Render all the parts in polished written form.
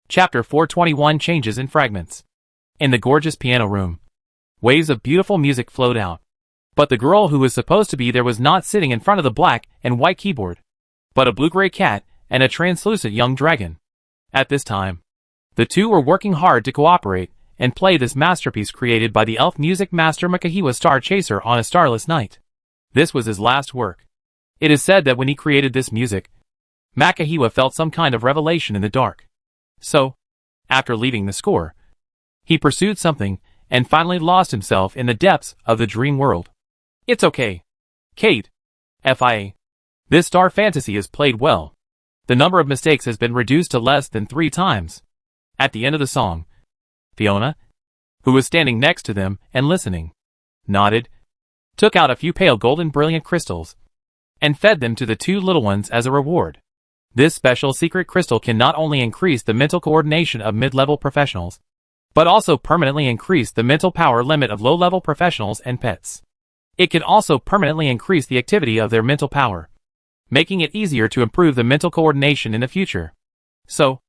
Chapter 421 Changes in Fragments. In the gorgeous piano room, waves of beautiful music flowed out. But the girl who was supposed to be there was not sitting in front of the black and white keyboard, but a blue-gray cat and a translucent young dragon. At this time, the two were working hard to cooperate and play this masterpiece created by the elf music master Makahiwa Star Chaser on a starless night. This was his last work. It is said that when he created this music, Makahiwa felt some kind of revelation in the dark. So, after leaving the score, he pursued something and finally lost himself in the depths of the dream world. It's okay, Kate. FIA. This star fantasy is played well. The number of mistakes has been reduced to less than 3 times. At the end of the song, Fiona, who was standing next to them and listening, nodded, took out a few pale golden brilliant crystals, and fed them to the 2 little ones as a reward. This special secret crystal can not only increase the mental coordination of mid-level professionals, but also permanently increase the mental power limit of low-level professionals and pets. It can also permanently increase the activity of their mental power, making it easier to improve the mental coordination in the future. So,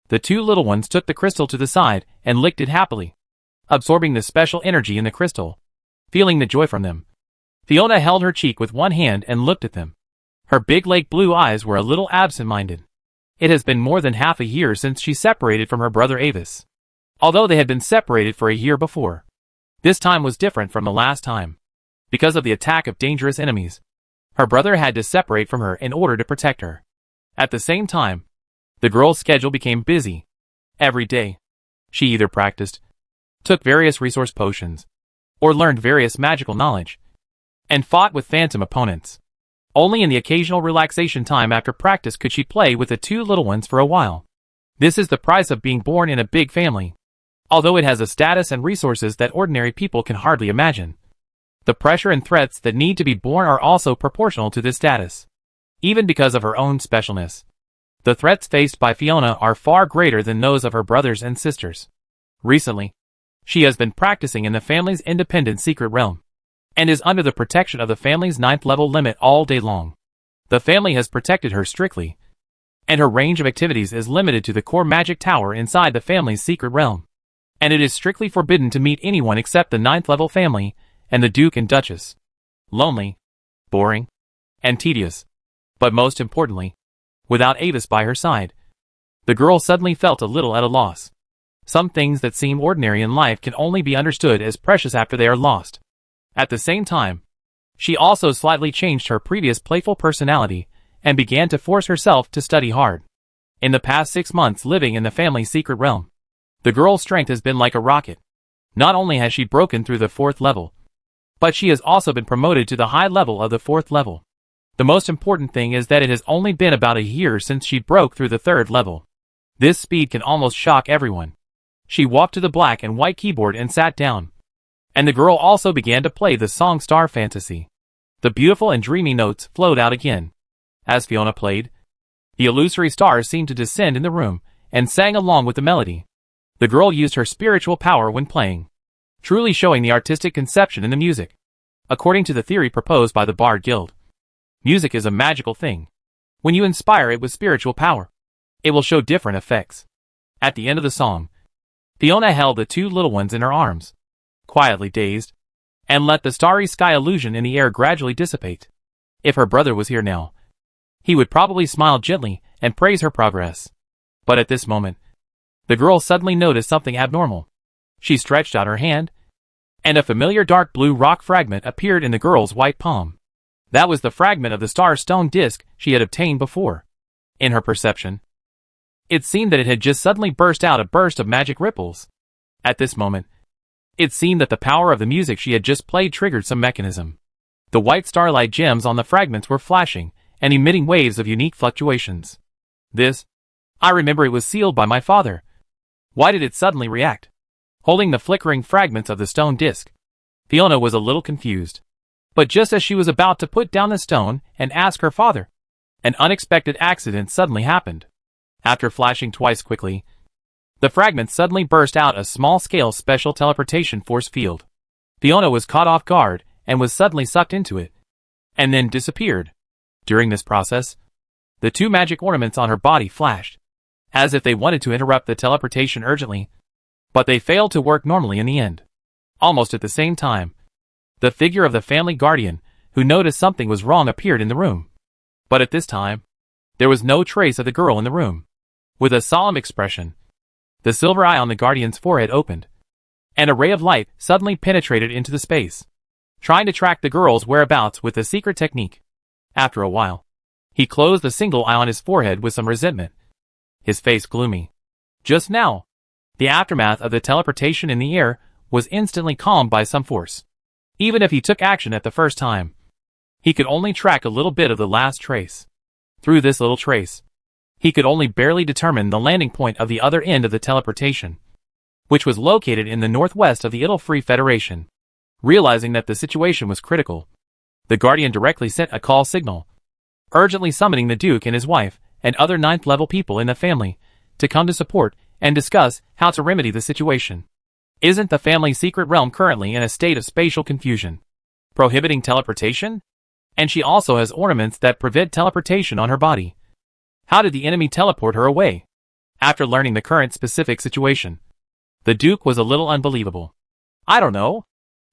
the 2 little ones took the crystal to the side and licked it happily, absorbing the special energy in the crystal, feeling the joy from them. Fiona held her cheek with one hand and looked at them. Her big lake blue eyes were a little absent-minded. It has been more than half a year since she separated from her brother Avis, although they had been separated for a year before. This time was different from the last time. Because of the attack of dangerous enemies, her brother had to separate from her in order to protect her. At the same time, the girl's schedule became busy. Every day, she either practiced, took various resource potions, or learned various magical knowledge, and fought with phantom opponents. Only in the occasional relaxation time after practice could she play with the 2 little ones for a while. This is the price of being born in a big family, although it has a status and resources that ordinary people can hardly imagine. The pressure and threats that need to be borne are also proportional to this status. Even because of her own specialness, the threats faced by Fiona are far greater than those of her brothers and sisters. Recently, she has been practicing in the family's independent secret realm, and is under the protection of the family's 9th level limit all day long. The family has protected her strictly, and her range of activities is limited to the core magic tower inside the family's secret realm. And it is strictly forbidden to meet anyone except the 9th level family and the Duke and Duchess. Lonely, boring, and tedious. But most importantly, without Avis by her side, the girl suddenly felt a little at a loss. Some things that seem ordinary in life can only be understood as precious after they are lost. At the same time, she also slightly changed her previous playful personality and began to force herself to study hard. In the past 6 months living in the family's secret realm, the girl's strength has been like a rocket. Not only has she broken through the 4th level, but she has also been promoted to the high level of the 4th level. The most important thing is that it has only been about a year since she broke through the 3rd level. This speed can almost shock everyone. She walked to the black and white keyboard and sat down. And the girl also began to play the song Star Fantasy. The beautiful and dreamy notes flowed out again. As Fiona played, the illusory stars seemed to descend in the room and sang along with the melody. The girl used her spiritual power when playing, truly showing the artistic conception in the music. According to the theory proposed by the Bard Guild, music is a magical thing. When you inspire it with spiritual power, it will show different effects. At the end of the song, Fiona held the 2 little ones in her arms, quietly dazed, and let the starry sky illusion in the air gradually dissipate. If her brother was here now, he would probably smile gently and praise her progress. But at this moment, the girl suddenly noticed something abnormal. She stretched out her hand, and a familiar dark blue rock fragment appeared in the girl's white palm. That was the fragment of the star stone disc she had obtained before. In her perception, it seemed that it had just suddenly burst out a burst of magic ripples. At this moment, it seemed that the power of the music she had just played triggered some mechanism. The white starlight gems on the fragments were flashing and emitting waves of unique fluctuations. I remember it was sealed by my father. Why did it suddenly react? Holding the flickering fragments of the stone disc, Fiona was a little confused. But just as she was about to put down the stone and ask her father, an unexpected accident suddenly happened. After flashing twice quickly, the fragments suddenly burst out a small-scale special teleportation force field. Fiona was caught off guard and was suddenly sucked into it, and then disappeared. During this process, the 2 magic ornaments on her body flashed, as if they wanted to interrupt the teleportation urgently, but they failed to work normally in the end. Almost at the same time, the figure of the family guardian, who noticed something was wrong, appeared in the room. But at this time, there was no trace of the girl in the room. With a solemn expression, the silver eye on the guardian's forehead opened, and a ray of light suddenly penetrated into the space, trying to track the girl's whereabouts with a secret technique. After a while, he closed the single eye on his forehead with some resentment, his face gloomy. Just now, the aftermath of the teleportation in the air was instantly calmed by some force. Even if he took action at the first time, he could only track a little bit of the last trace. Through this little trace, he could only barely determine the landing point of the other end of the teleportation, which was located in the northwest of the Free Federation. Realizing that the situation was critical, the Guardian directly sent a call signal, urgently summoning the Duke and his wife and other 9th level people in the family to come to support and discuss how to remedy the situation. Isn't the family's secret realm currently in a state of spatial confusion, prohibiting teleportation? And she also has ornaments that prevent teleportation on her body. How did the enemy teleport her away? After learning the current specific situation, the Duke was a little unbelievable. I don't know.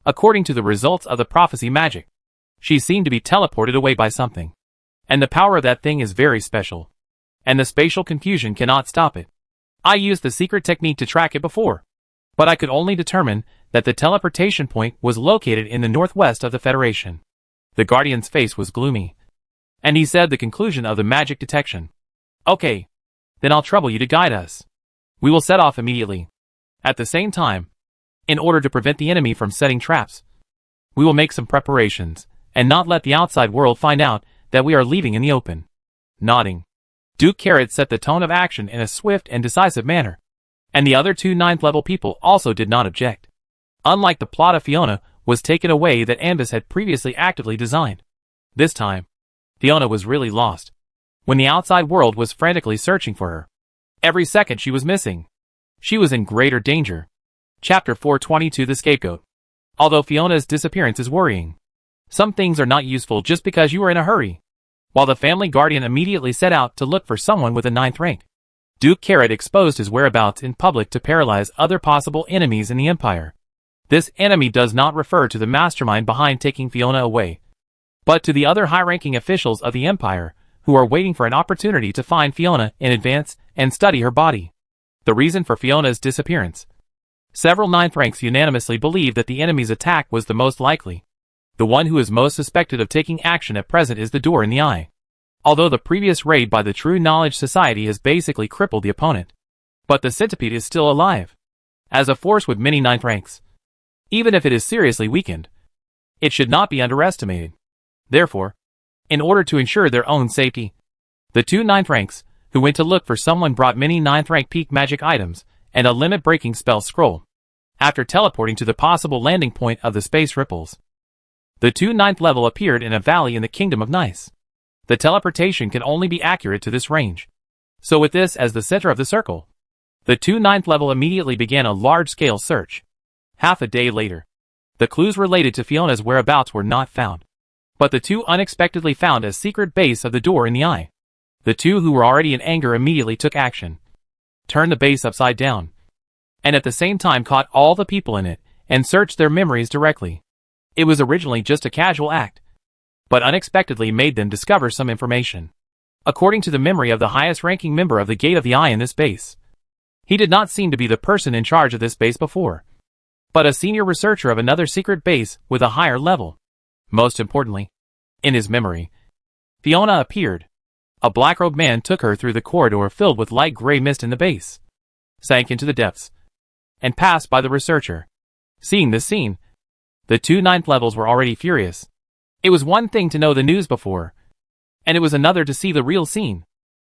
According to the results of the prophecy magic, she seemed to be teleported away by something. And the power of that thing is very special. And the spatial confusion cannot stop it. I used the secret technique to track it before, but I could only determine that the teleportation point was located in the northwest of the Federation. The Guardian's face was gloomy, and he said the conclusion of the magic detection. Okay, then I'll trouble you to guide us. We will set off immediately. At the same time, in order to prevent the enemy from setting traps, we will make some preparations, and not let the outside world find out that we are leaving in the open. Nodding, Duke Carrot set the tone of action in a swift and decisive manner, and the other 2 9th level people also did not object. Unlike the plot of Fiona was taken away that Anbis had previously actively designed. This time, Fiona was really lost, when the outside world was frantically searching for her. Every second she was missing, she was in greater danger. Chapter 422: The Scapegoat. Although Fiona's disappearance is worrying, some things are not useful just because you are in a hurry. While the family guardian immediately set out to look for someone with a 9th rank, Duke Carrot exposed his whereabouts in public to paralyze other possible enemies in the Empire. This enemy does not refer to the mastermind behind taking Fiona away, but to the other high-ranking officials of the Empire who are waiting for an opportunity to find Fiona in advance and study her body. The reason for Fiona's disappearance. Several 9th ranks unanimously believe that the enemy's attack was the most likely. The one who is most suspected of taking action at present is the Door in the Eye. Although the previous raid by the True Knowledge Society has basically crippled the opponent, but the centipede is still alive, as a force with many 9th ranks. Even if it is seriously weakened, it should not be underestimated. Therefore, in order to ensure their own safety, the 2 9th ranks, who went to look for someone, brought many 9th rank peak magic items and a limit-breaking spell scroll. After teleporting to the possible landing point of the space ripples, the 2 9th level appeared in a valley in the Kingdom of Nice. The teleportation can only be accurate to this range. So with this as the center of the circle, the 2 9th level immediately began a large-scale search. Half a day later, the clues related to Fiona's whereabouts were not found, but the 2 unexpectedly found a secret base of the Door in the Eye. The 2 who were already in anger immediately took action, turned the base upside down, and at the same time caught all the people in it and searched their memories directly. It was originally just a casual act, but unexpectedly made them discover some information. According to the memory of the highest-ranking member of the Gate of the Eye in this base, he did not seem to be the person in charge of this base before, but a senior researcher of another secret base with a higher level. Most importantly, in his memory, Fiona appeared. A black-robed man took her through the corridor filled with light gray mist in the base, sank into the depths, and passed by the researcher. Seeing this scene, the 2 9th levels were already furious. It was one thing to know the news before, and it was another to see the real scene.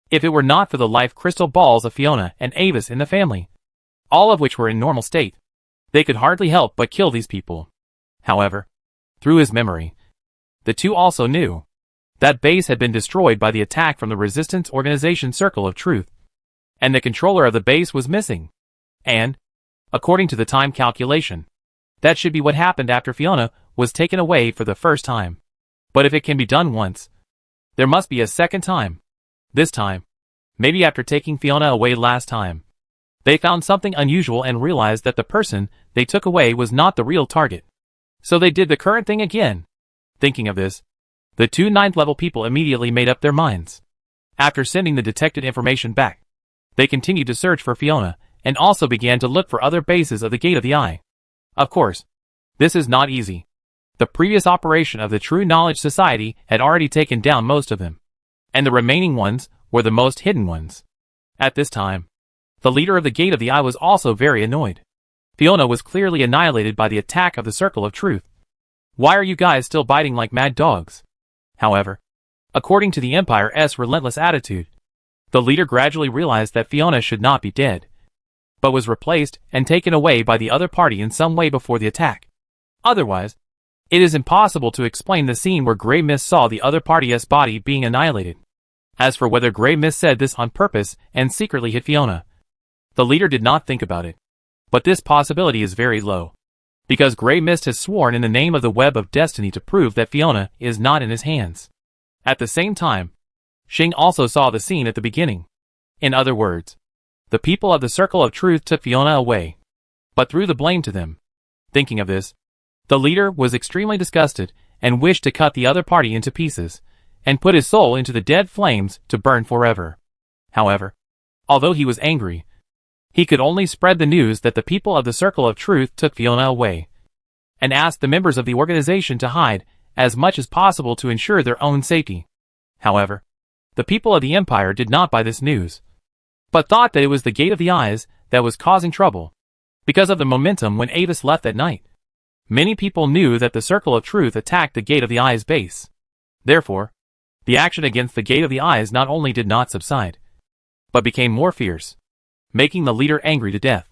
If it were not for the life crystal balls of Fiona and Avis in the family, all of which were in normal state, they could hardly help but kill these people. However, through his memory, the 2 also knew that base had been destroyed by the attack from the Resistance Organization Circle of Truth, and the controller of the base was missing. And, according to the time calculation, that should be what happened after Fiona was taken away for the first time. But if it can be done once, there must be a second time. This time, Maybe after taking Fiona away last time, they found something unusual and realized that the person they took away was not the real target. So they did the current thing again. Thinking of this, the two 9th level people immediately made up their minds. After sending the detected information back, they continued to search for Fiona, and also began to look for other bases of the Gate of the Eye. Of course, this is not easy. The previous operation of the True Knowledge Society had already taken down most of them, and the remaining ones were the most hidden ones. At this time, the leader of the Gate of the Eye was also very annoyed. Fiona was clearly annihilated by the attack of the Circle of Truth. Why are you guys still biting like mad dogs? However, according to the Empire's relentless attitude, the leader gradually realized that Fiona should not be dead, but was replaced and taken away by the other party in some way before the attack. Otherwise, it is impossible to explain the scene where Grey Mist saw the other party's body being annihilated. As for whether Grey Mist said this on purpose and secretly hit Fiona, the leader did not think about it. But this possibility is very low, because Grey Mist has sworn in the name of the Web of Destiny to prove that Fiona is not in his hands. At the same time, Xing also saw the scene at the beginning. In other words, the people of the Circle of Truth took Fiona away, but threw the blame to them. Thinking of this, the leader was extremely disgusted and wished to cut the other party into pieces, and put his soul into the dead flames to burn forever. However, although he was angry, he could only spread the news that the people of the Circle of Truth took Fiona away, and asked the members of the organization to hide as much as possible to ensure their own safety. However, the people of the Empire did not buy this news, but thought that it was the Gate of the Eyes that was causing trouble, because of the momentum when Avis left that night. Many people knew that the Circle of Truth attacked the Gate of the Eyes base. Therefore, the action against the Gate of the Eyes not only did not subside, but became more fierce, making the leader angry to death.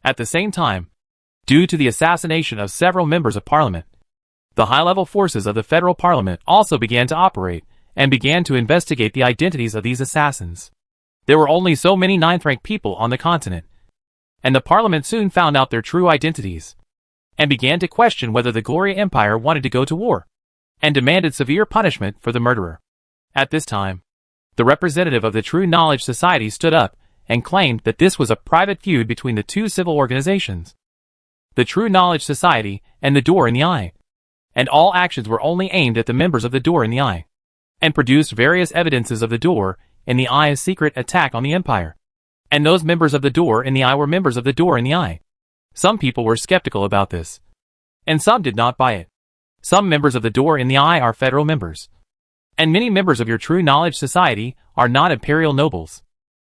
At the same time, due to the assassination of several members of Parliament, the high-level forces of the Federal Parliament also began to operate and began to investigate the identities of these assassins. There were only so many 9th-rank people on the continent, and the Parliament soon found out their true identities, and began to question whether the Gloria Empire wanted to go to war, and demanded severe punishment for the murderer. At this time, the representative of the True Knowledge Society stood up and claimed that this was a private feud between the two civil organizations, the True Knowledge Society and the Door in the Eye, and all actions were only aimed at the members of the Door in the Eye, and produced various evidences of the Door in the Eye's secret attack on the Empire. And those members of the Door in the Eye were members of the Door in the Eye. Some people were skeptical about this, and some did not buy it. Some members of the Door in the Eye are federal members, and many members of your True Knowledge Society are not imperial nobles.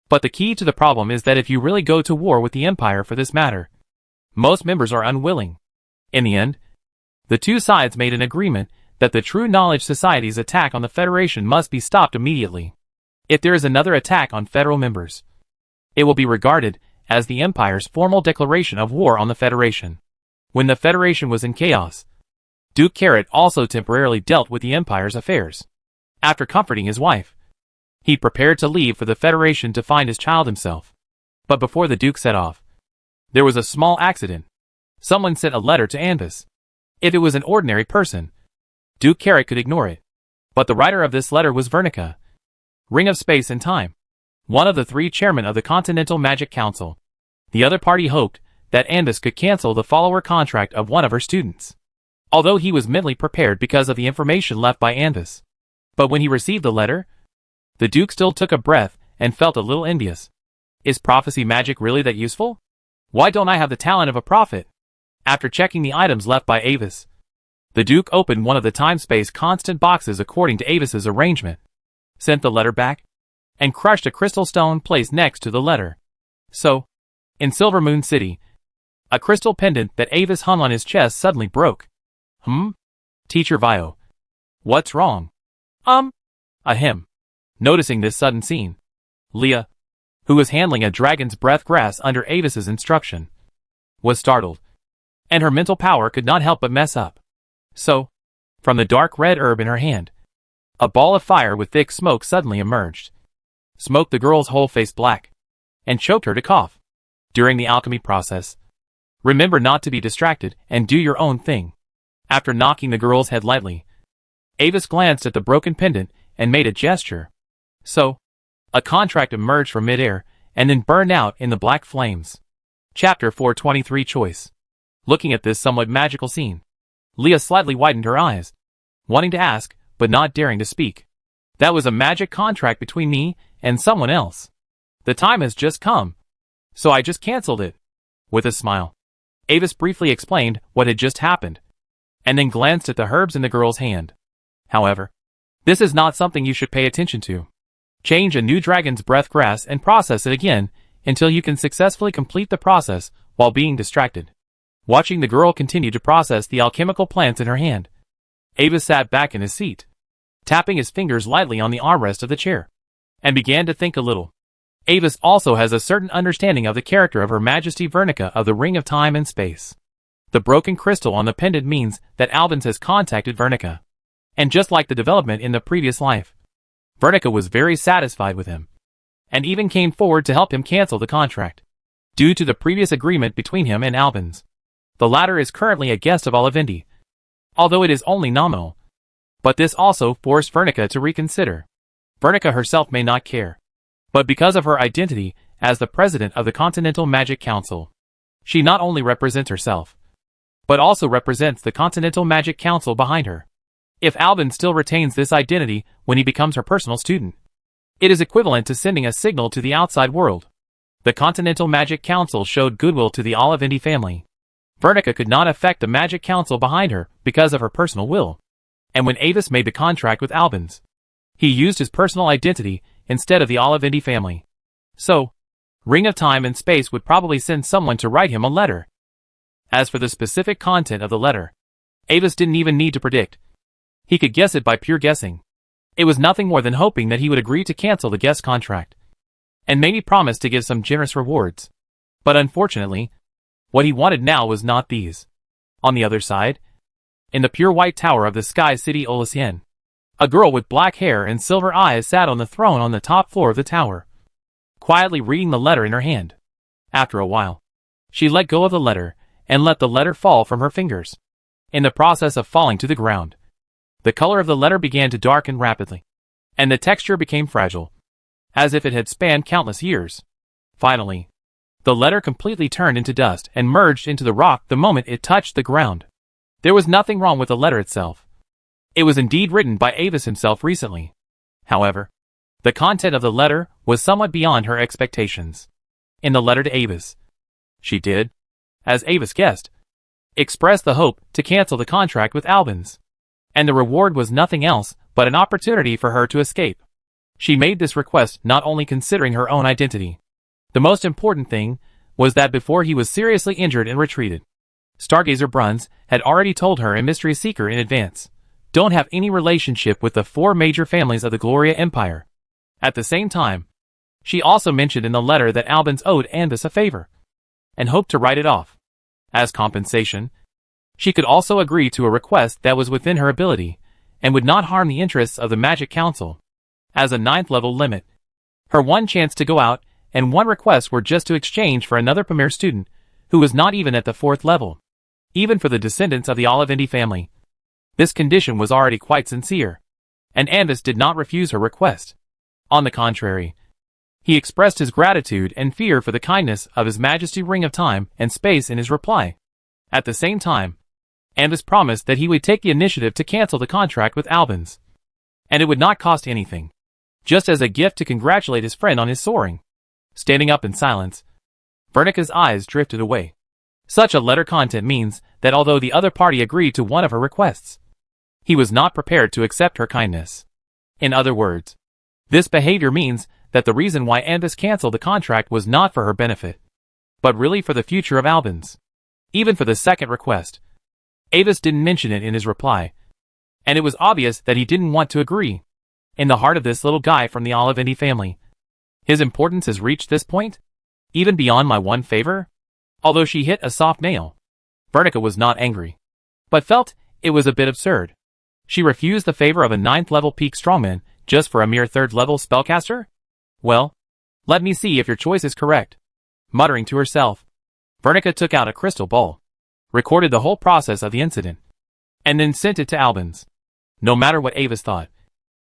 But the key to the problem is that if you really go to war with the Empire for this matter, most members are unwilling. In the end, the two sides made an agreement that the True Knowledge Society's attack on the Federation must be stopped immediately. If there is another attack on federal members, it will be regarded as the Empire's formal declaration of war on the Federation. When the Federation was in chaos, Duke Carrot also temporarily dealt with the Empire's affairs. After comforting his wife, he prepared to leave for the Federation to find his child himself. But before the Duke set off, there was a small accident. Someone sent a letter to Anvis. If it was an ordinary person, Duke Carrot could ignore it. But the writer of this letter was Vernica, Ring of Space and Time, one of the 3 chairmen of the Continental Magic Council. The other party hoped that Anvis could cancel the follower contract of one of her students, although he was mentally prepared because of the information left by Anvis. But when he received the letter, the Duke still took a breath and felt a little envious. Is prophecy magic really that useful? Why don't I have the talent of a prophet? After checking the items left by Avis, the Duke opened one of the time-space constant boxes according to Avis's arrangement, sent the letter back, and crushed a crystal stone placed next to the letter. So, in Silver Moon City, a crystal pendant that Avis hung on his chest suddenly broke. Teacher Vio. What's wrong? Ahem. Noticing this sudden scene, Leah, who was handling a dragon's breath grass under Avis's instruction, was startled, and her mental power could not help but mess up. So, from the dark red herb in her hand, a ball of fire with thick smoke suddenly emerged, smoked the girl's whole face black, and choked her to cough. During the alchemy process, remember not to be distracted and do your own thing. After knocking the girl's head lightly, Avis glanced at the broken pendant and made a gesture. So, A contract emerged from midair, and then burned out in the black flames. Chapter 423 Choice. Looking at this somewhat magical scene, Leah slightly widened her eyes, wanting to ask, but not daring to speak. That was a magic contract between me and someone else. The time has just come, so I just cancelled it. With a smile, Avis briefly explained what had just happened, and then glanced at the herbs in the girl's hand. However, this is not something you should pay attention to. Change a new dragon's breath grass and process it again until you can successfully complete the process while being distracted. Watching the girl continue to process the alchemical plants in her hand, Avis sat back in his seat, tapping his fingers lightly on the armrest of the chair, and began to think a little. Avis also has a certain understanding of the character of Her Majesty Vernica of the Ring of Time and Space. The broken crystal on the pendant means that Albans has contacted Vernica. And just like the development in the previous life, Vernica was very satisfied with him, and even came forward to help him cancel the contract, due to the previous agreement between him and Albans. The latter is currently a guest of Olivindi, although it is only nominal. But this also forced Vernica to reconsider. Vernica herself may not care, but because of her identity as the president of the Continental Magic Council, she not only represents herself, but also represents the Continental Magic Council behind her. If Albans still retains this identity when he becomes her personal student, it is equivalent to sending a signal to the outside world. The Continental Magic Council showed goodwill to the Olivindi family. Vernica could not affect the Magic Council behind her because of her personal will. And when Avis made the contract with Albans, he used his personal identity instead of the Olivindi family. So, Ring of Time and Space would probably send someone to write him a letter. As for the specific content of the letter, Avis didn't even need to predict. He could guess it by pure guessing. It was nothing more than hoping that he would agree to cancel the guest contract, and maybe promise to give some generous rewards. But unfortunately, what he wanted now was not these. On the other side, in the pure white tower of the Sky City Olisien, a girl with black hair and silver eyes sat on the throne on the top floor of the tower, quietly reading the letter in her hand. After a while, she let go of the letter and let the letter fall from her fingers. In the process of falling to the ground, the color of the letter began to darken rapidly, and the texture became fragile, as if it had spanned countless years. Finally, the letter completely turned into dust and merged into the rock the moment it touched the ground. There was nothing wrong with the letter itself. It was indeed written by Avis himself recently. However, the content of the letter was somewhat beyond her expectations. In the letter to Avis, she did, as Avis guessed, express the hope to cancel the contract with Albans. And the reward was nothing else but an opportunity for her to escape. She made this request not only considering her own identity. The most important thing was that before he was seriously injured and retreated, Stargazer Bruns had already told her and Mystery Seeker in advance, don't have any relationship with the 4 major families of the Gloria Empire. At the same time, she also mentioned in the letter that Albans owed Anvis a favor, and hoped to write it off. As compensation, she could also agree to a request that was within her ability, and would not harm the interests of the Magic Council. As a 9th level limit, her one chance to go out and one request were just to exchange for another premier student, who was not even at the 4th level. Even for the descendants of the Olivindi family, this condition was already quite sincere, and Anvis did not refuse her request. On the contrary, he expressed his gratitude and fear for the kindness of His Majesty Ring of Time and Space in his reply. At the same time, Anvis promised that he would take the initiative to cancel the contract with Albans, and it would not cost anything, just as a gift to congratulate his friend on his soaring. Standing up in silence, Vernica's eyes drifted away. Such a letter content means that although the other party agreed to one of her requests, he was not prepared to accept her kindness. In other words, this behavior means that the reason why Anvis canceled the contract was not for her benefit, but really for the future of Albans. Even for the second request, Avis didn't mention it in his reply, and it was obvious that he didn't want to agree. In the heart of this little guy from the Olivindi family, his importance has reached this point? Even beyond my one favor? Although she hit a soft nail, Vernica was not angry, but felt it was a bit absurd. She refused the favor of a 9th level peak strongman just for a mere 3rd level spellcaster? Well, let me see if your choice is correct. Muttering to herself, Vernica took out a crystal ball, recorded the whole process of the incident, and then sent it to Albans. No matter what Avis thought,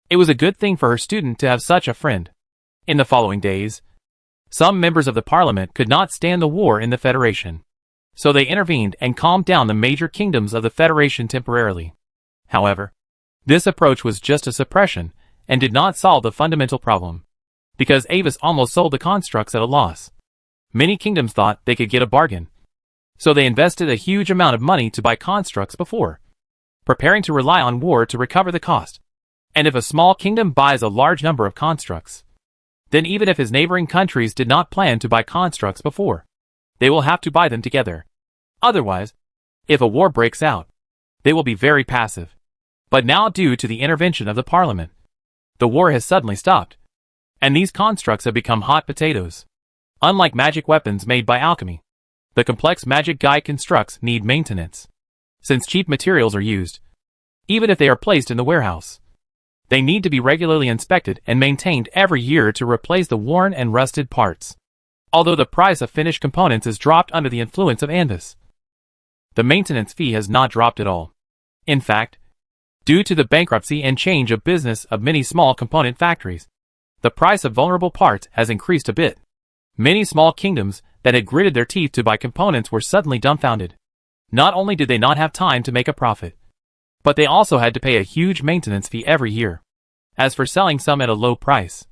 it was a good thing for her student to have such a friend. In the following days, some members of the parliament could not stand the war in the Federation. So they intervened and calmed down the major kingdoms of the Federation temporarily. However, this approach was just a suppression and did not solve the fundamental problem, because Avis almost sold the constructs at a loss. Many kingdoms thought they could get a bargain, so they invested a huge amount of money to buy constructs before, preparing to rely on war to recover the cost. And if a small kingdom buys a large number of constructs, then even if his neighboring countries did not plan to buy constructs before, they will have to buy them together. Otherwise, if a war breaks out, they will be very passive. But now, due to the intervention of the parliament, the war has suddenly stopped, and these constructs have become hot potatoes. Unlike magic weapons made by alchemy, the complex magic guide constructs need maintenance. Since cheap materials are used, even if they are placed in the warehouse, they need to be regularly inspected and maintained every year to replace the worn and rusted parts. Although the price of finished components has dropped under the influence of Anvis, the maintenance fee has not dropped at all. In fact, due to the bankruptcy and change of business of many small component factories, the price of vulnerable parts has increased a bit. Many small kingdoms that had gritted their teeth to buy components were suddenly dumbfounded. Not only did they not have time to make a profit, but they also had to pay a huge maintenance fee every year. As for selling some at a low price,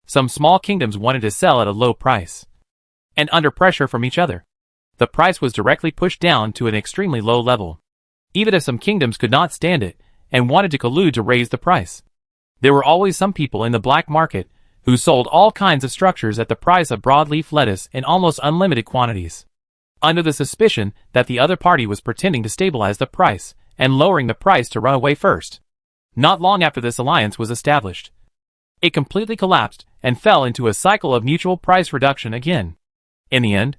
some small kingdoms wanted to sell at a low price, and under pressure from each other, the price was directly pushed down to an extremely low level. Even if some kingdoms could not stand it and wanted to collude to raise the price, there were always some people in the black market who sold all kinds of structures at the price of broadleaf lettuce in almost unlimited quantities, under the suspicion that the other party was pretending to stabilize the price and lowering the price to run away first. Not long after this alliance was established, it completely collapsed and fell into a cycle of mutual price reduction again. In the end,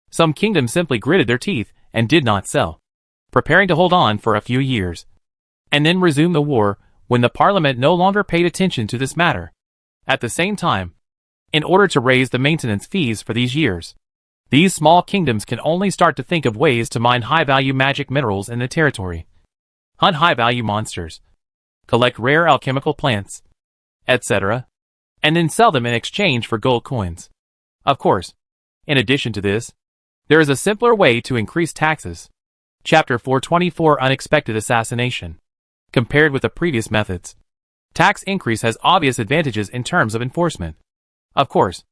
some kingdoms simply gritted their teeth and did not sell, preparing to hold on for a few years, and then resume the war when the parliament no longer paid attention to this matter. At the same time, in order to raise the maintenance fees for these years, these small kingdoms can only start to think of ways to mine high-value magic minerals in the territory, hunt high-value monsters, collect rare alchemical plants, etc., and then sell them in exchange for gold coins. Of course, in addition to this, there is a simpler way to increase taxes. Chapter 424 Unexpected Assassination. Compared with the previous methods, tax increase has obvious advantages in terms of enforcement. Of course,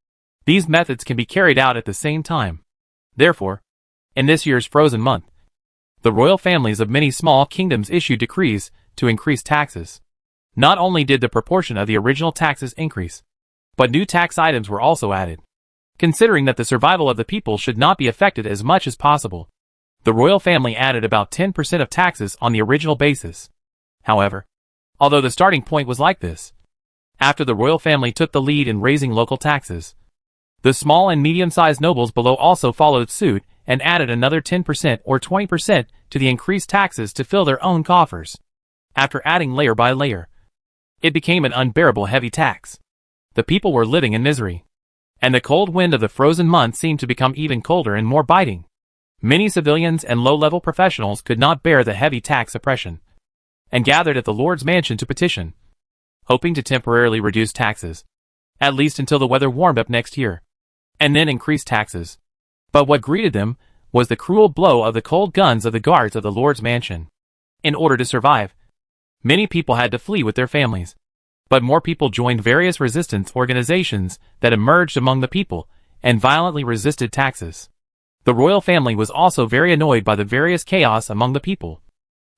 these methods can be carried out at the same time. Therefore, in this year's frozen month, the royal families of many small kingdoms issued decrees to increase taxes. Not only did the proportion of the original taxes increase, but new tax items were also added. Considering that the survival of the people should not be affected as much as possible, the royal family added about 10% of taxes on the original basis. However, although the starting point was like this, after the royal family took the lead in raising local taxes, the small and medium-sized nobles below also followed suit and added another 10% or 20% to the increased taxes to fill their own coffers. After adding layer by layer, it became an unbearable heavy tax. The people were living in misery, and the cold wind of the frozen month seemed to become even colder and more biting. Many civilians and low-level professionals could not bear the heavy tax oppression, and gathered at the Lord's mansion to petition, hoping to temporarily reduce taxes, at least until the weather warmed up next year, and then increase taxes. But what greeted them was the cruel blow of the cold guns of the guards of the Lord's mansion. In order to survive, many people had to flee with their families, but more people joined various resistance organizations that emerged among the people and violently resisted taxes. The royal family was also very annoyed by the various chaos among the people,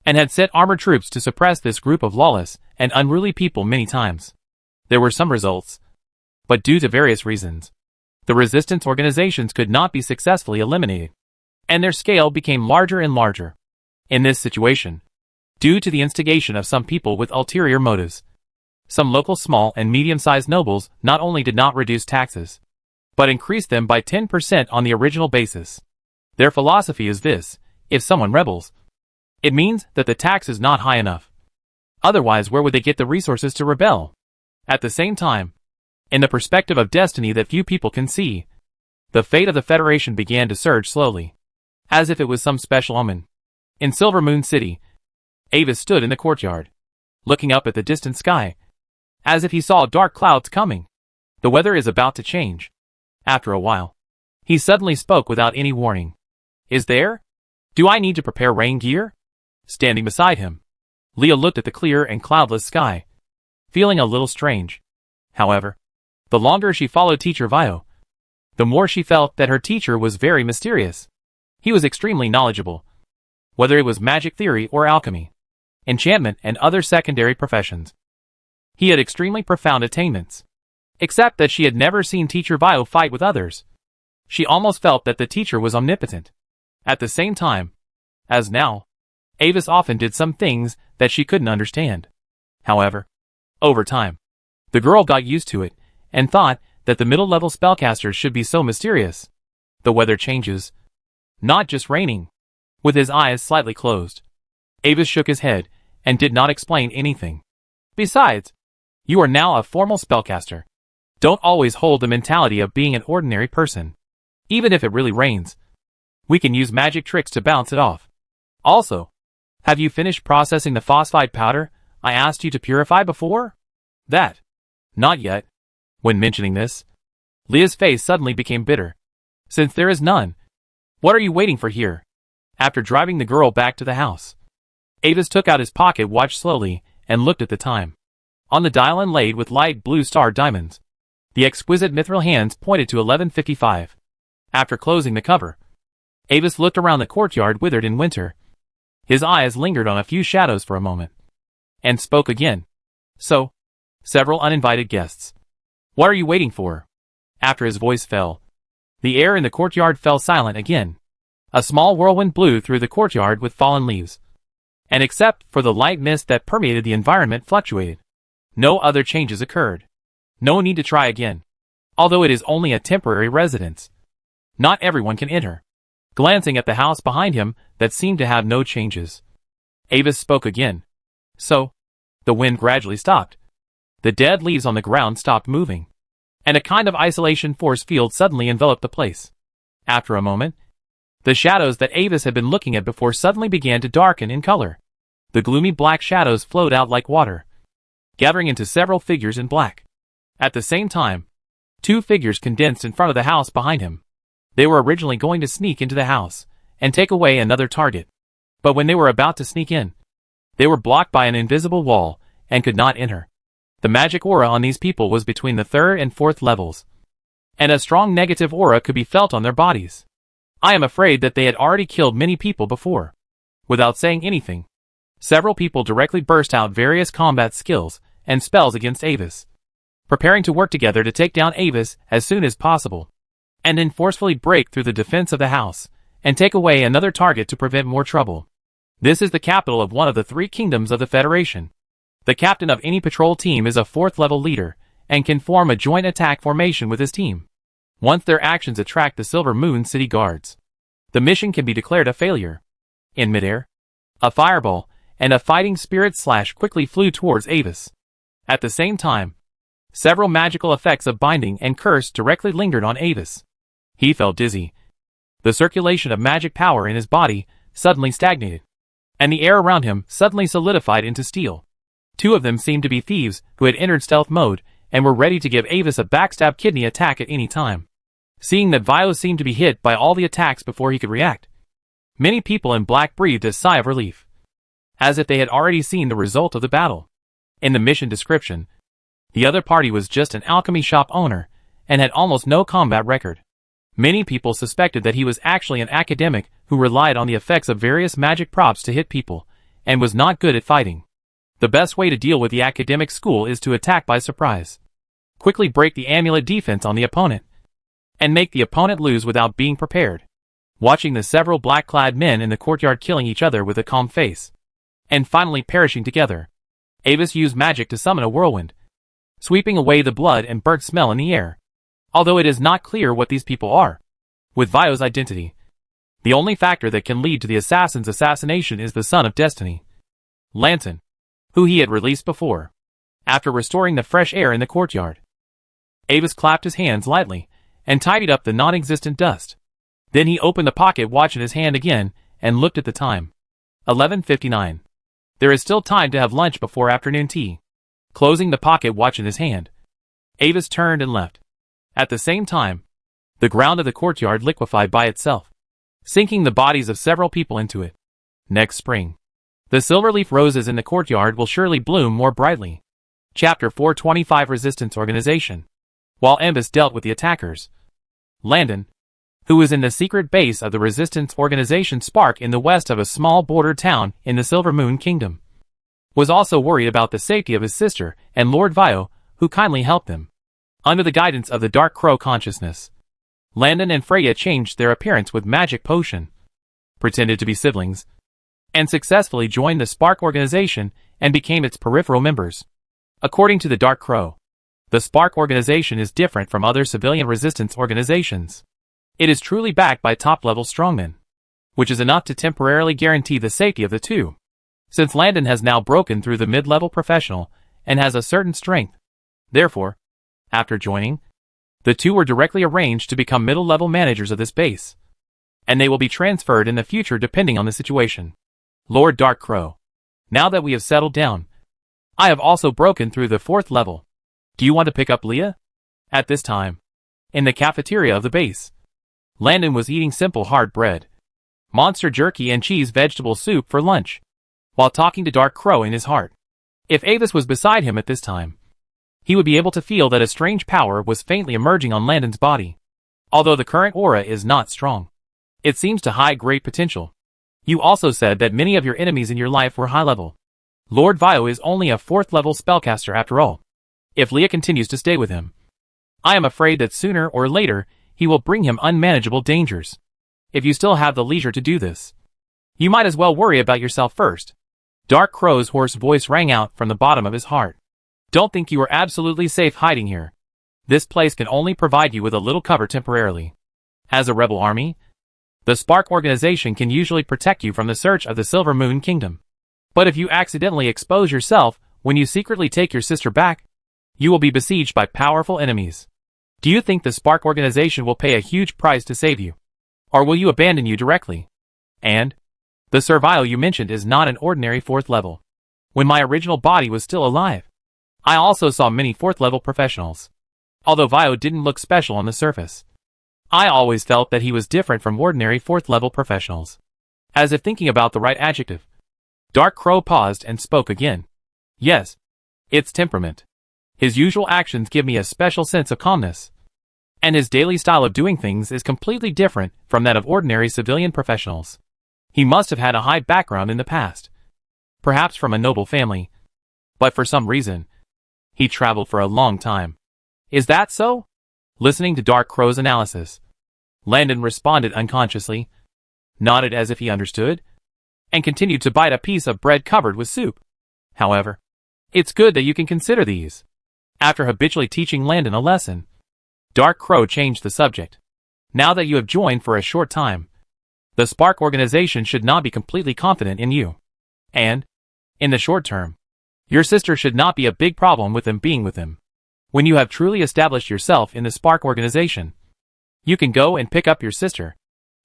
and had sent armored troops to suppress this group of lawless and unruly people many times. There were some results, but due to various reasons, the resistance organizations could not be successfully eliminated, and their scale became larger and larger. In this situation, due to the instigation of some people with ulterior motives, some local small and medium-sized nobles not only did not reduce taxes, but increased them by 10% on the original basis. Their philosophy is this: if someone rebels, it means that the tax is not high enough. Otherwise, where would they get the resources to rebel? At the same time, in the perspective of destiny that few people can see, the fate of the Federation began to surge slowly, as if it was some special omen. In Silver Moon City, Avis stood in the courtyard, looking up at the distant sky, as if he saw dark clouds coming. The The weather is about to change. After a while, he suddenly spoke without any warning. Is there? Do I need to prepare rain gear? Standing beside him, Leah looked at the clear and cloudless sky, feeling a little strange. However, the longer she followed Teacher Vio, the more she felt that her teacher was very mysterious. He was extremely knowledgeable, whether it was magic theory or alchemy, enchantment and other secondary professions. He had extremely profound attainments. Except that she had never seen Teacher Vio fight with others. She almost felt that the teacher was omnipotent. At the same time, as now, Avis often did some things that she couldn't understand. However, over time, the girl got used to it and thought that the middle-level spellcasters should be so mysterious. The weather changes. Not just raining. With his eyes slightly closed, Avis shook his head and did not explain anything. Besides, you are now a formal spellcaster. Don't always hold the mentality of being an ordinary person. Even if it really rains, we can use magic tricks to bounce it off. Also, have you finished processing the phosphide powder I asked you to purify before? That. Not yet. When mentioning this, Leah's face suddenly became bitter. Since there is none, what are you waiting for here? After driving the girl back to the house, Avis took out his pocket watch slowly and looked at the time. On the dial inlaid with light blue star diamonds, the exquisite mithril hands pointed to 11:55. After closing the cover, Avis looked around the courtyard withered in winter. His eyes lingered on a few shadows for a moment, and spoke again. So, several uninvited guests. What are you waiting for? After his voice fell, the air in the courtyard fell silent again. A small whirlwind blew through the courtyard with fallen leaves, and except for the light mist that permeated the environment fluctuated. No other changes occurred. No need to try again. Although it is only a temporary residence, not everyone can enter. Glancing at the house behind him that seemed to have no changes, Avis spoke again. So, the wind gradually stopped. The dead leaves on the ground stopped moving, and a kind of isolation force field suddenly enveloped the place. After a moment, the shadows that Avis had been looking at before suddenly began to darken in color. The gloomy black shadows flowed out like water, gathering into several figures in black. At the same time, two figures condensed in front of the house behind him. They were originally going to sneak into the house and take away another target. But when they were about to sneak in, they were blocked by an invisible wall and could not enter. The magic aura on these people was between the 3rd and 4th levels, and a strong negative aura could be felt on their bodies. I am afraid that they had already killed many people before. Without saying anything, several people directly burst out various combat skills and spells against Avis, preparing to work together to take down Avis as soon as possible, and then forcefully break through the defense of the house and take away another target to prevent more trouble. This is the capital of one of the 3 kingdoms of the Federation. The captain of any patrol team is a 4th level leader and can form a joint attack formation with his team. Once their actions attract the Silver Moon City Guards, the mission can be declared a failure. In midair, a fireball and a fighting spirit slash quickly flew towards Avis. At the same time, several magical effects of binding and curse directly lingered on Avis. He felt dizzy. The circulation of magic power in his body suddenly stagnated, and the air around him suddenly solidified into steel. 2 of them seemed to be thieves who had entered stealth mode and were ready to give Avis a backstab kidney attack at any time. Seeing that Vio seemed to be hit by all the attacks before he could react, many people in black breathed a sigh of relief, as if they had already seen the result of the battle. In the mission description, the other party was just an alchemy shop owner and had almost no combat record. Many people suspected that he was actually an academic who relied on the effects of various magic props to hit people and was not good at fighting. The best way to deal with the academic school is to attack by surprise. Quickly break the amulet defense on the opponent, and make the opponent lose without being prepared. Watching the several black-clad men in the courtyard killing each other with a calm face, and finally perishing together, Avis used magic to summon a whirlwind, sweeping away the blood and burnt smell in the air. Although it is not clear what these people are. With Vio's identity, the only factor that can lead to the assassin's assassination is the Son of Destiny, Lanton, who he had released before. After restoring the fresh air in the courtyard, Avis clapped his hands lightly and tidied up the non-existent dust. Then he opened the pocket watch in his hand again and looked at the time. 11:59. There is still time to have lunch before afternoon tea. Closing the pocket watch in his hand, Avis turned and left. At the same time, the ground of the courtyard liquefied by itself, sinking the bodies of several people into it. Next spring, the silverleaf roses in the courtyard will surely bloom more brightly. Chapter 425 Resistance Organization. While Embus dealt with the attackers, Landon, who was in the secret base of the Resistance Organization Spark in the west of a small border town in the Silver Moon Kingdom, was also worried about the safety of his sister and Lord Vio, who kindly helped them. Under the guidance of the Dark Crow consciousness, Landon and Freya changed their appearance with magic potion, pretended to be siblings, and successfully joined the Spark organization and became its peripheral members. According to the Dark Crow, the Spark organization is different from other civilian resistance organizations. It is truly backed by top-level strongmen, which is enough to temporarily guarantee the safety of the two. Since Landon has now broken through the mid-level professional and has a certain strength, therefore, after joining, the two were directly arranged to become middle-level managers of this base, and they will be transferred in the future depending on the situation. Lord Dark Crow, now that we have settled down, I have also broken through the 4th level. Do you want to pick up Leah? At this time, in the cafeteria of the base, Landon was eating simple hard bread, monster jerky and cheese vegetable soup for lunch, while talking to Dark Crow in his heart. If Avis was beside him at this time, he would be able to feel that a strange power was faintly emerging on Landon's body. Although the current aura is not strong, it seems to hide great potential. You also said that many of your enemies in your life were high level. Lord Vio is only a 4th level spellcaster after all. If Leah continues to stay with him, I am afraid that sooner or later he will bring him unmanageable dangers. If you still have the leisure to do this, you might as well worry about yourself first. Dark Crow's hoarse voice rang out from the bottom of his heart. Don't think you are absolutely safe hiding here. This place can only provide you with a little cover temporarily. As a rebel army, the Spark organization can usually protect you from the search of the Silver Moon Kingdom. But if you accidentally expose yourself when you secretly take your sister back, you will be besieged by powerful enemies. Do you think the Spark organization will pay a huge price to save you? Or will you abandon you directly? And the Servile you mentioned is not an ordinary 4th level. When my original body was still alive, I also saw many 4th level professionals. Although Vio didn't look special on the surface, I always felt that he was different from ordinary 4th level professionals. As if thinking about the right adjective, Dark Crow paused and spoke again. Yes, it's temperament. His usual actions give me a special sense of calmness, and his daily style of doing things is completely different from that of ordinary civilian professionals. He must have had a high background in the past, perhaps from a noble family, but for some reason, he traveled for a long time. Is that so? Listening to Dark Crow's analysis, Landon responded unconsciously, nodded as if he understood, and continued to bite a piece of bread covered with soup. However, it's good that you can consider these. After habitually teaching Landon a lesson, Dark Crow changed the subject. Now that you have joined for a short time, the Spark organization should not be completely confident in you. And, in the short term, your sister should not be a big problem with them being with him. When you have truly established yourself in the Spark organization, you can go and pick up your sister.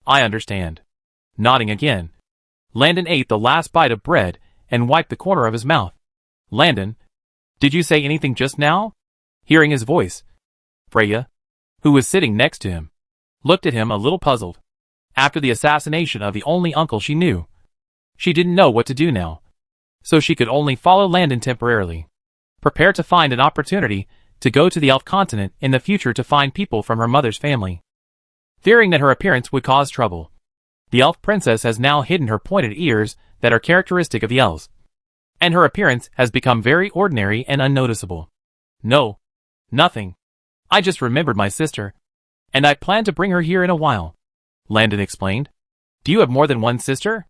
I understand. Nodding again, Landon ate the last bite of bread and wiped the corner of his mouth. Landon, did you say anything just now? Hearing his voice, Freya, who was sitting next to him, looked at him a little puzzled. After the assassination of the only uncle she knew, she didn't know what to do now, so she could only follow Landon temporarily, prepare to find an opportunity to go to the Elf continent in the future to find people from her mother's family. Fearing that her appearance would cause trouble, the Elf princess has now hidden her pointed ears that are characteristic of the elves, and her appearance has become very ordinary and unnoticeable. No, nothing. I just remembered my sister, and I plan to bring her here in a while, Landon explained. Do you have more than one sister?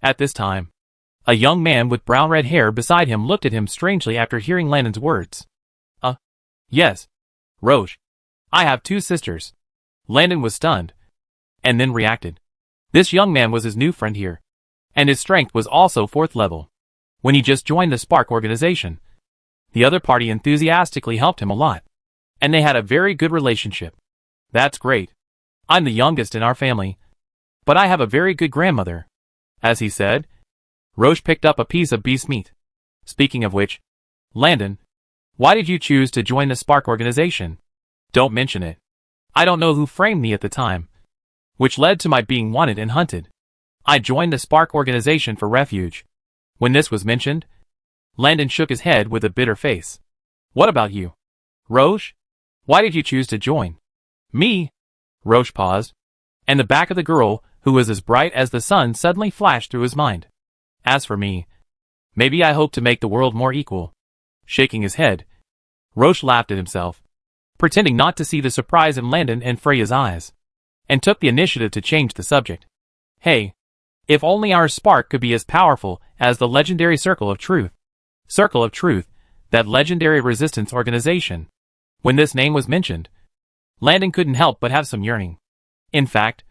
At this time, a young man with brown-red hair beside him looked at him strangely after hearing Landon's words. Yes, Roche. I have 2 sisters. Landon was stunned, and then reacted. This young man was his new friend here, and his strength was also 4th level. When he just joined the Spark organization, the other party enthusiastically helped him a lot, and they had a very good relationship. That's great. I'm the youngest in our family, but I have a very good grandmother. As he said, Roche picked up a piece of beast meat. Speaking of which, Landon, Why did you choose to join the Spark organization? Don't mention it. I don't know who framed me at the time, which led to my being wanted and hunted. I joined the Spark organization for refuge. When this was mentioned, Landon shook his head with a bitter face. What about you? Roche? Why did you choose to join? Me? Roche paused, and the back of the girl, who was as bright as the sun, suddenly flashed through his mind. As for me, maybe I hope to make the world more equal. Shaking his head, Roche laughed at himself, pretending not to see the surprise in Landon and Freya's eyes, and took the initiative to change the subject. Hey, if only our spark could be as powerful as the legendary Circle of Truth. Circle of Truth, that legendary resistance organization. When this name was mentioned, Landon couldn't help but have some yearning. In fact,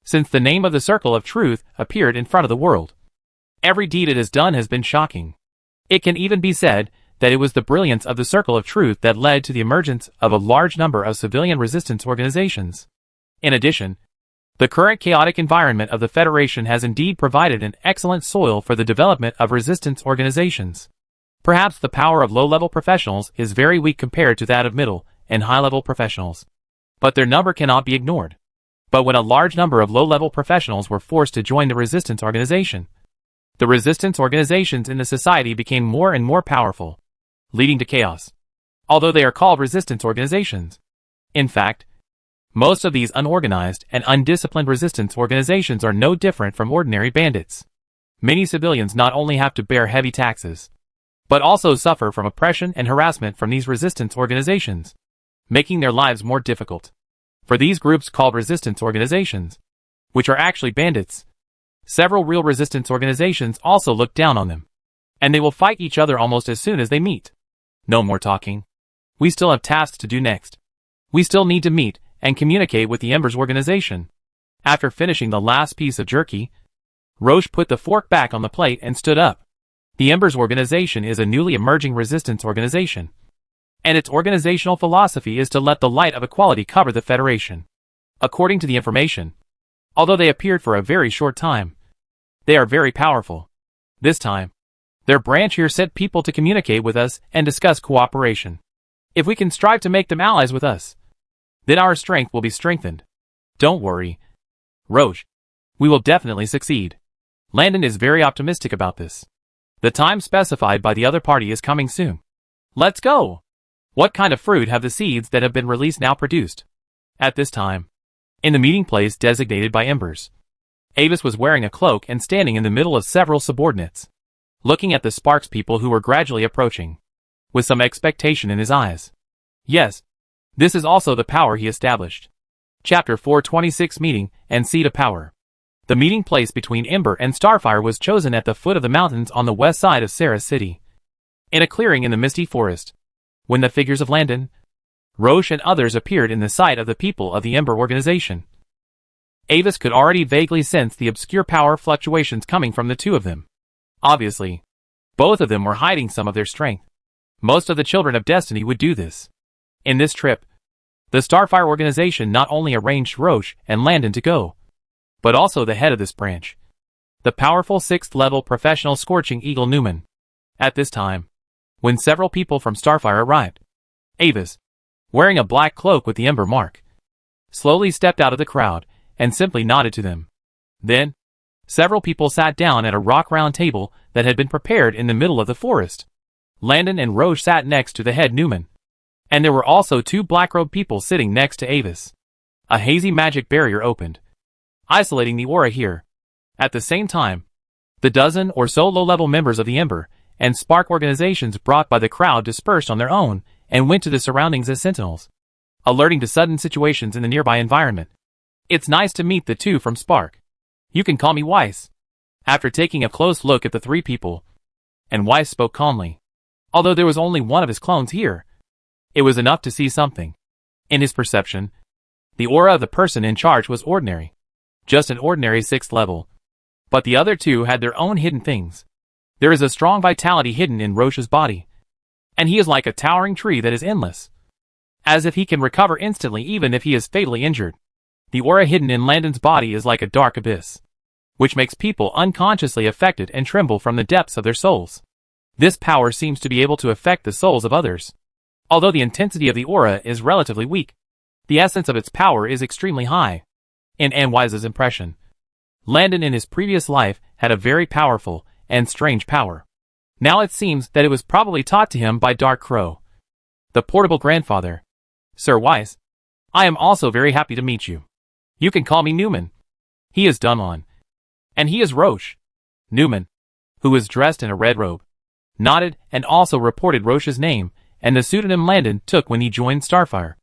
since the name of the Circle of Truth appeared in front of the world, every deed it has done has been shocking. It can even be said that it was the brilliance of the Circle of Truth that led to the emergence of a large number of civilian resistance organizations. In addition, the current chaotic environment of the Federation has indeed provided an excellent soil for the development of resistance organizations. Perhaps the power of low-level professionals is very weak compared to that of middle and high-level professionals, but their number cannot be ignored. But when a large number of low-level professionals were forced to join the resistance organization, the resistance organizations in the society became more and more powerful, leading to chaos, although they are called resistance organizations. In fact, most of these unorganized and undisciplined resistance organizations are no different from ordinary bandits. Many civilians not only have to bear heavy taxes, but also suffer from oppression and harassment from these resistance organizations, making their lives more difficult. For these groups called resistance organizations, which are actually bandits, several real resistance organizations also look down on them, and they will fight each other almost as soon as they meet. No more talking. We still have tasks to do next. We still need to meet and communicate with the Embers organization. After finishing the last piece of jerky, Roche put the fork back on the plate and stood up. The Embers organization is a newly emerging resistance organization, and its organizational philosophy is to let the light of equality cover the Federation. According to the information, although they appeared for a very short time, they are very powerful. This time, their branch here sent people to communicate with us and discuss cooperation. If we can strive to make them allies with us, then our strength will be strengthened. Don't worry, Roche. We will definitely succeed. Landon is very optimistic about this. The time specified by the other party is coming soon. Let's go! What kind of fruit have the seeds that have been released now produced? At this time, in the meeting place designated by Embers, Avis was wearing a cloak and standing in the middle of several subordinates, looking at the Sparks people who were gradually approaching, with some expectation in his eyes. Yes, this is also the power he established. Chapter 426 Meeting and Seat of Power. The meeting place between Ember and Starfire was chosen at the foot of the mountains on the west side of Sarah City, in a clearing in the misty forest. When the figures of Landon, Roche and others appeared in the sight of the people of the Ember organization, Avis could already vaguely sense the obscure power fluctuations coming from the two of them. Obviously, both of them were hiding some of their strength. Most of the Children of Destiny would do this. In this trip, the Starfire organization not only arranged Roche and Landon to go, but also the head of this branch, the powerful 6th-level professional Scorching Eagle Newman. At this time, when several people from Starfire arrived, Avis, wearing a black cloak with the Ember mark, slowly stepped out of the crowd and simply nodded to them. Then, several people sat down at a rock-round table that had been prepared in the middle of the forest. Landon and Roche sat next to the head Newman, and there were also 2 black-robed people sitting next to Avis. A hazy magic barrier opened, isolating the aura here. At the same time, the dozen or so low-level members of the Ember and Spark organizations brought by the crowd dispersed on their own and went to the surroundings as sentinels, alerting to sudden situations in the nearby environment. It's nice to meet the 2 from Spark. You can call me Weiss. After taking a close look at the 3 people, and Weiss spoke calmly. Although there was only one of his clones here, it was enough to see something. In his perception, the aura of the person in charge was ordinary. Just an ordinary 6th level. But the other 2 had their own hidden things. There is a strong vitality hidden in Roche's body, and he is like a towering tree that is endless, as if he can recover instantly even if he is fatally injured. The aura hidden in Landon's body is like a dark abyss, which makes people unconsciously affected and tremble from the depths of their souls. This power seems to be able to affect the souls of others. Although the intensity of the aura is relatively weak, the essence of its power is extremely high. In Anwise's impression, Landon in his previous life had a very powerful and strange power. Now it seems that it was probably taught to him by Dark Crow, the portable grandfather. Sir Weiss, I am also very happy to meet you. You can call me Newman. He is Dunlon. And he is Roche. Newman, who was dressed in a red robe, nodded and also reported Roche's name and the pseudonym Landon took when he joined Starfire.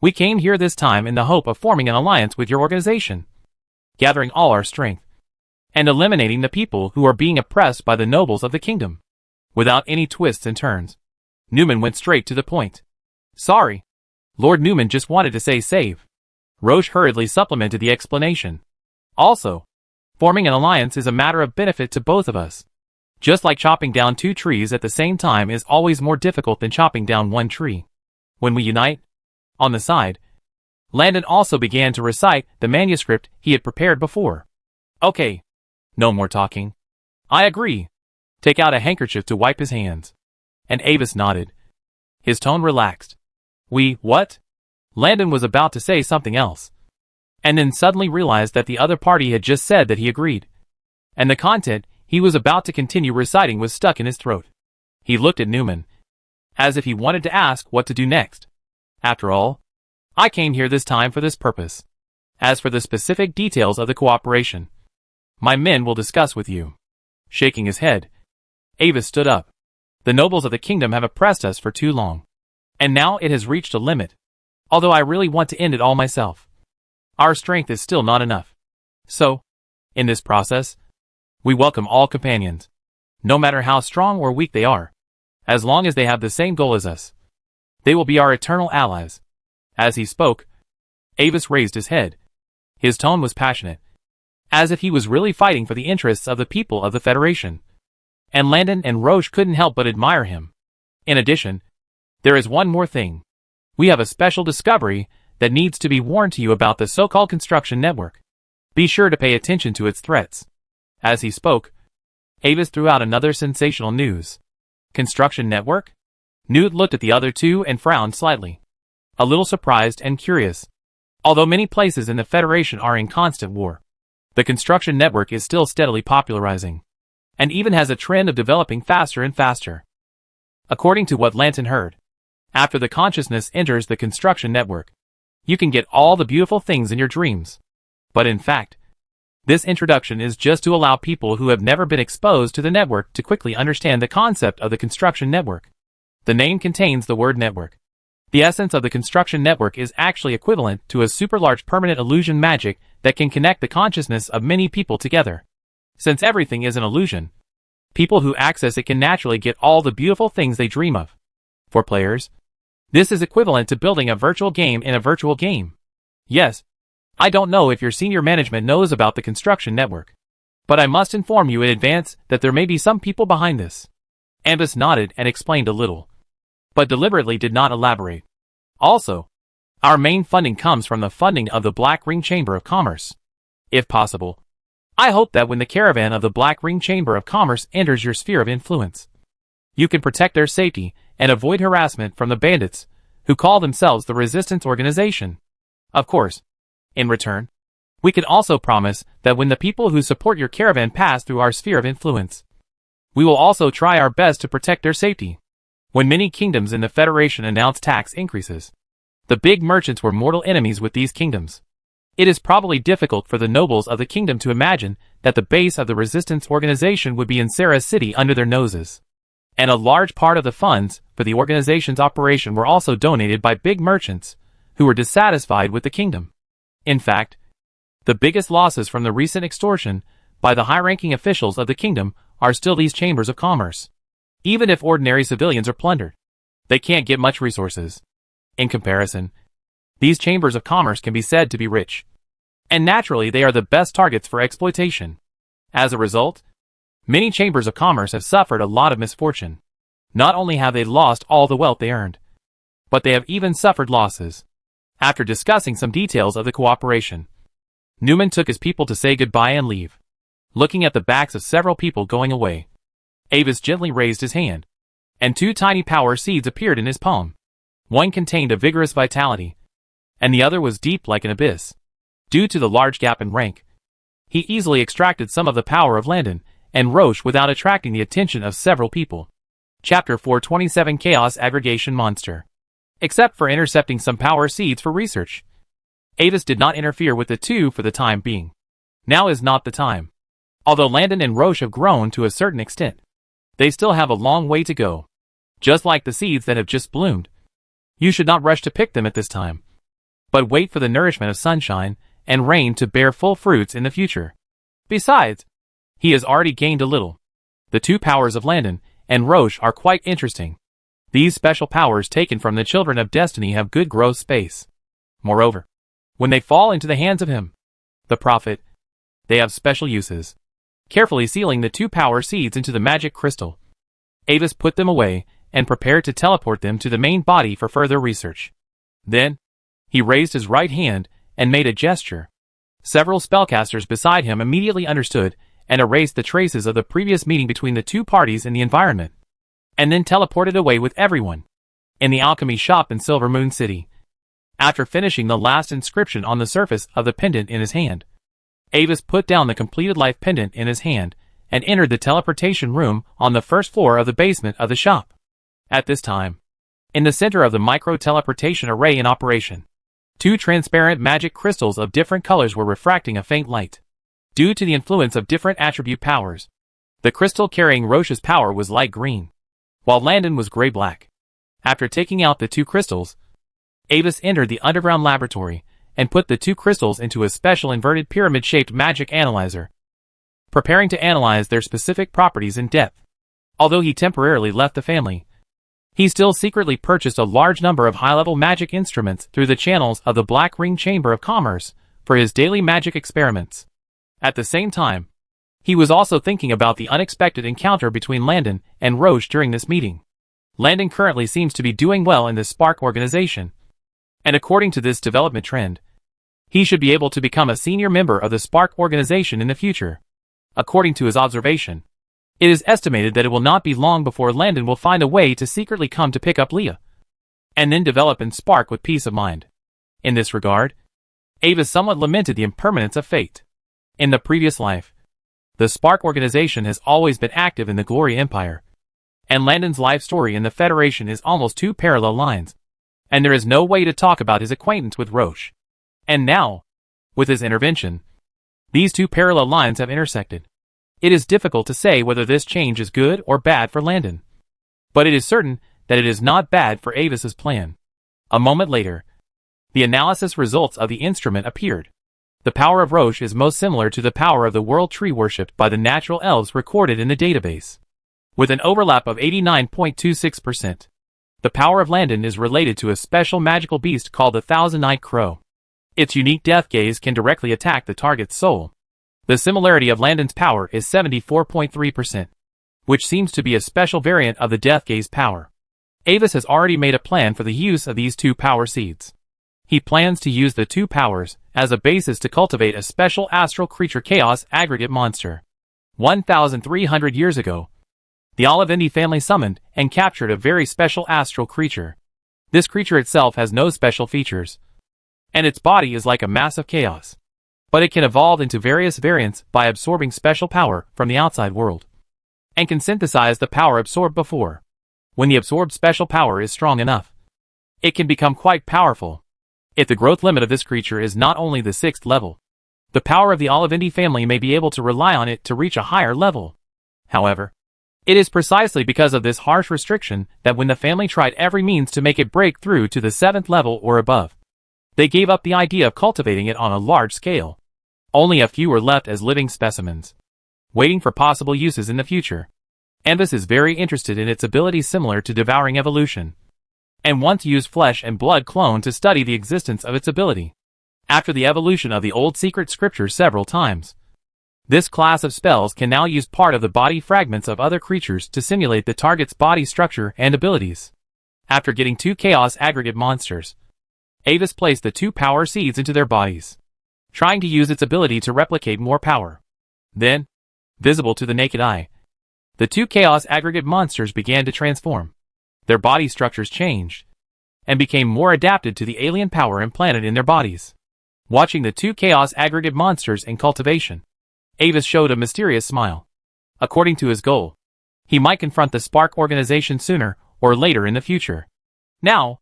We came here this time in the hope of forming an alliance with your organization, gathering all our strength, and eliminating the people who are being oppressed by the nobles of the kingdom. Without any twists and turns, Newman went straight to the point. Sorry. Lord Newman just wanted to say save. Roche hurriedly supplemented the explanation. Also, forming an alliance is a matter of benefit to both of us. Just like chopping down 2 trees at the same time is always more difficult than chopping down 1 tree. When we unite, on the side, Landon also began to recite the manuscript he had prepared before. Okay. No more talking. I agree. Take out a handkerchief to wipe his hands. And Avis nodded. His tone relaxed. What? Landon was about to say something else, and then suddenly realized that the other party had just said that he agreed, and the content he was about to continue reciting was stuck in his throat. He looked at Newman, as if he wanted to ask what to do next. After all, I came here this time for this purpose. As for the specific details of the cooperation, my men will discuss with you. Shaking his head, Avis stood up. The nobles of the kingdom have oppressed us for too long, and now it has reached a limit. Although I really want to end it all myself, our strength is still not enough. So, in this process, we welcome all companions, no matter how strong or weak they are, as long as they have the same goal as us. They will be our eternal allies. As he spoke, Avis raised his head. His tone was passionate, as if he was really fighting for the interests of the people of the Federation. And Landon and Roche couldn't help but admire him. In addition, there is one more thing. We have a special discovery that needs to be warned to you about the so-called construction network. Be sure to pay attention to its threats. As he spoke, Avis threw out another sensational news. Construction network? Newt looked at the other two and frowned slightly, a little surprised and curious. Although many places in the Federation are in constant war, the construction network is still steadily popularizing, and even has a trend of developing faster and faster. According to what Lanton heard, after the consciousness enters the construction network, you can get all the beautiful things in your dreams. But in fact, this introduction is just to allow people who have never been exposed to the network to quickly understand the concept of the construction network. The name contains the word network. The essence of the construction network is actually equivalent to a super large permanent illusion magic that can connect the consciousness of many people together. Since everything is an illusion, people who access it can naturally get all the beautiful things they dream of. For players, this is equivalent to building a virtual game in a virtual game. Yes, I don't know if your senior management knows about the construction network, but I must inform you in advance that there may be some people behind this. Ambus nodded and explained a little, but deliberately did not elaborate. Also, our main funding comes from the funding of the Black Ring Chamber of Commerce. If possible, I hope that when the caravan of the Black Ring Chamber of Commerce enters your sphere of influence, you can protect their safety and avoid harassment from the bandits who call themselves the Resistance Organization. Of course, in return, we can also promise that when the people who support your caravan pass through our sphere of influence, we will also try our best to protect their safety. When many kingdoms in the Federation announced tax increases, the big merchants were mortal enemies with these kingdoms. It is probably difficult for the nobles of the kingdom to imagine that the base of the Resistance Organization would be in Sarah City under their noses. And a large part of the funds for the organization's operation were also donated by big merchants who were dissatisfied with the kingdom. In fact, the biggest losses from the recent extortion by the high-ranking officials of the kingdom are still these chambers of commerce. Even if ordinary civilians are plundered, they can't get much resources. In comparison, these chambers of commerce can be said to be rich, and naturally they are the best targets for exploitation. As a result, many chambers of commerce have suffered a lot of misfortune. Not only have they lost all the wealth they earned, but they have even suffered losses. After discussing some details of the cooperation, Newman took his people to say goodbye and leave. Looking at the backs of several people going away, Avis gently raised his hand, and 2 tiny power seeds appeared in his palm. One contained a vigorous vitality, and the other was deep like an abyss. Due to the large gap in rank, he easily extracted some of the power of Landon and Roche without attracting the attention of several people. Chapter 427 Chaos Aggregation Monster. Except for intercepting some power seeds for research, Avis did not interfere with the two for the time being. Now is not the time. Although Landon and Roche have grown to a certain extent, they still have a long way to go. Just like the seeds that have just bloomed, you should not rush to pick them at this time, but wait for the nourishment of sunshine and rain to bear full fruits in the future. Besides, he has already gained a little. The two powers of Landon and Roche are quite interesting. These special powers taken from the children of destiny have good growth space. Moreover, when they fall into the hands of him, the prophet, they have special uses. Carefully sealing the two power seeds into the magic crystal, Avis put them away and prepared to teleport them to the main body for further research. Then, he raised his right hand and made a gesture. Several spellcasters beside him immediately understood and erased the traces of the previous meeting between the two parties in the environment, and then teleported away with everyone. In the alchemy shop in Silver Moon City, after finishing the last inscription on the surface of the pendant in his hand, Avis put down the completed life pendant in his hand and entered the teleportation room on the first floor of the basement of the shop. At this time, in the center of the micro-teleportation array in operation, two transparent magic crystals of different colors were refracting a faint light. Due to the influence of different attribute powers, the crystal carrying Roche's power was light green, while Landon was gray-black. After taking out the two crystals, Avis entered the underground laboratory and put the two crystals into a special inverted pyramid-shaped magic analyzer, preparing to analyze their specific properties in depth. Although he temporarily left the family, he still secretly purchased a large number of high-level magic instruments through the channels of the Black Ring Chamber of Commerce for his daily magic experiments. At the same time, he was also thinking about the unexpected encounter between Landon and Roche during this meeting. Landon currently seems to be doing well in the Spark organization, and according to this development trend, he should be able to become a senior member of the Spark organization in the future. According to his observation, it is estimated that it will not be long before Landon will find a way to secretly come to pick up Leah, and then develop in Spark with peace of mind. In this regard, Avis somewhat lamented the impermanence of fate. In the previous life, the Spark organization has always been active in the Glory Empire, and Landon's life story in the Federation is almost two parallel lines, and there is no way to talk about his acquaintance with Roche. And now, with his intervention, these two parallel lines have intersected. It is difficult to say whether this change is good or bad for Landon, but it is certain that it is not bad for Avis's plan. A moment later, the analysis results of the instrument appeared. The power of Roche is most similar to the power of the world tree worshipped by the natural elves recorded in the database, with an overlap of 89.26%. The power of Landon is related to a special magical beast called the Thousand-Eyed Crow. Its unique death gaze can directly attack the target's soul. The similarity of Landon's power is 74.3%, which seems to be a special variant of the death gaze power. Avis has already made a plan for the use of these two power seeds. He plans to use the two powers as a basis to cultivate a special astral creature chaos aggregate monster. 1,300 years ago, the Olivendi family summoned and captured a very special astral creature. This creature itself has no special features, and its body is like a mass of chaos, but it can evolve into various variants by absorbing special power from the outside world, and can synthesize the power absorbed before. When the absorbed special power is strong enough, it can become quite powerful. If the growth limit of this creature is not only the 6th level, the power of the Olivendi family may be able to rely on it to reach a higher level. However, it is precisely because of this harsh restriction that when the family tried every means to make it break through to the 7th level or above, they gave up the idea of cultivating it on a large scale. Only a few were left as living specimens, waiting for possible uses in the future. Avis is very interested in its abilities similar to devouring evolution, and wants to use flesh and blood clone to study the existence of its ability. After the evolution of the old secret scripture several times, this class of spells can now use part of the body fragments of other creatures to simulate the target's body structure and abilities. After getting two chaos aggregate monsters, Avis placed the two power seeds into their bodies, trying to use its ability to replicate more power. Then, visible to the naked eye, the two chaos aggregate monsters began to transform. Their body structures changed, and became more adapted to the alien power implanted in their bodies. Watching the two chaos aggregate monsters in cultivation, Avis showed a mysterious smile. According to his goal, he might confront the Spark organization sooner or later in the future. Now,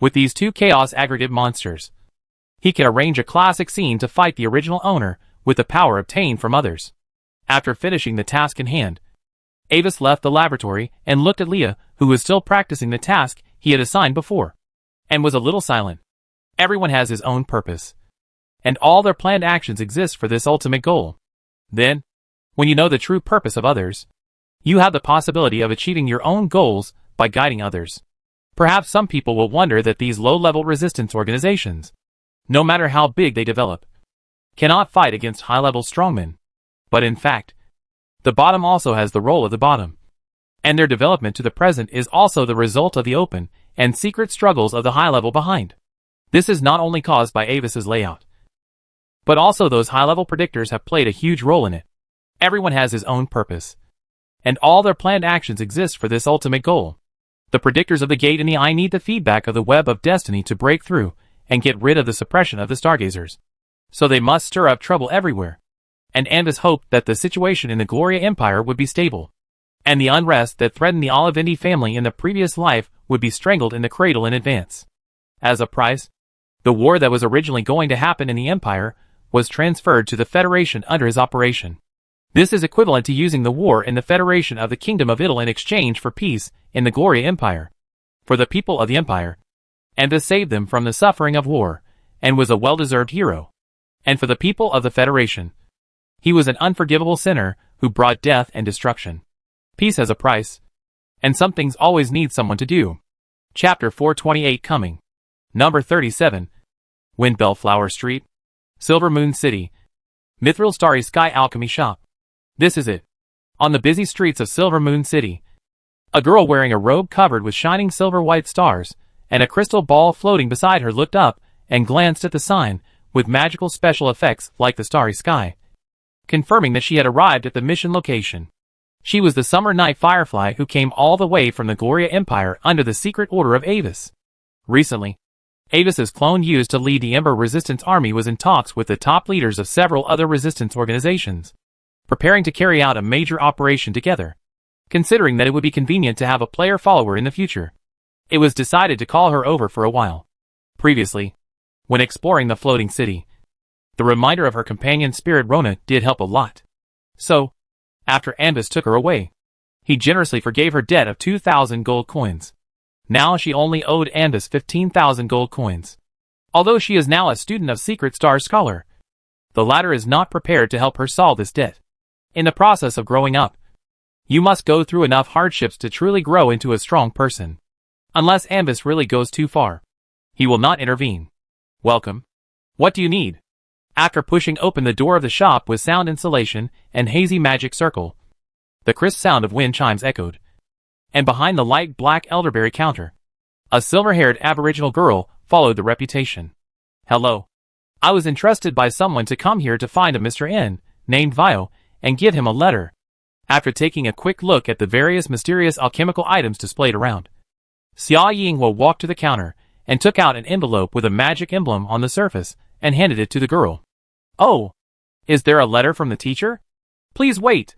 with these two chaos aggregate monsters, he can arrange a classic scene to fight the original owner with the power obtained from others. After finishing the task in hand, Avis left the laboratory and looked at Leah, who was still practicing the task he had assigned before, and was a little silent. Everyone has his own purpose, and all their planned actions exist for this ultimate goal. Then, when you know the true purpose of others, you have the possibility of achieving your own goals by guiding others. Perhaps some people will wonder that these low-level resistance organizations, no matter how big they develop, cannot fight against high-level strongmen. But in fact, the bottom also has the role of the bottom, and their development to the present is also the result of the open and secret struggles of the high-level behind. This is not only caused by Avis's layout, but also those high-level predictors have played a huge role in it. Everyone has his own purpose, and all their planned actions exist for this ultimate goal. The predictors of the gate in the eye need the feedback of the web of destiny to break through and get rid of the suppression of the stargazers. So they must stir up trouble everywhere. And Avis hoped that the situation in the Gloria Empire would be stable, and the unrest that threatened the Olivindi family in the previous life would be strangled in the cradle in advance. As a price, the war that was originally going to happen in the Empire was transferred to the Federation under his operation. This is equivalent to using the war in the Federation of the Kingdom of Italy in exchange for peace in the Gloria Empire. For the people of the Empire, Avis saved them from the suffering of war, and was a well-deserved hero. And for the people of the Federation, he was an unforgivable sinner who brought death and destruction. Peace has a price, and some things always need someone to do. Chapter 428 coming. Number 37. Windbell Flower Street, Silver Moon City, Mithril Starry Sky Alchemy Shop. This is it. On the busy streets of Silver Moon City, a girl wearing a robe covered with shining silver white stars and a crystal ball floating beside her looked up and glanced at the sign with magical special effects like the starry sky, confirming that she had arrived at the mission location. She was the Summer Night Firefly who came all the way from the Gloria Empire under the secret order of Avis. Recently, Avis's clone used to lead the Ember Resistance Army was in talks with the top leaders of several other resistance organizations, preparing to carry out a major operation together. Considering that it would be convenient to have a player follower in the future, it was decided to call her over for a while. Previously, when exploring the floating city, the reminder of her companion spirit Rona did help a lot. So, after Avis took her away, he generously forgave her debt of 2,000 gold coins. Now she only owed Avis 15,000 gold coins. Although she is now a student of Secret Star Scholar, the latter is not prepared to help her solve this debt. In the process of growing up, you must go through enough hardships to truly grow into a strong person. Unless Avis really goes too far, he will not intervene. Welcome. What do you need? After pushing open the door of the shop with sound insulation and hazy magic circle, the crisp sound of wind chimes echoed. And behind the light black elderberry counter, a silver-haired aboriginal girl followed the reputation. Hello. I was entrusted by someone to come here to find a Mr. N, named Vio, and give him a letter. After taking a quick look at the various mysterious alchemical items displayed around, Xia Yinghua walked to the counter and took out an envelope with a magic emblem on the surface and handed it to the girl. Oh, is there a letter from the teacher? Please wait.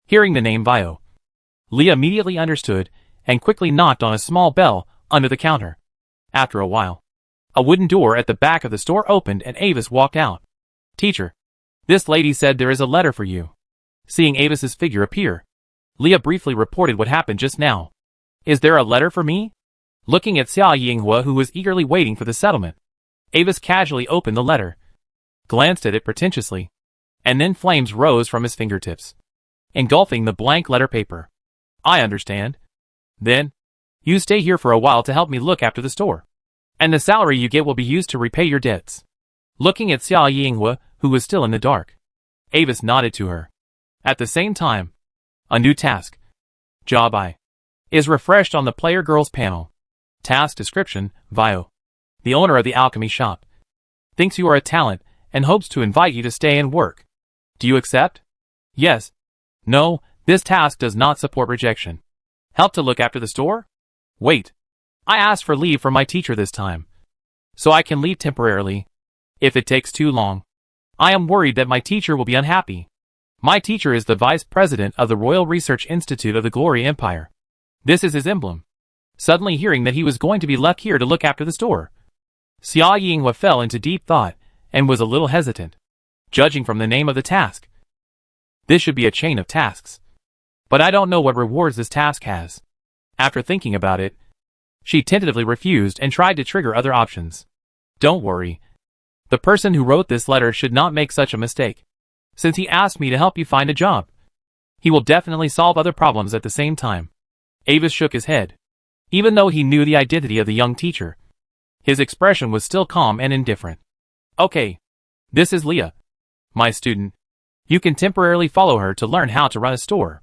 Hearing the name Vio, Leah immediately understood and quickly knocked on a small bell under the counter. After a while, a wooden door at the back of the store opened and Avis walked out. Teacher, this lady said there is a letter for you. Seeing Avis's figure appear, Leah briefly reported what happened just now. Is there a letter for me? Looking at Xia Yinghua, who was eagerly waiting for the settlement, Avis casually opened the letter, glanced at it pretentiously, and then flames rose from his fingertips, engulfing the blank letter paper. I understand. Then, you stay here for a while to help me look after the store, and the salary you get will be used to repay your debts. Looking at Xia Yinghua, who was still in the dark, Avis nodded to her. At the same time, a new task, Job I, is refreshed on the player girls panel. Task description, Vio, the owner of the alchemy shop, thinks you are a talent and hopes to invite you to stay and work. Do you accept? Yes. No, this task does not support rejection. Help to look after the store? Wait. I asked for leave from my teacher this time, so I can leave temporarily. If it takes too long, I am worried that my teacher will be unhappy. My teacher is the vice president of the Royal Research Institute of the Glory Empire. This is his emblem. Suddenly hearing that he was going to be left here to look after the store, Xia Yinghua fell into deep thought and was a little hesitant, judging from the name of the task. This should be a chain of tasks, but I don't know what rewards this task has. After thinking about it, she tentatively refused and tried to trigger other options. Don't worry. The person who wrote this letter should not make such a mistake. Since he asked me to help you find a job, he will definitely solve other problems at the same time. Avis shook his head. Even though he knew the identity of the young teacher, his expression was still calm and indifferent. Okay. This is Leah, my student. You can temporarily follow her to learn how to run a store.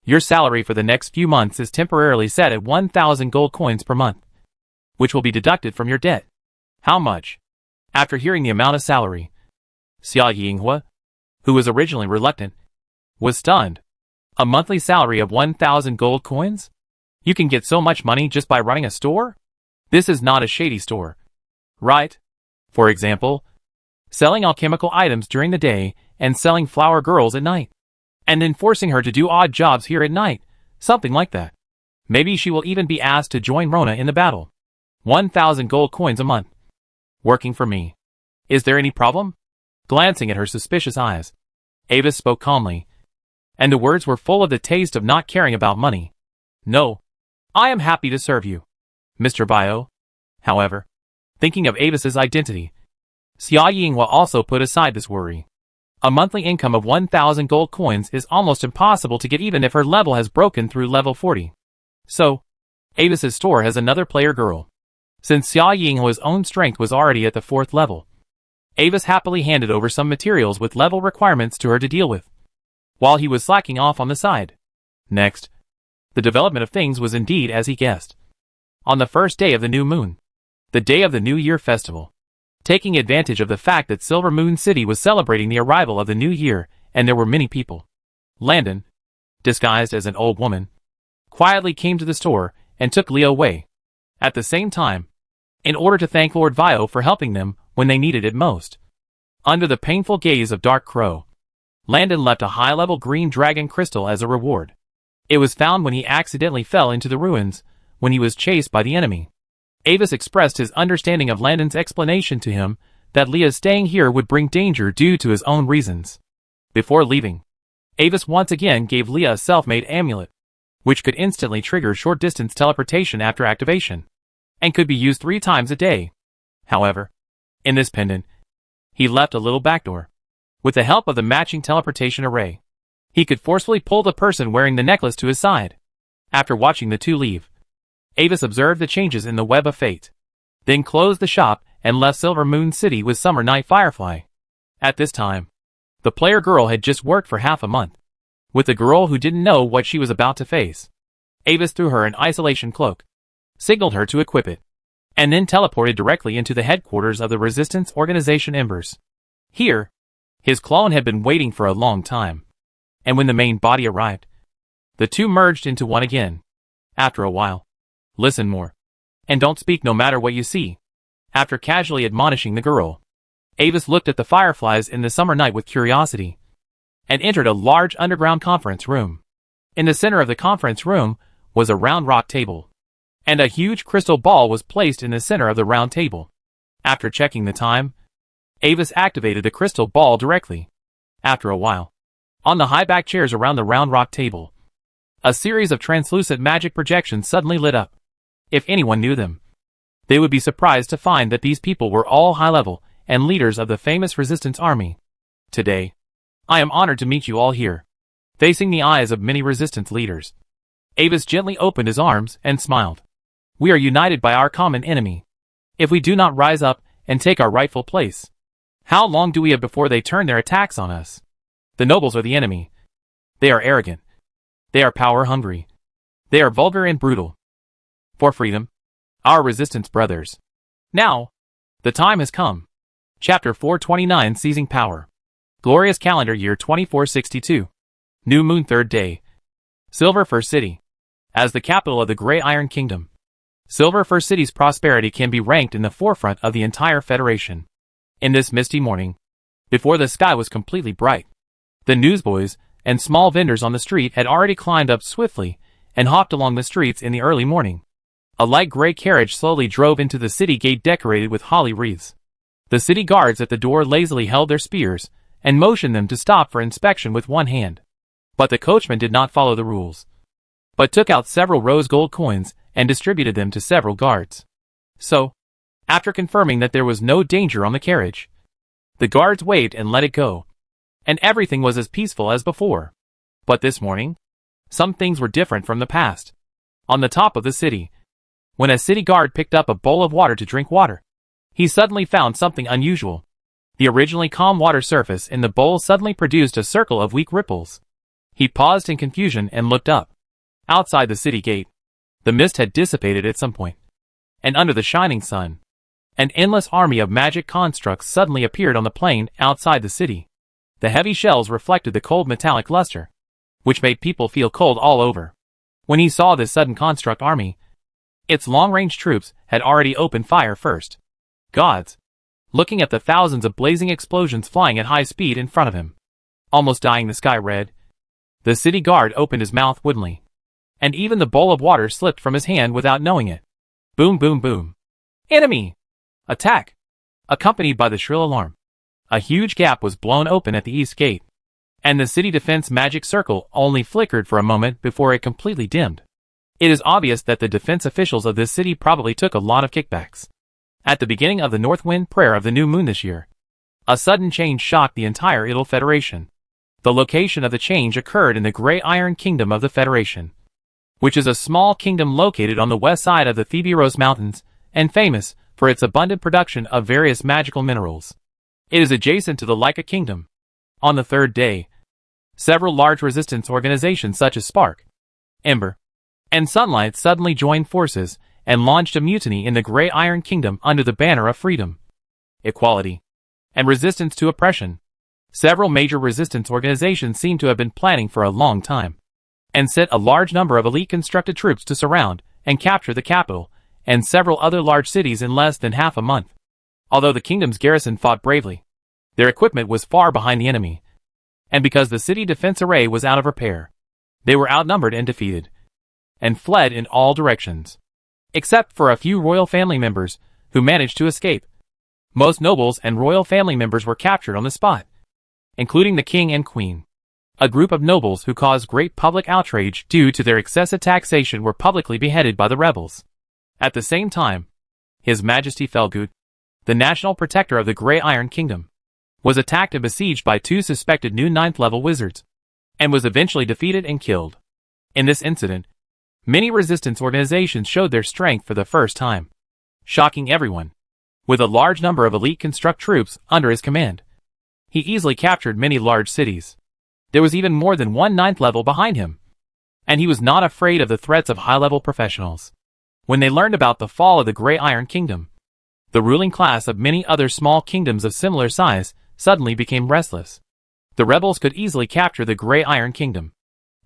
Your salary for the next few months is temporarily set at 1,000 gold coins per month, which will be deducted from your debt. How much? After hearing the amount of salary, Xia Yinghua, who was originally reluctant, was stunned. A monthly salary of 1,000 gold coins? You can get so much money just by running a store? This is not a shady store, right? For example, selling alchemical items during the day and selling flower girls at night, and then forcing her to do odd jobs here at night, something like that. Maybe she will even be asked to join Rona in the battle. 1,000 gold coins a month. Working for me. Is there any problem? Glancing at her suspicious eyes, Avis spoke calmly, and the words were full of the taste of not caring about money. No. I am happy to serve you, Mr. Bio. However, thinking of Avis's identity, Xia Yinghua also put aside this worry. A monthly income of 1,000 gold coins is almost impossible to get even if her level has broken through level 40. So, Avis's store has another player girl. Since Xia Yinghua's own strength was already at the 4th level, Avis happily handed over some materials with level requirements to her to deal with, while he was slacking off on the side. Next, the development of things was indeed as he guessed. On the first day of the new moon, the day of the New Year festival, taking advantage of the fact that Silver Moon City was celebrating the arrival of the new year and there were many people, Landon, disguised as an old woman, quietly came to the store and took Leah away. At the same time, in order to thank Lord Vio for helping them when they needed it most. Under the painful gaze of Dark Crow, Landon left a high-level green dragon crystal as a reward. It was found when he accidentally fell into the ruins, when he was chased by the enemy. Avis expressed his understanding of Landon's explanation to him that Leah's staying here would bring danger due to his own reasons. Before leaving, Avis once again gave Leah a self-made amulet, which could instantly trigger short-distance teleportation after activation, and could be used 3 times a day. However, in this pendant, he left a little backdoor. With the help of the matching teleportation array, he could forcefully pull the person wearing the necklace to his side. After watching the two leave, Avis observed the changes in the web of fate, then closed the shop and left Silver Moon City with Summer Night Firefly. At this time, the player girl had just worked for half a month, with the girl who didn't know what she was about to face. Avis threw her an isolation cloak, signaled her to equip it, and then teleported directly into the headquarters of the Resistance Organization Embers. Here, his clone had been waiting for a long time, and when the main body arrived, the two merged into one again. After a while, listen more, and don't speak no matter what you see. After casually admonishing the girl, Avis looked at the fireflies in the summer night with curiosity, and entered a large underground conference room. In the center of the conference room was a round rock table, and a huge crystal ball was placed in the center of the round table. After checking the time, Avis activated the crystal ball directly. After a while, on the high-back chairs around the round rock table, a series of translucent magic projections suddenly lit up. If anyone knew them, they would be surprised to find that these people were all high-level and leaders of the famous resistance army. Today, I am honored to meet you all here. Facing the eyes of many resistance leaders, Avis gently opened his arms and smiled. We are united by our common enemy. If we do not rise up and take our rightful place, how long do we have before they turn their attacks on us? The nobles are the enemy. They are arrogant. They are power-hungry. They are vulgar and brutal. For freedom, our resistance brothers. Now, the time has come. Chapter 429 Seizing Power. Glorious Calendar Year 2462. New Moon 3rd Day. Silver Fir City. As the capital of the Grey Iron Kingdom, Silver First City's prosperity can be ranked in the forefront of the entire Federation. In this misty morning, before the sky was completely bright, the newsboys and small vendors on the street had already climbed up swiftly and hopped along the streets in the early morning. A light gray carriage slowly drove into the city gate decorated with holly wreaths. The city guards at the door lazily held their spears and motioned them to stop for inspection with one hand. But the coachman did not follow the rules, but took out several rose gold coins and distributed them to several guards. So, after confirming that there was no danger on the carriage, the guards waved and let it go, and everything was as peaceful as before. But this morning, some things were different from the past. On the top of the city, when a city guard picked up a bowl of water to drink water, he suddenly found something unusual. The originally calm water surface in the bowl suddenly produced a circle of weak ripples. He paused in confusion and looked up. Outside the city gate, the mist had dissipated at some point, and under the shining sun, an endless army of magic constructs suddenly appeared on the plain outside the city. The heavy shells reflected the cold metallic luster, which made people feel cold all over. When he saw this sudden construct army, its long-range troops had already opened fire first. Gods! Looking at the thousands of blazing explosions flying at high speed in front of him, almost dyeing the sky red, the city guard opened his mouth woodenly, and even the bowl of water slipped from his hand without knowing it. Boom, boom, boom. Enemy! Attack! Accompanied by the shrill alarm, a huge gap was blown open at the east gate, and the city defense magic circle only flickered for a moment before it completely dimmed. It is obvious that the defense officials of this city probably took a lot of kickbacks. At the beginning of the North Wind Prayer of the new moon this year, a sudden change shocked the entire Idle Federation. The location of the change occurred in the Grey Iron Kingdom of the Federation, which is a small kingdom located on the west side of the Thebieros Mountains and famous for its abundant production of various magical minerals. It is adjacent to the Leica Kingdom. On the third day, several large resistance organizations such as Spark, Ember, and Sunlight suddenly joined forces and launched a mutiny in the Grey Iron Kingdom under the banner of freedom, equality, and resistance to oppression. Several major resistance organizations seem to have been planning for a long time, and sent a large number of elite constructed troops to surround and capture the capital and several other large cities in less than half a month. Although the kingdom's garrison fought bravely, their equipment was far behind the enemy, and because the city defense array was out of repair, they were outnumbered and defeated, and fled in all directions, except for a few royal family members who managed to escape. Most nobles and royal family members were captured on the spot, including the king and queen. A group of nobles who caused great public outrage due to their excessive taxation were publicly beheaded by the rebels. At the same time, His Majesty Felgood, the national protector of the Grey Iron Kingdom, was attacked and besieged by two suspected new 9th level wizards, and was eventually defeated and killed. In this incident, many resistance organizations showed their strength for the first time, shocking everyone. With a large number of elite construct troops under his command, he easily captured many large cities. There was even more than one 9th level behind him, and he was not afraid of the threats of high-level professionals. When they learned about the fall of the Grey Iron Kingdom, the ruling class of many other small kingdoms of similar size suddenly became restless. The rebels could easily capture the Grey Iron Kingdom.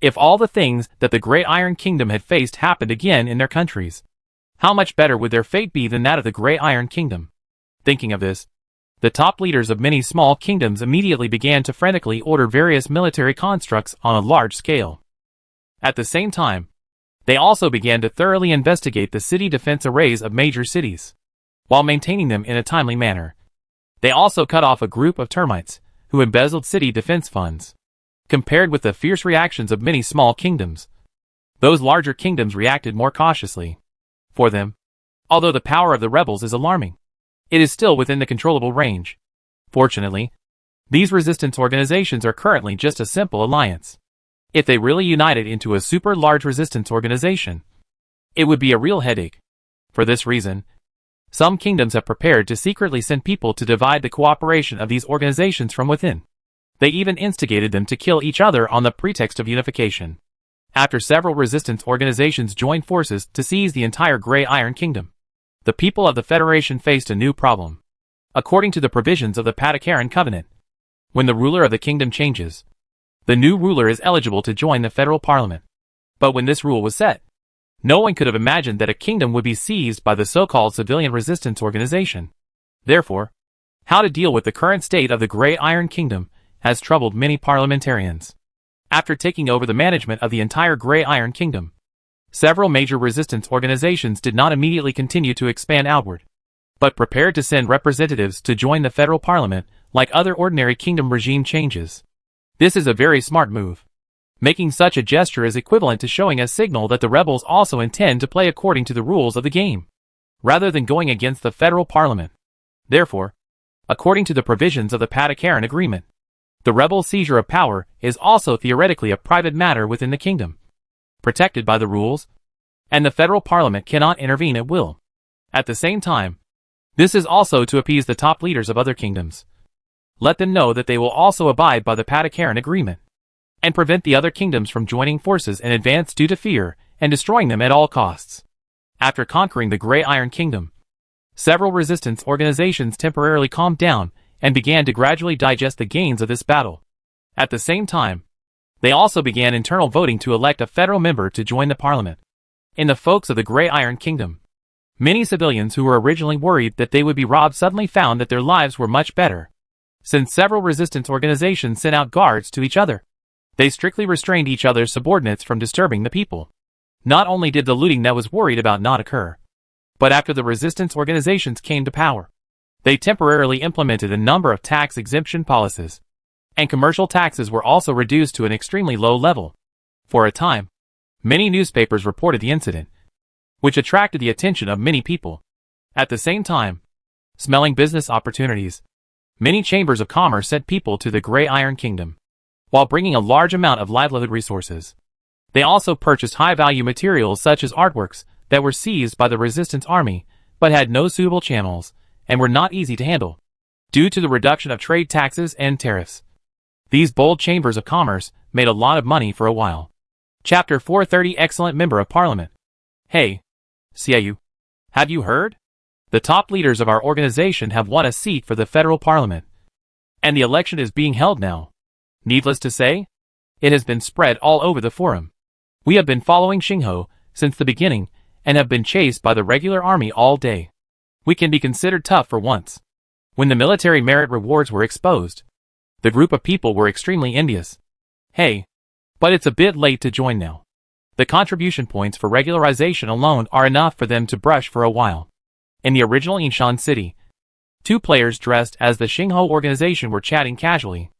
If all the things that the Grey Iron Kingdom had faced happened again in their countries, how much better would their fate be than that of the Grey Iron Kingdom? Thinking of this, the top leaders of many small kingdoms immediately began to frantically order various military constructs on a large scale. At the same time, they also began to thoroughly investigate the city defense arrays of major cities, while maintaining them in a timely manner. They also cut off a group of termites who embezzled city defense funds. Compared with the fierce reactions of many small kingdoms, those larger kingdoms reacted more cautiously. For them, although the power of the rebels is alarming, it is still within the controllable range. Fortunately, these resistance organizations are currently just a simple alliance. If they really united into a super large resistance organization, it would be a real headache. For this reason, some kingdoms have prepared to secretly send people to divide the cooperation of these organizations from within. They even instigated them to kill each other on the pretext of unification. After several resistance organizations joined forces to seize the entire Grey Iron Kingdom, the people of the Federation faced a new problem. According to the provisions of the Patakaran Covenant, when the ruler of the kingdom changes, the new ruler is eligible to join the federal parliament. But when this rule was set, No one could have imagined that a kingdom would be seized by the so-called civilian resistance organization. Therefore, how to deal with the current state of the Grey Iron Kingdom has troubled many parliamentarians. After taking over the management of the entire Grey Iron Kingdom, several major resistance organizations did not immediately continue to expand outward, but prepared to send representatives to join the federal parliament like other ordinary kingdom regime changes. This is a very smart move. Making such a gesture is equivalent to showing a signal that the rebels also intend to play according to the rules of the game, rather than going against the federal parliament. Therefore, according to the provisions of the Patakaran Agreement, the rebel seizure of power is also theoretically a private matter within the kingdom, protected by the rules, and the federal parliament cannot intervene at will. At the same time, this is also to appease the top leaders of other kingdoms. Let them know that they will also abide by the Patakaran Agreement, and prevent the other kingdoms from joining forces in advance due to fear and destroying them at all costs. After conquering the Grey Iron Kingdom, several resistance organizations temporarily calmed down and began to gradually digest the gains of this battle. At the same time, they also began internal voting to elect a federal member to join the parliament. In the folks of the Grey Iron Kingdom, many civilians who were originally worried that they would be robbed suddenly found that their lives were much better, since several resistance organizations sent out guards to each other. They strictly restrained each other's subordinates from disturbing the people. Not only did the looting that was worried about not occur, but after the resistance organizations came to power, they temporarily implemented a number of tax exemption policies, and commercial taxes were also reduced to an extremely low level. For a time, many newspapers reported the incident, which attracted the attention of many people. At the same time, smelling business opportunities, many chambers of commerce sent people to the Grey Iron Kingdom, while bringing a large amount of livelihood resources. They also purchased high-value materials such as artworks that were seized by the resistance army, but had no suitable channels, and were not easy to handle, due to the reduction of trade taxes and tariffs. These bold chambers of commerce made a lot of money for a while. Chapter 430 Excellent Member of Parliament. Hey, Siayu, have you heard? The top leaders of our organization have won a seat for the federal parliament, and the election is being held now. Needless to say, it has been spread all over the forum. We have been following Xingho since the beginning and have been chased by the regular army all day. We can be considered tough for once. When the military merit rewards were exposed, the group of people were extremely envious. Hey, but it's a bit late to join now. The contribution points for regularization alone are enough for them to brush for a while. In the original Yinshan city, two players dressed as the Xingho organization were chatting casually.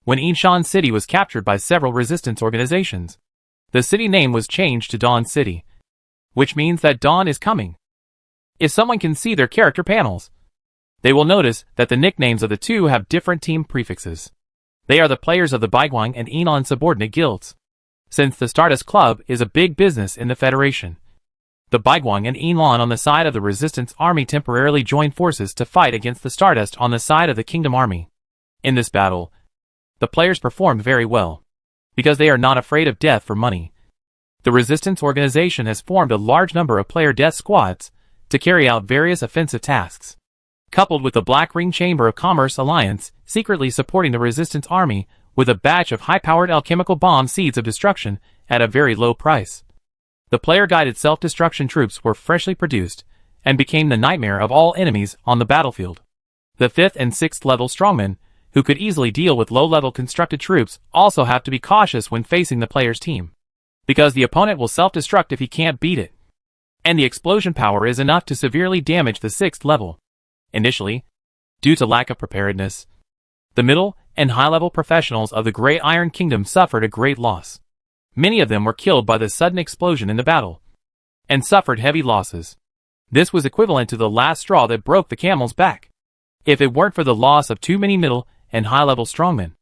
When Yinshan city was captured by several resistance organizations, the city name was changed to Dawn City, which means that dawn is coming. If someone can see their character panels, they will notice that the nicknames of the two have different team prefixes. They are the players of the Baiguang and Yinan subordinate guilds, since the Stardust Club is a big business in the Federation. The Baiguang and Yinan on the side of the resistance army temporarily joined forces to fight against the Stardust on the side of the Kingdom Army. In this battle, the players performed very well, because they are not afraid of death for money. The resistance organization has formed a large number of player death squads to carry out various offensive tasks, coupled with the Black Ring Chamber of Commerce Alliance secretly supporting the resistance army with a batch of high-powered alchemical bomb seeds of destruction at a very low price. The player-guided self-destruction troops were freshly produced and became the nightmare of all enemies on the battlefield. The 5th and 6th level strongmen, who could easily deal with low-level constructed troops, also have to be cautious when facing the player's team, because the opponent will self-destruct if he can't beat it, and the explosion power is enough to severely damage the 6th level. Initially, due to lack of preparedness, the middle and high-level professionals of the Grey Iron Kingdom suffered a great loss. Many of them were killed by the sudden explosion in the battle, and suffered heavy losses. This was equivalent to the last straw that broke the camel's back. If it weren't for the loss of too many middle and high-level strongmen,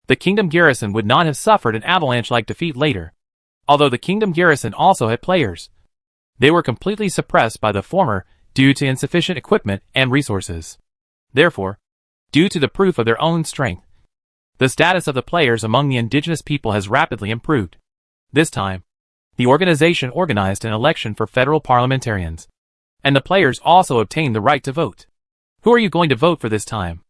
the kingdom garrison would not have suffered an avalanche-like defeat later. Although the kingdom garrison also had players, they were completely suppressed by the former due to insufficient equipment and resources. Therefore, due to the proof of their own strength, the status of the players among the indigenous people has rapidly improved. This time, the organization organized an election for federal parliamentarians, and the players also obtained the right to vote. Who are you going to vote for this time?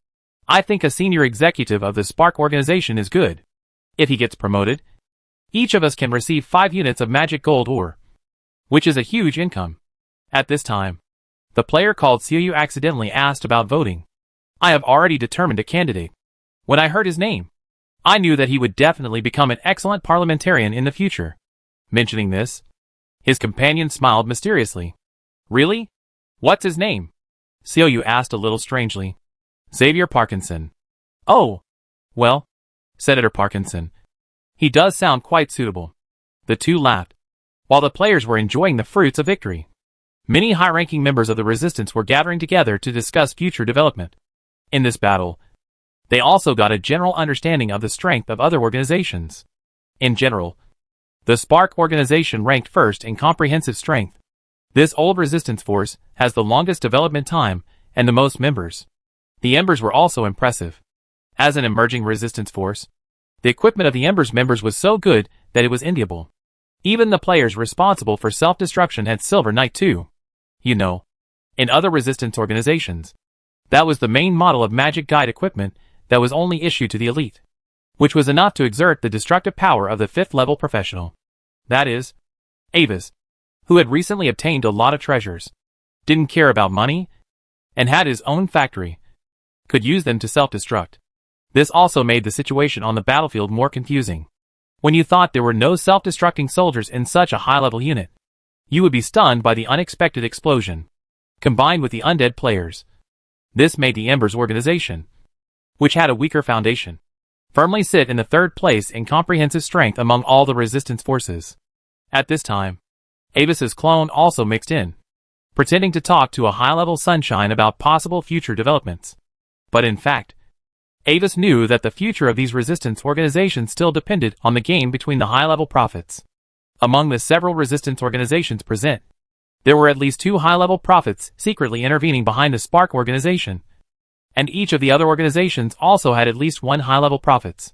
I think a senior executive of the Spark organization is good. If he gets promoted, each of us can receive 5 units of magic gold ore. which is a huge income. At this time, the player called Celia accidentally asked about voting. I have already determined a candidate. When I heard his name, I knew that he would definitely become an excellent parliamentarian in the future. Mentioning this, his companion smiled mysteriously. Really? What's his name? Celia asked a little strangely. Xavier Parkinson. Oh, well, Senator Parkinson. He does sound quite suitable. The two laughed, while the players were enjoying the fruits of victory. Many high-ranking members of the resistance were gathering together to discuss future development. In this battle, they also got a general understanding of the strength of other organizations. In general, the Spark organization ranked first in comprehensive strength. This old resistance force has the longest development time and the most members. The Embers were also impressive. As an emerging resistance force, the equipment of the Embers members was so good that it was enviable. Even the players responsible for self-destruction had Silver Knight too. You know, in other resistance organizations, that was the main model of magic guide equipment that was only issued to the elite, which was enough to exert the destructive power of the 5th level professional. That is, Avis, who had recently obtained a lot of treasures, didn't care about money, and had his own factory, could use them to self-destruct. This also made the situation on the battlefield more confusing. When you thought there were no self-destructing soldiers in such a high-level unit, you would be stunned by the unexpected explosion, combined with the undead players. This made the Embers organization, which had a weaker foundation, firmly sit in the 3rd place in comprehensive strength among all the resistance forces. At this time, Avis's clone also mixed in, pretending to talk to a high-level Sunshine about possible future developments. But in fact, Avis knew that the future of these resistance organizations still depended on the game between the high-level prophets. Among the several resistance organizations present, there were at least 2 high-level prophets secretly intervening behind the Spark organization, and each of the other organizations also had at least 1 high-level prophets.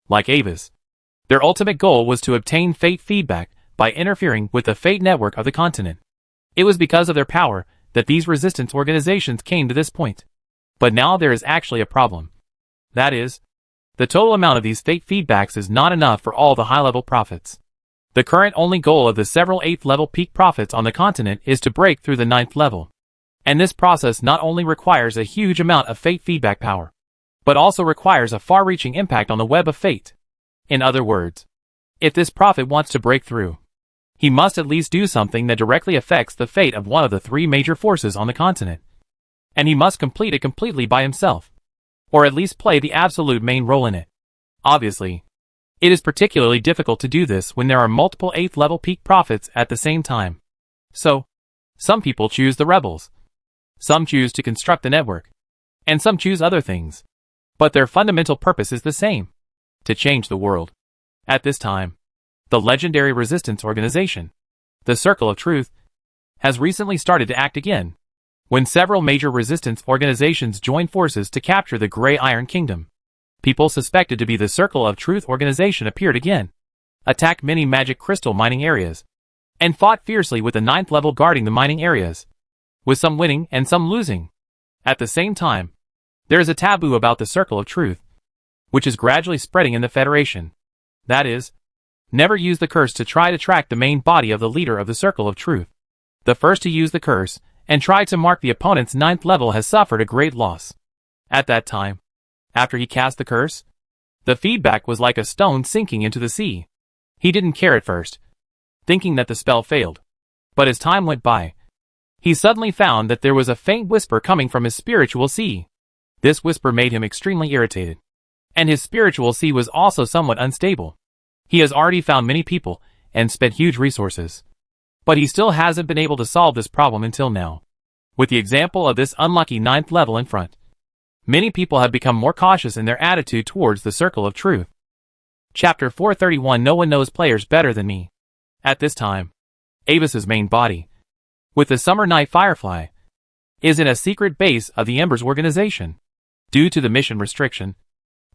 Like Avis, their ultimate goal was to obtain fate feedback by interfering with the fate network of the continent. It was because of their power that these resistance organizations came to this point. But now there is actually a problem. That is, the total amount of these fate feedbacks is not enough for all the high-level prophets. The current only goal of the several 8th level peak prophets on the continent is to break through the 9th level. And this process not only requires a huge amount of fate feedback power, but also requires a far-reaching impact on the web of fate. In other words, if this prophet wants to break through, he must at least do something that directly affects the fate of one of the 3 major forces on the continent. And he must complete it completely by himself, or at least play the absolute main role in it. Obviously, it is particularly difficult to do this when there are multiple 8th level peak prophets at the same time. So, some people choose the rebels, some choose to construct the network, and some choose other things. But their fundamental purpose is the same: to change the world. At this time, the legendary resistance organization, the Circle of Truth, has recently started to act again, when several major resistance organizations joined forces to capture the Grey Iron Kingdom. People suspected to be the Circle of Truth organization appeared again, attacked many magic crystal mining areas, and fought fiercely with the 9th level guarding the mining areas, with some winning and some losing. At the same time, there is a taboo about the Circle of Truth, which is gradually spreading in the Federation. That is, never use the curse to try to track the main body of the leader of the Circle of Truth. The first to use the curse and try to mark the opponent's 9th level has suffered a great loss. At that time, after he cast the curse, the feedback was like a stone sinking into the sea. He didn't care at first, thinking that the spell failed. But as time went by, he suddenly found that there was a faint whisper coming from his spiritual sea. This whisper made him extremely irritated, and his spiritual sea was also somewhat unstable. He has already found many people and spent huge resources, but he still hasn't been able to solve this problem until now. With the example of this unlucky 9th level in front, many people have become more cautious in their attitude towards the Circle of Truth. Chapter 431. No one knows players better than me. At this time, Avis's main body, with the Summer Night Firefly, is in a secret base of the Embers organization. Due to the mission restriction,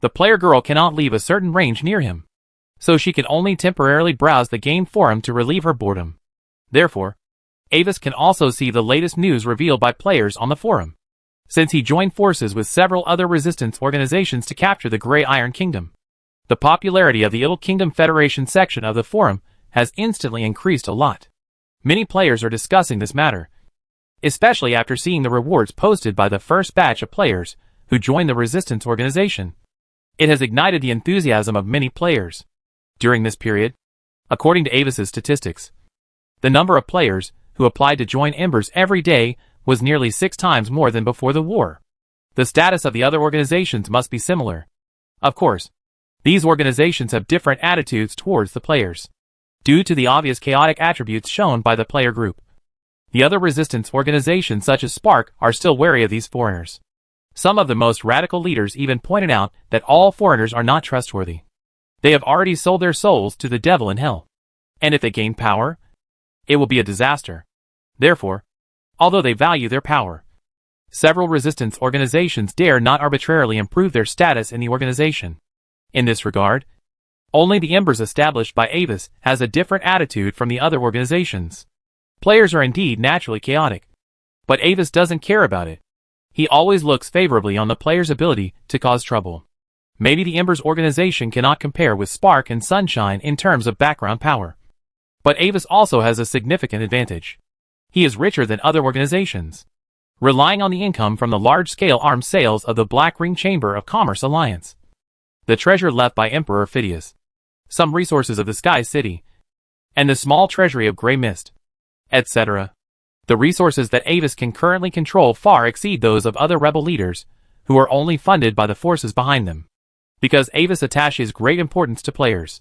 the player girl cannot leave a certain range near him, so she can only temporarily browse the game forum to relieve her boredom. Therefore, Avis can also see the latest news revealed by players on the forum, since he joined forces with several other resistance organizations to capture the Grey Iron Kingdom. The popularity of the Ill Kingdom Federation section of the forum has instantly increased a lot. Many players are discussing this matter, especially after seeing the rewards posted by the first batch of players who joined the resistance organization. It has ignited the enthusiasm of many players. During this period, according to Avis's statistics, the number of players who applied to join Embers every day was nearly 6 times more than before the war. The status of the other organizations must be similar. Of course, these organizations have different attitudes towards the players, due to the obvious chaotic attributes shown by the player group. The other resistance organizations such as Spark are still wary of these foreigners. Some of the most radical leaders even pointed out that all foreigners are not trustworthy. They have already sold their souls to the devil in hell. And if they gain power, it will be a disaster. Therefore, although they value their power, several resistance organizations dare not arbitrarily improve their status in the organization. In this regard, only the Embers established by Avis has a different attitude from the other organizations. Players are indeed naturally chaotic, but Avis doesn't care about it. He always looks favorably on the player's ability to cause trouble. Maybe the Embers organization cannot compare with Spark and Sunshine in terms of background power. But Avis also has a significant advantage. He is richer than other organizations, relying on the income from the large-scale arms sales of the Black Ring Chamber of Commerce Alliance, the treasure left by Emperor Phidias, some resources of the Sky City, and the small treasury of Grey Mist, etc. The resources that Avis can currently control far exceed those of other rebel leaders, who are only funded by the forces behind them, because Avis attaches great importance to players.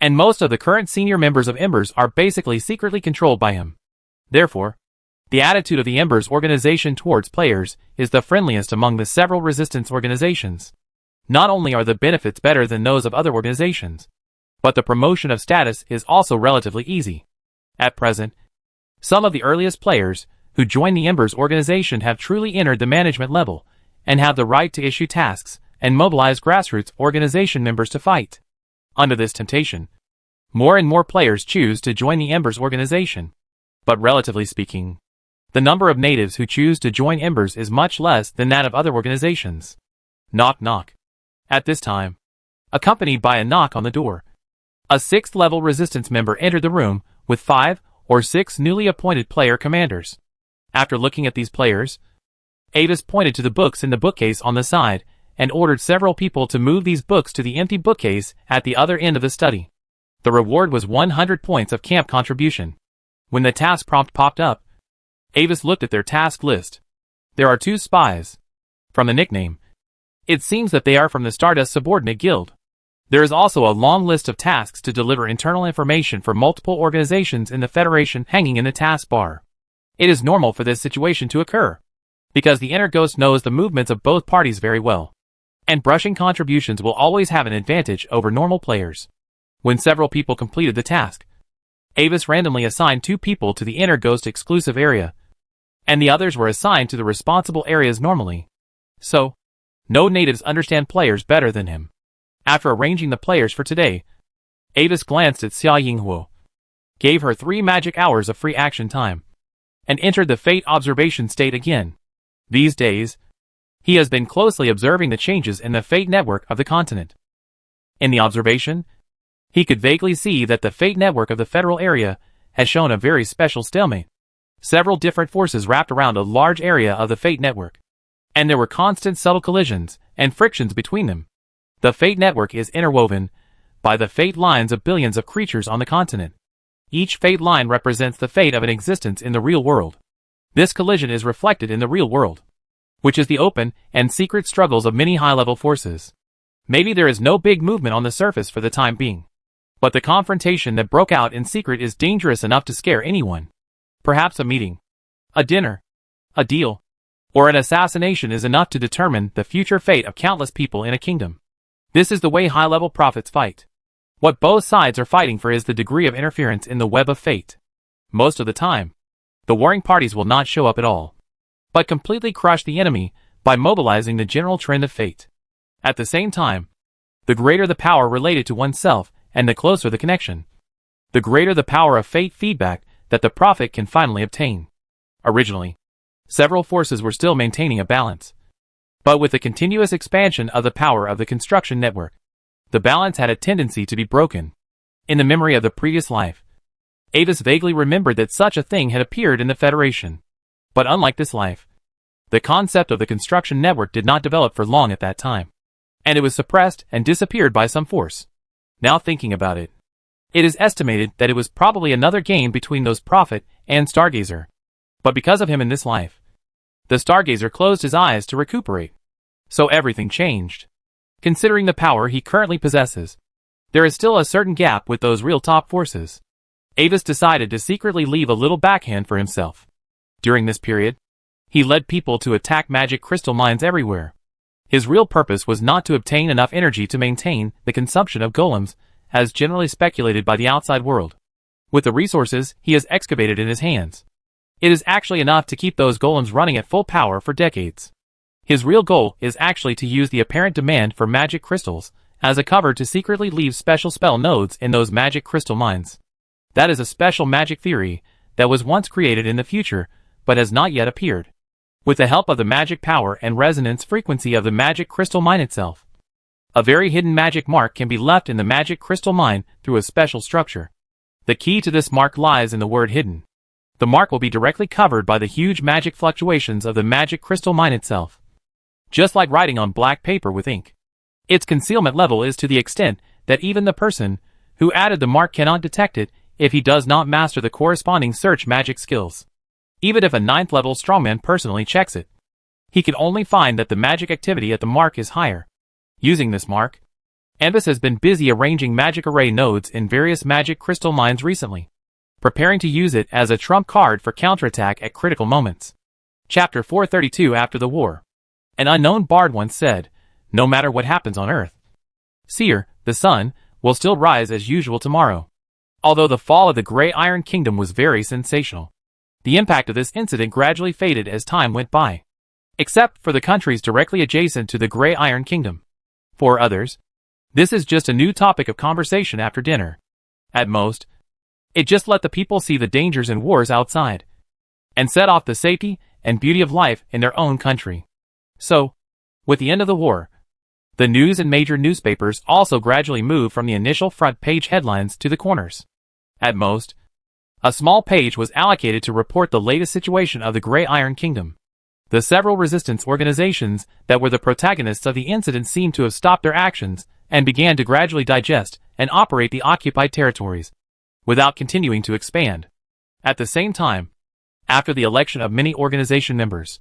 And most of the current senior members of Embers are basically secretly controlled by him. Therefore, the attitude of the Embers organization towards players is the friendliest among the several resistance organizations. Not only are the benefits better than those of other organizations, but the promotion of status is also relatively easy. At present, some of the earliest players who join the Embers organization have truly entered the management level and have the right to issue tasks and mobilize grassroots organization members to fight. Under this temptation, more and more players choose to join the Embers organization. But relatively speaking, the number of natives who choose to join Embers is much less than that of other organizations. Knock knock. At this time, accompanied by a knock on the door, a 6th level resistance member entered the room with 5 or 6 newly appointed player commanders. After looking at these players, Avis pointed to the books in the bookcase on the side and ordered several people to move these books to the empty bookcase at the other end of the study. The reward was 100 points of camp contribution. When the task prompt popped up, Avis looked at their task list. There are 2 spies. From the nickname, it seems that they are from the Stardust Subordinate Guild. There is also a long list of tasks to deliver internal information for multiple organizations in the Federation hanging in the taskbar. It is normal for this situation to occur, because the inner ghost knows the movements of both parties very well, and brushing contributions will always have an advantage over normal players. When several people completed the task, Avis randomly assigned 2 people to the inner ghost exclusive area, and the others were assigned to the responsible areas normally. So, no natives understand players better than him. After arranging the players for today, Avis glanced at Xia Yinghuo, gave her 3 magic hours of free action time, and entered the fate observation state again. These days, he has been closely observing the changes in the fate network of the continent. In the observation, he could vaguely see that the fate network of the federal area has shown a very special stalemate. Several different forces wrapped around a large area of the fate network, and there were constant subtle collisions and frictions between them. The fate network is interwoven by the fate lines of billions of creatures on the continent. Each fate line represents the fate of an existence in the real world. This collision is reflected in the real world, which is the open and secret struggles of many high-level forces. Maybe there is no big movement on the surface for the time being, but the confrontation that broke out in secret is dangerous enough to scare anyone. Perhaps a meeting, a dinner, a deal, or an assassination is enough to determine the future fate of countless people in a kingdom. This is the way high-level prophets fight. What both sides are fighting for is the degree of interference in the web of fate. Most of the time, the warring parties will not show up at all, but completely crush the enemy by mobilizing the general trend of fate. At the same time, the greater the power related to oneself and the closer the connection, the greater the power of fate feedback that the prophet can finally obtain. Originally, several forces were still maintaining a balance, but with the continuous expansion of the power of the construction network, the balance had a tendency to be broken. In the memory of the previous life, Avis vaguely remembered that such a thing had appeared in the Federation. But unlike this life, the concept of the construction network did not develop for long at that time, and it was suppressed and disappeared by some force. Now thinking about it, it is estimated that it was probably another game between those Prophet and Stargazer. But because of him in this life, the Stargazer closed his eyes to recuperate. So everything changed. Considering the power he currently possesses, there is still a certain gap with those real top forces. Avis decided to secretly leave a little backhand for himself. During this period, he led people to attack magic crystal mines everywhere. His real purpose was not to obtain enough energy to maintain the consumption of golems, as generally speculated by the outside world. With the resources he has excavated in his hands, it is actually enough to keep those golems running at full power for decades. His real goal is actually to use the apparent demand for magic crystals as a cover to secretly leave special spell nodes in those magic crystal mines. That is a special magic theory that was once created in the future but has not yet appeared. With the help of the magic power and resonance frequency of the magic crystal mine itself, a very hidden magic mark can be left in the magic crystal mine through a special structure. The key to this mark lies in the word hidden. The mark will be directly covered by the huge magic fluctuations of the magic crystal mine itself. Just like writing on black paper with ink. Its concealment level is to the extent that even the person who added the mark cannot detect it if he does not master the corresponding search magic skills. Even if a 9th level strongman personally checks it, he can only find that the magic activity at the mark is higher. Using this mark, Avis has been busy arranging magic array nodes in various magic crystal mines recently, preparing to use it as a trump card for counterattack at critical moments. Chapter 432. After the war. An unknown bard once said, "No matter what happens on Earth, Seer, the sun, will still rise as usual tomorrow." Although the fall of the Grey Iron Kingdom was very sensational, the impact of this incident gradually faded as time went by. Except for the countries directly adjacent to the Grey Iron Kingdom. For others, this is just a new topic of conversation after dinner. At most, it just let the people see the dangers and wars outside, and set off the safety and beauty of life in their own country. So, with the end of the war, the news and major newspapers also gradually moved from the initial front page headlines to the corners. At most, a small page was allocated to report the latest situation of the Grey Iron Kingdom. The several resistance organizations that were the protagonists of the incident seemed to have stopped their actions and began to gradually digest and operate the occupied territories, without continuing to expand. At the same time, after the election of many organization members,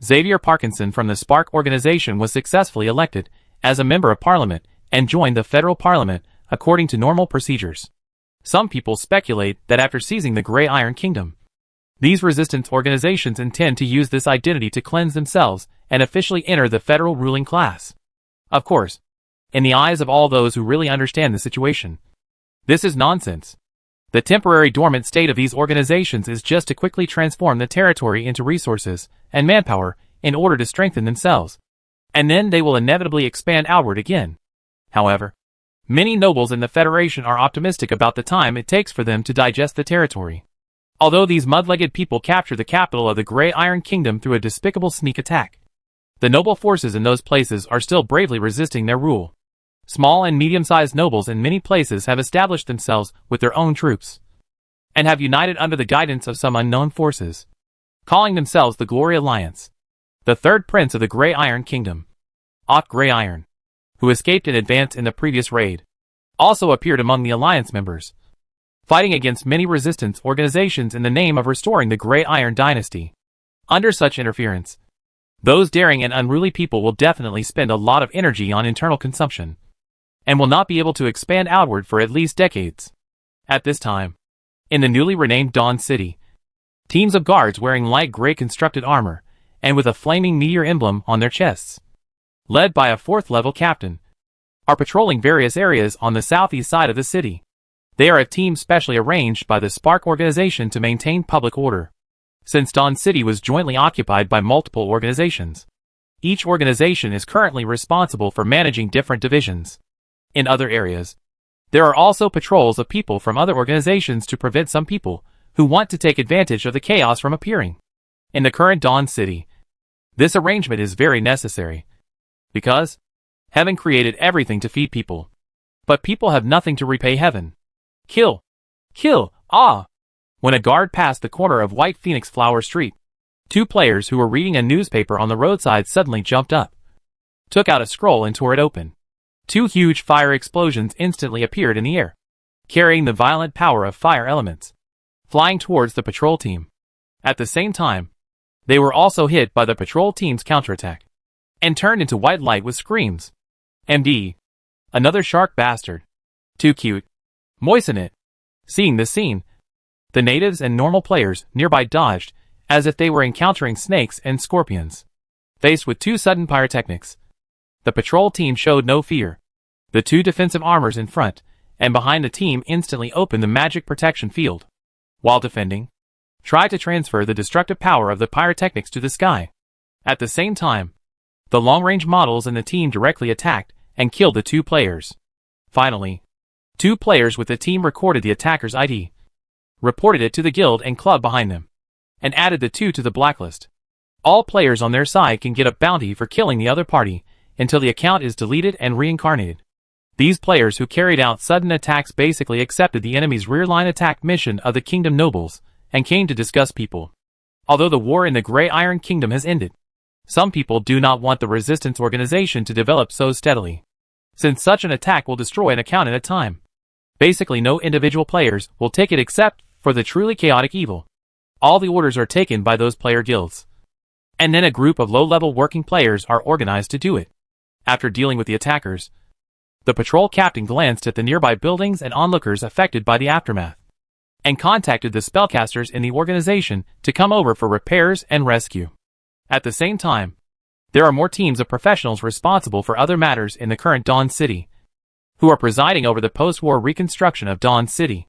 Xavier Parkinson from the Spark organization was successfully elected as a member of parliament and joined the federal parliament according to normal procedures. Some people speculate that after seizing the Grey Iron Kingdom, these resistance organizations intend to use this identity to cleanse themselves and officially enter the federal ruling class. Of course, in the eyes of all those who really understand the situation, this is nonsense. The temporary dormant state of these organizations is just to quickly transform the territory into resources and manpower in order to strengthen themselves, and then they will inevitably expand outward again. However, many nobles in the Federation are optimistic about the time it takes for them to digest the territory. Although these mud-legged people capture the capital of the Grey Iron Kingdom through a despicable sneak attack, the noble forces in those places are still bravely resisting their rule. Small and medium-sized nobles in many places have established themselves with their own troops, and have united under the guidance of some unknown forces, calling themselves the Glory Alliance. The third prince of the Grey Iron Kingdom, Ott Grey Iron, who escaped in advance in the previous raid, also appeared among the alliance members, fighting against many resistance organizations in the name of restoring the Grey Iron dynasty. Under such interference, those daring and unruly people will definitely spend a lot of energy on internal consumption, and will not be able to expand outward for at least decades. At this time, in the newly renamed Dawn City, teams of guards wearing light gray constructed armor, and with a flaming meteor emblem on their chests, led by a 4th level captain, are patrolling various areas on the southeast side of the city. They are a team specially arranged by the Spark organization to maintain public order. Since Dawn City was jointly occupied by multiple organizations, each organization is currently responsible for managing different divisions. In other areas, there are also patrols of people from other organizations to prevent some people who want to take advantage of the chaos from appearing. In the current Dawn City, this arrangement is very necessary, because heaven created everything to feed people, but people have nothing to repay heaven. Kill Ah! When a guard passed the corner of White Phoenix Flower Street, two players who were reading a newspaper on the roadside suddenly jumped up, took out a scroll and tore it open. Two huge fire explosions instantly appeared in the air, carrying the violent power of fire elements, flying towards the patrol team. At the same time, they were also hit by the patrol team's counterattack, and turned into white light with screams. MD. Another shark bastard. Too cute. Moisten it. Seeing this scene, the natives and normal players nearby dodged, as if they were encountering snakes and scorpions. Faced with two sudden pyrotechnics, the patrol team showed no fear. The two defensive armors in front and behind the team instantly opened the magic protection field. While defending, tried to transfer the destructive power of the pyrotechnics to the sky. At the same time, the long-range models in the team directly attacked and killed the two players. Finally, two players with the team recorded the attacker's ID, reported it to the guild and club behind them, and added the two to the blacklist. All players on their side can get a bounty for killing the other party until the account is deleted and reincarnated. These players who carried out sudden attacks basically accepted the enemy's rear-line attack mission of the Kingdom Nobles and came to discuss people. Although the war in the Grey Iron Kingdom has ended, some people do not want the resistance organization to develop so steadily, since such an attack will destroy an account at a time. Basically no individual players will take it except for the truly chaotic evil. All the orders are taken by those player guilds, and then a group of low-level working players are organized to do it. After dealing with the attackers, the patrol captain glanced at the nearby buildings and onlookers affected by the aftermath, and contacted the spellcasters in the organization to come over for repairs and rescue. At the same time, there are more teams of professionals responsible for other matters in the current Dawn City, who are presiding over the post-war reconstruction of Dawn City.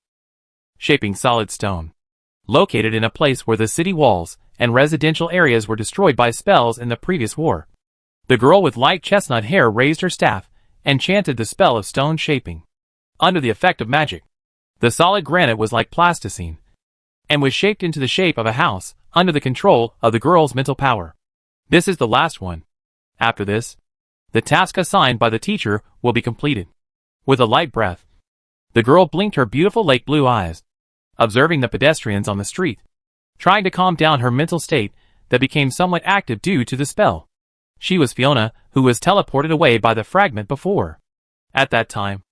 Shaping solid stone. Located in a place where the city walls and residential areas were destroyed by spells in the previous war, the girl with light chestnut hair raised her staff and chanted the spell of stone shaping. Under the effect of magic, the solid granite was like plasticine, and was shaped into the shape of a house under the control of the girl's mental power. This is the last one. After this, the task assigned by the teacher will be completed. With a light breath, the girl blinked her beautiful lake blue eyes, observing the pedestrians on the street, trying to calm down her mental state that became somewhat active due to the spell. She was Fiona, who was teleported away by the fragment before. At that time,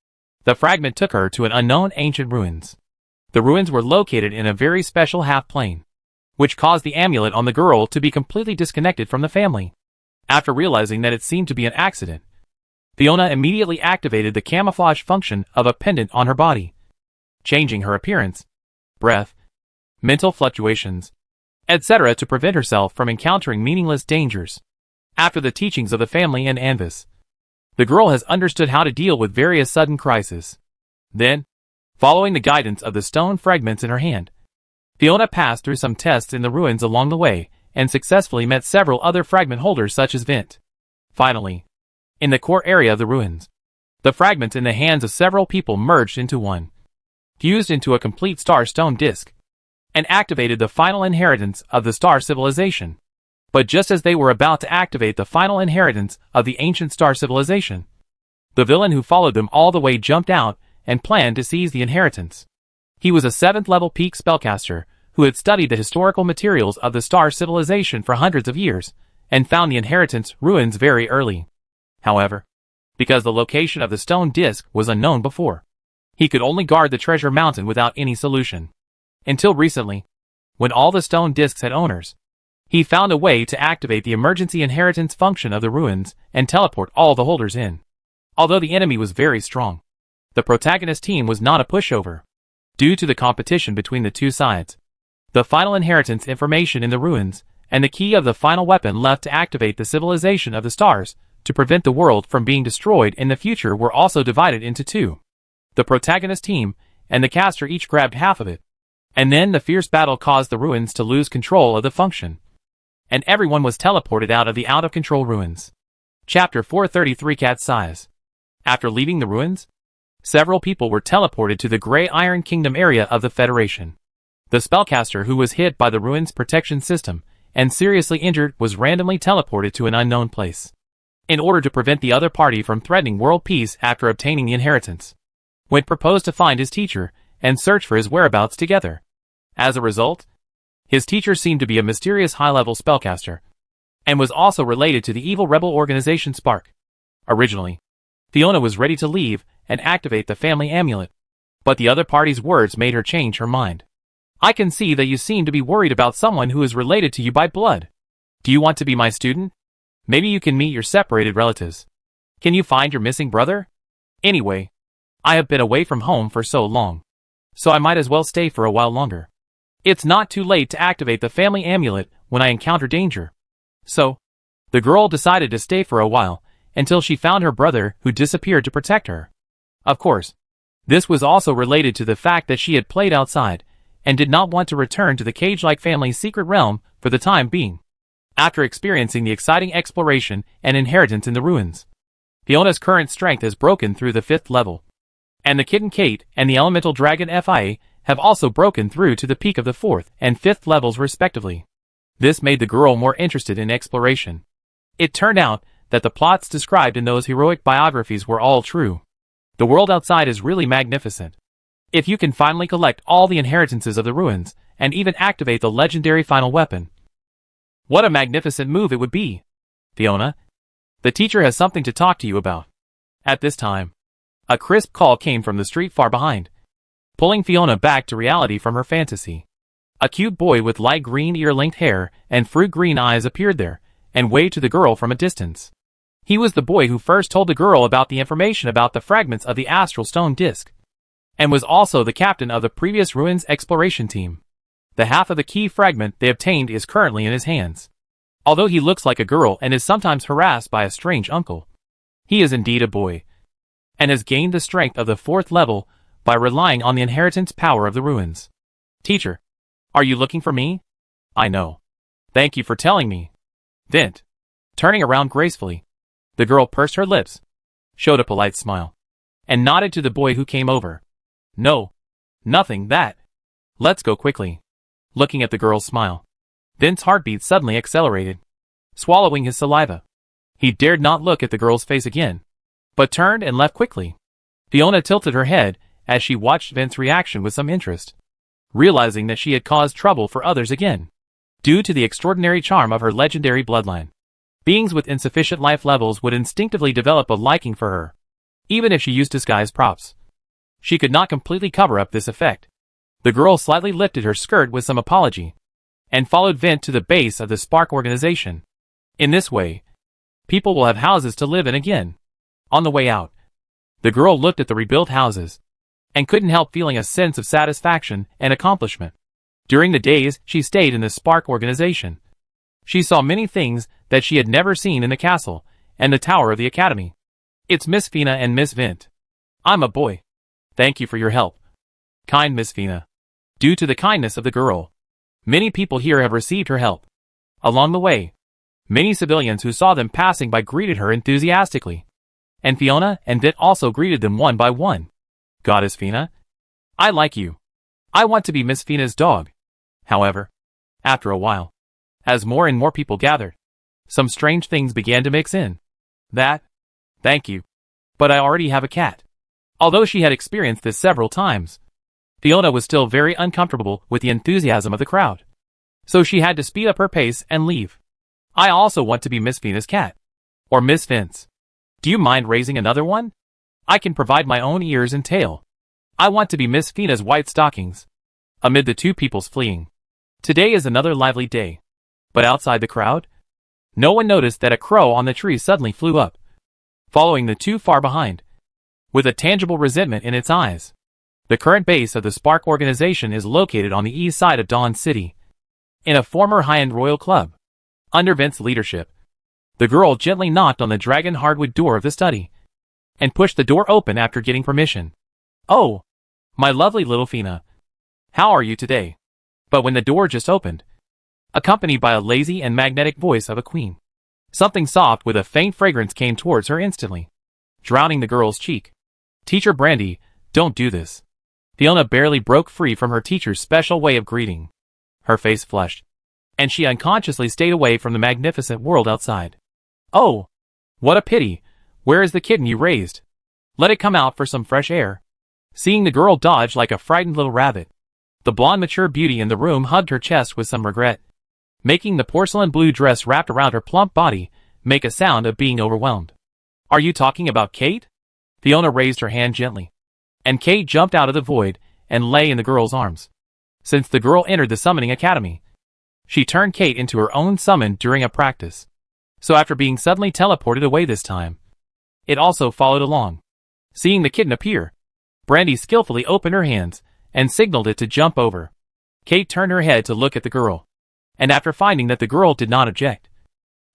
the fragment took her to an unknown ancient ruins. The ruins were located in a very special half-plane, which caused the amulet on the girl to be completely disconnected from the family. After realizing that it seemed to be an accident, Fiona immediately activated the camouflage function of a pendant on her body, changing her appearance, breath, mental fluctuations, etc. to prevent herself from encountering meaningless dangers. After the teachings of the family and Anvis, the girl has understood how to deal with various sudden crises. Then, following the guidance of the stone fragments in her hand, Fiona passed through some tests in the ruins along the way and successfully met several other fragment holders such as Vint. Finally, in the core area of the ruins, the fragments in the hands of several people merged into one, fused into a complete star stone disk, and activated the final inheritance of the star civilization. But just as they were about to activate the final inheritance of the ancient star civilization, the villain who followed them all the way jumped out and planned to seize the inheritance. He was a 7th level peak spellcaster who had studied the historical materials of the star civilization for hundreds of years and found the inheritance ruins very early. However, because the location of the stone disk was unknown before, he could only guard the treasure mountain without any solution. Until recently, when all the stone disks had owners, he found a way to activate the emergency inheritance function of the ruins and teleport all the holders in. Although the enemy was very strong, the protagonist team was not a pushover. Due to the competition between the two sides, the final inheritance information in the ruins and the key of the final weapon left to activate the civilization of the stars to prevent the world from being destroyed in the future were also divided into two. The protagonist team and the caster each grabbed half of it, and then the fierce battle caused the ruins to lose control of the function, and everyone was teleported out of the out-of-control ruins. Chapter 433 Cat Size. After leaving the ruins, several people were teleported to the Grey Iron Kingdom area of the Federation. The spellcaster who was hit by the ruins protection system and seriously injured was randomly teleported to an unknown place, in order to prevent the other party from threatening world peace after obtaining the inheritance. Went proposed to find his teacher and search for his whereabouts together. As a result, his teacher seemed to be a mysterious high-level spellcaster, and was also related to the evil rebel organization Spark. Originally, Fiona was ready to leave and activate the family amulet, but the other party's words made her change her mind. I can see that you seem to be worried about someone who is related to you by blood. Do you want to be my student? Maybe you can meet your separated relatives. Can you find your missing brother? Anyway, I have been away from home for so long, so I might as well stay for a while longer. It's not too late to activate the family amulet when I encounter danger. So, the girl decided to stay for a while, until she found her brother who disappeared to protect her. Of course, this was also related to the fact that she had played outside, and did not want to return to the cage-like family's secret realm for the time being. After experiencing the exciting exploration and inheritance in the ruins, Fiona's current strength has broken through the 5th level, and the kitten Kate and the elemental dragon Fia have also broken through to the peak of the 4th and 5th levels respectively. This made the girl more interested in exploration. It turned out that the plots described in those heroic biographies were all true. The world outside is really magnificent. If you can finally collect all the inheritances of the ruins, and even activate the legendary final weapon, what a magnificent move it would be! Fiona, the teacher has something to talk to you about. At this time, a crisp call came from the street far behind, pulling Fiona back to reality from her fantasy. A cute boy with light green ear-length hair and fruit green eyes appeared there, and waved to the girl from a distance. He was the boy who first told the girl about the information about the fragments of the astral stone disc, and was also the captain of the previous ruins exploration team. The half of the key fragment they obtained is currently in his hands. Although he looks like a girl and is sometimes harassed by a strange uncle, he is indeed a boy, and has gained the strength of the 4th level by relying on the inheritance power of the ruins. Teacher, are you looking for me? I know. Thank you for telling me. Vint. Turning around gracefully, the girl pursed her lips, showed a polite smile, and nodded to the boy who came over. No. Nothing, that. Let's go quickly. Looking at the girl's smile, Vint's heartbeat suddenly accelerated, swallowing his saliva. He dared not look at the girl's face again, but turned and left quickly. Fiona tilted her head as she watched Vint's reaction with some interest, realizing that she had caused trouble for others again. Due to the extraordinary charm of her legendary bloodline, beings with insufficient life levels would instinctively develop a liking for her, even if she used disguise props. She could not completely cover up this effect. The girl slightly lifted her skirt with some apology, and followed Vint to the base of the Spark organization. In this way, people will have houses to live in again. On the way out, the girl looked at the rebuilt houses, and couldn't help feeling a sense of satisfaction and accomplishment. During the days she stayed in the Spark organization, she saw many things that she had never seen in the castle and the tower of the academy. It's Miss Fina and Miss Vint. I'm a boy. Thank you for your help. Kind Miss Fina. Due to the kindness of the girl, many people here have received her help. Along the way, many civilians who saw them passing by greeted her enthusiastically, and Fiona and Vint also greeted them one by one. Goddess Fina, I like you. I want to be Miss Fina's dog. However, after a while, as more and more people gathered, some strange things began to mix in. Thank you. But I already have a cat. Although she had experienced this several times, Fiona was still very uncomfortable with the enthusiasm of the crowd, so she had to speed up her pace and leave. I also want to be Miss Fina's cat. Or Miss Vince. Do you mind raising another one? I can provide my own ears and tail. I want to be Miss Fina's white stockings. Amid the two peoples fleeing, today is another lively day. But outside the crowd, no one noticed that a crow on the tree suddenly flew up, following the two far behind, with a tangible resentment in its eyes. The current base of the Spark organization is located on the east side of Dawn City, in a former high-end royal club. Under Vint's leadership, the girl gently knocked on the dragon hardwood door of the study, and pushed the door open after getting permission. Oh, my lovely little Fina. How are you today? But when the door just opened, accompanied by a lazy and magnetic voice of a queen, something soft with a faint fragrance came towards her instantly, drowning the girl's cheek. Teacher Brandy, don't do this. Fiona barely broke free from her teacher's special way of greeting. Her face flushed, and she unconsciously stayed away from the magnificent world outside. Oh, what a pity. Where is the kitten you raised? Let it come out for some fresh air. Seeing the girl dodge like a frightened little rabbit, the blonde mature beauty in the room hugged her chest with some regret, making the porcelain blue dress wrapped around her plump body make a sound of being overwhelmed. "Are you talking about Kate?" Fiona raised her hand gently, and Kate jumped out of the void and lay in the girl's arms. Since the girl entered the summoning academy, she turned Kate into her own summon during a practice. So after being suddenly teleported away this time, it also followed along. Seeing the kitten appear, Brandy skillfully opened her hands and signaled it to jump over. Kate turned her head to look at the girl, and after finding that the girl did not object,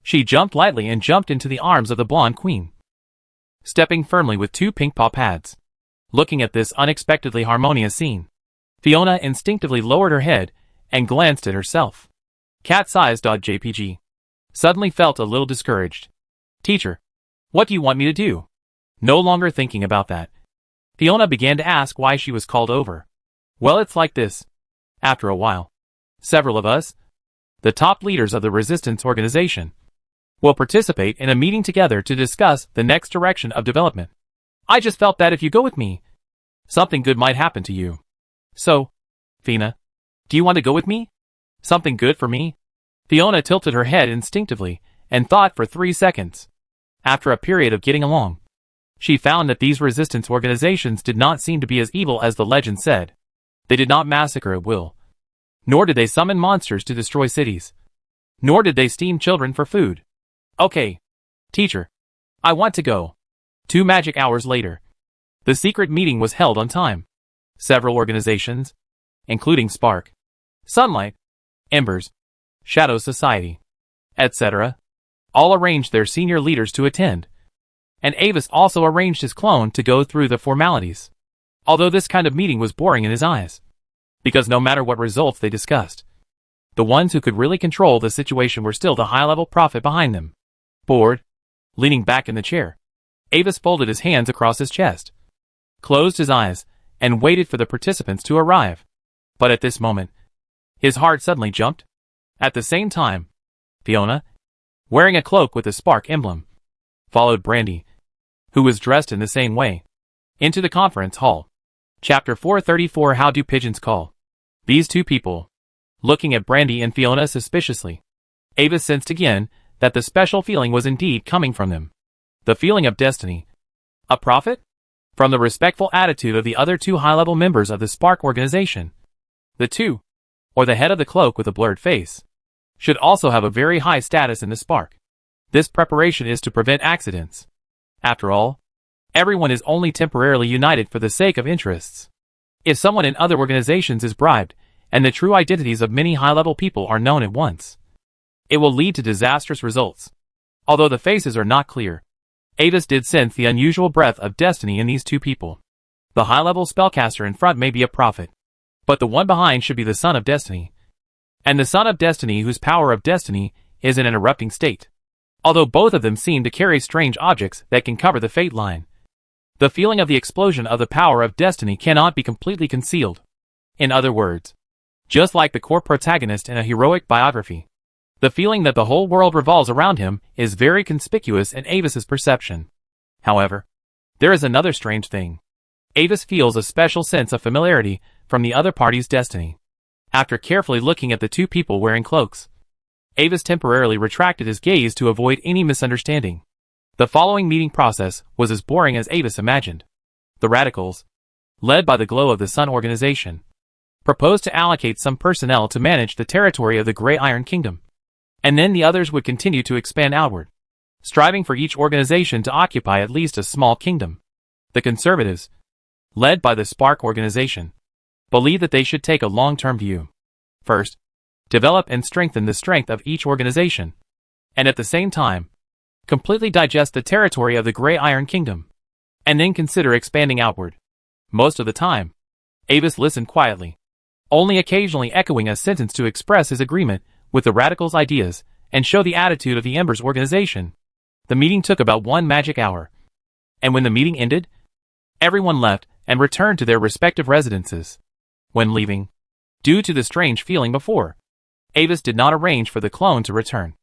she jumped lightly and jumped into the arms of the blonde queen, stepping firmly with 2 pink paw pads. Looking at this unexpectedly harmonious scene, Fiona instinctively lowered her head and glanced at herself. Cat-size.jpg suddenly felt a little discouraged. "Teacher, what do you want me to do?" No longer thinking about that, Fiona began to ask why she was called over. "Well, it's like this. After a while, several of us, the top leaders of the resistance organization, will participate in a meeting together to discuss the next direction of development. I just felt that if you go with me, something good might happen to you. So, Fiona, do you want to go with me? Something good for me?" Fiona tilted her head instinctively and thought for 3 seconds. After a period of getting along, she found that these resistance organizations did not seem to be as evil as the legend said. They did not massacre at will, nor did they summon monsters to destroy cities, nor did they steam children for food. "Okay, teacher, I want to go." 2 magic hours later, the secret meeting was held on time. Several organizations, including Spark, Sunlight, Embers, Shadow Society, etc., all arranged their senior leaders to attend, and Avis also arranged his clone to go through the formalities. Although this kind of meeting was boring in his eyes, because no matter what results they discussed, the ones who could really control the situation were still the high-level prophet behind them. Bored, leaning back in the chair, Avis folded his hands across his chest, closed his eyes, and waited for the participants to arrive. But at this moment, his heart suddenly jumped. At the same time, Fiona, wearing a cloak with a spark emblem, followed Brandy, who was dressed in the same way, into the conference hall. Chapter 434 How Do Pigeons Call? These 2 people, looking at Brandy and Fiona suspiciously, Avis sensed again that the special feeling was indeed coming from them. The feeling of destiny. A prophet? From the respectful attitude of the other 2 high-level members of the Spark organization, the 2, or the head of the cloak with a blurred face, should also have a very high status in the Spark. This preparation is to prevent accidents. After all, everyone is only temporarily united for the sake of interests. If someone in other organizations is bribed, and the true identities of many high-level people are known at once, it will lead to disastrous results. Although the faces are not clear, Avis did sense the unusual breath of destiny in these 2 people. The high-level spellcaster in front may be a prophet, but the one behind should be the son of destiny. And the son of destiny whose power of destiny is in an erupting state. Although both of them seem to carry strange objects that can cover the fate line, the feeling of the explosion of the power of destiny cannot be completely concealed. In other words, just like the core protagonist in a heroic biography, the feeling that the whole world revolves around him is very conspicuous in Avis's perception. However, there is another strange thing. Avis feels a special sense of familiarity from the other party's destiny. After carefully looking at the 2 people wearing cloaks, Avis temporarily retracted his gaze to avoid any misunderstanding. The following meeting process was as boring as Avis imagined. The Radicals, led by the Glow of the Sun organization, proposed to allocate some personnel to manage the territory of the Grey Iron Kingdom, and then the others would continue to expand outward, striving for each organization to occupy at least a small kingdom. The Conservatives, led by the Spark organization, believe that they should take a long-term view. First, develop and strengthen the strength of each organization, and at the same time, completely digest the territory of the Grey Iron Kingdom, and then consider expanding outward. Most of the time, Avis listened quietly, only occasionally echoing a sentence to express his agreement with the Radicals' ideas and show the attitude of the Embers organization. The meeting took about 1 magic hour, and when the meeting ended, everyone left and returned to their respective residences. When leaving, due to the strange feeling before, Avis did not arrange for the clone to return,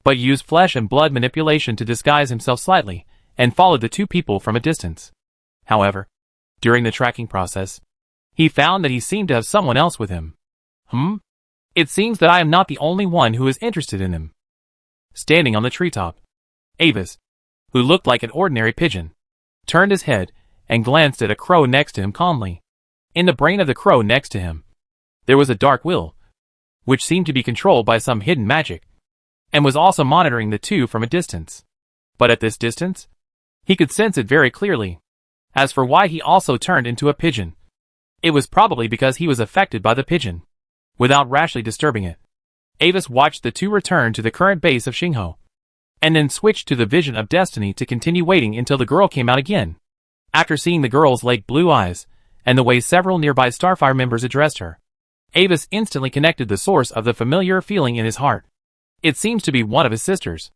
but used flesh and blood manipulation to disguise himself slightly and followed the 2 people from a distance. However, During the tracking process, he found that he seemed to have someone else with him. It seems that I am not the only one who is interested in him. Standing on the treetop, Avis, who looked like an ordinary pigeon, turned his head and glanced at a crow next to him calmly. In the brain of the crow next to him, there was a dark will, which seemed to be controlled by some hidden magic, and was also monitoring the two from a distance. But at this distance, he could sense it very clearly. As for why he also turned into a pigeon, it was probably because he was affected by the pigeon. Without rashly disturbing it, Avis watched the two return to the current base of Xingho, and then switched to the vision of destiny to continue waiting until the girl came out again. After seeing the girl's lake blue eyes, and the way several nearby Starfire members addressed her, Avis instantly connected the source of the familiar feeling in his heart. It seems to be one of his sisters.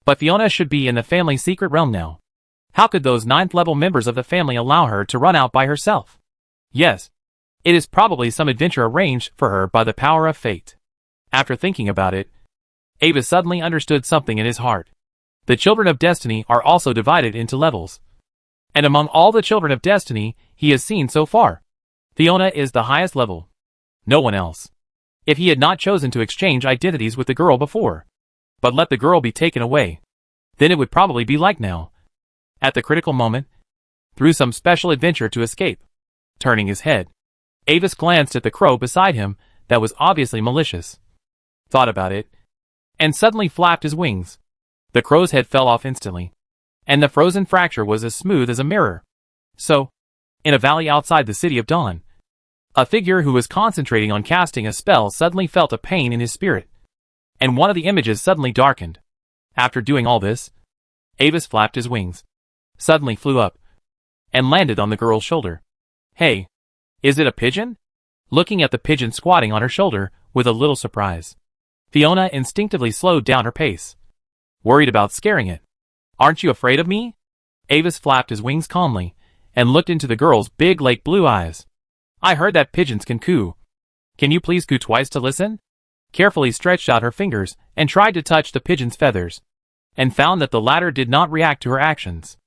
But Fiona should be in the family's secret realm now. How could those 9th level members of the family allow her to run out by herself? Yes, it is probably some adventure arranged for her by the power of fate. After thinking about it, Avis suddenly understood something in his heart. The children of destiny are also divided into levels. And among all the children of destiny he has seen so far, Fiona is the highest level. No one else. If he had not chosen to exchange identities with the girl before, but let the girl be taken away, then it would probably be like now. At the critical moment, through some special adventure to escape. Turning his head, Avis glanced at the crow beside him that was obviously malicious. Thought about it, and suddenly flapped his wings. The crow's head fell off instantly, and the frozen fracture was as smooth as a mirror. So, in a valley outside the city of Dawn, a figure who was concentrating on casting a spell suddenly felt a pain in his spirit, and one of the images suddenly darkened. After doing all this, Avis flapped his wings, suddenly flew up, and landed on the girl's shoulder. Hey, is it a pigeon? Looking at the pigeon squatting on her shoulder with a little surprise, Fiona instinctively slowed down her pace, worried about scaring it. Aren't you afraid of me? Avis flapped his wings calmly, and looked into the girl's big lake blue eyes. I heard that pigeons can coo. Can you please coo twice to listen? Carefully stretched out her fingers and tried to touch the pigeon's feathers, and found that the latter did not react to her actions.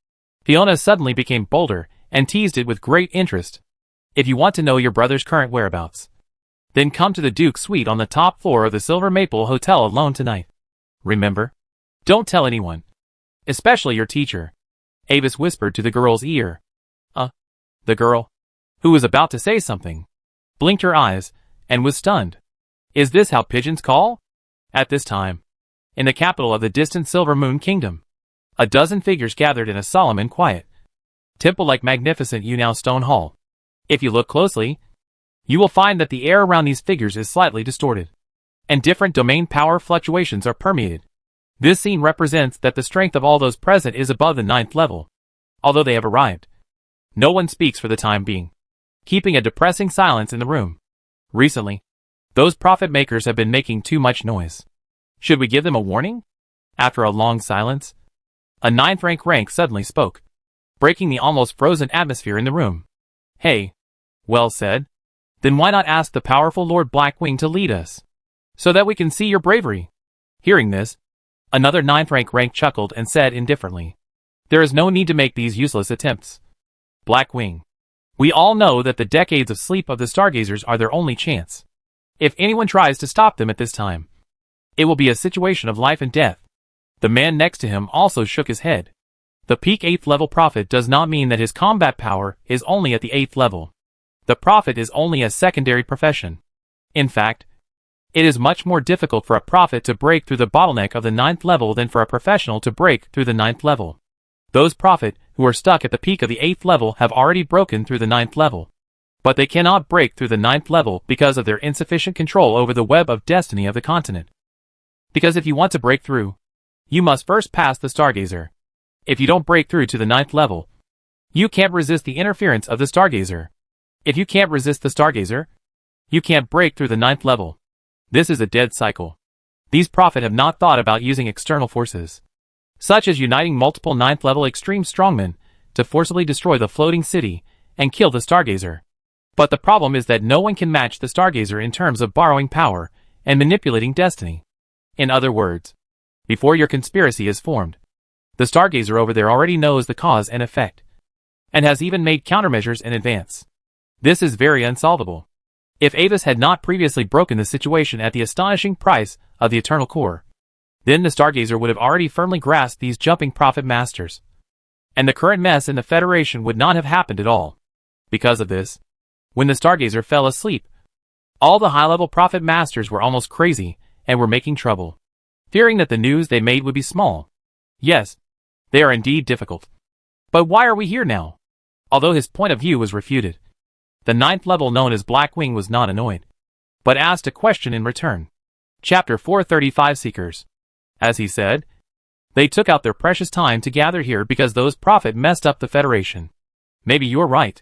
Fiona suddenly became bolder and teased it with great interest. If you want to know your brother's current whereabouts, then come to the Duke's suite on the top floor of the Silver Maple Hotel alone tonight. Remember, don't tell anyone, especially your teacher, Avis whispered to the girl's ear. The girl, who was about to say something, blinked her eyes and was stunned. Is this how pigeons call? At this time, in the capital of the distant Silver Moon Kingdom, a dozen figures gathered in a solemn and quiet, temple-like magnificent Yunao stone hall. If you look closely, you will find that the air around these figures is slightly distorted, and different domain power fluctuations are permeated. This scene represents that the strength of all those present is above the 9th level. Although they have arrived, no one speaks for the time being, keeping a depressing silence in the room. Recently, those profit makers have been making too much noise. Should we give them a warning? After a long silence, a 9th rank suddenly spoke, breaking the almost frozen atmosphere in the room. Hey, well said. Then why not ask the powerful Lord Blackwing to lead us, so that we can see your bravery? Hearing this, another 9th rank chuckled and said indifferently, there is no need to make these useless attempts. Blackwing, we all know that the decades of sleep of the Stargazers are their only chance. If anyone tries to stop them at this time, it will be a situation of life and death. The man next to him also shook his head. The peak 8th level prophet does not mean that his combat power is only at the 8th level. The prophet is only a secondary profession. In fact, it is much more difficult for a prophet to break through the bottleneck of the 9th level than for a professional to break through the 9th level. Those prophet who are stuck at the peak of the 8th level have already broken through the 9th level. But they cannot break through the 9th level because of their insufficient control over the web of destiny of the continent. Because if you want to break through, you must first pass the Stargazer. If you don't break through to the 9th level, you can't resist the interference of the Stargazer. If you can't resist the Stargazer, you can't break through the 9th level. This is a dead cycle. These prophet have not thought about using external forces, such as uniting multiple 9th level extreme strongmen to forcibly destroy the floating city and kill the Stargazer. But the problem is that no one can match the Stargazer in terms of borrowing power and manipulating destiny. In other words, before your conspiracy is formed, the Stargazer over there already knows the cause and effect. and has even made countermeasures in advance. This is very unsolvable. If Avis had not previously broken the situation at the astonishing price of the Eternal Core, then the Stargazer would have already firmly grasped these jumping profit masters. And the current mess in the Federation would not have happened at all. Because of this, when the Stargazer fell asleep, all the high-level profit masters were almost crazy and were making trouble, fearing that the news they made would be small. Yes, they are indeed difficult. But why are we here now? Although his point of view was refuted, the 9th level known as Blackwing was not annoyed, but asked a question in return. Chapter 435 Seekers. As he said, they took out their precious time to gather here because those prophet messed up the Federation. Maybe you're right.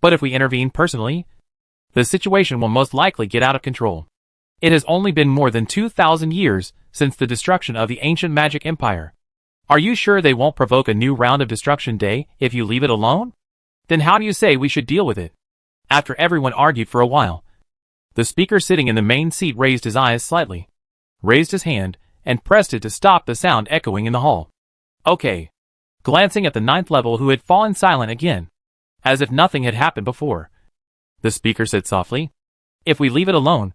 But if we intervene personally, the situation will most likely get out of control. It has only been more than 2,000 years since the destruction of the ancient magic empire. Are you sure they won't provoke a new round of destruction day if you leave it alone? Then how do you say we should deal with it? After everyone argued for a while, the speaker sitting in the main seat raised his eyes slightly, raised his hand, and pressed it to stop the sound echoing in the hall. Okay. Glancing at the 9th level who had fallen silent again, as if nothing had happened before, the speaker said softly, if we leave it alone,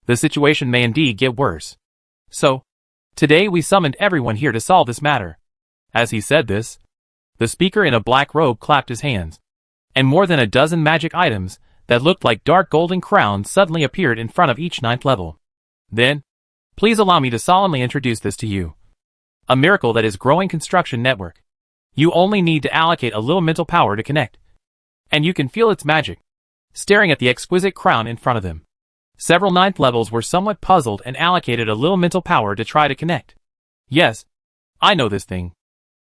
the situation may indeed get worse. So, today we summoned everyone here to solve this matter. As he said this, the speaker in a black robe clapped his hands, and more than a dozen magic items that looked like dark golden crowns suddenly appeared in front of each 9th level. Then, please allow me to solemnly introduce this to you. A miracle that is growing construction network. You only need to allocate a little mental power to connect, and you can feel its magic, staring at the exquisite crown in front of them. Several 9th levels were somewhat puzzled and allocated a little mental power to try to connect. Yes, I know this thing.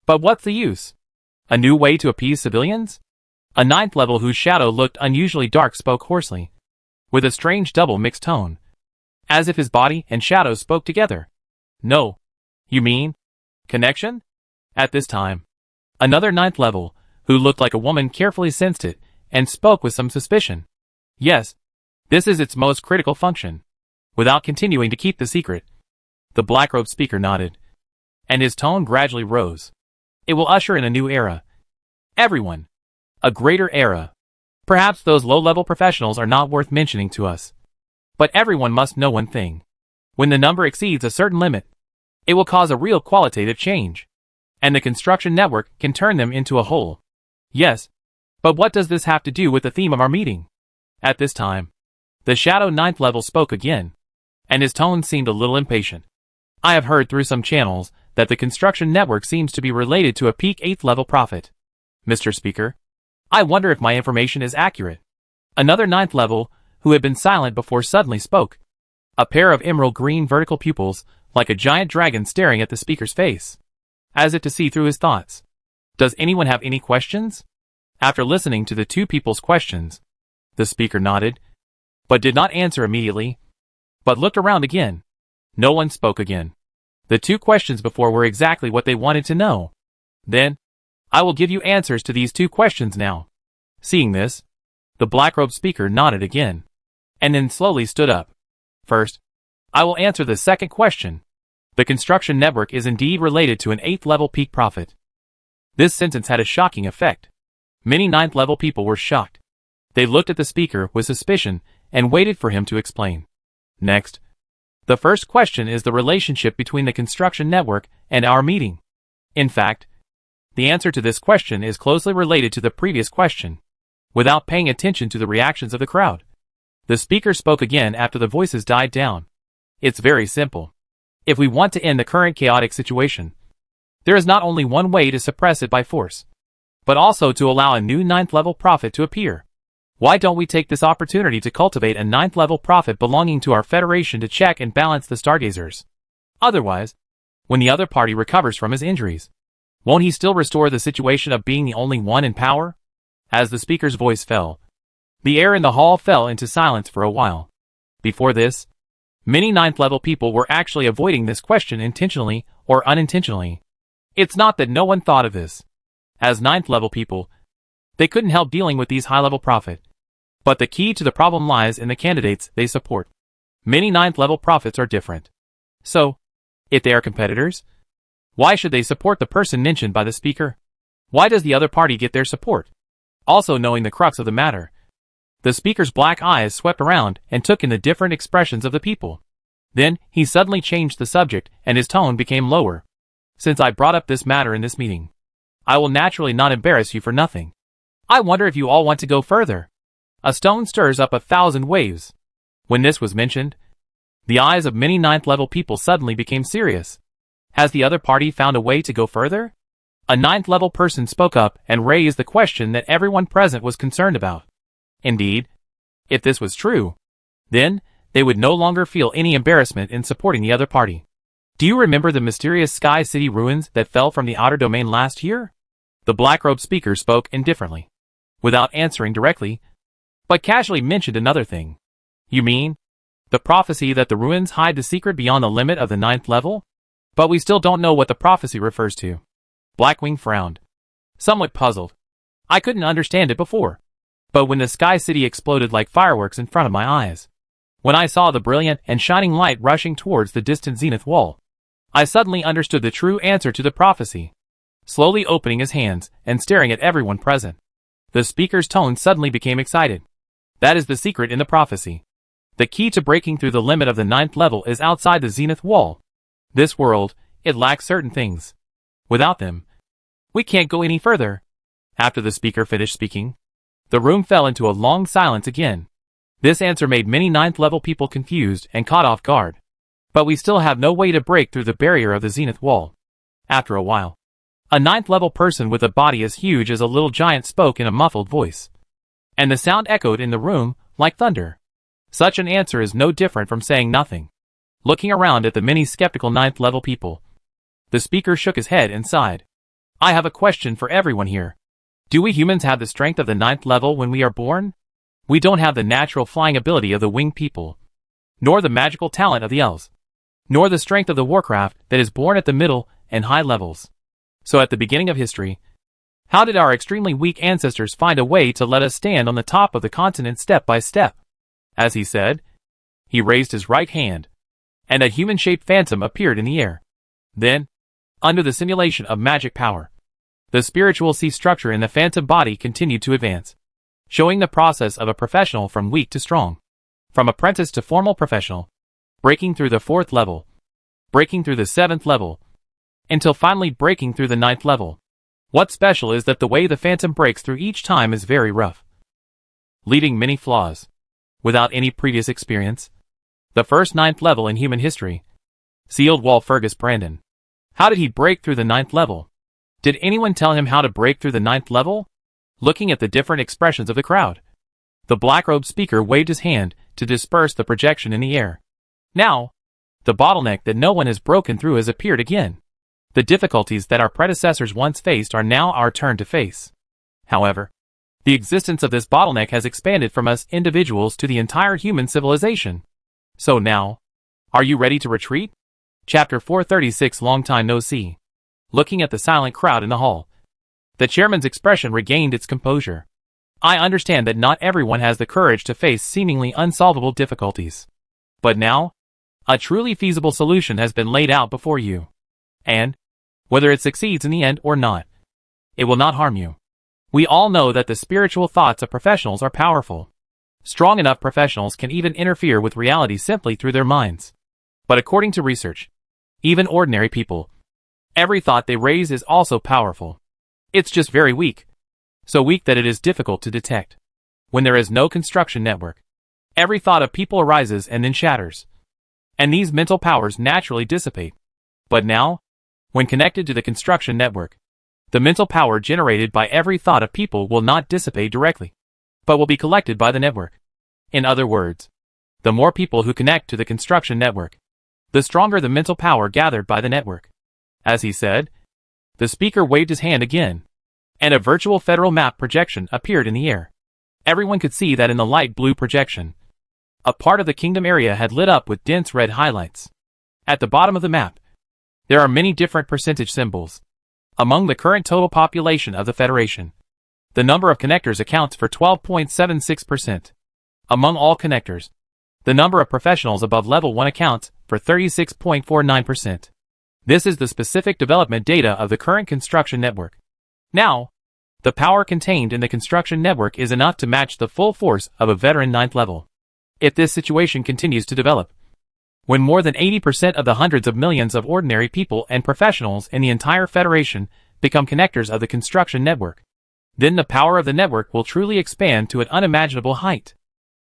But what's the use? A new way to appease civilians? A 9th level whose shadow looked unusually dark spoke hoarsely, with a strange double mixed tone, as if his body and shadow spoke together. No. You mean connection? At this time, another 9th level, who looked like a woman, carefully sensed it and spoke with some suspicion. Yes, this is its most critical function. Without continuing to keep the secret, the black-robed speaker nodded, and his tone gradually rose. It will usher in a new era. Everyone. A greater era. Perhaps those low-level professionals are not worth mentioning to us. But everyone must know one thing. When the number exceeds a certain limit, it will cause a real qualitative change, and the construction network can turn them into a whole. Yes, but what does this have to do with the theme of our meeting? At this time, the Shadow 9th level spoke again, and his tone seemed a little impatient. I have heard through some channels that the construction network seems to be related to a peak 8th level prophet. Mr. Speaker, I wonder if my information is accurate. Another 9th level, who had been silent before, suddenly spoke. A pair of emerald green vertical pupils, like a giant dragon staring at the speaker's face, as if to see through his thoughts. Does anyone have any questions? After listening to the two people's questions, the speaker nodded, but did not answer immediately, but looked around again. No one spoke again. The two questions before were exactly what they wanted to know. Then, I will give you answers to these two questions now. Seeing this, the black-robed speaker nodded again, and then slowly stood up. First, I will answer the second question. The construction network is indeed related to an 8th level peak prophet. This sentence had a shocking effect. Many 9th level people were shocked. They looked at the speaker with suspicion and waited for him to explain. Next, the first question is the relationship between the construction network and our meeting. In fact, the answer to this question is closely related to the previous question. Without paying attention to the reactions of the crowd, the speaker spoke again after the voices died down. It's very simple. If we want to end the current chaotic situation, there is not only one way to suppress it by force, but also to allow a new 9th level prophet to appear. Why don't we take this opportunity to cultivate a 9th level prophet belonging to our federation to check and balance the Stargazers? Otherwise, when the other party recovers from his injuries, won't he still restore the situation of being the only one in power? As the speaker's voice fell, the air in the hall fell into silence for a while. Before this, many 9th level people were actually avoiding this question intentionally or unintentionally. It's not that no one thought of this. As 9th level people, they couldn't help dealing with these high-level prophet. But the key to the problem lies in the candidates they support. Many 9th level prophets are different. So, if they are competitors, why should they support the person mentioned by the speaker? Why does the other party get their support? Also knowing the crux of the matter, the speaker's black eyes swept around and took in the different expressions of the people. Then, he suddenly changed the subject and his tone became lower. Since I brought up this matter in this meeting, I will naturally not embarrass you for nothing. I wonder if you all want to go further. A stone stirs up 1,000 waves. When this was mentioned, the eyes of many 9th level people suddenly became serious. Has the other party found a way to go further? A 9th level person spoke up and raised the question that everyone present was concerned about. Indeed, if this was true, then they would no longer feel any embarrassment in supporting the other party. Do you remember the mysterious Sky City ruins that fell from the outer domain last year? The black-robed speaker spoke indifferently, without answering directly, but casually mentioned another thing. You mean the prophecy that the ruins hide the secret beyond the limit of the 9th level? But we still don't know what the prophecy refers to. Blackwing frowned, somewhat puzzled. I couldn't understand it before. But when the Sky City exploded like fireworks in front of my eyes, when I saw the brilliant and shining light rushing towards the distant zenith wall, I suddenly understood the true answer to the prophecy. Slowly opening his hands and staring at everyone present, the speaker's tone suddenly became excited. That is the secret in the prophecy. The key to breaking through the limit of the 9th level is outside the zenith wall. This world, it lacks certain things. Without them, we can't go any further. After the speaker finished speaking, the room fell into a long silence again. This answer made many 9th level people confused and caught off guard. But we still have no way to break through the barrier of the zenith wall. After a while, a 9th level person with a body as huge as a little giant spoke in a muffled voice. And the sound echoed in the room like thunder. Such an answer is no different from saying nothing. Looking around at the many skeptical 9th level people, the speaker shook his head and sighed. I have a question for everyone here. Do we humans have the strength of the 9th level when we are born? We don't have the natural flying ability of the winged people, nor the magical talent of the elves, nor the strength of the warcraft that is born at the middle and high levels. So at the beginning of history, how did our extremely weak ancestors find a way to let us stand on the top of the continent step by step? As he said, he raised his right hand, and a human-shaped phantom appeared in the air. Then, under the simulation of magic power, the spiritual sea structure in the phantom body continued to advance, showing the process of a professional from weak to strong, from apprentice to formal professional, breaking through the 4th level, breaking through the 7th level, until finally breaking through the 9th level. What's special is that the way the phantom breaks through each time is very rough, leaving many flaws. Without any previous experience, the first 9th level in human history, sealed Wall Fergus Brandon. How did he break through the 9th level? Did anyone tell him how to break through the 9th level? Looking at the different expressions of the crowd, the black-robed speaker waved his hand to disperse the projection in the air. Now, the bottleneck that no one has broken through has appeared again. The difficulties that our predecessors once faced are now our turn to face. However, the existence of this bottleneck has expanded from us individuals to the entire human civilization. So now, are you ready to retreat? Chapter 436. Long time no see. Looking at the silent crowd in the hall, the chairman's expression regained its composure. I understand that not everyone has the courage to face seemingly unsolvable difficulties. But now, a truly feasible solution has been laid out before you. And, whether it succeeds in the end or not, it will not harm you. We all know that the spiritual thoughts of professionals are powerful. Strong enough professionals can even interfere with reality simply through their minds. But according to research, even ordinary people, every thought they raise is also powerful. It's just very weak. So weak that it is difficult to detect. When there is no construction network, every thought of people arises and then shatters. And these mental powers naturally dissipate. But now, when connected to the construction network, the mental power generated by every thought of people will not dissipate directly, but will be collected by the network. In other words, the more people who connect to the construction network, the stronger the mental power gathered by the network. As he said, the speaker waved his hand again, and a virtual federal map projection appeared in the air. Everyone could see that in the light blue projection, a part of the kingdom area had lit up with dense red highlights. At the bottom of the map, there are many different percentage symbols. Among the current total population of the Federation, the number of connectors accounts for 12.76%. Among all connectors, the number of professionals above level 1 accounts for 36.49%. This is the specific development data of the current construction network. Now, the power contained in the construction network is enough to match the full force of a veteran 9th level. If this situation continues to develop, when more than 80% of the hundreds of millions of ordinary people and professionals in the entire Federation become connectors of the construction network, then the power of the network will truly expand to an unimaginable height.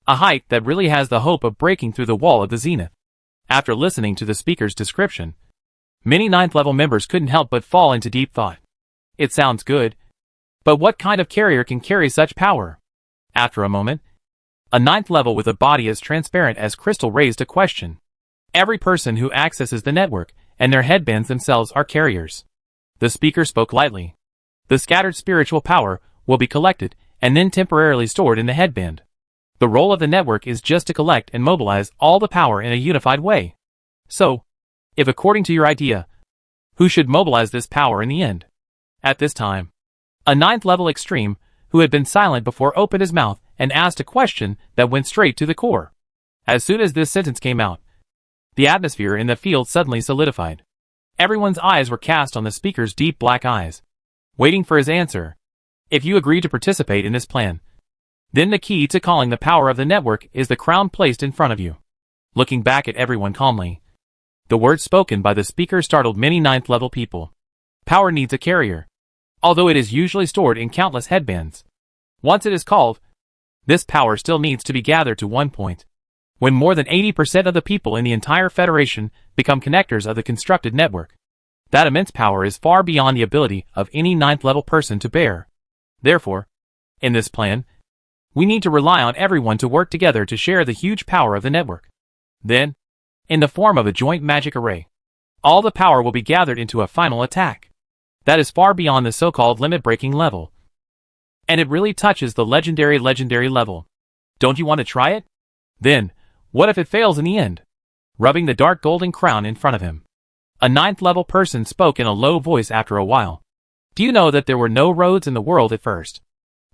A height that really has the hope of breaking through the wall of the zenith. After listening to the speaker's description, many 9th level members couldn't help but fall into deep thought. It sounds good, but what kind of carrier can carry such power? After a moment, a 9th level with a body as transparent as crystal raised a question. Every person who accesses the network and their headbands themselves are carriers. The speaker spoke lightly. The scattered spiritual power will be collected and then temporarily stored in the headband. The role of the network is just to collect and mobilize all the power in a unified way. So, if according to your idea, who should mobilize this power in the end? At this time, a 9th level extreme, who had been silent before, opened his mouth and asked a question that went straight to the core. As soon as this sentence came out, the atmosphere in the field suddenly solidified. Everyone's eyes were cast on the speaker's deep black eyes, waiting for his answer. If you agree to participate in this plan, then the key to calling the power of the network is the crown placed in front of you. Looking back at everyone calmly, the words spoken by the speaker startled many 9th level people. Power needs a carrier, although it is usually stored in countless headbands. Once it is called, this power still needs to be gathered to one point. When more than 80% of the people in the entire Federation become connectors of the constructed network, that immense power is far beyond the ability of any 9th level person to bear. Therefore, in this plan, we need to rely on everyone to work together to share the huge power of the network. Then, in the form of a joint magic array, all the power will be gathered into a final attack. That is far beyond the so-called limit-breaking level. And it really touches the legendary level. Don't you want to try it? Then, what if it fails in the end? Rubbing the dark golden crown in front of him, a 9th level person spoke in a low voice after a while. Do you know that there were no roads in the world at first?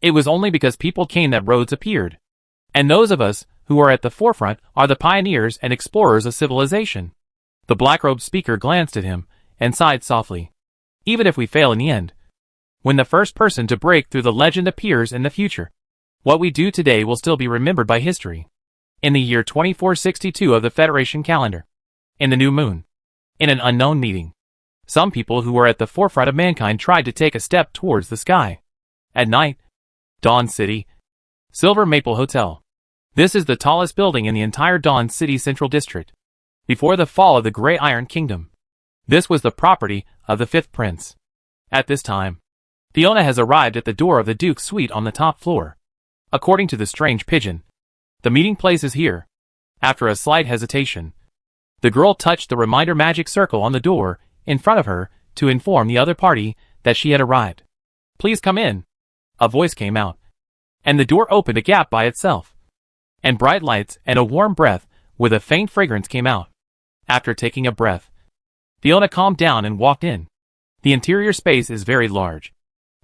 It was only because people came that roads appeared. And those of us who are at the forefront are the pioneers and explorers of civilization. The black-robed speaker glanced at him and sighed softly. Even if we fail in the end, when the first person to break through the legend appears in the future, what we do today will still be remembered by history. In the year 2462 of the Federation calendar, in the new moon, in an unknown meeting, some people who were at the forefront of mankind tried to take a step towards the sky. At night, Dawn City, Silver Maple Hotel. This is the tallest building in the entire Dawn City Central District. Before the fall of the Grey Iron Kingdom, this was the property of the 5th Prince. At this time, Fiona has arrived at the door of the Duke's suite on the top floor. According to the strange pigeon, the meeting place is here. After a slight hesitation, the girl touched the reminder magic circle on the door in front of her to inform the other party that she had arrived. Please come in. A voice came out, and the door opened a gap by itself. And bright lights and a warm breath with a faint fragrance came out. After taking a breath, Fiona calmed down and walked in. The interior space is very large,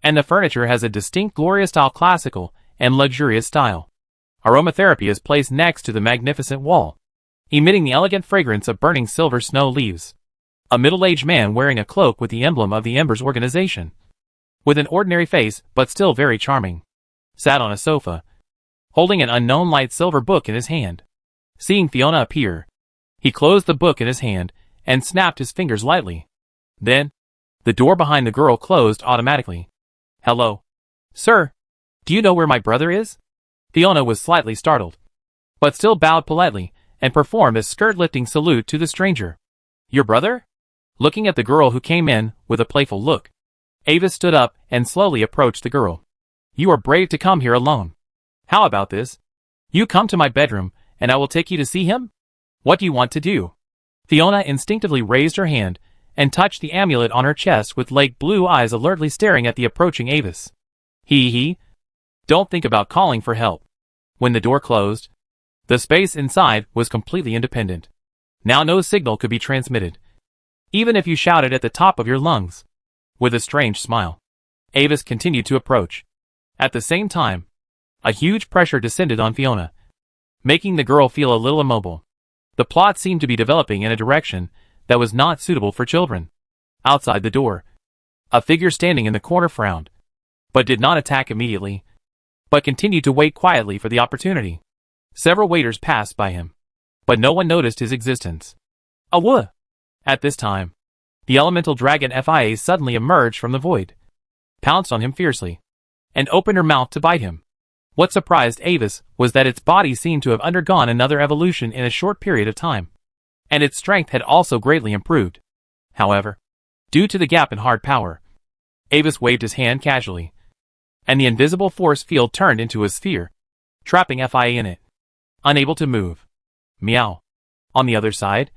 and the furniture has a distinct glorious style, classical and luxurious style. Aromatherapy is placed next to the magnificent wall, emitting the elegant fragrance of burning silver snow leaves. A middle-aged man wearing a cloak with the emblem of the Embers organization, with an ordinary face but still very charming, sat on a sofa, holding an unknown light silver book in his hand. Seeing Fiona appear, he closed the book in his hand and snapped his fingers lightly. Then, the door behind the girl closed automatically. Hello. Sir, do you know where my brother is? Fiona was slightly startled, but still bowed politely and performed a skirt-lifting salute to the stranger. Your brother? Looking at the girl who came in with a playful look, Ava stood up and slowly approached the girl. You are brave to come here alone. How about this? You come to my bedroom, and I will take you to see him? What do you want to do? Fiona instinctively raised her hand and touched the amulet on her chest with lake blue eyes alertly staring at the approaching Avis. Don't think about calling for help. When the door closed, the space inside was completely independent. Now no signal could be transmitted, even if you shouted at the top of your lungs. With a strange smile, Avis continued to approach. At the same time, a huge pressure descended on Fiona, making the girl feel a little immobile. The plot seemed to be developing in a direction that was not suitable for children. Outside the door, a figure standing in the corner frowned. but did not attack immediately, but continued to wait quietly for the opportunity. Several waiters passed by him, but no one noticed his existence. Awooh! At this time, the elemental dragon Fia suddenly emerged from the void, pounced on him fiercely, and opened her mouth to bite him. What surprised Avis was that its body seemed to have undergone another evolution in a short period of time, and its strength had also greatly improved. However, due to the gap in hard power, Avis waved his hand casually, and the invisible force field turned into a sphere, trapping Fia in it, unable to move. Meow. On the other side,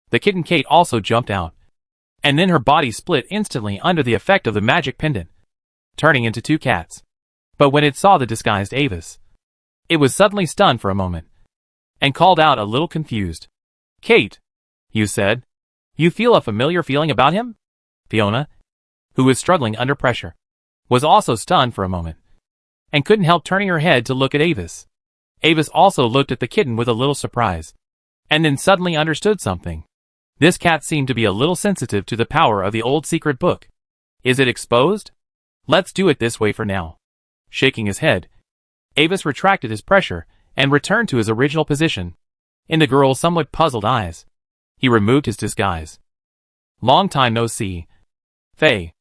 the kitten Kate also jumped out, and then her body split instantly under the effect of the magic pendant, turning into two cats. But when it saw the disguised Avis, it was suddenly stunned for a moment, and called out a little confused. Kate, you said, you feel a familiar feeling about him? Fiona, who was struggling under pressure, was also stunned for a moment, and couldn't help turning her head to look at Avis. Avis also looked at the kitten with a little surprise, and then suddenly understood something. This cat seemed to be a little sensitive to the power of the old secret book. Is it exposed? Let's do it this way for now. Shaking his head, Avis retracted his pressure and returned to his original position. In the girl's somewhat puzzled eyes, he removed his disguise. Long time no see. Faye.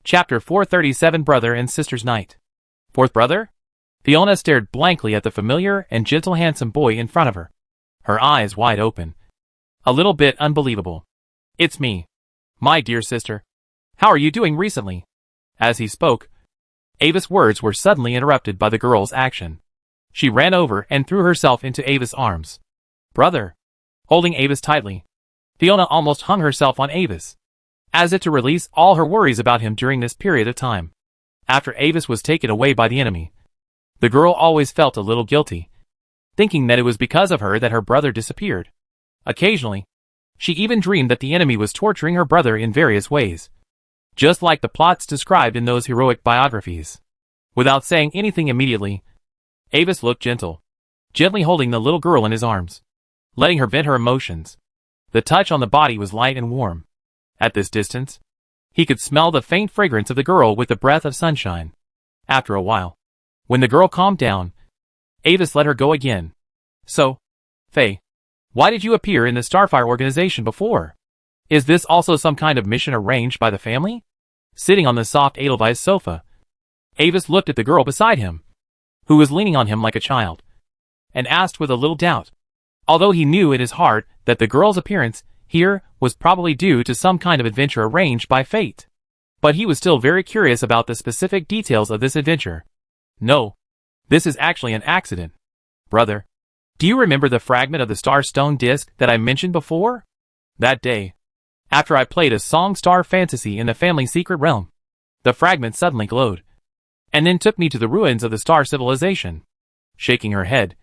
Chapter 437 Brother and Sister's Night. Fourth brother? Fiona stared blankly at the familiar and gentle handsome boy in front of her, her eyes wide open. A little bit unbelievable. It's me. My dear sister. How are you doing recently? As he spoke, Avis' words were suddenly interrupted by the girl's action. She ran over and threw herself into Avis' arms. Brother. Holding Avis tightly, Fiona almost hung herself on Avis, as if to release all her worries about him during this period of time. After Avis was taken away by the enemy, the girl always felt a little guilty, thinking that it was because of her that her brother disappeared. Occasionally, she even dreamed that the enemy was torturing her brother in various ways, just like the plots described in those heroic biographies. Without saying anything immediately, Avis looked gently holding the little girl in his arms, letting her vent her emotions. The touch on the body was light and warm. At this distance, he could smell the faint fragrance of the girl with the breath of sunshine. After a while, when the girl calmed down, Avis let her go again. So, Faye, why did you appear in the Starfire organization before? Is this also some kind of mission arranged by the family? Sitting on the soft Edelweiss sofa, Avis looked at the girl beside him, who was leaning on him like a child, and asked with a little doubt, although he knew in his heart that the girl's appearance here was probably due to some kind of adventure arranged by fate. But he was still very curious about the specific details of this adventure. No, this is actually an accident. Brother, do you remember the fragment of the Starstone disc that I mentioned before? That day, after I played a Song Star Fantasy in the family secret realm, the fragment suddenly glowed, and then took me to the ruins of the star civilization. Shaking her head,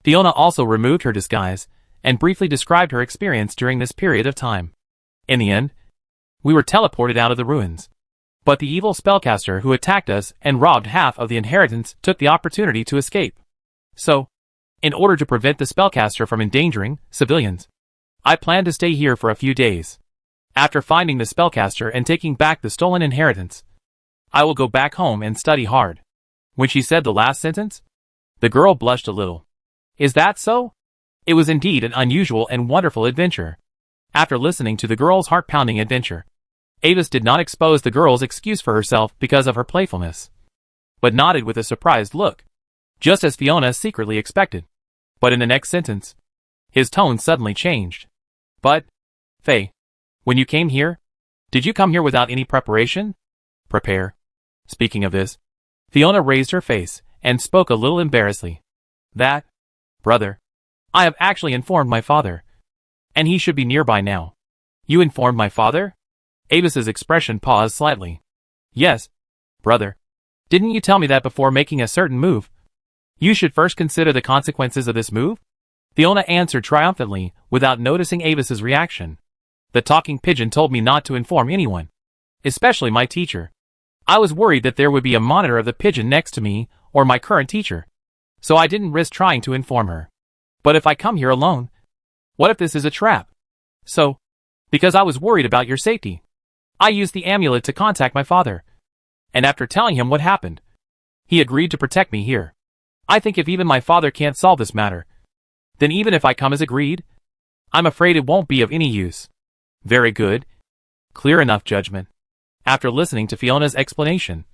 Fiona also removed her disguise and briefly described her experience during this period of time. In the end, we were teleported out of the ruins, but the evil spellcaster who attacked us and robbed half of the inheritance took the opportunity to escape. So, in order to prevent the spellcaster from endangering civilians, I plan to stay here for a few days. After finding the spellcaster and taking back the stolen inheritance, I will go back home and study hard. When she said the last sentence, the girl blushed a little. Is that so? It was indeed an unusual and wonderful adventure. After listening to the girl's heart-pounding adventure, Avis did not expose the girl's excuse for herself because of her playfulness, but nodded with a surprised look, just as Fiona secretly expected. But in the next sentence, his tone suddenly changed. But, Faye, when you came here, did you come here without any preparation? Prepare. Speaking of this, Fiona raised her face and spoke a little embarrassedly. That, brother, I have actually informed my father, and he should be nearby now. You informed my father? Avis's expression paused slightly. Yes, brother. Didn't you tell me that before making a certain move, you should first consider the consequences of this move? Fiona answered triumphantly without noticing Avis's reaction. The talking pigeon told me not to inform anyone, especially my teacher. I was worried that there would be a monitor of the pigeon next to me or my current teacher, so I didn't risk trying to inform her. But if I come here alone, what if this is a trap? So, because I was worried about your safety, I used the amulet to contact my father. And after telling him what happened, he agreed to protect me here. I think if even my father can't solve this matter, then even if I come as agreed, I'm afraid it won't be of any use. Very good. Clear enough judgment. After listening to Fiona's explanation,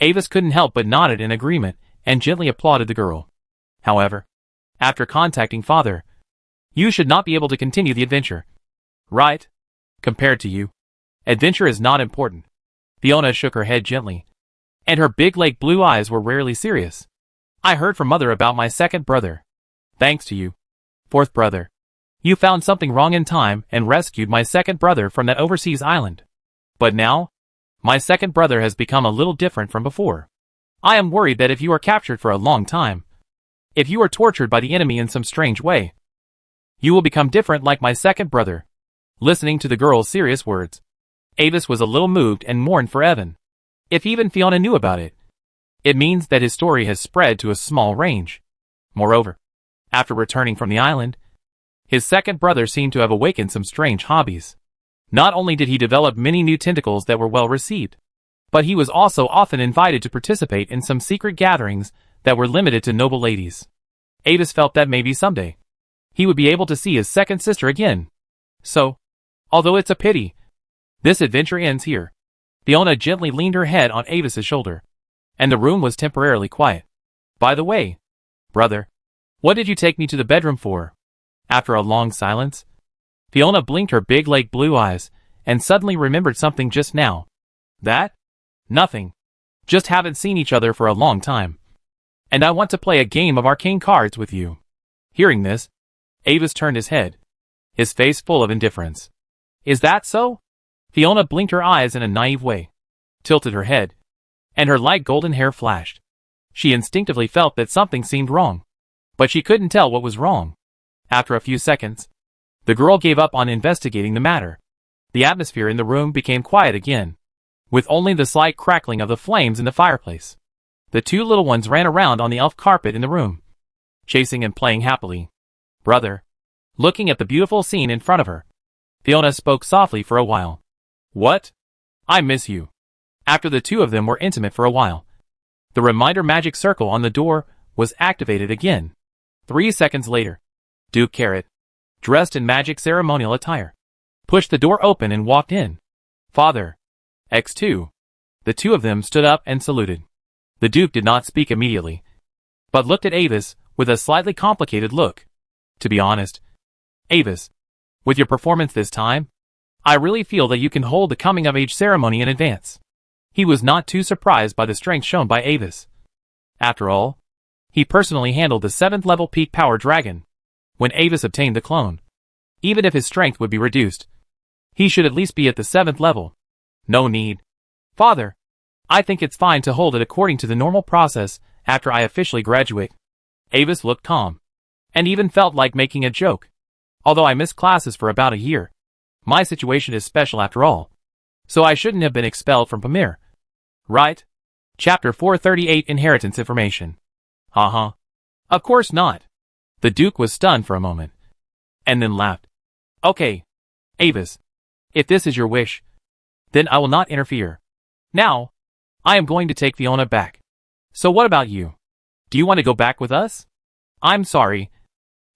Avis couldn't help but nodded in agreement and gently applauded the girl. However, after contacting father, you should not be able to continue the adventure. Right? Compared to you, adventure is not important. Fiona shook her head gently, and her big lake blue eyes were rarely serious. I heard from mother about my second brother. Thanks to you, fourth brother, you found something wrong in time and rescued my second brother from that overseas island. But now, my second brother has become a little different from before. I am worried that if you are captured for a long time, if you are tortured by the enemy in some strange way, you will become different like my second brother. Listening to the girl's serious words, Avis was a little moved and mourned for Evan. If even Fiona knew about it, it means that his story has spread to a small range. Moreover, after returning from the island, his second brother seemed to have awakened some strange hobbies. Not only did he develop many new tentacles that were well received, but he was also often invited to participate in some secret gatherings that were limited to noble ladies. Avis felt that maybe someday, he would be able to see his second sister again. So, although it's a pity, this adventure ends here. Fiona gently leaned her head on Avis's shoulder, and the room was temporarily quiet. By the way, brother, what did you take me to the bedroom for? After a long silence, Fiona blinked her big lake blue eyes, and suddenly remembered something just now. That? Nothing. Just haven't seen each other for a long time. And I want to play a game of arcane cards with you. Hearing this, Avis turned his head, his face full of indifference. Is that so? Fiona blinked her eyes in a naive way, tilted her head, and her light golden hair flashed. She instinctively felt that something seemed wrong, but she couldn't tell what was wrong. After a few seconds, the girl gave up on investigating the matter. The atmosphere in the room became quiet again, with only the slight crackling of the flames in the fireplace. The two little ones ran around on the elf carpet in the room, chasing and playing happily. Brother, looking at the beautiful scene in front of her, Fiona spoke softly for a while. What? I miss you. After the two of them were intimate for a while, the reminder magic circle on the door was activated again. 3 seconds later, Duke Carrot, dressed in magic ceremonial attire, pushed the door open and walked in. Father, X2. The two of them stood up and saluted. The Duke did not speak immediately, but looked at Avis with a slightly complicated look. To be honest, Avis, with your performance this time, I really feel that you can hold the coming-of-age ceremony in advance. He was not too surprised by the strength shown by Avis. After all, he personally handled the 7th level peak power dragon when Avis obtained the clone. Even if his strength would be reduced, he should at least be at the 7th level. No need. Father, I think it's fine to hold it according to the normal process after I officially graduate. Avis looked calm, and even felt like making a joke. Although I missed classes for about a year, my situation is special after all, so I shouldn't have been expelled from Pamir. Right? Chapter 438 Inheritance Information. Of course not. The Duke was stunned for a moment, and then laughed. Okay, Avis, if this is your wish, then I will not interfere. Now, I am going to take Fiona back. So what about you? Do you want to go back with us? I'm sorry,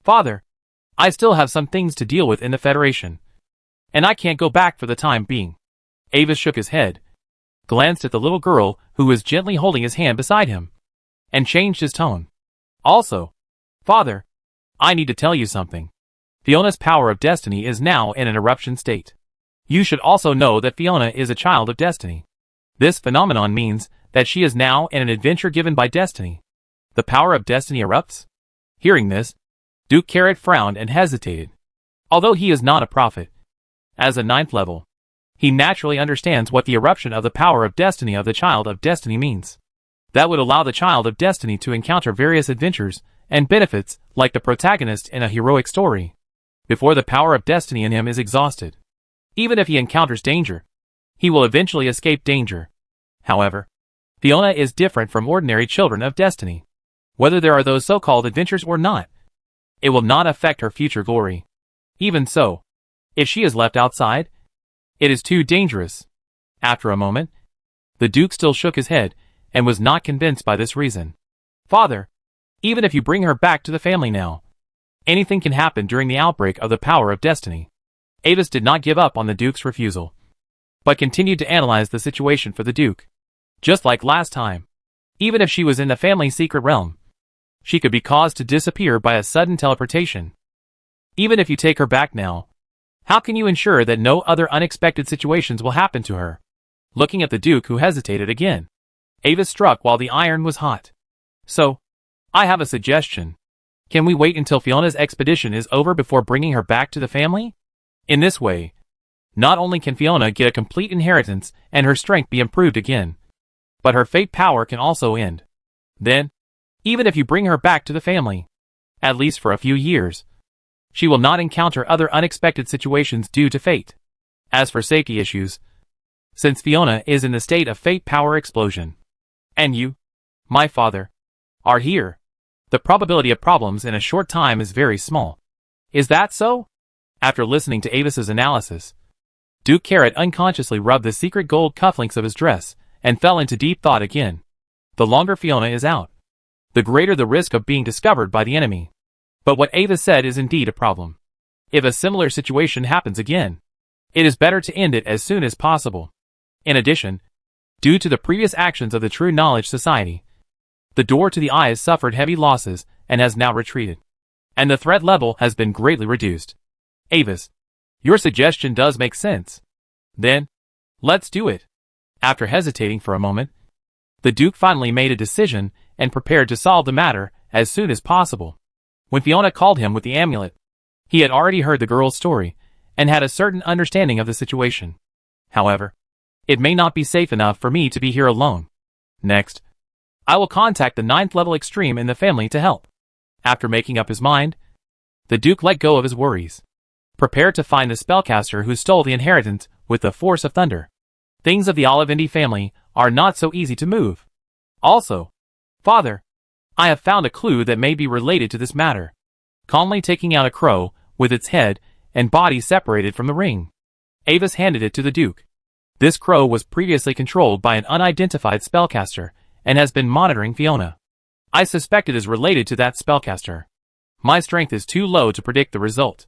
Father, I still have some things to deal with in the Federation, and I can't go back for the time being. Avis shook his head, glanced at the little girl who was gently holding his hand beside him, and changed his tone. Also, Father, I need to tell you something. Fiona's power of destiny is now in an eruption state. You should also know that Fiona is a child of destiny. This phenomenon means that she is now in an adventure given by destiny. The power of destiny erupts? Hearing this, Duke Carrot frowned and hesitated. Although he is not a prophet, as a 9th level, he naturally understands what the eruption of the power of destiny of the child of destiny means. That would allow the child of destiny to encounter various adventures and benefits like the protagonist in a heroic story, before the power of destiny in him is exhausted. Even if he encounters danger, he will eventually escape danger. However, Fiona is different from ordinary children of destiny. Whether there are those so-called adventures or not, it will not affect her future glory. Even so, if she is left outside, it is too dangerous. After a moment, The Duke still shook his head, and was not convinced by this reason. Father, even if you bring her back to the family now, anything can happen during the outbreak of the power of destiny. Avis did not give up on the Duke's refusal, but continued to analyze the situation for the Duke. Just like last time, even if she was in the family's secret realm, she could be caused to disappear by a sudden teleportation. Even if you take her back now, how can you ensure that no other unexpected situations will happen to her? Looking at the Duke, who hesitated again, Avis struck while the iron was hot. So, I have a suggestion. Can we wait until Fiona's expedition is over before bringing her back to the family? In this way, not only can Fiona get a complete inheritance and her strength be improved again, but her fate power can also end. Then, even if you bring her back to the family, at least for a few years, she will not encounter other unexpected situations due to fate. As for safety issues, since Fiona is in the state of fate power explosion, and you, my father, are here, the probability of problems in a short time is very small. Is that so? After listening to Avis's analysis, Duke Carrot unconsciously rubbed the secret gold cufflinks of his dress and fell into deep thought again. The longer Fiona is out, the greater the risk of being discovered by the enemy. But what Avis said is indeed a problem. If a similar situation happens again, it is better to end it as soon as possible. In addition, due to the previous actions of the True Knowledge Society, the door to the eye has suffered heavy losses and has now retreated, and the threat level has been greatly reduced. Avis, your suggestion does make sense. Then, let's do it. After hesitating for a moment, the Duke finally made a decision and prepared to solve the matter as soon as possible. When Fiona called him with the amulet, he had already heard the girl's story and had a certain understanding of the situation. However, it may not be safe enough for me to be here alone. Next, I will contact the 9th level extreme in the family to help. After making up his mind, the Duke let go of his worries, prepared to find the spellcaster who stole the inheritance with the force of thunder. Things of the Olivindi family are not so easy to move. Also, Father, I have found a clue that may be related to this matter. Calmly taking out a crow, with its head and body separated from the ring, Avis handed it to the Duke. This crow was previously controlled by an unidentified spellcaster, and has been monitoring Fiona. I suspect it is related to that spellcaster. My strength is too low to predict the result.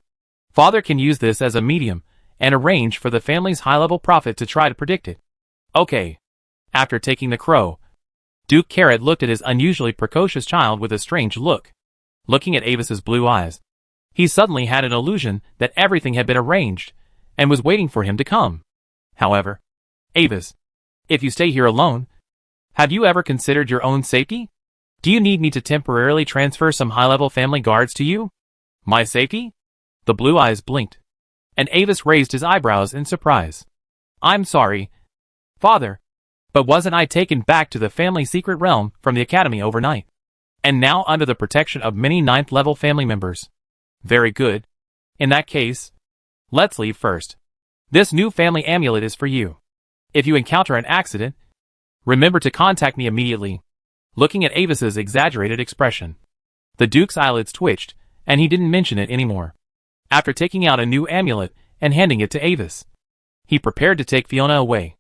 Father can use this as a medium, and arrange for the family's high-level prophet to try to predict it. Okay. After taking the crow, Duke Carrot looked at his unusually precocious child with a strange look. Looking at Avis's blue eyes, he suddenly had an illusion that everything had been arranged, and was waiting for him to come. However, Avis, if you stay here alone, have you ever considered your own safety? Do you need me to temporarily transfer some high-level family guards to you? My safety? The blue eyes blinked, and Avis raised his eyebrows in surprise. I'm sorry, Father, but wasn't I taken back to the family secret realm from the academy overnight, and now under the protection of many 9th level family members? Very good. In that case, let's leave first. This new family amulet is for you. If you encounter an accident, remember to contact me immediately. Looking at Avis's exaggerated expression, the Duke's eyelids twitched, and he didn't mention it anymore. After taking out a new amulet and handing it to Avis, he prepared to take Fiona away.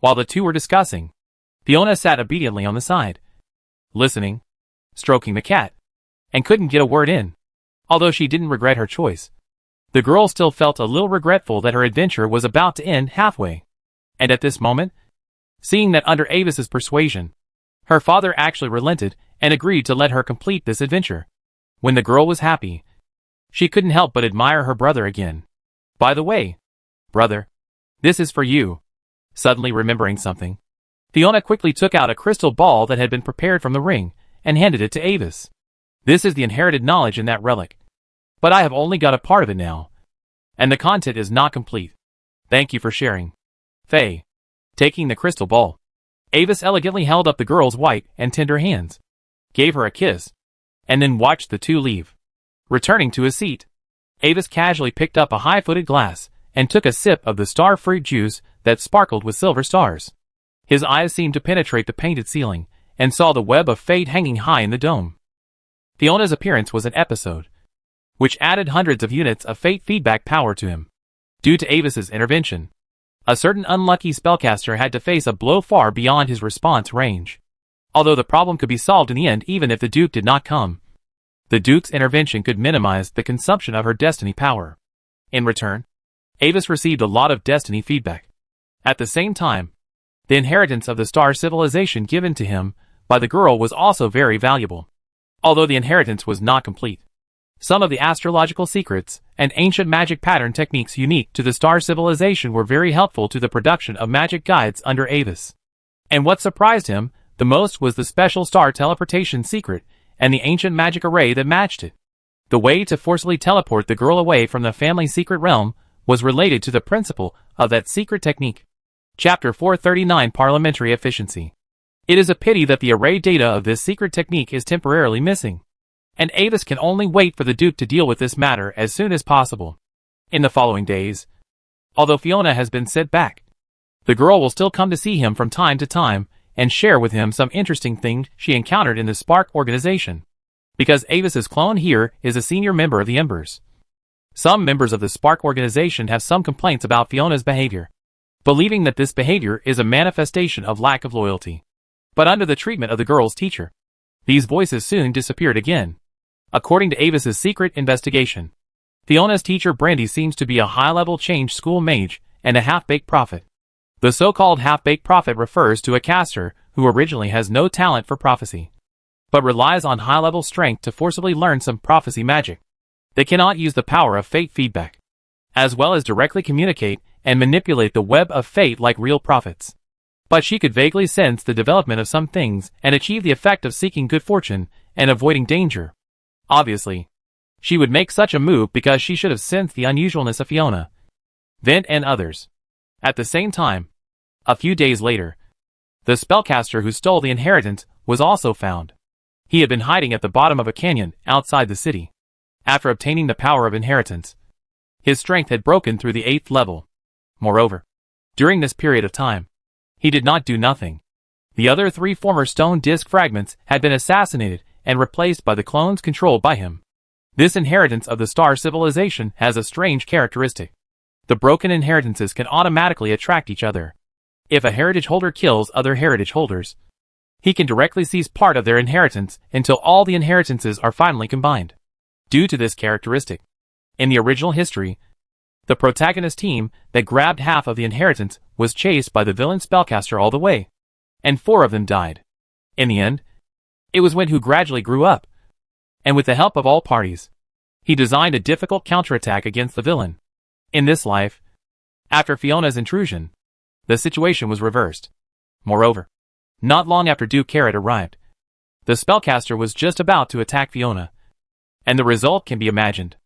While the two were discussing, Fiona sat obediently on the side, listening, stroking the cat, and couldn't get a word in. Although she didn't regret her choice, the girl still felt a little regretful that her adventure was about to end halfway. And at this moment, seeing that under Avis's persuasion, her father actually relented and agreed to let her complete this adventure. When the girl was happy, she couldn't help but admire her brother again. By the way, brother, this is for you. Suddenly remembering something, Fiona quickly took out a crystal ball that had been prepared from the ring and handed it to Avis. This is the inherited knowledge in that relic, but I have only got a part of it now, and the content is not complete. Thank you for sharing. Faye, taking the crystal ball, Avis elegantly held up the girl's white and tender hands, gave her a kiss, and then watched the two leave. Returning to his seat, Avis casually picked up a high-footed glass and took a sip of the star fruit juice that sparkled with silver stars. His eyes seemed to penetrate the painted ceiling and saw the web of fate hanging high in the dome. Fiona's appearance was an episode, which added hundreds of units of fate feedback power to him. Due to Avis's intervention, A certain unlucky spellcaster had to face a blow far beyond his response range. Although the problem could be solved in the end even if the Duke did not come. The Duke's intervention could minimize the consumption of her destiny power. In return, Avis received a lot of destiny feedback. At the same time, the inheritance of the star civilization given to him by the girl was also very valuable. Although the inheritance was not complete, some of the astrological secrets and ancient magic pattern techniques unique to the star civilization were very helpful to the production of magic guides under Avis. And what surprised him the most was the special star teleportation secret and the ancient magic array that matched it. The way to forcibly teleport the girl away from the family secret realm was related to the principle of that secret technique. Chapter 439 Parliamentary Efficiency. It is a pity that the array data of this secret technique is temporarily missing, and Avis can only wait for the Duke to deal with this matter as soon as possible. In the following days, although Fiona has been sent back, the girl will still come to see him from time to time and share with him some interesting things she encountered in the Spark organization. Because Avis's clone here is a senior member of the Embers. Some members of the Spark organization have some complaints about Fiona's behavior, believing that this behavior is a manifestation of lack of loyalty. But under the treatment of the girl's teacher, these voices soon disappeared again. According to Avis's secret investigation, Fiona's teacher Brandy seems to be a high-level change school mage and a half-baked prophet. The so-called half-baked prophet refers to a caster who originally has no talent for prophecy, but relies on high-level strength to forcibly learn some prophecy magic. They cannot use the power of fate feedback, as well as directly communicate and manipulate the web of fate like real prophets. But she could vaguely sense the development of some things and achieve the effect of seeking good fortune and avoiding danger. Obviously, she would make such a move because she should have sensed the unusualness of Fiona, Vent and others. At the same time, a few days later, the spellcaster who stole the inheritance was also found. He had been hiding at the bottom of a canyon outside the city. After obtaining the power of inheritance, his strength had broken through the 8th level. Moreover, during this period of time, he did not do nothing. The other 3 former stone disc fragments had been assassinated and replaced by the clones controlled by him. This inheritance of the star civilization has a strange characteristic. The broken inheritances can automatically attract each other. If a heritage holder kills other heritage holders, he can directly seize part of their inheritance until all the inheritances are finally combined. Due to this characteristic, in the original history, the protagonist team that grabbed half of the inheritance was chased by the villain spellcaster all the way, and 4 of them died. In the end, it was Wynn who gradually grew up, and with the help of all parties, he designed a difficult counterattack against the villain. In this life, after Fiona's intrusion, the situation was reversed. Moreover, not long after Duke Carrot arrived, the spellcaster was just about to attack Fiona, and the result can be imagined.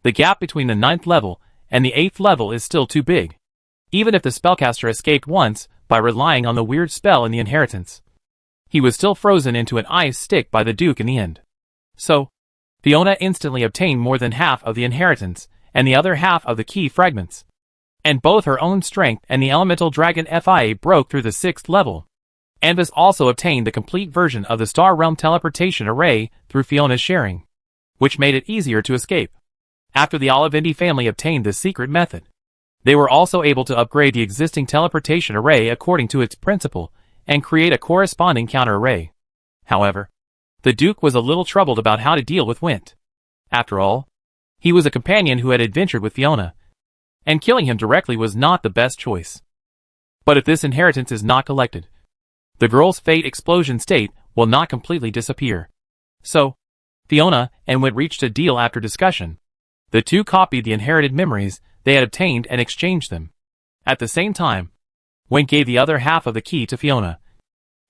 The gap between the 9th level and the 8th level is still too big, even if the spellcaster escaped once by relying on the weird spell in the inheritance. He was still frozen into an ice stick by the Duke in the end. So, Fiona instantly obtained more than half of the inheritance and the other half of the key fragments. And both her own strength and the elemental dragon FIA broke through the 6th level. Anvis also obtained the complete version of the Star Realm teleportation array through Fiona's sharing, which made it easier to escape. After the Olivindi family obtained this secret method, they were also able to upgrade the existing teleportation array according to its principle and create a corresponding counter-array. However, the Duke was a little troubled about how to deal with Wint. After all, he was a companion who had adventured with Fiona, and killing him directly was not the best choice. But if this inheritance is not collected, the girl's fate explosion state will not completely disappear. So, Fiona and Wint reached a deal after discussion. The 2 copied the inherited memories they had obtained and exchanged them. At the same time, Wint gave the other half of the key to Fiona,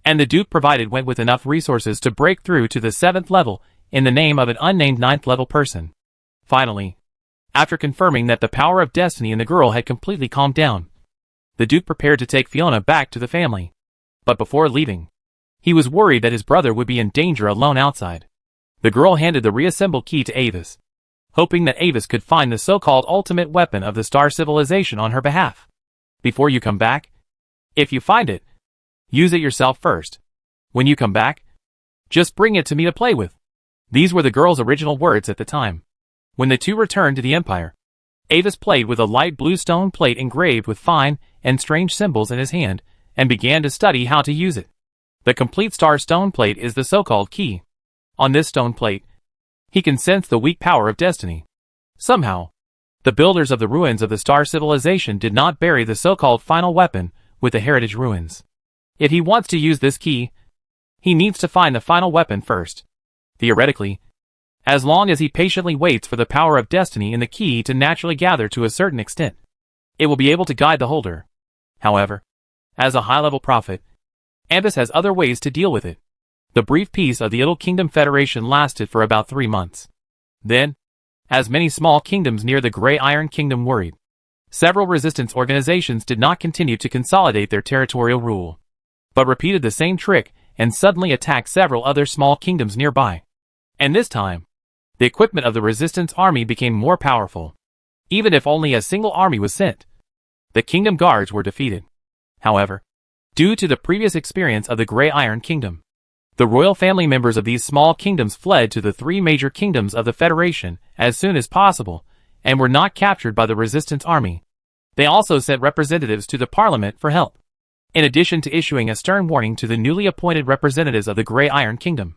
and the Duke provided Wint with enough resources to break through to the 7th level in the name of an unnamed 9th level person. Finally, after confirming that the power of destiny in the girl had completely calmed down, the Duke prepared to take Fiona back to the family. But before leaving, he was worried that his brother would be in danger alone outside. The girl handed the reassembled key to Avis, hoping that Avis could find the so-called ultimate weapon of the star civilization on her behalf. Before you come back, if you find it, use it yourself first. When you come back, just bring it to me to play with. These were the girl's original words at the time. When the 2 returned to the Empire, Avis played with a light blue stone plate engraved with fine and strange symbols in his hand, and began to study how to use it. The complete star stone plate is the so-called key. On this stone plate, he can sense the weak power of destiny. Somehow, the builders of the ruins of the star civilization did not bury the so-called final weapon with the heritage ruins. If he wants to use this key, he needs to find the final weapon first. Theoretically, as long as he patiently waits for the power of destiny in the key to naturally gather to a certain extent, it will be able to guide the holder. However, as a high-level prophet, Ambus has other ways to deal with it. The brief peace of the Idle Kingdom Federation lasted for about 3 months. Then, as many small kingdoms near the Grey Iron Kingdom worried, several resistance organizations did not continue to consolidate their territorial rule, but repeated the same trick and suddenly attacked several other small kingdoms nearby. And this time, the equipment of the resistance army became more powerful. Even if only a single army was sent, the kingdom guards were defeated. However, due to the previous experience of the Grey Iron Kingdom, the royal family members of these small kingdoms fled to the 3 major kingdoms of the Federation as soon as possible and were not captured by the resistance army. They also sent representatives to the parliament for help, in addition to issuing a stern warning to the newly appointed representatives of the Grey Iron Kingdom.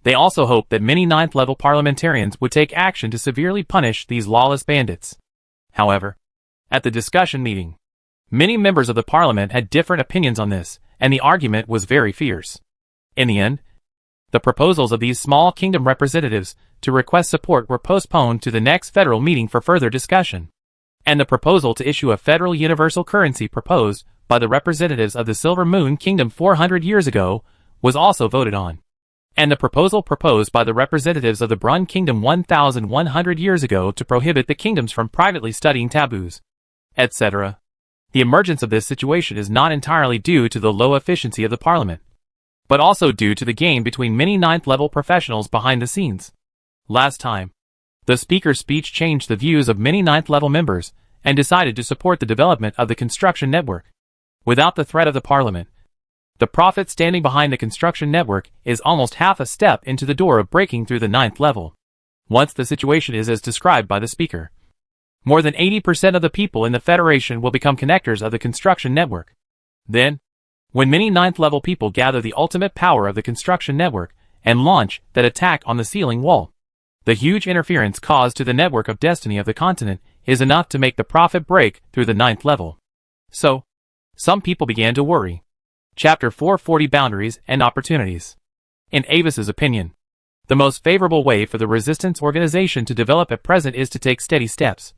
They also hoped that many 9th-level parliamentarians would take action to severely punish these lawless bandits. However, at the discussion meeting, many members of the parliament had different opinions on this, and the argument was very fierce. In the end, the proposals of these small kingdom representatives to request support were postponed to the next federal meeting for further discussion, and the proposal to issue a federal universal currency proposed by the representatives of the Silver Moon Kingdom 400 years ago was also voted on, and the proposal proposed by the representatives of the Brun Kingdom 1,100 years ago to prohibit the kingdoms from privately studying taboos, etc. The emergence of this situation is not entirely due to the low efficiency of the parliament, but also due to the game between many 9th-level professionals behind the scenes. Last time, the speaker's speech changed the views of many 9th-level members and decided to support the development of the construction network. Without the threat of the parliament, the prophet standing behind the construction network is almost half a step into the door of breaking through the 9th level. Once the situation is as described by the speaker, more than 80% of the people in the Federation will become connectors of the construction network. Then, when many 9th-level people gather the ultimate power of the construction network and launch that attack on the ceiling wall, the huge interference caused to the network of destiny of the continent is enough to make the prophet break through the 9th level. So, some people began to worry. Chapter 440 Boundaries and Opportunities. In Avis's opinion, the most favorable way for the resistance organization to develop at present is to take steady steps.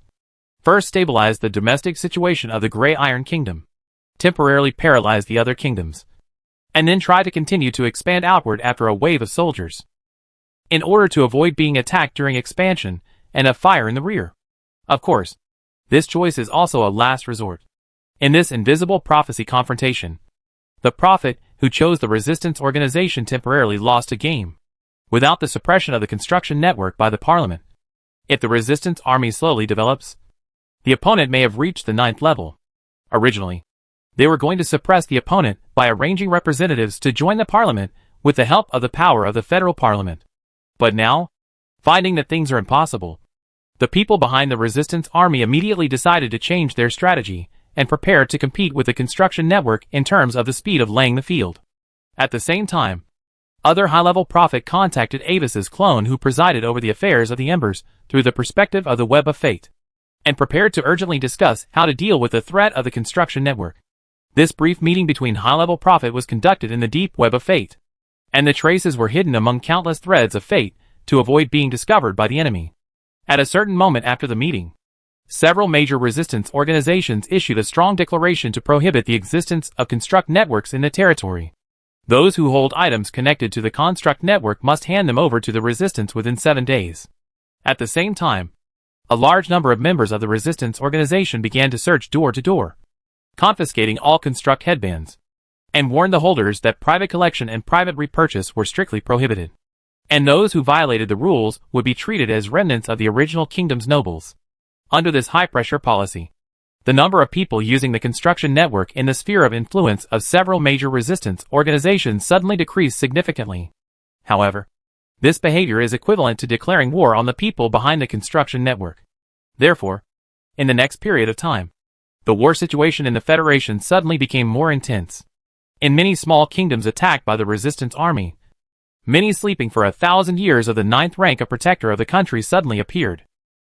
First, stabilize the domestic situation of the Grey Iron Kingdom, temporarily paralyze the other kingdoms, and then try to continue to expand outward after a wave of soldiers, in order to avoid being attacked during expansion and a fire in the rear. Of course, this choice is also a last resort. In this invisible prophecy confrontation, the prophet who chose the resistance organization temporarily lost a game. Without the suppression of the construction network by the parliament, if the resistance army slowly develops, the opponent may have reached the 9th level. Originally, they were going to suppress the opponent by arranging representatives to join the parliament with the help of the power of the federal parliament. But now, finding that things are impossible, the people behind the resistance army immediately decided to change their strategy and prepare to compete with the construction network in terms of the speed of laying the field. At the same time, other high-level prophet contacted Avis's clone who presided over the affairs of the Embers through the perspective of the Web of Fate, and prepared to urgently discuss how to deal with the threat of the construction network. This brief meeting between high-level prophet was conducted in the deep Web of Fate, and the traces were hidden among countless threads of fate to avoid being discovered by the enemy. At a certain moment after the meeting, several major resistance organizations issued a strong declaration to prohibit the existence of construct networks in the territory. Those who hold items connected to the construct network must hand them over to the resistance within 7 days. At the same time, a large number of members of the resistance organization began to search door to door, confiscating all construct headbands, and warned the holders that private collection and private repurchase were strictly prohibited, and those who violated the rules would be treated as remnants of the original kingdom's nobles. Under this high-pressure policy, the number of people using the construction network in the sphere of influence of several major resistance organizations suddenly decreased significantly. However, this behavior is equivalent to declaring war on the people behind the construction network. Therefore, in the next period of time, The war situation in the Federation suddenly became more intense. In many small kingdoms attacked by the resistance army, many sleeping for 1,000 years of the 9th rank of protector of the country suddenly appeared.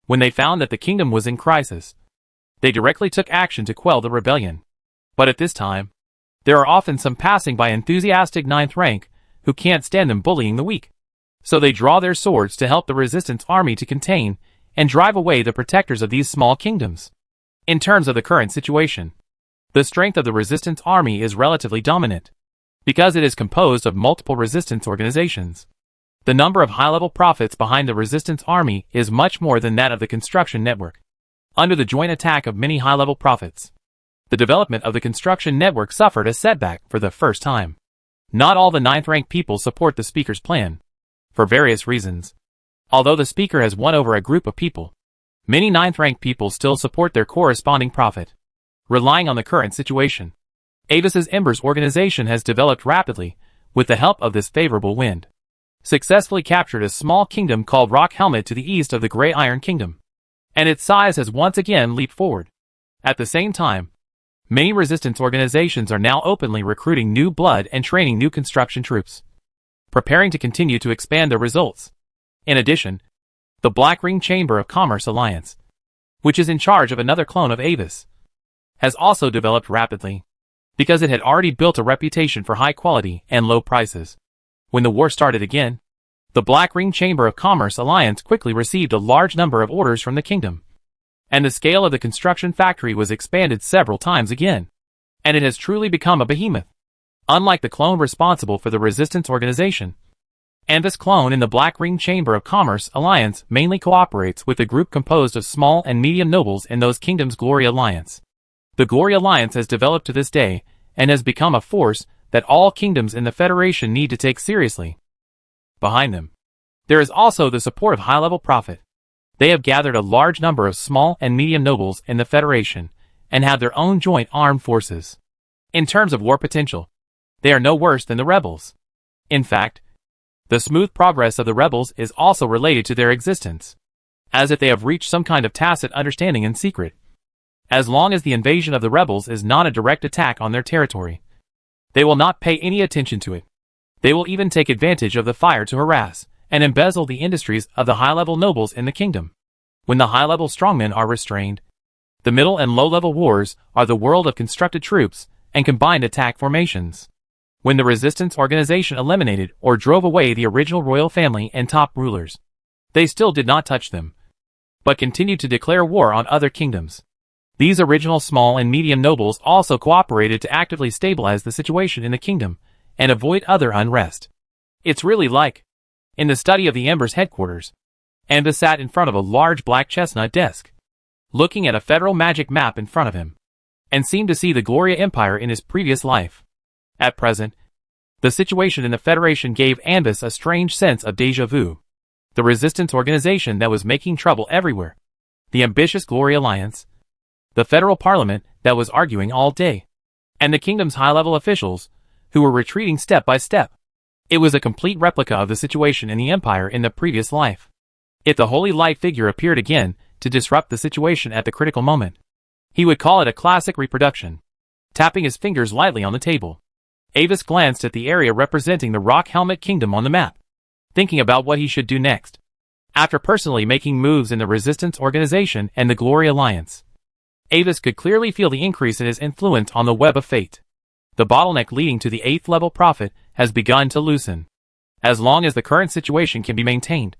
When they found that the kingdom was in crisis, they directly took action to quell the rebellion. But at this time, there are often some passing by enthusiastic 9th rank who can't stand them bullying the weak. So they draw their swords to help the resistance army to contain and drive away the protectors of these small kingdoms. In terms of the current situation, the strength of the resistance army is relatively dominant, because it is composed of multiple resistance organizations. The number of high-level prophets behind the resistance army is much more than that of the construction network. Under the joint attack of many high-level prophets, the development of the construction network suffered a setback for the first time. Not all the 9th rank people support the speaker's plan, for various reasons. Although the speaker has won over a group of people, many 9th rank people still support their corresponding prophet. Relying on the current situation, Avis's Embers organization has developed rapidly, with the help of this favorable wind. Successfully captured a small kingdom called Rock Helmet to the east of the Grey Iron Kingdom, and its size has once again leaped forward. At the same time, many resistance organizations are now openly recruiting new blood and training new construction troops, preparing to continue to expand their results. In addition, the Black Ring Chamber of Commerce Alliance, which is in charge of another clone of Avis, has also developed rapidly, because it had already built a reputation for high quality and low prices. When the war started again, the Black Ring Chamber of Commerce Alliance quickly received a large number of orders from the kingdom, and the scale of the construction factory was expanded several times again, and it has truly become a behemoth. Unlike the clone responsible for the resistance organization, and this clone in the Black Ring Chamber of Commerce Alliance mainly cooperates with a group composed of small and medium nobles in those kingdoms' Glory Alliance. The Glory Alliance has developed to this day, and has become a force that all kingdoms in the Federation need to take seriously. Behind them, there is also the support of high-level prophet. They have gathered a large number of small and medium nobles in the Federation, and have their own joint armed forces. In terms of war potential, they are no worse than the rebels. In fact, the smooth progress of the rebels is also related to their existence, as if they have reached some kind of tacit understanding in secret. As long as the invasion of the rebels is not a direct attack on their territory, they will not pay any attention to it. They will even take advantage of the fire to harass and embezzle the industries of the high-level nobles in the kingdom. When the high-level strongmen are restrained, the middle and low-level wars are the world of constructed troops and combined attack formations. When the resistance organization eliminated or drove away the original royal family and top rulers, they still did not touch them, but continued to declare war on other kingdoms. These original small and medium nobles also cooperated to actively stabilize the situation in the kingdom and avoid other unrest. It's really like, in the study of the Embers headquarters, Amba sat in front of a large black chestnut desk, looking at a federal magic map in front of him, and seemed to see the Gloria Empire in his previous life. At present, the situation in the Federation gave Ambus a strange sense of déjà vu. The resistance organization that was making trouble everywhere, the ambitious Glory Alliance, the federal parliament that was arguing all day, and the kingdom's high-level officials who were retreating step by step. It was a complete replica of the situation in the Empire in the previous life. If the Holy Light figure appeared again to disrupt the situation at the critical moment, he would call it a classic reproduction. Tapping his fingers lightly on the table, Avis glanced at the area representing the Rock Helmet Kingdom on the map, thinking about what he should do next. After personally making moves in the Resistance Organization and the Glory Alliance, Avis could clearly feel the increase in his influence on the web of fate. The bottleneck leading to the 8th level prophet has begun to loosen. As long as the current situation can be maintained,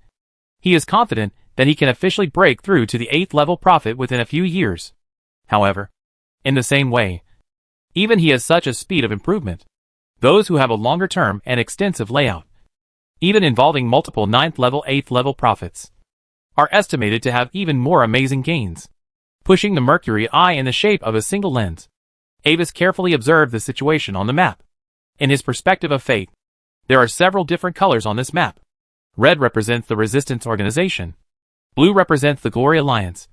he is confident that he can officially break through to the 8th level prophet within a few years. However, in the same way, even he has such a speed of improvement. Those who have a longer term and extensive layout, even involving multiple 9th level 8th level prophets, are estimated to have even more amazing gains. Pushing the Mercury eye in the shape of a single lens, Avis carefully observed the situation on the map. In his perspective of fate, there are several different colors on this map. Red represents the Resistance Organization, blue represents the Glory Alliance,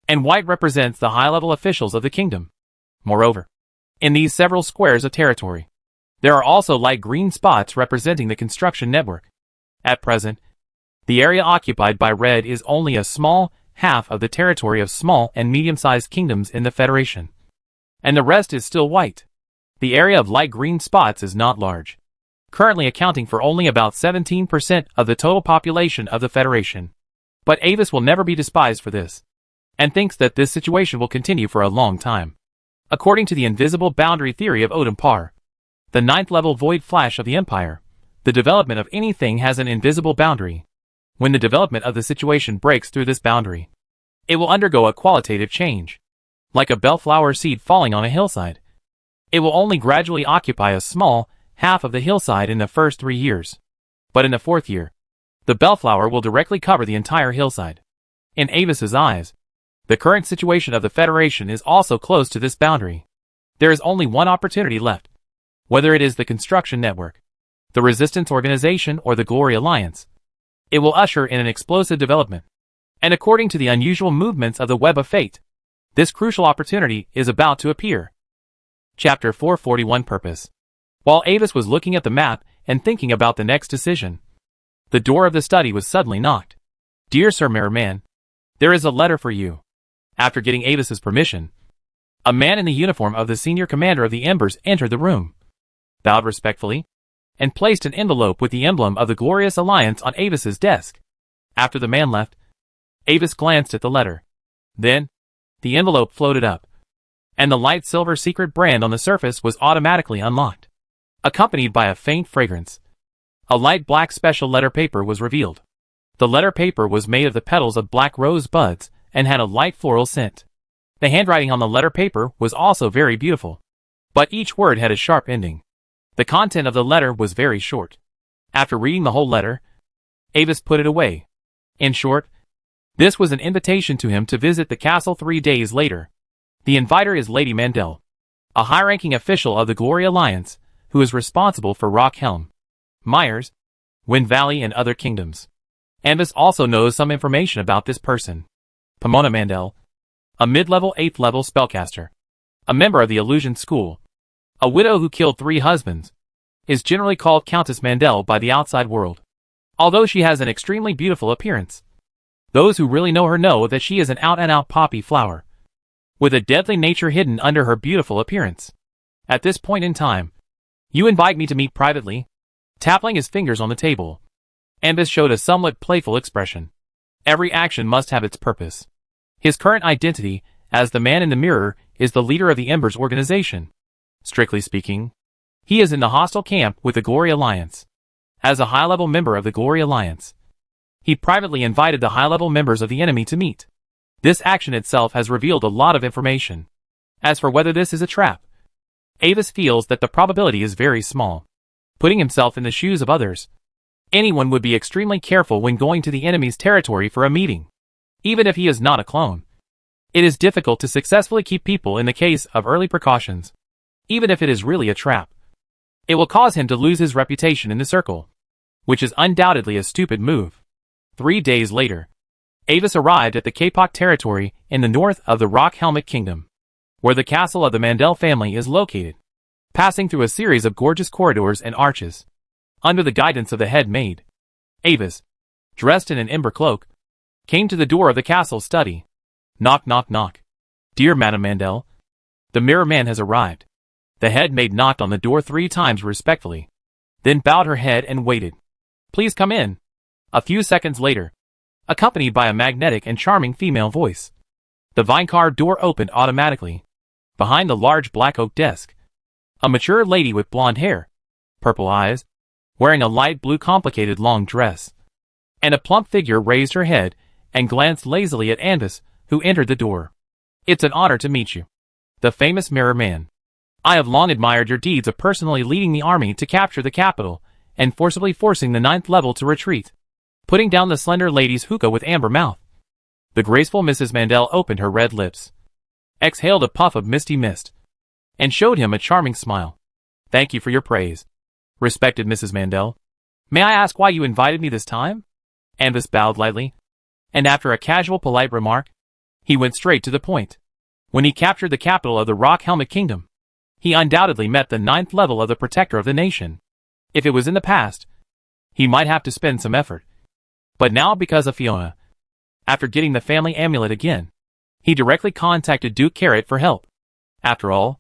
and white represents the high-level officials of the kingdom. Moreover, in these several squares of territory, there are also light green spots representing the construction network. At present, the area occupied by red is only a small half of the territory of small and medium-sized kingdoms in the Federation. and the rest is still white. The area of light green spots is not large, currently accounting for only about 17% of the total population of the Federation. But Avis will never be despised for this, and thinks that this situation will continue for a long time. According to the invisible boundary theory of Odin Parr, the 9th level void flash of the Empire, the development of anything has an invisible boundary. When the development of the situation breaks through this boundary, it will undergo a qualitative change. Like a bellflower seed falling on a hillside, it will only gradually occupy a small half of the hillside in the first 3 years. But in the 4th year, the bellflower will directly cover the entire hillside. In Avis's eyes, the current situation of the Federation is also close to this boundary. There is only one opportunity left. Whether it is the Construction Network, the Resistance Organization, or the Glory Alliance, it will usher in an explosive development. And according to the unusual movements of the Web of Fate, this crucial opportunity is about to appear. Chapter 441 Purpose. While Avis was looking at the map and thinking about the next decision, the door of the study was suddenly knocked. "Dear Sir Mirrorman, there is a letter for you." After getting Avis's permission, a man in the uniform of the senior commander of the Embers entered the room, bowed respectfully, and placed an envelope with the emblem of the Glorious Alliance on Avis's desk. After the man left, Avis glanced at the letter. Then, the envelope floated up, and the light silver secret brand on the surface was automatically unlocked. Accompanied by a faint fragrance, a light black special letter paper was revealed. The letter paper was made of the petals of black rose buds and had a light floral scent. The handwriting on the letter paper was also very beautiful, but each word had a sharp ending. The content of the letter was very short. After reading the whole letter, Avis put it away. In short, this was an invitation to him to visit the castle 3 days later. The inviter is Lady Mandel, a high-ranking official of the Glory Alliance, who is responsible for Rockhelm, Myers, Wind Valley, and other kingdoms. Avis also knows some information about this person. Pomona Mandel, a mid-level 8th level spellcaster, a member of the Illusion School, a widow who killed 3 husbands, is generally called Countess Mandel by the outside world. Although she has an extremely beautiful appearance, those who really know her know that she is an out-and-out poppy flower, with a deadly nature hidden under her beautiful appearance. At this point in time, you invite me to meet privately? Tapping his fingers on the table, Avis showed a somewhat playful expression. Every action must have its purpose. His current identity, as the man in the mirror, is the leader of the Embers organization. Strictly speaking, he is in the hostile camp with the Glory Alliance. As a high-level member of the Glory Alliance, he privately invited the high-level members of the enemy to meet. This action itself has revealed a lot of information. As for whether this is a trap, Avis feels that the probability is very small. Putting himself in the shoes of others, anyone would be extremely careful when going to the enemy's territory for a meeting. Even if he is not a clone, it is difficult to successfully keep people in the case of early precautions. Even if it is really a trap, it will cause him to lose his reputation in the circle, which is undoubtedly a stupid move. 3 days later, Avis arrived at the Kapok territory in the north of the Rock Helmet Kingdom, where the castle of the Mandel family is located. Passing through a series of gorgeous corridors and arches, under the guidance of the head maid, Avis, dressed in an ember cloak, came to the door of the castle study. Knock, knock, knock. "Dear Madame Mandel, the mirror man has arrived." The head maid knocked on the door 3 times respectfully, then bowed her head and waited. "Please come in." A few seconds later, accompanied by a magnetic and charming female voice, the vine-carved door opened automatically. Behind the large black oak desk, a mature lady with blonde hair, purple eyes, wearing a light blue complicated long dress, and a plump figure raised her head and glanced lazily at Avis, who entered the door. "It's an honor to meet you, the famous Mirror Man. I have long admired your deeds of personally leading the army to capture the capital and forcibly forcing the 9th level to retreat." Putting down the slender lady's hookah with amber mouth, the graceful Mrs. Mandel opened her red lips, exhaled a puff of misty mist, and showed him a charming smile. "Thank you for your praise, respected Mrs. Mandel. May I ask why you invited me this time?" Avis bowed lightly, and after a casual polite remark, he went straight to the point. When he captured the capital of the Rock Helmet Kingdom, he undoubtedly met the 9th level of the Protector of the Nation. If it was in the past, he might have to spend some effort. But now, because of Fiona, after getting the family amulet again, he directly contacted Duke Carrot for help. After all,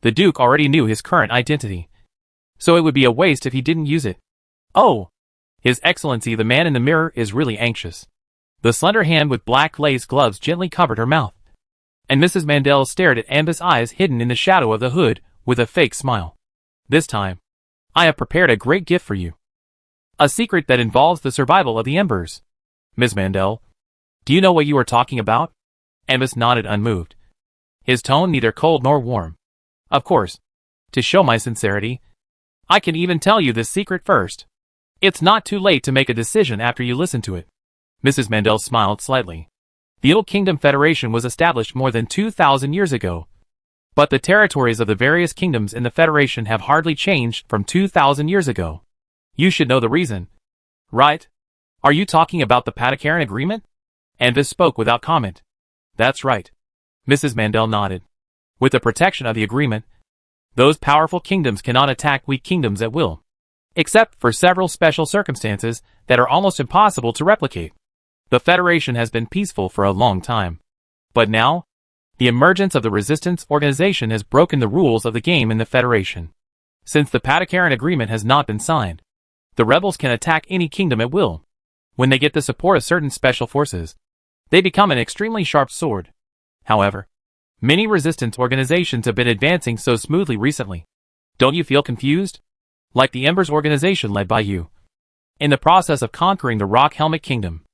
the Duke already knew his current identity, so it would be a waste if he didn't use it. Oh! His Excellency the man in the mirror is really anxious. The slender hand with black lace gloves gently covered her mouth, and Mrs. Mandel stared at Ambus' eyes hidden in the shadow of the hood with a fake smile. This time, I have prepared a great gift for you. A secret that involves the survival of the Embers. Miss Mandel, do you know what you are talking about? Ambus nodded unmoved, his tone neither cold nor warm. Of course. To show my sincerity, I can even tell you this secret first. It's not too late to make a decision after you listen to it. Mrs. Mandel smiled slightly. The Little Kingdom Federation was established more than 2,000 years ago, but the territories of the various kingdoms in the Federation have hardly changed from 2,000 years ago. You should know the reason, right? Are you talking about the Patakaran Agreement? Ambus spoke without comment. That's right. Mrs. Mandel nodded. With the protection of the agreement, those powerful kingdoms cannot attack weak kingdoms at will, except for several special circumstances that are almost impossible to replicate. The Federation has been peaceful for a long time, but now, the emergence of the Resistance Organization has broken the rules of the game in the Federation. Since the Patakaran Agreement has not been signed, the rebels can attack any kingdom at will. When they get the support of certain special forces, they become an extremely sharp sword. However, many resistance organizations have been advancing so smoothly recently. Don't you feel confused? Like the Embers organization led by you. In the process of conquering the Rock Helmet Kingdom,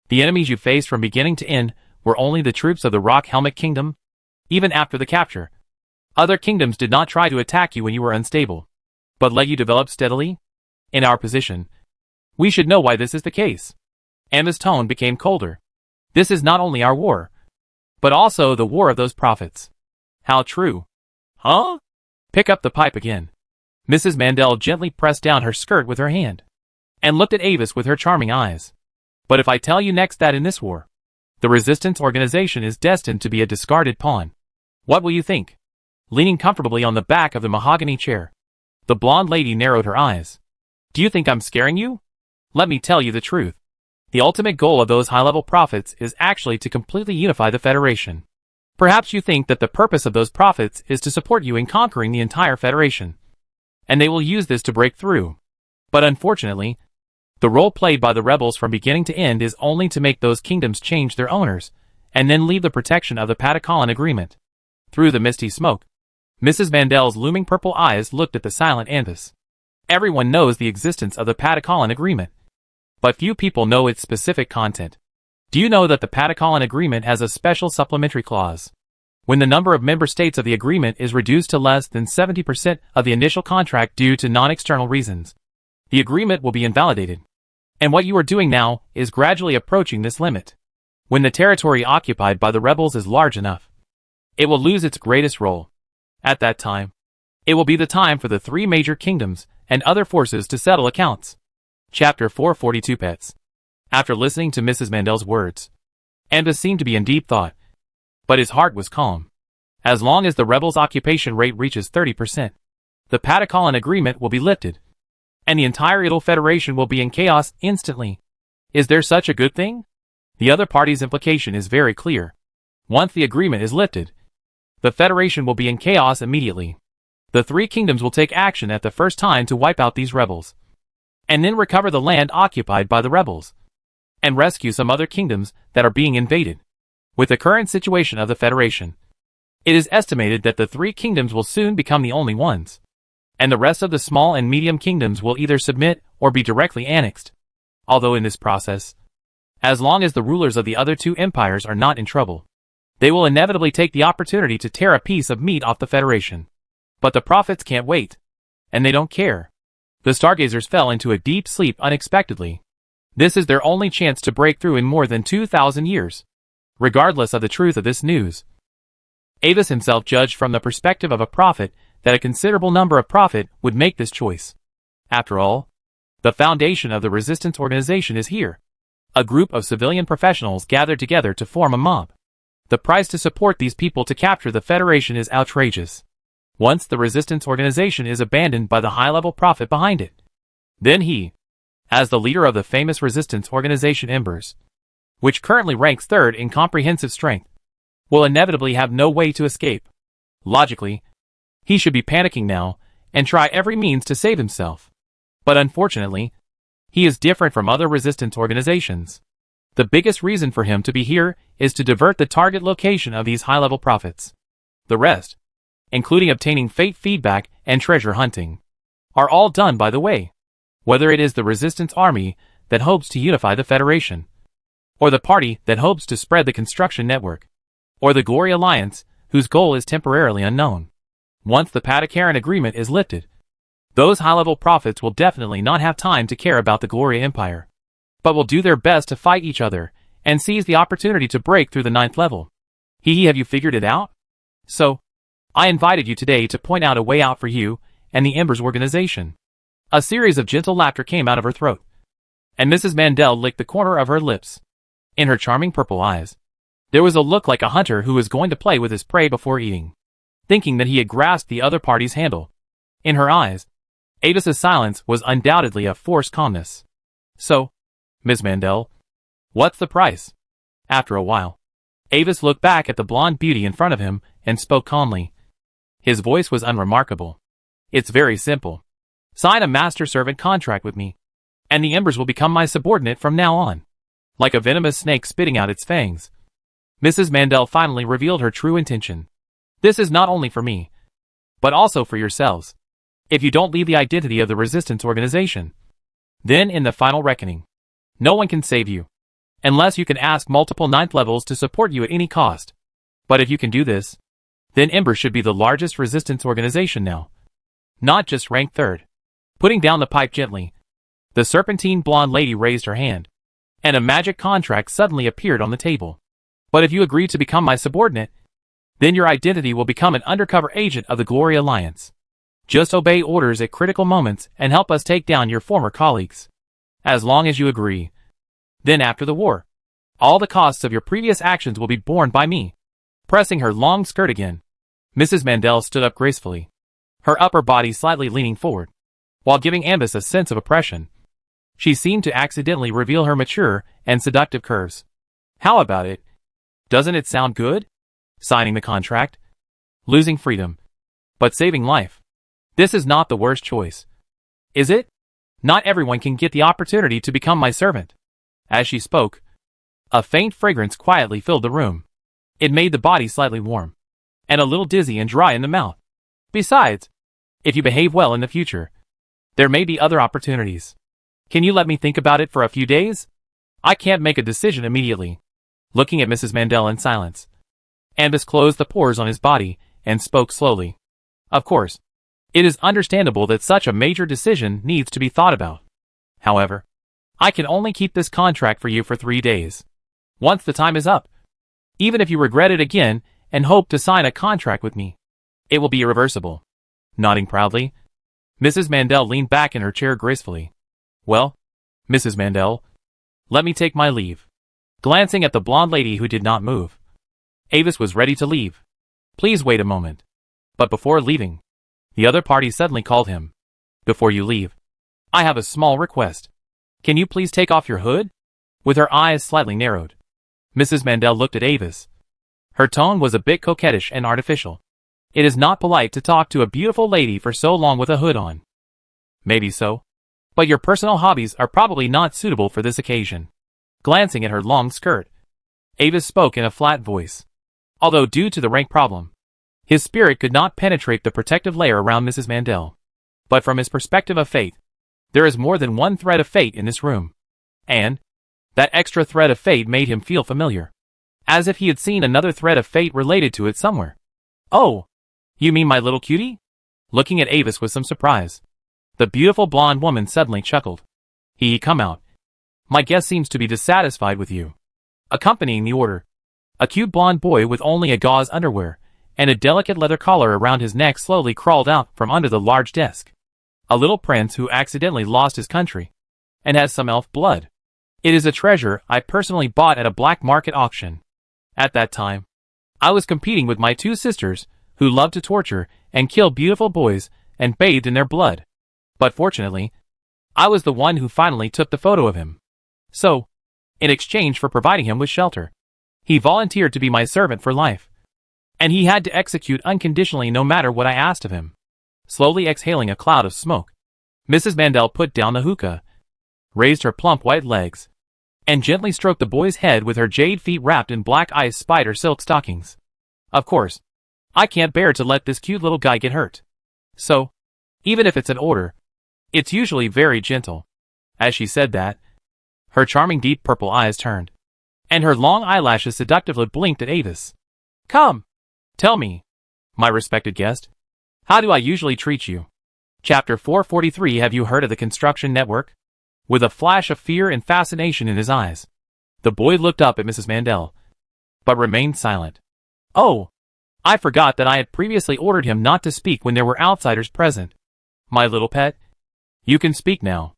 the enemies you faced from beginning to end were only the troops of the Rock Helmet Kingdom. Even after the capture, other kingdoms did not try to attack you when you were unstable, but let you develop steadily. In our position, we should know why this is the case. Ambus' tone became colder. This is not only our war, but also the war of those prophets. How true. Huh? Pick up the pipe again. Mrs. Mandel gently pressed down her skirt with her hand, and looked at Avis with her charming eyes. But if I tell you next that in this war, the Resistance Organization is destined to be a discarded pawn, what will you think? Leaning comfortably on the back of the mahogany chair, the blonde lady narrowed her eyes. Do you think I'm scaring you? Let me tell you the truth. The ultimate goal of those high-level prophets is actually to completely unify the Federation. Perhaps you think that the purpose of those prophets is to support you in conquering the entire Federation, and they will use this to break through. But unfortunately, the role played by the rebels from beginning to end is only to make those kingdoms change their owners, and then leave the protection of the Patakaran Agreement. Through the misty smoke, Mrs. Mandel's looming purple eyes looked at the silent Ambus. Everyone knows the existence of the Patakaran Agreement, but few people know its specific content. Do you know that the Patakaran Agreement has a special supplementary clause? When the number of member states of the agreement is reduced to less than 70% of the initial contract due to non-external reasons, the agreement will be invalidated. And what you are doing now is gradually approaching this limit. When the territory occupied by the rebels is large enough, it will lose its greatest role. At that time, it will be the time for the three major kingdoms and other forces to settle accounts. Chapter 442 Pets. After listening to Mrs. Mandel's words, Ambus seemed to be in deep thought, but his heart was calm. As long as the rebels' occupation rate reaches 30%, the Patakaran Agreement will be lifted, and the entire Idle Federation will be in chaos instantly. Is there such a good thing? The other party's implication is very clear. Once the agreement is lifted, the Federation will be in chaos immediately. The three kingdoms will take action at the first time to wipe out these rebels, and then recover the land occupied by the rebels, and rescue some other kingdoms that are being invaded. With the current situation of the Federation, it is estimated that the three kingdoms will soon become the only ones, and the rest of the small and medium kingdoms will either submit or be directly annexed. Although in this process, as long as the rulers of the other two empires are not in trouble, they will inevitably take the opportunity to tear a piece of meat off the Federation. But the prophets can't wait, and they don't care. The Stargazers fell into a deep sleep unexpectedly. This is their only chance to break through in more than 2,000 years. Regardless of the truth of this news, Avis himself judged from the perspective of a prophet that a considerable number of prophet would make this choice. After all, the foundation of the Resistance Organization is here. A group of civilian professionals gathered together to form a mob. The price to support these people to capture the Federation is outrageous. Once the Resistance Organization is abandoned by the high-level prophet behind it, then he, as the leader of the famous Resistance Organization Embers, which currently ranks third in comprehensive strength, will inevitably have no way to escape. Logically, he should be panicking now and try every means to save himself. But unfortunately, he is different from other resistance organizations. The biggest reason for him to be here is to divert the target location of these high-level prophets. The rest, including obtaining fate feedback and treasure hunting, are all done by the way. Whether it is the resistance army that hopes to unify the Federation, or the party that hopes to spread the construction network, or the Glory Alliance, whose goal is temporarily unknown. Once the Patakaran agreement is lifted, those high-level prophets will definitely not have time to care about the Glory Empire, but will do their best to fight each other and seize the opportunity to break through the 9th level. Have you figured it out? So, I invited you today to point out a way out for you and the Embers organization. A series of gentle laughter came out of her throat, and Mrs. Mandel licked the corner of her lips. In her charming purple eyes, there was a look like a hunter who was going to play with his prey before eating, thinking that he had grasped the other party's handle. In her eyes, Avis's silence was undoubtedly a forced calmness. So, Miss Mandel, what's the price? After a while, Avis looked back at the blonde beauty in front of him and spoke calmly. His voice was unremarkable. It's very simple. Sign a master-servant contract with me, and the Embers will become my subordinate from now on. Like a venomous snake spitting out its fangs, Mrs. Mandel finally revealed her true intention. This is not only for me, but also for yourselves. If you don't leave the identity of the resistance organization, then in the final reckoning, no one can save you, unless you can ask multiple 9th levels to support you at any cost. But if you can do this, then Embers should be the largest resistance organization now, not just ranked 3rd. Putting down the pipe gently, the serpentine blonde lady raised her hand, and a magic contract suddenly appeared on the table. But if you agree to become my subordinate, then your identity will become an undercover agent of the Glory Alliance. Just obey orders at critical moments and help us take down your former colleagues. As long as you agree. Then after the war, all the costs of your previous actions will be borne by me. Pressing her long skirt again, Mrs. Mandel stood up gracefully, her upper body slightly leaning forward, while giving Ambus a sense of oppression. She seemed to accidentally reveal her mature and seductive curves. How about it? Doesn't it sound good? Signing the contract, losing freedom, but saving life. This is not the worst choice, is it? Not everyone can get the opportunity to become my servant. As she spoke, a faint fragrance quietly filled the room. It made the body slightly warm, and a little dizzy and dry in the mouth. Besides, if you behave well in the future, there may be other opportunities. Can you let me think about it for a few days? I can't make a decision immediately. Looking at Mrs. Mandel in silence, Ambus closed the pores on his body and spoke slowly. Of course, it is understandable that such a major decision needs to be thought about. However, I can only keep this contract for you for 3 days. Once the time is up, even if you regret it again and hope to sign a contract with me, it will be irreversible. Nodding proudly, Mrs. Mandel leaned back in her chair gracefully. Well, Mrs. Mandel, let me take my leave. Glancing at the blonde lady who did not move, Avis was ready to leave. Please wait a moment. But before leaving, the other party suddenly called him. Before you leave, I have a small request. Can you please take off your hood? With her eyes slightly narrowed, Mrs. Mandel looked at Avis. Her tone was a bit coquettish and artificial. It is not polite to talk to a beautiful lady for so long with a hood on. Maybe so, but your personal hobbies are probably not suitable for this occasion. Glancing at her long skirt, Avis spoke in a flat voice. Although due to the rank problem, his spirit could not penetrate the protective layer around Mrs. Mandel. But from his perspective of fate, there is more than one thread of fate in this room. And that extra thread of fate made him feel familiar, as if he had seen another thread of fate related to it somewhere. Oh, you mean my little cutie? Looking at Avis with some surprise, the beautiful blonde woman suddenly chuckled. Come out. My guest seems to be dissatisfied with you. Accompanying the order, a cute blonde boy with only a gauze underwear and a delicate leather collar around his neck slowly crawled out from under the large desk. A little prince who accidentally lost his country and has some elf blood. It is a treasure I personally bought at a black market auction. At that time, I was competing with my 2 sisters who loved to torture and kill beautiful boys and bathed in their blood. But fortunately, I was the one who finally took the photo of him. So, in exchange for providing him with shelter, he volunteered to be my servant for life. and he had to execute unconditionally no matter what I asked of him. Slowly exhaling a cloud of smoke, Mrs. Mandel put down the hookah, raised her plump white legs, and gently stroked the boy's head with her jade feet wrapped in black ice spider silk stockings. Of course, I can't bear to let this cute little guy get hurt. So, even if it's an order, it's usually very gentle. As she said that, her charming deep purple eyes turned, and her long eyelashes seductively blinked at Avis. Come, tell me, my respected guest, how do I usually treat you? Chapter 443. Have you heard of the construction network? With a flash of fear and fascination in his eyes, the boy looked up at Mrs. Mandel, but remained silent. Oh, I forgot that I had previously ordered him not to speak when there were outsiders present. My little pet, you can speak now.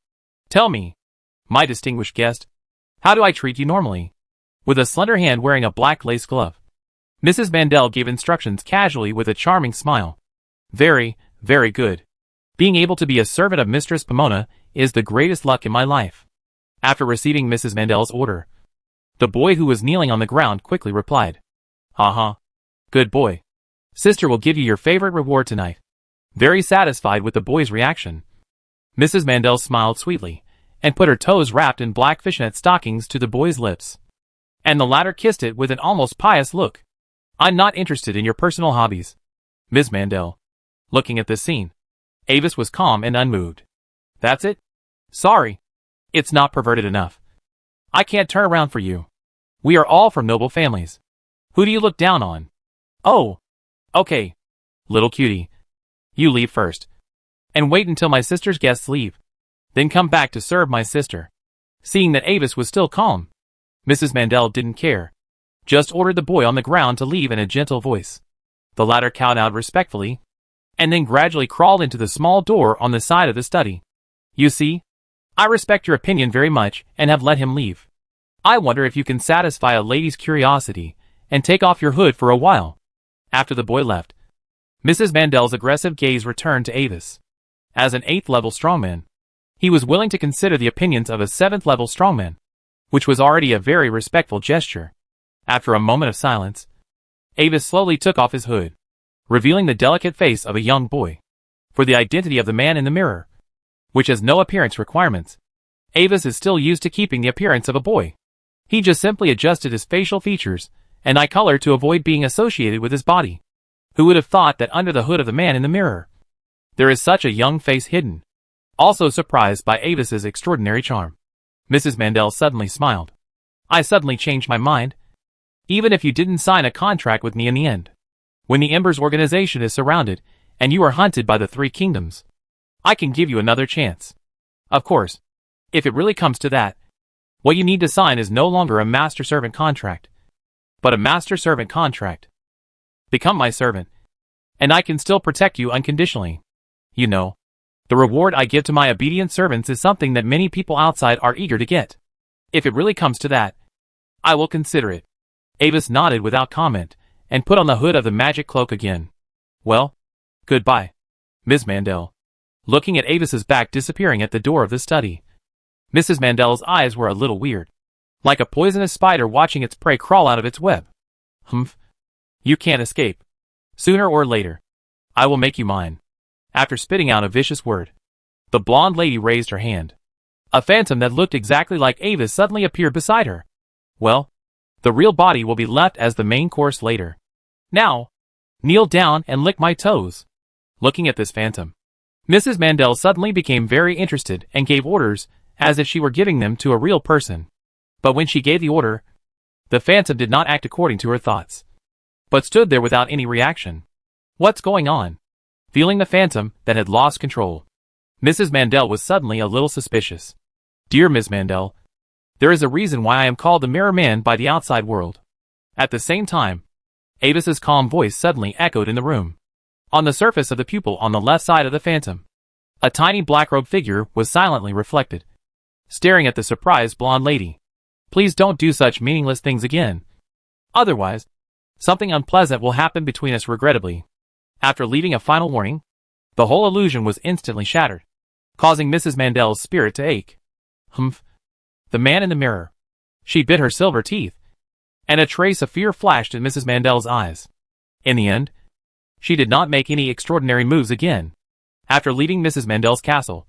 Tell me, my distinguished guest, how do I treat you normally? With a slender hand wearing a black lace glove, Mrs. Mandel gave instructions casually with a charming smile. Very, very good. Being able to be a servant of Mistress Pomona is the greatest luck in my life. After receiving Mrs. Mandel's order, the boy who was kneeling on the ground quickly replied, Good boy. Sister will give you your favorite reward tonight. Very satisfied with the boy's reaction, Mrs. Mandel smiled sweetly, and put her toes wrapped in black fishnet stockings to the boy's lips. And the latter kissed it with an almost pious look. I'm not interested in your personal hobbies, Ms. Mandel. Looking at this scene, Avis was calm and unmoved. That's it? Sorry. It's not perverted enough. I can't turn around for you. We are all from noble families. Who do you look down on? Oh. Okay. Little cutie. You leave first. And wait until my sister's guests leave. Then come back to serve my sister. Seeing that Avis was still calm, Mrs. Mandel didn't care. Just ordered the boy on the ground to leave in a gentle voice. The latter kowtowed respectfully, and then gradually crawled into the small door on the side of the study. You see, I respect your opinion very much and have let him leave. I wonder if you can satisfy a lady's curiosity and take off your hood for a while. After the boy left, Mrs. Mandel's aggressive gaze returned to Avis. As an 8th level strongman, he was willing to consider the opinions of a 7th level strongman, which was already a very respectful gesture. After a moment of silence, Avis slowly took off his hood, revealing the delicate face of a young boy. For the identity of the man in the mirror, which has no appearance requirements, Avis is still used to keeping the appearance of a boy. He just simply adjusted his facial features and eye color to avoid being associated with his body. Who would have thought that under the hood of the man in the mirror, there is such a young face hidden? Also surprised by Avis's extraordinary charm, Mrs. Mandel suddenly smiled. I suddenly changed my mind. Even if you didn't sign a contract with me in the end, when the Embers organization is surrounded and you are hunted by the 3 kingdoms, I can give you another chance. Of course, if it really comes to that, what you need to sign is no longer a master-servant contract, but a master-servant contract. Become my servant, and I can still protect you unconditionally. You know, the reward I give to my obedient servants is something that many people outside are eager to get. If it really comes to that, I will consider it. Avis nodded without comment, and put on the hood of the magic cloak again. Well, goodbye, Ms. Mandel. Looking at Avis's back disappearing at the door of the study, Mrs. Mandel's eyes were a little weird, like a poisonous spider watching its prey crawl out of its web. Humph. You can't escape. Sooner or later, I will make you mine. After spitting out a vicious word, the blonde lady raised her hand. A phantom that looked exactly like Avis suddenly appeared beside her. Well, the real body will be left as the main course later. Now, kneel down and lick my toes. Looking at this phantom, Mrs. Mandel suddenly became very interested and gave orders as if she were giving them to a real person. But when she gave the order, the phantom did not act according to her thoughts, but stood there without any reaction. What's going on? Feeling the phantom that had lost control, Mrs. Mandel was suddenly a little suspicious. Dear Miss Mandel, there is a reason why I am called the Mirror Man by the outside world. At the same time, Avis's calm voice suddenly echoed in the room. On the surface of the pupil on the left side of the phantom, a tiny black-robed figure was silently reflected, staring at the surprised blonde lady. Please don't do such meaningless things again. Otherwise, something unpleasant will happen between us regrettably. After leaving a final warning, the whole illusion was instantly shattered, causing Mrs. Mandel's spirit to ache. Humph. The man in the mirror. She bit her silver teeth, and a trace of fear flashed in Mrs. Mandel's eyes. In the end, she did not make any extraordinary moves again. After leaving Mrs. Mandel's castle,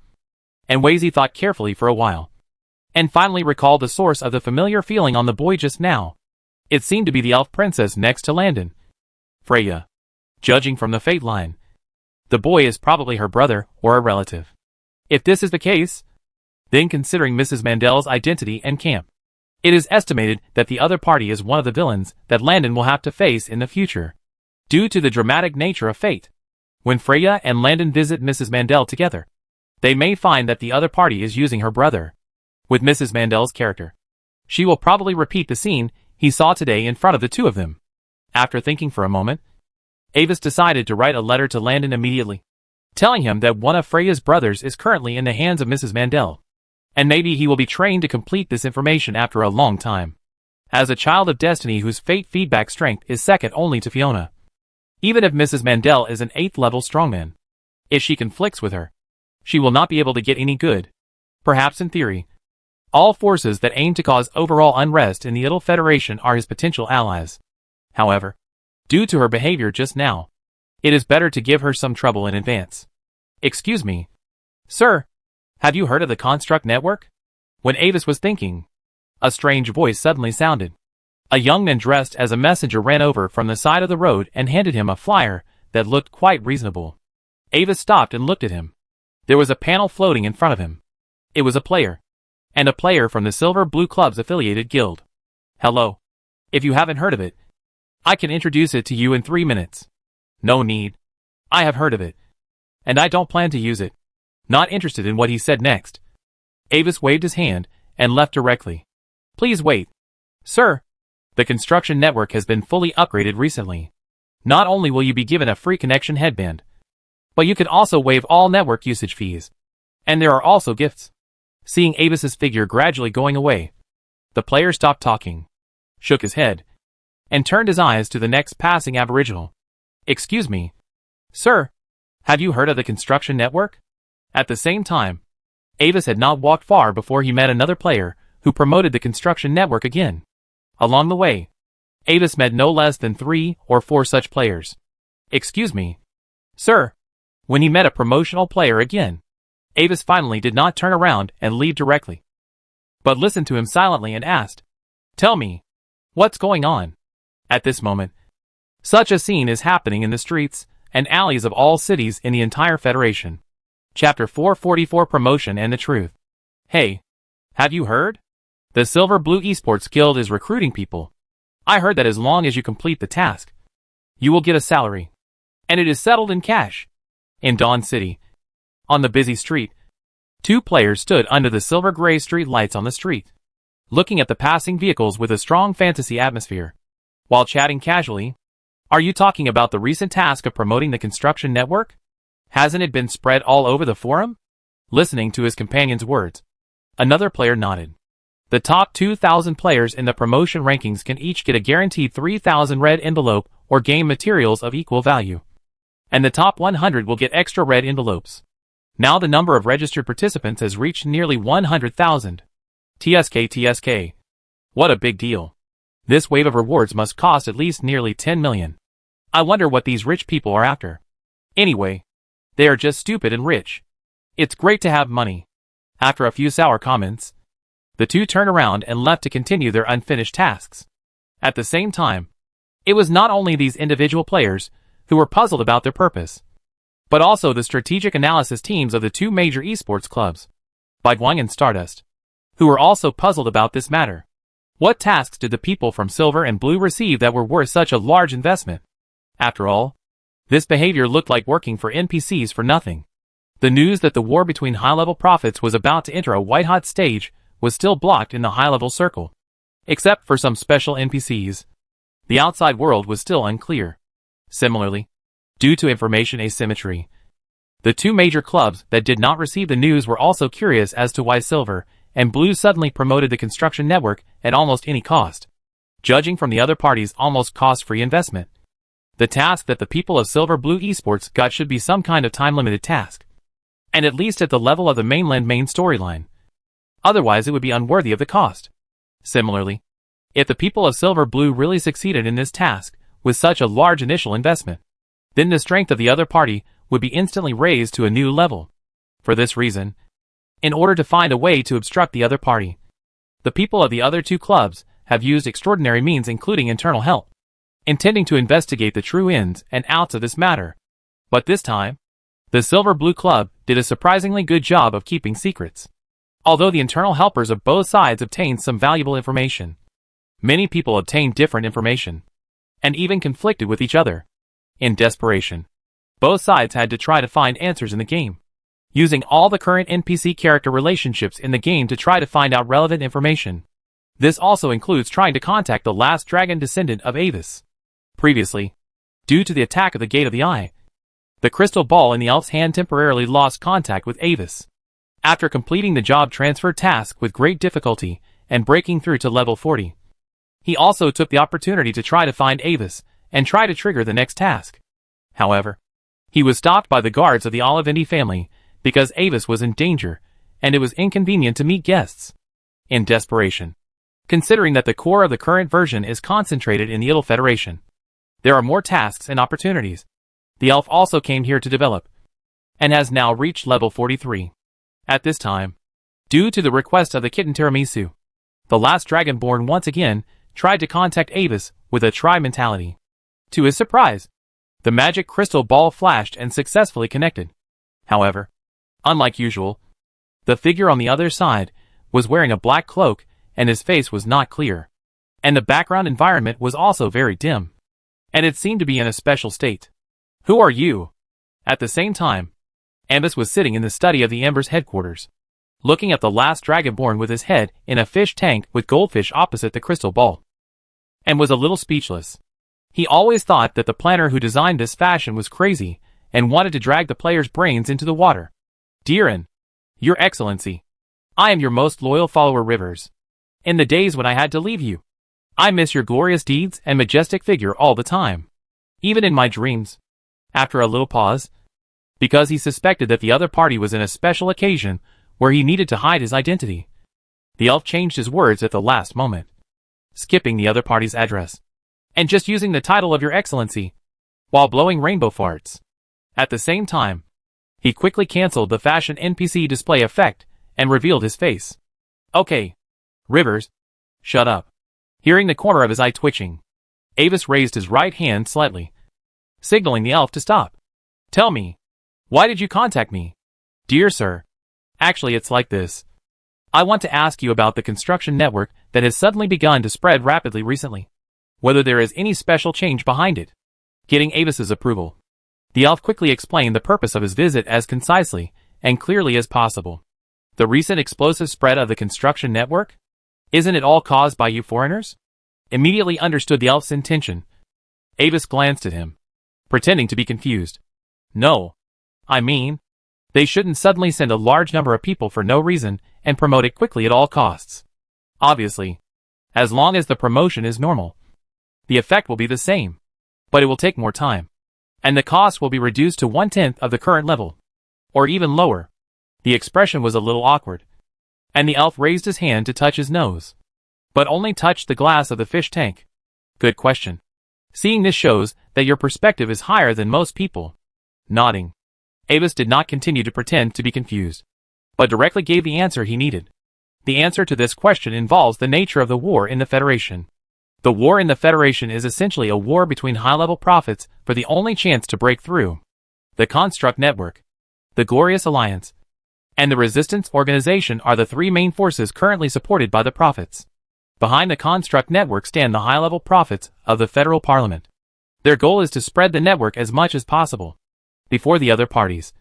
and Wazy thought carefully for a while, and finally recalled the source of the familiar feeling on the boy just now. It seemed to be the elf princess next to Landon. Freya. Judging from the fate line, the boy is probably her brother or a relative. If this is the case, then considering Mrs. Mandel's identity and camp, it is estimated that the other party is one of the villains that Landon will have to face in the future. Due to the dramatic nature of fate, when Freya and Landon visit Mrs. Mandel together, they may find that the other party is using her brother. With Mrs. Mandel's character, she will probably repeat the scene he saw today in front of the two of them. After thinking for a moment, Avis decided to write a letter to Landon immediately, telling him that one of Freya's brothers is currently in the hands of Mrs. Mandel, and maybe he will be trained to complete this information after a long time. As a child of destiny whose fate feedback strength is second only to Fiona, even if Mrs. Mandel is an 8th level strongman, if she conflicts with her, she will not be able to get any good. Perhaps in theory, all forces that aim to cause overall unrest in the Idle Federation are his potential allies. However, due to her behavior just now, it is better to give her some trouble in advance. Excuse me. Sir, have you heard of the Construct Network? When Avis was thinking, a strange voice suddenly sounded. A young man dressed as a messenger ran over from the side of the road and handed him a flyer that looked quite reasonable. Avis stopped and looked at him. There was a panel floating in front of him. It was a player. And a player from the Silver Blue Club's affiliated guild. Hello. If you haven't heard of it, I can introduce it to you in 3 minutes. No need. I have heard of it. And I don't plan to use it. Not interested in what he said next. Avis waved his hand and left directly. Please wait. Sir, the construction network has been fully upgraded recently. Not only will you be given a free connection headband, but you can also waive all network usage fees. And there are also gifts. Seeing Avis's figure gradually going away, the player stopped talking, shook his head, and turned his eyes to the next passing aboriginal. Excuse me. Sir, have you heard of the construction network? At the same time, Avis had not walked far before he met another player who promoted the construction network again. Along the way, Avis met no less than 3 or 4 such players. Excuse me. Sir, when he met a promotional player again, Avis finally did not turn around and leave directly, but listened to him silently and asked, Tell me, what's going on? At this moment, such a scene is happening in the streets and alleys of all cities in the entire Federation. Chapter 444 Promotion and the Truth. Hey, have you heard? The Silver Blue Esports Guild is recruiting people. I heard that as long as you complete the task, you will get a salary. And it is settled in cash. In Dawn City, on the busy street, 2 players stood under the silver-gray street lights on the street, looking at the passing vehicles with a strong fantasy atmosphere. While chatting casually, Are you talking about the recent task of promoting the construction network? Hasn't it been spread all over the forum? Listening to his companion's words, another player nodded. The top 2,000 players in the promotion rankings can each get a guaranteed 3,000 red envelope or game materials of equal value. And the top 100 will get extra red envelopes. Now the number of registered participants has reached nearly 100,000. TSK. What a big deal. This wave of rewards must cost at least nearly 10 million. I wonder what these rich people are after. Anyway, they are just stupid and rich. It's great to have money. After a few sour comments, the two turned around and left to continue their unfinished tasks. At the same time, it was not only these individual players who were puzzled about their purpose, but also the strategic analysis teams of the 2 major esports clubs, Baiguang and Stardust, who were also puzzled about this matter. What tasks did the people from Silver and Blue receive that were worth such a large investment? After all, this behavior looked like working for NPCs for nothing. The news that the war between high-level prophets was about to enter a white-hot stage was still blocked in the high-level circle. Except for some special NPCs, the outside world was still unclear. Similarly, due to information asymmetry, the 2 major clubs that did not receive the news were also curious as to why Silver and Blue suddenly promoted the construction network at almost any cost. Judging from the other party's almost cost-free investment, the task that the people of Silver Blue Esports got should be some kind of time-limited task, and at least at the level of the mainland main storyline. Otherwise it would be unworthy of the cost. Similarly, if the people of Silver Blue really succeeded in this task, with such a large initial investment. Then the strength of the other party would be instantly raised to a new level. For this reason, in order to find a way to obstruct the other party, the people of the other two clubs have used extraordinary means, including internal help, intending to investigate the true ins and outs of this matter. But this time, the Silver Blue Club did a surprisingly good job of keeping secrets. Although the internal helpers of both sides obtained some valuable information, many people obtained different information, and even conflicted with each other. In desperation, both sides had to try to find answers in the game, using all the current NPC character relationships in the game to try to find out relevant information. This also includes trying to contact the last dragon descendant of Avis. Previously, due to the attack of the Gate of the Eye, the crystal ball in the elf's hand temporarily lost contact with Avis. After completing the job transfer task with great difficulty and breaking through to level 40, he also took the opportunity to try to find Avis and try to trigger the next task. However, he was stopped by the guards of the Olivendi family because Avis was in danger and it was inconvenient to meet guests. In desperation, considering that the core of the current version is concentrated in the Idle Federation, there are more tasks and opportunities. The elf also came here to develop, and has now reached level 43. At this time, due to the request of the kitten Tiramisu, the last Dragonborn once again tried to contact Avis with a try mentality. To his surprise, the magic crystal ball flashed and successfully connected. However, unlike usual, the figure on the other side was wearing a black cloak and his face was not clear, and the background environment was also very dim, and it seemed to be in a special state. Who are you? At the same time, Ambus was sitting in the study of the Ember's headquarters, looking at the last Dragonborn with his head in a fish tank with goldfish opposite the crystal ball, and was a little speechless. He always thought that the planner who designed this fashion was crazy and wanted to drag the player's brains into the water. Dear Your Excellency, I am your most loyal follower Rivers. In the days when I had to leave you, I miss your glorious deeds and majestic figure all the time, even in my dreams. After a little pause, because he suspected that the other party was in a special occasion where he needed to hide his identity, the elf changed his words at the last moment, skipping the other party's address, and just using the title of Your Excellency, while blowing rainbow farts. At the same time, he quickly cancelled the fashion NPC display effect and revealed his face. Okay, Rivers, shut up. Hearing the corner of his eye twitching, Avis raised his right hand slightly, signaling the elf to stop. Tell me, why did you contact me? Dear sir, actually it's like this. I want to ask you about the construction network that has suddenly begun to spread rapidly recently. Whether there is any special change behind it. Getting Avis's approval, the elf quickly explained the purpose of his visit as concisely and clearly as possible. The recent explosive spread of the construction network? Isn't it all caused by you foreigners? Immediately understood the elf's intention. Avis glanced at him, pretending to be confused. No. I mean, they shouldn't suddenly send a large number of people for no reason and promote it quickly at all costs. Obviously, as long as the promotion is normal, the effect will be the same, but it will take more time, and the cost will be reduced to 1/10 of the current level, or even lower. The expression was a little awkward, and the elf raised his hand to touch his nose, but only touched the glass of the fish tank. Good question. Seeing this shows that your perspective is higher than most people. Nodding, Avis did not continue to pretend to be confused, but directly gave the answer he needed. The answer to this question involves the nature of the war in the Federation. The war in the Federation is essentially a war between high-level prophets for the only chance to break through. The Construct Network, the Glorious Alliance, and the Resistance Organization are the three main forces currently supported by the prophets. Behind the Construct Network stand the high-level prophets of the Federal Parliament. Their goal is to spread the network as much as possible before the other parties,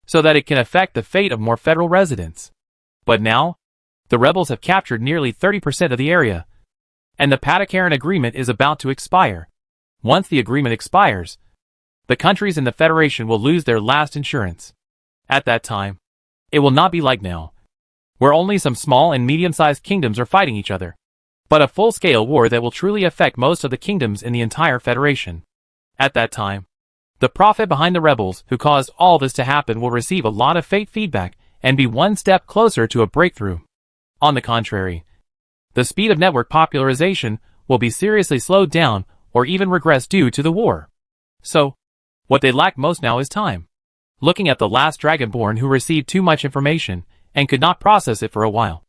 so that it can affect the fate of more federal residents. But now, the rebels have captured nearly 30% of the area, and the Patakaran agreement is about to expire. Once the agreement expires, the countries in the Federation will lose their last insurance. At that time, it will not be like now, where only some small and medium-sized kingdoms are fighting each other, but a full-scale war that will truly affect most of the kingdoms in the entire Federation. At that time, the prophet behind the rebels who caused all this to happen will receive a lot of fate feedback and be one step closer to a breakthrough. On the contrary, the speed of network popularization will be seriously slowed down or even regress due to the war. So, what they lack most now is time. Looking at the last Dragonborn who received too much information and could not process it for a while,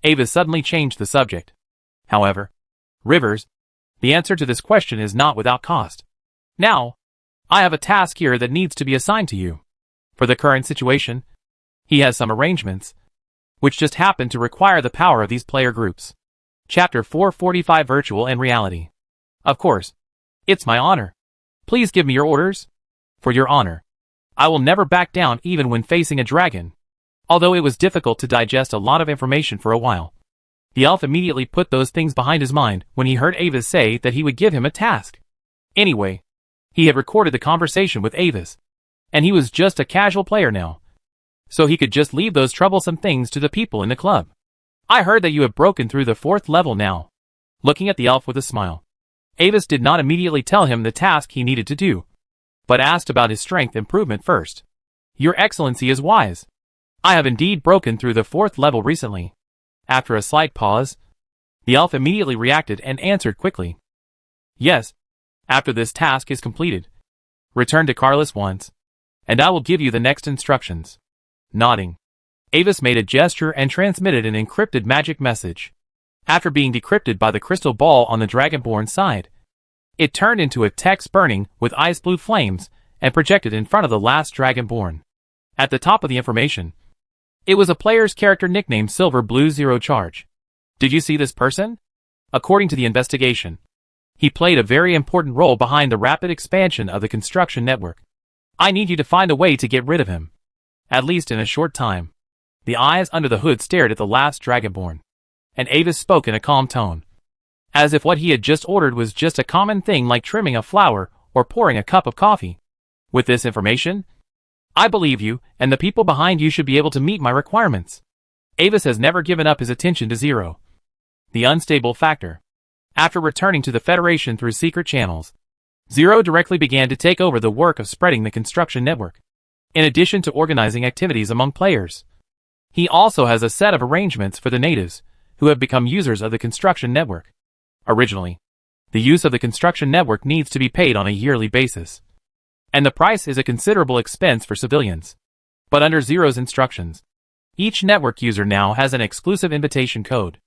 Ava suddenly changed the subject. However, Rivers, the answer to this question is not without cost. Now, I have a task here that needs to be assigned to you. For the current situation, he has some arrangements, which just happen to require the power of these player groups. Chapter 445 Virtual and Reality. Of course, it's my honor. Please give me your orders. For your honor, I will never back down even when facing a dragon. Although it was difficult to digest a lot of information for a while, the elf immediately put those things behind his mind when he heard Avis say that he would give him a task. Anyway, he had recorded the conversation with Avis, and he was just a casual player now, so he could just leave those troublesome things to the people in the club. I heard that you have broken through the 4th level now. Looking at the elf with a smile, Avis did not immediately tell him the task he needed to do, but asked about his strength improvement first. Your Excellency is wise. I have indeed broken through the 4th level recently. After a slight pause, the elf immediately reacted and answered quickly. Yes, after this task is completed, return to Carlos once, and I will give you the next instructions. Nodding, Avis made a gesture and transmitted an encrypted magic message. After being decrypted by the crystal ball on the Dragonborn side, it turned into a text burning with ice blue flames and projected in front of the last Dragonborn. At the top of the information, it was a player's character nicknamed Silver Blue Zero Charge. Did you see this person? According to the investigation, he played a very important role behind the rapid expansion of the construction network. I need you to find a way to get rid of him, at least in a short time. The eyes under the hood stared at the last Dragonborn, and Avis spoke in a calm tone, as if what he had just ordered was just a common thing like trimming a flower or pouring a cup of coffee. With this information, I believe you, and the people behind you should be able to meet my requirements. Avis has never given up his attention to Zero, the unstable factor. After returning to the Federation through secret channels, Zero directly began to take over the work of spreading the construction network. In addition to organizing activities among players, he also has a set of arrangements for the natives, who have become users of the construction network. Originally, the use of the construction network needs to be paid on a yearly basis, and the price is a considerable expense for civilians. But under Zero's instructions, each network user now has an exclusive invitation code.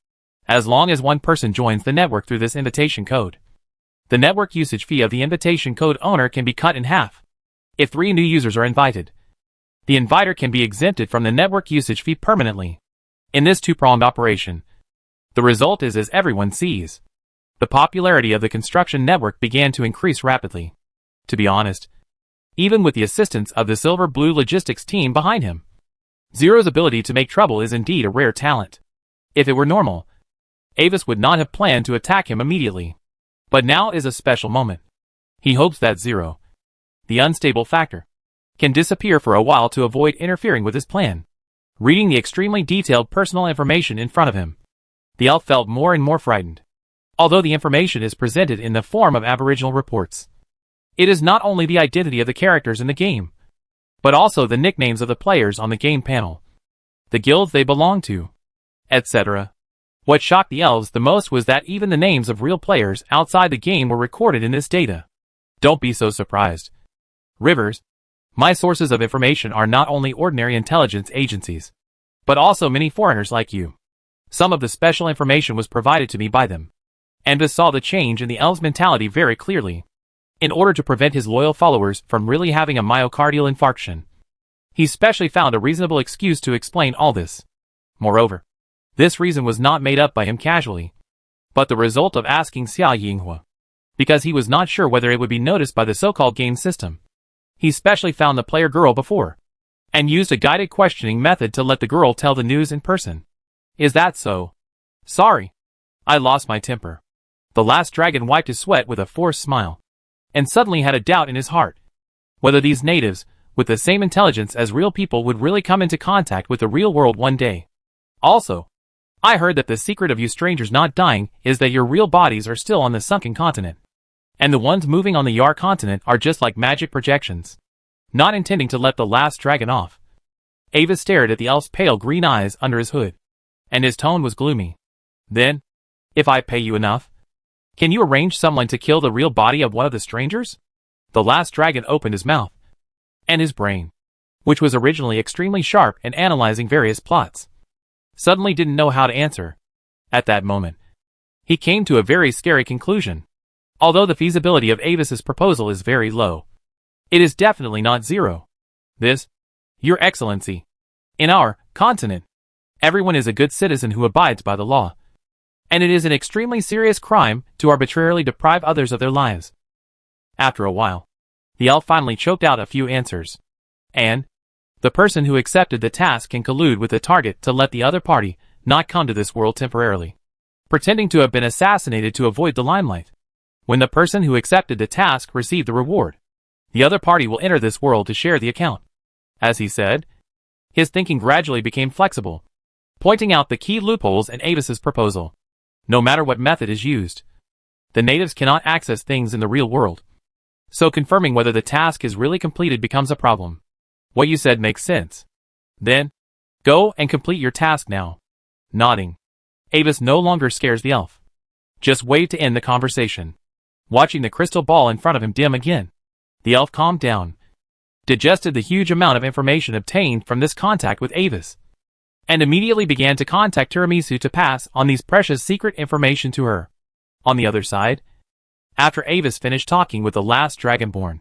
As long as one person joins the network through this invitation code, the network usage fee of the invitation code owner can be cut in half. If 3 new users are invited, the inviter can be exempted from the network usage fee permanently. In this two-pronged operation, the result is, as everyone sees, the popularity of the construction network began to increase rapidly. To be honest, even with the assistance of the Silver Blue logistics team behind him, Zero's ability to make trouble is indeed a rare talent. If it were normal, Avis would not have planned to attack him immediately. But now is a special moment. He hopes that Zero, the unstable factor, can disappear for a while to avoid interfering with his plan. Reading the extremely detailed personal information in front of him, the elf felt more and more frightened. Although the information is presented in the form of Aboriginal reports, it is not only the identity of the characters in the game, but also the nicknames of the players on the game panel, the guilds they belong to, etc. What shocked the elves the most was that even the names of real players outside the game were recorded in this data. Don't be so surprised, Rivers. My sources of information are not only ordinary intelligence agencies, but also many foreigners like you. Some of the special information was provided to me by them. Anvis saw the change in the elves' mentality very clearly. In order to prevent his loyal followers from really having a myocardial infarction, he specially found a reasonable excuse to explain all this. Moreover, this reason was not made up by him casually, but the result of asking Xia Yinghua, because he was not sure whether it would be noticed by the so-called game system. He specially found the player girl before, and used a guided questioning method to let the girl tell the news in person. Is that so? Sorry. I lost my temper. The last dragon wiped his sweat with a forced smile, and suddenly had a doubt in his heart, whether these natives, with the same intelligence as real people, would really come into contact with the real world one day. Also, I heard that the secret of you strangers not dying is that your real bodies are still on the sunken continent, and the ones moving on the Yar continent are just like magic projections. Not intending to let the last dragon off, Avis stared at the elf's pale green eyes under his hood, and his tone was gloomy. Then, if I pay you enough, Can you arrange someone to kill the real body of one of the strangers? The last dragon opened his mouth. And his brain, which was originally extremely sharp and analyzing various plots, suddenly didn't know how to answer. At that moment, he came to a very scary conclusion. Although the feasibility of Avis's proposal is very low, it is definitely not zero. This, Your Excellency, in our continent, everyone is a good citizen who abides by the law, and it is an extremely serious crime to arbitrarily deprive others of their lives. After a while, the elf finally choked out a few answers, and the person who accepted the task can collude with the target to let the other party not come to this world temporarily, pretending to have been assassinated to avoid the limelight. When the person who accepted the task received the reward, the other party will enter this world to share the account. As he said, his thinking gradually became flexible, pointing out the key loopholes in Avis's proposal. No matter what method is used, the natives cannot access things in the real world, so confirming whether the task is really completed becomes a problem. What you said makes sense. Then, go and complete your task now. Nodding, Avis no longer scares the elf. Just wait to end the conversation. Watching the crystal ball in front of him dim again, the elf calmed down, digested the huge amount of information obtained from this contact with Avis, and immediately began to contact Tiramisu to pass on these precious secret information to her. On the other side, after Avis finished talking with the last Dragonborn,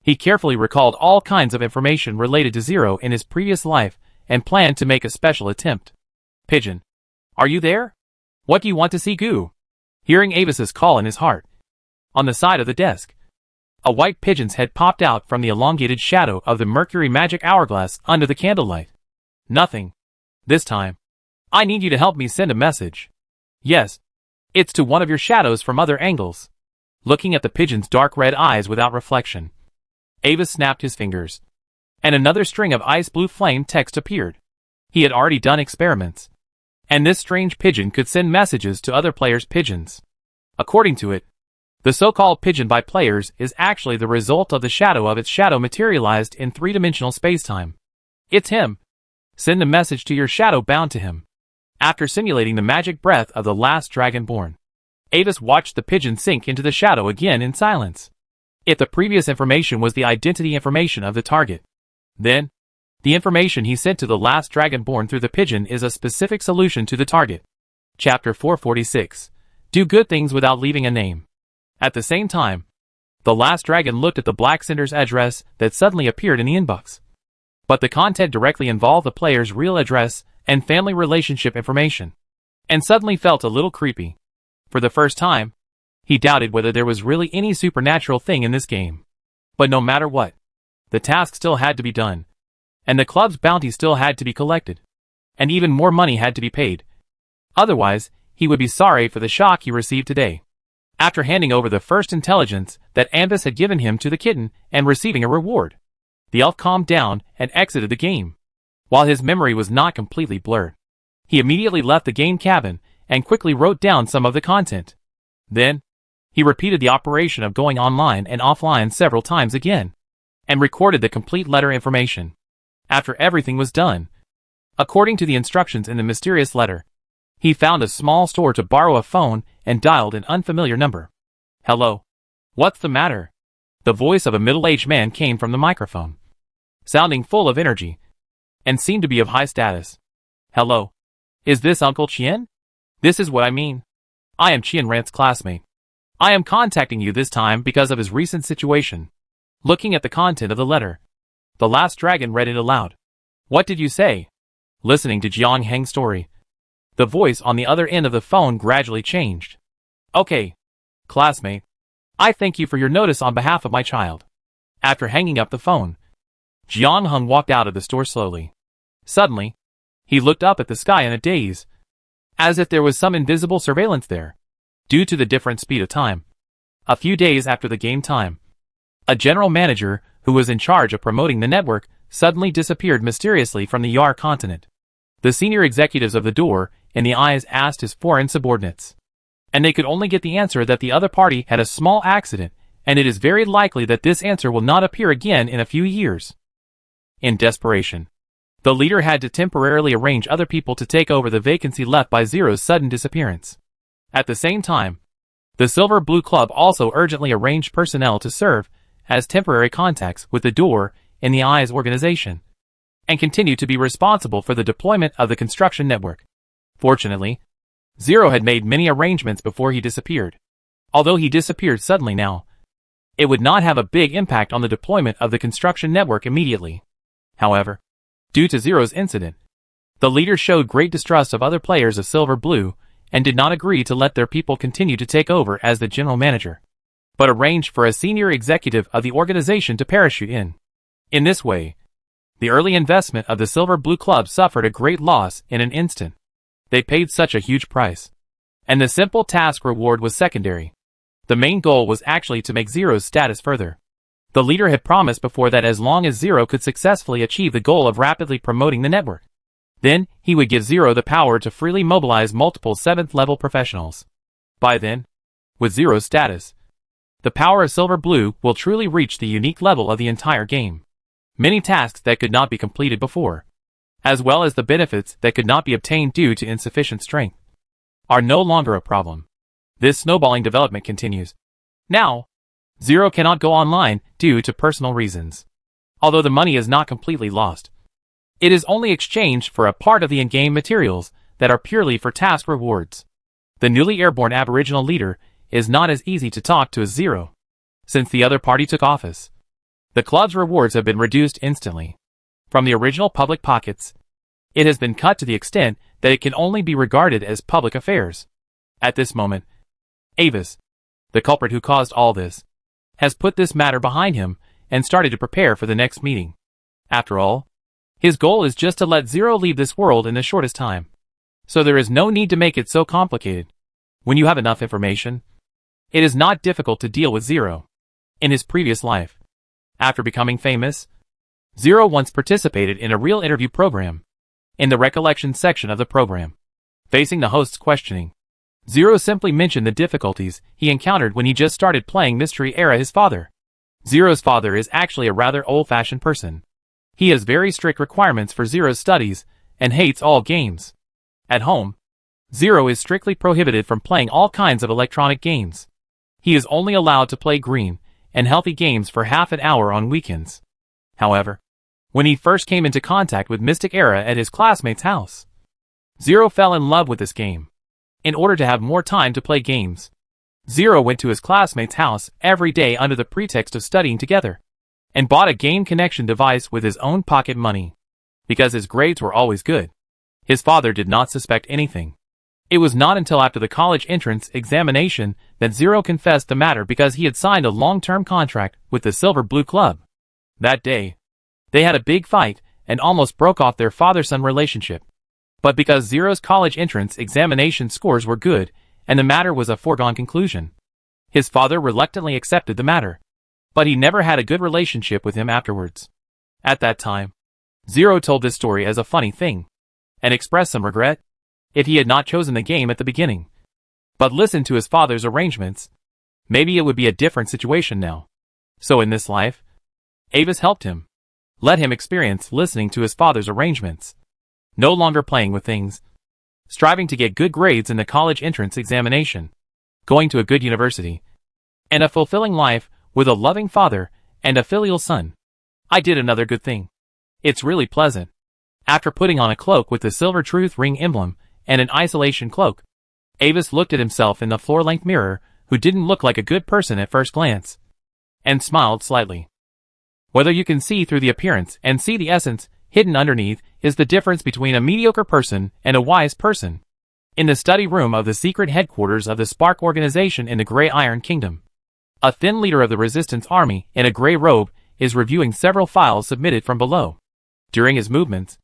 he carefully recalled all kinds of information related to Zero in his previous life and planned to make a special attempt. Pigeon, are you there? What do you want to see, Goo? Hearing Avis's call in his heart, on the side of the desk, a white pigeon's head popped out from the elongated shadow of the mercury magic hourglass under the candlelight. Nothing. This time, I need you to help me send a message. Yes, it's to one of your shadows from other angles. Looking at the pigeon's dark red eyes without reflection, Avis snapped his fingers, and another string of ice blue flame text appeared. He had already done experiments, and this strange pigeon could send messages to other players' pigeons. According to it, the so-called pigeon by players is actually the result of the shadow of its shadow materialized in three-dimensional spacetime. It's him. Send a message to your shadow bound to him. After simulating the magic breath of the last Dragonborn, Avis watched the pigeon sink into the shadow again in silence. If the previous information was the identity information of the target, then the information he sent to the last Dragonborn through the pigeon is a specific solution to the target. Chapter 446. Do good things without leaving a name. At the same time, the last dragon looked at the Black Cinder's address that suddenly appeared in the inbox. But the content directly involved the player's real address and family relationship information, and suddenly felt a little creepy. For the first time, he doubted whether there was really any supernatural thing in this game. But no matter what, the task still had to be done, and the club's bounty still had to be collected, and even more money had to be paid. Otherwise, he would be sorry for the shock he received today. After handing over the first intelligence that Ambus had given him to the kitten and receiving a reward, the elf calmed down and exited the game. While his memory was not completely blurred, he immediately left the game cabin and quickly wrote down some of the content. Then, he repeated the operation of going online and offline several times again, and recorded the complete letter information. After everything was done, according to the instructions in the mysterious letter, he found a small store to borrow a phone and dialed an unfamiliar number. Hello? What's the matter? The voice of a middle-aged man came from the microphone, sounding full of energy, and seemed to be of high status. Hello? Is this Uncle Chien? This is what I mean. I am Chien Rant's classmate. I am contacting you this time because of his recent situation. Looking at the content of the letter, the last dragon read it aloud. What did you say? Listening to Jiang Heng's story, the voice on the other end of the phone gradually changed. Okay, classmate. I thank you for your notice on behalf of my child. After hanging up the phone, Jiang Heng walked out of the store slowly. Suddenly, he looked up at the sky in a daze, as if there was some invisible surveillance there, due to the different speed of time. A few days after the game time, a general manager who was in charge of promoting the network suddenly disappeared mysteriously from the Yar continent. The senior executives of the door and the eyes asked his foreign subordinates, and they could only get the answer that the other party had a small accident, and it is very likely that this answer will not appear again in a few years. In desperation, the leader had to temporarily arrange other people to take over the vacancy left by Zero's sudden disappearance. At the same time, The Silver Blue Club also urgently arranged personnel to serve as temporary contacts with the Door in the Eyes organization, and continue to be responsible for the deployment of the construction network. Fortunately, Zero had made many arrangements before he disappeared. Although he disappeared suddenly now, it would not have a big impact on the deployment of the construction network immediately. However, due to Zero's incident, the leader showed great distrust of other players of Silver Blue and did not agree to let their people continue to take over as the general manager, but arranged for a senior executive of the organization to parachute in. In this way, the early investment of the Silver Blue Club suffered a great loss in an instant. They paid such a huge price, and the simple task reward was secondary. The main goal was actually to make Zero's status further. The leader had promised before that as long as Zero could successfully achieve the goal of rapidly promoting the network, then he would give Zero the power to freely mobilize multiple 7th-level professionals. By then, with Zero's status, the power of Silver Blue will truly reach the unique level of the entire game. Many tasks that could not be completed before, as well as the benefits that could not be obtained due to insufficient strength, are no longer a problem. This snowballing development continues. Now, Zero cannot go online due to personal reasons. Although the money is not completely lost, it is only exchanged for a part of the in-game materials that are purely for task rewards. The newly airborne Aboriginal leader is not as easy to talk to as Zero. Since the other party took office, the club's rewards have been reduced instantly. From the original public pockets, it has been cut to the extent that it can only be regarded as public affairs. At this moment, Avis, the culprit who caused all this, has put this matter behind him and started to prepare for the next meeting. After all, his goal is just to let Zero leave this world in the shortest time. So there is no need to make it so complicated. When you have enough information, it is not difficult to deal with Zero. In his previous life, after becoming famous, Zero once participated in a real interview program. In the recollection section of the program, facing the host's questioning, Zero simply mentioned the difficulties he encountered when he just started playing Mystery Era. His father. Zero's father is actually a rather old-fashioned person. He has very strict requirements for Zero's studies and hates all games. At home, Zero is strictly prohibited from playing all kinds of electronic games. He is only allowed to play green and healthy games for half an hour on weekends. However, when he first came into contact with Mystic Era at his classmate's house, Zero fell in love with this game. In order to have more time to play games, Zero went to his classmate's house every day under the pretext of studying together, and bought a game connection device with his own pocket money. Because his grades were always good, his father did not suspect anything. It was not until after the college entrance examination that Zero confessed the matter because he had signed a long-term contract with the Silver Blue Club. That day, they had a big fight and almost broke off their father-son relationship. But because Zero's college entrance examination scores were good and the matter was a foregone conclusion, his father reluctantly accepted the matter. But he never had a good relationship with him afterwards. At that time, Zero told this story as a funny thing, and expressed some regret if he had not chosen the game at the beginning, but listened to his father's arrangements. Maybe it would be a different situation now. So in this life, Avis helped him. Let him experience listening to his father's arrangements. No longer playing with things. Striving to get good grades in the college entrance examination. Going to a good university. And a fulfilling life with a loving father and a filial son. I did another good thing. It's really pleasant. After putting on a cloak with the Silver Truth ring emblem and an isolation cloak, Avis looked at himself in the floor-length mirror, who didn't look like a good person at first glance, and smiled slightly. Whether you can see through the appearance and see the essence hidden underneath is the difference between a mediocre person and a wise person. In the study room of the secret headquarters of the Spark organization in the Grey Iron Kingdom, a thin leader of the Resistance Army in a grey robe is reviewing several files submitted from below. During his movements,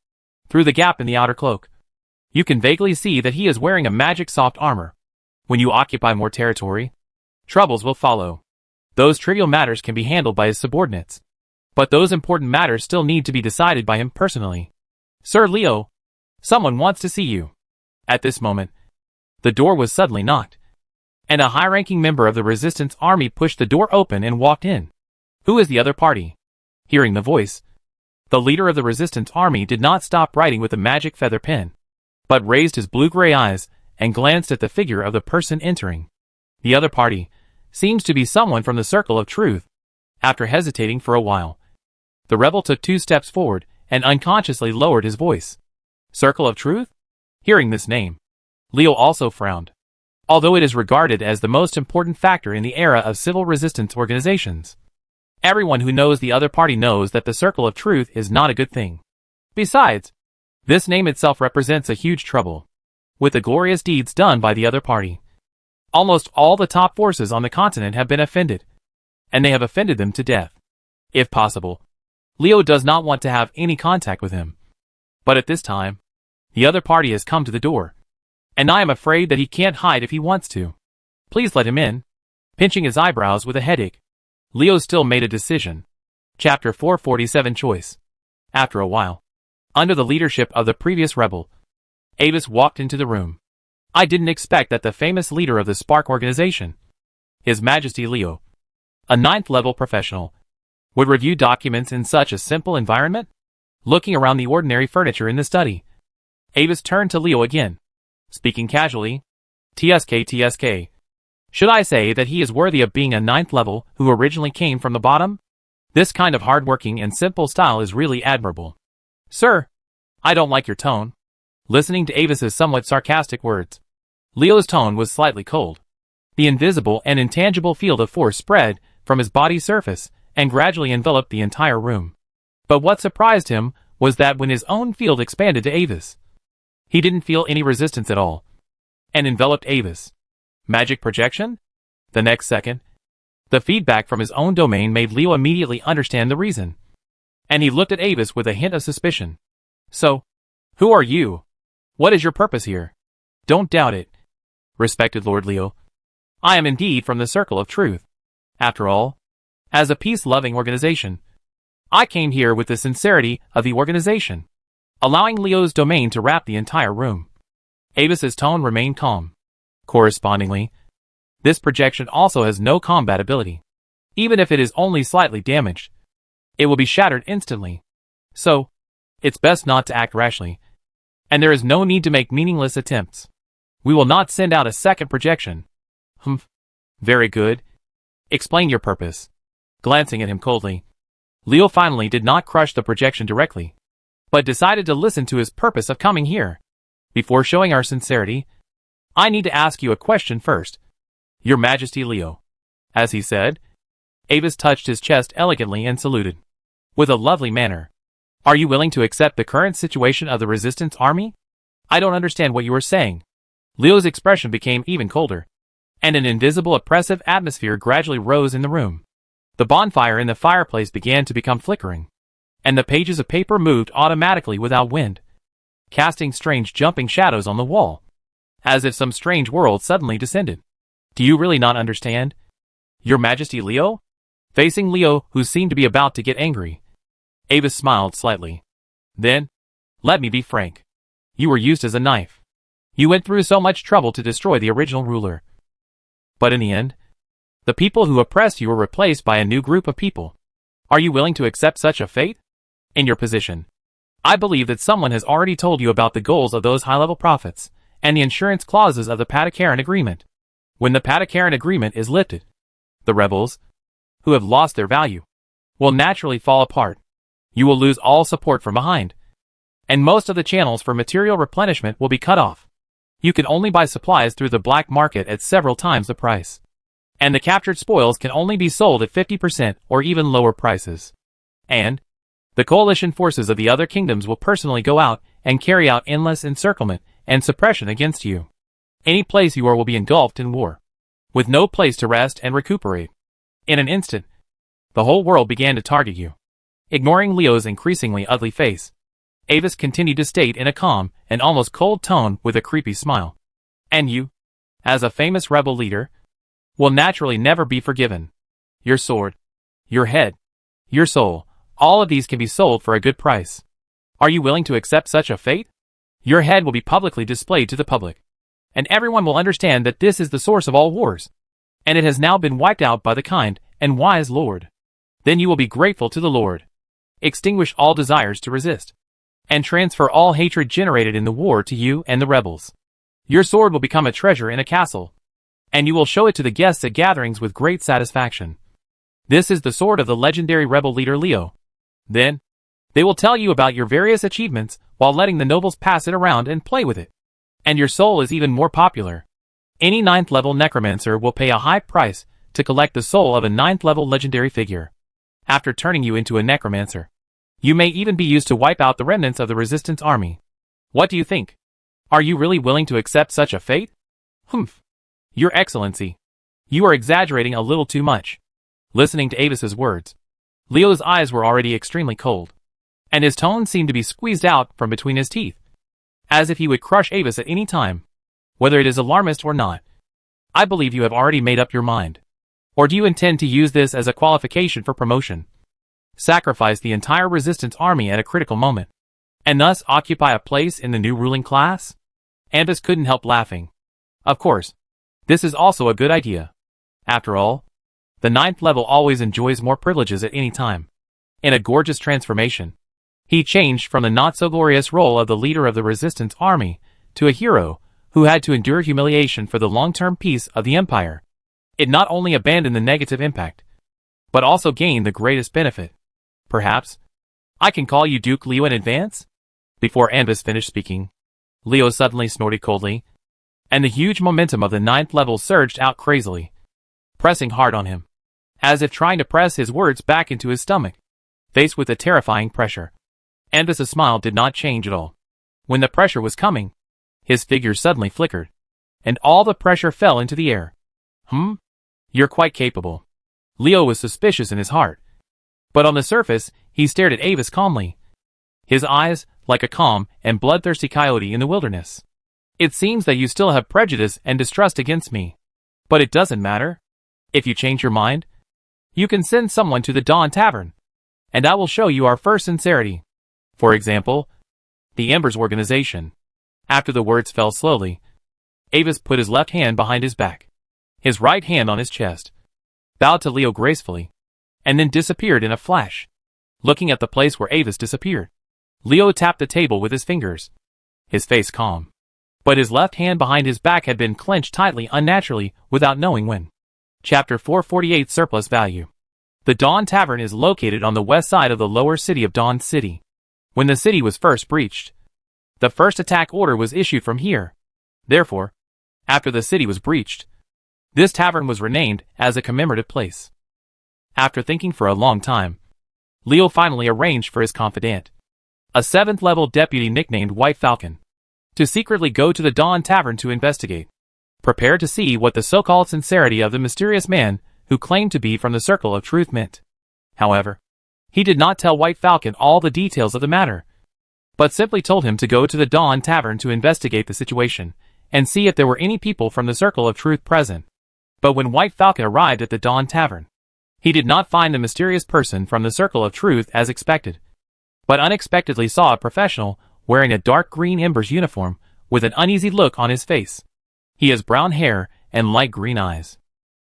through the gap in the outer cloak, you can vaguely see that he is wearing a magic soft armor. When you occupy more territory, troubles will follow. Those trivial matters can be handled by his subordinates, but those important matters still need to be decided by him personally. Sir Leo, someone wants to see you. At this moment, the door was suddenly knocked, and a high-ranking member of the Resistance Army pushed the door open and walked in. Who is the other party? Hearing the voice, the leader of the Resistance Army did not stop writing with a magic feather pen, but raised his blue-gray eyes and glanced at the figure of the person entering. The other party seems to be someone from the Circle of Truth. After hesitating for a while, the rebel took 2 steps forward and unconsciously lowered his voice. Circle of Truth? Hearing this name, Leo also frowned. Although it is regarded as the most important factor in the era of civil resistance organizations, everyone who knows the other party knows that the Circle of Truth is not a good thing. Besides, this name itself represents a huge trouble with the glorious deeds done by the other party. Almost all the top forces on the continent have been offended, and they have offended them to death. If possible, Leo does not want to have any contact with him. But at this time, the other party has come to the door, and I am afraid that he can't hide if he wants to. Please let him in. Pinching his eyebrows with a headache, Leo still made a decision. Chapter 447 Choice. After a while, under the leadership of the previous rebel, Avis walked into the room. I didn't expect that the famous leader of the Spark organization, His Majesty Leo, a 9th-level professional, would review documents in such a simple environment. Looking around the ordinary furniture in the study, Avis turned to Leo again, speaking casually. TSK. Should I say that he is worthy of being a 9th level who originally came from the bottom? This kind of hard-working and simple style is really admirable. Sir, I don't like your tone. Listening to Avis's somewhat sarcastic words, Leo's tone was slightly cold. The invisible and intangible field of force spread from his body's surface and gradually enveloped the entire room. But what surprised him was that when his own field expanded to Avis, he didn't feel any resistance at all, and enveloped Avis. Magic projection? The next second, the feedback from his own domain made Leo immediately understand the reason, and he looked at Avis with a hint of suspicion. So, who are you? What is your purpose here? Don't doubt it, respected Lord Leo. I am indeed from the Circle of Truth. After all, as a peace-loving organization, I came here with the sincerity of the organization, allowing Leo's domain to wrap the entire room. Avis's tone remained calm. Correspondingly, this projection also has no combat ability. Even if it is only slightly damaged, it will be shattered instantly. So, it's best not to act rashly, and there is no need to make meaningless attempts. We will not send out a second projection. Very good. Explain your purpose. Glancing at him coldly, Leo finally did not crush the projection directly, but decided to listen to his purpose of coming here. Before showing our sincerity, I need to ask you a question first. Your Majesty Leo. As he said, Avis touched his chest elegantly and saluted, with a lovely manner. Are you willing to accept the current situation of the resistance army? I don't understand what you are saying. Leo's expression became even colder, and an invisible oppressive atmosphere gradually rose in the room. The bonfire in the fireplace began to become flickering, and the pages of paper moved automatically without wind, casting strange jumping shadows on the wall, as if some strange world suddenly descended. Do you really not understand? Your Majesty Leo? Facing Leo, who seemed to be about to get angry, Avis smiled slightly. Then, let me be frank. You were used as a knife. You went through so much trouble to destroy the original ruler. But in the end, the people who oppressed you were replaced by a new group of people. Are you willing to accept such a fate? In your position, I believe that someone has already told you about the goals of those high-level prophets and the insurance clauses of the Patakaran Agreement. When the Patakaran Agreement is lifted, the rebels, who have lost their value, will naturally fall apart. You will lose all support from behind, and most of the channels for material replenishment will be cut off. You can only buy supplies through the black market at several times the price, and the captured spoils can only be sold at 50% or even lower prices. And the coalition forces of the other kingdoms will personally go out and carry out endless encirclement and suppression against you. Any place you are will be engulfed in war, with no place to rest and recuperate. In an instant, the whole world began to target you. Ignoring Leo's increasingly ugly face, Avis continued to state in a calm and almost cold tone with a creepy smile. And you, as a famous rebel leader, will naturally never be forgiven. Your sword, your head, your soul, all of these can be sold for a good price. Are you willing to accept such a fate? Your head will be publicly displayed to the public, and everyone will understand that this is the source of all wars, and it has now been wiped out by the kind and wise Lord. Then you will be grateful to the Lord, extinguish all desires to resist, and transfer all hatred generated in the war to you and the rebels. Your sword will become a treasure in a castle, and you will show it to the guests at gatherings with great satisfaction. This is the sword of the legendary rebel leader Leo. Then, they will tell you about your various achievements while letting the nobles pass it around and play with it. And your soul is even more popular. Any 9th level necromancer will pay a high price to collect the soul of a 9th level legendary figure. After turning you into a necromancer, you may even be used to wipe out the remnants of the resistance army. What do you think? Are you really willing to accept such a fate? Humph. Your Excellency, you are exaggerating a little too much. Listening to Avis's words, Leo's eyes were already extremely cold, and his tone seemed to be squeezed out from between his teeth, as if he would crush Avis at any time. Whether it is alarmist or not, I believe you have already made up your mind. Or do you intend to use this as a qualification for promotion? Sacrifice the entire resistance army at a critical moment, and thus occupy a place in the new ruling class? Avis couldn't help laughing. Of course, this is also a good idea. After all, the 9th level always enjoys more privileges at any time. In a gorgeous transformation, he changed from the not-so-glorious role of the leader of the resistance army to a hero who had to endure humiliation for the long-term peace of the empire. It not only abandoned the negative impact, but also gained the greatest benefit. Perhaps, I can call you Duke Leo in advance? Before Anvis finished speaking, Leo suddenly snorted coldly, and the huge momentum of the 9th level surged out crazily, pressing hard on him, as if trying to press his words back into his stomach. Faced with the terrifying pressure, Anvis's smile did not change at all. When the pressure was coming, his figure suddenly flickered, and all the pressure fell into the air. You're quite capable. Leo was suspicious in his heart, but on the surface, he stared at Avis calmly, his eyes like a calm and bloodthirsty coyote in the wilderness. It seems that you still have prejudice and distrust against me, but it doesn't matter. If you change your mind, you can send someone to the Dawn Tavern, and I will show you our first sincerity. For example, the Embers organization. After the words fell slowly, Avis put his left hand behind his back, his right hand on his chest, bowed to Leo gracefully, and then disappeared in a flash. Looking at the place where Avis disappeared, Leo tapped the table with his fingers, his face calm. But his left hand behind his back had been clenched tightly unnaturally without knowing when. Chapter 448 Surplus Value. The Dawn Tavern is located on the west side of the lower city of Dawn City. When the city was first breached, the first attack order was issued from here. Therefore, after the city was breached, this tavern was renamed as a commemorative place. After thinking for a long time, Leo finally arranged for his confidant, a 7th level deputy nicknamed White Falcon, to secretly go to the Dawn Tavern to investigate, prepared to see what the so-called sincerity of the mysterious man who claimed to be from the Circle of Truth meant. However, he did not tell White Falcon all the details of the matter, but simply told him to go to the Dawn Tavern to investigate the situation and see if there were any people from the Circle of Truth present. But when White Falcon arrived at the Dawn Tavern, he did not find the mysterious person from the Circle of Truth as expected, but unexpectedly saw a professional wearing a dark green Embers uniform with an uneasy look on his face. He has brown hair and light green eyes.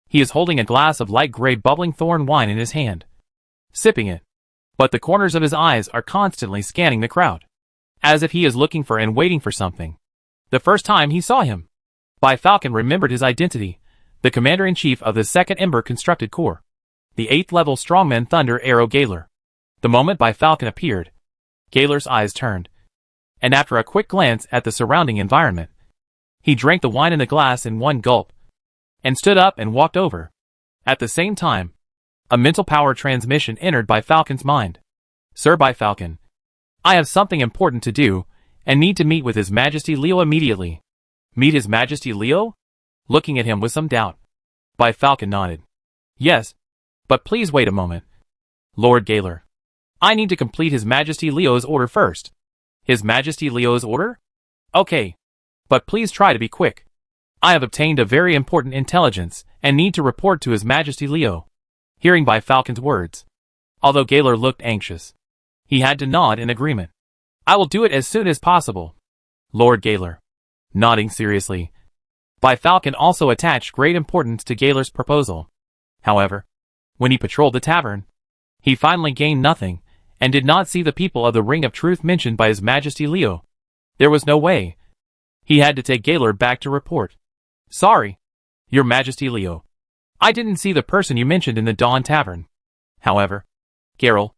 He is holding a glass of light gray bubbling thorn wine in his hand, sipping it, but the corners of his eyes are constantly scanning the crowd, as if he is looking for and waiting for something. The first time he saw him, White Falcon remembered his identity, the commander-in-chief of the 2nd Ember Constructed Corps, the 8th level strongman Thunder Arrow Gaylor. The moment White Falcon appeared, Gaylor's eyes turned, and after a quick glance at the surrounding environment, he drank the wine in the glass in one gulp, and stood up and walked over. At the same time, a mental power transmission entered White Falcon's mind. Sir White Falcon, I have something important to do, and need to meet with His Majesty Leo immediately. Meet His Majesty Leo? Looking at him with some doubt, White Falcon nodded. Yes, but please wait a moment. Lord Gaylor, I need to complete His Majesty Leo's order first. His Majesty Leo's order? Okay, but please try to be quick. I have obtained a very important intelligence and need to report to His Majesty Leo. Hearing White Falcon's words, although Gaylor looked anxious, he had to nod in agreement. I will do it as soon as possible. Lord Gaylor, nodding seriously, White Falcon also attached great importance to Gaylor's proposal. However, when he patrolled the tavern, he finally gained nothing, and did not see the people of the Ring of Truth mentioned by His Majesty Leo. There was no way. He had to take Gaylor back to report. Sorry. Your Majesty Leo. I didn't see the person you mentioned in the Dawn Tavern. However, Geralt,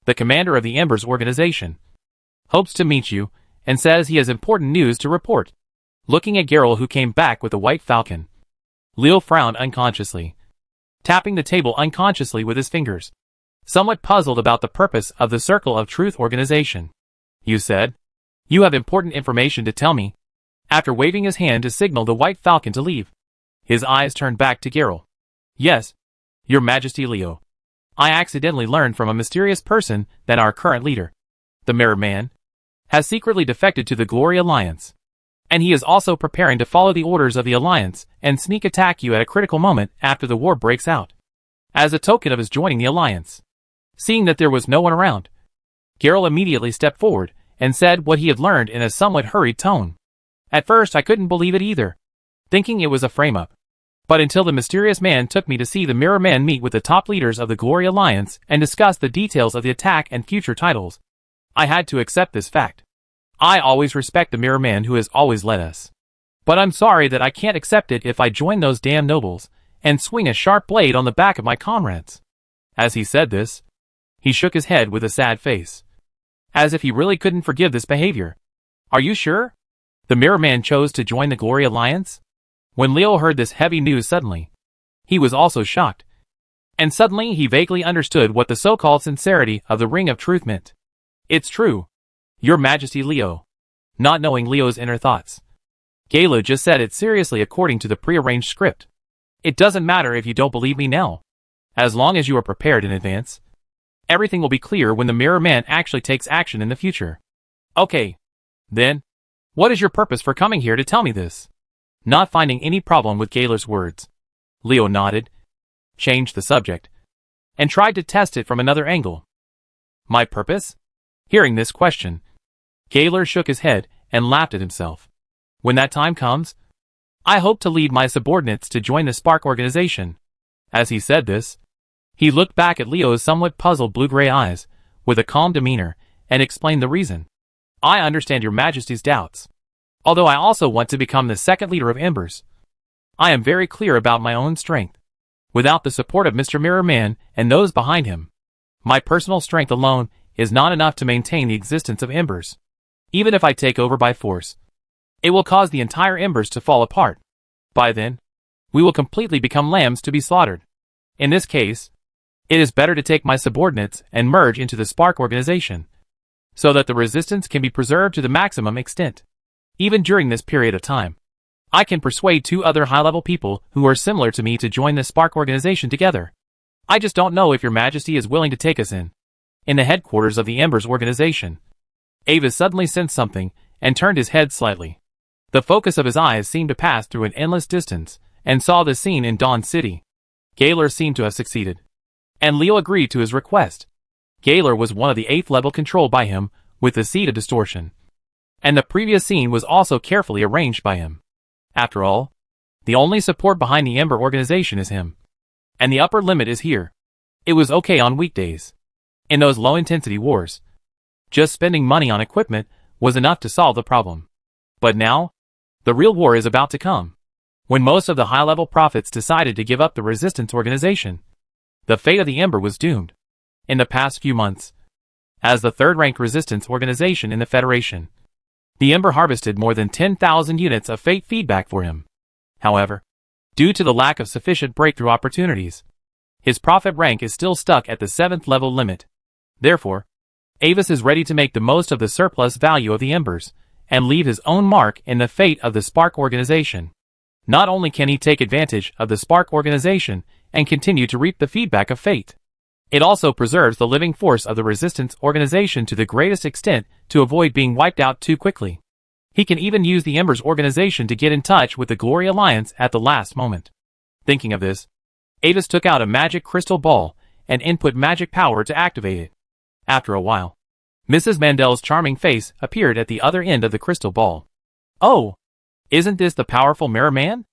the commander of the Embers organization, hopes to meet you and says he has important news to report. Looking at Geralt, who came back with the White Falcon, Leo frowned unconsciously, tapping the table unconsciously with his fingers, somewhat puzzled about the purpose of the Circle of Truth organization. You said? You have important information to tell me. After waving his hand to signal the White Falcon to leave, his eyes turned back to Geralt. Yes, Your Majesty Leo. I accidentally learned from a mysterious person that our current leader, the Mirror Man, has secretly defected to the Glory Alliance, and he is also preparing to follow the orders of the Alliance and sneak attack you at a critical moment after the war breaks out, as a token of his joining the Alliance. Seeing that there was no one around, Geralt immediately stepped forward and said what he had learned in a somewhat hurried tone. At first I couldn't believe it either, thinking it was a frame-up. But until the mysterious man took me to see the Mirror Man meet with the top leaders of the Glory Alliance and discuss the details of the attack and future titles, I had to accept this fact. I always respect the Mirror Man who has always led us. But I'm sorry that I can't accept it if I join those damn nobles and swing a sharp blade on the back of my comrades. As he said this, he shook his head with a sad face, as if he really couldn't forgive this behavior. Are you sure? The Mirror Man chose to join the Glory Alliance? When Leo heard this heavy news suddenly, he was also shocked. And suddenly he vaguely understood what the so-called sincerity of the Ring of Truth meant. It's true, Your Majesty Leo. Not knowing Leo's inner thoughts, Gala just said it seriously according to the prearranged script. It doesn't matter if you don't believe me now. As long as you are prepared in advance, everything will be clear when the Mirror Man actually takes action in the future. Okay. Then, what is your purpose for coming here to tell me this? Not finding any problem with Gala's words, Leo nodded, changed the subject, and tried to test it from another angle. My purpose? Hearing this question, Galar shook his head and laughed at himself. When that time comes, I hope to lead my subordinates to join the Spark organization. As he said this, he looked back at Leo's somewhat puzzled blue-gray eyes with a calm demeanor and explained the reason. I understand Your Majesty's doubts. Although I also want to become the second leader of Embers, I am very clear about my own strength. Without the support of Mr. Mirror Man and those behind him, my personal strength alone is not enough to maintain the existence of Embers. Even if I take over by force, it will cause the entire Embers to fall apart. By then, we will completely become lambs to be slaughtered. In this case, it is better to take my subordinates and merge into the Spark organization, so that the resistance can be preserved to the maximum extent. Even during this period of time, I can persuade 2 other high-level people who are similar to me to join the Spark organization together. I just don't know if Your Majesty is willing to take us in the headquarters of the Embers organization. Avis suddenly sensed something and turned his head slightly. The focus of his eyes seemed to pass through an endless distance and saw the scene in Dawn City. Galar seemed to have succeeded, and Leo agreed to his request. Galar was one of the 8th level controlled by him with the Seed of Distortion, and the previous scene was also carefully arranged by him. After all, the only support behind the Ember organization is him, and the upper limit is here. It was okay on weekdays. In those low-intensity wars, just spending money on equipment was enough to solve the problem. But now, the real war is about to come. When most of the high-level prophets decided to give up the resistance organization, the fate of the Ember was doomed. In the past few months, as the third-ranked resistance organization in the Federation, the Ember harvested more than 10,000 units of fate feedback for him. However, due to the lack of sufficient breakthrough opportunities, his prophet rank is still stuck at the 7th level limit. Therefore, Avis is ready to make the most of the surplus value of the Embers and leave his own mark in the fate of the Spark organization. Not only can he take advantage of the Spark organization and continue to reap the feedback of fate, it also preserves the living force of the resistance organization to the greatest extent to avoid being wiped out too quickly. He can even use the Embers organization to get in touch with the Glory Alliance at the last moment. Thinking of this, Avis took out a magic crystal ball and input magic power to activate it. After a while, Mrs. Mandel's charming face appeared at the other end of the crystal ball. Oh, isn't this the powerful Mirror Man?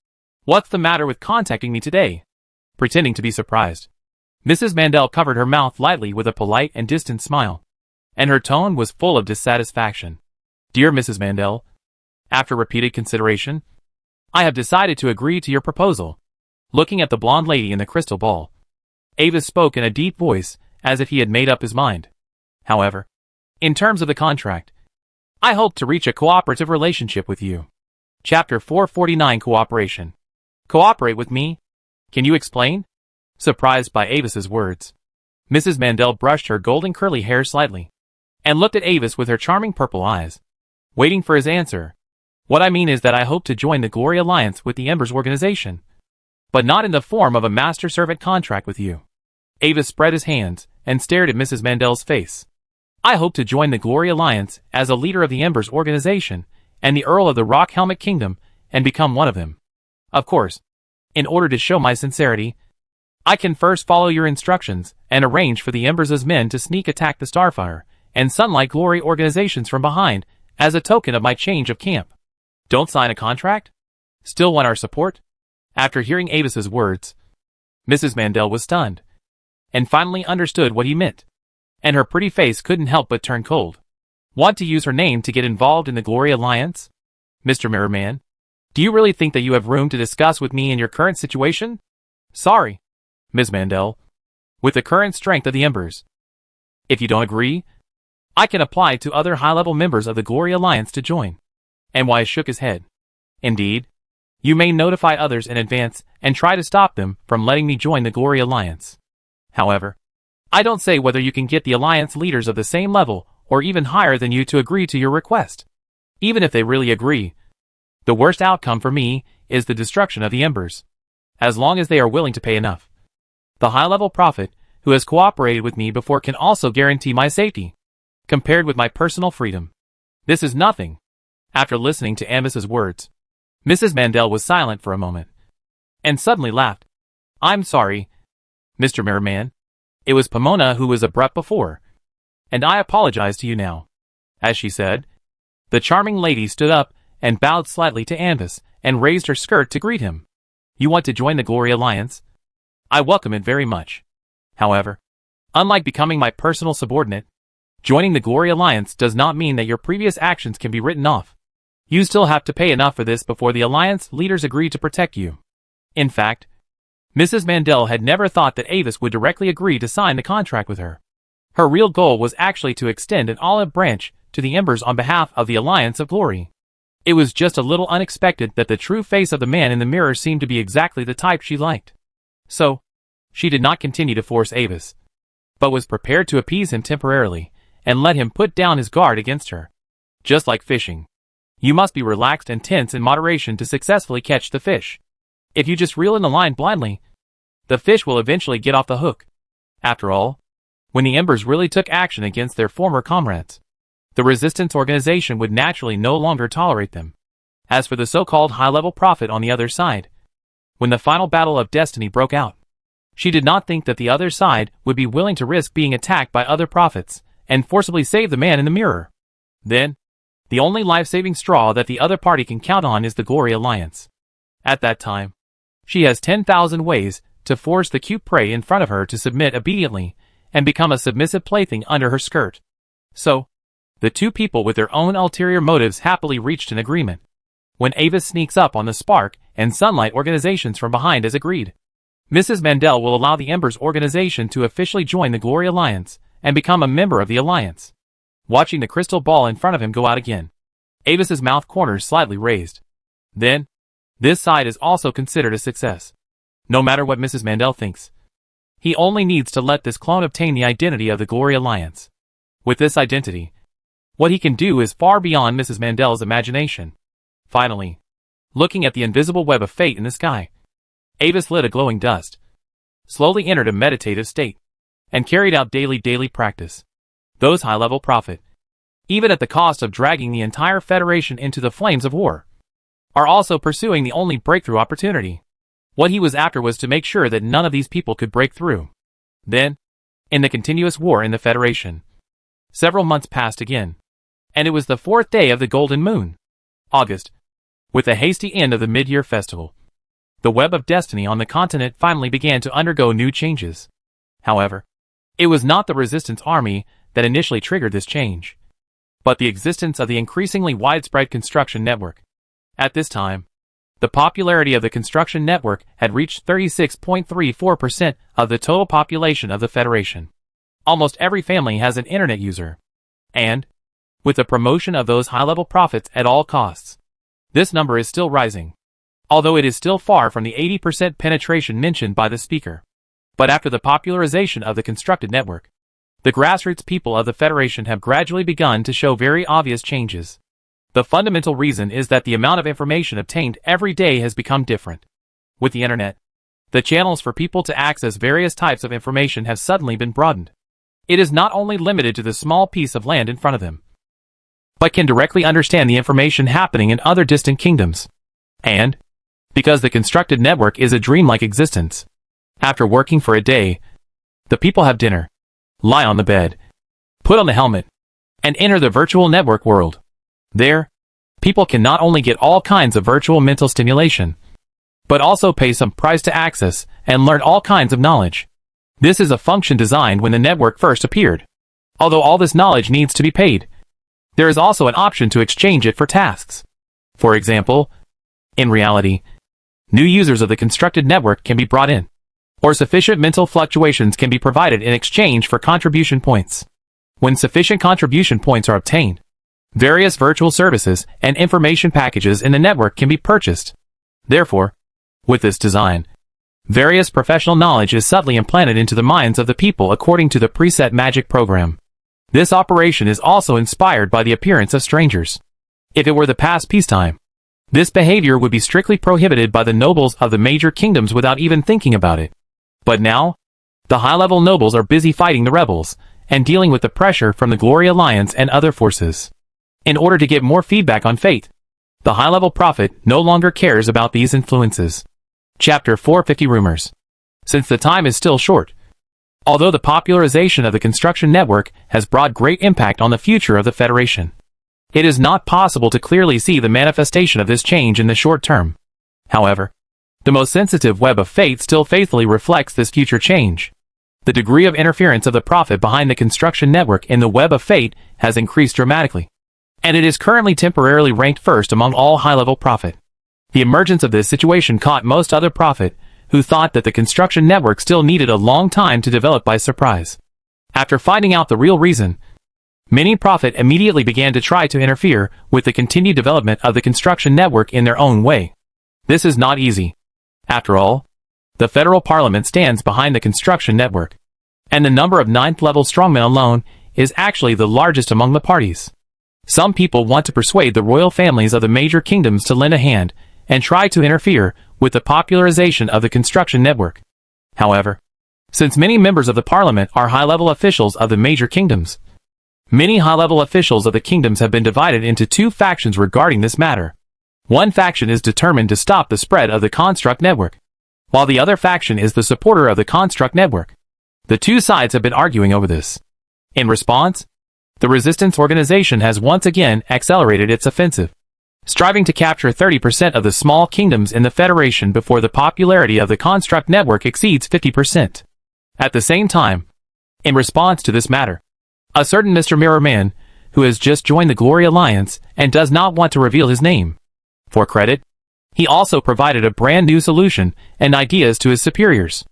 What's the matter with contacting me today? Pretending to be surprised, Mrs. Mandel covered her mouth lightly with a polite and distant smile, and her tone was full of dissatisfaction. Dear Mrs. Mandel, after repeated consideration, I have decided to agree to your proposal. Looking at the blonde lady in the crystal ball, Avis spoke in a deep voice, as if he had made up his mind. However, in terms of the contract, I hope to reach a cooperative relationship with you. Chapter 449 Cooperation. Cooperate with me? Can you explain? Surprised by Avis's words, Mrs. Mandel brushed her golden curly hair slightly, and looked at Avis with her charming purple eyes, waiting for his answer. What I mean is that I hope to join the Glory Alliance with the Embers organization, but not in the form of a master-servant contract with you. Avis spread his hands and stared at Mrs. Mandel's face. I hope to join the Glory Alliance as a leader of the Embers organization and the Earl of the Rock Helmet Kingdom and become one of them. Of course, in order to show my sincerity, I can first follow your instructions and arrange for the Embers' men to sneak attack the Starfire and Sunlight Glory organizations from behind as a token of my change of camp. Don't sign a contract? Still want our support? After hearing Avis's words, Mrs. Mandel was stunned, and finally understood what he meant, and her pretty face couldn't help but turn cold. Want to use her name to get involved in the Glory Alliance? Mr. Mirrorman, do you really think that you have room to discuss with me in your current situation? Sorry, Ms. Mandel, with the current strength of the Embers. If you don't agree, I can apply to other high-level members of the Glory Alliance to join. And Wise shook his head. Indeed, you may notify others in advance and try to stop them from letting me join the Glory Alliance. However, I don't say whether you can get the Alliance leaders of the same level or even higher than you to agree to your request. Even if they really agree, the worst outcome for me is the destruction of the Embers, as long as they are willing to pay enough. The high-level prophet who has cooperated with me before can also guarantee my safety, compared with my personal freedom. This is nothing. After listening to Avis's words, Mrs. Mandel was silent for a moment, and suddenly laughed. I'm sorry, Mr. Mirrorman. It was Pomona who was abrupt before, and I apologize to you now. As she said, the charming lady stood up and bowed slightly to Avis and raised her skirt to greet him. You want to join the Glory Alliance? I welcome it very much. However, unlike becoming my personal subordinate, joining the Glory Alliance does not mean that your previous actions can be written off. You still have to pay enough for this before the Alliance leaders agree to protect you. In fact, Mrs. Mandel had never thought that Avis would directly agree to sign the contract with her. Her real goal was actually to extend an olive branch to the Embers on behalf of the Alliance of Glory. It was just a little unexpected that the true face of the man in the mirror seemed to be exactly the type she liked. So, she did not continue to force Avis, but was prepared to appease him temporarily and let him put down his guard against her. Just like fishing, you must be relaxed and tense in moderation to successfully catch the fish. If you just reel in the line blindly, the fish will eventually get off the hook. After all, when the Embers really took action against their former comrades, the Resistance organization would naturally no longer tolerate them. As for the so-called high-level prophet on the other side, when the final battle of destiny broke out, she did not think that the other side would be willing to risk being attacked by other prophets and forcibly save the man in the mirror. Then, the only life-saving straw that the other party can count on is the Glory Alliance. At that time, she has 10,000 ways to force the cute prey in front of her to submit obediently and become a submissive plaything under her skirt. So, the two people with their own ulterior motives happily reached an agreement. When Avis sneaks up on the Spark and Sunlight organizations from behind as agreed, Mrs. Mandel will allow the Embers organization to officially join the Glory Alliance and become a member of the Alliance. Watching the crystal ball in front of him go out again, Avis's mouth corners slightly raised. Then, this side is also considered a success. No matter what Mrs. Mandel thinks, he only needs to let this clone obtain the identity of the Glory Alliance. With this identity, what he can do is far beyond Mrs. Mandel's imagination. Finally, looking at the invisible web of fate in the sky, Avis lit a glowing dust, slowly entered a meditative state, and carried out daily practice. Those high-level prophet, even at the cost of dragging the entire Federation into the flames of war, are also pursuing the only breakthrough opportunity. What he was after was to make sure that none of these people could break through. Then, in the continuous war in the Federation, several months passed again, and it was the 4th day of the Golden Moon, August, with the hasty end of the mid-year festival. The web of destiny on the continent finally began to undergo new changes. However, it was not the Resistance army that initially triggered this change, but the existence of the increasingly widespread construction network. At this time, The popularity of the construction network had reached 36.34% of the total population of the Federation. Almost every family has an internet user. And, with the promotion of those high-level profits at all costs, this number is still rising, although it is still far from the 80% penetration mentioned by the speaker. But after the popularization of the constructed network, the grassroots people of the Federation have gradually begun to show very obvious changes. The fundamental reason is that the amount of information obtained every day has become different. With the internet, the channels for people to access various types of information have suddenly been broadened. It is not only limited to the small piece of land in front of them, but can directly understand the information happening in other distant kingdoms. And, because the constructed network is a dreamlike existence, after working for a day, the people have dinner, lie on the bed, put on the helmet, and enter the virtual network world. There, people can not only get all kinds of virtual mental stimulation, but also pay some price to access and learn all kinds of knowledge. This is a function designed when the network first appeared. Although all this knowledge needs to be paid, there is also an option to exchange it for tasks. For example, in reality, new users of the constructed network can be brought in, or sufficient mental fluctuations can be provided in exchange for contribution points. When sufficient contribution points are obtained, various virtual services and information packages in the network can be purchased. Therefore, with this design, various professional knowledge is subtly implanted into the minds of the people according to the preset magic program. This operation is also inspired by the appearance of strangers. If it were the past peacetime, this behavior would be strictly prohibited by the nobles of the major kingdoms without even thinking about it. But now, the high-level nobles are busy fighting the rebels and dealing with the pressure from the Glory Alliance and other forces. In order to get more feedback on fate, the high-level prophet no longer cares about these influences. Chapter 450 Rumors. Since the time is still short, although the popularization of the construction network has brought great impact on the future of the Federation, it is not possible to clearly see the manifestation of this change in the short term. However, the most sensitive web of fate still faithfully reflects this future change. The degree of interference of the prophet behind the construction network in the web of fate has increased dramatically, and it is currently temporarily ranked first among all high-level prophet. The emergence of this situation caught most other prophet, who thought that the construction network still needed a long time to develop by surprise. After finding out the real reason, many prophet immediately began to try to interfere with the continued development of the construction network in their own way. This is not easy. After all, the federal parliament stands behind the construction network, and the number of 9th-level strongmen alone is actually the largest among the parties. Some people want to persuade the royal families of the major kingdoms to lend a hand and try to interfere with the popularization of the construction network. However, since many members of the parliament are high-level officials of the major kingdoms, many high-level officials of the kingdoms have been divided into two factions regarding this matter. One faction is determined to stop the spread of the construct network, while the other faction is the supporter of the construct network. The two sides have been arguing over this. In response, the resistance organization has once again accelerated its offensive, striving to capture 30% of the small kingdoms in the Federation before the popularity of the construct network exceeds 50%. At the same time, in response to this matter, a certain Mr. Mirrorman, who has just joined the Glory Alliance and does not want to reveal his name, for credit, he also provided a brand new solution and ideas to his superiors.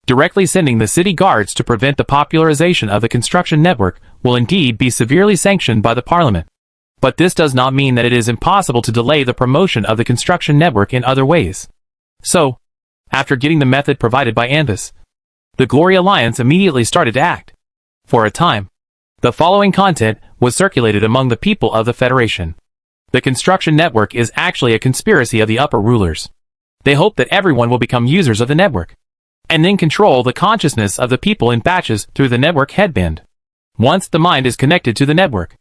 Directly sending the city guards to prevent the popularization of the construction network will indeed be severely sanctioned by the parliament. But this does not mean that it is impossible to delay the promotion of the construction network in other ways. So, after getting the method provided by Anvis, the Glory Alliance immediately started to act. For a time, the following content was circulated among the people of the Federation. The construction network is actually a conspiracy of the upper rulers. They hope that everyone will become users of the network, and then control the consciousness of the people in batches through the network headband. Once the mind is connected to the network,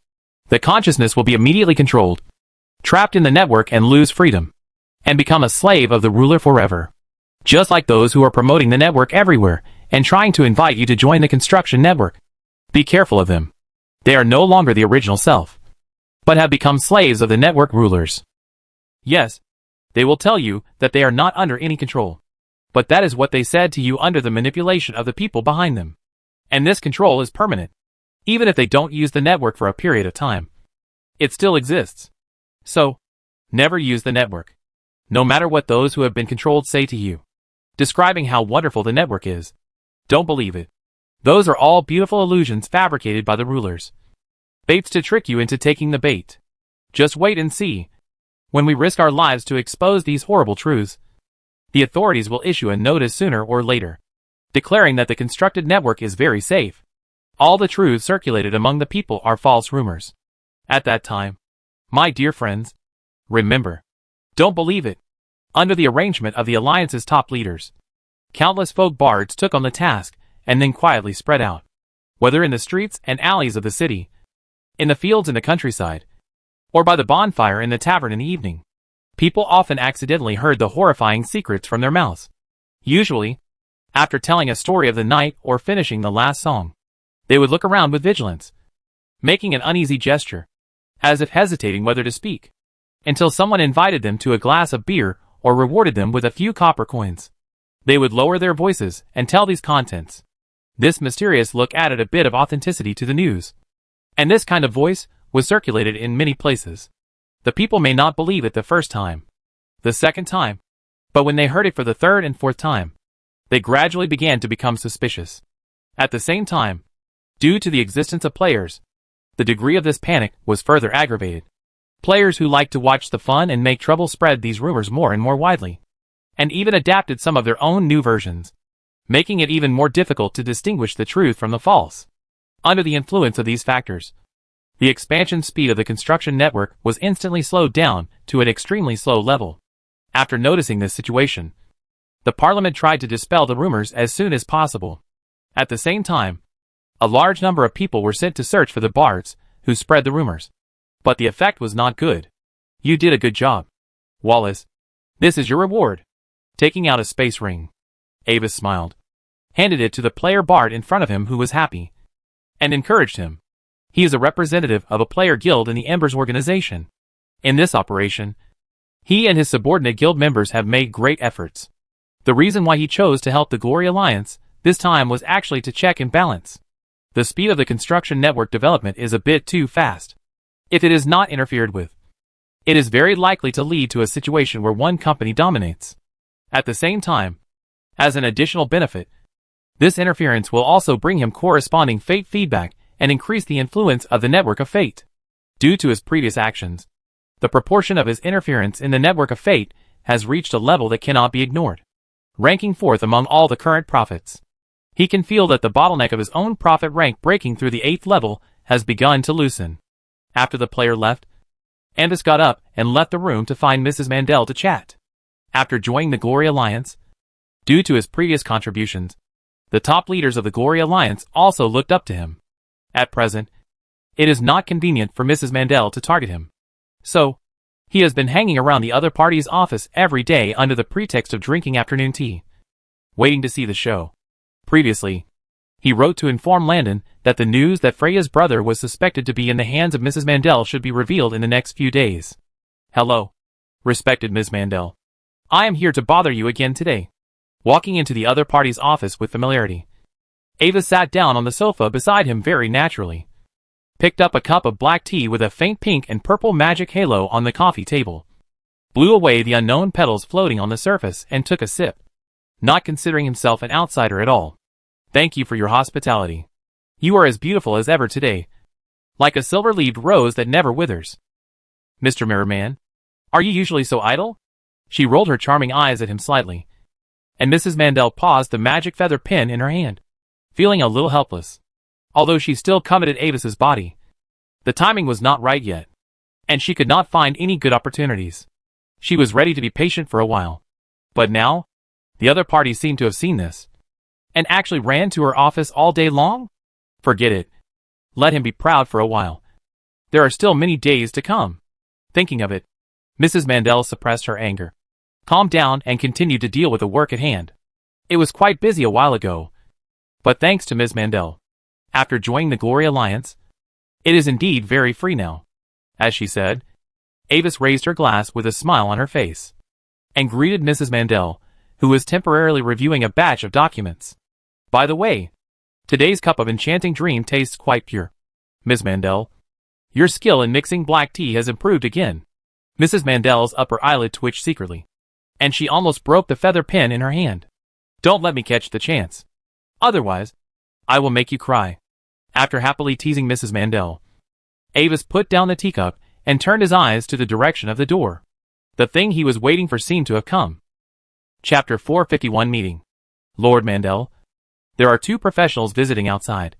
the consciousness will be immediately controlled, trapped in the network and lose freedom, and become a slave of the ruler forever. Just like those who are promoting the network everywhere and trying to invite you to join the construction network. Be careful of them. They are no longer the original self, but have become slaves of the network rulers. Yes, they will tell you that they are not under any control, but that is what they said to you under the manipulation of the people behind them. And this control is permanent. Even if they don't use the network for a period of time, it still exists. So, never use the network. No matter what those who have been controlled say to you, describing how wonderful the network is, don't believe it. Those are all beautiful illusions fabricated by the rulers. Baits to trick you into taking the bait. Just wait and see. When we risk our lives to expose these horrible truths, the authorities will issue a notice sooner or later, declaring that the constructed network is very safe. All the truths circulated among the people are false rumors. At that time, my dear friends, remember, don't believe it. Under the arrangement of the Alliance's top leaders, countless folk bards took on the task and then quietly spread out. Whether in the streets and alleys of the city, in the fields in the countryside, or by the bonfire in the tavern in the evening, people often accidentally heard the horrifying secrets from their mouths. Usually, after telling a story of the night or finishing the last song, they would look around with vigilance, making an uneasy gesture, as if hesitating whether to speak, until someone invited them to a glass of beer or rewarded them with a few copper coins. They would lower their voices and tell these contents. This mysterious look added a bit of authenticity to the news, and this kind of voice was circulated in many places. The people may not believe it the first time, the second time, but when they heard it for the third and fourth time, they gradually began to become suspicious. At the same time, due to the existence of players, the degree of this panic was further aggravated. Players who liked to watch the fun and make trouble spread these rumors more and more widely, and even adapted some of their own new versions, making it even more difficult to distinguish the truth from the false. Under the influence of these factors, the expansion speed of the construction network was instantly slowed down to an extremely slow level. After noticing this situation, the Parliament tried to dispel the rumors as soon as possible. At the same time, a large number of people were sent to search for the bards who spread the rumors. But the effect was not good. You did a good job, Wallace. This is your reward. Taking out a space ring, Avis smiled, handed it to the player bard in front of him who was happy, and encouraged him. He is a representative of a player guild in the Embers organization. In this operation, he and his subordinate guild members have made great efforts. The reason why he chose to help the Glory Alliance this time was actually to check and balance. The speed of the construction network development is a bit too fast. If it is not interfered with, it is very likely to lead to a situation where one company dominates. At the same time, as an additional benefit, this interference will also bring him corresponding fate feedback and increase the influence of the network of fate. Due to his previous actions, the proportion of his interference in the network of fate has reached a level that cannot be ignored, ranking fourth among all the current prophets. He can feel that the bottleneck of his own prophet rank breaking through the 8th level has begun to loosen. After the player left, Andis got up and left the room to find Mrs. Mandel to chat. After joining the Glory Alliance, due to his previous contributions, the top leaders of the Glory Alliance also looked up to him. At present, it is not convenient for Mrs. Mandel to target him. So, he has been hanging around the other party's office every day under the pretext of drinking afternoon tea, waiting to see the show. Previously, he wrote to inform Landon that the news that Freya's brother was suspected to be in the hands of Mrs. Mandel should be revealed in the next few days. Hello, respected Ms. Mandel. I am here to bother you again today. Walking into the other party's office with familiarity, Ava sat down on the sofa beside him very naturally, picked up a cup of black tea with a faint pink and purple magic halo on the coffee table, blew away the unknown petals floating on the surface and took a sip, not considering himself an outsider at all. Thank you for your hospitality. You are as beautiful as ever today, like a silver-leaved rose that never withers. Mr. Mirrorman, are you usually so idle? She rolled her charming eyes at him slightly, and Mrs. Mandel paused the magic feather pen in her hand, feeling a little helpless. Although she still coveted Avis's body, the timing was not right yet, and she could not find any good opportunities. She was ready to be patient for a while. But now, the other party seemed to have seen this, and actually ran to her office all day long? Forget it. Let him be proud for a while. There are still many days to come. Thinking of it, Mrs. Mandel suppressed her anger, calmed down and continued to deal with the work at hand. It was quite busy a while ago, but thanks to Ms. Mandel, after joining the Glory Alliance, it is indeed very free now. As she said, Avis raised her glass with a smile on her face, and greeted Mrs. Mandel, who was temporarily reviewing a batch of documents. By the way, today's cup of enchanting dream tastes quite pure. Ms. Mandel, your skill in mixing black tea has improved again. Mrs. Mandel's upper eyelid twitched secretly. and she almost broke the feather pen in her hand. Don't let me catch the chance. Otherwise, I will make you cry. After happily teasing Mrs. Mandel, Avis put down the teacup and turned his eyes to the direction of the door. The thing he was waiting for seemed to have come. Chapter 451 Meeting. Lord Mandel. There are two professionals visiting outside.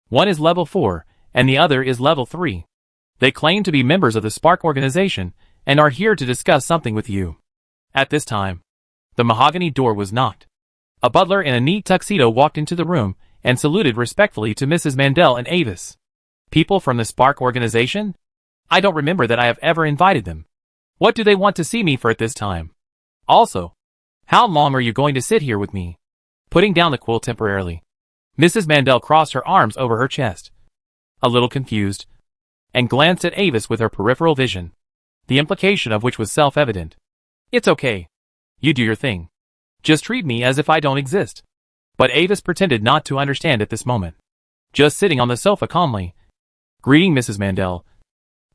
One is level 4, and the other is level 3. They claim to be members of the Spark organization, and are here to discuss something with you. At this time, the mahogany door was knocked. A butler in a neat tuxedo walked into the room, and saluted respectfully to Mrs. Mandel and Avis. People from the Spark organization? I don't remember that I have ever invited them. What do they want to see me for at this time? Also, how long are you going to sit here with me? Putting down the quill temporarily, Mrs. Mandel crossed her arms over her chest, a little confused, and glanced at Avis with her peripheral vision, the implication of which was self-evident. It's okay. You do your thing. Just treat me as if I don't exist. But Avis pretended not to understand at this moment, just sitting on the sofa calmly, greeting Mrs. Mandel,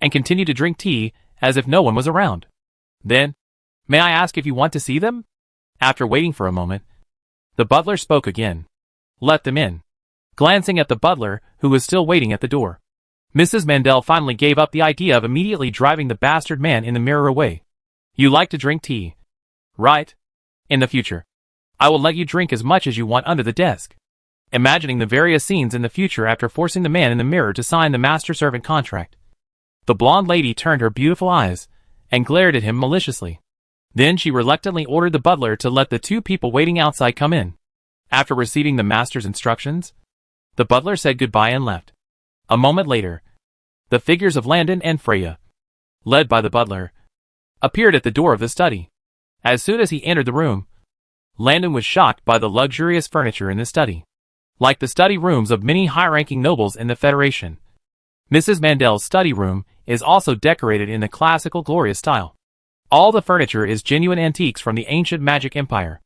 and continued to drink tea as if no one was around. Then, may I ask if you want to see them? After waiting for a moment, the butler spoke again. Let them in. Glancing at the butler, who was still waiting at the door, Mrs. Mandel finally gave up the idea of immediately driving the bastard man in the mirror away. You like to drink tea, right? In the future, I will let you drink as much as you want under the desk. Imagining the various scenes in the future after forcing the man in the mirror to sign the master-servant contract, the blonde lady turned her beautiful eyes and glared at him maliciously. Then she reluctantly ordered the butler to let the two people waiting outside come in. After receiving the master's instructions, the butler said goodbye and left. A moment later, the figures of Landon and Freya, led by the butler, appeared at the door of the study. As soon as he entered the room, Landon was shocked by the luxurious furniture in the study. Like the study rooms of many high-ranking nobles in the Federation, Mrs. Mandel's study room is also decorated in the classical glorious style. All the furniture is genuine antiques from the ancient magic empire.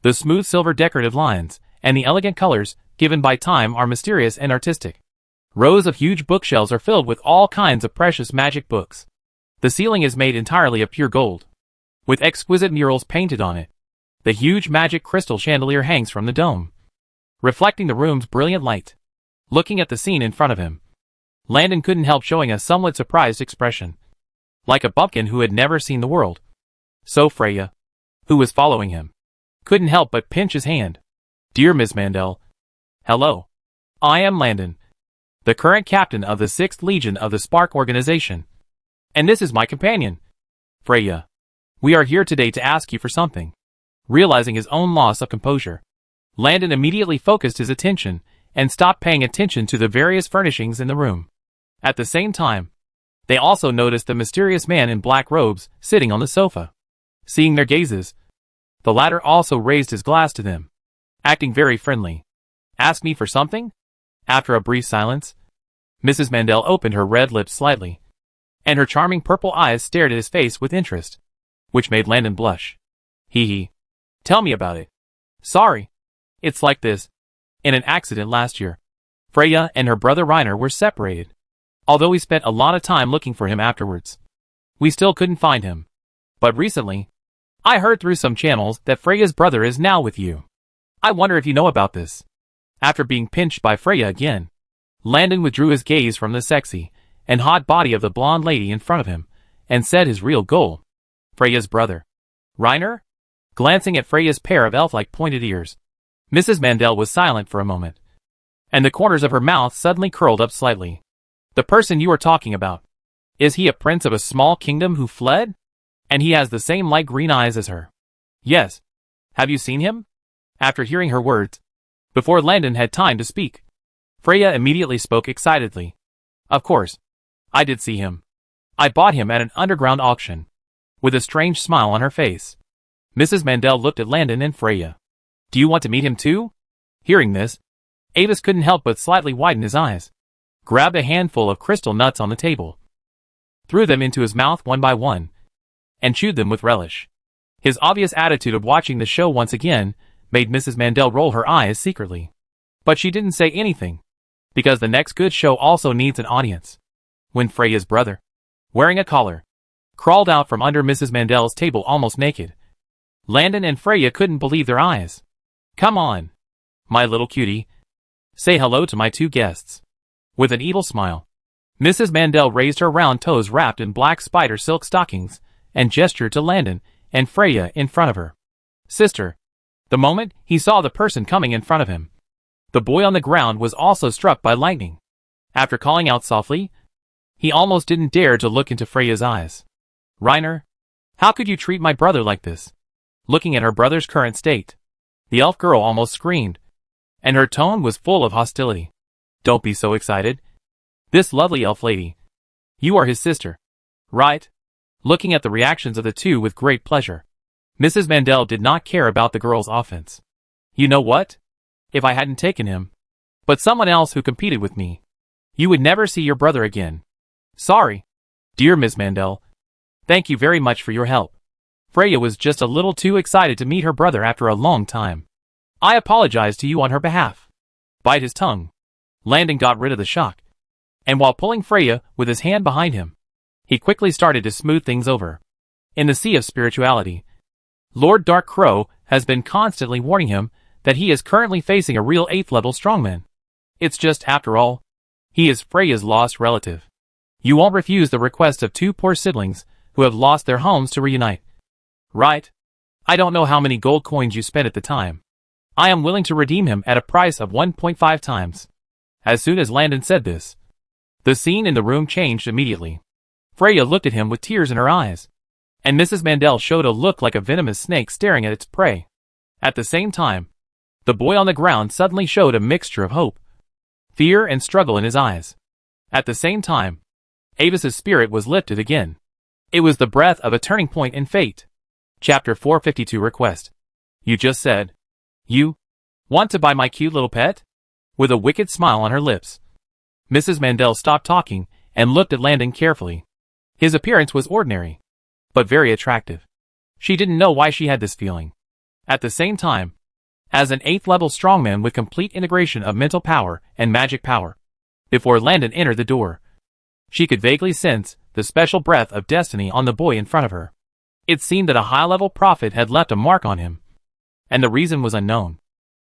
The smooth silver decorative lines and the elegant colors given by time are mysterious and artistic. Rows of huge bookshelves are filled with all kinds of precious magic books. The ceiling is made entirely of pure gold, with exquisite murals painted on it. The huge magic crystal chandelier hangs from the dome, reflecting the room's brilliant light. Looking at the scene in front of him, Landon couldn't help showing a somewhat surprised expression, like a bumpkin who had never seen the world. So Freya, who was following him, couldn't help but pinch his hand. Dear Miss Mandel. Hello. I am Landon, the current captain of the 6th Legion of the Spark organization. And this is my companion, Freya. We are here today to ask you for something. Realizing his own loss of composure, Landon immediately focused his attention and stopped paying attention to the various furnishings in the room. At the same time, they also noticed the mysterious man in black robes sitting on the sofa. Seeing their gazes, the latter also raised his glass to them, acting very friendly. Ask me for something? After a brief silence, Mrs. Mandel opened her red lips slightly, and her charming purple eyes stared at his face with interest, which made Landon blush. Hee. Tell me about it. Sorry. It's like this. In an accident last year, Freya and her brother Reiner were separated. Although we spent a lot of time looking for him afterwards, we still couldn't find him. But recently, I heard through some channels that Freya's brother is now with you. I wonder if you know about this. After being pinched by Freya again, Landon withdrew his gaze from the sexy and hot body of the blonde lady in front of him and said his real goal. Freya's brother. Reiner? Glancing at Freya's pair of elf-like pointed ears, Mrs. Mandel was silent for a moment, and the corners of her mouth suddenly curled up slightly. The person you are talking about. Is he a prince of a small kingdom who fled? And he has the same light green eyes as her. Yes. Have you seen him? After hearing her words, before Landon had time to speak, Freya immediately spoke excitedly. Of course. I did see him. I bought him at an underground auction. With a strange smile on her face, Mrs. Mandel looked at Landon and Freya. Do you want to meet him too? Hearing this, Avis couldn't help but slightly widen his eyes, grabbed a handful of crystal nuts on the table, threw them into his mouth one by one, and chewed them with relish. His obvious attitude of watching the show once again made Mrs. Mandel roll her eyes secretly. But she didn't say anything, because the next good show also needs an audience. When Freya's brother, wearing a collar, crawled out from under Mrs. Mandel's table almost naked, Landon and Freya couldn't believe their eyes. Come on, my little cutie. Say hello to my two guests. With an evil smile, Mrs. Mandel raised her round toes wrapped in black spider silk stockings and gestured to Landon and Freya in front of her. Sister. The moment he saw the person coming in front of him, the boy on the ground was also struck by lightning. After calling out softly, he almost didn't dare to look into Freya's eyes. Reiner, how could you treat my brother like this? Looking at her brother's current state, the elf girl almost screamed, and her tone was full of hostility. Don't be so excited. This lovely elf lady. You are his sister, right? Looking at the reactions of the two with great pleasure, Mrs. Mandel did not care about the girl's offense. You know what? If I hadn't taken him, but someone else who competed with me, you would never see your brother again. Sorry. Dear Miss Mandel, thank you very much for your help. Freya was just a little too excited to meet her brother after a long time. I apologize to you on her behalf. Bite his tongue. Landon got rid of the shock, and while pulling Freya with his hand behind him, he quickly started to smooth things over. In the sea of spirituality, Lord Dark Crow has been constantly warning him that he is currently facing a real 8th level strongman. It's just, after all, he is Freya's lost relative. You won't refuse the request of two poor siblings who have lost their homes to reunite. Right? I don't know how many gold coins you spent at the time. I am willing to redeem him at a price of 1.5 times. As soon as Landon said this, the scene in the room changed immediately. Freya looked at him with tears in her eyes, and Mrs. Mandel showed a look like a venomous snake staring at its prey. At the same time, the boy on the ground suddenly showed a mixture of hope, fear, and struggle in his eyes. At the same time, Avis's spirit was lifted again. It was the breath of a turning point in fate. Chapter 452 Request. You just said, you want to buy my cute little pet? With a wicked smile on her lips, Mrs. Mandel stopped talking and looked at Landon carefully. His appearance was ordinary, but very attractive. She didn't know why she had this feeling. At the same time, as an 8th level strongman with complete integration of mental power and magic power, before Landon entered the door, she could vaguely sense the special breath of destiny on the boy in front of her. It seemed that a high-level prophet had left a mark on him, and the reason was unknown.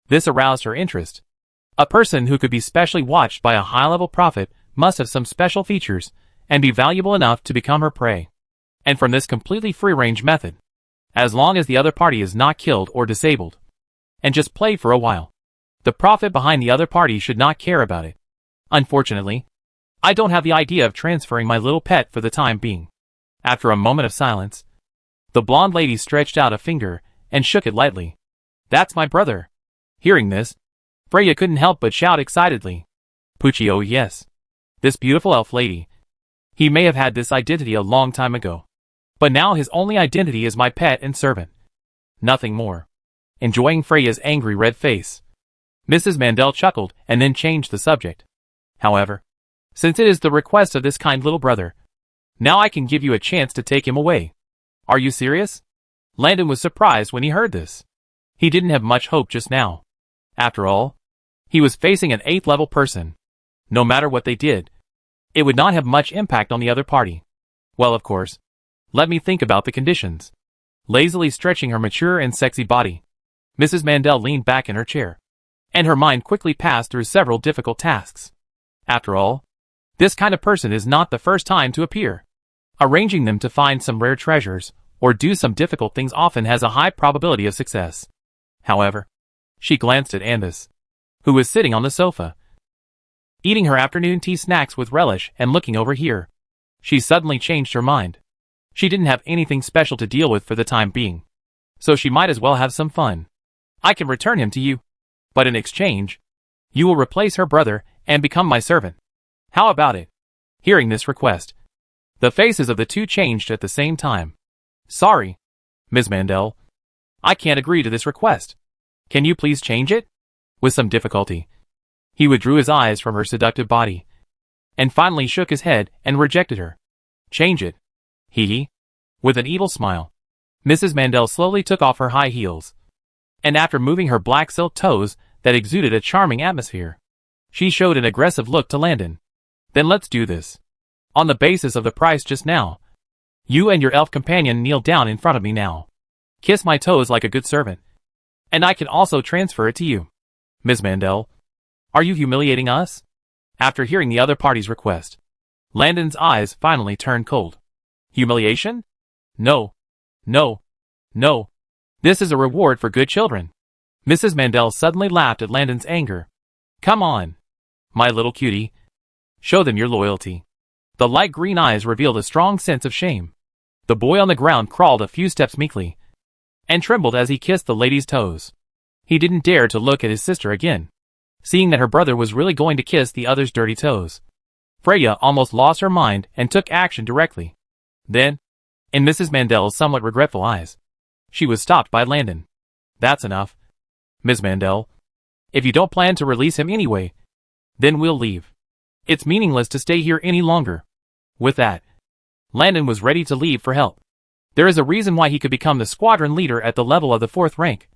This aroused her interest. A person who could be specially watched by a high-level prophet must have some special features and be valuable enough to become her prey. And from this completely free-range method, as long as the other party is not killed or disabled, and just played for a while, the prophet behind the other party should not care about it. Unfortunately, I don't have the idea of transferring my little pet for the time being. After a moment of silence, the blonde lady stretched out a finger and shook it lightly. That's my brother. Hearing this, Freya couldn't help but shout excitedly. Poochie, oh yes. This beautiful elf lady. He may have had this identity a long time ago, but now his only identity is my pet and servant. Nothing more. Enjoying Freya's angry red face, Mrs. Mandel chuckled and then changed the subject. However, since it is the request of this kind little brother, now I can give you a chance to take him away. Are you serious? Landon was surprised when he heard this. He didn't have much hope just now. After all, he was facing an 8th level person. No matter what they did, it would not have much impact on the other party. Well, of course. Let me think about the conditions. Lazily stretching her mature and sexy body, Mrs. Mandel leaned back in her chair, and her mind quickly passed through several difficult tasks. After all, this kind of person is not the first time to appear. Arranging them to find some rare treasures or do some difficult things often has a high probability of success. However, she glanced at Andis, who was sitting on the sofa, eating her afternoon tea snacks with relish and looking over here. She suddenly changed her mind. She didn't have anything special to deal with for the time being, so she might as well have some fun. I can return him to you, but in exchange, you will replace her brother and become my servant. How about it? Hearing this request, the faces of the two changed at the same time. Sorry, Ms. Mandel. I can't agree to this request. Can you please change it? With some difficulty, he withdrew his eyes from her seductive body, and finally shook his head and rejected her. Change it. Hee. With an evil smile, Mrs. Mandel slowly took off her high heels, and after moving her black silk toes that exuded a charming atmosphere, she showed an aggressive look to Landon. Then let's do this. On the basis of the price just now, you and your elf companion kneel down in front of me now. Kiss my toes like a good servant. And I can also transfer it to you. Ms. Mandel, are you humiliating us? After hearing the other party's request, Landon's eyes finally turned cold. Humiliation? No. No. No. This is a reward for good children. Mrs. Mandel suddenly laughed at Landon's anger. Come on, my little cutie. Show them your loyalty. The light green eyes revealed a strong sense of shame. The boy on the ground crawled a few steps meekly and trembled as he kissed the lady's toes. He didn't dare to look at his sister again, seeing that her brother was really going to kiss the other's dirty toes. Freya almost lost her mind and took action directly. Then, in Mrs. Mandel's somewhat regretful eyes, she was stopped by Landon. That's enough. Ms. Mandel, if you don't plan to release him anyway, then we'll leave. It's meaningless to stay here any longer. With that, Landon was ready to leave for help. There is a reason why he could become the squadron leader at the level of the 4th rank.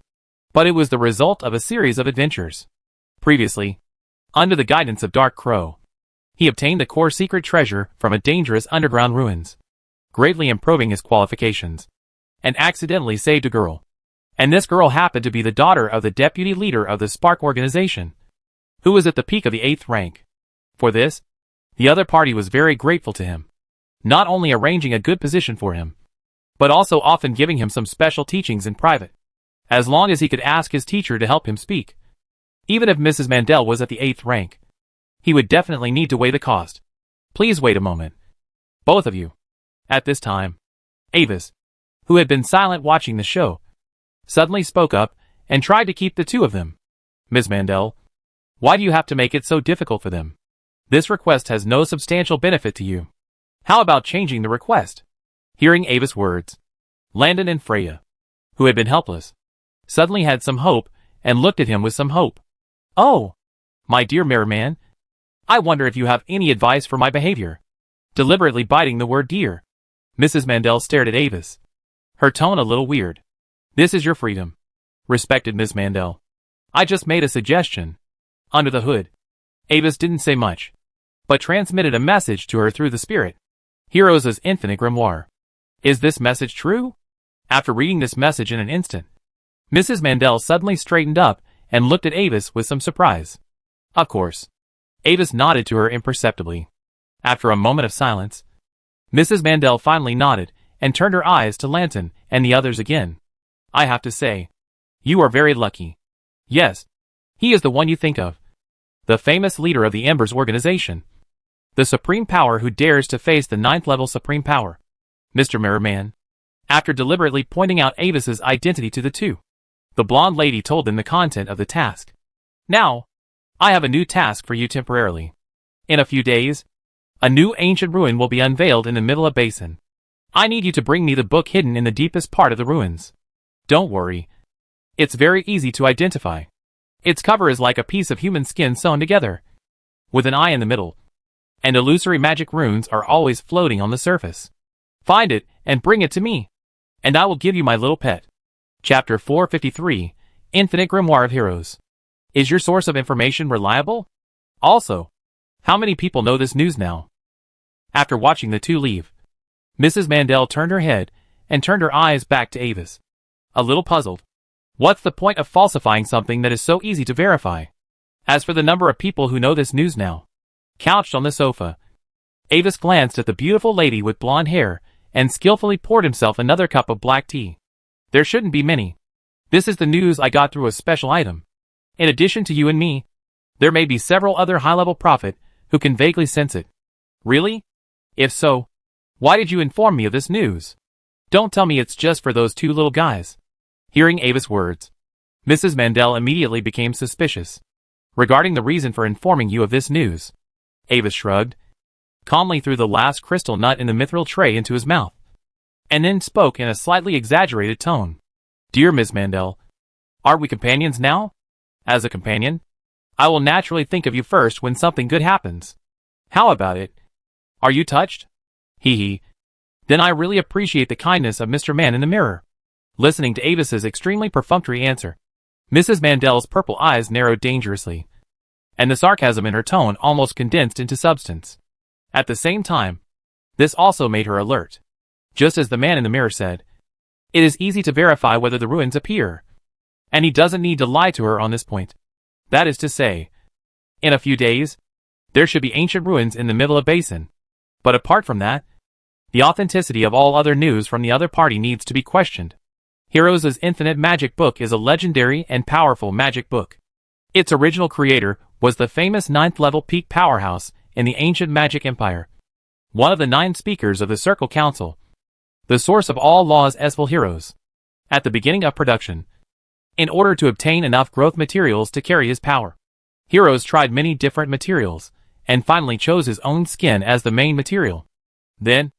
But it was the result of a series of adventures. Previously, under the guidance of Dark Crow, he obtained the core secret treasure from a dangerous underground ruins, greatly improving his qualifications, and accidentally saved a girl. And this girl happened to be the daughter of the deputy leader of the Spark organization, who was at the peak of the 8th rank. For this, the other party was very grateful to him, not only arranging a good position for him, but also often giving him some special teachings in private, as long as he could ask his teacher to help him speak. Even if Mrs. Mandel was at the 8th rank, he would definitely need to weigh the cost. Please wait a moment. Both of you. At this time, Avis, who had been silent watching the show, suddenly spoke up and tried to keep the two of them. Ms. Mandel, why do you have to make it so difficult for them? This request has no substantial benefit to you. How about changing the request? Hearing Avis' words, Landon and Freya, who had been helpless, suddenly had some hope and looked at him with some hope. Oh, my dear Merriman, I wonder if you have any advice for my behavior. Deliberately biting the word dear, Mrs. Mandel stared at Avis, her tone a little weird. This is your freedom, respected Ms. Mandel. I just made a suggestion. Under the hood, Avis didn't say much, but transmitted a message to her through the spirit. Heroes' infinite grimoire. Is this message true? After reading this message in an instant, Mrs. Mandel suddenly straightened up and looked at Avis with some surprise. Of course. Avis nodded to her imperceptibly. After a moment of silence, Mrs. Mandel finally nodded and turned her eyes to Lanton and the others again. I have to say, you are very lucky. Yes, he is the one you think of. The famous leader of the Embers organization. The supreme power who dares to face the 9th level supreme power. Mr. Merriman. After deliberately pointing out Avis's identity to the two, the blonde lady told them the content of the task. Now, I have a new task for you temporarily. In a few days, a new ancient ruin will be unveiled in the middle of basin. I need you to bring me the book hidden in the deepest part of the ruins. Don't worry. It's very easy to identify. Its cover is like a piece of human skin sewn together, with an eye in the middle, and illusory magic runes are always floating on the surface. Find it and bring it to me, and I will give you my little pet. Chapter 453, Infinite Grimoire of Heroes. Is your source of information reliable? Also, how many people know this news now? After watching the two leave, Mrs. Mandel turned her head and turned her eyes back to Avis, a little puzzled. What's the point of falsifying something that is so easy to verify? As for the number of people who know this news now, couched on the sofa, Avis glanced at the beautiful lady with blonde hair and skillfully poured himself another cup of black tea. There shouldn't be many. This is the news I got through a special item. In addition to you and me, there may be several other high-level prophet who can vaguely sense it. Really? If so, why did you inform me of this news? Don't tell me it's just for those two little guys. Hearing Avis' words, Mrs. Mandel immediately became suspicious. Regarding the reason for informing you of this news, Avis shrugged, calmly threw the last crystal nut in the mithril tray into his mouth, and then spoke in a slightly exaggerated tone. Dear Miss Mandel, are we companions now? As a companion, I will naturally think of you first when something good happens. How about it? Are you touched? Hee hee. Then I really appreciate the kindness of Mr. Man in the mirror. Listening to Avis's extremely perfunctory answer, Mrs. Mandel's purple eyes narrowed dangerously, and the sarcasm in her tone almost condensed into substance. At the same time, this also made her alert. Just as the man in the mirror said, It is easy to verify whether the ruins appear. And he doesn't need to lie to her on this point. That is to say, in a few days, there should be ancient ruins in the middle of basin. But apart from that, the authenticity of all other news from the other party needs to be questioned. Heroes' Infinite Magic Book is a legendary and powerful magic book. Its original creator was the famous 9th level peak powerhouse in the ancient magic empire. One of the 9 speakers of the Circle Council. The source of all laws Esful Heroes. At the beginning of production, in order to obtain enough growth materials to carry his power, Heroes tried many different materials, and finally chose his own skin as the main material. Then,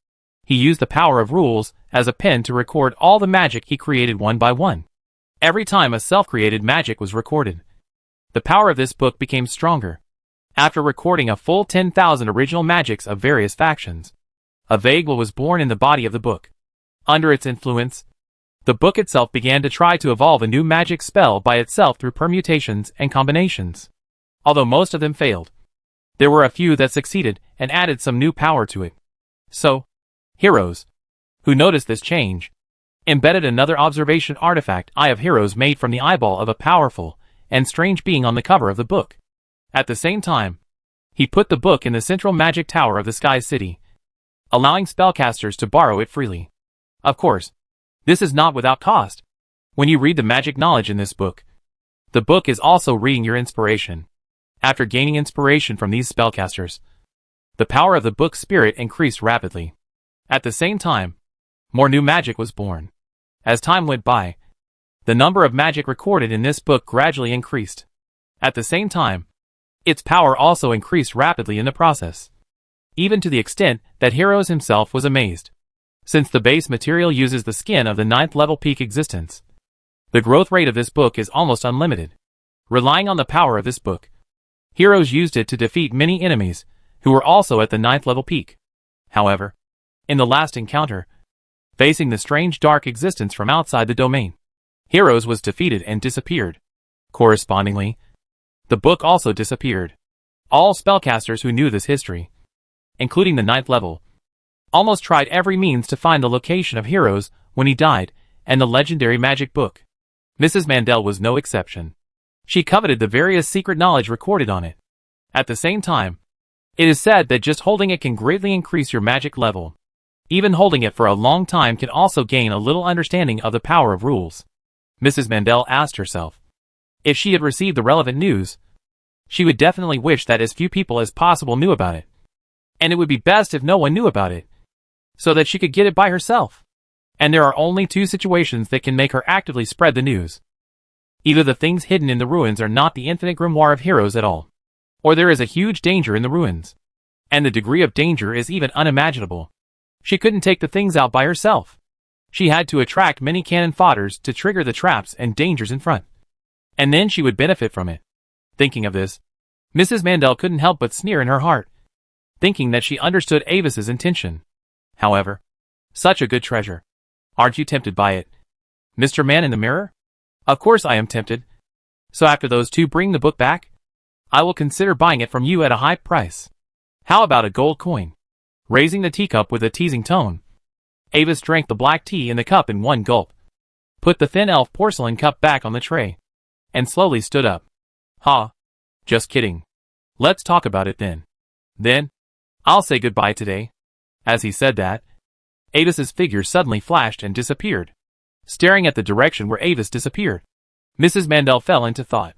he used the power of rules as a pen to record all the magic he created one by one. Every time a self-created magic was recorded, the power of this book became stronger. After recording a full 10,000 original magics of various factions, a vague will was born in the body of the book. Under its influence, the book itself began to try to evolve a new magic spell by itself through permutations and combinations. Although most of them failed, there were a few that succeeded and added some new power to it. So, Heroes, who noticed this change, embedded another observation artifact Eye of Heroes made from the eyeball of a powerful and strange being on the cover of the book. At the same time, he put the book in the central magic tower of the Sky City, allowing spellcasters to borrow it freely. Of course, this is not without cost. When you read the magic knowledge in this book, the book is also reading your inspiration. After gaining inspiration from these spellcasters, the power of the book's spirit increased rapidly. At the same time, more new magic was born. As time went by, the number of magic recorded in this book gradually increased. At the same time, its power also increased rapidly in the process, even to the extent that Heroes himself was amazed. Since the base material uses the skin of the 9th level peak existence, the growth rate of this book is almost unlimited. Relying on the power of this book, Heroes used it to defeat many enemies who were also at the 9th level peak. However, in the last encounter, facing the strange dark existence from outside the domain, Heroes was defeated and disappeared. Correspondingly, the book also disappeared. All spellcasters who knew this history, including the 9th level, almost tried every means to find the location of Heroes when he died and the legendary magic book. Mrs. Mandel was no exception. She coveted the various secret knowledge recorded on it. At the same time, it is said that just holding it can greatly increase your magic level. Even holding it for a long time can also gain a little understanding of the power of rules. Mrs. Mandel asked herself, if she had received the relevant news, she would definitely wish that as few people as possible knew about it. And it would be best if no one knew about it, so that she could get it by herself. And there are only 2 situations that can make her actively spread the news. Either the things hidden in the ruins are not the infinite grimoire of Heroes at all, or there is a huge danger in the ruins. And the degree of danger is even unimaginable. She couldn't take the things out by herself. She had to attract many cannon fodders to trigger the traps and dangers in front. And then she would benefit from it. Thinking of this, Mrs. Mandel couldn't help but sneer in her heart, thinking that she understood Avis's intention. However, such a good treasure. Aren't you tempted by it, Mr. Man in the Mirror? Of course I am tempted. So after those 2 bring the book back, I will consider buying it from you at a high price. How about a gold coin? Raising the teacup with a teasing tone, Avis drank the black tea in the cup in one gulp, put the thin elf porcelain cup back on the tray, and slowly stood up. Ha! Just kidding. Let's talk about it then. Then, I'll say goodbye today. As he said that, Avis's figure suddenly flashed and disappeared. Staring at the direction where Avis disappeared, Mrs. Mandel fell into thought.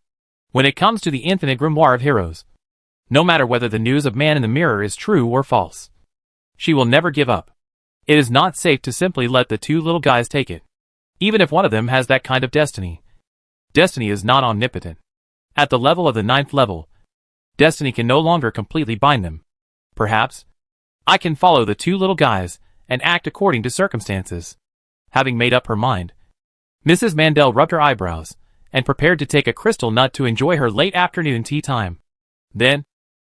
When it comes to the infinite grimoire of Heroes, no matter whether the news of Man in the Mirror is true or false, she will never give up. It is not safe to simply let the 2 little guys take it. Even if one of them has that kind of destiny. Destiny is not omnipotent. At the level of the 9th level, destiny can no longer completely bind them. Perhaps, I can follow the 2 little guys and act according to circumstances. Having made up her mind, Mrs. Mandel rubbed her eyebrows and prepared to take a crystal nut to enjoy her late afternoon tea time. Then,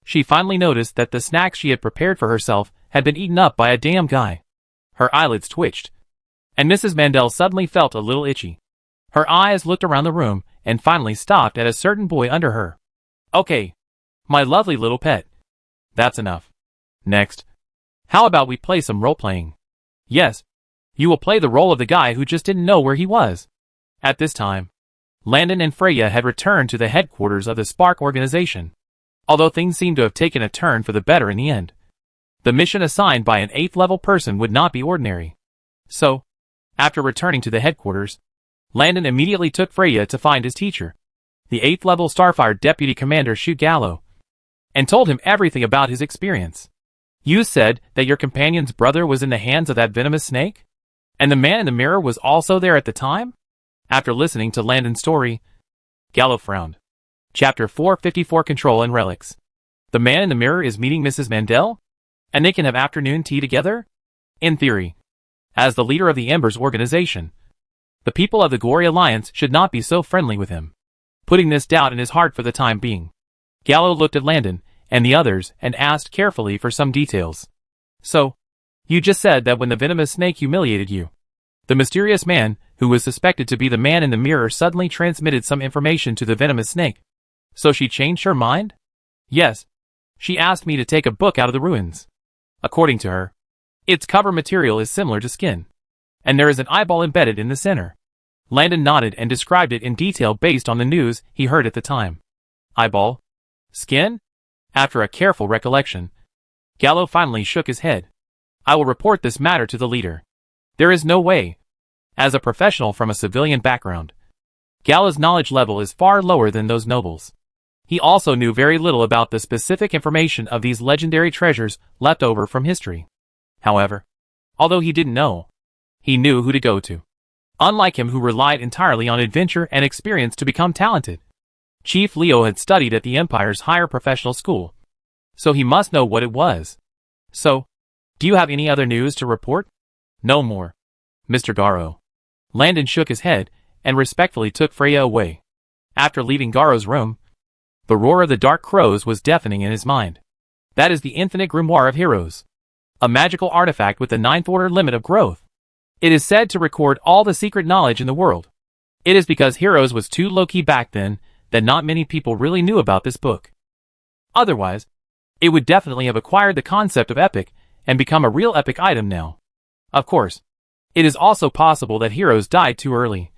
she finally noticed that the snacks she had prepared for herself had been eaten up by a damn guy. Her eyelids twitched, and Mrs. Mandel suddenly felt a little itchy. Her eyes looked around the room and finally stopped at a certain boy under her. Okay, my lovely little pet. That's enough. Next, how about we play some role-playing? Yes, You will play the role of the guy who just didn't know where he was. At this time, Landon and Freya had returned to the headquarters of the Spark organization. Although things seemed to have taken a turn for the better in the end, the mission assigned by an 8th level person would not be ordinary. So, after returning to the headquarters, Landon immediately took Freya to find his teacher, the 8th level Starfire Deputy Commander Shu Gallo, and told him everything about his experience. You said that your companion's brother was in the hands of that venomous snake? And the man in the mirror was also there at the time? After listening to Landon's story, Gallo frowned. Chapter 454 Control and Relics. The man in the mirror is meeting Mrs. Mandel? And they can have afternoon tea together? In theory. As the leader of the Embers organization, the people of the Glory Alliance should not be so friendly with him. Putting this doubt in his heart for the time being, Gallo looked at Landon and the others and asked carefully for some details. So, you just said that when the venomous snake humiliated you, the mysterious man, who was suspected to be the man in the mirror, suddenly transmitted some information to the venomous snake. So she changed her mind? Yes. She asked me to take a book out of the ruins. According to her, its cover material is similar to skin, and there is an eyeball embedded in the center. Landon nodded and described it in detail based on the news he heard at the time. Eyeball? Skin? After a careful recollection, Gallo finally shook his head. I will report this matter to the leader. There is no way. As a professional from a civilian background, Gallo's knowledge level is far lower than those nobles. He also knew very little about the specific information of these legendary treasures left over from history. However, although he didn't know, he knew who to go to. Unlike him, who relied entirely on adventure and experience to become talented, Chief Leo had studied at the Empire's higher professional school, so he must know what it was. So, do you have any other news to report? No more, Mr. Garo. Landon shook his head and respectfully took Freya away. After leaving Garo's room, the roar of the Dark Crows was deafening in his mind. That is the Infinite Grimoire of Heroes, a magical artifact with the 9th order limit of growth. It is said to record all the secret knowledge in the world. It is because Heroes was too low-key back then that not many people really knew about this book. Otherwise, it would definitely have acquired the concept of epic and become a real epic item now. Of course, it is also possible that Heroes died too early,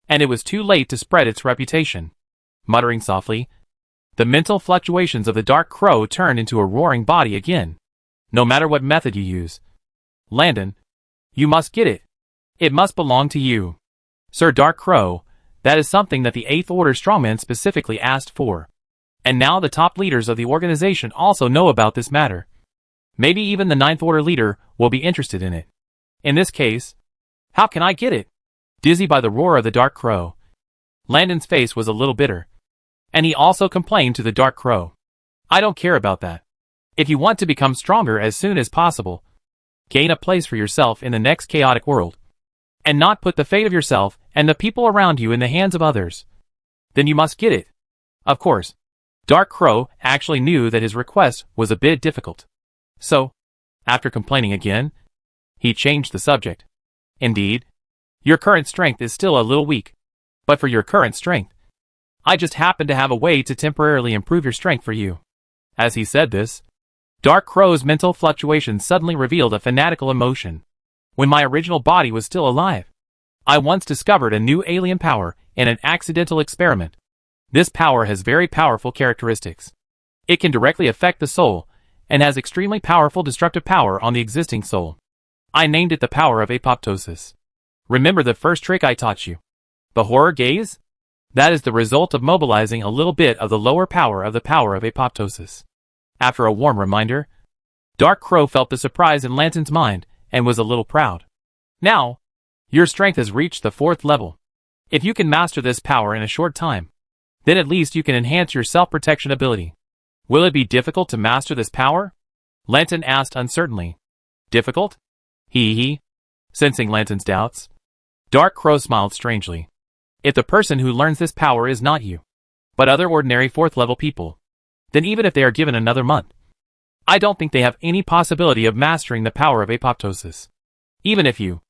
and it was too late to spread its reputation. Muttering softly, the mental fluctuations of the Dark Crow turned into a roaring body again. No matter what method you use, Landon, you must get it. It must belong to you. Sir Dark Crow, that is something that the 8th Order Strongman specifically asked for. And now the top leaders of the organization also know about this matter. Maybe even the 9th Order leader will be interested in it. In this case, how can I get it? Dizzy by the roar of the Dark Crow, Landon's face was a little bitter. And he also complained to the Dark Crow. I don't care about that. If you want to become stronger as soon as possible, gain a place for yourself in the next chaotic world, and not put the fate of yourself and the people around you in the hands of others, then you must get it. Of course, Dark Crow actually knew that his request was a bit difficult. So, after complaining again, he changed the subject. Indeed, your current strength is still a little weak. But for your current strength, I just happen to have a way to temporarily improve your strength for you. As he said this, Dark Crow's mental fluctuations suddenly revealed a fanatical emotion. When my original body was still alive, I once discovered a new alien power in an accidental experiment. This power has very powerful characteristics. It can directly affect the soul, and has extremely powerful destructive power on the existing soul. I named it the power of apoptosis. Remember the first trick I taught you? The horror gaze? That is the result of mobilizing a little bit of the lower power of the power of apoptosis. After a warm reminder, Dark Crow felt the surprise in Lanton's mind and was a little proud. Now, your strength has reached the 4th level. If you can master this power in a short time, then at least you can enhance your self-protection ability. Will it be difficult to master this power? Lanton asked uncertainly. Difficult? He. Sensing Lanton's doubts, Dark Crow smiled strangely. If the person who learns this power is not you, but other ordinary 4th level people, then even if they are given another month, I don't think they have any possibility of mastering the power of apoptosis. Even if you,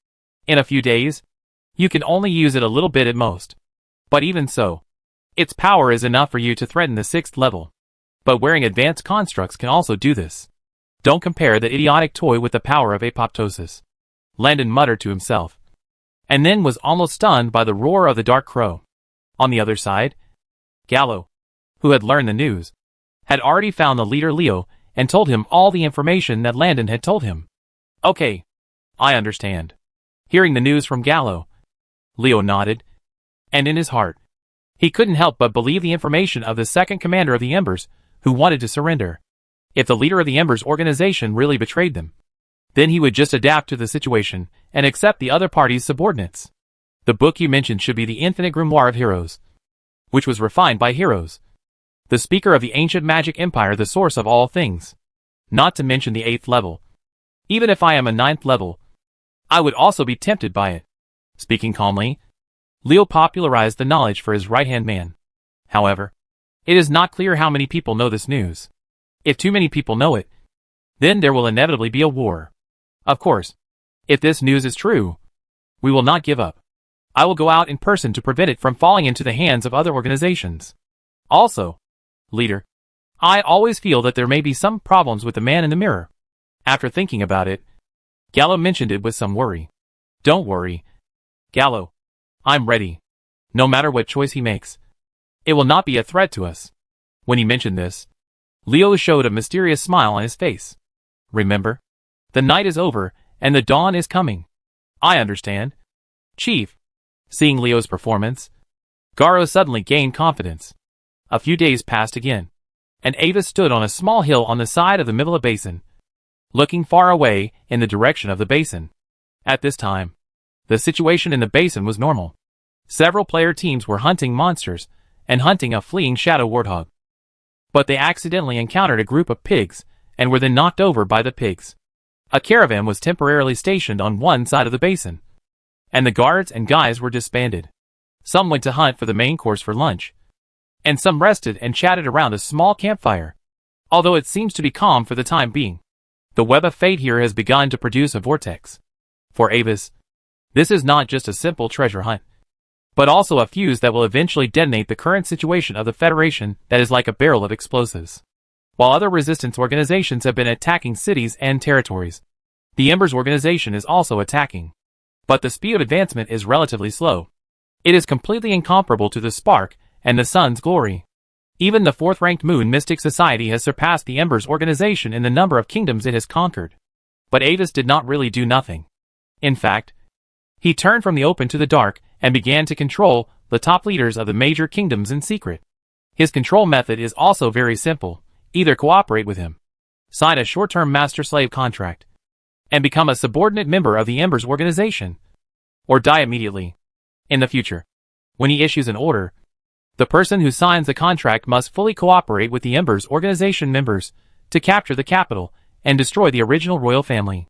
in a few days, you can only use it a little bit at most. But even so, its power is enough for you to threaten the 6th level. But wearing advanced constructs can also do this. Don't compare the idiotic toy with the power of apoptosis. Landon muttered to himself, and then was almost stunned by the roar of the dark crow. On the other side, Gallo, who had learned the news, had already found the leader Leo and told him all the information that Landon had told him. Okay, I understand. Hearing the news from Gallo, Leo nodded, and in his heart, he couldn't help but believe the information of the second commander of the Embers, who wanted to surrender. If the leader of the Embers organization really betrayed them, then he would just adapt to the situation and accept the other party's subordinates. The book you mentioned should be the Infinite Grimoire of Heroes, which was refined by heroes, the speaker of the ancient magic empire, the source of all things. Not to mention the 8th level. Even if I am a 9th level, I would also be tempted by it. Speaking calmly, Leo popularized the knowledge for his right-hand man. However, it is not clear how many people know this news. If too many people know it, then there will inevitably be a war. Of course, if this news is true, we will not give up. I will go out in person to prevent it from falling into the hands of other organizations. Also, leader, I always feel that there may be some problems with the man in the mirror. After thinking about it, Gallo mentioned it with some worry. Don't worry, Gallo. I'm ready. No matter what choice he makes, it will not be a threat to us. When he mentioned this, Leo showed a mysterious smile on his face. Remember, the night is over and the dawn is coming. I understand, Chief. Seeing Leo's performance, Garo suddenly gained confidence. A few days passed again, and Ava stood on a small hill on the side of the Mivila Basin, looking far away in the direction of the basin. At this time, the situation in the basin was normal. Several player teams were hunting monsters and hunting a fleeing shadow warthog. But they accidentally encountered a group of pigs and were then knocked over by the pigs. A caravan was temporarily stationed on one side of the basin, and the guards and guys were disbanded. Some went to hunt for the main course for lunch, and some rested and chatted around a small campfire. Although it seems to be calm for the time being, the web of fate here has begun to produce a vortex. For Avis, this is not just a simple treasure hunt, but also a fuse that will eventually detonate the current situation of the Federation that is like a barrel of explosives. While other resistance organizations have been attacking cities and territories, the Embers organization is also attacking. But the speed of advancement is relatively slow. It is completely incomparable to the Spark and the Sun's glory. Even the 4th-ranked Moon Mystic Society has surpassed the Embers organization in the number of kingdoms it has conquered. But Avis did not really do nothing. In fact, he turned from the open to the dark and began to control the top leaders of the major kingdoms in secret. His control method is also very simple. Either cooperate with him, sign a short-term master-slave contract, and become a subordinate member of the Embers organization, or die immediately. In the future, when he issues an order, the person who signs the contract must fully cooperate with the Embers organization members to capture the capital and destroy the original royal family.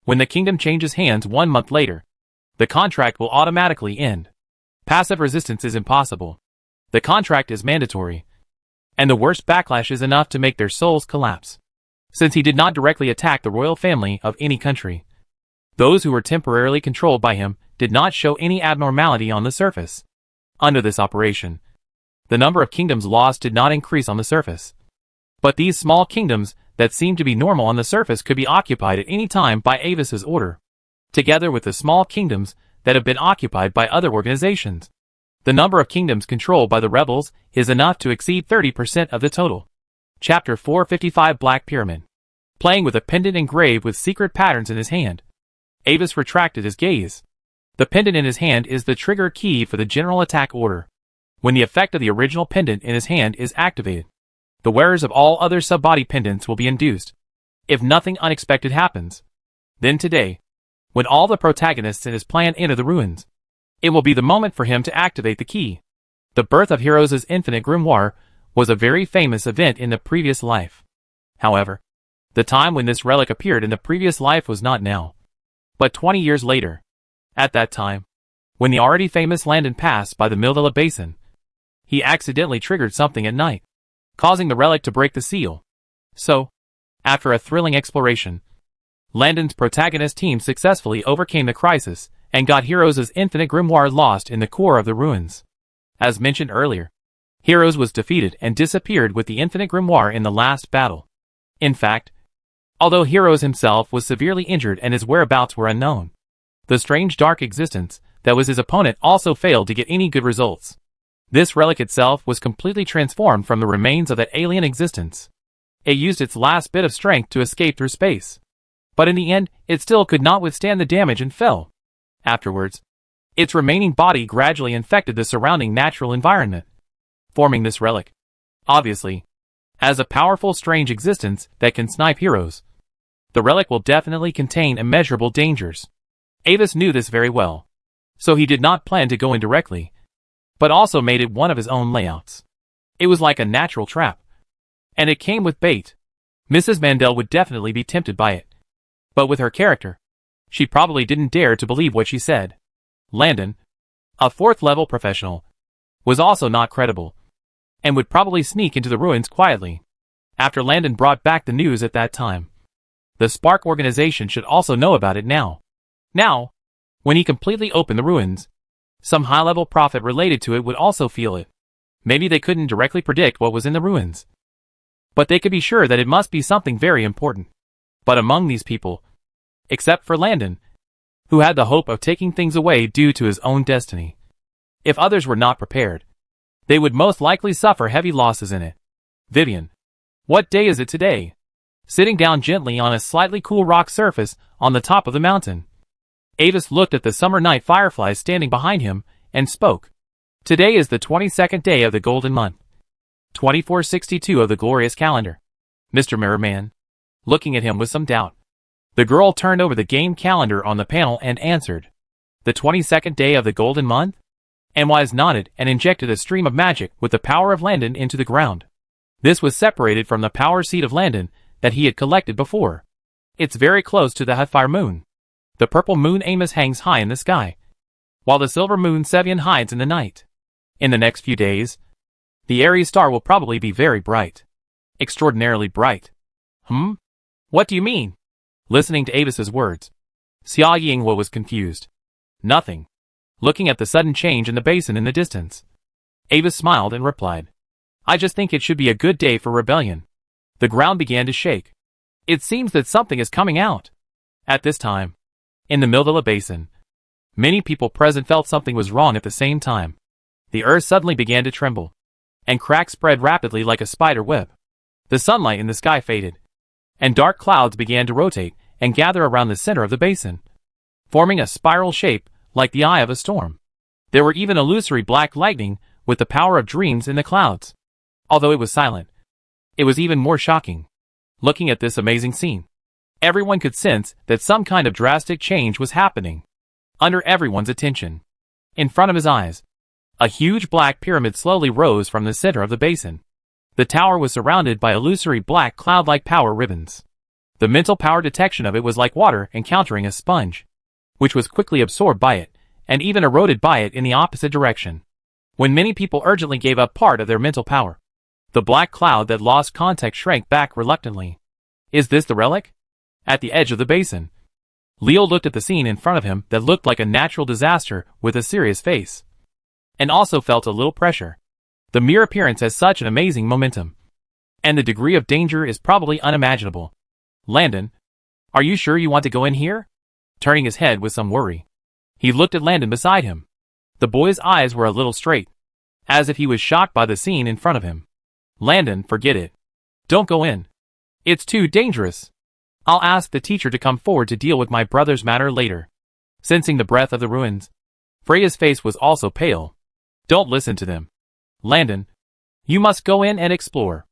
When the kingdom changes hands 1 month later, the contract will automatically end. Passive resistance is impossible. The contract is mandatory, and the worst backlash is enough to make their souls collapse. Since he did not directly attack the royal family of any country, those who were temporarily controlled by him did not show any abnormality on the surface. Under this operation, the number of kingdoms lost did not increase on the surface. But these small kingdoms that seemed to be normal on the surface could be occupied at any time by Avis's order, together with the small kingdoms that have been occupied by other organizations. The number of kingdoms controlled by the rebels is enough to exceed 30% of the total. Chapter 455 Black Pyramid. Playing with a pendant engraved with secret patterns in his hand, Avis retracted his gaze. The pendant in his hand is the trigger key for the general attack order. When the effect of the original pendant in his hand is activated, the wearers of all other sub-body pendants will be induced. If nothing unexpected happens, then today, when all the protagonists in his plan enter the ruins, it will be the moment for him to activate the key. The birth of Heroes' Infinite Grimoire was a very famous event in the previous life. However, the time when this relic appeared in the previous life was not now, but 20 years later. At that time, when the already famous Landon passed by the Mivila Basin, he accidentally triggered something at night, causing the relic to break the seal. So, after a thrilling exploration, Landon's protagonist team successfully overcame the crisis and got Heroes' Infinite Grimoire lost in the core of the ruins. As mentioned earlier, Heroes was defeated and disappeared with the Infinite Grimoire in the last battle. In fact, although Heroes himself was severely injured and his whereabouts were unknown, The strange dark existence that was his opponent also failed to get any good results. This relic itself was completely transformed from the remains of that alien existence. It used its last bit of strength to escape through space. But in the end, it still could not withstand the damage and fell. Afterwards, its remaining body gradually infected the surrounding natural environment, forming this relic. Obviously, as a powerful strange existence that can snipe heroes, the relic will definitely contain immeasurable dangers. Avis knew this very well, so he did not plan to go in directly, but also made it one of his own layouts. It was like a natural trap, and it came with bait. Mrs. Mandel would definitely be tempted by it, but with her character, she probably didn't dare to believe what she said. Landon, a 4th level professional, was also not credible, and would probably sneak into the ruins quietly. After Landon brought back the news at that time, the Spark organization should also know about it now. Now, when he completely opened the ruins, some high-level prophet related to it would also feel it. Maybe they couldn't directly predict what was in the ruins, but they could be sure that it must be something very important. But among these people, except for Landon, who had the hope of taking things away due to his own destiny, if others were not prepared, they would most likely suffer heavy losses in it. Vivian, what day is it today? Sitting down gently on a slightly cool rock surface on the top of the mountain, Avis looked at the summer night fireflies standing behind him and spoke. Today is the 22nd day of the golden month, 2462 of the glorious calendar. Mr. Mirrorman, looking at him with some doubt. The girl turned over the game calendar on the panel and answered. The 22nd day of the golden month? And Wise nodded and injected a stream of magic with the power of Landon into the ground. This was separated from the power seed of Landon that he had collected before. It's very close to the Hellfire moon. The purple moon Amos hangs high in the sky, while the silver moon Sevian hides in the night. In the next few days, the Aries star will probably be very bright. Extraordinarily bright. What do you mean? Listening to Avis's words, Xia Yinghua was confused. Nothing. Looking at the sudden change in the basin in the distance, Avis smiled and replied, I just think it should be a good day for rebellion. The ground began to shake. It seems that something is coming out. At this time, in the Mildala Basin, many people present felt something was wrong at the same time. The earth suddenly began to tremble, and cracks spread rapidly like a spider web. The sunlight in the sky faded, and dark clouds began to rotate and gather around the center of the basin, forming a spiral shape like the eye of a storm. There were even illusory black lightning with the power of dreams in the clouds. Although it was silent, it was even more shocking. Looking at this amazing scene, everyone could sense that some kind of drastic change was happening. Under everyone's attention, in front of his eyes, a huge black pyramid slowly rose from the center of the basin. The tower was surrounded by illusory black cloud-like power ribbons. The mental power detection of it was like water encountering a sponge, which was quickly absorbed by it, and even eroded by it in the opposite direction. When many people urgently gave up part of their mental power, the black cloud that lost contact shrank back reluctantly. Is this the relic? At the edge of the basin, Leo looked at the scene in front of him that looked like a natural disaster with a serious face, and also felt a little pressure. The mere appearance has such an amazing momentum, and the degree of danger is probably unimaginable. Landon, are you sure you want to go in here? Turning his head with some worry, he looked at Landon beside him. The boy's eyes were a little straight, as if he was shocked by the scene in front of him. Landon, forget it. Don't go in. It's too dangerous. I'll ask the teacher to come forward to deal with my brother's matter later. Sensing the breath of the ruins, Freya's face was also pale. Don't listen to them. Landon, you must go in and explore.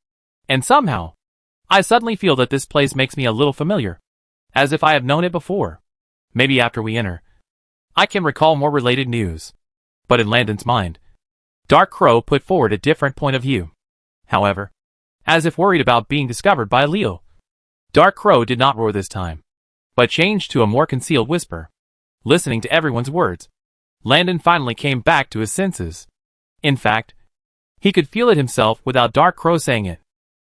And somehow, I suddenly feel that this place makes me a little familiar, as if I have known it before. Maybe after we enter, I can recall more related news. But in Landon's mind, Dark Crow put forward a different point of view. However, as if worried about being discovered by Leo, Dark Crow did not roar this time, but changed to a more concealed whisper. Listening to everyone's words, Landon finally came back to his senses. In fact, he could feel it himself without Dark Crow saying it.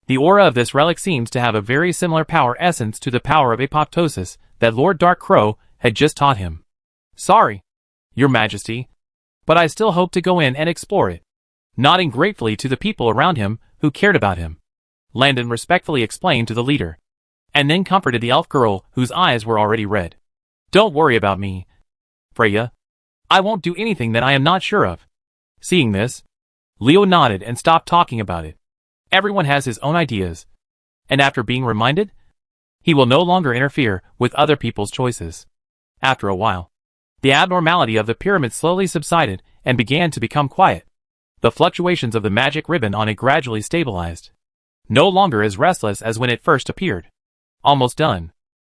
The aura of this relic seems to have a very similar power essence to the power of apoptosis that Lord Dark Crow had just taught him. Sorry, Your Majesty, but I still hope to go in and explore it. Nodding gratefully to the people around him who cared about him, Landon respectfully explained to the leader, and then comforted the elf girl whose eyes were already red. Don't worry about me. Freya, I won't do anything that I am not sure of. Seeing this, Leo nodded and stopped talking about it. Everyone has his own ideas, and after being reminded, he will no longer interfere with other people's choices. After a while, the abnormality of the pyramid slowly subsided and began to become quiet. The fluctuations of the magic ribbon on it gradually stabilized. No longer as restless as when it first appeared. Almost done.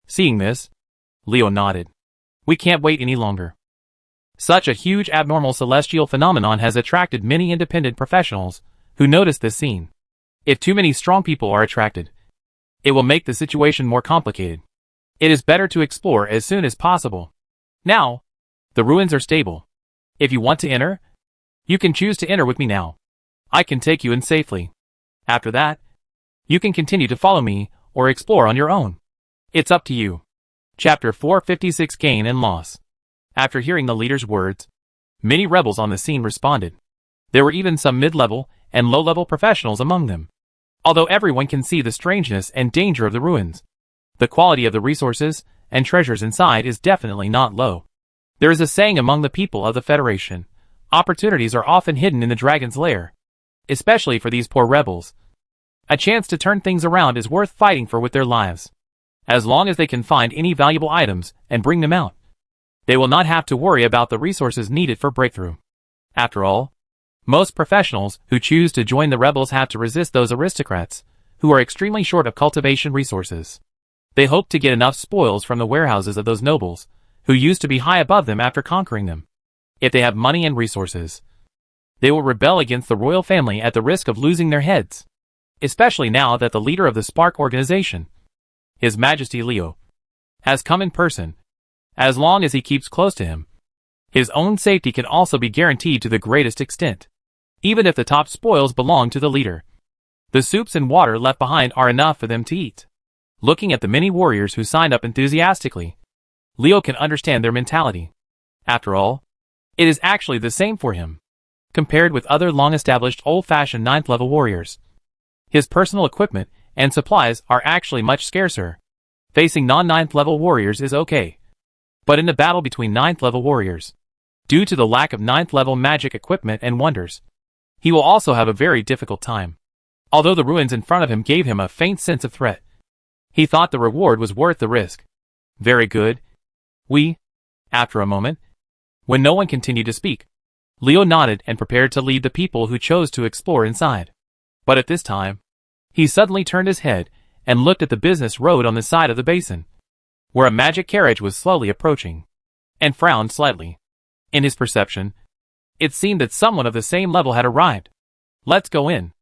Seeing this, Leo nodded. We can't wait any longer. Such a huge abnormal celestial phenomenon has attracted many independent professionals who notice this scene. If too many strong people are attracted, it will make the situation more complicated. It is better to explore as soon as possible. Now, the ruins are stable. If you want to enter, you can choose to enter with me now. I can take you in safely. After that, you can continue to follow me or explore on your own. It's up to you. Chapter 456 Gain and Loss. After hearing the leader's words, many rebels on the scene responded. There were even some mid-level and low-level professionals among them. Although everyone can see the strangeness and danger of the ruins, the quality of the resources and treasures inside is definitely not low. There is a saying among the people of the Federation, opportunities are often hidden in the dragon's lair. Especially for these poor rebels. A chance to turn things around is worth fighting for with their lives. As long as they can find any valuable items and bring them out, they will not have to worry about the resources needed for breakthrough. After all, most professionals who choose to join the rebels have to resist those aristocrats who are extremely short of cultivation resources. They hope to get enough spoils from the warehouses of those nobles who used to be high above them after conquering them. If they have money and resources, they will rebel against the royal family at the risk of losing their heads. Especially now that the leader of the Spark organization, His Majesty Leo, has come in person. As long as he keeps close to him, his own safety can also be guaranteed to the greatest extent. Even if the top spoils belong to the leader, the soups and water left behind are enough for them to eat. Looking at the many warriors who signed up enthusiastically, Leo can understand their mentality. After all, it is actually the same for him. Compared with other long-established old-fashioned 9th level warriors, his personal equipment and supplies are actually much scarcer. Facing non-9th level warriors is okay. But in the battle between 9th level warriors, due to the lack of 9th level magic equipment and wonders, he will also have a very difficult time. Although the ruins in front of him gave him a faint sense of threat, he thought the reward was worth the risk. Very good. After a moment, when no one continued to speak, Leo nodded and prepared to lead the people who chose to explore inside. But at this time, he suddenly turned his head and looked at the business road on the side of the basin, where a magic carriage was slowly approaching, and frowned slightly. In his perception, it seemed that someone of the same level had arrived. Let's go in.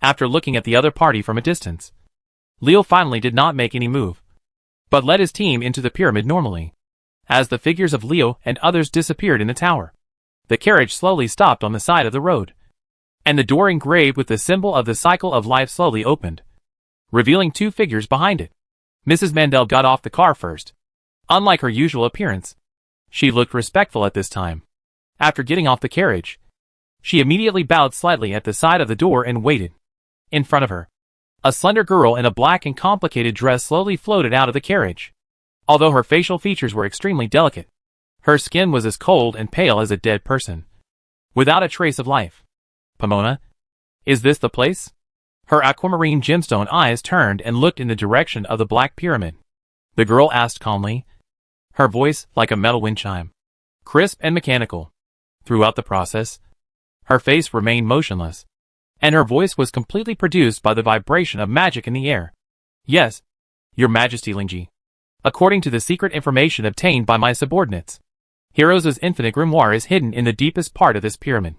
After looking at the other party from a distance, Leo finally did not make any move, but led his team into the pyramid normally. As the figures of Leo and others disappeared in the tower, the carriage slowly stopped on the side of the road, and the door engraved with the symbol of the cycle of life slowly opened, revealing two figures behind it. Mrs. Mandel got off the car first. Unlike her usual appearance, she looked respectful at this time. After getting off the carriage, she immediately bowed slightly at the side of the door and waited. In front of her, a slender girl in a black and complicated dress slowly floated out of the carriage. Although her facial features were extremely delicate, her skin was as cold and pale as a dead person, without a trace of life. Pomona, is this the place? Her aquamarine gemstone eyes turned and looked in the direction of the black pyramid. The girl asked calmly, her voice like a metal wind chime, crisp and mechanical. Throughout the process, her face remained motionless, and her voice was completely produced by the vibration of magic in the air. Yes, Your Majesty Lingji. According to the secret information obtained by my subordinates, Heroes' infinite grimoire is hidden in the deepest part of this pyramid.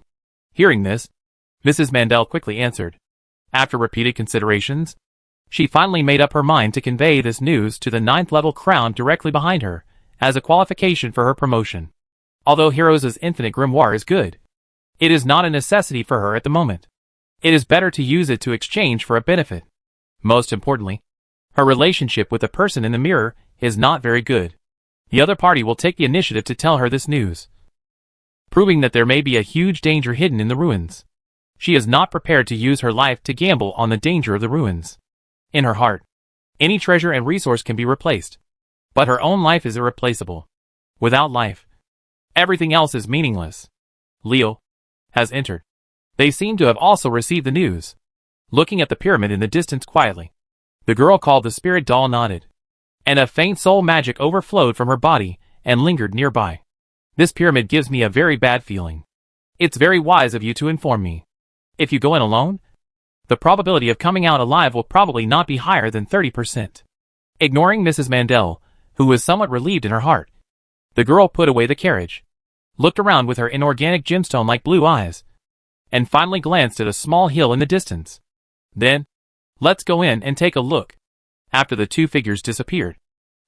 Hearing this, Mrs. Mandel quickly answered. After repeated considerations, she finally made up her mind to convey this news to the 9th level crown directly behind her, as a qualification for her promotion. Although Heroes' infinite grimoire is good, it is not a necessity for her at the moment. It is better to use it to exchange for a benefit. Most importantly, her relationship with the person in the mirror is not very good. The other party will take the initiative to tell her this news, proving that there may be a huge danger hidden in the ruins. She is not prepared to use her life to gamble on the danger of the ruins. In her heart, any treasure and resource can be replaced, but her own life is irreplaceable. Without life, Everything else is meaningless. Leo has entered. They seem to have also received the news. Looking at the pyramid in the distance quietly, the girl called the spirit doll nodded, and a faint soul magic overflowed from her body and lingered nearby. This pyramid gives me a very bad feeling. It's very wise of you to inform me. If you go in alone, the probability of coming out alive will probably not be higher than 30%. Ignoring Mrs. Mandel, who was somewhat relieved in her heart, the girl put away the carriage, looked around with her inorganic gemstone-like blue eyes, and finally glanced at a small hill in the distance. Then, let's go in and take a look. After the two figures disappeared,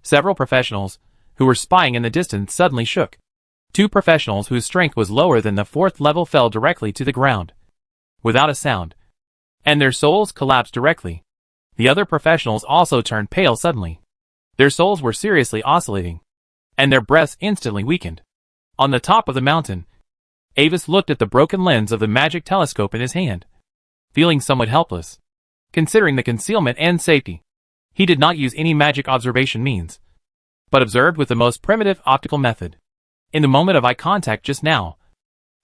several professionals, who were spying in the distance, suddenly shook. Two professionals whose strength was lower than the 4th level fell directly to the ground, without a sound, and their souls collapsed directly. The other professionals also turned pale suddenly. Their souls were seriously oscillating, and their breaths instantly weakened. On the top of the mountain, Avis looked at the broken lens of the magic telescope in his hand, feeling somewhat helpless. Considering the concealment and safety, he did not use any magic observation means, but observed with the most primitive optical method. In the moment of eye contact just now,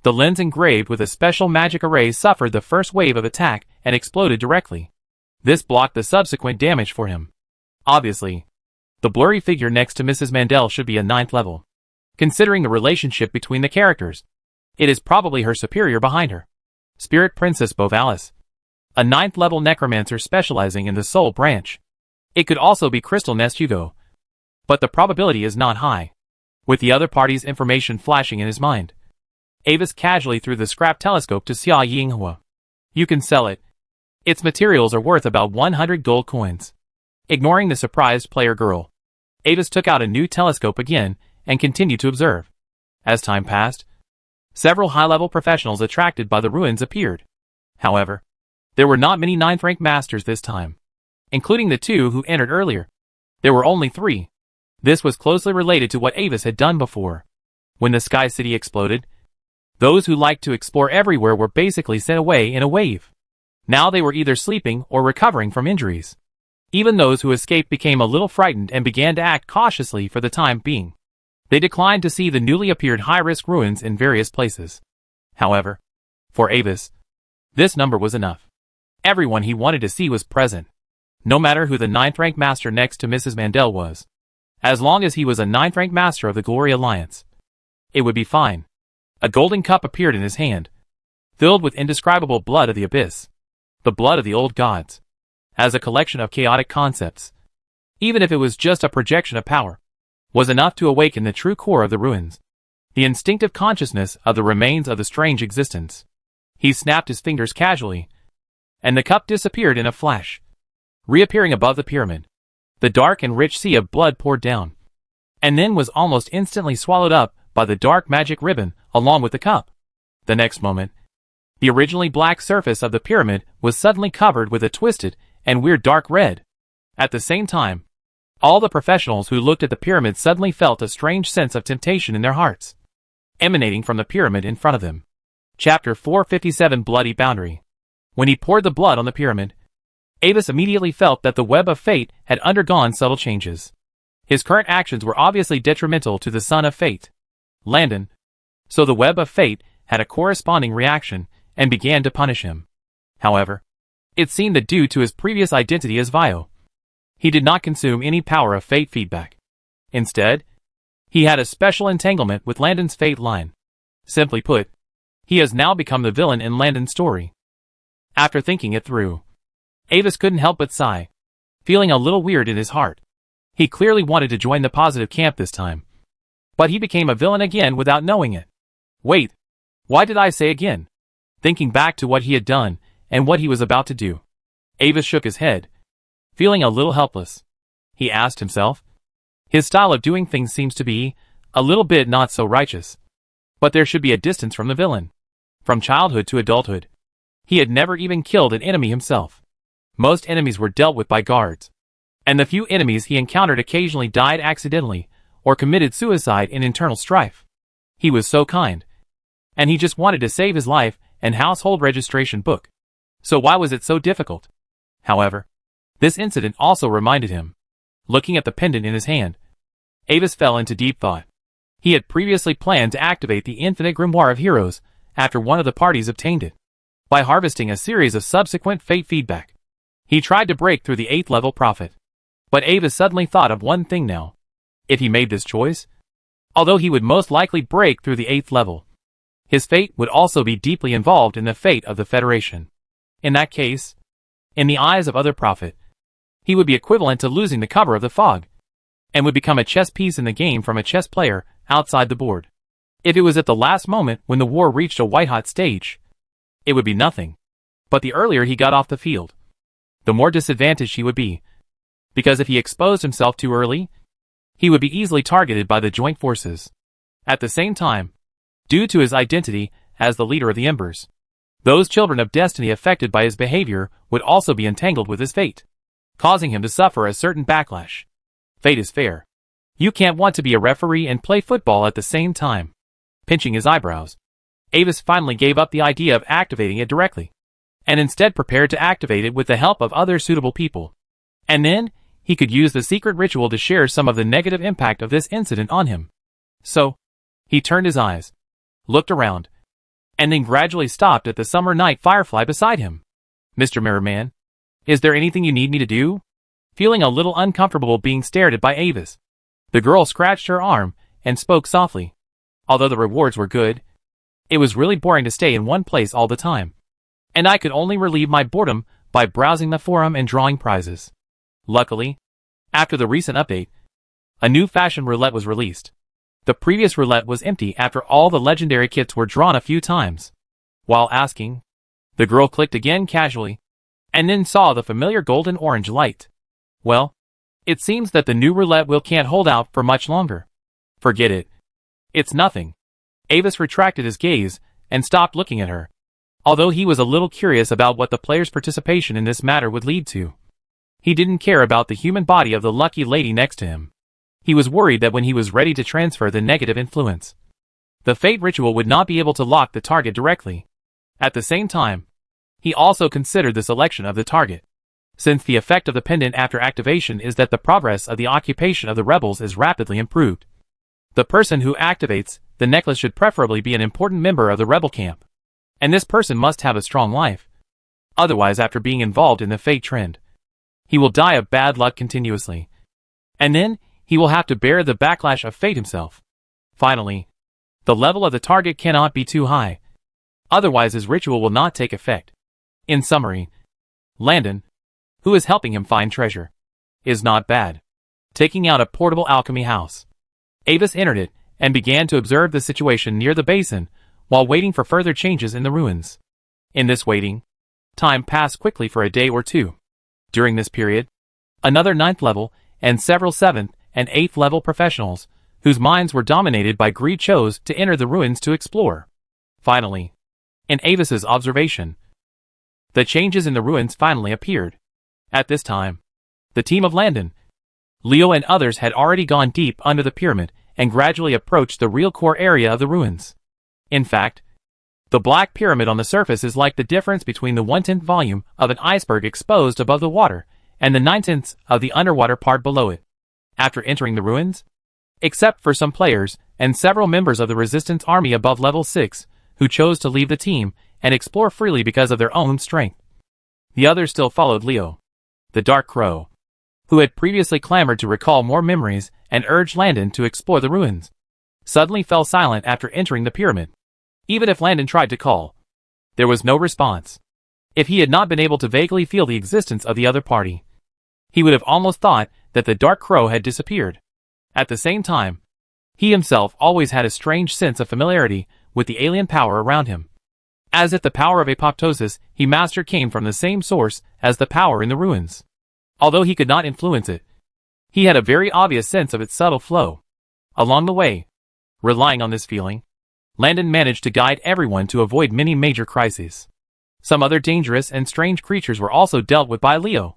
the lens engraved with a special magic array suffered the first wave of attack and exploded directly. This blocked the subsequent damage for him. Obviously, the blurry figure next to Mrs. Mandel should be a 9th level. Considering the relationship between the characters, it is probably her superior behind her, Spirit Princess Bovalis, a 9th level necromancer specializing in the soul branch. It could also be Crystal Nest Hugo, but the probability is not high. With the other party's information flashing in his mind, Avis casually threw the scrap telescope to Xia Yinghua. You can sell it. Its materials are worth about 100 gold coins. Ignoring the surprised player girl, Avis took out a new telescope again and continued to observe. As time passed, several high-level professionals attracted by the ruins appeared. However, there were not many 9th rank masters this time. Including the two who entered earlier, there were only 3. This was closely related to what Avis had done before. When the Sky City exploded, those who liked to explore everywhere were basically sent away in a wave. Now they were either sleeping or recovering from injuries. Even those who escaped became a little frightened and began to act cautiously for the time being. They declined to see the newly appeared high-risk ruins in various places. However, for Avis, this number was enough. Everyone he wanted to see was present, no matter who the 9th rank master next to Mrs. Mandel was. As long as he was a 9th rank master of the Glory Alliance, it would be fine. A golden cup appeared in his hand, filled with indescribable blood of the abyss, the blood of the old gods. As a collection of chaotic concepts, even if it was just a projection of power, was enough to awaken the true core of the ruins, the instinctive consciousness of the remains of the strange existence. He snapped his fingers casually, and the cup disappeared in a flash, reappearing above the pyramid. The dark and rich sea of blood poured down, and then was almost instantly swallowed up by the dark magic ribbon along with the cup. The next moment, the originally black surface of the pyramid was suddenly covered with a twisted and weird dark red. At the same time, all the professionals who looked at the pyramid suddenly felt a strange sense of temptation in their hearts, emanating from the pyramid in front of them. Chapter 457 Bloody Boundary. When he poured the blood on the pyramid, Avis immediately felt that the web of fate had undergone subtle changes. His current actions were obviously detrimental to the son of fate, Landon, so the web of fate had a corresponding reaction and began to punish him. However, it seemed that due to his previous identity as Vio, he did not consume any power of fate feedback. Instead, he had a special entanglement with Landon's fate line. Simply put, he has now become the villain in Landon's story. After thinking it through, Avis couldn't help but sigh, feeling a little weird in his heart. He clearly wanted to join the positive camp this time, but he became a villain again without knowing it. Wait, why did I say again? Thinking back to what he had done and what he was about to do, Avis shook his head, feeling a little helpless. He asked himself. His style of doing things seems to be a little bit not so righteous, but there should be a distance from the villain. From childhood to adulthood, he had never even killed an enemy himself. Most enemies were dealt with by guards, and the few enemies he encountered occasionally died accidentally or committed suicide in internal strife. He was so kind, and he just wanted to save his life and household registration book. So why was it so difficult? However, this incident also reminded him. Looking at the pendant in his hand, Avis fell into deep thought. He had previously planned to activate the Infinite Grimoire of Heroes after one of the parties obtained it. By harvesting a series of subsequent fate feedback, he tried to break through the 8th level prophet. But Avis suddenly thought of one thing now. If he made this choice, although he would most likely break through the 8th level, his fate would also be deeply involved in the fate of the Federation. In that case, in the eyes of other prophet, he would be equivalent to losing the cover of the fog, and would become a chess piece in the game from a chess player outside the board. If it was at the last moment when the war reached a white-hot stage, it would be nothing. But the earlier he got off the field, the more disadvantaged he would be, because if he exposed himself too early, he would be easily targeted by the joint forces. At the same time, due to his identity as the leader of the Embers, those children of destiny affected by his behavior would also be entangled with his fate, causing him to suffer a certain backlash. Fate is fair. You can't want to be a referee and play football at the same time. Pinching his eyebrows, Avis finally gave up the idea of activating it directly, and instead prepared to activate it with the help of other suitable people. And then, he could use the secret ritual to share some of the negative impact of this incident on him. So, he turned his eyes, looked around, and then gradually stopped at the summer night firefly beside him. "Mr. Mirrorman, is there anything you need me to do?" Feeling a little uncomfortable being stared at by Avis, the girl scratched her arm and spoke softly. Although the rewards were good, it was really boring to stay in one place all the time, and I could only relieve my boredom by browsing the forum and drawing prizes. Luckily, after the recent update, a new fashion roulette was released. The previous roulette was empty after all the legendary kits were drawn a few times. While asking, the girl clicked again casually, and then saw the familiar golden-orange light. Well, it seems that the new roulette wheel can't hold out for much longer. Forget it. It's nothing. Avis retracted his gaze and stopped looking at her, although he was a little curious about what the player's participation in this matter would lead to. He didn't care about the human body of the lucky lady next to him. He was worried that when he was ready to transfer the negative influence, the fate ritual would not be able to lock the target directly. At the same time, he also considered the selection of the target, since the effect of the pendant after activation is that the progress of the occupation of the rebels is rapidly improved. The person who activates the necklace should preferably be an important member of the rebel camp, and this person must have a strong life. Otherwise, after being involved in the fate trend, he will die of bad luck continuously, and then he will have to bear the backlash of fate himself. Finally, the level of the target cannot be too high, otherwise his ritual will not take effect. In summary, Landon, who is helping him find treasure, is not bad. Taking out a portable alchemy house, Avis entered it and began to observe the situation near the basin while waiting for further changes in the ruins. In this waiting, time passed quickly for a day or two. During this period, another 9th level and several 7th and 8th level professionals, whose minds were dominated by greed, chose to enter the ruins to explore. Finally, in Avis's observation, the changes in the ruins finally appeared. At this time, the team of Landon, Leo and others had already gone deep under the pyramid and gradually approached the real core area of the ruins. In fact, the black pyramid on the surface is like the difference between the 1/10th volume of an iceberg exposed above the water and the 9/10ths of the underwater part below it. After entering the ruins, except for some players and several members of the resistance army above level 6, who chose to leave the team and explore freely because of their own strength, the others still followed Leo, the Dark Crow, who had previously clamored to recall more memories and urged Landon to explore the ruins, suddenly fell silent after entering the pyramid. Even if Landon tried to call, there was no response. If he had not been able to vaguely feel the existence of the other party, he would have almost thought that the Dark Crow had disappeared. At the same time, he himself always had a strange sense of familiarity with the alien power around him, as if the power of apoptosis he mastered came from the same source as the power in the ruins. Although he could not influence it, he had a very obvious sense of its subtle flow. Along the way, relying on this feeling, Landon managed to guide everyone to avoid many major crises. Some other dangerous and strange creatures were also dealt with by Leo.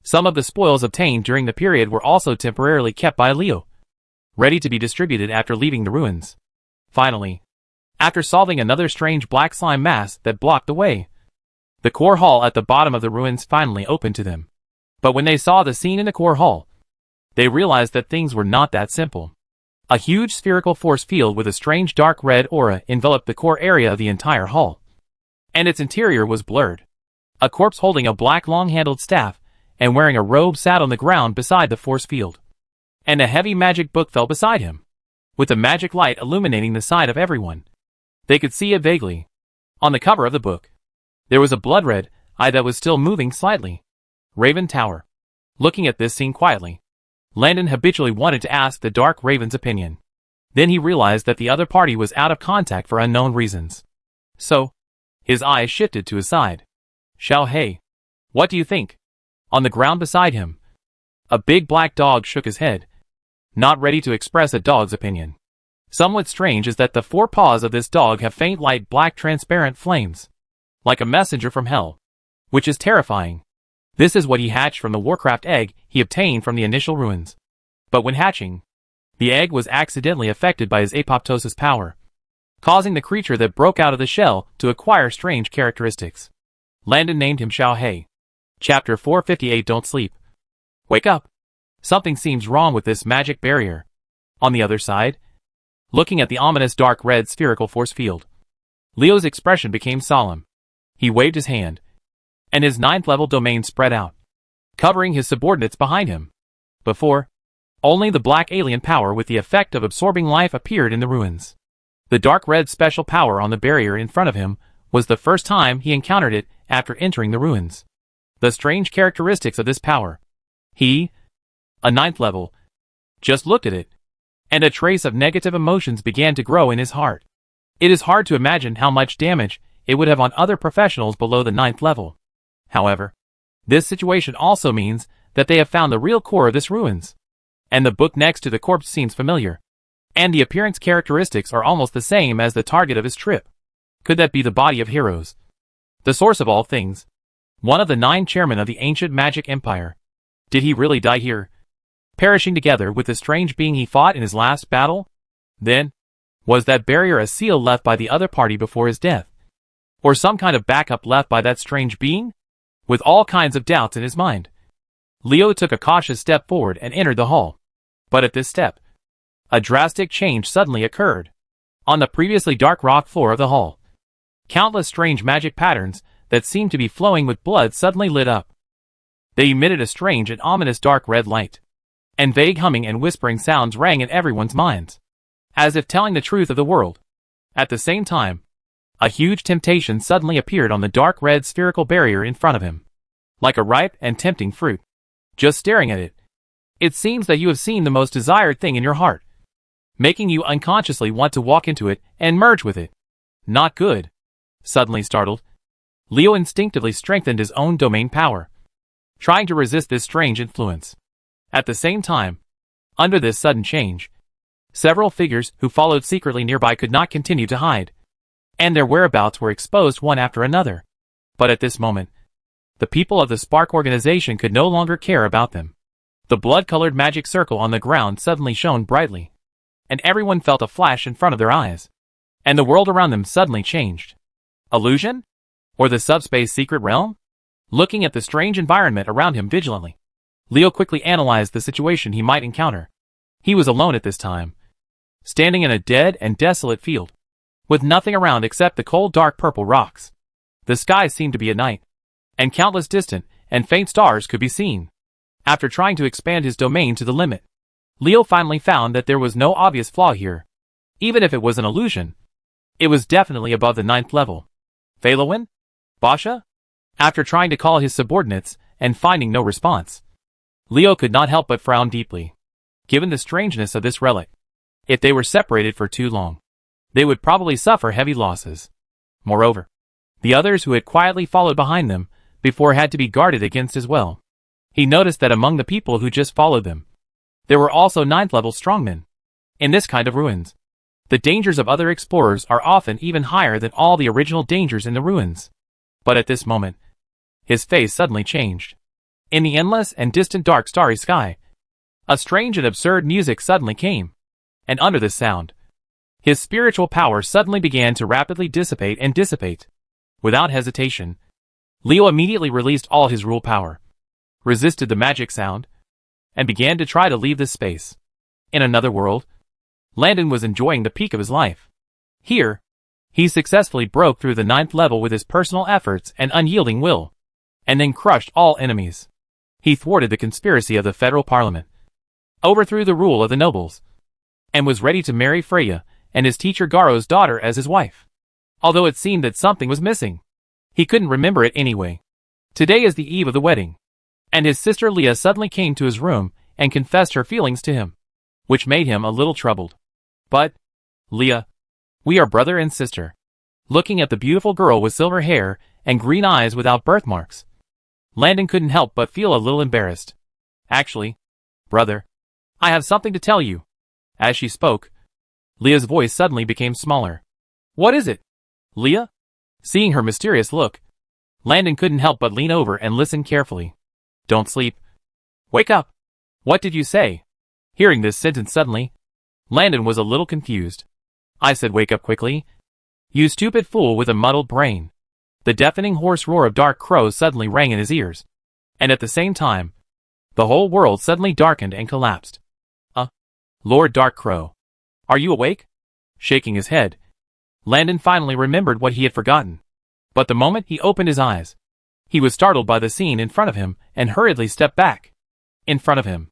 Some of the spoils obtained during the period were also temporarily kept by Leo, ready to be distributed after leaving the ruins. Finally, after solving another strange black slime mass that blocked the way, the core hall at the bottom of the ruins finally opened to them. But when they saw the scene in the core hall, they realized that things were not that simple. A huge spherical force field with a strange dark red aura enveloped the core area of the entire hall. And its interior was blurred. A corpse holding a black long-handled staff and wearing a robe sat on the ground beside the force field. And a heavy magic book fell beside him, with a magic light illuminating the side of everyone. They could see it vaguely. On the cover of the book, there was a blood-red eye that was still moving slightly. Raven Tower. Looking at this scene quietly, Landon habitually wanted to ask the Dark Raven's opinion. Then he realized that the other party was out of contact for unknown reasons. So, his eyes shifted to his side. Xiao Hei. What do you think? On the ground beside him, a big black dog shook his head, not ready to express a dog's opinion. Somewhat strange is that the four paws of this dog have faint light black transparent flames, like a messenger from hell, which is terrifying. This is what he hatched from the Warcraft egg he obtained from the initial ruins. But when hatching, the egg was accidentally affected by his apoptosis power, causing the creature that broke out of the shell to acquire strange characteristics. Landon named him Xiao Hei. Chapter 458. Don't sleep. Wake up. Something seems wrong with this magic barrier. On the other side, looking at the ominous dark red spherical force field, Leo's expression became solemn. He waved his hand, and his 9th level domain spread out, covering his subordinates behind him. Before, only the black alien power with the effect of absorbing life appeared in the ruins. The dark red special power on the barrier in front of him was the first time he encountered it after entering the ruins. The strange characteristics of this power. He, a 9th level, just looked at it, and a trace of negative emotions began to grow in his heart. It is hard to imagine how much damage it would have on other professionals below the 9th level. However, this situation also means that they have found the real core of this ruins. And the book next to the corpse seems familiar. And the appearance characteristics are almost the same as the target of his trip. Could that be the body of heroes? The source of all things? One of the 9 chairmen of the ancient magic empire. Did he really die here, perishing together with the strange being he fought in his last battle? Then, was that barrier a seal left by the other party before his death? Or some kind of backup left by that strange being? With all kinds of doubts in his mind, Leo took a cautious step forward and entered the hall. But at this step, a drastic change suddenly occurred. On the previously dark rock floor of the hall, countless strange magic patterns that seemed to be flowing with blood suddenly lit up. They emitted a strange and ominous dark red light, and vague humming and whispering sounds rang in everyone's minds, as if telling the truth of the world. At the same time, a huge temptation suddenly appeared on the dark red spherical barrier in front of him, like a ripe and tempting fruit. Just staring at it, it seems that you have seen the most desired thing in your heart, making you unconsciously want to walk into it and merge with it. Not good. Suddenly startled, Leo instinctively strengthened his own domain power, trying to resist this strange influence. At the same time, under this sudden change, several figures who followed secretly nearby could not continue to hide, and their whereabouts were exposed one after another. But at this moment, the people of the Spark organization could no longer care about them. The blood-colored magic circle on the ground suddenly shone brightly, and everyone felt a flash in front of their eyes, and the world around them suddenly changed. Illusion? Or the subspace secret realm? Looking at the strange environment around him vigilantly, Leo quickly analyzed the situation he might encounter. He was alone at this time, standing in a dead and desolate field, with nothing around except the cold dark purple rocks. The sky seemed to be at night, and countless distant and faint stars could be seen. After trying to expand his domain to the limit, Leo finally found that there was no obvious flaw here. Even if it was an illusion, it was definitely above the 9th level. Phalowin? Basha? After trying to call his subordinates and finding no response, Leo could not help but frown deeply. Given the strangeness of this relic, if they were separated for too long, they would probably suffer heavy losses. Moreover, the others who had quietly followed behind them before had to be guarded against as well. He noticed that among the people who just followed them, there were also 9th level strongmen. In this kind of ruins, the dangers of other explorers are often even higher than all the original dangers in the ruins. But at this moment, his face suddenly changed. In the endless and distant dark starry sky, a strange and absurd music suddenly came, and under this sound, his spiritual power suddenly began to rapidly dissipate and dissipate. Without hesitation, Leo immediately released all his rule power, resisted the magic sound, and began to try to leave this space. In another world, Landon was enjoying the peak of his life. Here, he successfully broke through the 9th level with his personal efforts and unyielding will, and then crushed all enemies. He thwarted the conspiracy of the federal parliament, overthrew the rule of the nobles, and was ready to marry Freya and his teacher Garo's daughter as his wife. Although it seemed that something was missing, he couldn't remember it anyway. Today is the eve of the wedding, and his sister Leah suddenly came to his room and confessed her feelings to him, which made him a little troubled. But, Leah, we are brother and sister. Looking at the beautiful girl with silver hair and green eyes without birthmarks, Landon couldn't help but feel a little embarrassed. Actually, brother, I have something to tell you. As she spoke, Leah's voice suddenly became smaller. What is it, Leah? Seeing her mysterious look, Landon couldn't help but lean over and listen carefully. Don't sleep. Wake up. What did you say? Hearing this sentence suddenly, Landon was a little confused. I said wake up quickly. You stupid fool with a muddled brain. The deafening hoarse roar of Dark Crow suddenly rang in his ears, and at the same time, the whole world suddenly darkened and collapsed. Lord Dark Crow, are you awake? Shaking his head, Landon finally remembered what he had forgotten. But the moment he opened his eyes, he was startled by the scene in front of him and hurriedly stepped back. In front of him,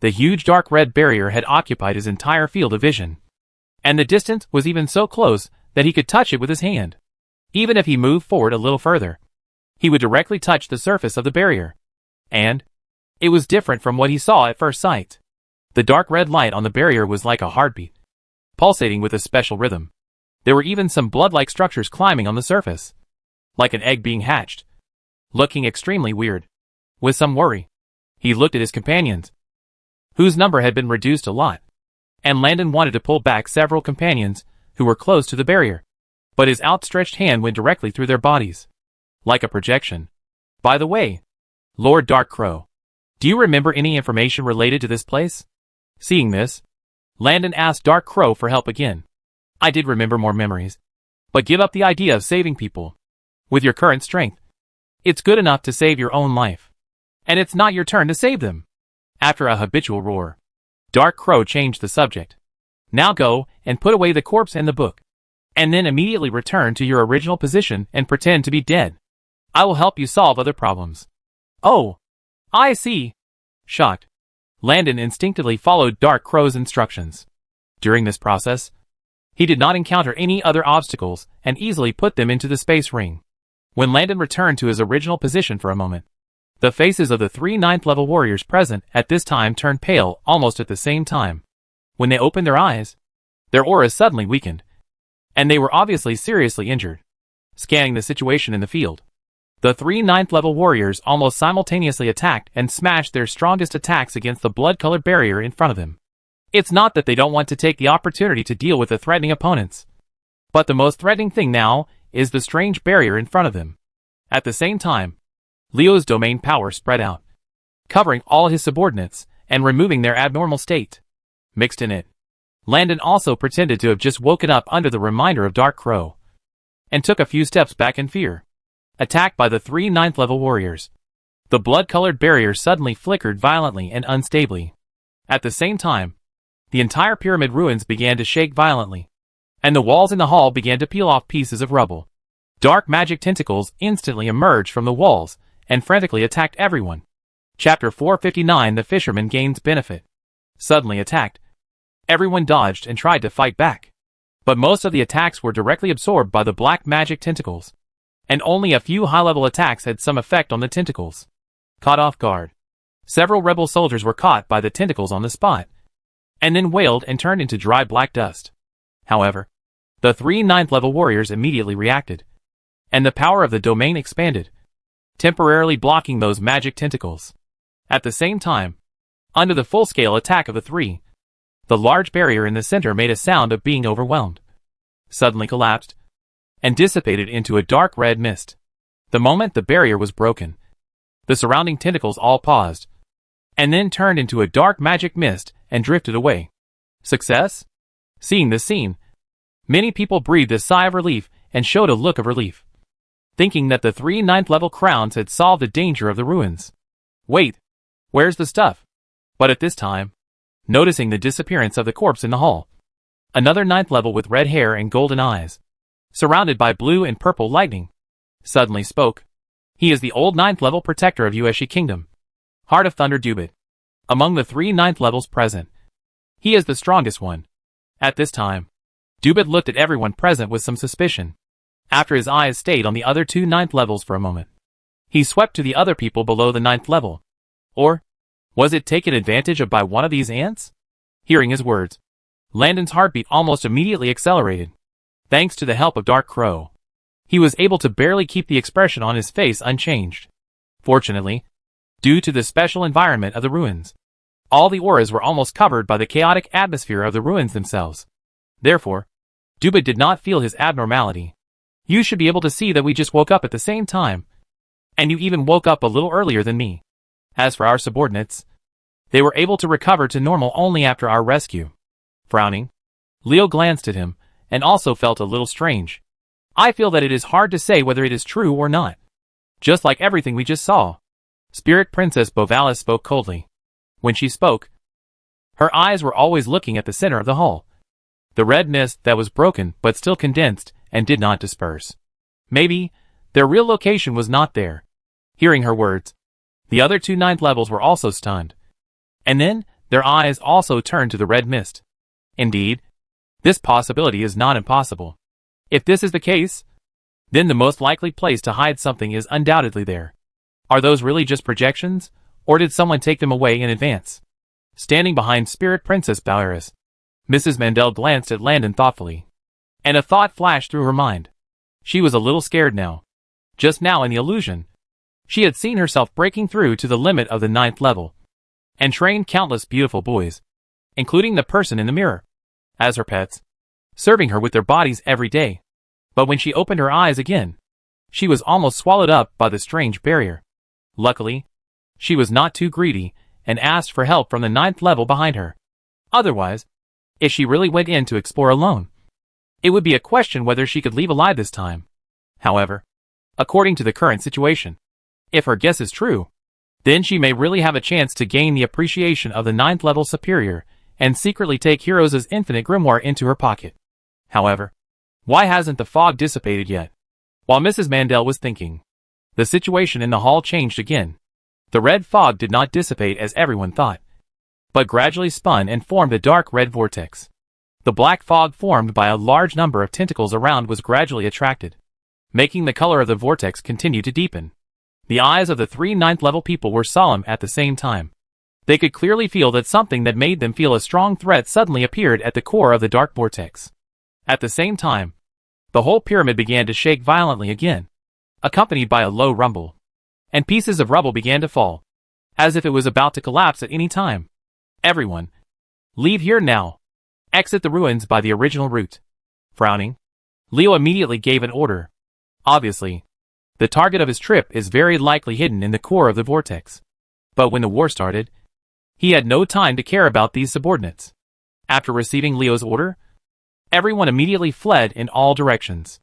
the huge dark red barrier had occupied his entire field of vision, and the distance was even so close that he could touch it with his hand. Even if he moved forward a little further, he would directly touch the surface of the barrier. And it was different from what he saw at first sight. The dark red light on the barrier was like a heartbeat, pulsating with a special rhythm. There were even some blood-like structures climbing on the surface, like an egg being hatched, looking extremely weird. With some worry, he looked at his companions, whose number had been reduced a lot, and Landon wanted to pull back several companions who were close to the barrier, but his outstretched hand went directly through their bodies, like a projection. By the way, Lord Dark Crow, do you remember any information related to this place? Seeing this, Landon asked Dark Crow for help again. I did remember more memories, but give up the idea of saving people. With your current strength, it's good enough to save your own life, and it's not your turn to save them. After a habitual roar, Dark Crow changed the subject. Now go and put away the corpse and the book, and then immediately return to your original position and pretend to be dead. I will help you solve other problems. Oh, I see. Shocked, Landon instinctively followed Dark Crow's instructions. During this process, he did not encounter any other obstacles and easily put them into the space ring. When Landon returned to his original position for a moment, the faces of the 3 9th level warriors present at this time turned pale almost at the same time. When they opened their eyes, their auras suddenly weakened, and they were obviously seriously injured. Scanning the situation in the field, the 3 9th level warriors almost simultaneously attacked and smashed their strongest attacks against the blood-colored barrier in front of them. It's not that they don't want to take the opportunity to deal with the threatening opponents, but the most threatening thing now is the strange barrier in front of them. At the same time, Leo's domain power spread out, covering all his subordinates and removing their abnormal state. Mixed in it, Landon also pretended to have just woken up under the reminder of Dark Crow, and took a few steps back in fear. Attacked by the 3 9th level warriors, the blood-colored barrier suddenly flickered violently and unstably. At the same time, the entire pyramid ruins began to shake violently, and the walls in the hall began to peel off pieces of rubble. Dark magic tentacles instantly emerged from the walls and frantically attacked everyone. Chapter 459 The Fisherman Gains Benefit. Suddenly attacked, everyone dodged and tried to fight back, but most of the attacks were directly absorbed by the black magic tentacles, and only a few high-level attacks had some effect on the tentacles. Caught off guard, several rebel soldiers were caught by the tentacles on the spot, and then wailed and turned into dry black dust. However, the 3 9th level warriors immediately reacted, and the power of the domain expanded, temporarily blocking those magic tentacles. At the same time, under the full-scale attack of the large barrier in the center made a sound of being overwhelmed, suddenly collapsed, and dissipated into a dark red mist. The moment the barrier was broken, the surrounding tentacles all paused, and then turned into a dark magic mist and drifted away. Success? Seeing this scene, many people breathed a sigh of relief and showed a look of relief, thinking that the 3 9th level crowns had solved the danger of the ruins. Wait, where's the stuff? But at this time, noticing the disappearance of the corpse in the hall, Another ninth level with red hair and golden eyes, surrounded by blue and purple lightning, suddenly spoke. He is the old ninth level protector of Yueshi Kingdom, Heart of Thunder Dubit. Among the 3 ninth levels present, he is the strongest one. At this time, Dubit looked at everyone present with some suspicion. After his eyes stayed on the other 2 ninth levels for a moment, he swept to the other people below the 9th level. Or was it taken advantage of by one of these ants? Hearing his words, Landon's heartbeat almost immediately accelerated. Thanks to the help of Dark Crow, he was able to barely keep the expression on his face unchanged. Fortunately, due to the special environment of the ruins, all the auras were almost covered by the chaotic atmosphere of the ruins themselves. Therefore, Dubit did not feel his abnormality. You should be able to see that we just woke up at the same time, and you even woke up a little earlier than me. As for our subordinates, they were able to recover to normal only after our rescue. Frowning, Leo glanced at him, and also felt a little strange. I feel that it is hard to say whether it is true or not. Just like everything we just saw. Spirit Princess Bovalis spoke coldly. When she spoke, her eyes were always looking at the center of the hall. The red mist that was broken but still condensed and did not disperse. Maybe their real location was not there. Hearing her words, the other 2 ninth levels were also stunned. And then, their eyes also turned to the red mist. Indeed, this possibility is not impossible. If this is the case, then the most likely place to hide something is undoubtedly there. Are those really just projections, or did someone take them away in advance? Standing behind Spirit Princess Bowaris, Mrs. Mandel glanced at Landon thoughtfully. And a thought flashed through her mind. She was a little scared now. Just now in the illusion, she had seen herself breaking through to the limit of the 9th level, and trained countless beautiful boys, including the person in the mirror, as her pets, serving her with their bodies every day. But when she opened her eyes again, she was almost swallowed up by the strange barrier. Luckily, she was not too greedy, and asked for help from the 9th level behind her. Otherwise, if she really went in to explore alone, it would be a question whether she could leave alive this time. However, according to the current situation, if her guess is true, then she may really have a chance to gain the appreciation of the 9th level superior and secretly take Heroes' infinite grimoire into her pocket. However, why hasn't the fog dissipated yet? While Mrs. Mandel was thinking, the situation in the hall changed again. The red fog did not dissipate as everyone thought, but gradually spun and formed a dark red vortex. The black fog formed by a large number of tentacles around was gradually attracted, making the color of the vortex continue to deepen. The eyes of the 3 9th level people were solemn at the same time. They could clearly feel that something that made them feel a strong threat suddenly appeared at the core of the dark vortex. At the same time, the whole pyramid began to shake violently again, accompanied by a low rumble, and pieces of rubble began to fall, as if it was about to collapse at any time. Everyone, leave here now. Exit the ruins by the original route. Frowning, Leo immediately gave an order. Obviously, the target of his trip is very likely hidden in the core of the vortex. But when the war started, he had no time to care about these subordinates. After receiving Leo's order, everyone immediately fled in all directions.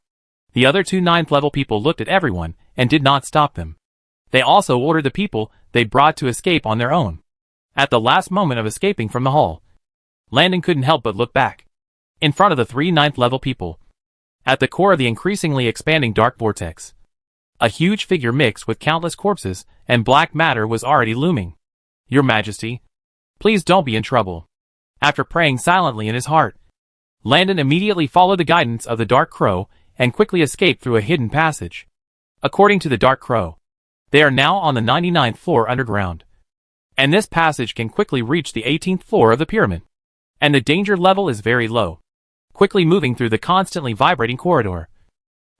The other 2 9th level people looked at everyone and did not stop them. They also ordered the people they brought to escape on their own. At the last moment of escaping from the hall, Landon couldn't help but look back. In front of the 3 9th level people, at the core of the increasingly expanding dark vortex, a huge figure mixed with countless corpses and black matter was already looming. Your Majesty, please don't be in trouble. After praying silently in his heart, Landon immediately followed the guidance of the Dark Crow and quickly escaped through a hidden passage. According to the Dark Crow, they are now on the 99th floor underground, and this passage can quickly reach the 18th floor of the pyramid, and the danger level is very low. Quickly moving through the constantly vibrating corridor,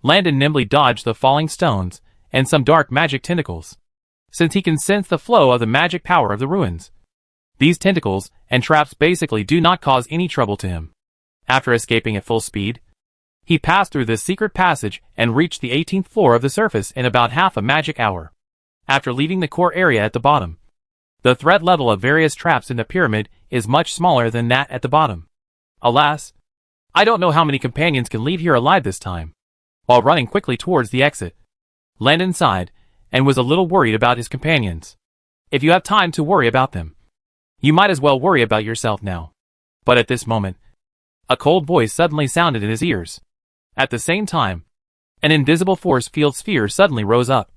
Landon nimbly dodged the falling stones and some dark magic tentacles, since he can sense the flow of the magic power of the ruins. These tentacles and traps basically do not cause any trouble to him. After escaping at full speed, he passed through this secret passage and reached the 18th floor of the surface in about half a magic hour. After leaving the core area at the bottom, the threat level of various traps in the pyramid is much smaller than that at the bottom. Alas, I don't know how many companions can leave here alive this time. While running quickly towards the exit, Landon sighed and was a little worried about his companions. If you have time to worry about them, you might as well worry about yourself now. But at this moment, A cold voice suddenly sounded in his ears. At the same time, an invisible force field sphere suddenly rose up,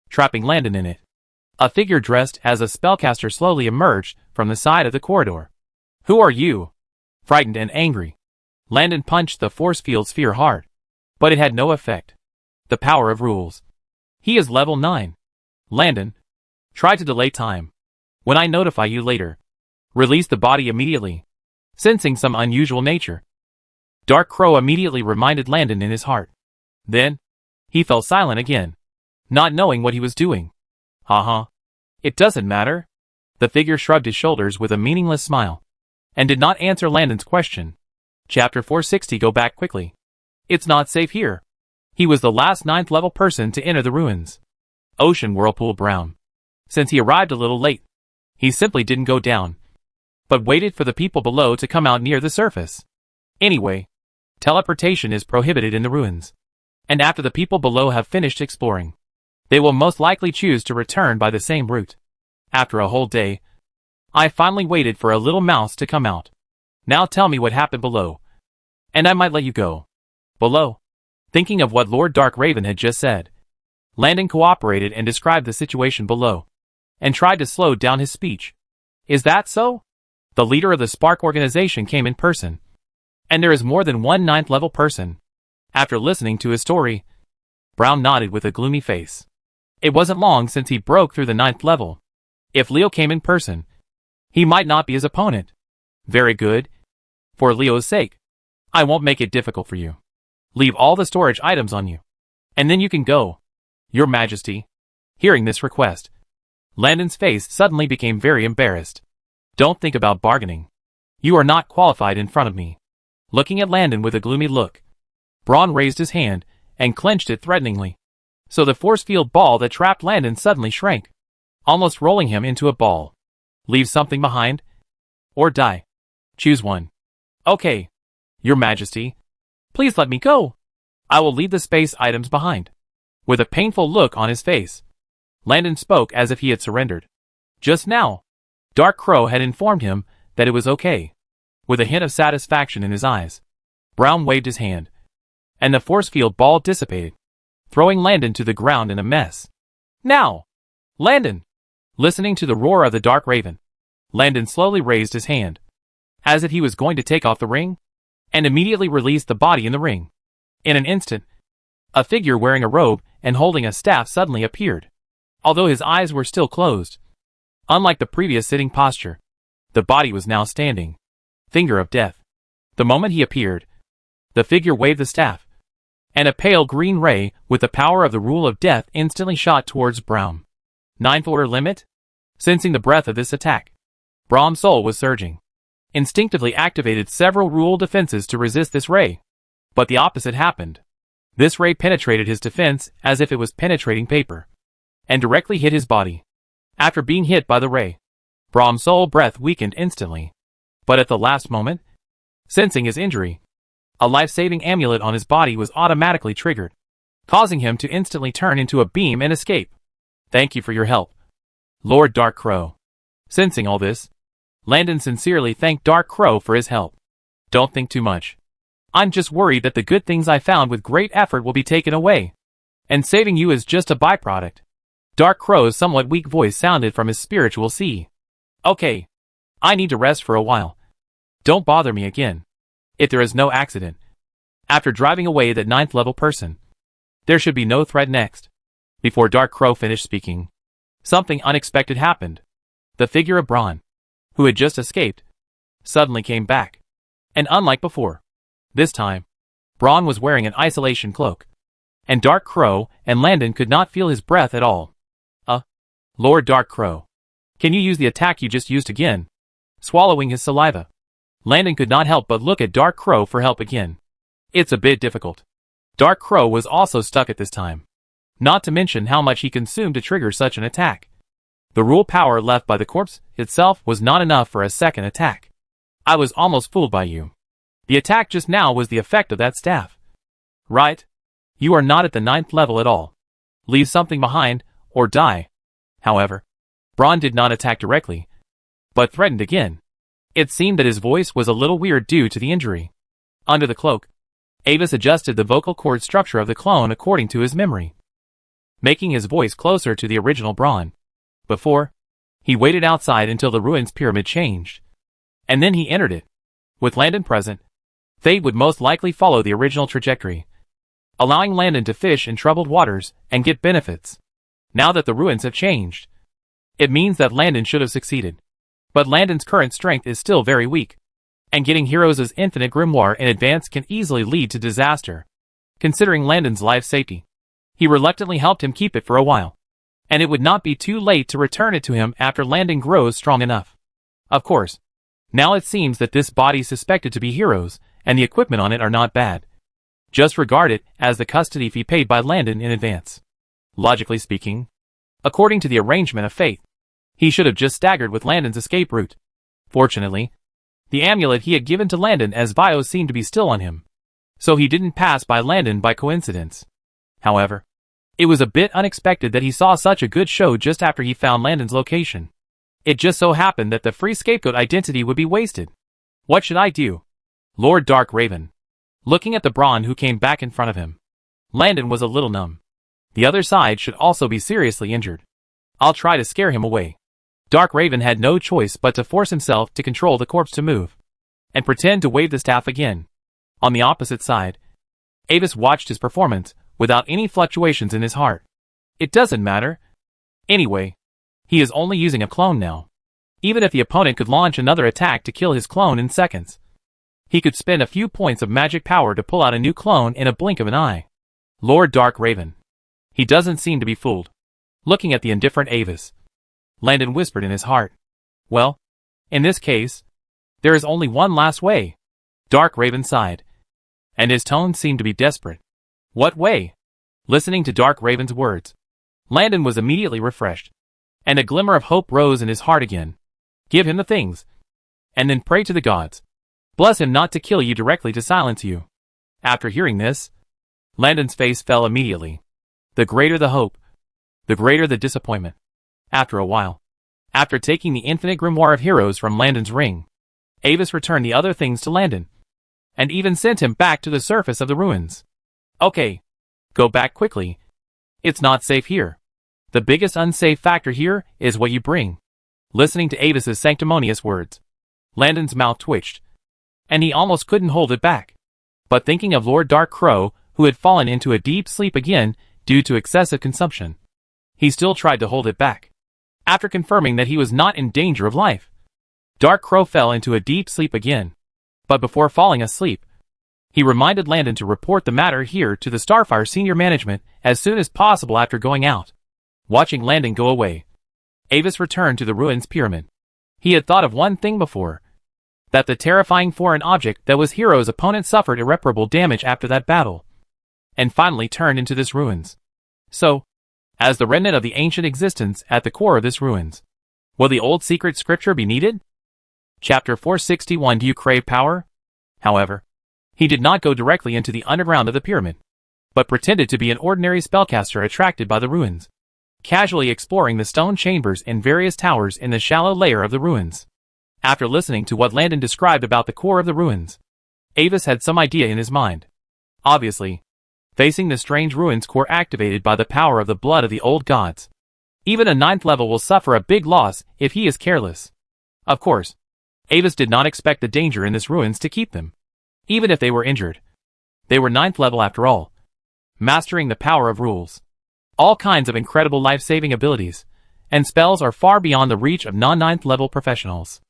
trapping Landon in it. A figure dressed as a spellcaster slowly emerged from the side of the corridor. "Who are you?" Frightened and angry, Landon punched the force field sphere hard, but it had no effect. The power of rules. He is level 9. Landon, try to delay time. When I notify you later, release the body immediately. Sensing some unusual nature, Dark Crow immediately reminded Landon in his heart. Then, he fell silent again, not knowing what he was doing. Haha. It doesn't matter. The figure shrugged his shoulders with a meaningless smile, and did not answer Landon's question. Chapter 460. Go back quickly. It's not safe here. He was the last 9th level person to enter the ruins. Ocean Whirlpool Brown. Since he arrived a little late, he simply didn't go down, but waited for the people below to come out near the surface. Anyway, teleportation is prohibited in the ruins, and after the people below have finished exploring, they will most likely choose to return by the same route. After a whole day, I finally waited for a little mouse to come out. Now tell me what happened below, and I might let you go. Below. Thinking of what Lord Darkraven had just said, Landon cooperated and described the situation below, and tried to slow down his speech. Is that so? The leader of the Spark organization came in person, and there is more than one 9th level person. After listening to his story, Brown nodded with a gloomy face. It wasn't long since he broke through the 9th level. If Leo came in person, he might not be his opponent. Very good. For Leo's sake, I won't make it difficult for you. Leave all the storage items on you, and then you can go. Your Majesty. Hearing this request, Landon's face suddenly became very embarrassed. Don't think about bargaining. You are not qualified in front of me. Looking at Landon with a gloomy look, Braun raised his hand and clenched it threateningly. So the force field ball that trapped Landon suddenly shrank, almost rolling him into a ball. Leave something behind, or die. Choose one. Okay. Your Majesty, please let me go. I will leave the space items behind. With a painful look on his face, Landon spoke as if he had surrendered. Just now, Dark Crow had informed him that it was okay. With a hint of satisfaction in his eyes, Brown waved his hand, and the force field ball dissipated, throwing Landon to the ground in a mess. Now! Landon! Listening to the roar of the Dark Raven, Landon slowly raised his hand, as if he was going to take off the ring, and immediately released the body in the ring. In an instant, a figure wearing a robe and holding a staff suddenly appeared, although his eyes were still closed. Unlike the previous sitting posture, the body was now standing. Finger of Death. The moment he appeared, the figure waved the staff, and a pale green ray with the power of the Rule of Death instantly shot towards Braun. 9th order limit? Sensing the breath of this attack, Braun's soul was surging. Instinctively activated several rule defenses to resist this ray. But the opposite happened. This ray penetrated his defense as if it was penetrating paper, and directly hit his body. After being hit by the ray, Braun's soul breath weakened instantly. But at the last moment, sensing his injury, a life-saving amulet on his body was automatically triggered, causing him to instantly turn into a beam and escape. Thank you for your help, Lord Dark Crow. Sensing all this, Landon sincerely thanked Dark Crow for his help. Don't think too much. I'm just worried that the good things I found with great effort will be taken away, and saving you is just a byproduct. Dark Crow's somewhat weak voice sounded from his spiritual sea. Okay. I need to rest for a while. Don't bother me again. If there is no accident, after driving away that 9th level person, there should be no threat next. Before Dark Crow finished speaking, something unexpected happened. The figure of Braun, who had just escaped, suddenly came back. And unlike before, this time, Braun was wearing an isolation cloak, and Dark Crow and Landon could not feel his breath at all. Lord Dark Crow, can you use the attack you just used again? Swallowing his saliva, Landon could not help but look at Dark Crow for help again. It's a bit difficult. Dark Crow was also stuck at this time, not to mention how much he consumed to trigger such an attack. The rule power left by the corpse itself was not enough for a second attack. I was almost fooled by you. The attack just now was the effect of that staff. Right? You are not at the 9th level at all. Leave something behind, or die. However, Braun did not attack directly, but threatened again. It seemed that his voice was a little weird due to the injury. Under the cloak, Avis adjusted the vocal cord structure of the clone according to his memory, making his voice closer to the original Braun. Before, he waited outside until the ruins pyramid changed, and then he entered it. With Landon present, fate would most likely follow the original trajectory, allowing Landon to fish in troubled waters and get benefits. Now that the ruins have changed, it means that Landon should have succeeded. But Landon's current strength is still very weak, and getting Heroes' infinite grimoire in advance can easily lead to disaster. Considering Landon's life safety, he reluctantly helped him keep it for a while, and it would not be too late to return it to him after Landon grows strong enough. Of course, now it seems that this body is suspected to be Heroes, and the equipment on it are not bad. Just regard it as the custody fee paid by Landon in advance. Logically speaking, according to the arrangement of fate, he should have just staggered with Landon's escape route. Fortunately, the amulet he had given to Landon as bios seemed to be still on him, so he didn't pass by Landon by coincidence. However, it was a bit unexpected that he saw such a good show just after he found Landon's location. It just so happened that the free scapegoat identity would be wasted. What should I do? Lord Dark Raven. Looking at the Braun who came back in front of him, Landon was a little numb. The other side should also be seriously injured. I'll try to scare him away. Dark Raven had no choice but to force himself to control the corpse to move, and pretend to wave the staff again. On the opposite side, Avis watched his performance, without any fluctuations in his heart. It doesn't matter. Anyway, he is only using a clone now. Even if the opponent could launch another attack to kill his clone in seconds, he could spend a few points of magic power to pull out a new clone in a blink of an eye. Lord Dark Raven. He doesn't seem to be fooled. Looking at the indifferent Avis, Landon whispered in his heart. Well, in this case, there is only one last way. Dark Raven sighed, and his tone seemed to be desperate. What way? Listening to Dark Raven's words, Landon was immediately refreshed, and a glimmer of hope rose in his heart again. Give him the things, and then pray to the gods. Bless him not to kill you directly to silence you. After hearing this, Landon's face fell immediately. The greater the hope, the greater the disappointment. After a while, after taking the infinite grimoire of heroes from Landon's ring, Avis returned the other things to Landon, and even sent him back to the surface of the ruins. Okay, go back quickly. It's not safe here. The biggest unsafe factor here is what you bring. Listening to Avis's sanctimonious words, Landon's mouth twitched, and he almost couldn't hold it back. But thinking of Lord Dark Crow, who had fallen into a deep sleep again due to excessive consumption, he still tried to hold it back. After confirming that he was not in danger of life, Dark Crow fell into a deep sleep again. But before falling asleep, he reminded Landon to report the matter here to the Starfire senior management as soon as possible after going out. Watching Landon go away, Avis returned to the ruins pyramid. He had thought of one thing before, that the terrifying foreign object that was Hero's opponent suffered irreparable damage after that battle, and finally turned into this ruins. So, as the remnant of the ancient existence at the core of this ruins, will the old secret scripture be needed? Chapter 461. Do you crave power? However, he did not go directly into the underground of the pyramid, but pretended to be an ordinary spellcaster attracted by the ruins, casually exploring the stone chambers and various towers in the shallow layer of the ruins. After listening to what Landon described about the core of the ruins, Avis had some idea in his mind. Obviously, facing the strange ruins core activated by the power of the blood of the old gods, even a 9th level will suffer a big loss if he is careless. Of course, Avis did not expect the danger in this ruins to keep them. Even if they were injured, they were 9th level after all, mastering the power of rules. All kinds of incredible life-saving abilities and spells are far beyond the reach of non-9th level professionals.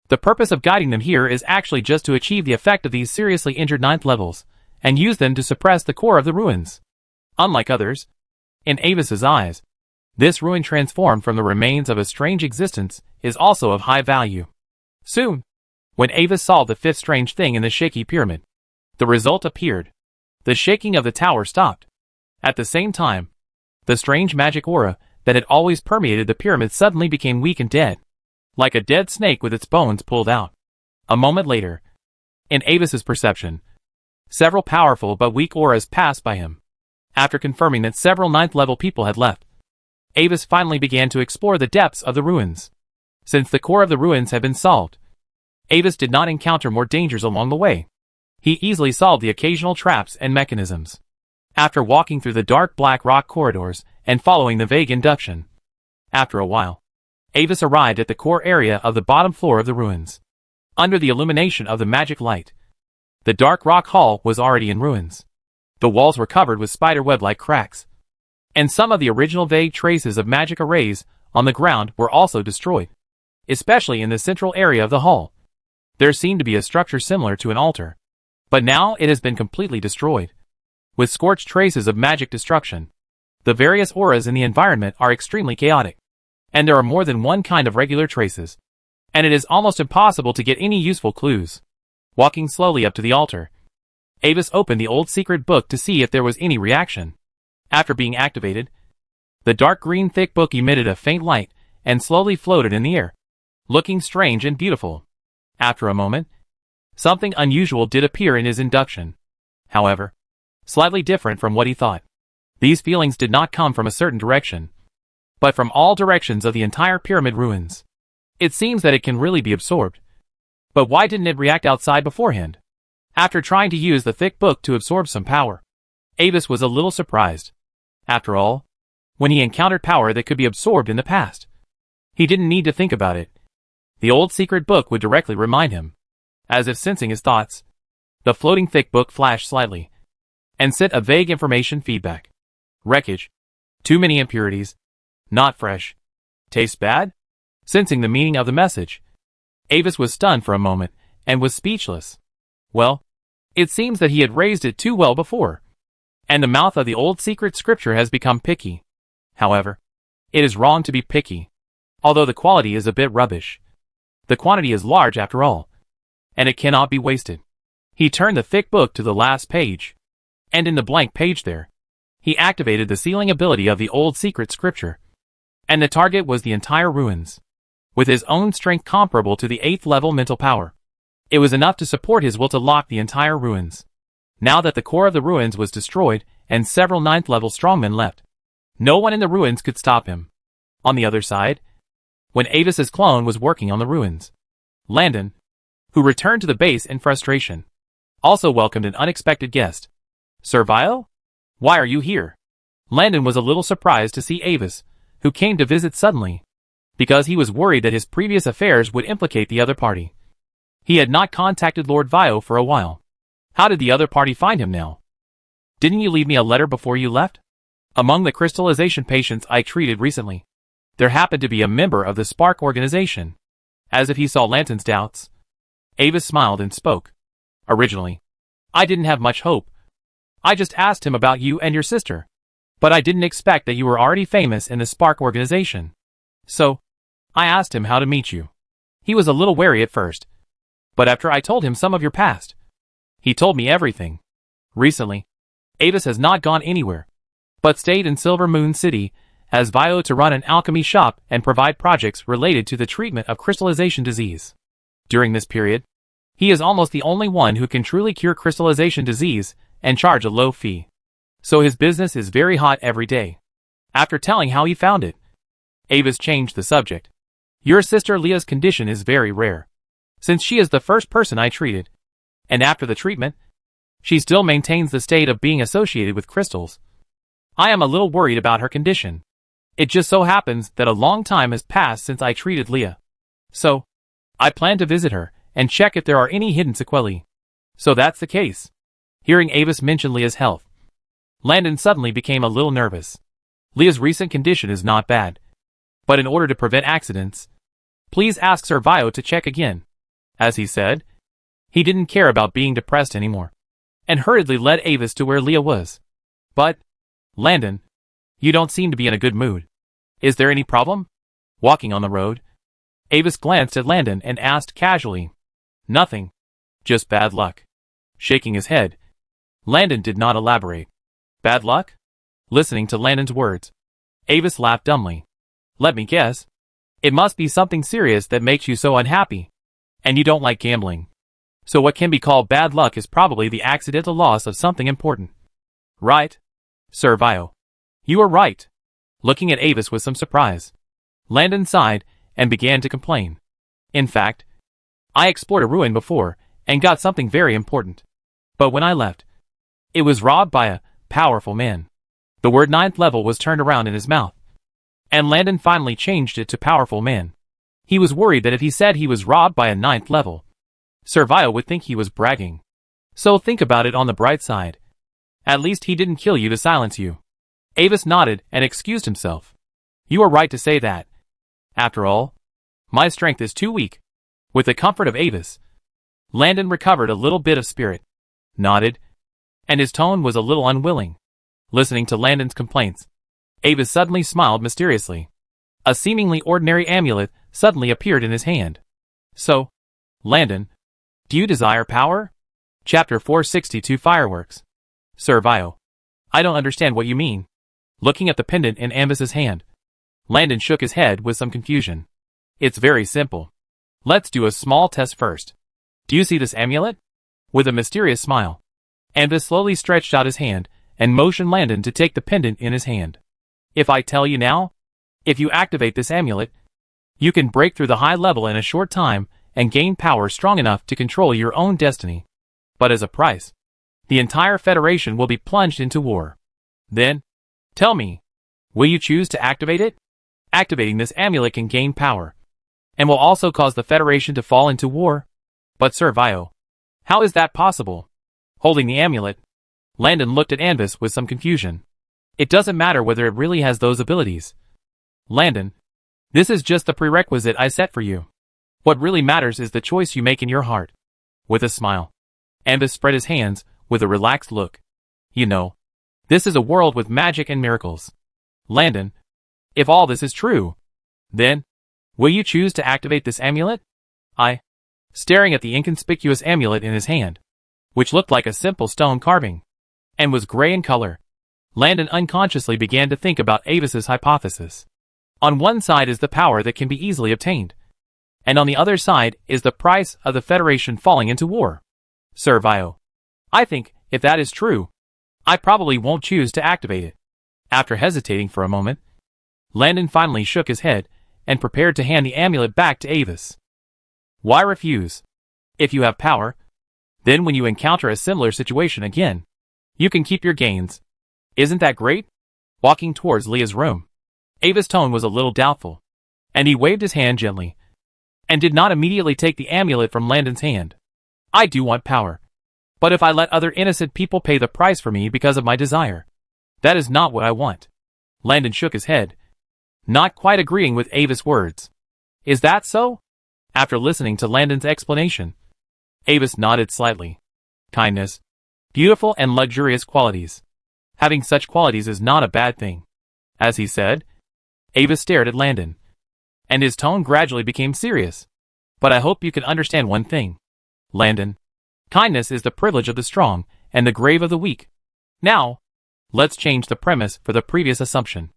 The purpose of guiding them here is actually just to achieve the effect of these seriously injured 9th levels, and use them to suppress the core of the ruins. Unlike others, in Avis's eyes, this ruin transformed from the remains of a strange existence is also of high value. Soon, when Avis saw the 5th strange thing in the shaky pyramid, the result appeared. The shaking of the tower stopped. At the same time, the strange magic aura that had always permeated the pyramid suddenly became weak and dead, like a dead snake with its bones pulled out. A moment later, in Avis's perception, several powerful but weak auras passed by him. After confirming that several 9th level people had left, Avis finally began to explore the depths of the ruins. Since the core of the ruins had been solved, Avis did not encounter more dangers along the way. He easily solved the occasional traps and mechanisms. After walking through the dark black rock corridors and following the vague induction. After a while, Avis arrived at the core area of the bottom floor of the ruins. Under the illumination of the magic light, the dark rock hall was already in ruins. The walls were covered with spiderweb-like cracks, and some of the original vague traces of magic arrays on the ground were also destroyed. Especially in the central area of the hall, there seemed to be a structure similar to an altar, but now it has been completely destroyed, with scorched traces of magic destruction. The various auras in the environment are extremely chaotic, and there are more than one kind of regular traces, and it is almost impossible to get any useful clues. Walking slowly up to the altar, Avis opened the old secret book to see if there was any reaction. After being activated, the dark green thick book emitted a faint light and slowly floated in the air, looking strange and beautiful. After a moment, something unusual did appear in his induction. However, slightly different from what he thought. These feelings did not come from a certain direction, but from all directions of the entire pyramid ruins. It seems that it can really be absorbed. But why didn't it react outside beforehand? After trying to use the thick book to absorb some power, Avis was a little surprised. After all, when he encountered power that could be absorbed in the past, he didn't need to think about it. The old secret book would directly remind him. As if sensing his thoughts, the floating thick book flashed slightly and sent a vague information feedback. Wreckage. Too many impurities. Not fresh. Tastes bad? Sensing the meaning of the message, Avis was stunned for a moment and was speechless. Well, it seems that he had raised it too well before, and the mouth of the old secret scripture has become picky. However, it is wrong to be picky, although the quality is a bit rubbish. The quantity is large after all, and it cannot be wasted. He turned the thick book to the last page, and in the blank page there, he activated the sealing ability of the old secret scripture, and the target was the entire ruins. With his own strength comparable to the 8th level mental power, it was enough to support his will to lock the entire ruins. Now that the core of the ruins was destroyed and several 9th level strongmen left, no one in the ruins could stop him. On the other side, when Avis's clone was working on the ruins, Landon, who returned to the base in frustration, also welcomed an unexpected guest. Sir Vio? Why are you here? Landon was a little surprised to see Avis, who came to visit suddenly, because he was worried that his previous affairs would implicate the other party. He had not contacted Lord Vio for a while. How did the other party find him now? Didn't you leave me a letter before you left? Among the crystallization patients I treated recently, there happened to be a member of the Spark organization. As if he saw Lanton's doubts, Avis smiled and spoke. Originally, I didn't have much hope. I just asked him about you and your sister. But I didn't expect that you were already famous in the Spark organization. So, I asked him how to meet you. He was a little wary at first, but after I told him some of your past, he told me everything. Recently, Avis has not gone anywhere, but stayed in Silver Moon City as Vio to run an alchemy shop and provide projects related to the treatment of crystallization disease. During this period, he is almost the only one who can truly cure crystallization disease and charge a low fee. So his business is very hot every day. After telling how he found it, Avis changed the subject. Your sister Leah's condition is very rare, since she is the first person I treated, and after the treatment, she still maintains the state of being associated with crystals. I am a little worried about her condition. It just so happens that a long time has passed since I treated Leah. So, I plan to visit her and check if there are any hidden sequelae. So that's the case. Hearing Avis mention Leah's health, Landon suddenly became a little nervous. Leah's recent condition is not bad, but in order to prevent accidents, please ask Sir Vio to check again. As he said, he didn't care about being depressed anymore, and hurriedly led Avis to where Leah was. But, Landon, you don't seem to be in a good mood. Is there any problem? Walking on the road, Avis glanced at Landon and asked casually. Nothing. Just bad luck. Shaking his head, Landon did not elaborate. Bad luck? Listening to Landon's words, Avis laughed dumbly. Let me guess. It must be something serious that makes you so unhappy. And you don't like gambling. So what can be called bad luck is probably the accidental loss of something important. Right? Sir Vio. You are right. Looking at Avis with some surprise, Landon sighed and began to complain. In fact, I explored a ruin before and got something very important. But when I left, it was robbed by a powerful man. The word ninth level was turned around in his mouth, and Landon finally changed it to powerful man. He was worried that if he said he was robbed by a ninth level, Servio would think he was bragging. So think about it on the bright side. At least he didn't kill you to silence you. Avis nodded and excused himself. You are right to say that. After all, my strength is too weak. With the comfort of Avis, Landon recovered a little bit of spirit, nodded, and his tone was a little unwilling. Listening to Landon's complaints, Avis suddenly smiled mysteriously. A seemingly ordinary amulet suddenly appeared in his hand. So, Landon, do you desire power? Chapter 462 Fireworks. Servio. I don't understand what you mean. Looking at the pendant in Avis's hand, Landon shook his head with some confusion. It's very simple. Let's do a small test first. Do you see this amulet? With a mysterious smile, Avis slowly stretched out his hand and motioned Landon to take the pendant in his hand. If I tell you now, if you activate this amulet, you can break through the high level in a short time and gain power strong enough to control your own destiny. But as a price, the entire Federation will be plunged into war. Then, tell me, will you choose to activate it? Activating this amulet can gain power, and will also cause the Federation to fall into war. But Servio, how is that possible? Holding the amulet, Landon looked at Avis with some confusion. It doesn't matter whether it really has those abilities. Landon, this is just the prerequisite I set for you. What really matters is the choice you make in your heart. With a smile, Avis spread his hands with a relaxed look. You know, this is a world with magic and miracles. Landon, if all this is true, then, will you choose to activate this amulet? Staring at the inconspicuous amulet in his hand, which looked like a simple stone carving, and was gray in color, Landon unconsciously began to think about Avis's hypothesis. On one side is the power that can be easily obtained, and on the other side is the price of the Federation falling into war. Servio. I think, if that is true, I probably won't choose to activate it. After hesitating for a moment, Landon finally shook his head and prepared to hand the amulet back to Avis. Why refuse? If you have power, then when you encounter a similar situation again, you can keep your gains. Isn't that great? Walking towards Leah's room, Avis' tone was a little doubtful, and he waved his hand gently, and did not immediately take the amulet from Landon's hand. I do want power, but if I let other innocent people pay the price for me because of my desire, that is not what I want. Landon shook his head, not quite agreeing with Avis' words. Is that so? After listening to Landon's explanation, Avis nodded slightly. Kindness, beautiful and luxurious qualities. Having such qualities is not a bad thing. As he said, Avis stared at Landon, and his tone gradually became serious. But I hope you can understand one thing. Landon, kindness is the privilege of the strong and the grave of the weak. Now, let's change the premise for the previous assumption.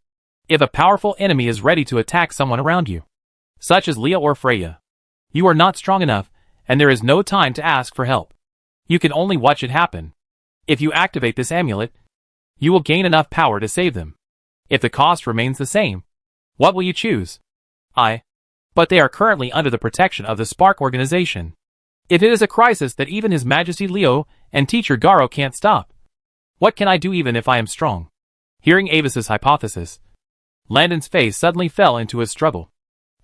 If a powerful enemy is ready to attack someone around you, such as Leah or Freya, you are not strong enough, and there is no time to ask for help. You can only watch it happen. If you activate this amulet, you will gain enough power to save them. If the cost remains the same, what will you choose? But they are currently under the protection of the Spark organization. If it is a crisis that even His Majesty Leo and Teacher Garo can't stop, what can I do even if I am strong? Hearing Avis's hypothesis, Landon's face suddenly fell into a struggle,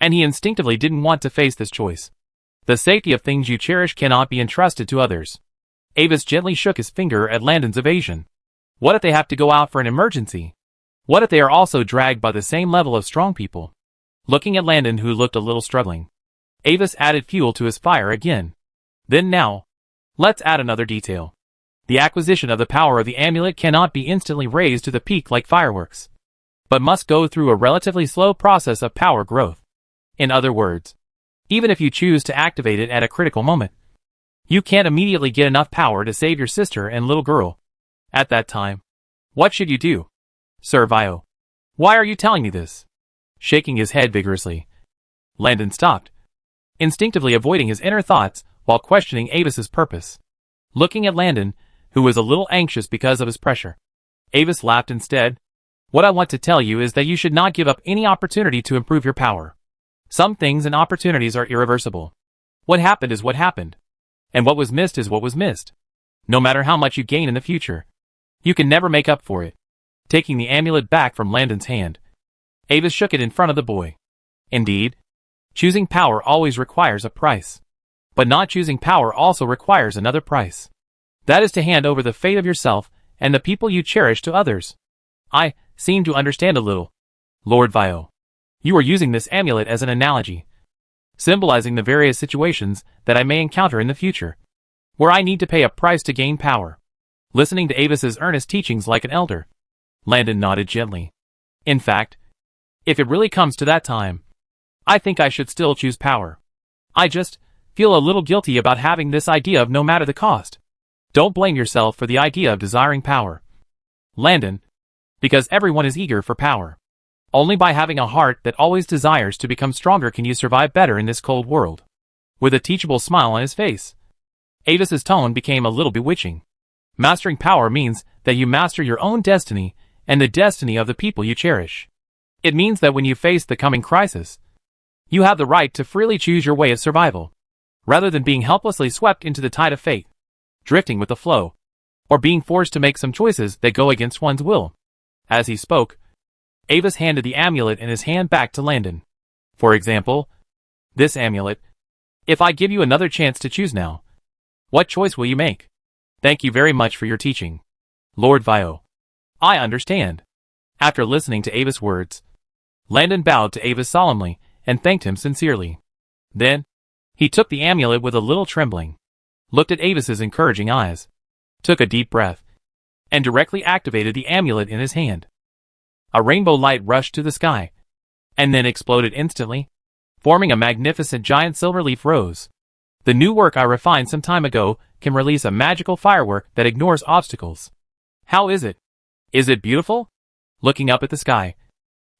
and he instinctively didn't want to face this choice. The safety of things you cherish cannot be entrusted to others. Avis gently shook his finger at Landon's evasion. What if they have to go out for an emergency? What if they are also dragged by the same level of strong people? Looking at Landon, who looked a little struggling, Avis added fuel to his fire again. Then now, let's add another detail. The acquisition of the power of the amulet cannot be instantly raised to the peak like fireworks, but must go through a relatively slow process of power growth. In other words, even if you choose to activate it at a critical moment, you can't immediately get enough power to save your sister and little girl. At that time, what should you do? Servio. Why are you telling me this? Shaking his head vigorously, Landon stopped, instinctively avoiding his inner thoughts while questioning Avis's purpose. Looking at Landon, who was a little anxious because of his pressure, Avis laughed instead. What I want to tell you is that you should not give up any opportunity to improve your power. Some things and opportunities are irreversible. What happened is what happened, and what was missed is what was missed. No matter how much you gain in the future, you can never make up for it. Taking the amulet back from Landon's hand, Avis shook it in front of the boy. Indeed, choosing power always requires a price. But not choosing power also requires another price. That is to hand over the fate of yourself and the people you cherish to others. I seem to understand a little. Lord Vio, you are using this amulet as an analogy, symbolizing the various situations that I may encounter in the future, where I need to pay a price to gain power. Listening to Avis's earnest teachings like an elder, Landon nodded gently. In fact, if it really comes to that time, I think I should still choose power. I just feel a little guilty about having this idea of no matter the cost. Don't blame yourself for the idea of desiring power, Landon, because everyone is eager for power. Only by having a heart that always desires to become stronger can you survive better in this cold world. With a teachable smile on his face, Avis's tone became a little bewitching. Mastering power means that you master your own destiny and the destiny of the people you cherish. It means that when you face the coming crisis, you have the right to freely choose your way of survival, rather than being helplessly swept into the tide of fate, drifting with the flow, or being forced to make some choices that go against one's will. As he spoke, Avis handed the amulet in his hand back to Landon. For example, this amulet. If I give you another chance to choose now, what choice will you make? Thank you very much for your teaching, Lord Vio. I understand. After listening to Avis' words, Landon bowed to Avis solemnly and thanked him sincerely. Then, he took the amulet with a little trembling, looked at Avis's encouraging eyes, took a deep breath, and directly activated the amulet in his hand. A rainbow light rushed to the sky, and then exploded instantly, forming a magnificent giant silver leaf rose. The new work I refined some time ago can release a magical firework that ignores obstacles. How is it? Is it beautiful? Looking up at the sky,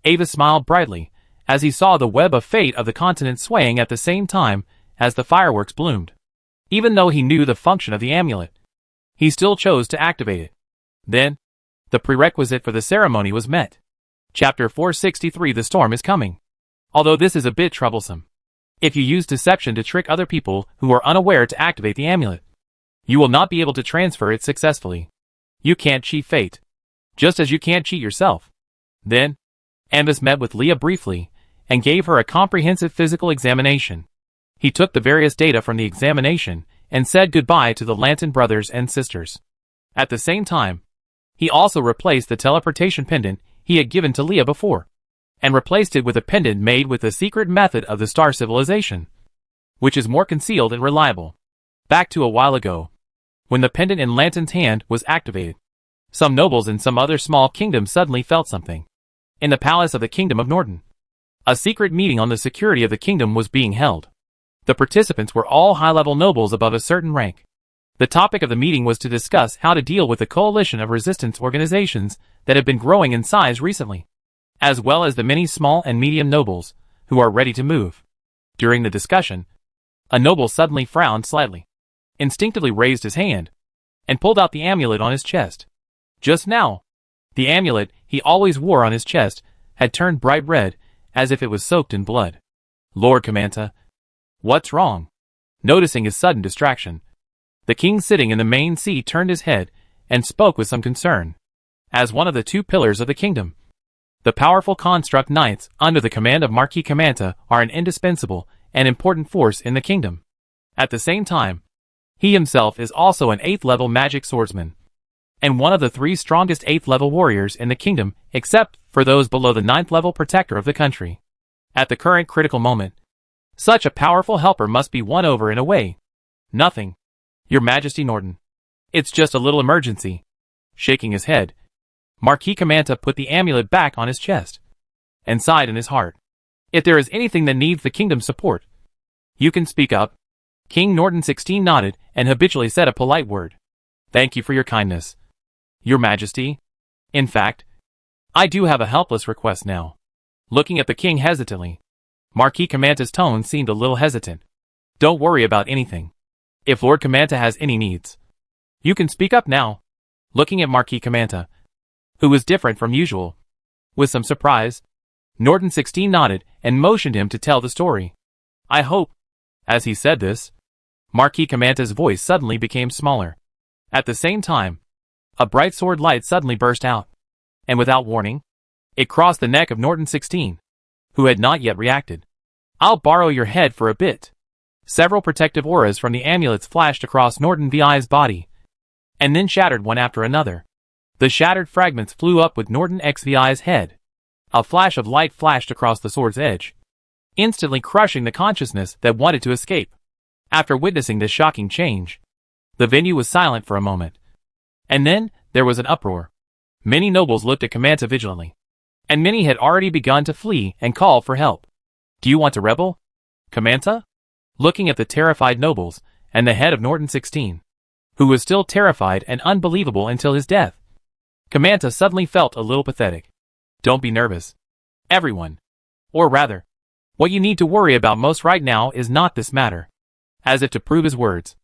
Avis smiled brightly as he saw the web of fate of the continent swaying at the same time as the fireworks bloomed. Even though he knew the function of the amulet, he still chose to activate it. Then, the prerequisite for the ceremony was met. Chapter 463 The Storm is Coming. Although this is a bit troublesome, if you use deception to trick other people who are unaware to activate the amulet, you will not be able to transfer it successfully. You can't cheat fate, just as you can't cheat yourself. Then, Avis met with Leah briefly and gave her a comprehensive physical examination. He took the various data from the examination and said goodbye to the Lanton brothers and sisters. At the same time, he also replaced the teleportation pendant he had given to Leah before, and replaced it with a pendant made with the secret method of the star civilization, which is more concealed and reliable. Back to a while ago, when the pendant in Lanton's hand was activated, some nobles in some other small kingdom suddenly felt something. In the palace of the Kingdom of Norton, a secret meeting on the security of the kingdom was being held. The participants were all high-level nobles above a certain rank. The topic of the meeting was to discuss how to deal with the coalition of resistance organizations that have been growing in size recently, as well as the many small and medium nobles who are ready to move. During the discussion, a noble suddenly frowned slightly, instinctively raised his hand, and pulled out the amulet on his chest. Just now, the amulet he always wore on his chest had turned bright red, as if it was soaked in blood. Lord Kamanta, what's wrong? Noticing his sudden distraction, the king sitting in the main seat turned his head and spoke with some concern. As one of the two pillars of the kingdom, the powerful construct knights under the command of Marquis Kamanta are an indispensable and important force in the kingdom. At the same time, he himself is also an 8th level magic swordsman, and one of the 3 strongest 8th level warriors in the kingdom, except for those below the 9th level protector of the country. At the current critical moment, such a powerful helper must be won over in a way. Nothing, Your Majesty Norton. It's just a little emergency. Shaking his head, Marquis Kamanta put the amulet back on his chest, and sighed in his heart. If there is anything that needs the kingdom's support, you can speak up. King Norton 16 nodded and habitually said a polite word. Thank you for your kindness, Your Majesty. In fact, I do have a helpless request now. Looking at the king hesitantly, Marquis Kamanta's tone seemed a little hesitant. Don't worry about anything. If Lord Kamanta has any needs, you can speak up now. Looking at Marquis Kamanta, who was different from usual, with some surprise, Norton 16 nodded and motioned him to tell the story. I hope. As he said this, Marquis Kamanta's voice suddenly became smaller. At the same time, a bright sword light suddenly burst out, and without warning, it crossed the neck of Norton 16, who had not yet reacted. "I'll borrow your head for a bit." Several protective auras from the amulets flashed across Norton VI's body, and then shattered one after another. The shattered fragments flew up with Norton XVI's head. A flash of light flashed across the sword's edge, instantly crushing the consciousness that wanted to escape. After witnessing this shocking change, the venue was silent for a moment. And then, there was an uproar. Many nobles looked at Kamanta vigilantly, and many had already begun to flee and call for help. "Do you want to rebel, Kamanta?" Looking at the terrified nobles, and the head of Norton 16, who was still terrified and unbelievable until his death, Kamanta suddenly felt a little pathetic. "Don't be nervous, everyone. Or rather, what you need to worry about most right now is not this matter." As if to prove his words,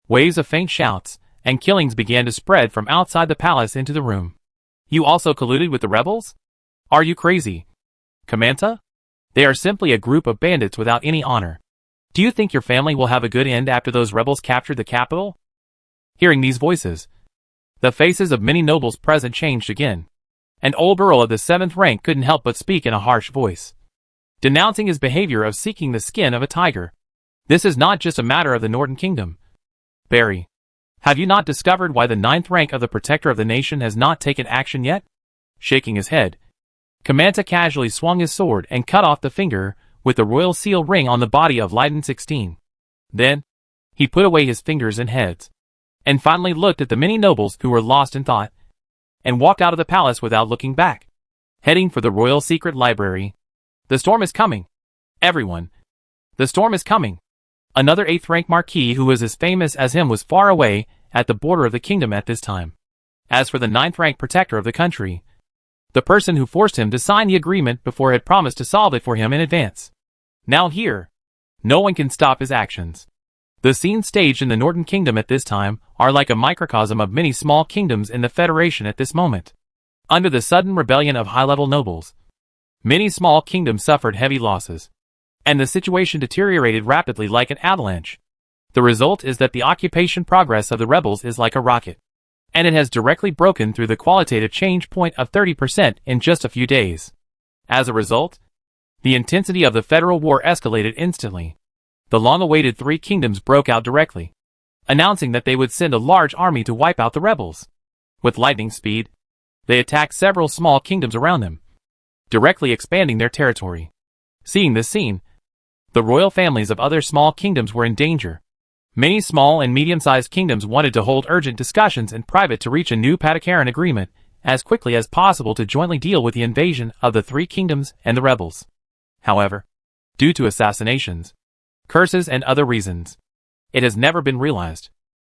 waves of faint shouts and killings began to spread from outside the palace into the room. "You also colluded with the rebels? Are you crazy, Kamanta? They are simply a group of bandits without any honor. Do you think your family will have a good end after those rebels captured the capital?" Hearing these voices, the faces of many nobles present changed again. An old earl of the 7th rank couldn't help but speak in a harsh voice, denouncing his behavior of seeking the skin of a tiger. "This is not just a matter of the Norton Kingdom. Barry, have you not discovered why the 9th rank of the Protector of the Nation has not taken action yet?" Shaking his head, Kamanta casually swung his sword and cut off the finger with the royal seal ring on the body of Leiden 16. Then, he put away his fingers and heads, and finally looked at the many nobles who were lost in thought, and walked out of the palace without looking back, heading for the royal secret library. "The storm is coming, everyone. The storm is coming." Another 8th rank marquis who was as famous as him was far away at the border of the kingdom at this time. As for the 9th rank protector of the country, the person who forced him to sign the agreement before had promised to solve it for him in advance, now here, no one can stop his actions. The scenes staged in the Norton Kingdom at this time are like a microcosm of many small kingdoms in the Federation at this moment. Under the sudden rebellion of high-level nobles, many small kingdoms suffered heavy losses, and the situation deteriorated rapidly like an avalanche. The result is that the occupation progress of the rebels is like a rocket, and it has directly broken through the qualitative change point of 30% in just a few days. As a result, the intensity of the federal war escalated instantly. The long-awaited 3 kingdoms broke out directly, announcing that they would send a large army to wipe out the rebels. With lightning speed, they attacked several small kingdoms around them, directly expanding their territory. Seeing this scene, the royal families of other small kingdoms were in danger. Many small and medium-sized kingdoms wanted to hold urgent discussions in private to reach a new Patakaran agreement as quickly as possible to jointly deal with the invasion of the 3 kingdoms and the rebels. However, due to assassinations, curses and other reasons, it has never been realized.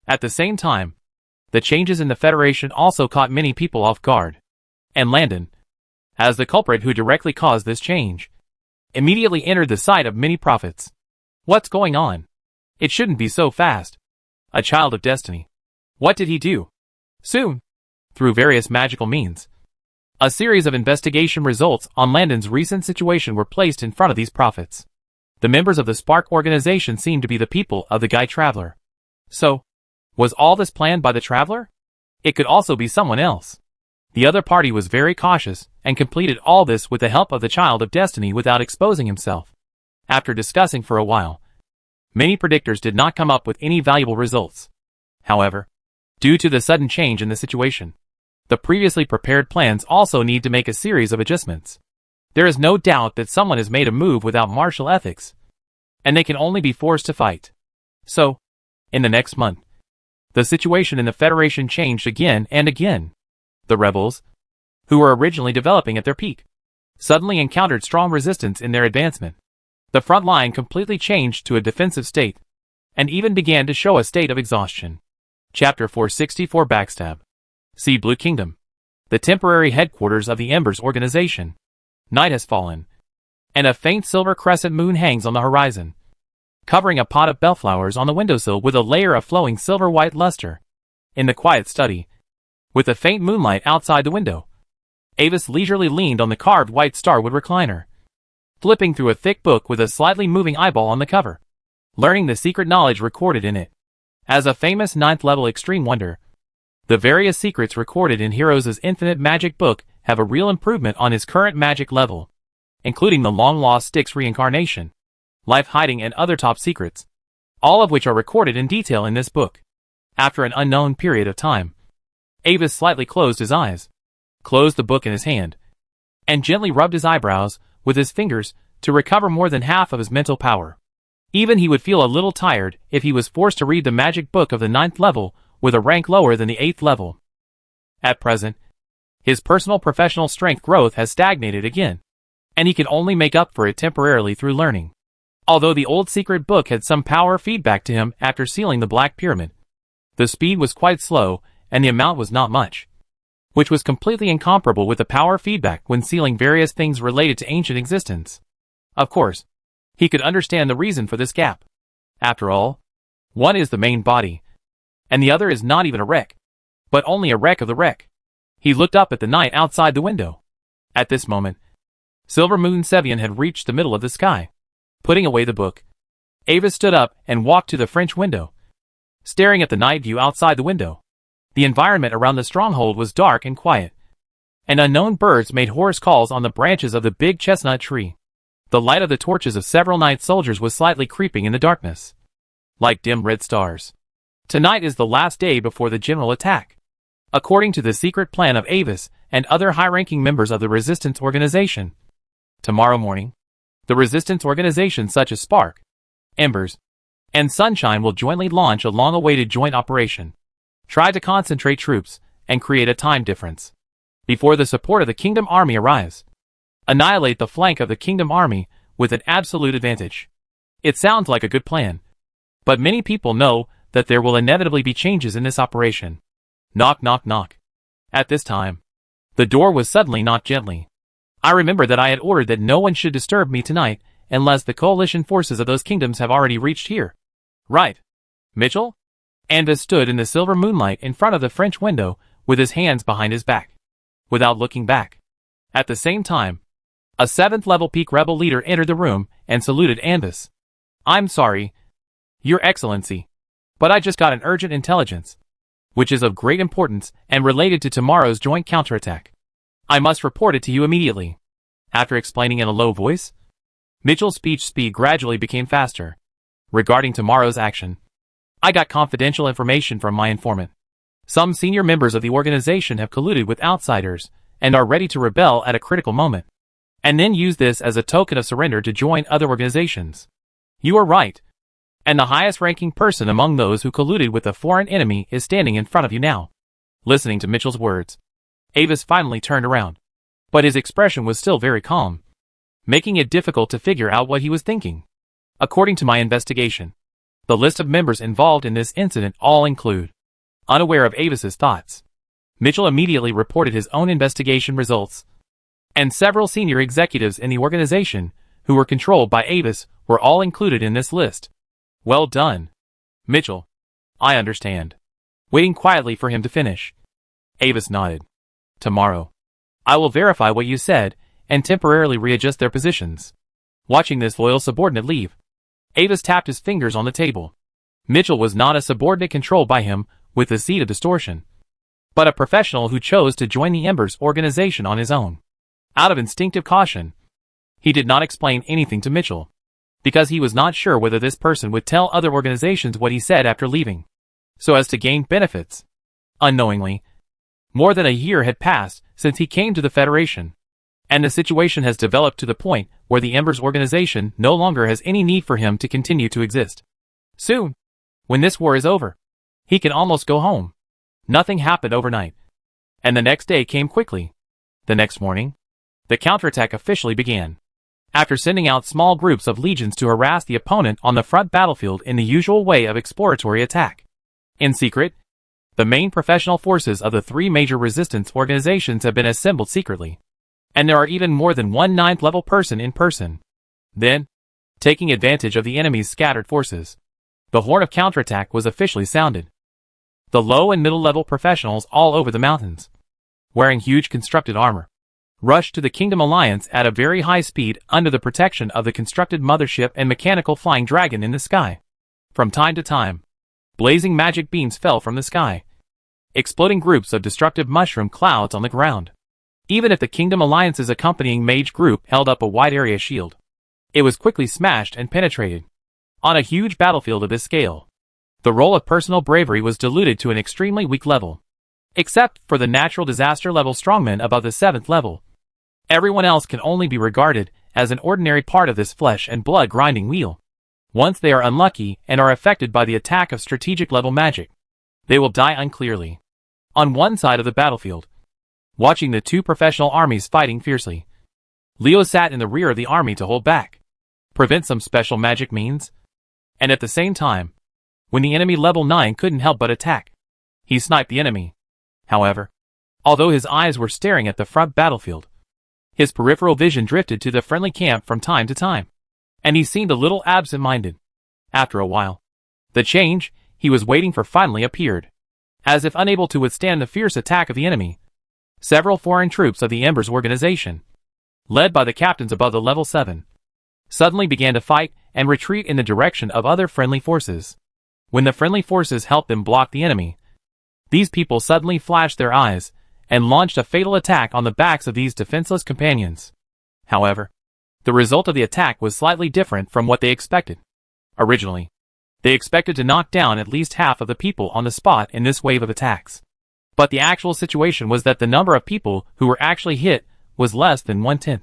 At the same time, the changes in the Federation also caught many people off guard, and Landon, as the culprit who directly caused this change, immediately entered the sight of many prophets. "What's going on? It shouldn't be so fast. A child of destiny. What did he do?" Soon, through various magical means, a series of investigation results on Landon's recent situation were placed in front of these prophets. The members of the Spark organization seemed to be the people of the Guy Traveler. So, was all this planned by the Traveler? It could also be someone else. The other party was very cautious and completed all this with the help of the Child of Destiny without exposing himself. After discussing for a while, many predictors did not come up with any valuable results. However, due to the sudden change in the situation, the previously prepared plans also need to make a series of adjustments. There is no doubt that someone has made a move without martial ethics, and they can only be forced to fight. So, in the next month, the situation in the Federation changed again and again. The rebels, who were originally developing at their peak, suddenly encountered strong resistance in their advancement. The front line completely changed to a defensive state, and even began to show a state of exhaustion. Chapter 464 Backstab. See Blue Kingdom, the temporary headquarters of the Embers organization. Night has fallen, and a faint silver crescent moon hangs on the horizon, covering a pot of bellflowers on the windowsill with a layer of flowing silver-white luster. In the quiet study, with the faint moonlight outside the window, Avis leisurely leaned on the carved white starwood recliner, flipping through a thick book with a slightly moving eyeball on the cover, learning the secret knowledge recorded in it. As a famous 9th-level extreme wonder, The various secrets recorded in Heroes' Infinite Magic book have a real improvement on his current magic level, including the long-lost Styx reincarnation, life hiding, and other top secrets, all of which are recorded in detail in this book. After an unknown period of time, Avis slightly closed his eyes, closed the book in his hand, and gently rubbed his eyebrows with his fingers to recover more than half of his mental power. Even he would feel a little tired if he was forced to read the magic book of the 9th level with a rank lower than the 8th level. At present, his personal professional strength growth has stagnated again, and he can only make up for it temporarily through learning. Although the old secret book had some power feedback to him after sealing the Black Pyramid, the speed was quite slow and the amount was not much, which was completely incomparable with the power feedback when sealing various things related to ancient existence. Of course, he could understand the reason for this gap. After all, one is the main body, and the other is not even a wreck, but only a wreck of the wreck. He looked up at the night outside the window. At this moment, Silver Moon Sevian had reached the middle of the sky. Putting away the book, Avis stood up and walked to the French window, staring at the night view outside the window. The environment around the stronghold was dark and quiet, and unknown birds made hoarse calls on the branches of the big chestnut tree. The light of the torches of several night soldiers was slightly creeping in the darkness, like dim red stars. Tonight is the last day before the general attack. According to the secret plan of Avis and other high-ranking members of the Resistance Organization, tomorrow morning, the Resistance Organizations such as Spark, Embers, and Sunshine will jointly launch a long-awaited joint operation. Try to concentrate troops and create a time difference before the support of the Kingdom Army arrives. Annihilate the flank of the Kingdom Army with an absolute advantage. It sounds like a good plan, but many people know that there will inevitably be changes in this operation. Knock, knock, knock. At this time, the door was suddenly knocked gently. I remember that I had ordered that no one should disturb me tonight unless the coalition forces of those kingdoms have already reached here. Right. Mitchell? Anvis stood in the silver moonlight in front of the French window with his hands behind his back, without looking back. At the same time, a 7th level peak rebel leader entered the room and saluted Anvis. I'm sorry, Your Excellency, but I just got an urgent intelligence, which is of great importance and related to tomorrow's joint counterattack. I must report it to you immediately. After explaining in a low voice, Mitchell's speech speed gradually became faster. Regarding tomorrow's action, I got confidential information from my informant. Some senior members of the organization have colluded with outsiders and are ready to rebel at a critical moment, and then use this as a token of surrender to join other organizations. You are right, and the highest-ranking person among those who colluded with a foreign enemy is standing in front of you now. Listening to Mitchell's words, Avis finally turned around, but his expression was still very calm, making it difficult to figure out what he was thinking. According to my investigation, the list of members involved in this incident all include. Unaware of Avis's thoughts, Mitchell immediately reported his own investigation results, and several senior executives in the organization who were controlled by Avis were all included in this list. Well done, Mitchell. I understand. Waiting quietly for him to finish, Avis nodded. Tomorrow, I will verify what you said and temporarily readjust their positions. Watching this loyal subordinate leave, Avis tapped his fingers on the table. Mitchell was not a subordinate controlled by him with the seed of distortion, but a professional who chose to join the Embers organization on his own. Out of instinctive caution, he did not explain anything to Mitchell, because he was not sure whether this person would tell other organizations what he said after leaving, so as to gain benefits. Unknowingly, more than a year had passed since he came to the Federation, and the situation has developed to the point where the Embers organization no longer has any need for him to continue to exist. Soon, when this war is over, he can almost go home. Nothing happened overnight, and the next day came quickly. The next morning, the counterattack officially began. After sending out small groups of legions to harass the opponent on the front battlefield in the usual way of exploratory attack. In secret, the main professional forces of the 3 major resistance organizations have been assembled secretly, and there are even more than one 9th level person in person. Then, taking advantage of the enemy's scattered forces, the horn of counterattack was officially sounded. The low and middle level professionals all over the mountains, wearing huge constructed armor, rushed to the Kingdom Alliance at a very high speed under the protection of the constructed mothership and mechanical flying dragon in the sky. From time to time, blazing magic beams fell from the sky, exploding groups of destructive mushroom clouds on the ground. Even if the Kingdom Alliance's accompanying mage group held up a wide area shield, it was quickly smashed and penetrated. On a huge battlefield of this scale, the role of personal bravery was diluted to an extremely weak level. Except for the natural disaster level strongmen above the 7th level, everyone else can only be regarded as an ordinary part of this flesh and blood grinding wheel. Once they are unlucky and are affected by the attack of strategic level magic, they will die unclearly. On one side of the battlefield, watching the two professional armies fighting fiercely, Leo sat in the rear of the army to hold back, prevent some special magic means, and at the same time, when the enemy level 9 couldn't help but attack, he sniped the enemy. However, although his eyes were staring at the front battlefield, his peripheral vision drifted to the friendly camp from time to time, and he seemed a little absent-minded. After a while, the change he was waiting for finally appeared. As if unable to withstand the fierce attack of the enemy, several foreign troops of the Embers organization, led by the captains above the level 7, suddenly began to fight and retreat in the direction of other friendly forces. When the friendly forces helped them block the enemy, these people suddenly flashed their eyes and launched a fatal attack on the backs of these defenseless companions. However, the result of the attack was slightly different from what they expected. Originally, they expected to knock down at least half of the people on the spot in this wave of attacks. But the actual situation was that the number of people who were actually hit was less than 1/10.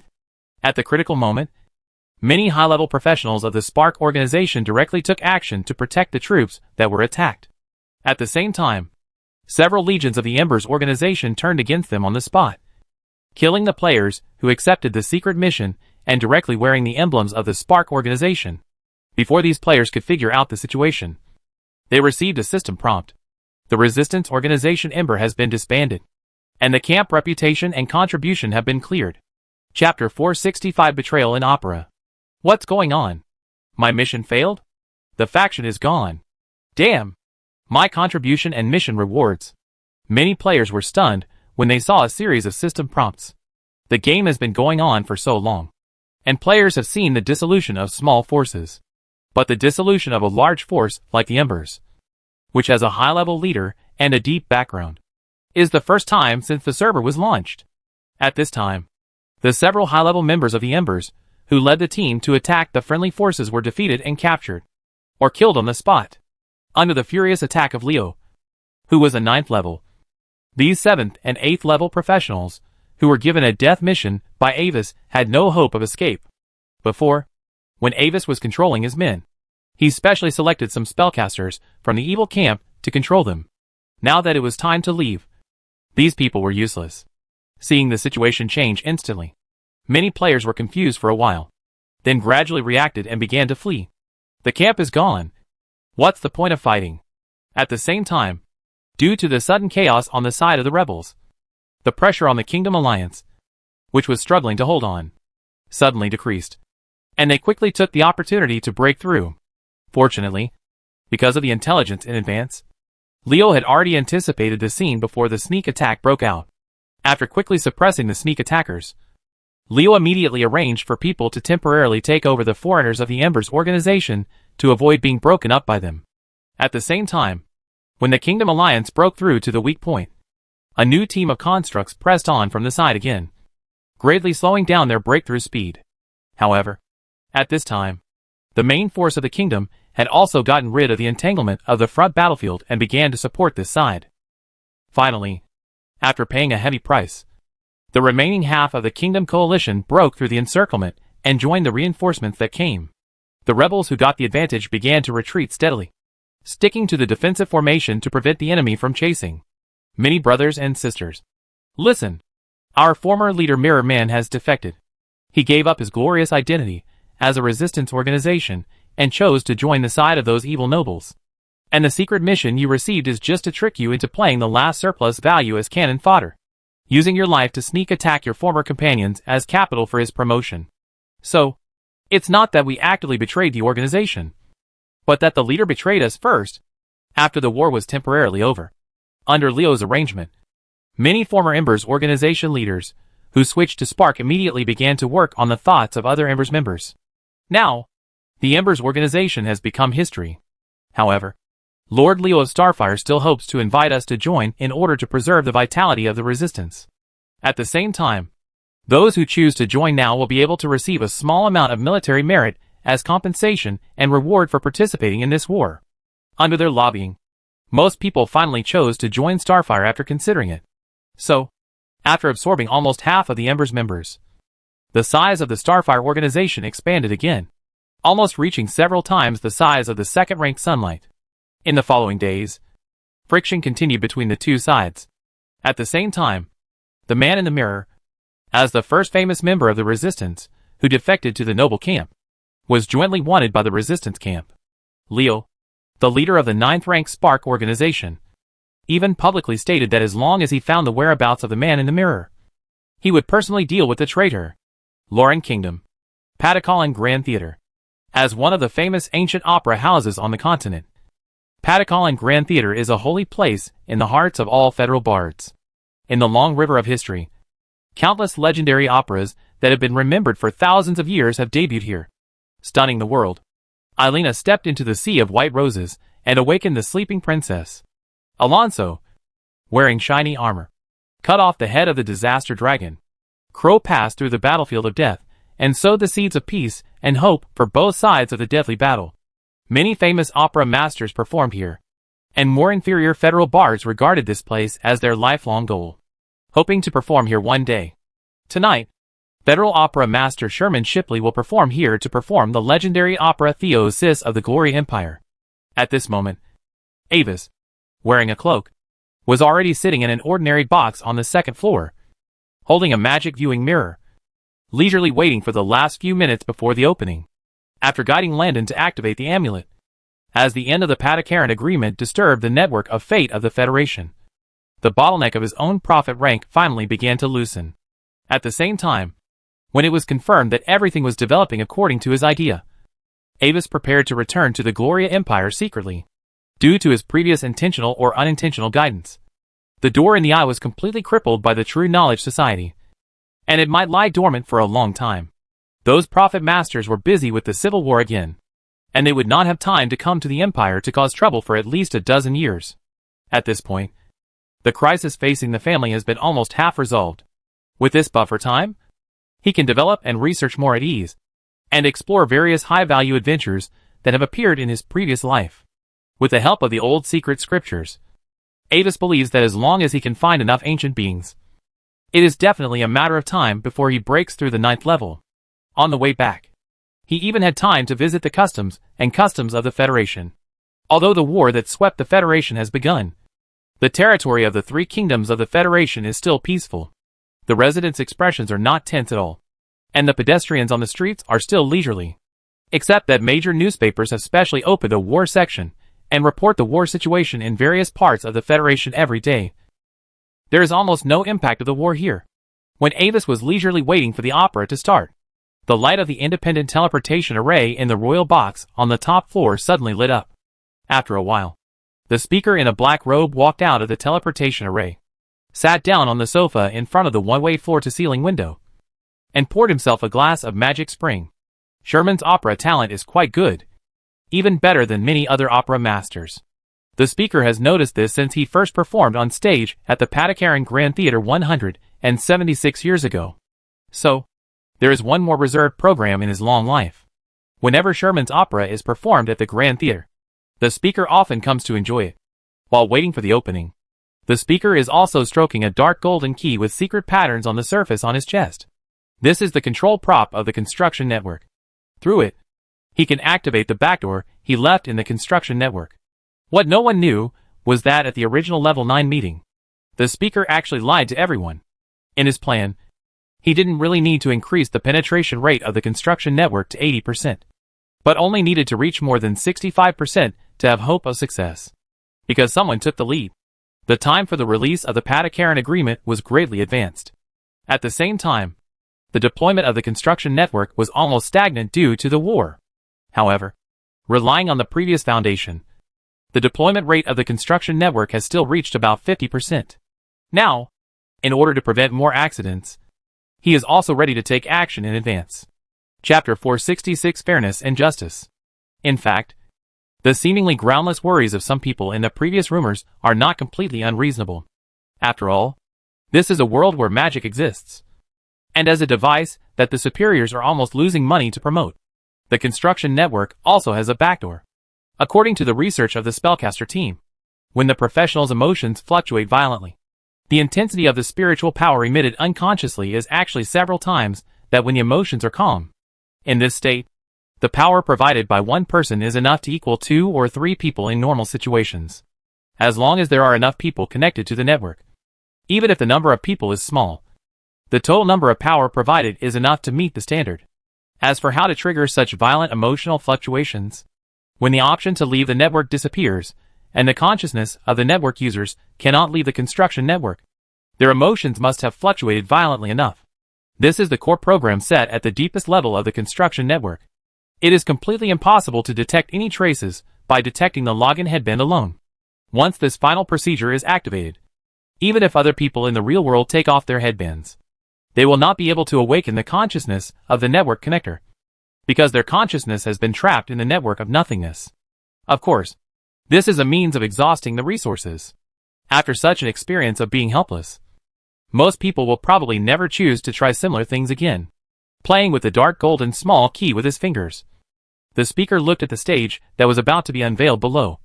At the critical moment, many high-level professionals of the Spark organization directly took action to protect the troops that were attacked. At the same time, several legions of the Embers organization turned against them on the spot, killing the players who accepted the secret mission and directly wearing the emblems of the Spark organization. Before these players could figure out the situation, they received a system prompt. The Resistance organization Ember has been disbanded, and the camp reputation and contribution have been cleared. Chapter 465 Betrayal in Opera. What's going on? My mission failed? The faction is gone. Damn! My contribution and mission rewards. Many players were stunned when they saw a series of system prompts. The game has been going on for so long, and players have seen the dissolution of small forces. But the dissolution of a large force like the Embers, which has a high-level leader and a deep background, is the first time since the server was launched. At this time, the several high-level members of the Embers who led the team to attack the friendly forces were defeated and captured, or killed on the spot, under the furious attack of Leo, who was a 9th level. These 7th and 8th level professionals, who were given a death mission by Avis, had no hope of escape. Before, when Avis was controlling his men, he specially selected some spellcasters from the evil camp to control them. Now that it was time to leave, these people were useless. Seeing the situation change instantly, many players were confused for a while, then gradually reacted and began to flee. The camp is gone. What's the point of fighting? At the same time, due to the sudden chaos on the side of the rebels, the pressure on the Kingdom Alliance, which was struggling to hold on, suddenly decreased, and they quickly took the opportunity to break through. Fortunately, because of the intelligence in advance, Leo had already anticipated the scene before the sneak attack broke out. After quickly suppressing the sneak attackers, Leo immediately arranged for people to temporarily take over the foreigners of the Embers organization to avoid being broken up by them. At the same time, when the Kingdom Alliance broke through to the weak point, a new team of constructs pressed on from the side again, greatly slowing down their breakthrough speed. However, at this time, the main force of the kingdom had also gotten rid of the entanglement of the front battlefield and began to support this side. Finally, after paying a heavy price, the remaining half of the kingdom coalition broke through the encirclement and joined the reinforcements that came. The rebels who got the advantage began to retreat steadily, sticking to the defensive formation to prevent the enemy from chasing. Many brothers and sisters, listen! Our former leader Mirror Man has defected. He gave up his glorious identity as a resistance organization and chose to join the side of those evil nobles. And the secret mission you received is just to trick you into playing the last surplus value as cannon fodder, using your life to sneak attack your former companions as capital for his promotion. So, it's not that we actively betrayed the organization, but that the leader betrayed us first, after the war was temporarily over. Under Leo's arrangement, many former Embers organization leaders who switched to Spark immediately began to work on the thoughts of other Embers members. Now, the Embers organization has become history. However, Lord Leo of Starfire still hopes to invite us to join in order to preserve the vitality of the resistance. At the same time, those who choose to join now will be able to receive a small amount of military merit as compensation and reward for participating in this war. Under their lobbying, most people finally chose to join Starfire after considering it. So, after absorbing almost half of the Ember's members, the size of the Starfire organization expanded again, almost reaching several times the size of the second-ranked Sunlight. In the following days, friction continued between the two sides. At the same time, the Man in the Mirror, as the first famous member of the Resistance who defected to the Noble camp, was jointly wanted by the Resistance camp. Leo, the leader of the 9th-ranked Spark organization, even publicly stated that as long as he found the whereabouts of the Man in the Mirror, he would personally deal with the traitor. Lauren Kingdom, Patakallan Grand Theater. As one of the famous ancient opera houses on the continent, Patakallan Grand Theater is a holy place in the hearts of all federal bards. In the long river of history, countless legendary operas that have been remembered for thousands of years have debuted here. Stunning the world, Aelina stepped into the sea of white roses and awakened the sleeping princess. Alonso, wearing shiny armor, cut off the head of the disaster dragon. Crow passed through the battlefield of death and sowed the seeds of peace and hope for both sides of the deadly battle. Many famous opera masters performed here, and more inferior federal bards regarded this place as their lifelong goal, hoping to perform here one day. Tonight, federal opera master Sherman Shipley will perform here to perform the legendary opera Theosis of the Glory Empire. At this moment, Avis, wearing a cloak, was already sitting in an ordinary box on the second floor, holding a magic viewing mirror, leisurely waiting for the last few minutes before the opening. After guiding Landon to activate the amulet, as the end of the Patakallan agreement disturbed the network of fate of the Federation, the bottleneck of his own prophet rank finally began to loosen. At the same time, when it was confirmed that everything was developing according to his idea, Avis prepared to return to the Gloria Empire secretly, due to his previous intentional or unintentional guidance. The door in the eye was completely crippled by the True Knowledge Society, and it might lie dormant for a long time. Those prophet masters were busy with the Civil War again, and they would not have time to come to the Empire to cause trouble for at least a dozen years. At this point, the crisis facing the family has been almost half resolved. With this buffer time, he can develop and research more at ease, and explore various high-value adventures that have appeared in his previous life. With the help of the old secret scriptures, Avis believes that as long as he can find enough ancient beings, it is definitely a matter of time before he breaks through the 9th level. On the way back, he even had time to visit the customs of the Federation. Although the war that swept the Federation has begun, the territory of the 3 kingdoms of the Federation is still peaceful. The residents' expressions are not tense at all, and the pedestrians on the streets are still leisurely. Except that major newspapers have specially opened a war section and report the war situation in various parts of the Federation every day. There is almost no impact of the war here. When Avis was leisurely waiting for the opera to start, the light of the independent teleportation array in the royal box on the top floor suddenly lit up. After a while, the speaker in a black robe walked out of the teleportation array, sat down on the sofa in front of the one-way floor-to-ceiling window, and poured himself a glass of magic spring. Sherman's opera talent is quite good, even better than many other opera masters. The speaker has noticed this since he first performed on stage at the Patakallan Grand Theater 176 years ago. So, there is one more reserved program in his long life. Whenever Sherman's opera is performed at the Grand Theater, the speaker often comes to enjoy it. While waiting for the opening, the speaker is also stroking a dark golden key with secret patterns on the surface on his chest. This is the control prop of the construction network. Through it, he can activate the backdoor he left in the construction network. What no one knew was that at the original level 9 meeting, the speaker actually lied to everyone. In his plan, he didn't really need to increase the penetration rate of the construction network to 80%, but only needed to reach more than 65% to have hope of success. Because someone took the lead, the time for the release of the Patakallan agreement was greatly advanced. At the same time, the deployment of the construction network was almost stagnant due to the war. However, relying on the previous foundation, the deployment rate of the construction network has still reached about 50%. Now, in order to prevent more accidents, he is also ready to take action in advance. Chapter 466 Fairness and Justice. In fact, The seemingly groundless worries of some people in the previous rumors are not completely unreasonable. After all, this is a world where magic exists. And as a device that the superiors are almost losing money to promote, the construction network also has a backdoor. According to the research of the spellcaster team, when the professional's emotions fluctuate violently, the intensity of the spiritual power emitted unconsciously is actually several times that when the emotions are calm. In this state, the power provided by one person is enough to equal 2 or 3 people in normal situations, as long as there are enough people connected to the network. Even if the number of people is small, the total number of power provided is enough to meet the standard. As for how to trigger such violent emotional fluctuations, when the option to leave the network disappears, and the consciousness of the network users cannot leave the construction network, their emotions must have fluctuated violently enough. This is the core program set at the deepest level of the construction network. It is completely impossible to detect any traces by detecting the login headband alone. Once this final procedure is activated, even if other people in the real world take off their headbands, they will not be able to awaken the consciousness of the network connector, because their consciousness has been trapped in the network of nothingness. Of course, this is a means of exhausting the resources. After such an experience of being helpless, most people will probably never choose to try similar things again. Playing with the dark golden small key with his fingers, the speaker looked at the stage that was about to be unveiled below,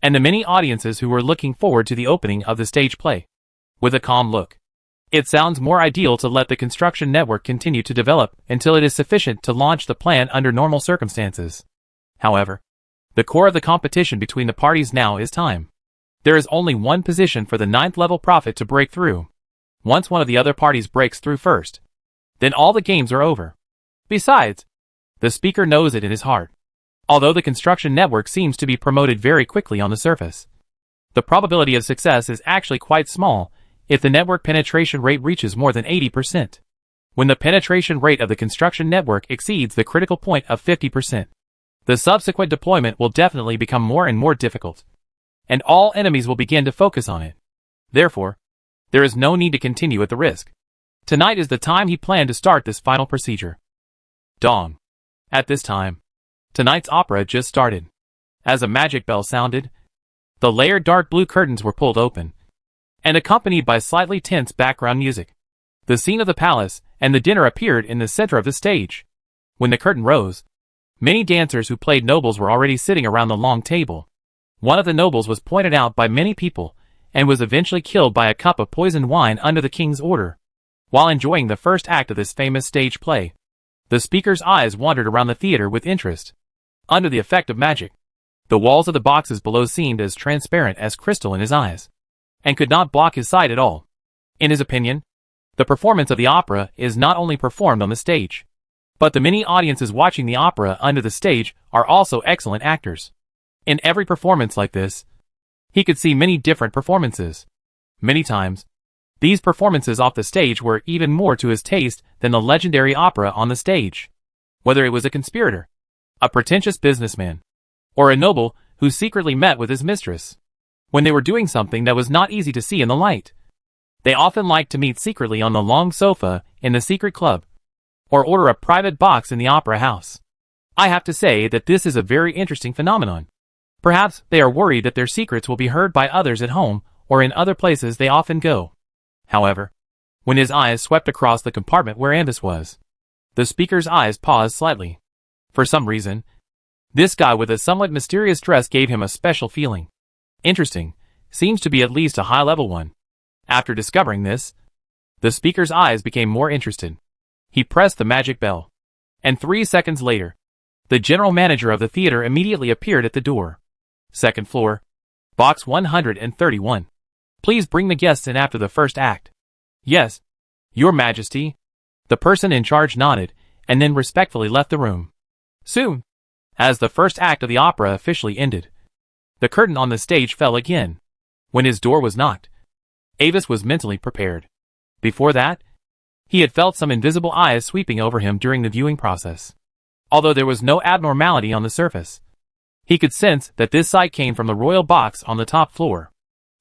and the many audiences who were looking forward to the opening of the stage play, with a calm look. It sounds more ideal to let the construction network continue to develop until it is sufficient to launch the plan under normal circumstances. However, the core of the competition between the parties now is time. There is only one position for the 9th level prophet to break through. Once one of the other parties breaks through first, then all the games are over. Besides, the speaker knows it in his heart. Although the construction network seems to be promoted very quickly on the surface, the probability of success is actually quite small if the network penetration rate reaches more than 80%. When the penetration rate of the construction network exceeds the critical point of 50%, the subsequent deployment will definitely become more and more difficult, and all enemies will begin to focus on it. Therefore, there is no need to continue at the risk. Tonight is the time he planned to start this final procedure. Dawn. At this time, tonight's opera just started. As a magic bell sounded, the layered dark blue curtains were pulled open, and accompanied by slightly tense background music, the scene of the palace and the dinner appeared in the center of the stage. When the curtain rose, many dancers who played nobles were already sitting around the long table. One of the nobles was pointed out by many people and was eventually killed by a cup of poisoned wine under the king's order. While enjoying the first act of this famous stage play, the speaker's eyes wandered around the theater with interest. Under the effect of magic, the walls of the boxes below seemed as transparent as crystal in his eyes, and could not block his sight at all. In his opinion, the performance of the opera is not only performed on the stage, but the many audiences watching the opera under the stage are also excellent actors. In every performance like this, he could see many different performances. Many times, these performances off the stage were even more to his taste than the legendary opera on the stage. Whether it was a conspirator, a pretentious businessman, or a noble who secretly met with his mistress, when they were doing something that was not easy to see in the light, they often liked to meet secretly on the long sofa in the secret club, or order a private box in the opera house. I have to say that this is a very interesting phenomenon. Perhaps they are worried that their secrets will be heard by others at home or in other places they often go. However, when his eyes swept across the compartment where Ambus was, the speaker's eyes paused slightly. For some reason, this guy with a somewhat mysterious dress gave him a special feeling. Interesting, seems to be at least a high-level one. After discovering this, the speaker's eyes became more interested. He pressed the magic bell, and 3 seconds later, the general manager of the theater immediately appeared at the door. Second floor, box 131. Please bring the guests in after the first act. Yes, Your Majesty. The person in charge nodded, and then respectfully left the room. Soon, as the first act of the opera officially ended, the curtain on the stage fell again. When his door was knocked, Avis was mentally prepared. Before that, he had felt some invisible eyes sweeping over him during the viewing process. Although there was no abnormality on the surface, he could sense that this sight came from the royal box on the top floor.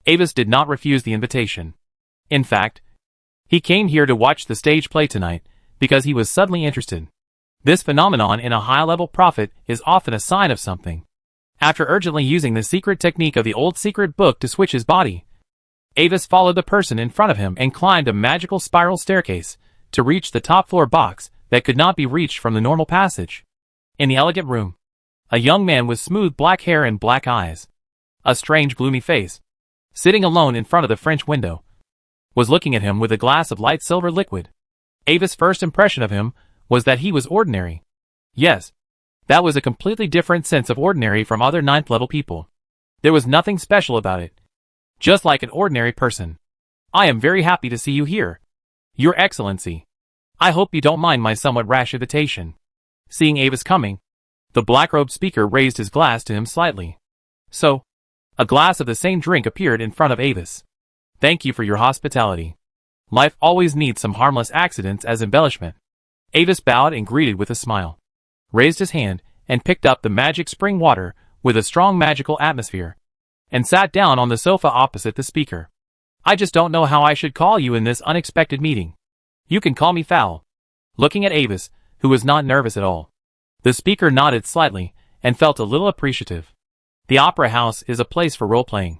Avis did not refuse the invitation. In fact, he came here to watch the stage play tonight because he was suddenly interested. This phenomenon in a high-level prophet is often a sign of something. After urgently using the secret technique of the old secret book to switch his body, Avis followed the person in front of him and climbed a magical spiral staircase to reach the top floor box that could not be reached from the normal passage. In the elegant room, a young man with smooth black hair and black eyes, a strange gloomy face, sitting alone in front of the French window, was looking at him with a glass of light silver liquid. Avis' first impression of him was that he was ordinary. Yes, that was a completely different sense of ordinary from other ninth-level people. There was nothing special about it. Just like an ordinary person. I am very happy to see you here, Your Excellency. I hope you don't mind my somewhat rash invitation. Seeing Avis coming, the black-robed speaker raised his glass to him slightly. So, a glass of the same drink appeared in front of Avis. Thank you for your hospitality. Life always needs some harmless accidents as embellishment. Avis bowed and greeted with a smile, raised his hand, and picked up the magic spring water with a strong magical atmosphere, and sat down on the sofa opposite the speaker. I just don't know how I should call you in this unexpected meeting. You can call me Fowl. Looking at Avis, who was not nervous at all, the speaker nodded slightly and felt a little appreciative. The opera house is a place for role-playing.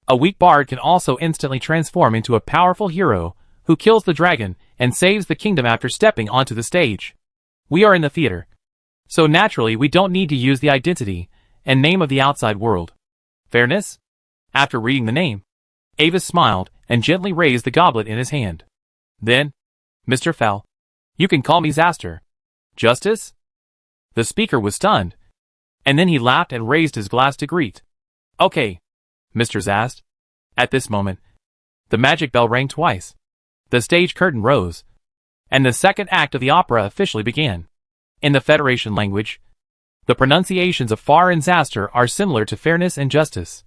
A weak bard can also instantly transform into a powerful hero who kills the dragon and saves the kingdom after stepping onto the stage. We are in the theater, so naturally we don't need to use the identity and name of the outside world. Fairness? After reading the name, Avis smiled and gently raised the goblet in his hand. Then, Mr. Fowl, you can call me Zaster. Justice? The speaker was stunned, and then he laughed and raised his glass to greet. Okay, Mr. Zast. At this moment, the magic bell rang twice. The stage curtain rose, and the second act of the opera officially began. In the Federation language, the pronunciations of Far and Zaster are similar to fairness and justice.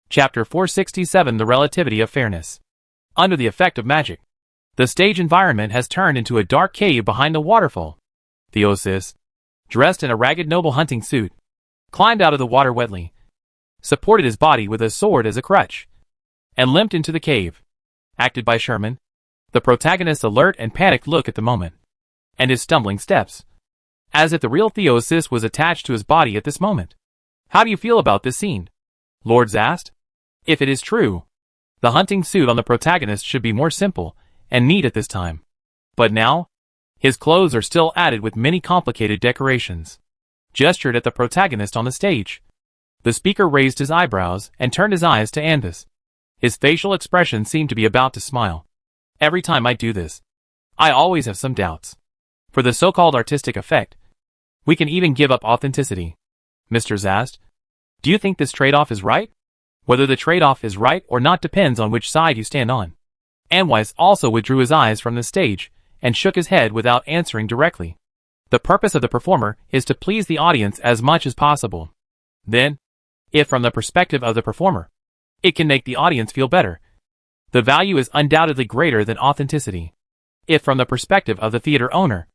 Chapter 467: The Relativity of Fairness. Under the effect of magic, the stage environment has turned into a dark cave behind the waterfall. Theosis, dressed in a ragged noble hunting suit, climbed out of the water wetly, supported his body with a sword as a crutch, and limped into the cave. Acted by Sherman, the protagonist's alert and panicked look at the moment, and his stumbling steps, as if the real Theosis was attached to his body at this moment. How do you feel about this scene, Lord Zast? If it is true, the hunting suit on the protagonist should be more simple and neat at this time. But now, his clothes are still added with many complicated decorations. Gestured at the protagonist on the stage. The speaker raised his eyebrows and turned his eyes to Anvis. His facial expression seemed to be about to smile. Every time I do this, I always have some doubts. For the so-called artistic effect, we can even give up authenticity. Mr. Zast, do you think this trade-off is right? Whether the trade-off is right or not depends on which side you stand on. Anwys also withdrew his eyes from the stage and shook his head without answering directly. The purpose of the performer is to please the audience as much as possible. Then, if from the perspective of the performer, it can make the audience feel better, the value is undoubtedly greater than authenticity. If from the perspective of the theater owner,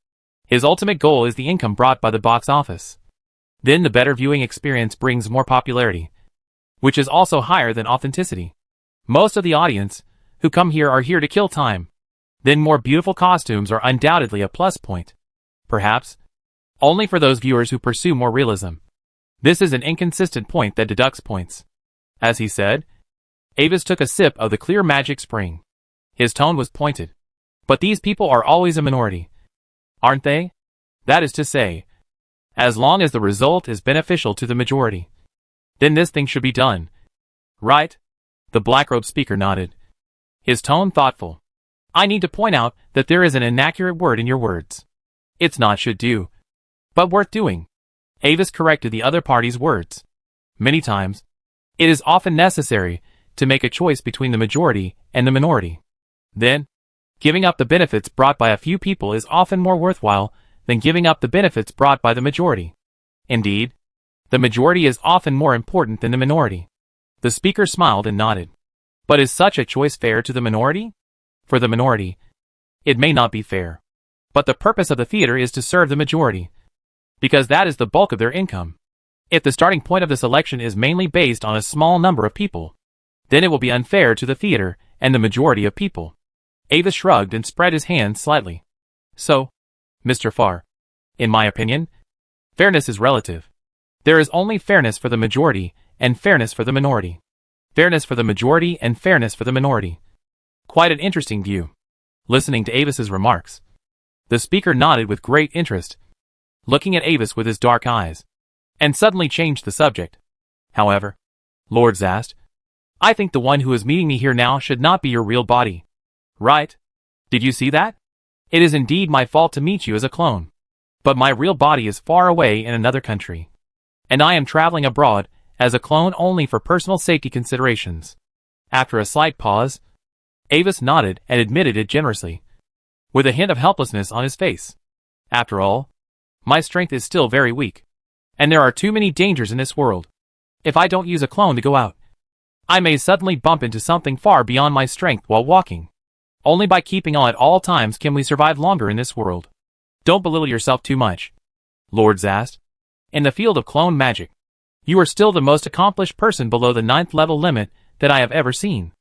his ultimate goal is the income brought by the box office, then the better viewing experience brings more popularity, which is also higher than authenticity. Most of the audience who come here are here to kill time. Then more beautiful costumes are undoubtedly a plus point. Perhaps only for those viewers who pursue more realism. This is an inconsistent point that deducts points. As he said, Avis took a sip of the clear magic spring. His tone was pointed. But these people are always a minority, aren't they? That is to say, as long as the result is beneficial to the majority, then this thing should be done. Right? The black-robed speaker nodded, his tone thoughtful. I need to point out that there is an inaccurate word in your words. It's not should do, but worth doing. Avis corrected the other party's words. Many times, it is often necessary to make a choice between the majority and the minority. Then, giving up the benefits brought by a few people is often more worthwhile than giving up the benefits brought by the majority. Indeed, the majority is often more important than the minority. The speaker smiled and nodded. But is such a choice fair to the minority? For the minority, it may not be fair. But the purpose of the theater is to serve the majority, because that is the bulk of their income. If the starting point of the selection is mainly based on a small number of people, then it will be unfair to the theater and the majority of people. Avis shrugged and spread his hands slightly. So, Mr. Farr, in my opinion, fairness is relative. There is only fairness for the majority, and fairness for the minority. Fairness for the majority and fairness for the minority. Quite an interesting view. Listening to Avis's remarks, the speaker nodded with great interest, looking at Avis with his dark eyes, and suddenly changed the subject. However, Lord Zast, I think the one who is meeting me here now should not be your real body. Right? Did you see that? It is indeed my fault to meet you as a clone. But my real body is far away in another country. And I am traveling abroad as a clone only for personal safety considerations. After a slight pause, Avis nodded and admitted it generously, with a hint of helplessness on his face. After all, my strength is still very weak, and there are too many dangers in this world. If I don't use a clone to go out, I may suddenly bump into something far beyond my strength while walking. Only by keeping on at all times can we survive longer in this world. Don't belittle yourself too much, Lord Zast. In the field of clone magic, you are still the most accomplished person below the 9th level limit that I have ever seen.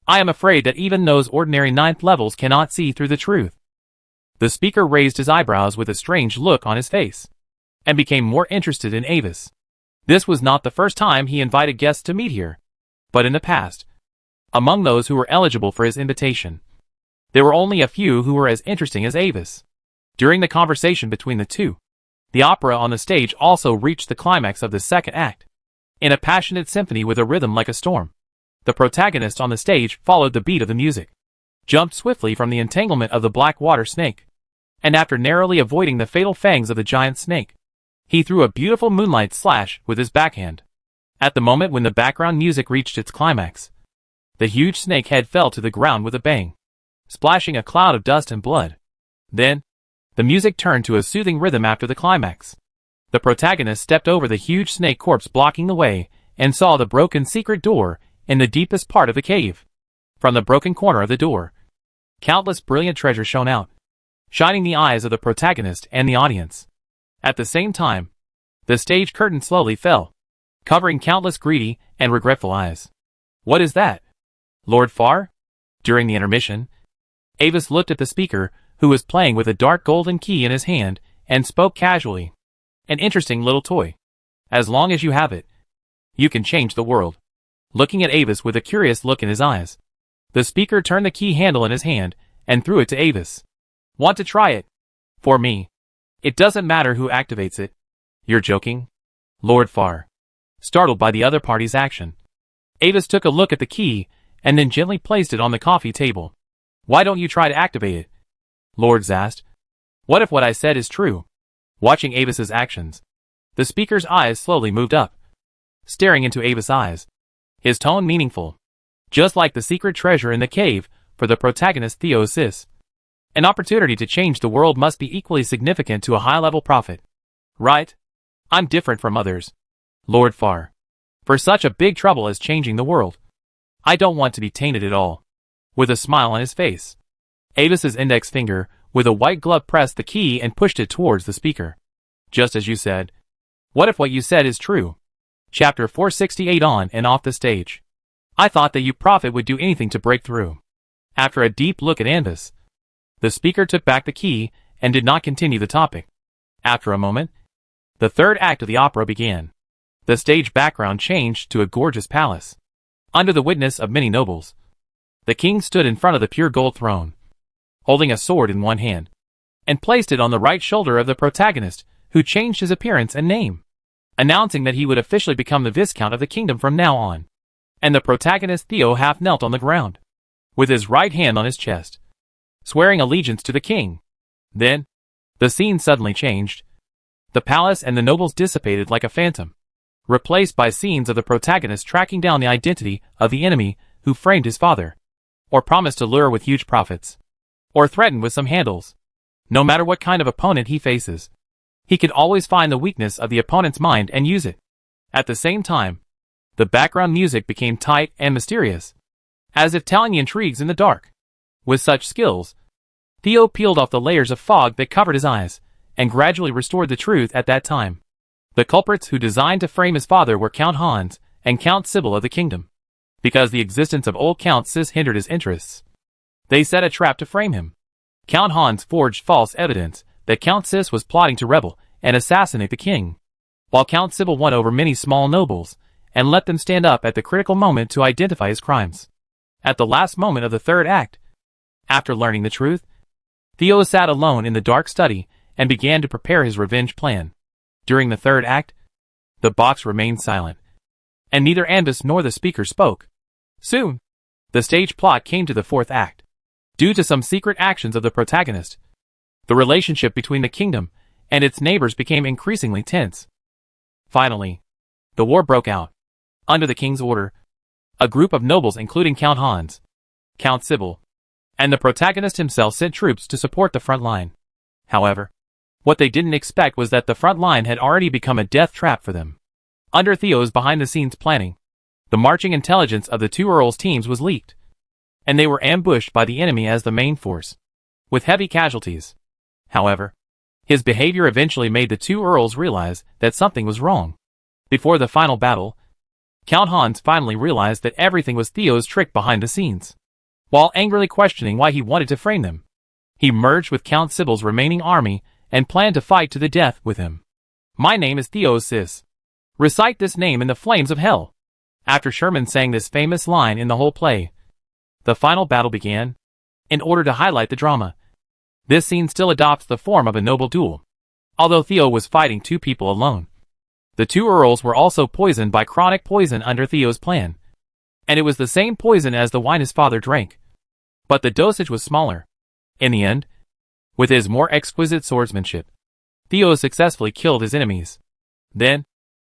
I am afraid that even those ordinary 9th levels cannot see through the truth. The speaker raised his eyebrows with a strange look on his face, and became more interested in Avis. This was not the first time he invited guests to meet here, but in the past, among those who were eligible for his invitation, there were only a few who were as interesting as Avis. During the conversation between the two, the opera on the stage also reached the climax of the second act. In a passionate symphony with a rhythm like a storm, the protagonist on the stage followed the beat of the music, jumped swiftly from the entanglement of the black water snake, and after narrowly avoiding the fatal fangs of the giant snake, he threw a beautiful moonlight slash with his backhand. At the moment when the background music reached its climax, the huge snake head fell to the ground with a bang, splashing a cloud of dust and blood. Then, the music turned to a soothing rhythm after the climax. The protagonist stepped over the huge snake corpse blocking the way, and saw the broken secret door in the deepest part of the cave. From the broken corner of the door, countless brilliant treasures shone out, shining the eyes of the protagonist and the audience. At the same time, the stage curtain slowly fell, covering countless greedy and regretful eyes. What is that? Lord Farr? During the intermission, Avis looked at the speaker, who was playing with a dark golden key in his hand, and spoke casually. An interesting little toy. As long as you have it, you can change the world. Looking at Avis with a curious look in his eyes, the speaker turned the key handle in his hand, and threw it to Avis. Want to try it? For me. It doesn't matter who activates it. You're joking? Lord Farr, startled by the other party's action, Avis took a look at the key, and then gently placed it on the coffee table. Why don't you try to activate it? Lord Zast. What if what I said is true? Watching Avis's actions, the speaker's eyes slowly moved up, staring into Avis's eyes, his tone meaningful. Just like the secret treasure in the cave, for the protagonist Theosis, an opportunity to change the world must be equally significant to a high-level prophet. Right? I'm different from others, Lord Farr. For such a big trouble as changing the world, I don't want to be tainted at all. With a smile on his face, Avis's index finger, with a white glove, pressed the key and pushed it towards the speaker. Just as you said. What if what you said is true? Chapter 468. On and off the stage. I thought that you prophet would do anything to break through. After a deep look at Avis, the speaker took back the key and did not continue the topic. After a moment, the third act of the opera began. The stage background changed to a gorgeous palace. Under the witness of many nobles, the king stood in front of the pure gold throne, holding a sword in one hand, and placed it on the right shoulder of the protagonist, who changed his appearance and name, announcing that he would officially become the Viscount of the kingdom from now on. And the protagonist Theo half knelt on the ground, with his right hand on his chest, swearing allegiance to the king. Then, the scene suddenly changed. The palace and the nobles dissipated like a phantom, replaced by scenes of the protagonist tracking down the identity of the enemy who framed his father, or promised to lure with huge profits, or threaten with some handles. No matter what kind of opponent he faces, he can always find the weakness of the opponent's mind and use it. At the same time, the background music became tight and mysterious, as if telling the intrigues in the dark. With such skills, Theo peeled off the layers of fog that covered his eyes, and gradually restored the truth at that time. The culprits who designed to frame his father were Count Hans and Count Sybil of the kingdom. Because the existence of old Count Sis hindered his interests, they set a trap to frame him. Count Hans forged false evidence that Count Sis was plotting to rebel and assassinate the king. while Count Sybil won over many small nobles, and let them stand up at the critical moment to identify his crimes. At the last moment of the third act, after learning the truth, Theo sat alone in the dark study and began to prepare his revenge plan. During the third act, the box remained silent, and neither Anbis nor the speaker spoke. Soon, the stage plot came to the fourth act. Due to some secret actions of the protagonist, the relationship between the kingdom and its neighbors became increasingly tense. Finally, the war broke out. Under the king's order, a group of nobles including Count Hans, Count Sybil, and the protagonist himself sent troops to support the front line. However, what they didn't expect was that the front line had already become a death trap for them. Under Theo's behind-the-scenes planning, the marching intelligence of the two earls' teams was leaked, and they were ambushed by the enemy as the main force, with heavy casualties. However, his behavior eventually made the two earls realize that something was wrong. Before the final battle, Count Hans finally realized that everything was Theo's trick behind the scenes. While angrily questioning why he wanted to frame them, he merged with Count Sybil's remaining army and planned to fight to the death with him. My name is Theosis. Recite this name in the flames of hell. After Sherman sang this famous line in the whole play, the final battle began. In order to highlight the drama, this scene still adopts the form of a noble duel. Although Theo was fighting two people alone, the two earls were also poisoned by chronic poison under Theo's plan, and it was the same poison as the wine his father drank, but the dosage was smaller. In the end, with his more exquisite swordsmanship, Theo successfully killed his enemies. Then,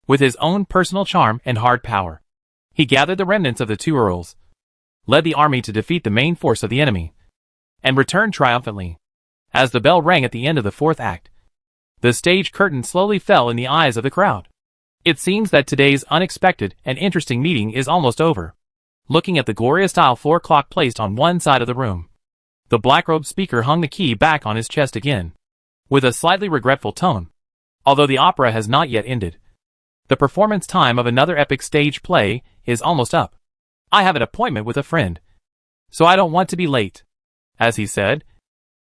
with his own personal charm and hard power, he gathered the remnants of the two earls, led the army to defeat the main force of the enemy, and returned triumphantly. As the bell rang at the end of the fourth act, the stage curtain slowly fell in the eyes of the crowd. It seems that today's unexpected and interesting meeting is almost over. Looking at the glorious-style floor clock placed on one side of the room, the black-robed speaker hung the key back on his chest again, with a slightly regretful tone. Although the opera has not yet ended, the performance time of another epic stage play is almost up. I have an appointment with a friend, so I don't want to be late. As he said,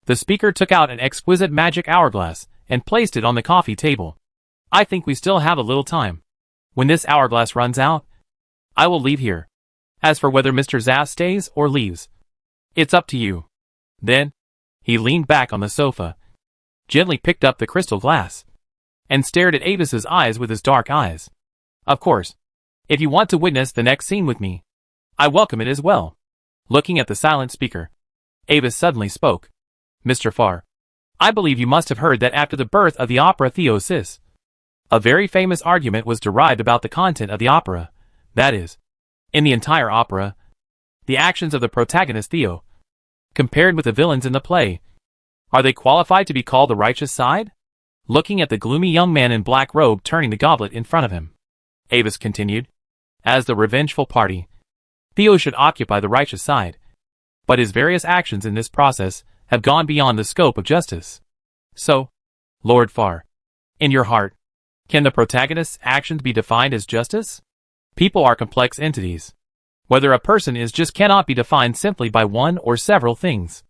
the speaker took out an exquisite magic hourglass and placed it on the coffee table. I think we still have a little time. When this hourglass runs out, I will leave here. As for whether Mr. Zass stays or leaves, it's up to you. Then, he leaned back on the sofa, gently picked up the crystal glass, and stared at Avis's eyes with his dark eyes. Of course, if you want to witness the next scene with me, I welcome it as well. Looking at the silent speaker, Avis suddenly spoke. Mr. Farr, I believe you must have heard that after the birth of the opera Theosis, a very famous argument was derived about the content of the opera, that is, in the entire opera, the actions of the protagonist Theo, compared with the villains in the play. Are they qualified to be called the righteous side? Looking at the gloomy young man in black robe turning the goblet in front of him, Avis continued, as the revengeful party, Theo should occupy the righteous side, but his various actions in this process have gone beyond the scope of justice. So, Lord Farr, in your heart, can the protagonist's actions be defined as justice? People are complex entities. Whether a person is just cannot be defined simply by one or several things.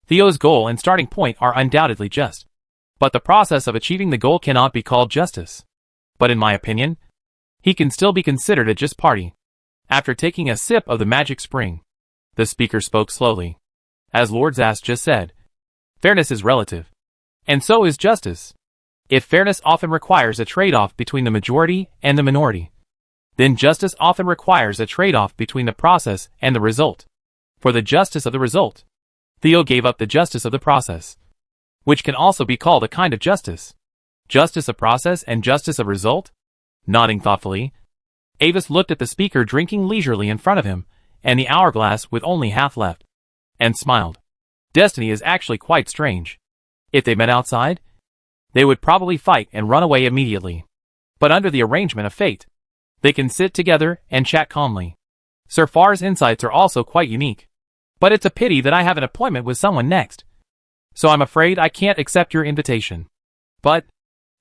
Theo's goal and starting point are undoubtedly just, but the process of achieving the goal cannot be called justice. But in my opinion, he can still be considered a just party. After taking a sip of the magic spring, the speaker spoke slowly. As Lord Zass just said, fairness is relative, and so is justice. If fairness often requires a trade-off between the majority and the minority, then justice often requires a trade-off between the process and the result. For the justice of the result, Theo gave up the justice of the process, which can also be called a kind of justice. Justice of process and justice of result? Nodding thoughtfully, Avis looked at the speaker drinking leisurely in front of him, and the hourglass with only half left, and smiled. Destiny is actually quite strange. If they met outside, they would probably fight and run away immediately. But under the arrangement of fate, they can sit together and chat calmly. Sir Farr's insights are also quite unique. But it's a pity that I have an appointment with someone next, so I'm afraid I can't accept your invitation. But,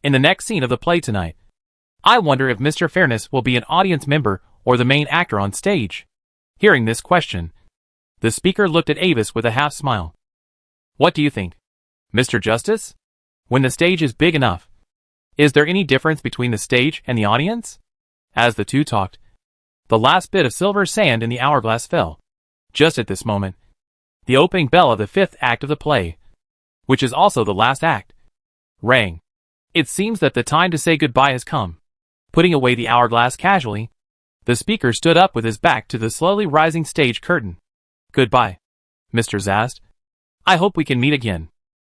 in the next scene of the play tonight, I wonder if Mr. Fairness will be an audience member or the main actor on stage. Hearing this question, the speaker looked at Avis with a half smile. What do you think, Mr. Justice? When the stage is big enough, Is there any difference between the stage and the audience? As the two talked, the last bit of silver sand in the hourglass fell. Just at this moment, the opening bell of the 5th act of the play, which is also the last act, rang. It seems that the time to say goodbye has come. Putting away the hourglass casually, the speaker stood up with his back to the slowly rising stage curtain. Goodbye, Mr. Zast. I hope we can meet again.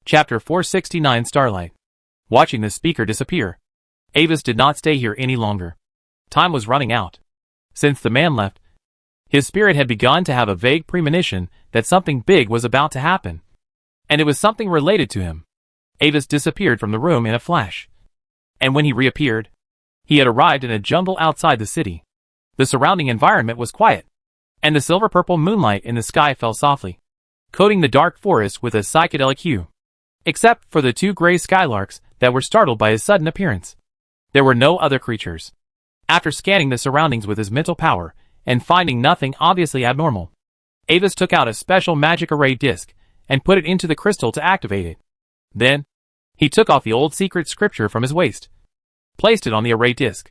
Chapter 469 Starlight. Watching the speaker disappear, Avis did not stay here any longer. Time was running out. Since the man left, his spirit had begun to have a vague premonition that something big was about to happen. And it was something related to him. Avis disappeared from the room in a flash. And when he reappeared, he had arrived in a jungle outside the city. The surrounding environment was quiet, and the silver-purple moonlight in the sky fell softly, coating the dark forest with a psychedelic hue. Except for the 2 gray skylarks that were startled by his sudden appearance. There were no other creatures. After scanning the surroundings with his mental power, and finding nothing obviously abnormal, Avis took out a special magic array disc, and put it into the crystal to activate it. Then, he took off the old secret scripture from his waist, placed it on the array disc,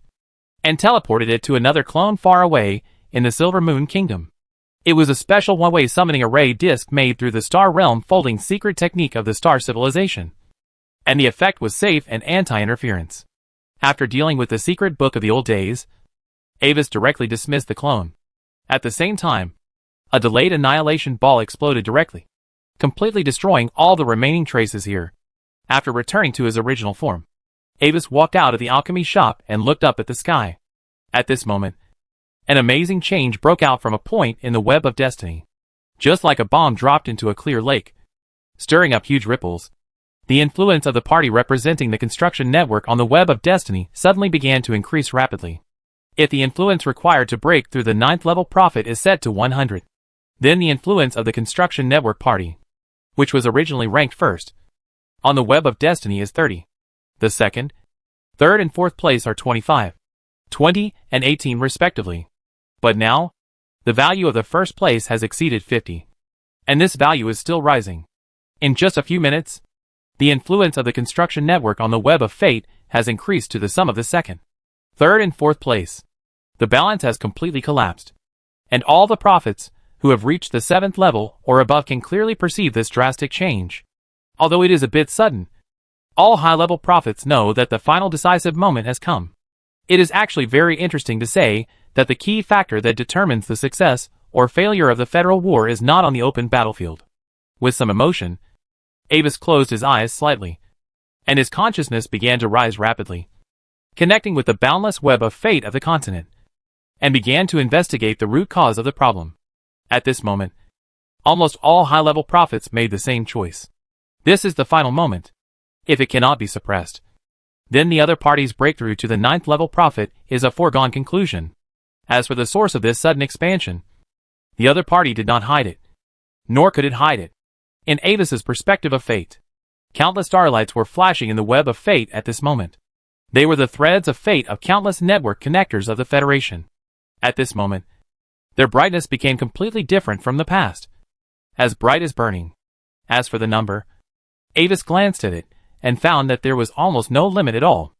and teleported it to another clone far away in the Silver Moon Kingdom. It was a special one-way summoning array disc made through the Star Realm folding secret technique of the Star Civilization. And the effect was safe and anti-interference. After dealing with the secret book of the old days, Avis directly dismissed the clone. At the same time, a delayed annihilation ball exploded directly, completely destroying all the remaining traces here. After returning to his original form, Avis walked out of the alchemy shop and looked up at the sky. At this moment, an amazing change broke out from a point in the web of destiny. Just like a bomb dropped into a clear lake, stirring up huge ripples, the influence of the party representing the construction network on the web of destiny suddenly began to increase rapidly. If the influence required to break through the 9th level prophet is set to 100, then the influence of the construction network party, which was originally ranked first on the web of destiny, is 30. The second, third and fourth place are 25, 20, and 18 respectively. But now, the value of the first place has exceeded 50. And this value is still rising. In just a few minutes, the influence of the construction network on the web of fate has increased to the sum of the second, third, and fourth place. The balance has completely collapsed. And all the prophets who have reached the 7th level or above can clearly perceive this drastic change. Although it is a bit sudden, all high-level prophets know that the final decisive moment has come. It is actually very interesting to say that the key factor that determines the success or failure of the federal war is not on the open battlefield. With some emotion, Avis closed his eyes slightly, and his consciousness began to rise rapidly, connecting with the boundless web of fate of the continent, and began to investigate the root cause of the problem. At this moment, almost all high-level prophets made the same choice. This is the final moment. If it cannot be suppressed, then the other party's breakthrough to the 9th level prophet is a foregone conclusion. As for the source of this sudden expansion, the other party did not hide it, nor could it hide it. In Avis's perspective of fate, countless starlights were flashing in the web of fate at this moment. They were the threads of fate of countless network connectors of the Federation. At this moment, their brightness became completely different from the past, as bright as burning. As for the number, Avis glanced at it, and found that there was almost no limit at all.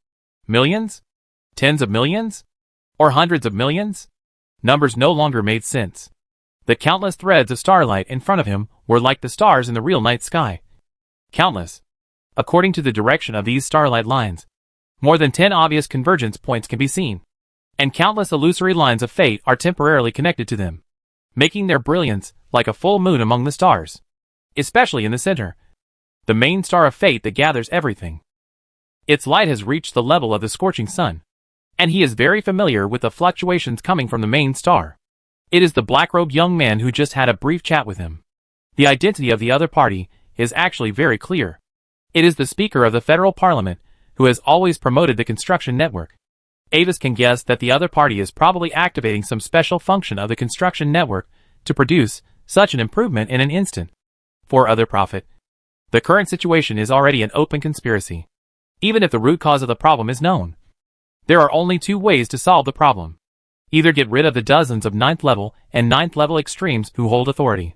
Millions? Tens of millions? Or hundreds of millions? Numbers no longer made sense. The countless threads of starlight in front of him were like the stars in the real night sky. Countless. According to the direction of these starlight lines, more than 10 obvious convergence points can be seen, and countless illusory lines of fate are temporarily connected to them, making their brilliance like a full moon among the stars. Especially in the center, the main star of fate that gathers everything. Its light has reached the level of the scorching sun, and he is very familiar with the fluctuations coming from the main star. It is the black-robed young man who just had a brief chat with him. The identity of the other party is actually very clear. It is the Speaker of the Federal Parliament who has always promoted the construction network. Avis can guess that the other party is probably activating some special function of the construction network to produce such an improvement in an instant. For other prophet, the current situation is already an open conspiracy. Even if the root cause of the problem is known, there are only 2 ways to solve the problem. Either get rid of the dozens of 9th level and 9th level extremes who hold authority,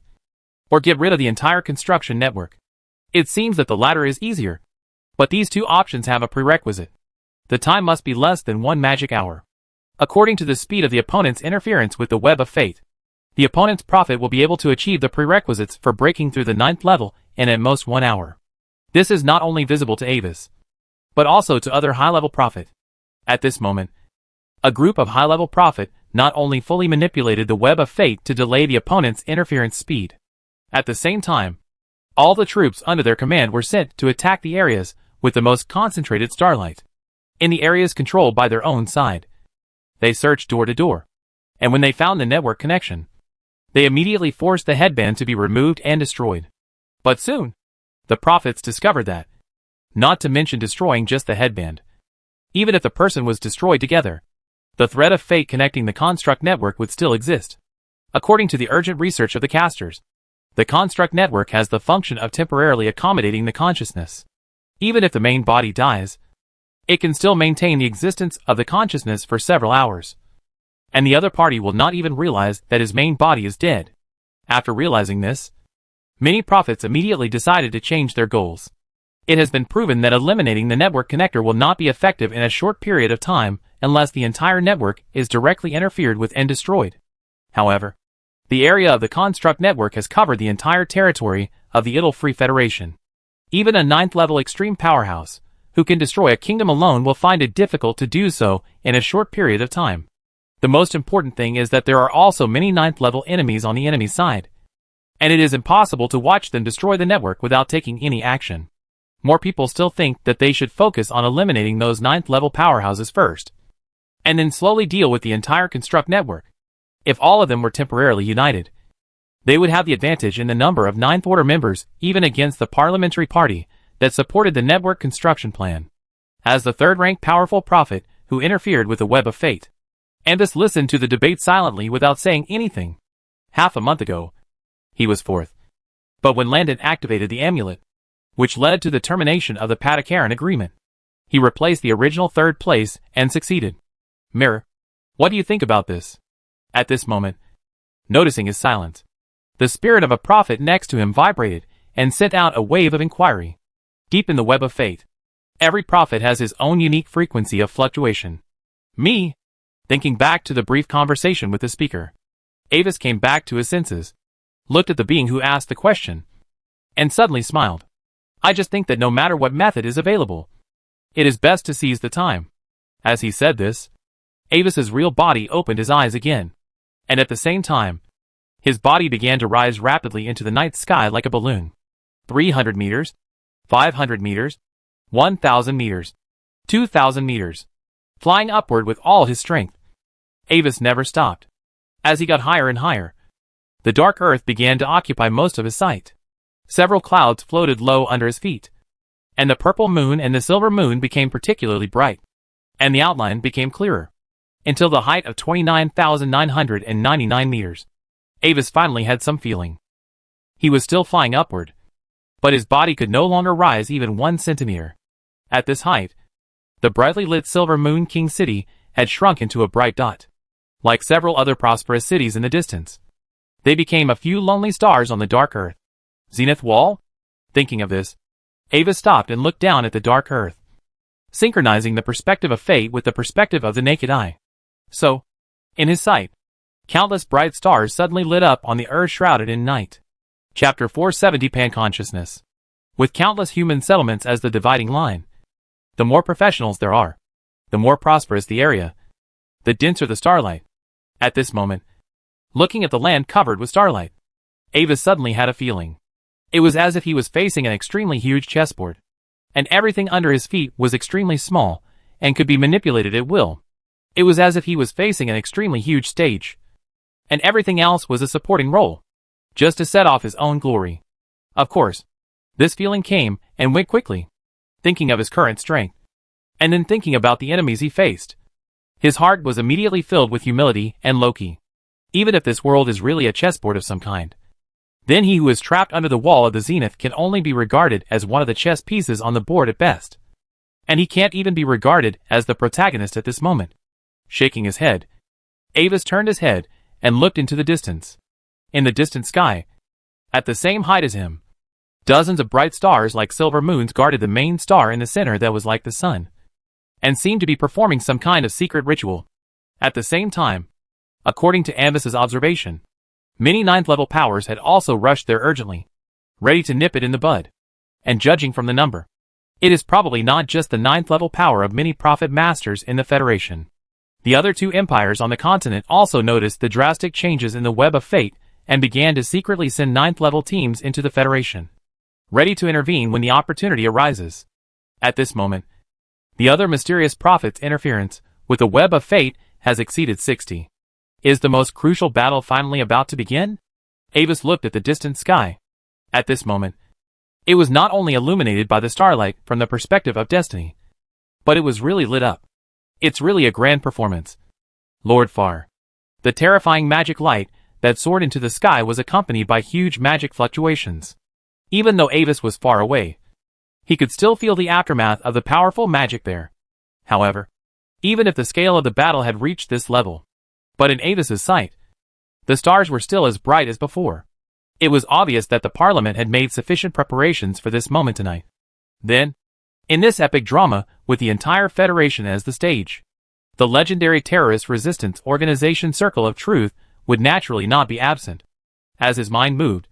or get rid of the entire construction network. It seems that the latter is easier, but these 2 options have a prerequisite. The time must be less than 1 magic hour. According to the speed of the opponent's interference with the web of fate, the opponent's prophet will be able to achieve the prerequisites for breaking through the 9th level in at most 1 hour. This is not only visible to Avis, but also to other high-level prophet. At this moment, a group of high-level prophet not only fully manipulated the web of fate to delay the opponent's interference speed. At the same time, all the troops under their command were sent to attack the areas with the most concentrated starlight. In the areas controlled by their own side, they searched door to door, and when they found the network connection, they immediately forced the headband to be removed and destroyed. But soon, the prophets discovered that, not to mention destroying just the headband, even if the person was destroyed together, the thread of fate connecting the construct network would still exist. According to the urgent research of the casters, the construct network has the function of temporarily accommodating the consciousness. Even if the main body dies, it can still maintain the existence of the consciousness for several hours. And the other party will not even realize that his main body is dead. After realizing this, many prophets immediately decided to change their goals. It has been proven that eliminating the network connector will not be effective in a short period of time unless the entire network is directly interfered with and destroyed. However, the area of the construct network has covered the entire territory of the Idle-Free Federation. Even a 9th level extreme powerhouse, who can destroy a kingdom alone, will find it difficult to do so in a short period of time. The most important thing is that there are also many 9th level enemies on the enemy side, and it is impossible to watch them destroy the network without taking any action. More people still think that they should focus on eliminating those 9th level powerhouses first, and then slowly deal with the entire construct network. If all of them were temporarily united, they would have the advantage in the number of 9th Order members even against the parliamentary party that supported the network construction plan. As the third-ranked powerful prophet who interfered with the web of fate, Avis listened to the debate silently without saying anything. Half a month ago, he was 4th. But when Landon activated the amulet, which led to the termination of the Patakaran agreement, he replaced the original 3rd place and succeeded. Mirror, what do you think about this? At this moment, noticing his silence, the spirit of a prophet next to him vibrated and sent out a wave of inquiry. Deep in the web of fate, every prophet has his own unique frequency of fluctuation. Me, thinking back to the brief conversation with the speaker, Avis came back to his senses, looked at the being who asked the question, and suddenly smiled. I just think that no matter what method is available, it is best to seize the time. As he said this, Avis's real body opened his eyes again, and at the same time, his body began to rise rapidly into the night sky like a balloon. 300 meters, 500 meters, 1,000 meters, 2,000 meters, flying upward with all his strength. Avis never stopped. As he got higher and higher, the dark earth began to occupy most of his sight. Several clouds floated low under his feet, and the purple moon and the silver moon became particularly bright, and the outline became clearer, until the height of 29,999 meters. Avis finally had some feeling. He was still flying upward, but his body could no longer rise even 1 centimeter. At this height, the brightly lit Silver Moon King City had shrunk into a bright dot. Like several other prosperous cities in the distance, they became a few lonely stars on the dark earth. Zenith Wall? Thinking of this, Avis stopped and looked down at the dark earth, synchronizing the perspective of fate with the perspective of the naked eye. So, in his sight, countless bright stars suddenly lit up on the earth shrouded in night. Chapter 470 Pan-Consciousness. With countless human settlements as the dividing line, the more professionals there are, the more prosperous the area, the denser the starlight. At this moment, looking at the land covered with starlight, Avis suddenly had a feeling. It was as if he was facing an extremely huge chessboard, and everything under his feet was extremely small and could be manipulated at will. It was as if he was facing an extremely huge stage, and everything else was a supporting role, just to set off his own glory. Of course, this feeling came and went quickly. Thinking of his current strength, and then thinking about the enemies he faced, his heart was immediately filled with humility and Loki. Even if this world is really a chessboard of some kind, then he who is trapped under the wall of the zenith can only be regarded as one of the chess pieces on the board at best. And he can't even be regarded as the protagonist at this moment. Shaking his head, Avis turned his head and looked into the distance. In the distant sky, at the same height as him, dozens of bright stars like silver moons guarded the main star in the center that was like the sun. and seemed to be performing some kind of secret ritual. At the same time, according to Ambus's observation, many 9th level powers had also rushed there urgently, ready to nip it in the bud. And judging from the number, it is probably not just the 9th level power of many prophet masters in the Federation. The other two empires on the continent also noticed the drastic changes in the web of fate and began to secretly send 9th level teams into the Federation, ready to intervene when the opportunity arises. At this moment, the other mysterious prophet's interference with the web of fate has exceeded 60. Is the most crucial battle finally about to begin? Avis looked at the distant sky. At this moment, it was not only illuminated by the starlight from the perspective of destiny, but it was really lit up. It's really a grand performance. Lord Far. The terrifying magic light that soared into the sky was accompanied by huge magic fluctuations. Even though Avis was far away, he could still feel the aftermath of the powerful magic there. However, even if the scale of the battle had reached this level, but in Avis's sight, the stars were still as bright as before. It was obvious that the Parliament had made sufficient preparations for this moment tonight. Then, in this epic drama, with the entire Federation as the stage, the legendary terrorist resistance organization Circle of Truth would naturally not be absent. As his mind moved,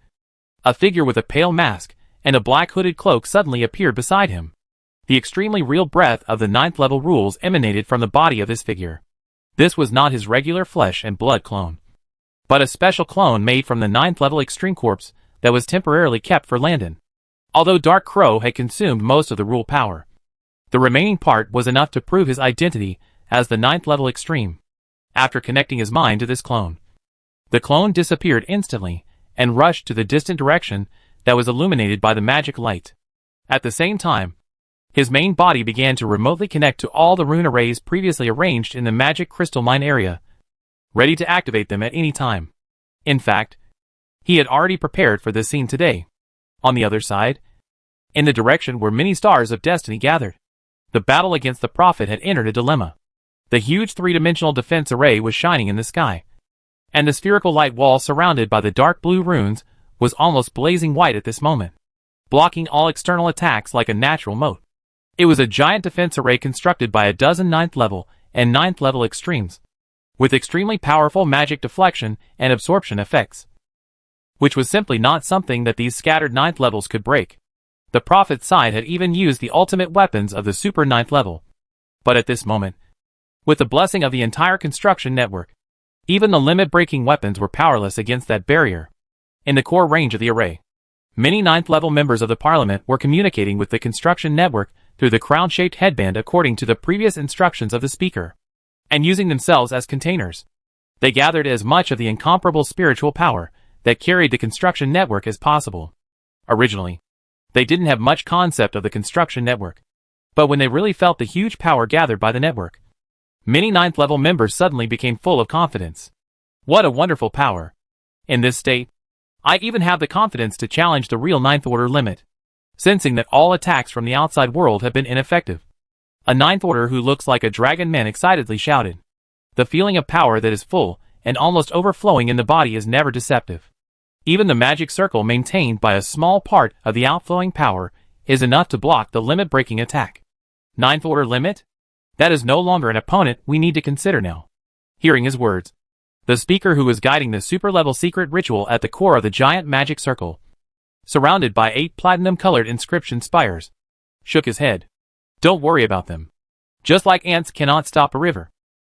a figure with a pale mask and a black hooded cloak suddenly appeared beside him. The extremely real breath of the 9th level rules emanated from the body of this figure. This was not his regular flesh and blood clone, but a special clone made from the 9th level extreme corpse that was temporarily kept for Landon. Although Dark Crow had consumed most of the rule power, the remaining part was enough to prove his identity as the 9th level extreme. After connecting his mind to this clone, the clone disappeared instantly and rushed to the distant direction that was illuminated by the magic light. At the same time, his main body began to remotely connect to all the rune arrays previously arranged in the magic crystal mine area, ready to activate them at any time. In fact, he had already prepared for this scene today. On the other side, in the direction where many stars of destiny gathered, the battle against the prophet had entered a dilemma. The huge three-dimensional defense array was shining in the sky, and the spherical light wall surrounded by the dark blue runes was almost blazing white at this moment, blocking all external attacks like a natural moat. It was a giant defense array constructed by a dozen 9th level and 9th level extremes, with extremely powerful magic deflection and absorption effects, which was simply not something that these scattered 9th levels could break. The prophet's side had even used the ultimate weapons of the super 9th level. But at this moment, with the blessing of the entire construction network, even the limit-breaking weapons were powerless against that barrier. In the core range of the array, many 9th level members of the Parliament were communicating with the construction network through the crown-shaped headband according to the previous instructions of the speaker, and using themselves as containers. They gathered as much of the incomparable spiritual power that carried the construction network as possible. Originally, they didn't have much concept of the construction network, but when they really felt the huge power gathered by the network, many 9th level members suddenly became full of confidence. What a wonderful power! In this state, I even have the confidence to challenge the real 9th order limit, sensing that all attacks from the outside world have been ineffective. A 9th order who looks like a dragon man excitedly shouted. The feeling of power that is full and almost overflowing in the body is never deceptive. Even the magic circle maintained by a small part of the outflowing power is enough to block the limit-breaking attack. 9th order limit? That is no longer an opponent we need to consider now. Hearing his words, the speaker who was guiding the super-level secret ritual at the core of the giant magic circle, surrounded by 8 platinum-colored inscription spires, shook his head. Don't worry about them. Just like ants cannot stop a river,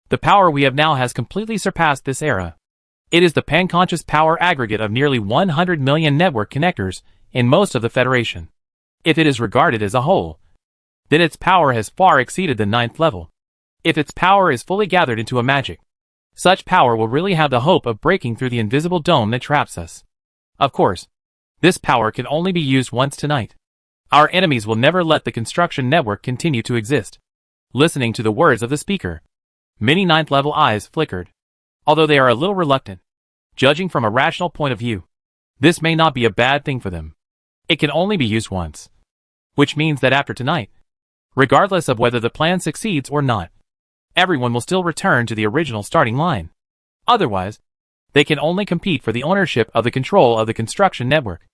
the power we have now has completely surpassed this era. It is the pan-conscious power aggregate of nearly 100 million network connectors in most of the Federation. If it is regarded as a whole, then its power has far exceeded the 9th level. If its power is fully gathered into a magic, such power will really have the hope of breaking through the invisible dome that traps us. Of course, this power can only be used once tonight. Our enemies will never let the construction network continue to exist. Listening to the words of the speaker, many 9th level eyes flickered, although they are a little reluctant. Judging from a rational point of view, this may not be a bad thing for them. It can only be used once, which means that after tonight, regardless of whether the plan succeeds or not, everyone will still return to the original starting line. Otherwise, they can only compete for the ownership of the control of the construction network.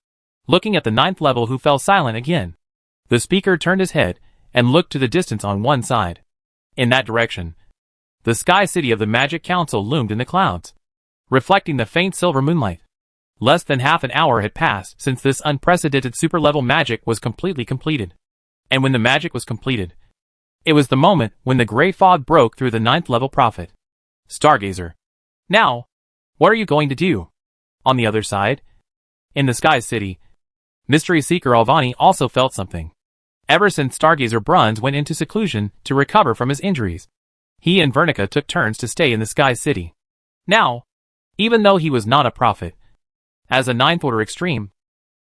Looking at the 9th level who fell silent again, the speaker turned his head and looked to the distance on one side. In that direction, the sky city of the Magic Council loomed in the clouds, reflecting the faint silver moonlight. Less than half an hour had passed since this unprecedented super-level magic was completely completed. And when the magic was completed, it was the moment when the gray fog broke through the 9th level prophet. Stargazer. Now, what are you going to do? On the other side, in the Sky City, Mystery Seeker Alvani also felt something. Ever since Stargazer Bruns went into seclusion to recover from his injuries, he and Vernica took turns to stay in the Sky City. Now, even though he was not a prophet, as a 9th order extreme,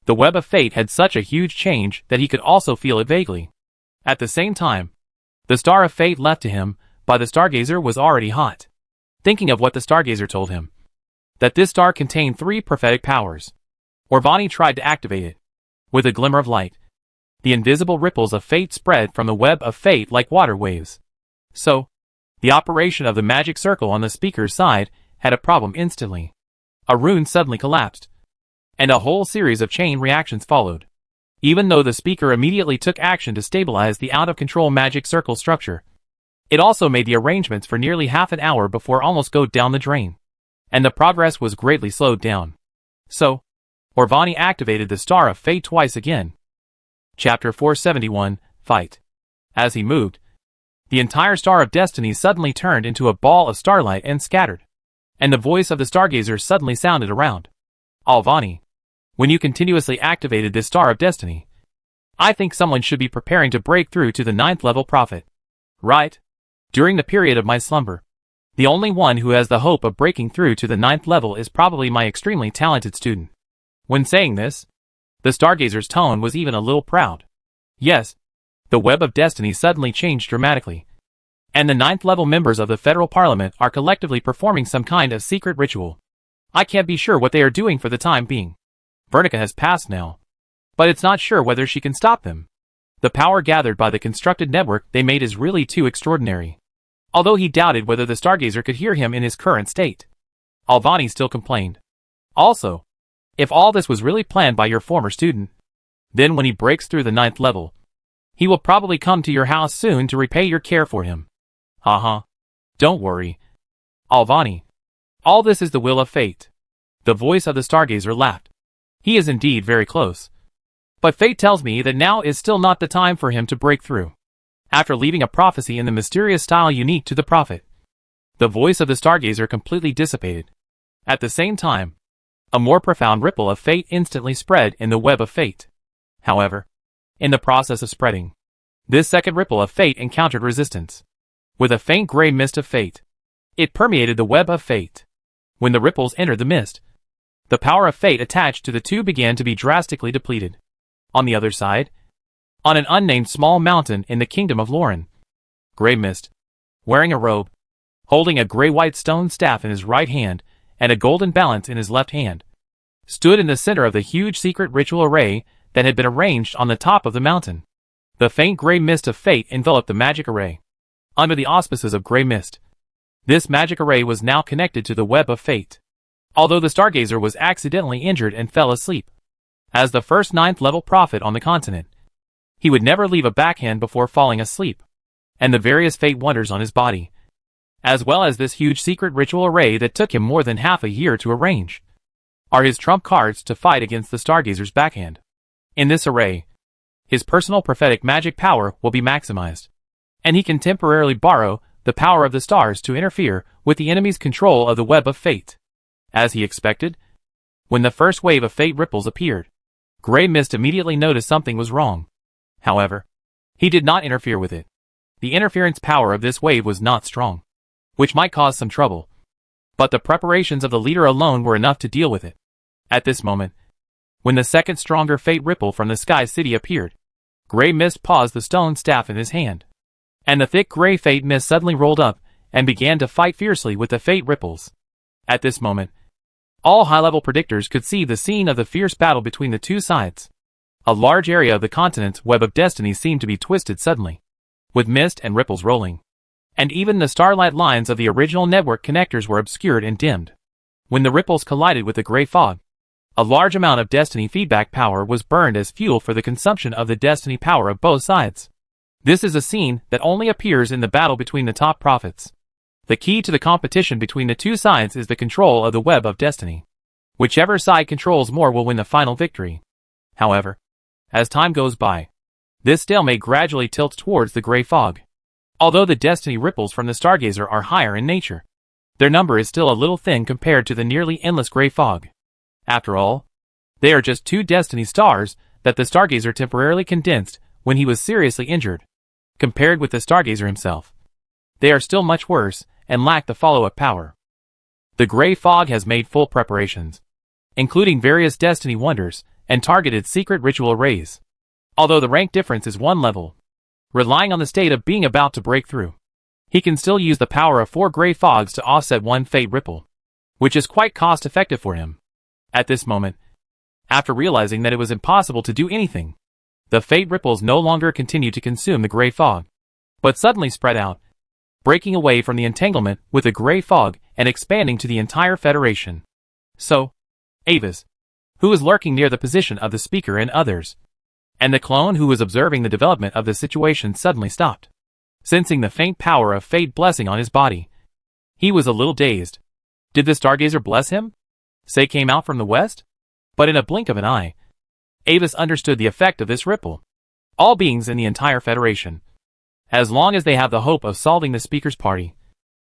the web of fate had such a huge change that he could also feel it vaguely. At the same time, the star of fate left to him by the Stargazer was already hot. Thinking of what the Stargazer told him, that this star contained 3 prophetic powers, Orvani tried to activate it. With a glimmer of light, the invisible ripples of fate spread from the web of fate like water waves. So, the operation of the magic circle on the speaker's side had a problem instantly. A rune suddenly collapsed, and a whole series of chain reactions followed. Even though the speaker immediately took action to stabilize the out-of-control magic circle structure, it also made the arrangements for nearly half an hour before almost go down the drain, and the progress was greatly slowed down. So, Orvani activated the Star of Fate twice again. Chapter 471, Fight. As he moved, the entire Star of Destiny suddenly turned into a ball of starlight and scattered, and the voice of the Stargazer suddenly sounded around. Alvani, when you continuously activated this Star of Destiny, I think someone should be preparing to break through to the 9th level prophet. Right? During the period of my slumber, the only one who has the hope of breaking through to the 9th level is probably my extremely talented student. When saying this, the Stargazer's tone was even a little proud. Yes, the web of destiny suddenly changed dramatically, and the 9th level members of the federal parliament are collectively performing some kind of secret ritual. I can't be sure what they are doing for the time being. Vernica has passed now, but it's not sure whether she can stop them. The power gathered by the constructed network they made is really too extraordinary. Although he doubted whether the Stargazer could hear him in his current state, Alvani still complained. Also, if all this was really planned by your former student, then when he breaks through the 9th level, he will probably come to your house soon to repay your care for him. Haha. Don't worry, Alvani. All this is the will of fate. The voice of the Stargazer laughed. He is indeed very close. But fate tells me that now is still not the time for him to break through. After leaving a prophecy in the mysterious style unique to the prophet, the voice of the Stargazer completely dissipated. At the same time, a more profound ripple of fate instantly spread in the web of fate. However, in the process of spreading, this second ripple of fate encountered resistance. With a faint gray mist of fate, it permeated the web of fate. When the ripples entered the mist, the power of fate attached to the two began to be drastically depleted. On the other side, on an unnamed small mountain in the kingdom of Lauren, Gray Mist, wearing a robe, holding a gray-white stone staff in his right hand and a golden balance in his left hand, stood in the center of the huge secret ritual array that had been arranged on the top of the mountain. The faint gray mist of fate enveloped the magic array. Under the auspices of Gray Mist, this magic array was now connected to the web of fate. Although the Stargazer was accidentally injured and fell asleep, as the first 9th level prophet on the continent, he would never leave a backhand before falling asleep, and the various fate wonders on his body, as well as this huge secret ritual array that took him more than half a year to arrange, are his trump cards to fight against the Stargazer's backhand. In this array, his personal prophetic magic power will be maximized, and he can temporarily borrow the power of the stars to interfere with the enemy's control of the web of fate. As he expected, when the first wave of fate ripples appeared, Gray Mist immediately noticed something was wrong. However, he did not interfere with it. The interference power of this wave was not strong, which might cause some trouble, but the preparations of the leader alone were enough to deal with it. At this moment, when the second stronger fate ripple from the Sky City appeared, Gray Mist paused the stone staff in his hand, and the thick gray fate mist suddenly rolled up and began to fight fiercely with the fate ripples. At this moment, all high-level predictors could see the scene of the fierce battle between the two sides. A large area of the continent's web of destiny seemed to be twisted suddenly, with mist and ripples rolling, and even the starlight lines of the original network connectors were obscured and dimmed. When the ripples collided with the gray fog, a large amount of destiny feedback power was burned as fuel for the consumption of the destiny power of both sides. This is a scene that only appears in the battle between the top prophets. The key to the competition between the two sides is the control of the web of destiny. Whichever side controls more will win the final victory. However, as time goes by, this stalemate gradually tilts towards the gray fog. Although the destiny ripples from the stargazer are higher in nature, their number is still a little thin compared to the nearly endless gray fog. After all, they are just two destiny stars that the stargazer temporarily condensed when he was seriously injured. Compared with the stargazer himself, they are still much worse and lack the follow-up power. The gray fog has made full preparations, including various destiny wonders and targeted secret ritual arrays. Although the rank difference is one level, relying on the state of being about to break through, he can still use the power of 4 gray fogs to offset one fate ripple, which is quite cost-effective for him. At this moment, after realizing that it was impossible to do anything, the fate ripples no longer continue to consume the gray fog, but suddenly spread out, breaking away from the entanglement with the gray fog and expanding to the entire Federation. So, Avis, who was lurking near the position of the speaker and others, and the clone who was observing the development of the situation suddenly stopped. Sensing the faint power of fate blessing on his body, he was a little dazed. Did the stargazer bless him? Say came out from the west? But in a blink of an eye, Avis understood the effect of this ripple. All beings in the entire Federation, as long as they have the hope of solving the speaker's party,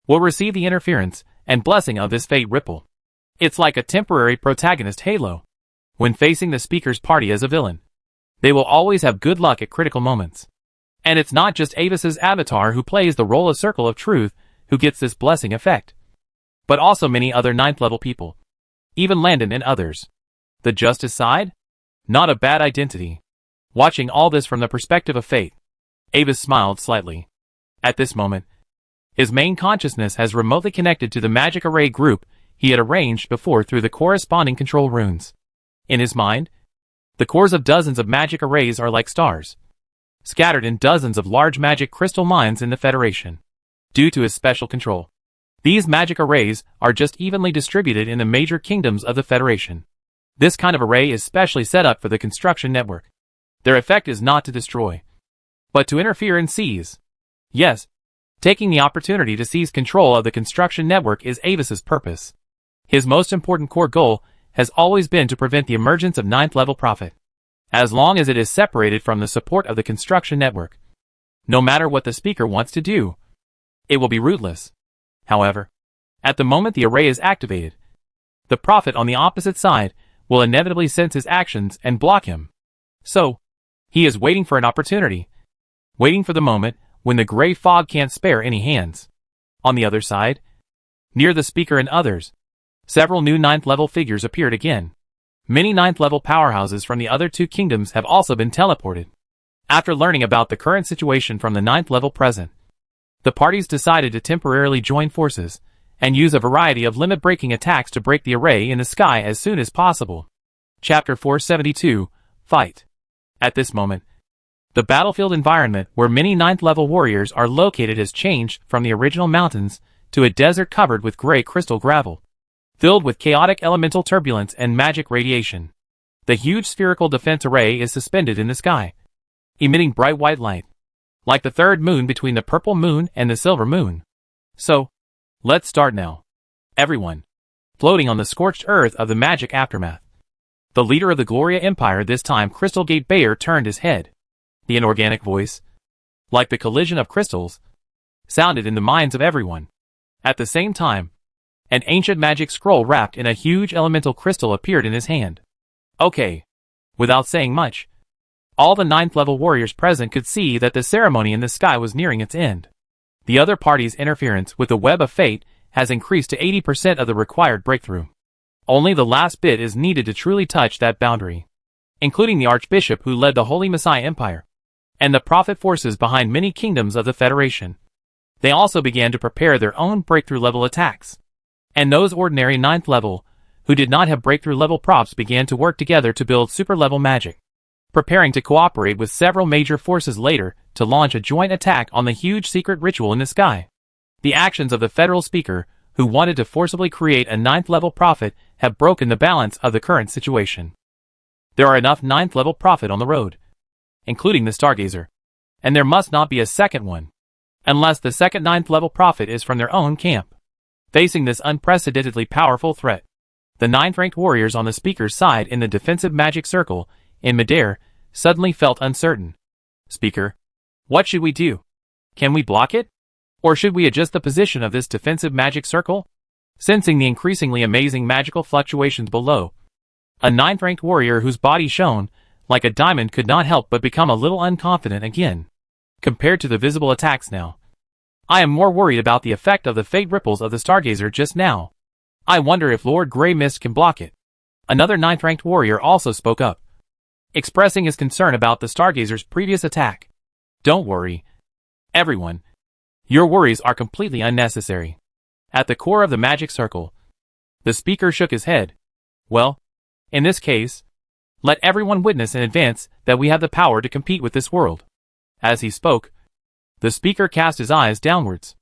will receive the interference and blessing of this fate ripple. It's like a temporary protagonist halo. When facing the speaker's party as a villain, they will always have good luck at critical moments. And it's not just Avis's avatar who plays the role of Circle of Truth who gets this blessing effect, but also many other 9th level people, even Landon and others. The Justice side? Not a bad identity. Watching all this from the perspective of fate, Avis smiled slightly. At this moment, his main consciousness has remotely connected to the magic array group he had arranged before through the corresponding control runes. In his mind, the cores of dozens of magic arrays are like stars, scattered in dozens of large magic crystal mines in the Federation. Due to his special control, these magic arrays are just evenly distributed in the major kingdoms of the Federation. This kind of array is specially set up for the construction network. Their effect is not to destroy, but to interfere and seize. Yes, taking the opportunity to seize control of the construction network is Avis's purpose. His most important core goal has always been to prevent the emergence of 9th level prophet, as long as it is separated from the support of the construction network. No matter what the speaker wants to do, it will be rootless. However, at the moment the array is activated, the prophet on the opposite side will inevitably sense his actions and block him. So, he is waiting for an opportunity, waiting for the moment when the gray fog can't spare any hands. On the other side, near the speaker and others, several new 9th level figures appeared again. Many 9th level powerhouses from the other 2 kingdoms have also been teleported. After learning about the current situation from the 9th level present, the parties decided to temporarily join forces and use a variety of limit-breaking attacks to break the array in the sky as soon as possible. Chapter 472, Fight. At this moment, the battlefield environment where many 9th level warriors are located has changed from the original mountains to a desert covered with gray crystal gravel, filled with chaotic elemental turbulence and magic radiation. The huge spherical defense array is suspended in the sky, emitting bright white light, like the third moon between the purple moon and the silver moon. So, let's start now. Everyone, floating on the scorched earth of the magic aftermath. The leader of the Gloria Empire, this time Crystal Gate Bayer, turned his head. The inorganic voice, like the collision of crystals, sounded in the minds of everyone. At the same time, an ancient magic scroll wrapped in a huge elemental crystal appeared in his hand. Okay. Without saying much, all the 9th level warriors present could see that the ceremony in the sky was nearing its end. The other party's interference with the web of fate has increased to 80% of the required breakthrough. Only the last bit is needed to truly touch that boundary, including the Archbishop who led the Holy Messiah Empire, and the prophet forces behind many kingdoms of the Federation. They also began to prepare their own breakthrough level attacks. And those ordinary 9th level, who did not have breakthrough level props, began to work together to build super level magic, preparing to cooperate with several major forces later to launch a joint attack on the huge secret ritual in the sky. The actions of the federal speaker, who wanted to forcibly create a 9th level prophet, have broken the balance of the current situation. There are enough 9th level prophet on the road, including the Stargazer, And there must not be a second one. Unless the second 9th level prophet is from their own camp. Facing this unprecedentedly powerful threat, the 9th ranked warriors on the speaker's side in the defensive magic circle, in midair, suddenly felt uncertain. Speaker, what should we do? Can we block it? Or should we adjust the position of this defensive magic circle? Sensing the increasingly amazing magical fluctuations below, a 9th ranked warrior whose body shone like a diamond could not help but become a little unconfident again. Compared to the visible attacks now, I am more worried about the effect of the fate ripples of the Stargazer just now. I wonder if Lord Grey Mist can block it. Another 9th ranked warrior also spoke up, expressing his concern about the Stargazer's previous attack. Don't worry, everyone. Your worries are completely unnecessary. At the core of the magic circle, the speaker shook his head. Well, in this case, let everyone witness in advance that we have the power to compete with this world. As he spoke, the speaker cast his eyes downwards.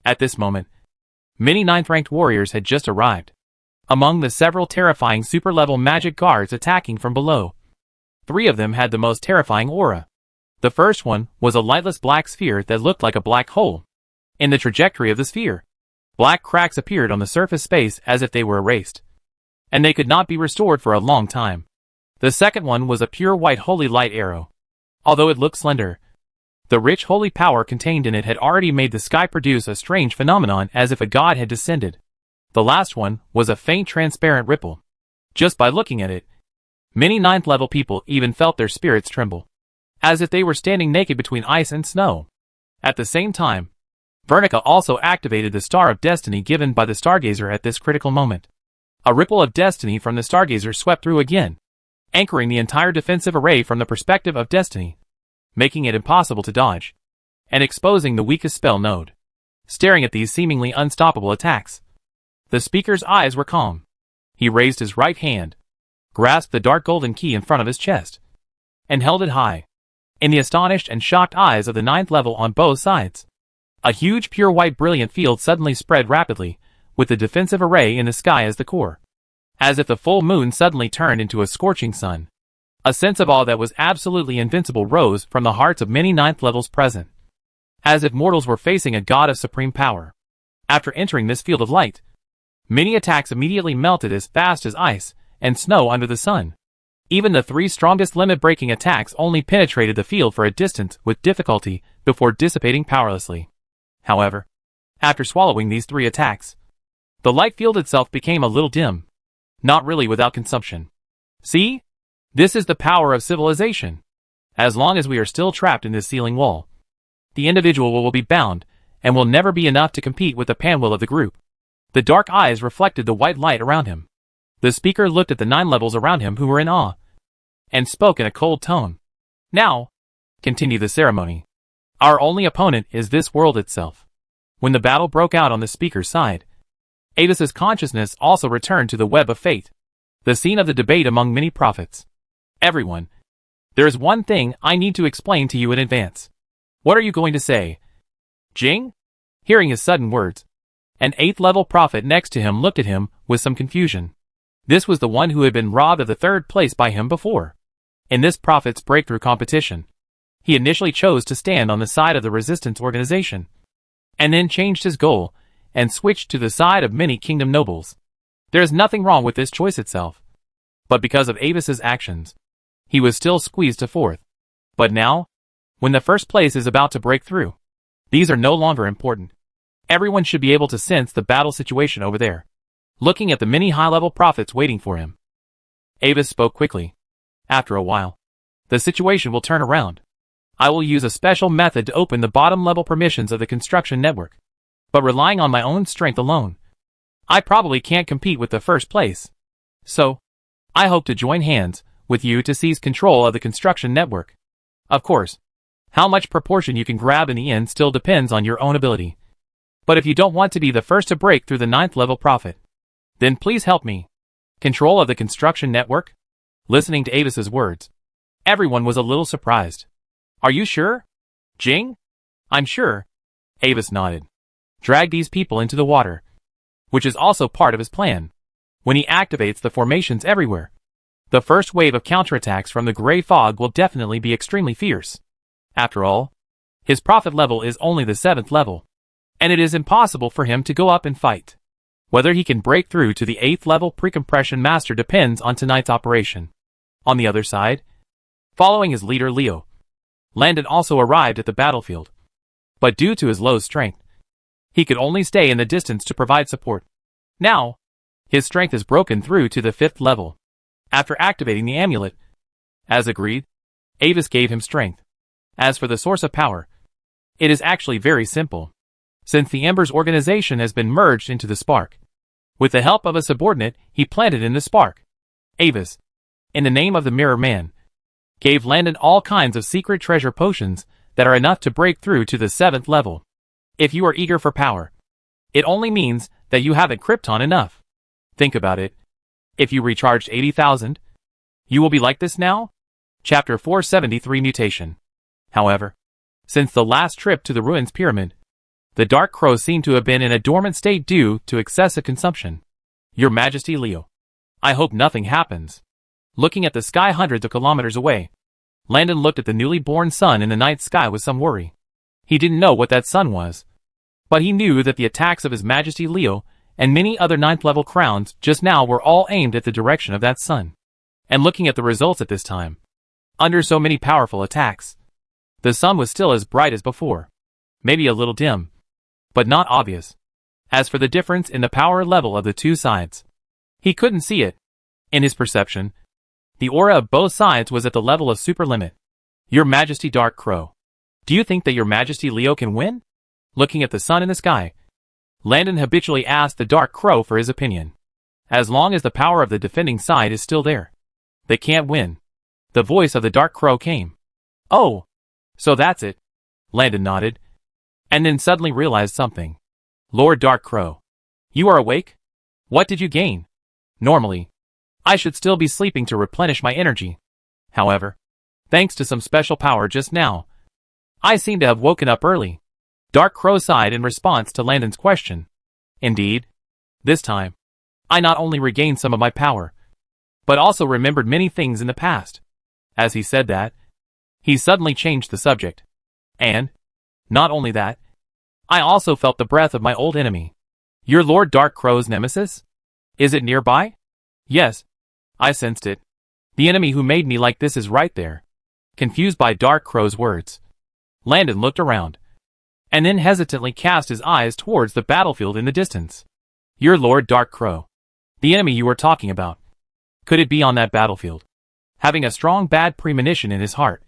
At this moment, many 9th ranked warriors had just arrived. Among the several terrifying super-level magic guards attacking from below, 3 of them had the most terrifying aura. The first one was a lightless black sphere that looked like a black hole. In the trajectory of the sphere, black cracks appeared on the surface space as if they were erased, and they could not be restored for a long time. The second one was a pure white holy light arrow. Although it looked slender, the rich holy power contained in it had already made the sky produce a strange phenomenon as if a god had descended. The last one was a faint transparent ripple. Just by looking at it, many 9th level people even felt their spirits tremble, as if they were standing naked between ice and snow. At the same time, Vernica also activated the Star of Destiny given by the Stargazer at this critical moment. A ripple of destiny from the Stargazer swept through again, anchoring the entire defensive array from the perspective of destiny, making it impossible to dodge, and exposing the weakest spell node. Staring at these seemingly unstoppable attacks, the speaker's eyes were calm. He raised his right hand, grasped the dark golden key in front of his chest, and held it high. In the astonished and shocked eyes of the 9th level on both sides, a huge pure white brilliant field suddenly spread rapidly, with the defensive array in the sky as the core. As if the full moon suddenly turned into a scorching sun. A sense of awe that was absolutely invincible rose from the hearts of many 9th levels present, as if mortals were facing a god of supreme power. After entering this field of light, many attacks immediately melted as fast as ice and snow under the sun. Even the 3 strongest limit-breaking attacks only penetrated the field for a distance with difficulty before dissipating powerlessly. However, after swallowing these 3 attacks, the light field itself became a little dim. Not really without consumption. See? This is the power of civilization. As long as we are still trapped in this ceiling wall, the individual will be bound, and will never be enough to compete with the panwill of the group. The dark eyes reflected the white light around him. The speaker looked at the 9 levels around him who were in awe, and spoke in a cold tone. Now, continue the ceremony. Our only opponent is this world itself. When the battle broke out on the speaker's side, Avis's consciousness also returned to the web of fate, the scene of the debate among many prophets. Everyone, there is one thing I need to explain to you in advance. What are you going to say? Jing? Hearing his sudden words, an 8th level prophet next to him looked at him with some confusion. This was the one who had been robbed of the 3rd place by him before. In this prophet's breakthrough competition, he initially chose to stand on the side of the resistance organization, and then changed his goal and switched to the side of many kingdom nobles. There is nothing wrong with this choice itself, but because of Avis's actions, he was still squeezed to 4th. But now, when the 1st place is about to break through, these are no longer important. Everyone should be able to sense the battle situation over there, looking at the many high-level prophets waiting for him. Avis spoke quickly. After a while, the situation will turn around. I will use a special method to open the bottom-level permissions of the construction network. But relying on my own strength alone, I probably can't compete with the 1st place. So, I hope to join hands with you to seize control of the construction network. Of course, how much proportion you can grab in the end still depends on your own ability. But if you don't want to be the first to break through the 9th level prophet, then please help me. Control of the construction network? Listening to Avis's words, everyone was a little surprised. Are you sure? Jing? I'm sure. Avis nodded. Drag these people into the water, which is also part of his plan. When he activates the formations everywhere, the first wave of counterattacks from the gray fog will definitely be extremely fierce. After all, His profit level is only the 7th level, and it is impossible for him to go up and fight. Whether he can break through to the 8th level Precompression Master depends on tonight's operation. On the other side, following his leader Leo, Landon also arrived at the battlefield. But due to his low strength, he could only stay in the distance to provide support. Now, his strength is broken through to the 5th level. After activating the amulet, as agreed, Avis gave him strength. As for the source of power, it is actually very simple. Since the Ember's organization has been merged into the Spark, with the help of a subordinate, he planted in the Spark. Avis, in the name of the Mirror Man, gave Landon all kinds of secret treasure potions that are enough to break through to the 7th level. If you are eager for power, it only means that you haven't Krypton enough. Think about it. If you recharged 80,000, you will be like this now? Chapter 473 Mutation. However, since the last trip to the Ruins Pyramid, the Dark Crow seemed to have been in a dormant state due to excessive consumption. Your Majesty Leo, I hope nothing happens. Looking at the sky hundreds of kilometers away, Landon looked at the newly born sun in the night sky with some worry. He didn't know what that sun was, but he knew that the attacks of His Majesty Leo and many other 9th level crowns just now were all aimed at the direction of that sun. And looking at the results at this time, under so many powerful attacks, the sun was still as bright as before. Maybe a little dim, but not obvious. As for the difference in the power level of the two sides, he couldn't see it. In his perception, the aura of both sides was at the level of super limit. Your Majesty Dark Crow, do you think that Your Majesty Leo can win? Looking at the sun in the sky, Landon habitually asked the Dark Crow for his opinion. As long as the power of the defending side is still there, they can't win. The voice of the Dark Crow came. Oh, so that's it. Landon nodded, and then suddenly realized something. Lord Dark Crow, you are awake? What did you gain? Normally, I should still be sleeping to replenish my energy. However, thanks to some special power just now, I seem to have woken up early. Dark Crow sighed in response to Landon's question. Indeed, this time, I not only regained some of my power, but also remembered many things in the past. As he said that, he suddenly changed the subject. And, not only that, I also felt the breath of my old enemy. Your Lord Dark Crow's nemesis? Is it nearby? Yes, I sensed it. The enemy who made me like this is right there. Confused by Dark Crow's words, Landon looked around, and then hesitantly cast his eyes towards the battlefield in the distance. Your Lord Dark Crow, the enemy you were talking about. Could it be on that battlefield? Having a strong bad premonition in his heart,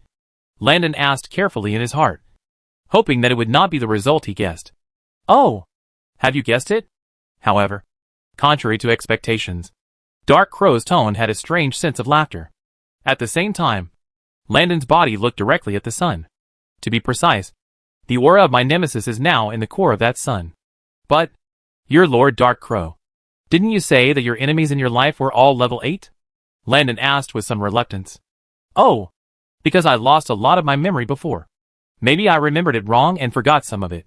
Landon asked carefully in his heart, hoping that it would not be the result he guessed. Oh, have you guessed it? However, contrary to expectations, Dark Crow's tone had a strange sense of laughter. At the same time, Landon's body looked directly at the sun. To be precise, the aura of my nemesis is now in the core of that sun. But, your Lord Dark Crow, didn't you say that your enemies in your life were all level 8? Landon asked with some reluctance. Oh, because I lost a lot of my memory before. Maybe I remembered it wrong and forgot some of it.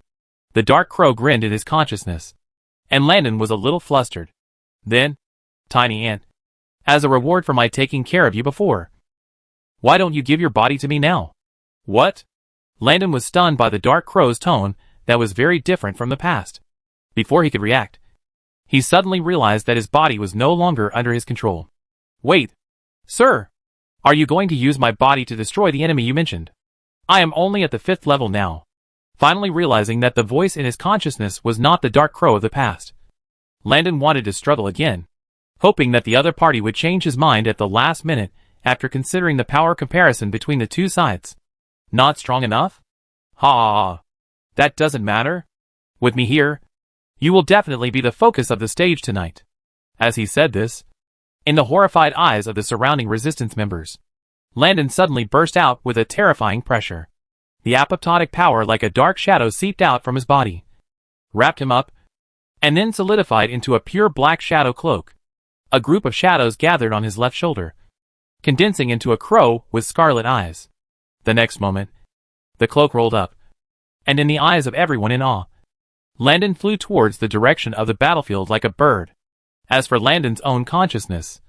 The Dark Crow grinned in his consciousness, and Landon was a little flustered. Then, Tiny Ant, as a reward for my taking care of you before, why don't you give your body to me now? What? Landon was stunned by the Dark Crow's tone that was very different from the past. Before he could react, he suddenly realized that his body was no longer under his control. Wait, sir, are you going to use my body to destroy the enemy you mentioned? I am only at the 5th level now. Finally realizing that the voice in his consciousness was not the Dark Crow of the past, Landon wanted to struggle again, hoping that the other party would change his mind at the last minute after considering the power comparison between the two sides. Not strong enough? Ha! That doesn't matter. With me here, you will definitely be the focus of the stage tonight. As he said this, in the horrified eyes of the surrounding resistance members, Landon suddenly burst out with a terrifying pressure. The apoptotic power like a dark shadow seeped out from his body, wrapped him up, and then solidified into a pure black shadow cloak. A group of shadows gathered on his left shoulder, condensing into a crow with scarlet eyes. The next moment, the cloak rolled up, and in the eyes of everyone in awe, Landon flew towards the direction of the battlefield like a bird. As for Landon's own consciousness,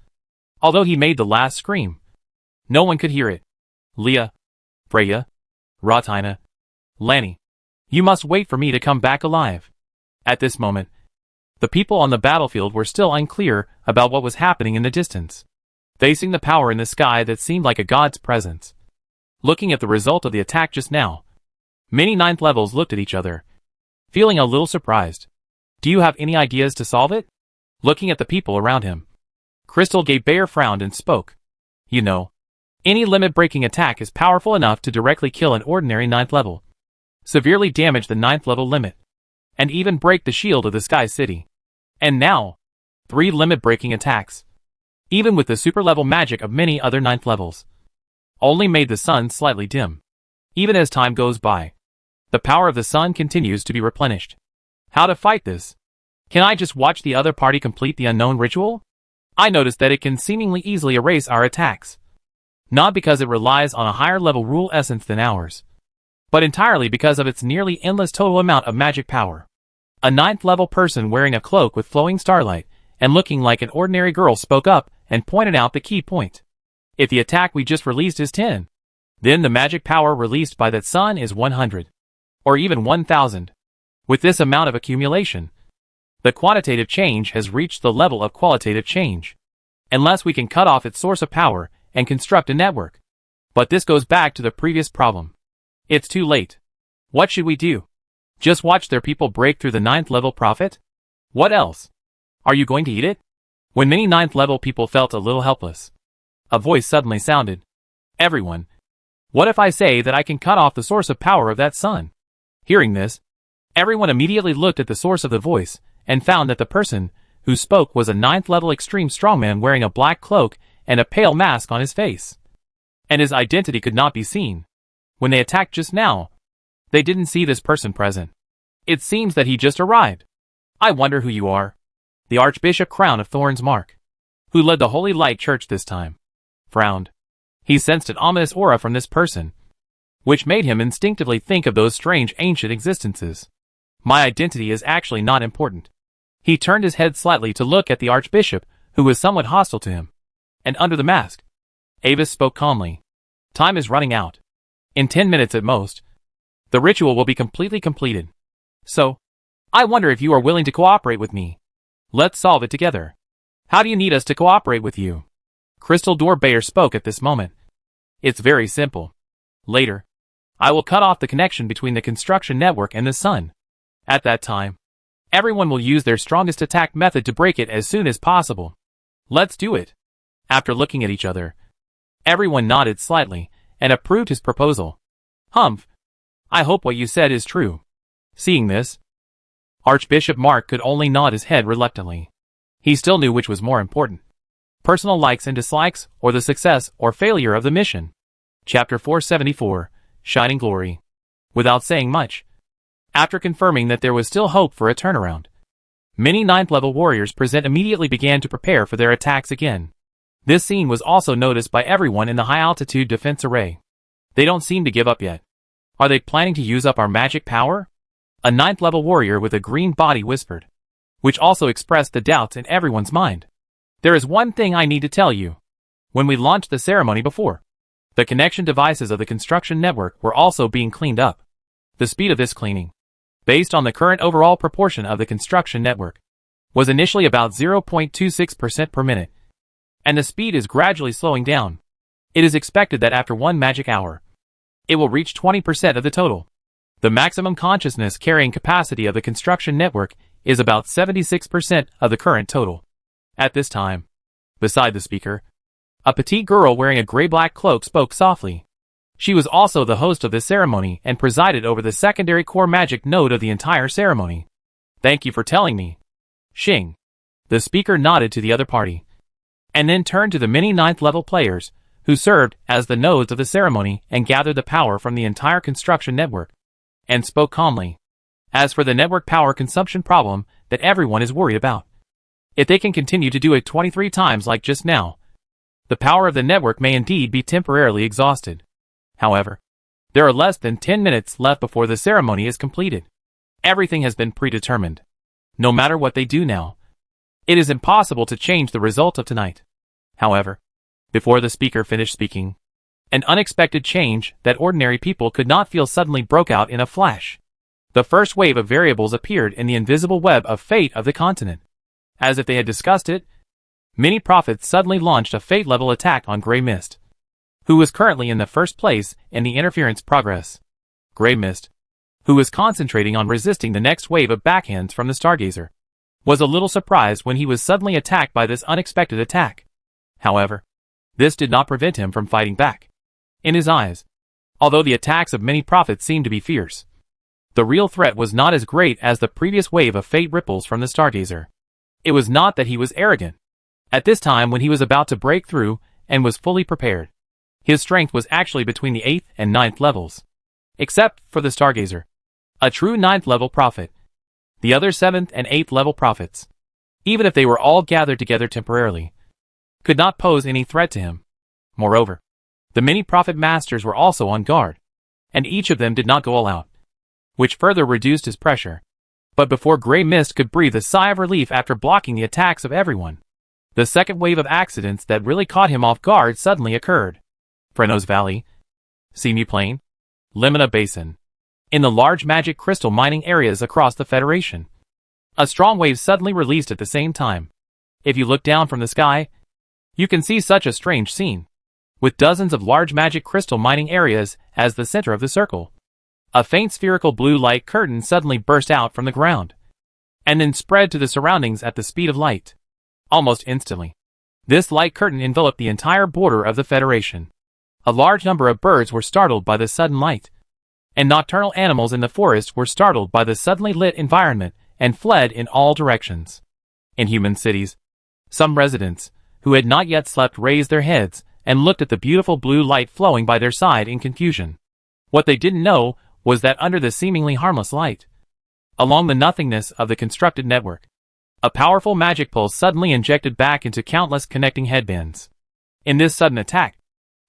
although he made the last scream, no one could hear it. Leah, Freya, Ratina, Lanny, you must wait for me to come back alive. At this moment, the people on the battlefield were still unclear about what was happening in the distance, facing the power in the sky that seemed like a god's presence. Looking at the result of the attack just now, many 9th levels looked at each other, feeling a little surprised. Do you have any ideas to solve it? Looking at the people around him, Crystal gave Bayer frowned and spoke. You know, any limit-breaking attack is powerful enough to directly kill an ordinary 9th level, severely damage the 9th level limit, and even break the shield of the Sky City. And now, 3 limit-breaking attacks, even with the super-level magic of many other 9th levels, only made the sun slightly dim. Even as time goes by, the power of the sun continues to be replenished. How to fight this? Can I just watch the other party complete the unknown ritual? I noticed that it can seemingly easily erase our attacks. Not because it relies on a higher level rule essence than ours, but entirely because of its nearly endless total amount of magic power. A 9th level person wearing a cloak with flowing starlight and looking like an ordinary girl spoke up and pointed out the key point. If the attack we just released is 10, then the magic power released by that sun is 100, or even 1000. With this amount of accumulation, the quantitative change has reached the level of qualitative change, unless we can cut off its source of power and construct a network. But this goes back to the previous problem. It's too late. What should we do? Just watch their people break through the 9th level prophet? What else? Are you going to eat it? When many 9th level people felt a little helpless, a voice suddenly sounded. Everyone, what if I say that I can cut off the source of power of that sun? Hearing this, everyone immediately looked at the source of the voice and found that the person who spoke was a 9th level extreme strongman wearing a black cloak and a pale mask on his face. And his identity could not be seen. When they attacked just now, they didn't see this person present. It seems that he just arrived. I wonder who you are. The Archbishop Crown of Thorns Mark, who led the Holy Light Church this time, frowned. He sensed an ominous aura from this person, which made him instinctively think of those strange ancient existences. My identity is actually not important. He turned his head slightly to look at the Archbishop, who was somewhat hostile to him. And under the mask, Avis spoke calmly. Time is running out. In 10 minutes at most, the ritual will be completely completed. So, I wonder if you are willing to cooperate with me. Let's solve it together. How do you need us to cooperate with you? Crystal Door Bayer spoke at this moment. It's very simple. Later, I will cut off the connection between the construction network and the sun. At that time, everyone will use their strongest attack method to break it as soon as possible. Let's do it. After looking at each other, everyone nodded slightly and approved his proposal. Humph. I hope what you said is true. Seeing this, Archbishop Mark could only nod his head reluctantly. He still knew which was more important: personal likes and dislikes, or the success or failure of the mission. Chapter 474, Shining Glory. Without saying much, after confirming that there was still hope for a turnaround, many 9th level warriors present immediately began to prepare for their attacks again. This scene was also noticed by everyone in the high-altitude defense array. They don't seem to give up yet. Are they planning to use up our magic power? A 9th level warrior with a green body whispered, which also expressed the doubts in everyone's mind. There is one thing I need to tell you. When we launched the ceremony before, the connection devices of the construction network were also being cleaned up. The speed of this cleaning, based on the current overall proportion of the construction network, was initially about 0.26% per minute, and the speed is gradually slowing down. It is expected that after 1 magic hour, it will reach 20% of the total. The maximum consciousness carrying capacity of the construction network is about 76% of the current total. At this time, beside the speaker, a petite girl wearing a gray-black cloak spoke softly. She was also the host of the ceremony and presided over the secondary core magic node of the entire ceremony. Thank you for telling me. Xing. The speaker nodded to the other party, and then turned to the many 9th level players, who served as the nodes of the ceremony and gathered the power from the entire construction network, and spoke calmly. As for the network power consumption problem that everyone is worried about, if they can continue to do it 23 times like just now, the power of the network may indeed be temporarily exhausted. However, there are less than 10 minutes left before the ceremony is completed. Everything has been predetermined. No matter what they do now, it is impossible to change the result of tonight. However, before the speaker finished speaking, An unexpected change that ordinary people could not feel suddenly broke out in a flash. The first wave of variables appeared in the invisible web of fate of the continent. As if they had discussed it, many prophets suddenly launched a fate-level attack on Grey Mist, who was currently in the first place in the interference progress. Grey Mist, who was concentrating on resisting the next wave of backhands from the Stargazer, was a little surprised when he was suddenly attacked by this unexpected attack. However, this did not prevent him from fighting back. In his eyes, although the attacks of many prophets seemed to be fierce, the real threat was not as great as the previous wave of fate ripples from the Stargazer. It was not that he was arrogant. At this time when he was about to break through and was fully prepared, his strength was actually between the 8th and 9th levels. Except for the Stargazer, a true 9th level prophet. The other 7th and 8th level prophets, even if they were all gathered together temporarily, could not pose any threat to him. Moreover, the many prophet masters were also on guard, and each of them did not go all out, which further reduced his pressure. But before Grey Mist could breathe a sigh of relief after blocking the attacks of everyone, the second wave of accidents that really caught him off guard suddenly occurred. Frenos Valley, Simi Plain, Limina Basin. In the large magic crystal mining areas across the Federation, a strong wave suddenly released at the same time. If you look down from the sky, you can see such a strange scene, with dozens of large magic crystal mining areas as the center of the circle. A faint spherical blue light curtain suddenly burst out from the ground, and then spread to the surroundings at the speed of light. Almost instantly, this light curtain enveloped the entire border of the Federation. A large number of birds were startled by the sudden light, and nocturnal animals in the forest were startled by the suddenly lit environment and fled in all directions. In human cities, some residents, who had not yet slept, raised their heads and looked at the beautiful blue light flowing by their side in confusion. What they didn't know was that under the seemingly harmless light, along the nothingness of the constructed network, a powerful magic pulse suddenly injected back into countless connecting headbands. In this sudden attack,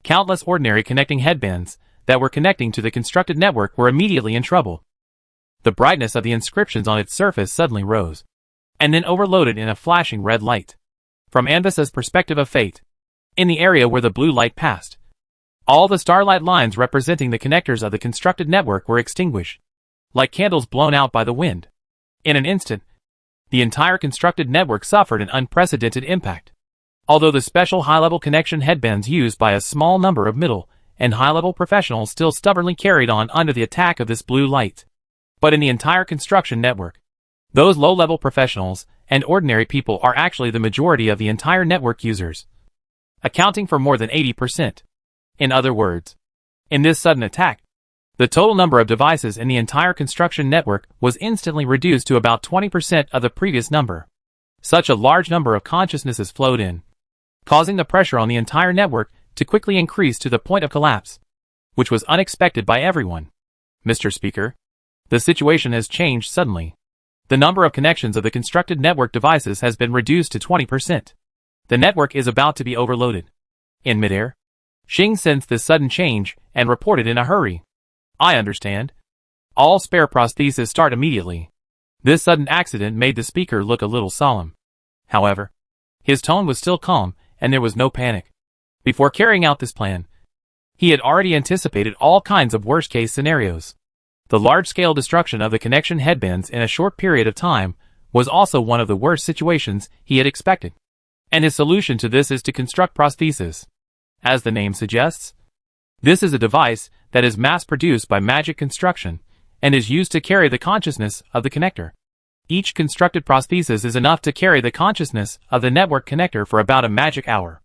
countless ordinary connecting headbands that were connecting to the constructed network were immediately in trouble. The brightness of the inscriptions on its surface suddenly rose, and then overloaded in a flashing red light. From Anvisa's perspective of fate, in the area where the blue light passed, all the starlight lines representing the connectors of the constructed network were extinguished, like candles blown out by the wind. In an instant, the entire constructed network suffered an unprecedented impact. Although the special high-level connection headbands used by a small number of middle and high-level professionals still stubbornly carried on under the attack of this blue light. But in the entire construction network, those low-level professionals and ordinary people are actually the majority of the entire network users, accounting for more than 80%. In other words, in this sudden attack, the total number of devices in the entire construction network was instantly reduced to about 20% of the previous number. Such a large number of consciousnesses flowed in, causing the pressure on the entire network to quickly increase to the point of collapse, which was unexpected by everyone. Mr. Speaker, the situation has changed suddenly. The number of connections of the constructed network devices has been reduced to 20%. The network is about to be overloaded. In midair, Xing sensed this sudden change and reported in a hurry. I understand. All spare prostheses start immediately. This sudden accident made the speaker look a little solemn. However, his tone was still calm and there was no panic. Before carrying out this plan, he had already anticipated all kinds of worst-case scenarios. The large-scale destruction of the connection headbands in a short period of time was also one of the worst situations he had expected. And his solution to this is to construct prostheses. As the name suggests, this is a device that is mass-produced by magic construction and is used to carry the consciousness of the connector. Each constructed prosthesis is enough to carry the consciousness of the network connector for about a magic hour.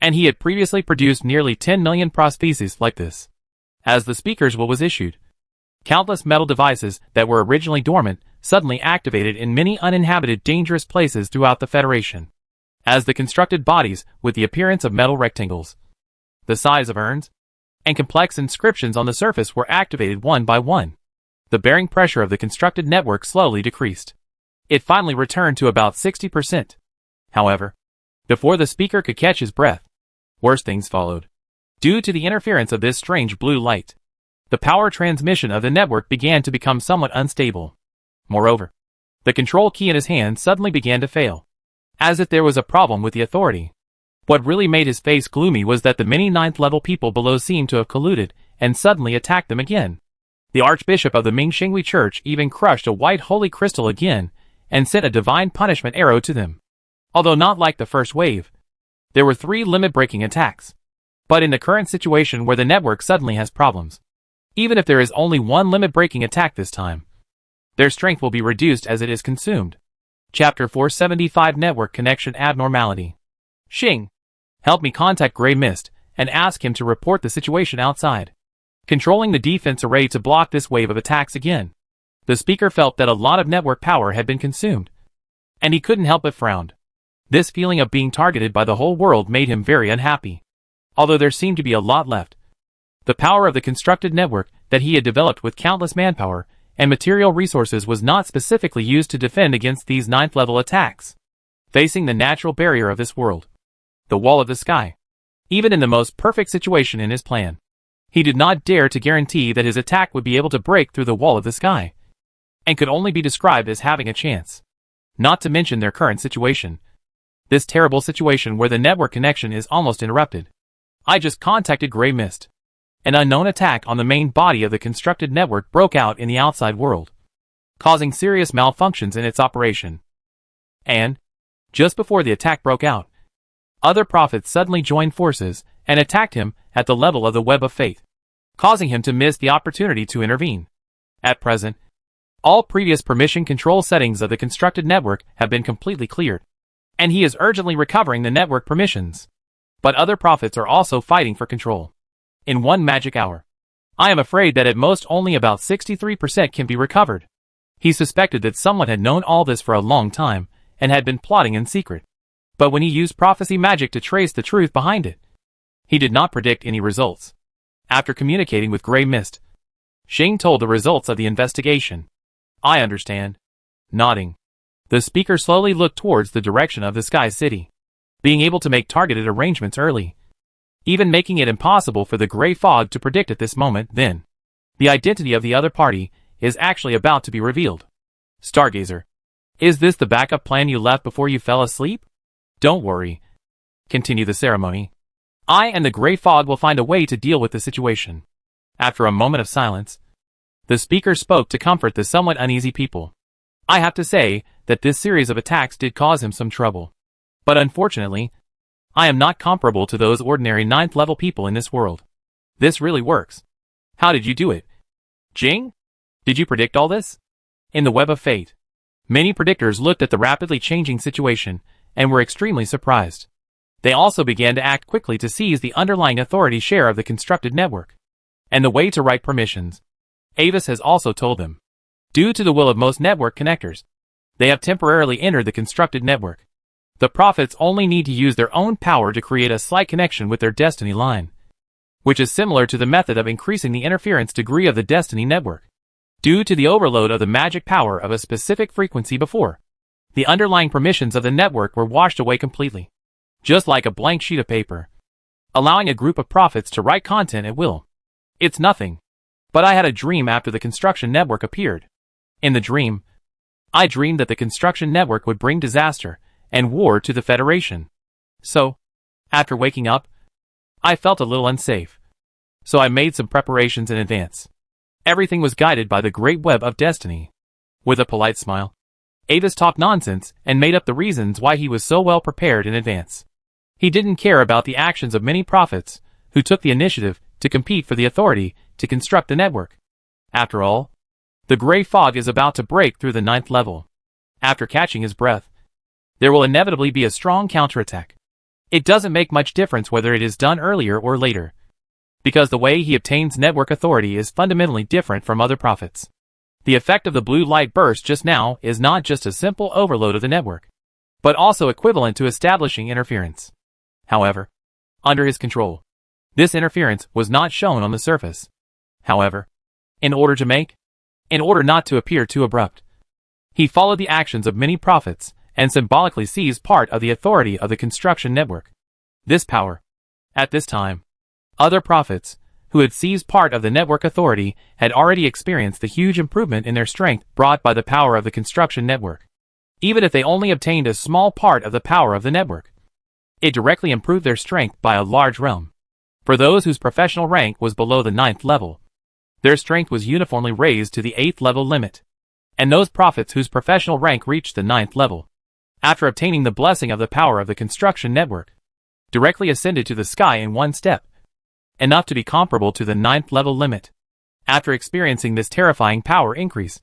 And he had previously produced nearly 10 million prostheses like this. As the speaker's will was issued, countless metal devices that were originally dormant suddenly activated in many uninhabited dangerous places throughout the Federation. As the constructed bodies with the appearance of metal rectangles, the size of urns, and complex inscriptions on the surface were activated one by one, the bearing pressure of the constructed network slowly decreased. It finally returned to about 60%. However, before the speaker could catch his breath, worse things followed. Due to the interference of this strange blue light, the power transmission of the network began to become somewhat unstable. Moreover, the control key in his hand suddenly began to fail, as if there was a problem with the authority. What really made his face gloomy was that the many 9th level people below seemed to have colluded and suddenly attacked them again. The Archbishop of the Mingxinghui Church even crushed a white holy crystal again and sent a divine punishment arrow to them. Although not like the first wave, there were 3 limit-breaking attacks. But in the current situation where the network suddenly has problems, even if there is only 1 limit-breaking attack this time, their strength will be reduced as it is consumed. Chapter 475 Network Connection Abnormality. Xing, help me contact Grey Mist and ask him to report the situation outside, controlling the defense array to block this wave of attacks again. The speaker felt that a lot of network power had been consumed, and he couldn't help but frown. This feeling of being targeted by the whole world made him very unhappy. Although there seemed to be a lot left, the power of the constructed network that he had developed with countless manpower and material resources was not specifically used to defend against these 9th level attacks. Facing the natural barrier of this world, the wall of the sky, even in the most perfect situation in his plan, he did not dare to guarantee that his attack would be able to break through the wall of the sky, and could only be described as having a chance. Not to mention their current situation. This terrible situation where the network connection is almost interrupted. I just contacted Grey Mist. An unknown attack on the main body of the constructed network broke out in the outside world, causing serious malfunctions in its operation. And, just before the attack broke out, other prophets suddenly joined forces and attacked him at the level of the Web of Fate, causing him to miss the opportunity to intervene. At present, all previous permission control settings of the constructed network have been completely cleared, and he is urgently recovering the network permissions. But other prophets are also fighting for control. In 1 magic hour, I am afraid that at most only about 63% can be recovered. He suspected that someone had known all this for a long time and had been plotting in secret. But when he used prophecy magic to trace the truth behind it, he did not predict any results. After communicating with Grey Mist, Xing told the results of the investigation. I understand. Nodding, the speaker slowly looked towards the direction of the Sky City, being able to make targeted arrangements early, even making it impossible for the gray fog to predict at this moment. Then, the identity of the other party is actually about to be revealed. Stargazer, is this the backup plan you left before you fell asleep? Don't worry. Continue the ceremony. I and the gray fog will find a way to deal with the situation. After a moment of silence, the speaker spoke to comfort the somewhat uneasy people. I have to say that this series of attacks did cause him some trouble. But unfortunately, I am not comparable to those ordinary 9th level people in this world. This really works. How did you do it? Jing? Did you predict all this? In the Web of Fate, many predictors looked at the rapidly changing situation and were extremely surprised. They also began to act quickly to seize the underlying authority share of the constructed network, and the way to write permissions. Avis has also told them. Due to the will of most network connectors, they have temporarily entered the constructed network. The prophets only need to use their own power to create a slight connection with their destiny line, which is similar to the method of increasing the interference degree of the destiny network. Due to the overload of the magic power of a specific frequency before, the underlying permissions of the network were washed away completely, just like a blank sheet of paper, allowing a group of prophets to write content at will. It's nothing. But I had a dream after the construction network appeared. In the dream, I dreamed that the construction network would bring disaster and war to the Federation. So, after waking up, I felt a little unsafe. So I made some preparations in advance. Everything was guided by the great web of destiny. With a polite smile, Avis talked nonsense and made up the reasons why he was so well prepared in advance. He didn't care about the actions of many prophets who took the initiative to compete for the authority to construct the network. After all, the gray fog is about to break through the 9th level. After catching his breath, there will inevitably be a strong counterattack. It doesn't make much difference whether it is done earlier or later, because the way he obtains network authority is fundamentally different from other prophets. The effect of the blue light burst just now is not just a simple overload of the network, but also equivalent to establishing interference. However, under his control, this interference was not shown on the surface. However, in order not to appear too abrupt, he followed the actions of many prophets and symbolically seized part of the authority of the construction network. This power, at this time, other prophets, who had seized part of the network authority, had already experienced the huge improvement in their strength brought by the power of the construction network, even if they only obtained a small part of the power of the network. It directly improved their strength by a large realm. For those whose professional rank was below the 9th level, their strength was uniformly raised to the 8th level limit. And those prophets whose professional rank reached the 9th level, after obtaining the blessing of the power of the construction network, directly ascended to the sky in one step, enough to be comparable to the 9th level limit. After experiencing this terrifying power increase,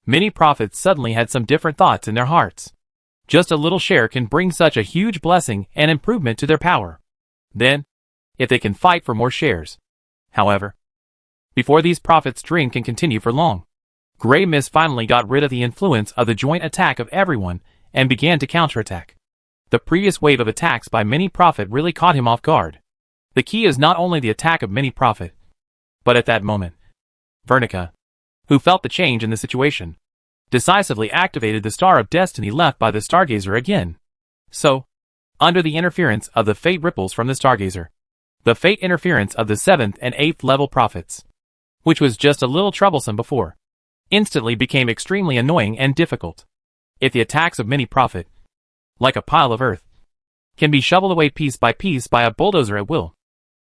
many prophets suddenly had some different thoughts in their hearts. Just a little share can bring such a huge blessing and improvement to their power. Then, if they can fight for more shares. However, before these prophets' dream can continue for long, Grey Mist finally got rid of the influence of the joint attack of everyone and began to counterattack. The previous wave of attacks by Mini Prophet really caught him off guard. The key is not only the attack of Mini Prophet, but at that moment, Vernica, who felt the change in the situation, decisively activated the Star of Destiny left by the Stargazer again. So, under the interference of the fate ripples from the Stargazer, the fate interference of the 7th and 8th level prophets, which was just a little troublesome before, instantly became extremely annoying and difficult. If the attacks of Mini Prophet, like a pile of earth, can be shoveled away piece by a bulldozer at will,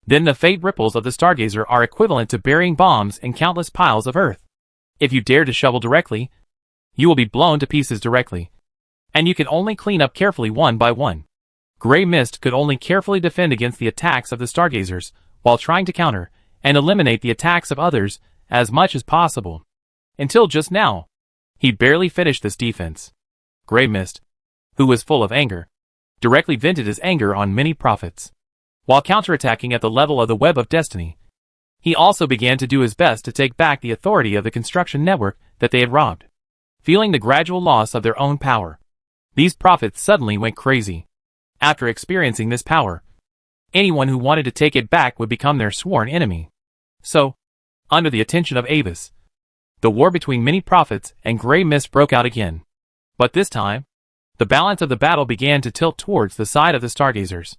then the fate ripples of the Stargazer are equivalent to burying bombs in countless piles of earth. If you dare to shovel directly, you will be blown to pieces directly. And you can only clean up carefully one by one. Grey Mist could only carefully defend against the attacks of the Stargazers, while trying to counter and eliminate the attacks of others as much as possible. Until just now, he barely finished this defense. Grey Mist, who was full of anger, directly vented his anger on Mini Prophets. While counterattacking at the level of the Web of Destiny, he also began to do his best to take back the authority of the construction network that they had robbed. Feeling the gradual loss of their own power, these prophets suddenly went crazy. After experiencing this power, anyone who wanted to take it back would become their sworn enemy. So, under the attention of Avis, the war between Mini Prophets and Grey Mist broke out again. But this time, the balance of the battle began to tilt towards the side of the Stargazers.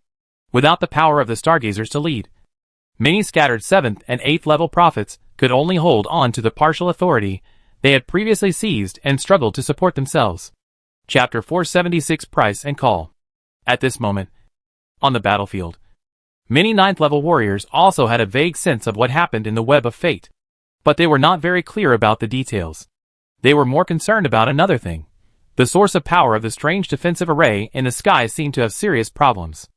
Without the power of the Stargazers to lead, many scattered 7th and 8th level prophets could only hold on to the partial authority they had previously seized and struggled to support themselves. Chapter 476 Price and Call. At this moment, on the battlefield, many 9th level warriors also had a vague sense of what happened in the Web of Fate. But they were not very clear about the details. They were more concerned about another thing. The source of power of the strange defensive array in the sky seemed to have serious problems.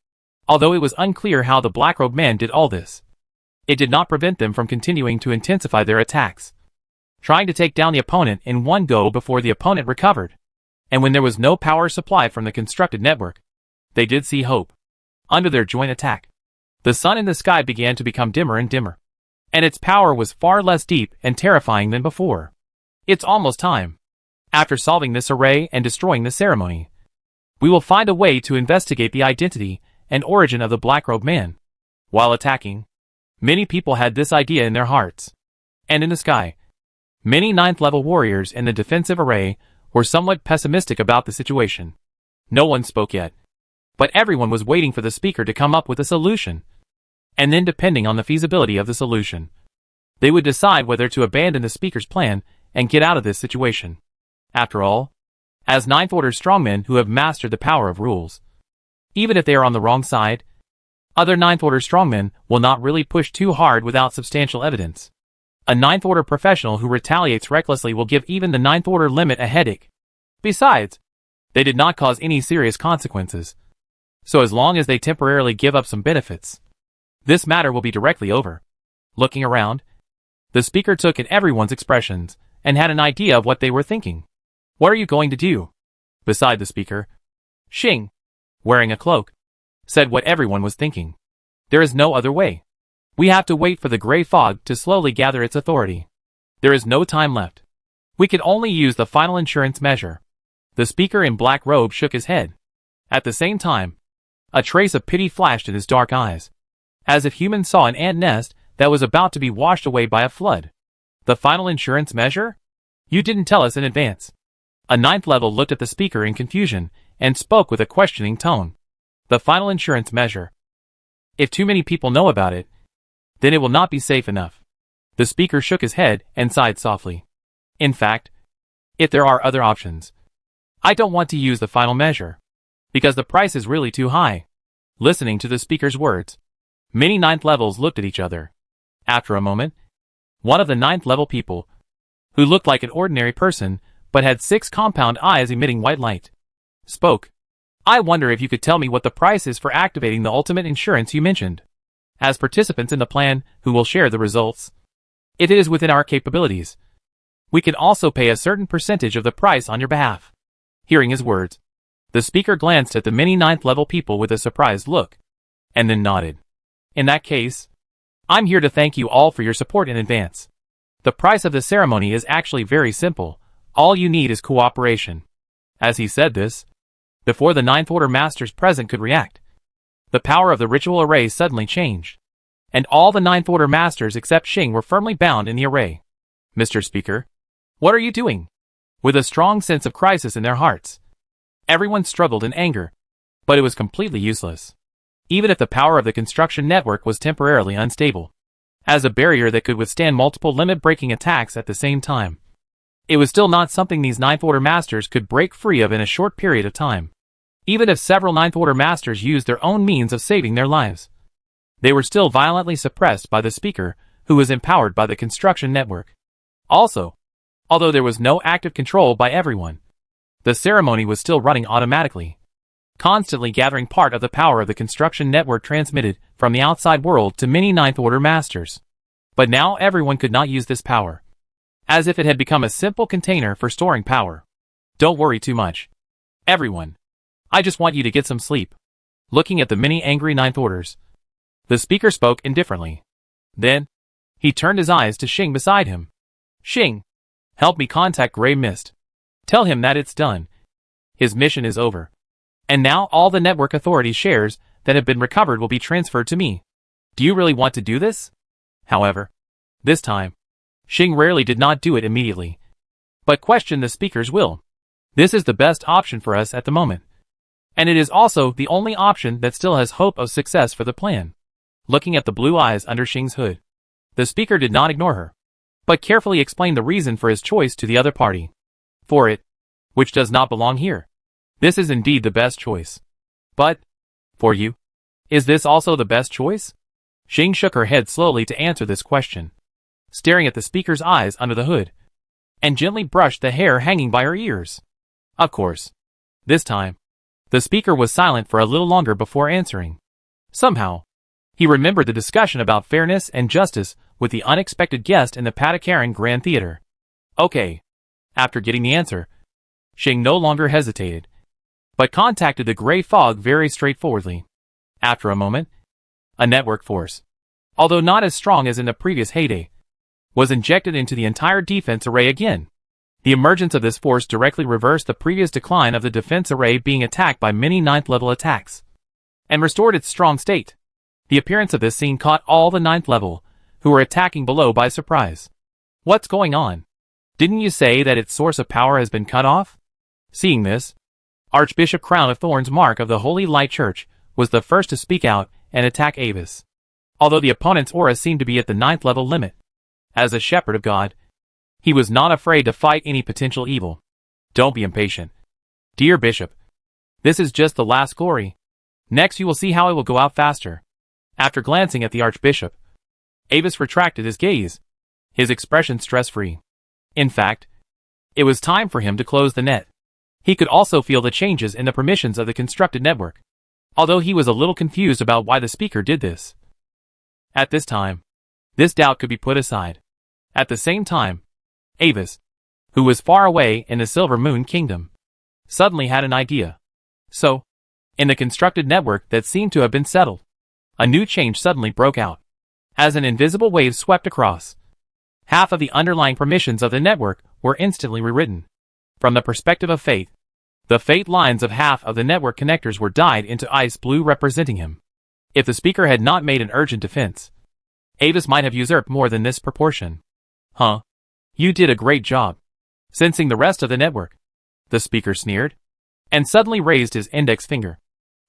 Although it was unclear how the Black-Robed Man did all this, it did not prevent them from continuing to intensify their attacks, trying to take down the opponent in one go before the opponent recovered. And when there was no power supply from the constructed network, they did see hope. Under their joint attack, the sun in the sky began to become dimmer and dimmer, and its power was far less deep and terrifying than before. It's almost time. After solving this array and destroying the ceremony, we will find a way to investigate the identity and origin of the Black-Robed Man. While attacking, many people had this idea in their hearts. And in the sky, many 9th level warriors in the defensive array were somewhat pessimistic about the situation. No one spoke yet, but everyone was waiting for the speaker to come up with a solution. And then, depending on the feasibility of the solution, they would decide whether to abandon the speaker's plan and get out of this situation. After all, as 9th Order strongmen who have mastered the power of rules, even if they are on the wrong side, other 9th Order strongmen will not really push too hard without substantial evidence. A 9th Order professional who retaliates recklessly will give even the 9th Order limit a headache. Besides, they did not cause any serious consequences, so as long as they temporarily give up some benefits, this matter will be directly over. Looking around, the speaker took in everyone's expressions and had an idea of what they were thinking. What are you going to do? Beside the speaker, Xing, wearing a cloak, said what everyone was thinking. There is no other way. We have to wait for the gray fog to slowly gather its authority. There is no time left. We can only use the final insurance measure. The speaker in black robe shook his head. At the same time, a trace of pity flashed in his dark eyes, as if humans saw an ant nest that was about to be washed away by a flood. The final insurance measure? You didn't tell us in advance. A 9th level looked at the speaker in confusion and spoke with a questioning tone. The final insurance measure. If too many people know about it, then it will not be safe enough. The speaker shook his head and sighed softly. In fact, if there are other options, I don't want to use the final measure, because the price is really too high. listening to the speaker's words. Many ninth levels looked at each other. After a moment, one of the ninth level people, who looked like an ordinary person, but had 6 compound eyes emitting white light, spoke. I wonder if you could tell me what the price is for activating the ultimate insurance you mentioned. As participants in the plan, who will share the results, if it is within our capabilities, we can also pay a certain percentage of the price on your behalf. Hearing his words, the speaker glanced at the many ninth level people with a surprised look, and then nodded. In that case, I'm here to thank you all for your support in advance. The price of the ceremony is actually very simple. All you need is cooperation. As he said this, before the ninth order masters present could react, the power of the ritual array suddenly changed, and all the ninth order masters except Xing were firmly bound in the array. Mr. Speaker, what are you doing? With a strong sense of crisis in their hearts, everyone struggled in anger, but it was completely useless. Even if the power of the construction network was temporarily unstable, as a barrier that could withstand multiple limit-breaking attacks at the same time, it was still not something these ninth order masters could break free of in a short period of time. Even if several ninth order masters used their own means of saving their lives, they were still violently suppressed by the speaker, who was empowered by the construction network. Also, although there was no active control by everyone, the ceremony was still running automatically, constantly gathering part of the power of the construction network transmitted from the outside world to many ninth order masters. But now everyone could not use this power, as if it had become a simple container for storing power. Don't worry too much, everyone. I just want you to get some sleep. Looking at the many angry ninth orders, the speaker spoke indifferently. Then, he turned his eyes to Xing beside him. Xing, help me contact Grey Mist. Tell him that it's done. His mission is over. And now all the network authority shares that have been recovered will be transferred to me. Do you really want to do this? However, this time, Xing rarely did not do it immediately, but questioned the speaker's will. This is the best option for us at the moment, and it is also the only option that still has hope of success for the plan. Looking at the blue eyes under Xing's hood, the speaker did not ignore her, but carefully explained the reason for his choice to the other party. For it, which does not belong here, this is indeed the best choice. But, for you, is this also the best choice? Xing shook her head slowly to answer this question, staring at the speaker's eyes under the hood, and gently brushed the hair hanging by her ears. Of course. This time, the speaker was silent for a little longer before answering. Somehow, he remembered the discussion about fairness and justice with the unexpected guest in the Patakaran Grand Theater. Okay. After getting the answer, Xing no longer hesitated, but contacted the gray fog very straightforwardly. After a moment, a network force, although not as strong as in the previous heyday, was injected into the entire defense array again. The emergence of this force directly reversed the previous decline of the defense array being attacked by many ninth-level attacks, and restored its strong state. The appearance of this scene caught all the ninth level, who were attacking below by surprise. What's going on? Didn't you say that its source of power has been cut off? Seeing this, Archbishop Crown of Thorns Mark of the Holy Light Church was the first to speak out and attack Avis, although the opponent's aura seemed to be at the ninth level limit. As a shepherd of God, he was not afraid to fight any potential evil. Don't be impatient, dear Bishop. This is just the last glory. Next you will see how it will go out faster. After glancing at the Archbishop, Avis retracted his gaze, his expression stress-free. In fact, it was time for him to close the net. He could also feel the changes in the permissions of the constructed network, although he was a little confused about why the speaker did this. At this time, this doubt could be put aside. At the same time, Avis, who was far away in the Silver Moon Kingdom, suddenly had an idea. So, in the constructed network that seemed to have been settled, a new change suddenly broke out. As an invisible wave swept across, half of the underlying permissions of the network were instantly rewritten. From the perspective of Fate, the fate lines of half of the network connectors were dyed into ice blue representing him. If the speaker had not made an urgent defense, Avis might have usurped more than this proportion. Huh? You did a great job. Sensing the rest of the network, the speaker sneered, and suddenly raised his index finger,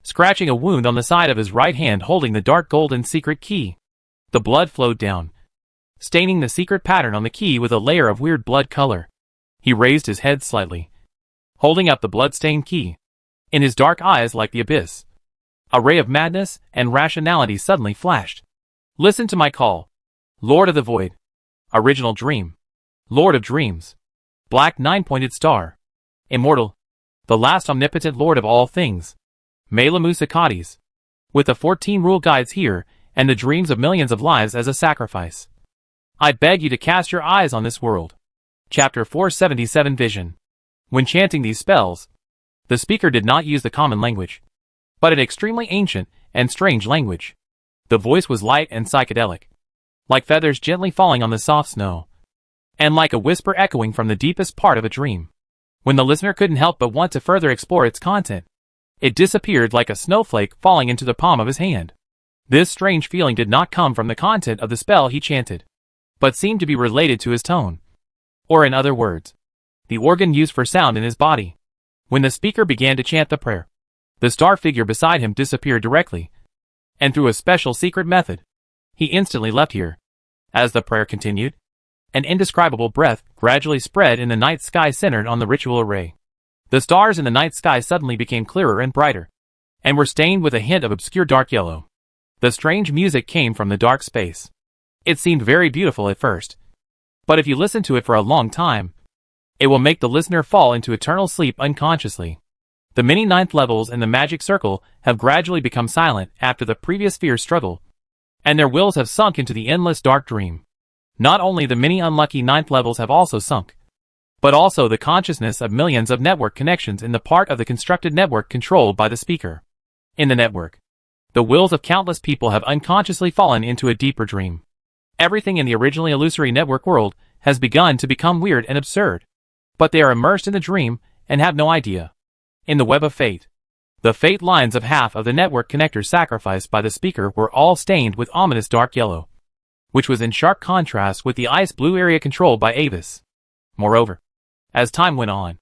scratching a wound on the side of his right hand holding the dark golden secret key. The blood flowed down, staining the secret pattern on the key with a layer of weird blood color. He raised his head slightly, holding up the blood-stained key, in his dark eyes like the abyss. A ray of madness and rationality suddenly flashed. Listen to my call. Lord of the Void. Original Dream. Lord of Dreams. Black nine-pointed star. Immortal. The last omnipotent Lord of all things. Mela Musakatis. With the 14 rule guides here, and the dreams of millions of lives as a sacrifice. I beg you to cast your eyes on this world. Chapter 477 Vision. When chanting these spells, the speaker did not use the common language, but an extremely ancient and strange language. The voice was light and psychedelic, like feathers gently falling on the soft snow, and like a whisper echoing from the deepest part of a dream. When the listener couldn't help but want to further explore its content, it disappeared like a snowflake falling into the palm of his hand. This strange feeling did not come from the content of the spell he chanted, but seemed to be related to his tone, or in other words, the organ used for sound in his body. When the speaker began to chant the prayer, the star figure beside him disappeared directly, and through a special secret method, he instantly left here. As the prayer continued, an indescribable breath gradually spread in the night sky centered on the ritual array. The stars in the night sky suddenly became clearer and brighter, and were stained with a hint of obscure dark yellow. The strange music came from the dark space. It seemed very beautiful at first, but if you listen to it for a long time, it will make the listener fall into eternal sleep unconsciously. The many ninth levels in the magic circle have gradually become silent after the previous fierce struggle, and their wills have sunk into the endless dark dream. Not only the many unlucky ninth levels have also sunk, but also the consciousness of millions of network connections in the part of the constructed network controlled by the speaker. In the network, the wills of countless people have unconsciously fallen into a deeper dream. Everything in the originally illusory network world has begun to become weird and absurd, but they are immersed in the dream and have no idea. In the web of fate, the fate lines of half of the network connectors sacrificed by the speaker were all stained with ominous dark yellow, which was in sharp contrast with the ice blue area controlled by Avis. Moreover, as time went on,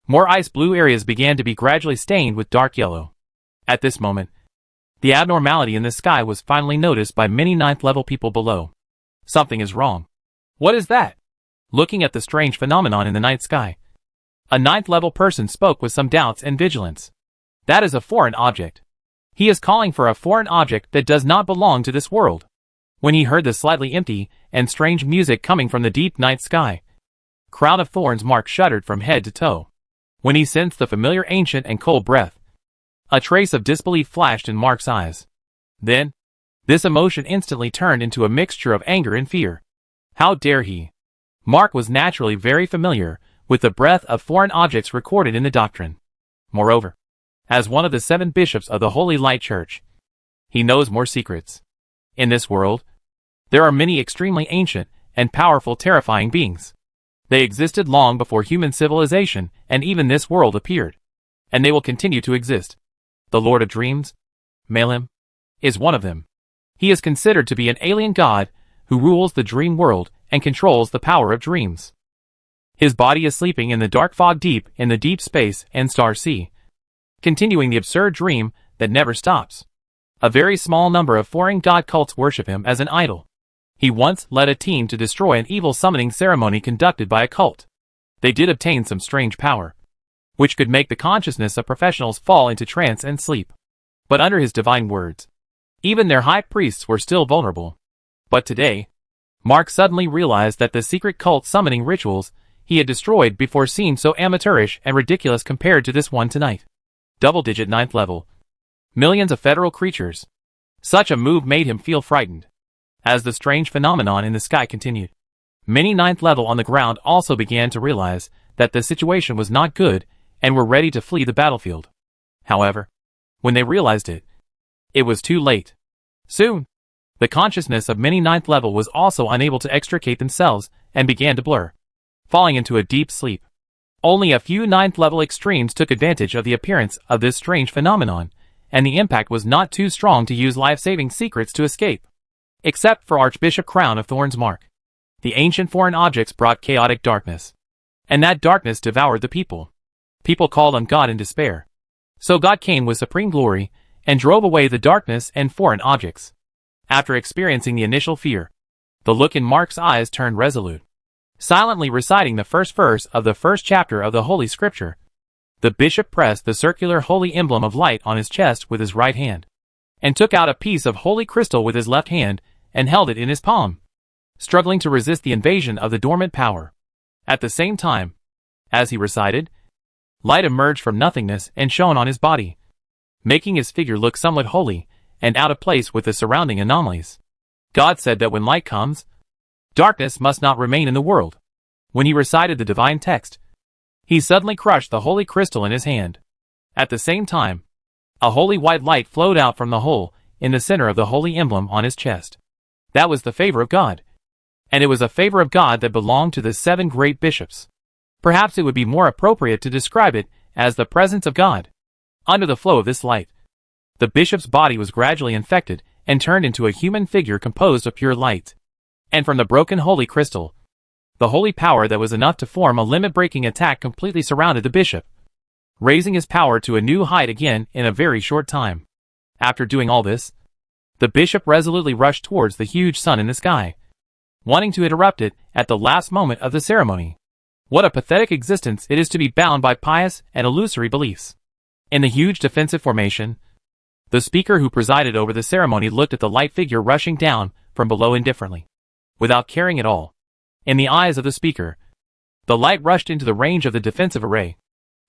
more ice blue areas began to be gradually stained with dark yellow. At this moment, the abnormality in the sky was finally noticed by many ninth level people below. Something is wrong. What is that? Looking at the strange phenomenon in the night sky, a ninth level person spoke with some doubts and vigilance. That is a foreign object. He is calling for a foreign object that does not belong to this world. When he heard the slightly empty and strange music coming from the deep night sky, Crown of Thorns Mark shuddered from head to toe. When he sensed the familiar ancient and cold breath, a trace of disbelief flashed in Mark's eyes. Then, this emotion instantly turned into a mixture of anger and fear. How dare he? Mark was naturally very familiar with the breath of foreign objects recorded in the doctrine. Moreover, as one of the 7 bishops of the Holy Light Church, he knows more secrets. In this world, there are many extremely ancient and powerful terrifying beings. They existed long before human civilization and even this world appeared, and they will continue to exist. The Lord of Dreams, Malem, is one of them. He is considered to be an alien god who rules the dream world and controls the power of dreams. His body is sleeping in the dark fog deep in the deep space and star sea, continuing the absurd dream that never stops. A very small number of foreign god cults worship him as an idol. He once led a team to destroy an evil summoning ceremony conducted by a cult. They did obtain some strange power, which could make the consciousness of professionals fall into trance and sleep. But under his divine words, even their high priests were still vulnerable. But today, Mark suddenly realized that the secret cult summoning rituals he had destroyed before seemed so amateurish and ridiculous compared to this one tonight. Double-digit 9th level. Millions of federal creatures. Such a move made him feel frightened. As the strange phenomenon in the sky continued, many 9th level on the ground also began to realize that the situation was not good and were ready to flee the battlefield. However, when they realized it, it was too late. Soon, the consciousness of many 9th level was also unable to extricate themselves and began to blur, falling into a deep sleep. Only a few 9th level extremes took advantage of the appearance of this strange phenomenon, and the impact was not too strong to use life-saving secrets to escape. Except for Archbishop Crown of Thorns Mark. The ancient foreign objects brought chaotic darkness, and that darkness devoured the people. People called on God in despair. So God came with supreme glory and drove away the darkness and foreign objects. After experiencing the initial fear, the look in Mark's eyes turned resolute. Silently reciting the first verse of the first chapter of the Holy Scripture, the bishop pressed the circular holy emblem of light on his chest with his right hand. and took out a piece of holy crystal with his left hand and held it in his palm, struggling to resist the invasion of the dormant power. At the same time, as he recited, light emerged from nothingness and shone on his body, making his figure look somewhat holy and out of place with the surrounding anomalies. God said that when light comes, darkness must not remain in the world. When he recited the divine text, he suddenly crushed the holy crystal in his hand. At the same time, a holy white light flowed out from the hole in the center of the holy emblem on his chest. That was the favor of God. And it was a favor of God that belonged to the 7 great bishops. Perhaps it would be more appropriate to describe it as the presence of God. Under the flow of this light, the bishop's body was gradually infected and turned into a human figure composed of pure light. And from the broken holy crystal, the holy power that was enough to form a limit-breaking attack completely surrounded the bishop, raising his power to a new height again in a very short time. After doing all this, the bishop resolutely rushed towards the huge sun in the sky, wanting to interrupt it at the last moment of the ceremony. What a pathetic existence it is to be bound by pious and illusory beliefs. In the huge defensive formation, the speaker who presided over the ceremony looked at the light figure rushing down from below indifferently, without caring at all. In the eyes of the speaker, the light rushed into the range of the defensive array,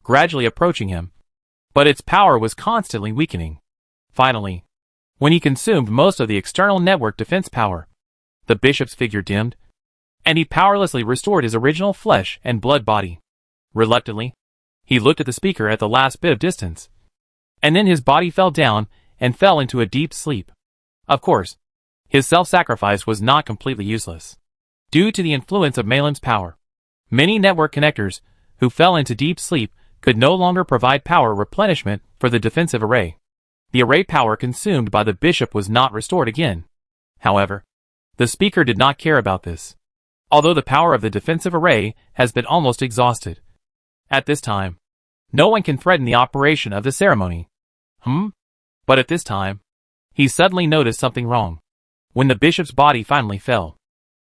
gradually approaching him, but its power was constantly weakening. Finally, when he consumed most of the external network defense power, the bishop's figure dimmed, and he powerlessly restored his original flesh and blood body. Reluctantly, he looked at the speaker at the last bit of distance, and then his body fell down and fell into a deep sleep. Of course, his self-sacrifice was not completely useless. Due to the influence of Malem's power, many network connectors who fell into deep sleep could no longer provide power replenishment for the defensive array. The array power consumed by the bishop was not restored again. However, the speaker did not care about this, although the power of the defensive array has been almost exhausted. At this time, no one can threaten the operation of the ceremony. But at this time, he suddenly noticed something wrong. When the bishop's body finally fell,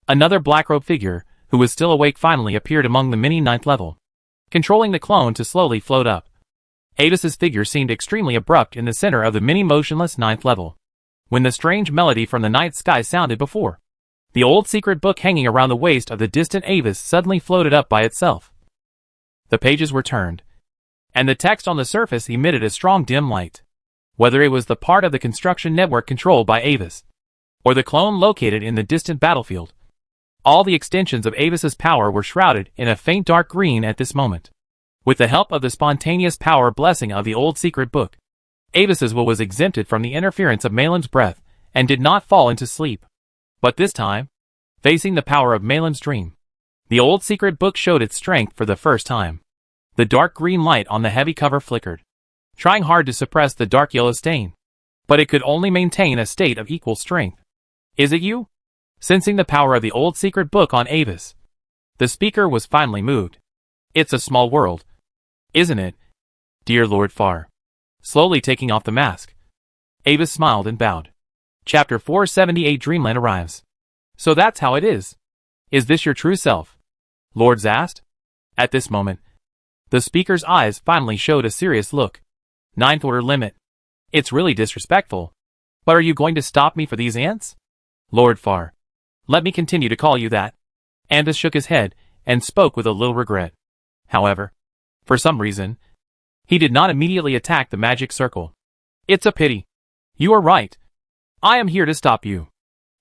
another black-robed figure, who was still awake, finally appeared among the many 9th level, controlling the clone to slowly float up. Avis's figure seemed extremely abrupt in the center of the many motionless 9th level. When the strange melody from the night sky sounded before, the old secret book hanging around the waist of the distant Avis suddenly floated up by itself. The pages were turned, and the text on the surface emitted a strong dim light. Whether it was the part of the construction network controlled by Avis, or the clone located in the distant battlefield, all the extensions of Avis's power were shrouded in a faint dark green at this moment. With the help of the spontaneous power blessing of the old secret book, Avis's will was exempted from the interference of Malem's breath and did not fall into sleep. But this time, facing the power of Malem's dream, the old secret book showed its strength for the first time. The dark green light on the heavy cover flickered, trying hard to suppress the dark yellow stain, but it could only maintain a state of equal strength. Is it you? Sensing the power of the old secret book on Avis, the speaker was finally moved. It's a small world, isn't it, dear Lord Far? Slowly taking off the mask, Avis smiled and bowed. Chapter 478 Dreamland arrives. So that's how it is. Is this your true self? Lord asked. At this moment, the speaker's eyes finally showed a serious look. 9th order limit. It's really disrespectful. But are you going to stop me for these ants? Lord Far. Let me continue to call you that. Andus shook his head and spoke with a little regret. However, for some reason, he did not immediately attack the magic circle. It's a pity. You are right. I am here to stop you.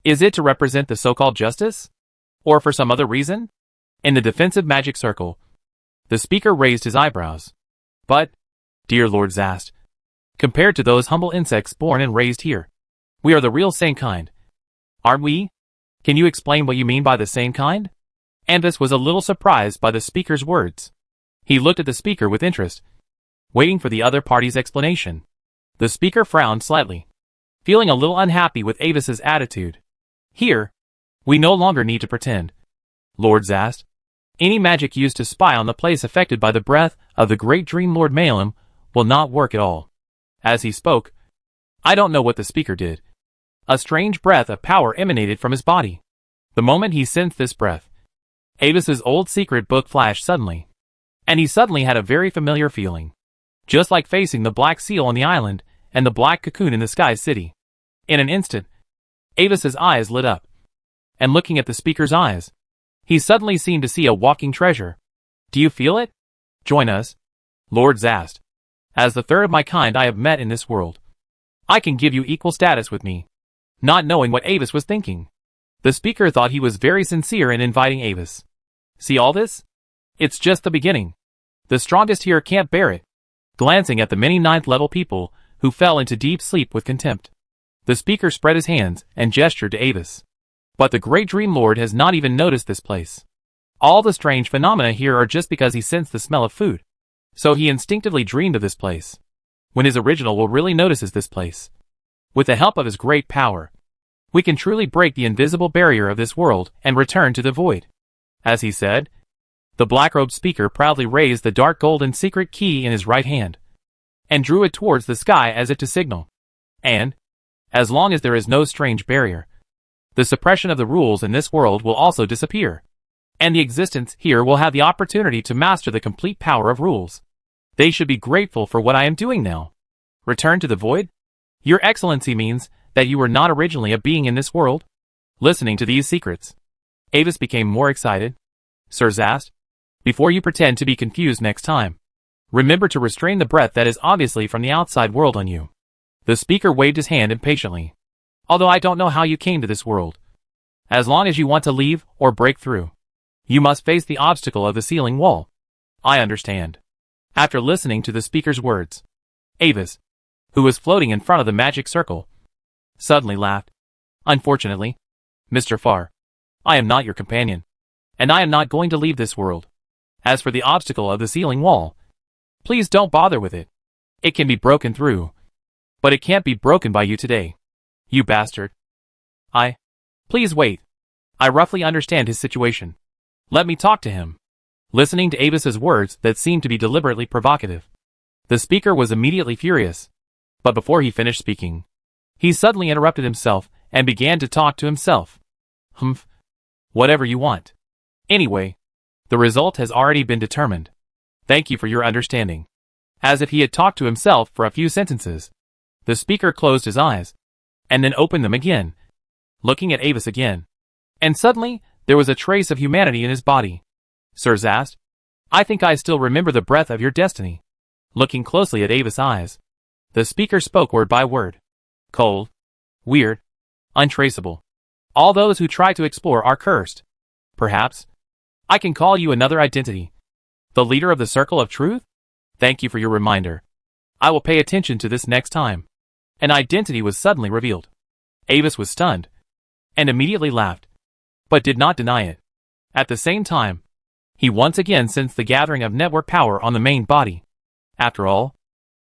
Is it to represent the so-called justice? Or for some other reason? In the defensive magic circle, the speaker raised his eyebrows. But, dear Lord Zast, compared to those humble insects born and raised here, we are the real same kind. Aren't we? Can you explain what you mean by the same kind? Andus was a little surprised by the speaker's words. He looked at the speaker with interest, waiting for the other party's explanation. The speaker frowned slightly, feeling a little unhappy with Avis's attitude. Here, we no longer need to pretend. Lord Zast, any magic used to spy on the place affected by the breath of the great Dream Lord Malem will not work at all. As he spoke, I don't know what the speaker did. A strange breath of power emanated from his body. The moment he sensed this breath, Avis's old secret book flashed suddenly, and he suddenly had a very familiar feeling. Just like facing the black seal on the island and the black cocoon in the sky city. In an instant, Avis's eyes lit up. And looking at the speaker's eyes, he suddenly seemed to see a walking treasure. Do you feel it? Join us, Lord Zast. As the third of my kind I have met in this world. I can give you equal status with me. Not knowing what Avis was thinking, the speaker thought he was very sincere in inviting Avis. See all this? It's just the beginning. The strongest here can't bear it. Glancing at the many ninth-level people, who fell into deep sleep with contempt, the speaker spread his hands and gestured to Avis. But the great Dream Lord has not even noticed this place. All the strange phenomena here are just because he sensed the smell of food. So he instinctively dreamed of this place. When his original will really notices this place. With the help of his great power, we can truly break the invisible barrier of this world and return to the void. As he said, the black-robed speaker proudly raised the dark golden secret key in his right hand, and drew it towards the sky as if to signal. And, as long as there is no strange barrier, the suppression of the rules in this world will also disappear, and the existence here will have the opportunity to master the complete power of rules. They should be grateful for what I am doing now. Return to the void? Your Excellency means that you were not originally a being in this world? Listening to these secrets, Avis became more excited. Sir Zast, before you pretend to be confused next time, remember to restrain the breath that is obviously from the outside world on you. The speaker waved his hand impatiently. Although I don't know how you came to this world. As long as you want to leave or break through, you must face the obstacle of the ceiling wall. I understand. After listening to the speaker's words, Avis, who was floating in front of the magic circle, suddenly laughed. Unfortunately, Mr. Farr, I am not your companion, and I am not going to leave this world. As for the obstacle of the ceiling wall, please don't bother with it. It can be broken through, but it can't be broken by you today. You bastard. Please wait. I roughly understand his situation. Let me talk to him. Listening to Avis's words that seemed to be deliberately provocative, the speaker was immediately furious. But before he finished speaking, he suddenly interrupted himself and began to talk to himself. Humph. Whatever you want. Anyway, the result has already been determined. Thank you for your understanding. As if he had talked to himself for a few sentences, the speaker closed his eyes, and then opened them again, looking at Avis again. And suddenly, there was a trace of humanity in his body. Sir Zast, I think I still remember the breath of your destiny. Looking closely at Avis' eyes, the speaker spoke word by word. Cold, weird, untraceable. All those who try to explore are cursed. Perhaps I can call you another identity. The leader of the Circle of Truth? Thank you for your reminder. I will pay attention to this next time. An identity was suddenly revealed. Avis was stunned, and immediately laughed, but did not deny it. At the same time, he once again sensed the gathering of network power on the main body. After all,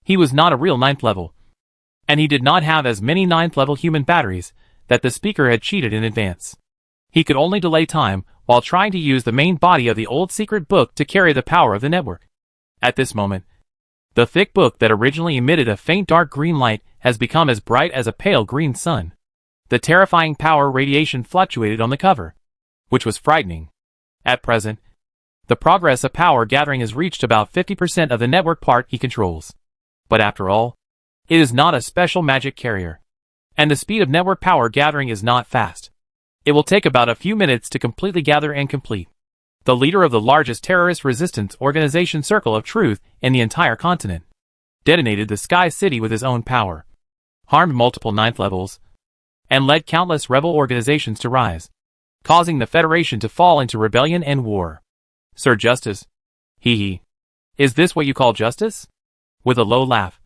he was not a real 9th level, and he did not have as many 9th level human batteries that the speaker had cheated in advance. He could only delay time while trying to use the main body of the old secret book to carry the power of the network. At this moment, the thick book that originally emitted a faint dark green light has become as bright as a pale green sun. The terrifying power radiation fluctuated on the cover, which was frightening. At present, the progress of power gathering has reached about 50% of the network part he controls. But after all, it is not a special magic carrier, and the speed of network power gathering is not fast. It will take about a few minutes to completely gather and complete. The leader of the largest terrorist resistance organization Circle of Truth in the entire continent detonated the Sky City with his own power, harmed multiple 9th levels, and led countless rebel organizations to rise, causing the Federation to fall into rebellion and war. Sir Justice. Hee. Is this what you call justice? With a low laugh,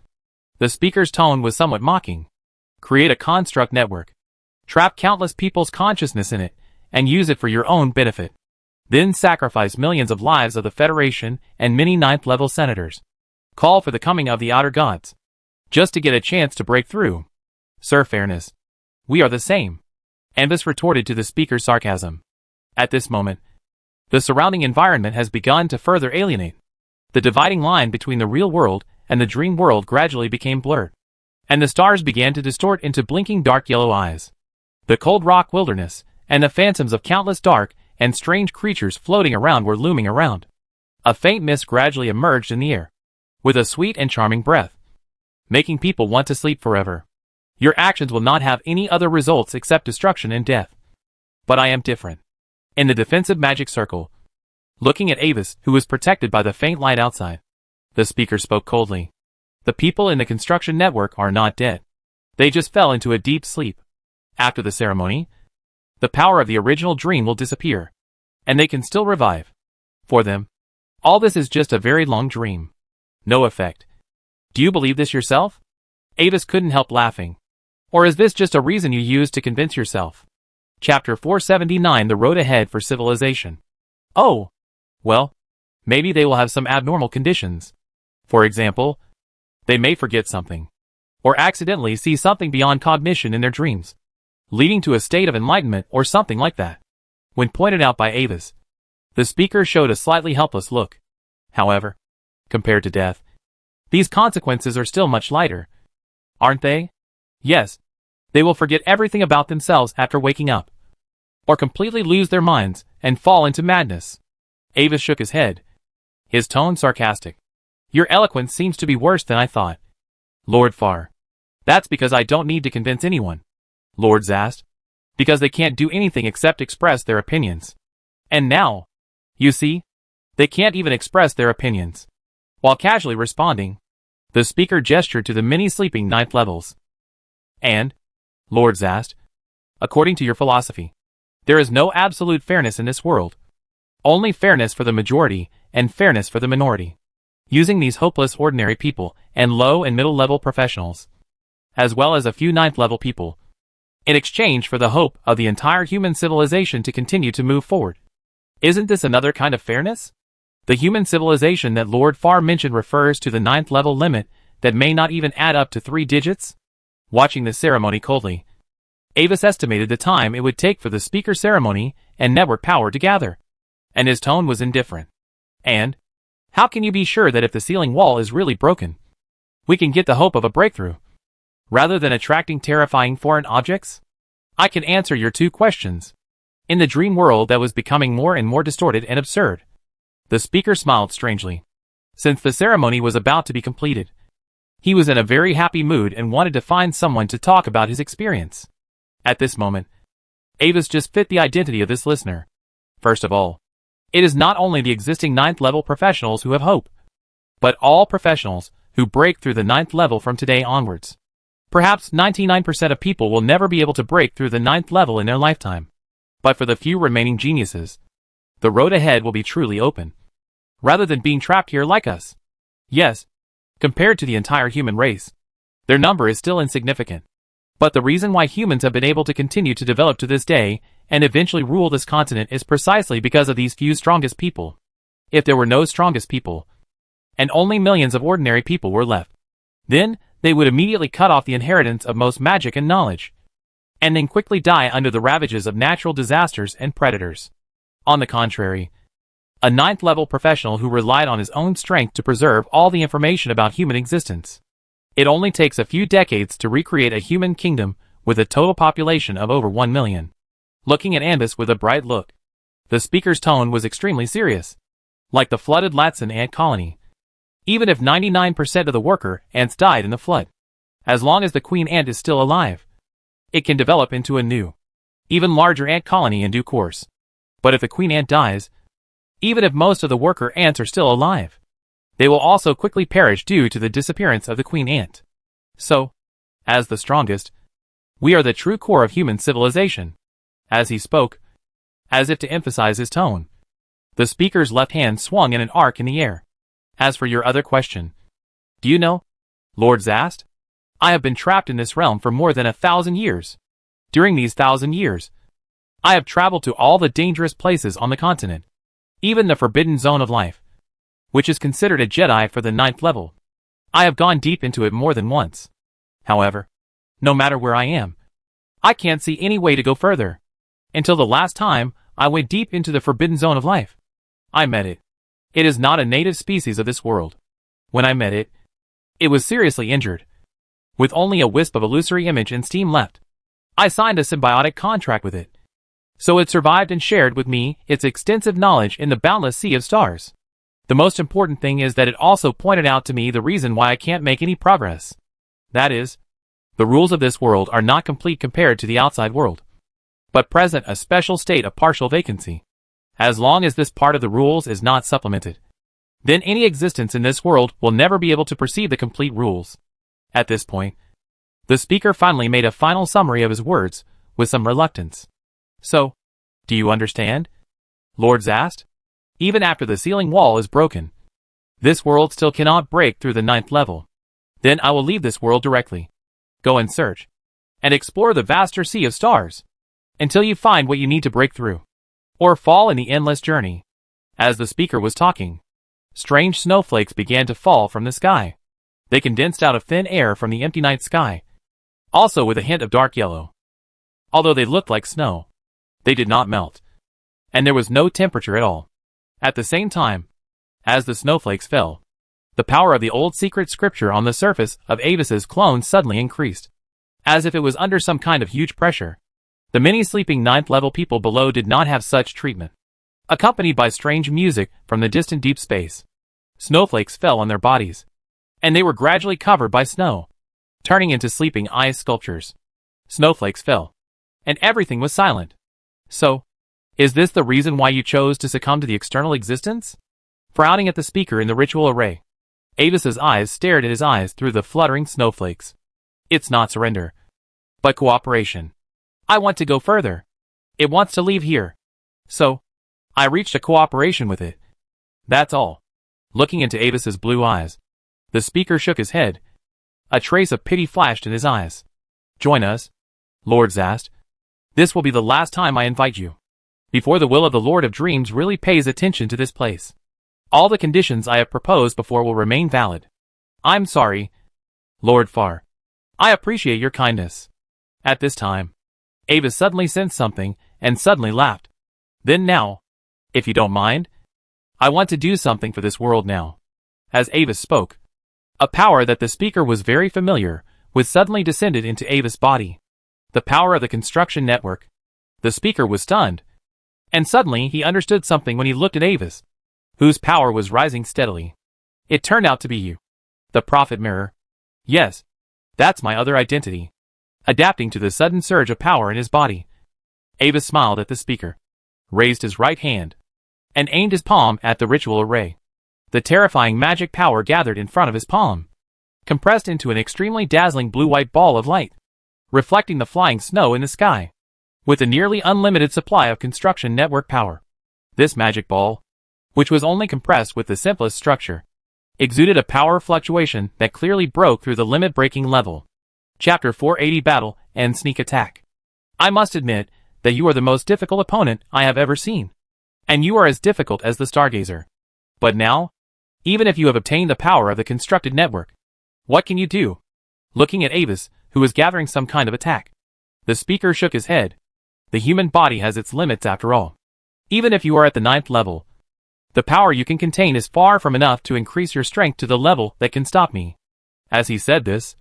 the speaker's tone was somewhat mocking. Create a construct network. Trap countless people's consciousness in it, and use it for your own benefit. Then sacrifice millions of lives of the Federation and many 9th level senators. Call for the coming of the outer gods, just to get a chance to break through. Sir Fairness. We are the same. Avis retorted to the speaker's sarcasm. At this moment, the surrounding environment has begun to further alienate. The dividing line between the real world and the dream world gradually became blurred, and the stars began to distort into blinking dark yellow eyes. The cold rock wilderness, and the phantoms of countless dark and strange creatures floating around were looming around. A faint mist gradually emerged in the air, with a sweet and charming breath, making people want to sleep forever. Your actions will not have any other results except destruction and death. But I am different. In the defensive magic circle, looking at Avis, who was protected by the faint light outside, the speaker spoke coldly. The people in the construction network are not dead. They just fell into a deep sleep. After the ceremony, the power of the original dream will disappear, and they can still revive. For them, all this is just a very long dream. No effect. Do you believe this yourself? Avis couldn't help laughing. Or is this just a reason you use to convince yourself? Chapter 479, The Road Ahead for Civilization. Oh, well, maybe they will have some abnormal conditions. For example, they may forget something, or accidentally see something beyond cognition in their dreams, leading to a state of enlightenment or something like that. When pointed out by Avis, the speaker showed a slightly helpless look. However, compared to death, these consequences are still much lighter. Aren't they? Yes. They will forget everything about themselves after waking up, or completely lose their minds and fall into madness. Avis shook his head, his tone sarcastic. Your eloquence seems to be worse than I thought. Lord Farr. That's because I don't need to convince anyone. Lord Zast. Because they can't do anything except express their opinions. And now, you see, they can't even express their opinions. While casually responding, the speaker gestured to the many sleeping ninth levels. And, Lord Zast, according to your philosophy, there is no absolute fairness in this world. Only fairness for the majority and fairness for the minority. Using these hopeless ordinary people and low and middle level professionals, as well as a few ninth level people, in exchange for the hope of the entire human civilization to continue to move forward. Isn't this another kind of fairness? The human civilization that Lord Farr mentioned refers to the ninth level limit that may not even add up to 3 digits? Watching the ceremony coldly, Avis estimated the time it would take for the speaker ceremony and network power to gather, and his tone was indifferent. And, how can you be sure that if the ceiling wall is really broken, we can get the hope of a breakthrough, rather than attracting terrifying foreign objects? I can answer your 2 questions. In the dream world that was becoming more and more distorted and absurd, the speaker smiled strangely. Since the ceremony was about to be completed, he was in a very happy mood and wanted to find someone to talk about his experience. At this moment, Avis just fit the identity of this listener. First of all, it is not only the existing 9th level professionals who have hope, but all professionals who break through the 9th level from today onwards. Perhaps 99% of people will never be able to break through the 9th level in their lifetime. But for the few remaining geniuses, the road ahead will be truly open, rather than being trapped here like us. Yes, compared to the entire human race, their number is still insignificant. But the reason why humans have been able to continue to develop to this day and eventually rule this continent is precisely because of these few strongest people. If there were no strongest people, and only millions of ordinary people were left, then they would immediately cut off the inheritance of most magic and knowledge, and then quickly die under the ravages of natural disasters and predators. On the contrary, a 9th level professional who relied on his own strength to preserve all the information about human existence. It only takes a few decades to recreate a human kingdom with a total population of over 1 million. Looking at Ambus with a bright look, the speaker's tone was extremely serious. Like the flooded Latson ant colony. Even if 99% of the worker ants died in the flood, as long as the queen ant is still alive, it can develop into a new, even larger ant colony in due course. But if the queen ant dies, even if most of the worker ants are still alive, they will also quickly perish due to the disappearance of the queen ant. So, as the strongest, we are the true core of human civilization. As he spoke, as if to emphasize his tone, the speaker's left hand swung in an arc in the air. As for your other question, do you know, Lord Zast? I have been trapped in this realm for more than 1,000 years. During these 1,000 years, I have traveled to all the dangerous places on the continent, even the forbidden zone of life, which is considered a Jedi for the 9th level. I have gone deep into it more than once. However, no matter where I am, I can't see any way to go further. Until the last time I went deep into the forbidden zone of life, I met it. It is not a native species of this world. When I met it, it was seriously injured, with only a wisp of illusory image and steam left. I signed a symbiotic contract with it, so it survived and shared with me its extensive knowledge in the boundless sea of stars. The most important thing is that it also pointed out to me the reason why I can't make any progress. That is, The rules of this world are not complete compared to the outside world, but present a special state of partial vacancy. As long as this part of the rules is not supplemented, then any existence in this world will never be able to perceive the complete rules. At this point, the speaker finally made a final summary of his words, with some reluctance. So, do you understand? Lords asked. Even after the ceiling wall is broken, this world still cannot break through the 9th level. Then I will leave this world directly. Go and search, and explore the vaster sea of stars, until you find what you need to break through, or fall in the endless journey. As the speaker was talking, strange snowflakes began to fall from the sky. They condensed out of thin air from the empty night sky, also with a hint of dark yellow. Although they looked like snow, they did not melt, and there was no temperature at all. At the same time, as the snowflakes fell, the power of the old secret scripture on the surface of Avis's clone suddenly increased, as if it was under some kind of huge pressure. The many sleeping 9th level people below did not have such treatment. Accompanied by strange music from the distant deep space, snowflakes fell on their bodies, and they were gradually covered by snow, turning into sleeping ice sculptures. Snowflakes fell, and everything was silent. So, is this the reason why you chose to succumb to the external existence? Frowning at the speaker in the ritual array, Avis's eyes stared at his eyes through the fluttering snowflakes. It's not surrender, but cooperation. I want to go further. It wants to leave here. So, I reached a cooperation with it. That's all. Looking into Avis's blue eyes, the speaker shook his head. A trace of pity flashed in his eyes. Join us? Lords asked. This will be the last time I invite you, before the will of the Lord of Dreams really pays attention to this place. All the conditions I have proposed before will remain valid. I'm sorry, Lord Far. I appreciate your kindness. At this time, Avis suddenly sensed something, and suddenly laughed. Then now, if you don't mind, I want to do something for this world now. As Avis spoke, a power that the speaker was very familiar with suddenly descended into Avis' body. The power of the construction network. The speaker was stunned, and suddenly he understood something when he looked at Avis, whose power was rising steadily. It turned out to be you. The Prophet Mirror. Yes, that's my other identity. Adapting to the sudden surge of power in his body, Avis smiled at the speaker, raised his right hand, and aimed his palm at the ritual array. The terrifying magic power gathered in front of his palm, compressed into an extremely dazzling blue-white ball of light, reflecting the flying snow in the sky, with a nearly unlimited supply of construction network power. This magic ball, which was only compressed with the simplest structure, exuded a power fluctuation that clearly broke through the limit-breaking level. Chapter 480 Battle and Sneak Attack. I must admit that you are the most difficult opponent I have ever seen, and you are as difficult as the Stargazer. But now, even if you have obtained the power of the constructed network, what can you do? Looking at Avis, who was gathering some kind of attack, the speaker shook his head. The human body has its limits after all. Even if you are at the 9th level, the power you can contain is far from enough to increase your strength to the level that can stop me. As he said this,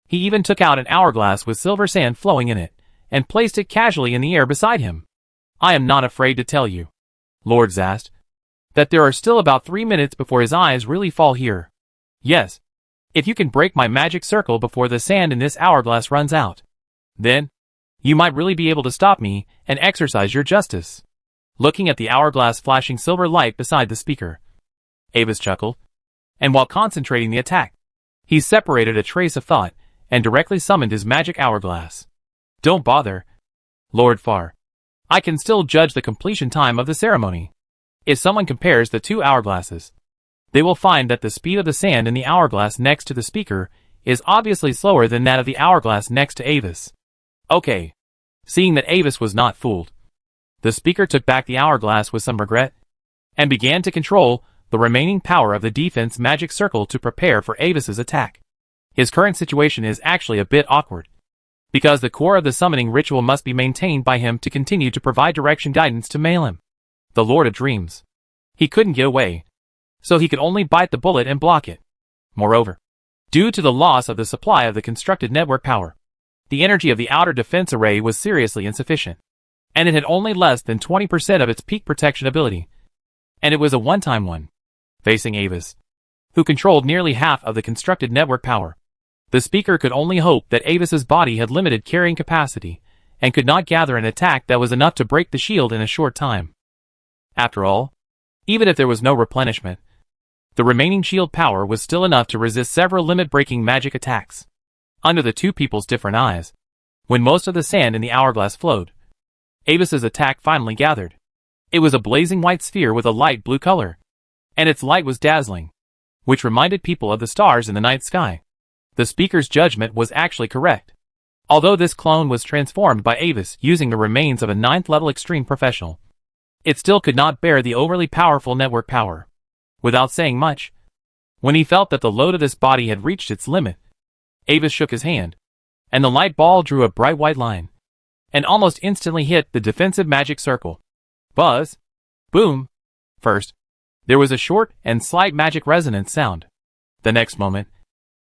he even took out an hourglass with silver sand flowing in it, and placed it casually in the air beside him. I am not afraid to tell you, Lords asked, that there are still about 3 minutes before his eyes really fall here. Yes, if you can break my magic circle before the sand in this hourglass runs out, then you might really be able to stop me and exercise your justice. Looking at the hourglass flashing silver light beside the speaker, Avis chuckled, and while concentrating the attack, he separated a trace of thought and directly summoned his magic hourglass. Don't bother, Lord Far. I can still judge the completion time of the ceremony. If someone compares the 2 hourglasses, they will find that the speed of the sand in the hourglass next to the speaker is obviously slower than that of the hourglass next to Avis. Okay. Seeing that Avis was not fooled, the speaker took back the hourglass with some regret, and began to control the remaining power of the defense magic circle to prepare for Avis's attack. His current situation is actually a bit awkward, because the core of the summoning ritual must be maintained by him to continue to provide direction guidance to Malem, the Lord of Dreams. He couldn't get away, so he could only bite the bullet and block it. Moreover, due to the loss of the supply of the constructed network power, the energy of the outer defense array was seriously insufficient, and it had only less than 20% of its peak protection ability, and it was a one-time one. Facing Avis, who controlled nearly half of the constructed network power, The speaker could only hope that Avis's body had limited carrying capacity, and could not gather an attack that was enough to break the shield in a short time. After all, even if there was no replenishment, the remaining shield power was still enough to resist several limit-breaking magic attacks. Under the two people's different eyes, when most of the sand in the hourglass flowed, Avis's attack finally gathered. It was a blazing white sphere with a light blue color, and its light was dazzling, which reminded people of the stars in the night sky. The speaker's judgment was actually correct. Although this clone was transformed by Avis using the remains of a 9th-level extreme professional, it still could not bear the overly powerful network power. Without saying much, when he felt that the load of this body had reached its limit, Avis shook his hand, and the light ball drew a bright white line, and almost instantly hit the defensive magic circle. Buzz! Boom! First, there was a short and slight magic resonance sound. The next moment,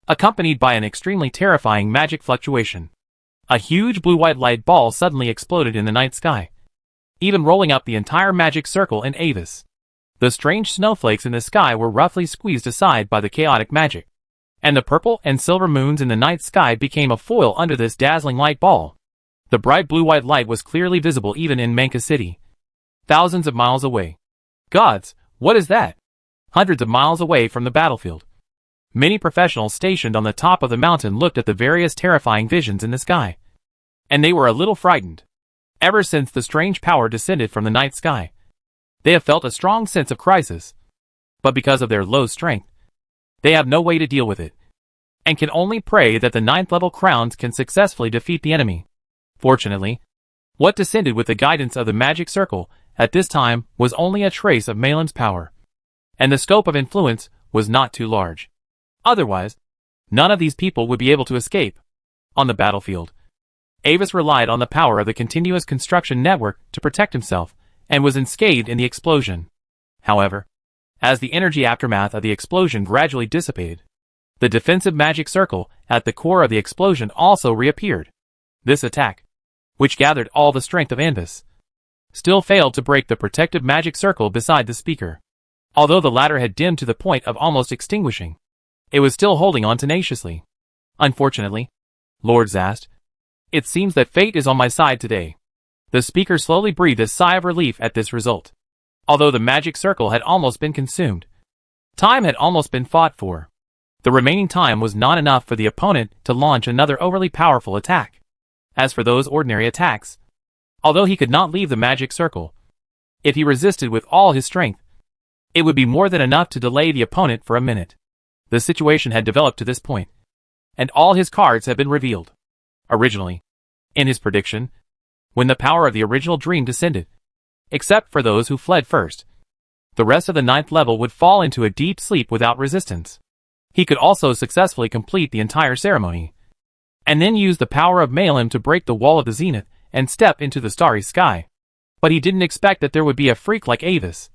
accompanied by an extremely terrifying magic fluctuation, a huge blue-white light ball suddenly exploded in the night sky, even rolling up the entire magic circle in Avis. The strange snowflakes in the sky were roughly squeezed aside by the chaotic magic, and the purple and silver moons in the night sky became a foil under this dazzling light ball. The bright blue-white light was clearly visible even in Manka City, thousands of miles away. Gods, what is that? Hundreds of miles away from the battlefield, many professionals stationed on the top of the mountain looked at the various terrifying visions in the sky, and they were a little frightened. Ever since the strange power descended from the night sky, they have felt a strong sense of crisis, but because of their low strength, they have no way to deal with it, and can only pray that the 9th-level crowns can successfully defeat the enemy. Fortunately, what descended with the guidance of the magic circle at this time was only a trace of Malim's power, and the scope of influence was not too large. Otherwise, none of these people would be able to escape. On the battlefield, Avis relied on the power of the continuous construction network to protect himself, and was unscathed in the explosion. However, as the energy aftermath of the explosion gradually dissipated, the defensive magic circle at the core of the explosion also reappeared. This attack, which gathered all the strength of Avis, still failed to break the protective magic circle beside the speaker. Although the latter had dimmed to the point of almost extinguishing, it was still holding on tenaciously. Unfortunately, Lord Zast, it seems that fate is on my side today. The speaker slowly breathed a sigh of relief at this result. Although the magic circle had almost been consumed, time had almost been fought for. The remaining time was not enough for the opponent to launch another overly powerful attack. As for those ordinary attacks, although he could not leave the magic circle, if he resisted with all his strength, it would be more than enough to delay the opponent for a minute. The situation had developed to this point, and all his cards had been revealed. Originally, in his prediction, when the power of the original dream descended, except for those who fled first, the rest of the 9th level would fall into a deep sleep without resistance. He could also successfully complete the entire ceremony, and then use the power of Malim to break the wall of the zenith and step into the starry sky. But he didn't expect that there would be a freak like Avis,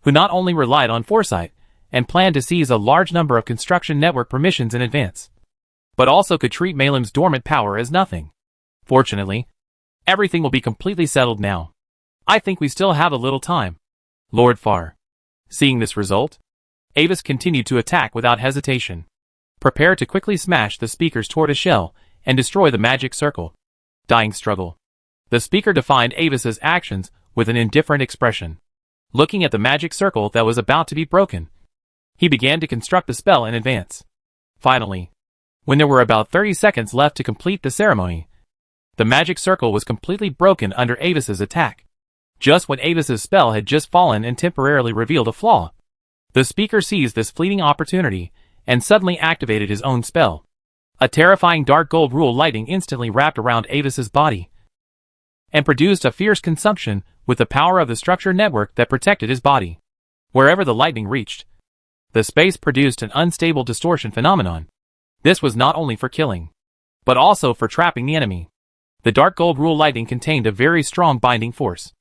who not only relied on foresight and planned to seize a large number of construction network permissions in advance, but also could treat Malim's dormant power as nothing. Fortunately, everything will be completely settled now. I think we still have a little time. Lord Farr. Seeing this result, Avis continued to attack without hesitation, prepared to quickly smash the speaker's tortoise shell and destroy the magic circle. Dying struggle. The speaker defined Avis's actions with an indifferent expression. Looking at the magic circle that was about to be broken, he began to construct the spell in advance. Finally, when there were about 30 seconds left to complete the ceremony, the magic circle was completely broken under Avis's attack. Just when Avis's spell had just fallen and temporarily revealed a flaw, the speaker seized this fleeting opportunity and suddenly activated his own spell. A terrifying dark gold rule lightning instantly wrapped around Avis's body and produced a fierce consumption with the power of the structure network that protected his body. Wherever the lightning reached, the space produced an unstable distortion phenomenon. This was not only for killing, but also for trapping the enemy. The dark gold rule lightning contained a very strong binding force,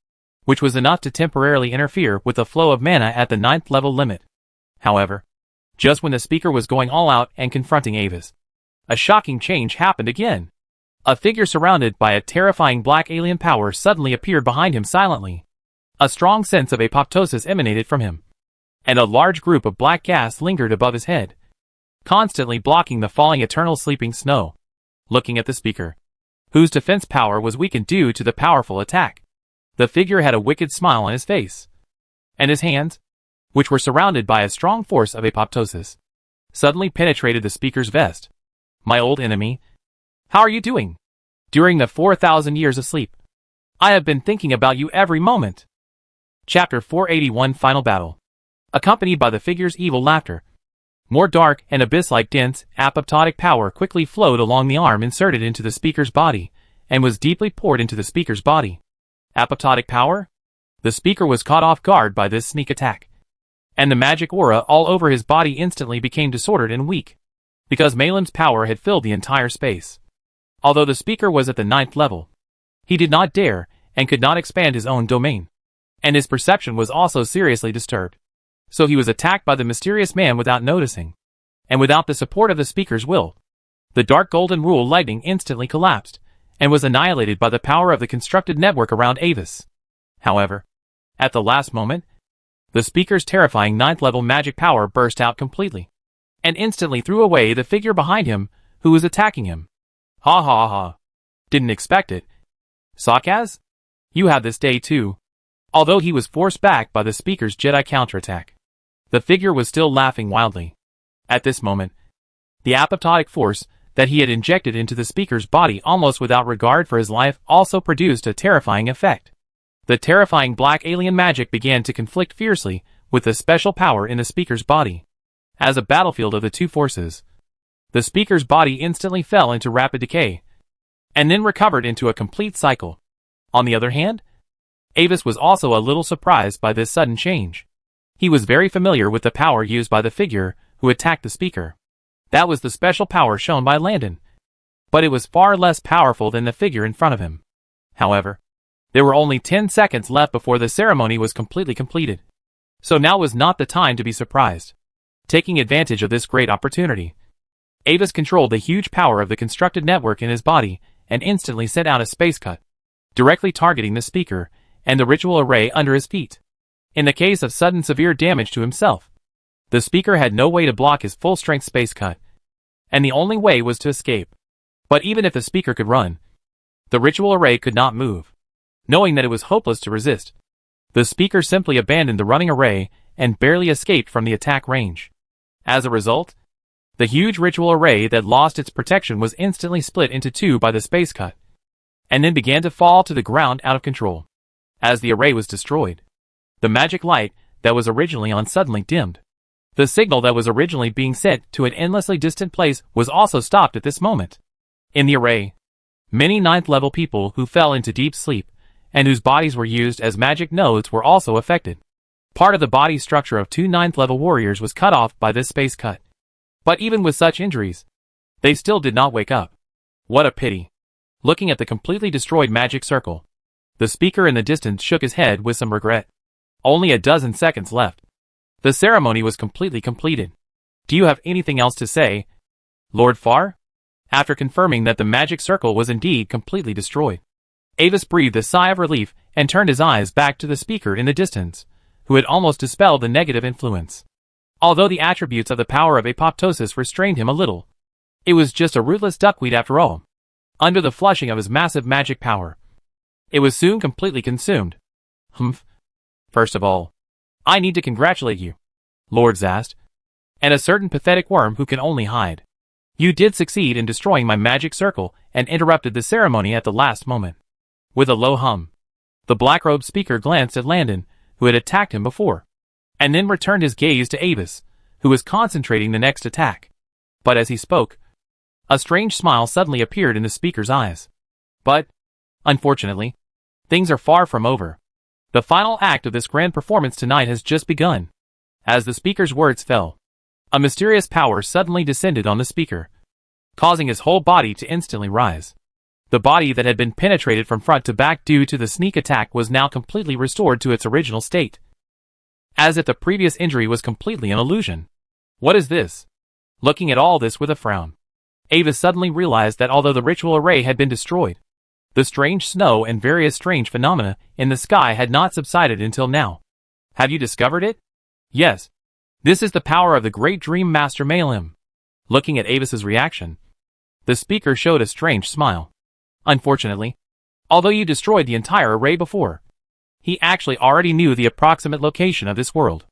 which was enough to temporarily interfere with the flow of mana at the 9th level limit. However, just when the speaker was going all out and confronting Avis, a shocking change happened again. A figure surrounded by a terrifying black alien power suddenly appeared behind him silently. A strong sense of apoptosis emanated from him, and a large group of black gas lingered above his head. constantly blocking the falling eternal sleeping snow. Looking at the speaker, whose defense power was weakened due to the powerful attack, the figure had a wicked smile on his face, and his hands, which were surrounded by a strong force of apoptosis, suddenly penetrated the speaker's vest. My old enemy, how are you doing? During the 4,000 years of sleep, I have been thinking about you every moment. Chapter 481 Final Battle. Accompanied by the figure's evil laughter, more dark and abyss-like dense, apoptotic power quickly flowed along the arm inserted into the speaker's body, and was deeply poured into the speaker's body. Apoptotic power? The speaker was caught off guard by this sneak attack, and the magic aura all over his body instantly became disordered and weak, because Malim's power had filled the entire space. Although the speaker was at the 9th level, he did not dare, and could not expand his own domain, and his perception was also seriously disturbed. So he was attacked by the mysterious man without noticing, and without the support of the speaker's will. The dark golden rule lightning instantly collapsed, and was annihilated by the power of the constructed network around Avis. However, at the last moment, the speaker's terrifying 9th level magic power burst out completely, and instantly threw away the figure behind him, who was attacking him. Ha ha ha. Didn't expect it. Sakaz? You have this day too. Although he was forced back by the speaker's Jedi counterattack, the figure was still laughing wildly. At this moment, the apoptotic force that he had injected into the speaker's body almost without regard for his life also produced a terrifying effect. The terrifying black alien magic began to conflict fiercely with the special power in the speaker's body. As a battlefield of the two forces, the speaker's body instantly fell into rapid decay, and then recovered into a complete cycle. On the other hand, Avis was also a little surprised by this sudden change. He was very familiar with the power used by the figure who attacked the speaker. That was the special power shown by Landon, but it was far less powerful than the figure in front of him. However, there were only 10 seconds left before the ceremony was completely completed. So now was not the time to be surprised. Taking advantage of this great opportunity, Avis controlled the huge power of the constructed network in his body and instantly sent out a space cut, directly targeting the speaker and the ritual array under his feet. In the case of sudden severe damage to himself, the speaker had no way to block his full-strength space cut, and the only way was to escape. But even if the speaker could run, the ritual array could not move. Knowing that it was hopeless to resist, the speaker simply abandoned the running array and barely escaped from the attack range. As a result, the huge ritual array that lost its protection was instantly split into two by the space cut, and then began to fall to the ground out of control. As the array was destroyed, the magic light that was originally on suddenly dimmed. The signal that was originally being sent to an endlessly distant place was also stopped at this moment. In the array, many 9th level people who fell into deep sleep and whose bodies were used as magic nodes were also affected. Part of the body structure of two 9th level warriors was cut off by this space cut. But even with such injuries, they still did not wake up. What a pity. Looking at the completely destroyed magic circle, the speaker in the distance shook his head with some regret. Only a dozen seconds left. The ceremony was completely completed. Do you have anything else to say, Lord Farr? After confirming that the magic circle was indeed completely destroyed, Avis breathed a sigh of relief and turned his eyes back to the speaker in the distance, who had almost dispelled the negative influence. Although the attributes of the power of apoptosis restrained him a little, it was just a rootless duckweed after all. Under the flushing of his massive magic power, it was soon completely consumed. Humph. First of all, I need to congratulate you, Lord Zast, and a certain pathetic worm who can only hide. You did succeed in destroying my magic circle and interrupted the ceremony at the last moment. With a low hum, the black-robed speaker glanced at Landon, who had attacked him before, and then returned his gaze to Avis, who was concentrating the next attack. But as he spoke, a strange smile suddenly appeared in the speaker's eyes. But, unfortunately, things are far from over. The final act of this grand performance tonight has just begun. As the speaker's words fell, a mysterious power suddenly descended on the speaker, causing his whole body to instantly rise. The body that had been penetrated from front to back due to the sneak attack was now completely restored to its original state, as if the previous injury was completely an illusion. What is this? Looking at all this with a frown, Avis suddenly realized that although the ritual array had been destroyed, the strange snow and various strange phenomena in the sky had not subsided until now. Have you discovered it? Yes. This is the power of the great Dream Master Malim. Looking at Avis's reaction, the speaker showed a strange smile. Unfortunately, although you destroyed the entire array before, he actually already knew the approximate location of this world.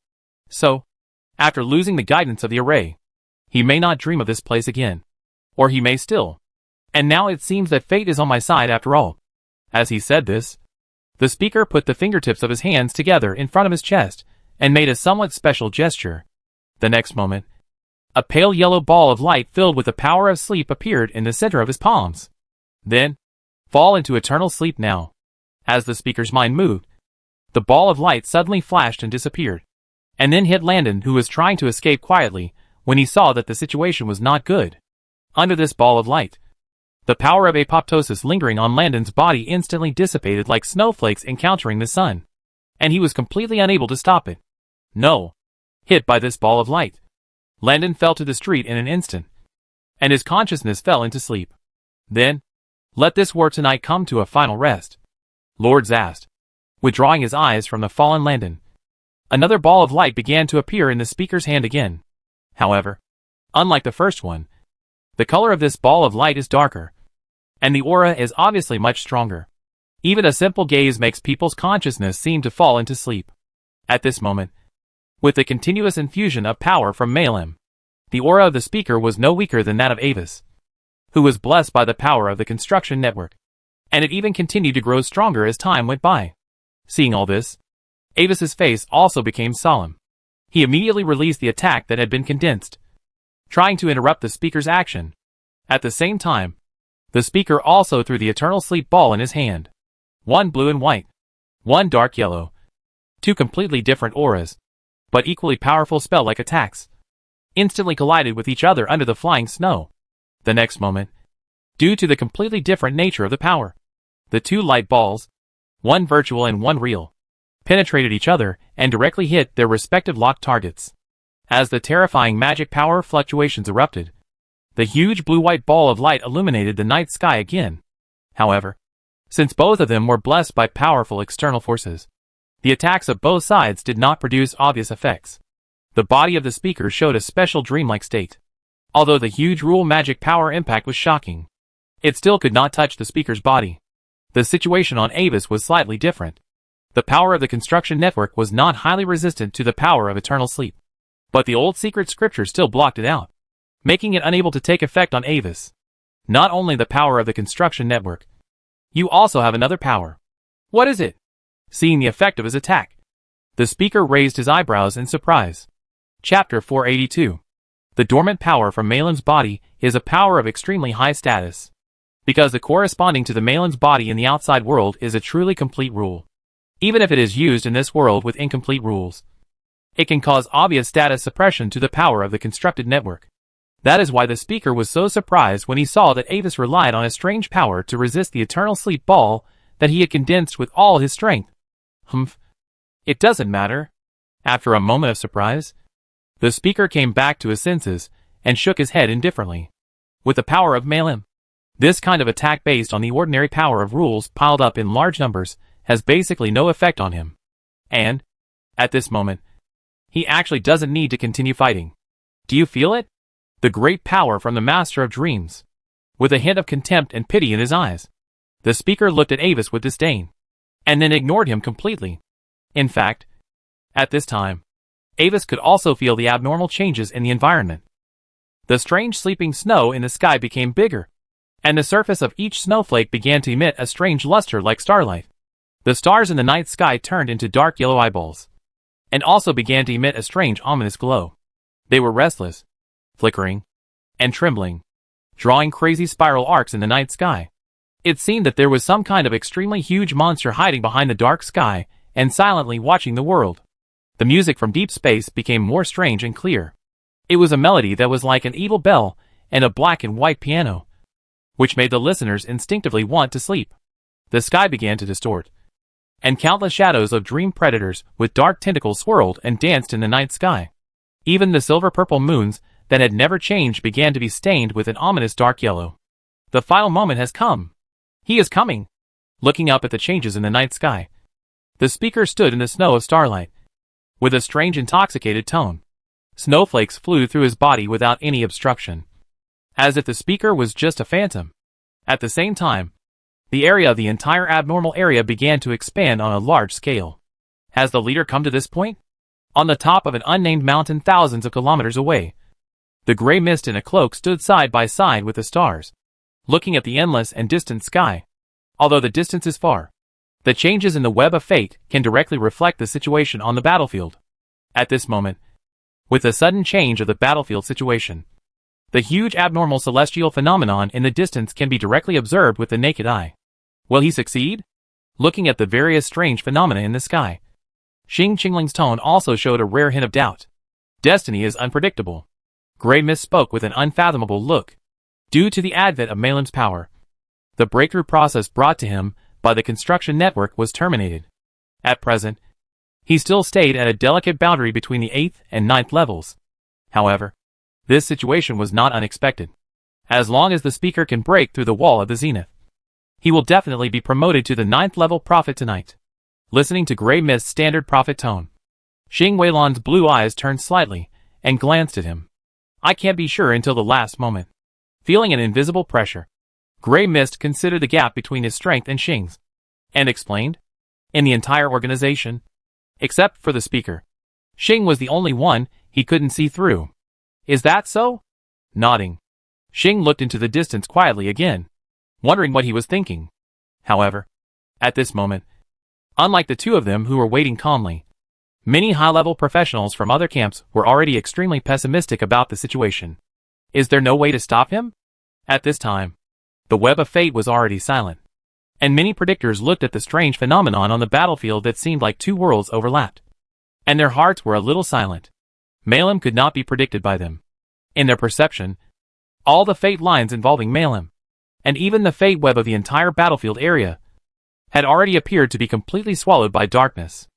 So, after losing the guidance of the array, he may not dream of this place again. Or he may still. And now it seems that fate is on my side after all. As he said this, the speaker put the fingertips of his hands together in front of his chest and made a somewhat special gesture. The next moment, a pale yellow ball of light filled with the power of sleep appeared in the center of his palms. Then, fall into eternal sleep now. As the speaker's mind moved, the ball of light suddenly flashed and disappeared, and then hit Landon, who was trying to escape quietly when he saw that the situation was not good. Under this ball of light, the power of apoptosis lingering on Landon's body instantly dissipated like snowflakes encountering the sun, and he was completely unable to stop it. No. Hit by this ball of light, Landon fell to the street in an instant, and his consciousness fell into sleep. Then, let this war tonight come to a final rest, Lord asked, withdrawing his eyes from the fallen Landon. Another ball of light began to appear in the speaker's hand again. However, unlike the first one, the color of this ball of light is darker, and the aura is obviously much stronger. Even a simple gaze makes people's consciousness seem to fall into sleep. At this moment, with the continuous infusion of power from Malem, the aura of the speaker was no weaker than that of Avis, who was blessed by the power of the construction network, and it even continued to grow stronger as time went by. Seeing all this, Avis's face also became solemn. He immediately released the attack that had been condensed, trying to interrupt the speaker's action. At the same time, the speaker also threw the eternal sleep ball in his hand. One blue and white, one dark yellow. Two completely different auras, but equally powerful spell-like attacks, instantly collided with each other under the flying snow. The next moment, due to the completely different nature of the power, the two light balls, one virtual and one real, penetrated each other and directly hit their respective locked targets. As the terrifying magic power fluctuations erupted, the huge blue-white ball of light illuminated the night sky again. However, since both of them were blessed by powerful external forces, the attacks of both sides did not produce obvious effects. The body of the speaker showed a special dreamlike state. Although the huge rule magic power impact was shocking, it still could not touch the speaker's body. The situation on Avis was slightly different. The power of the construction network was not highly resistant to the power of eternal sleep, but the old secret scripture still blocked it out, making it unable to take effect on Avis. Not only the power of the construction network, you also have another power. What is it? Seeing the effect of his attack, the speaker raised his eyebrows in surprise. Chapter 482. The dormant power from Malen's body is a power of extremely high status, because the corresponding to the Malen's body in the outside world is a truly complete rule. Even if it is used in this world with incomplete rules, it can cause obvious status suppression to the power of the constructed network. That is why the speaker was so surprised when he saw that Avis relied on a strange power to resist the eternal sleep ball that he had condensed with all his strength. Humph. It doesn't matter. After a moment of surprise, the speaker came back to his senses and shook his head indifferently. With the power of Malem, this kind of attack based on the ordinary power of rules piled up in large numbers has basically no effect on him. And, at this moment, he actually doesn't need to continue fighting. Do you feel it? The great power from the Master of Dreams. With a hint of contempt and pity in his eyes, the speaker looked at Avis with disdain, and then ignored him completely. In fact, at this time, Avis could also feel the abnormal changes in the environment. The strange sleeping snow in the sky became bigger, and the surface of each snowflake began to emit a strange luster like starlight. The stars in the night sky turned into dark yellow eyeballs, and also began to emit a strange ominous glow. They were restless, flickering, and trembling, drawing crazy spiral arcs in the night sky. It seemed that there was some kind of extremely huge monster hiding behind the dark sky and silently watching the world. The music from deep space became more strange and clear. It was a melody that was like an evil bell and a black and white piano, which made the listeners instinctively want to sleep. The sky began to distort, and countless shadows of dream predators with dark tentacles swirled and danced in the night sky. Even the silver-purple moons that had never changed began to be stained with an ominous dark yellow. The final moment has come. He is coming. Looking up at the changes in the night sky, the speaker stood in the snow of starlight, with a strange intoxicated tone. Snowflakes flew through his body without any obstruction, as if the speaker was just a phantom. At the same time, the area of the entire abnormal area began to expand on a large scale. Has the leader come to this point? On the top of an unnamed mountain thousands of kilometers away, the gray mist in a cloak stood side by side with the stars, looking at the endless and distant sky. Although the distance is far, the changes in the web of fate can directly reflect the situation on the battlefield. At this moment, with the sudden change of the battlefield situation, the huge abnormal celestial phenomenon in the distance can be directly observed with the naked eye. Will he succeed? Looking at the various strange phenomena in the sky, Xing Qingling's tone also showed a rare hint of doubt. Destiny is unpredictable. Grey Mist spoke with an unfathomable look. Due to the advent of Malim's power, the breakthrough process brought to him by the construction network was terminated. At present, he still stayed at a delicate boundary between the 8th and 9th levels. However, this situation was not unexpected. As long as the speaker can break through the wall of the zenith, he will definitely be promoted to the 9th level prophet tonight. Listening to Grey Mist's standard prophet tone, Xing Weilan's blue eyes turned slightly and glanced at him. I can't be sure until the last moment. Feeling an invisible pressure, Grey Mist considered the gap between his strength and Xing's, and explained, in the entire organization, except for the speaker, Xing was the only one he couldn't see through. Is that so? Nodding, Xing looked into the distance quietly again, wondering what he was thinking. However, at this moment, unlike the two of them who were waiting calmly, many high-level professionals from other camps were already extremely pessimistic about the situation. Is there no way to stop him? At this time, the web of fate was already silent, and many predictors looked at the strange phenomenon on the battlefield that seemed like two worlds overlapped, and their hearts were a little silent. Malim could not be predicted by them. In their perception, all the fate lines involving Malim, and even the fate web of the entire battlefield area, had already appeared to be completely swallowed by darkness.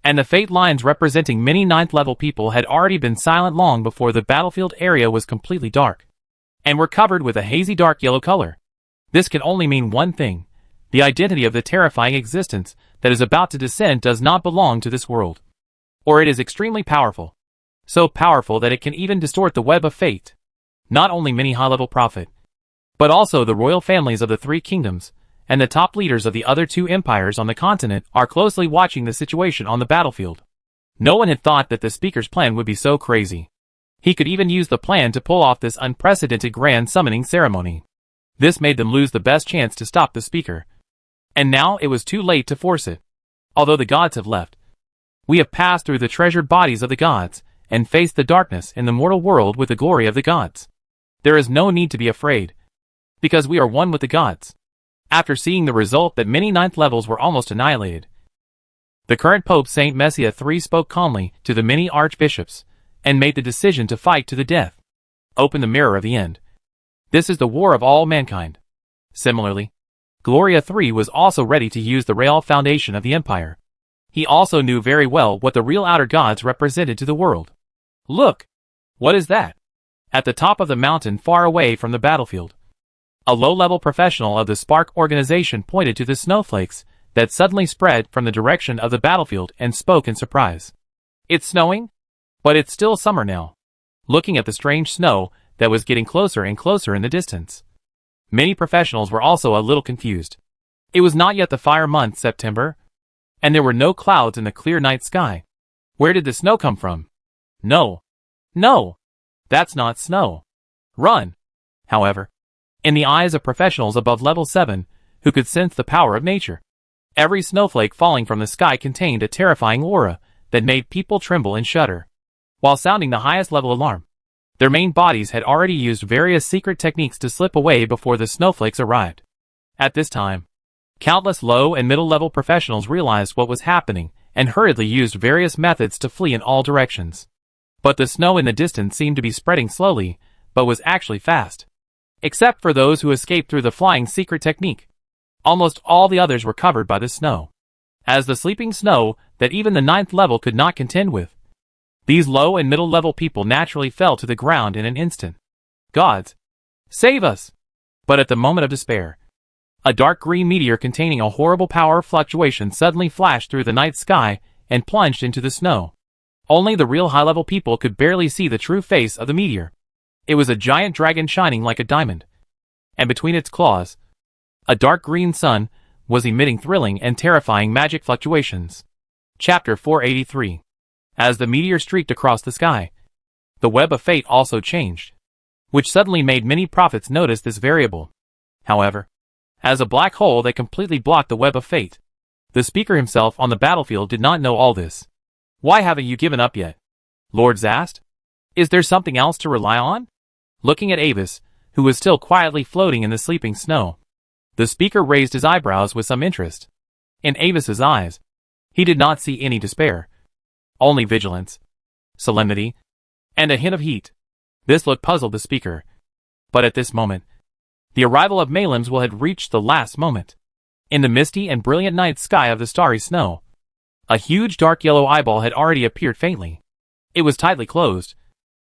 And the fate lines representing many 9th level people had already been silent long before the battlefield area was completely dark, and were covered with a hazy dark yellow color. This can only mean one thing: the identity of the terrifying existence that is about to descend does not belong to this world. Or it is extremely powerful. So powerful that it can even distort the web of fate. Not only many high-level prophet, but also the royal families of the 3 kingdoms, and the top leaders of the other 2 empires on the continent are closely watching the situation on the battlefield. No one had thought that the speaker's plan would be so crazy. He could even use the plan to pull off this unprecedented grand summoning ceremony. This made them lose the best chance to stop the speaker. And now it was too late to force it. Although the gods have left, we have passed through the treasured bodies of the gods, and faced the darkness in the mortal world with the glory of the gods. There is no need to be afraid, because we are one with the gods. After seeing the result that many 9th levels were almost annihilated, the current Pope Saint Messia III spoke calmly to the many archbishops, and made the decision to fight to the death. Open the mirror of the end. This is the war of all mankind. Similarly, Gloria III was also ready to use the real foundation of the empire. He also knew very well what the real outer gods represented to the world. Look! What is that? At the top of the mountain far away from the battlefield, a low-level professional of the Spark organization pointed to the snowflakes that suddenly spread from the direction of the battlefield and spoke in surprise. It's snowing? But it's still summer now. Looking at the strange snow that was getting closer and closer in the distance, many professionals were also a little confused. It was not yet the fire month September, and there were no clouds in the clear night sky. Where did the snow come from? No. No! That's not snow. Run! However, in the eyes of professionals above level 7, who could sense the power of nature, every snowflake falling from the sky contained a terrifying aura that made people tremble and shudder. While sounding the highest level alarm, their main bodies had already used various secret techniques to slip away before the snowflakes arrived. At this time, countless low and middle level professionals realized what was happening and hurriedly used various methods to flee in all directions. But the snow in the distance seemed to be spreading slowly, but was actually fast. Except for those who escaped through the flying secret technique, almost all the others were covered by the snow, as the sleeping snow that even the 9th level could not contend with. These low and middle level people naturally fell to the ground in an instant. Gods, save us! But at the moment of despair, a dark green meteor containing a horrible power fluctuation suddenly flashed through the night sky and plunged into the snow. Only the real high-level people could barely see the true face of the meteor. It was a giant dragon shining like a diamond. And between its claws, a dark green sun was emitting thrilling and terrifying magic fluctuations. Chapter 483. As the meteor streaked across the sky, the web of fate also changed, which suddenly made many prophets notice this variable. However, as a black hole that completely blocked the web of fate, the speaker himself on the battlefield did not know all this. "Why haven't you given up yet?" Lords asked. "Is there something else to rely on?" Looking at Avis, who was still quietly floating in the sleeping snow, the speaker raised his eyebrows with some interest. In Avis's eyes, he did not see any despair, only vigilance, solemnity, and a hint of heat. This look puzzled the speaker. But at this moment, the arrival of Malem's will had reached the last moment. In the misty and brilliant night sky of the starry snow, a huge dark yellow eyeball had already appeared faintly. It was tightly closed,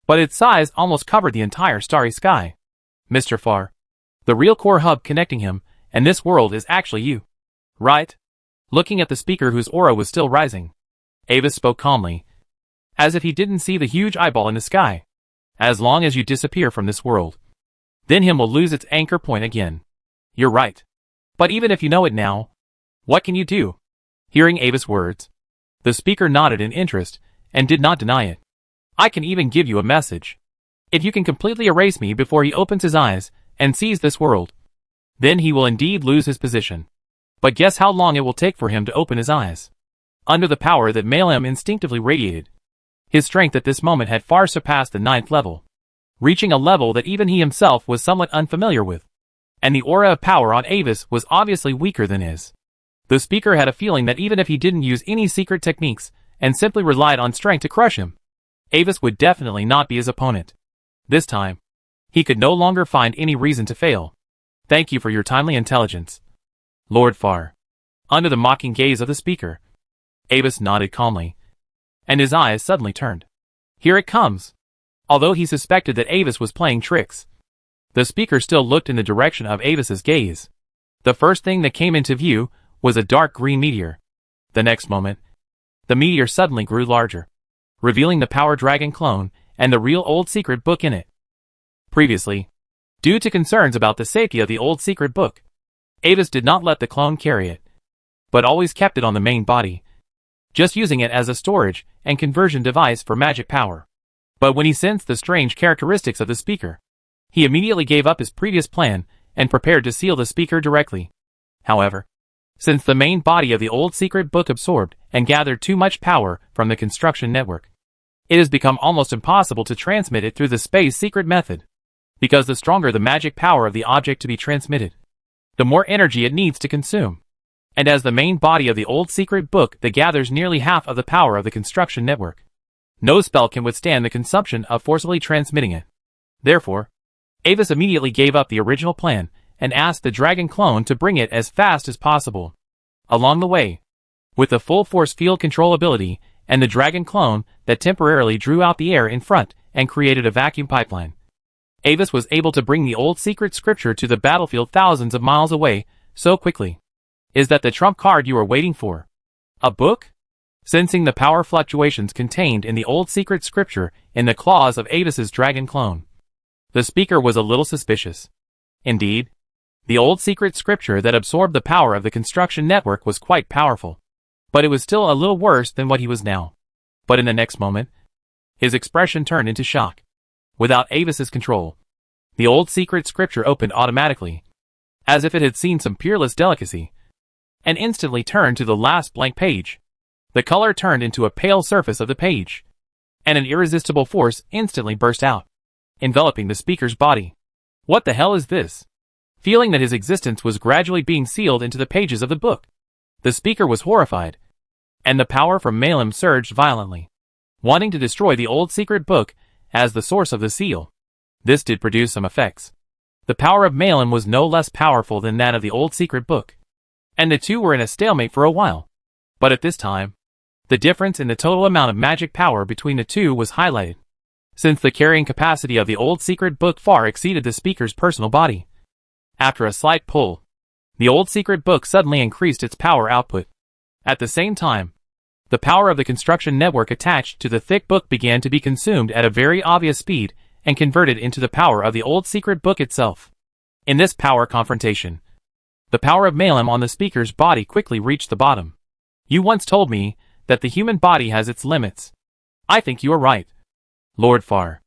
but its size almost covered the entire starry sky. "Mr. Farr, the real core hub connecting him and this world is actually you, right?" Looking at the speaker whose aura was still rising, Avis spoke calmly, as if he didn't see the huge eyeball in the sky. "As long as you disappear from this world, then him will lose its anchor point again." "You're right. But even if you know it now, what can you do?" Hearing Avis' words, the speaker nodded in interest and did not deny it. "I can even give you a message. If you can completely erase me before he opens his eyes and sees this world, then he will indeed lose his position. But guess how long it will take for him to open his eyes?" Under the power that Malem instinctively radiated, his strength at this moment had far surpassed the 9th level, reaching a level that even he himself was somewhat unfamiliar with. And the aura of power on Avis was obviously weaker than his. The speaker had a feeling that even if he didn't use any secret techniques and simply relied on strength to crush him, Avis would definitely not be his opponent. This time, he could no longer find any reason to fail. "Thank you for your timely intelligence, Lord Farr." Under the mocking gaze of the speaker, Avis nodded calmly, and his eyes suddenly turned. "Here it comes." Although he suspected that Avis was playing tricks, the speaker still looked in the direction of Avis's gaze. The first thing that came into view was a dark green meteor. The next moment, the meteor suddenly grew larger, revealing the Power Dragon clone and the real old secret book in it. Previously, due to concerns about the safety of the old secret book, Avis did not let the clone carry it, but always kept it on the main body, just using it as a storage and conversion device for magic power. But when he sensed the strange characteristics of the speaker, he immediately gave up his previous plan and prepared to seal the speaker directly. However, since the main body of the old secret book absorbed and gathered too much power from the construction network, it has become almost impossible to transmit it through the space secret method, because the stronger the magic power of the object to be transmitted, the more energy it needs to consume. And as the main body of the old secret book that gathers nearly half of the power of the construction network, no spell can withstand the consumption of forcibly transmitting it. Therefore, Avis immediately gave up the original plan and asked the dragon clone to bring it as fast as possible. Along the way, with the full force field control ability and the dragon clone that temporarily drew out the air in front and created a vacuum pipeline, Avis was able to bring the old secret scripture to the battlefield thousands of miles away so quickly. "Is that the trump card you were waiting for? A book?" Sensing the power fluctuations contained in the old secret scripture in the claws of Avis's dragon clone, the speaker was a little suspicious. Indeed, the old secret scripture that absorbed the power of the construction network was quite powerful, but it was still a little worse than what he was now. But in the next moment, his expression turned into shock. Without Avis's control, the old secret scripture opened automatically, as if it had seen some peerless delicacy, and instantly turned to the last blank page. The color turned into a pale surface of the page, and an irresistible force instantly burst out, enveloping the speaker's body. "What the hell is this?" Feeling that his existence was gradually being sealed into the pages of the book, the speaker was horrified, and the power from Malem surged violently, wanting to destroy the old secret book as the source of the seal. This did produce some effects. The power of Malem was no less powerful than that of the old secret book, and the two were in a stalemate for a while. But at this time, the difference in the total amount of magic power between the two was highlighted, since the carrying capacity of the old secret book far exceeded the speaker's personal body. After a slight pull, the old secret book suddenly increased its power output. At the same time, The power of the construction network attached to the thick book began to be consumed at a very obvious speed and converted into the power of the old secret book itself. In this power confrontation, the power of Malem on the speaker's body quickly reached the bottom. You once told me that the human body has its limits. I think you are right, Lord Far.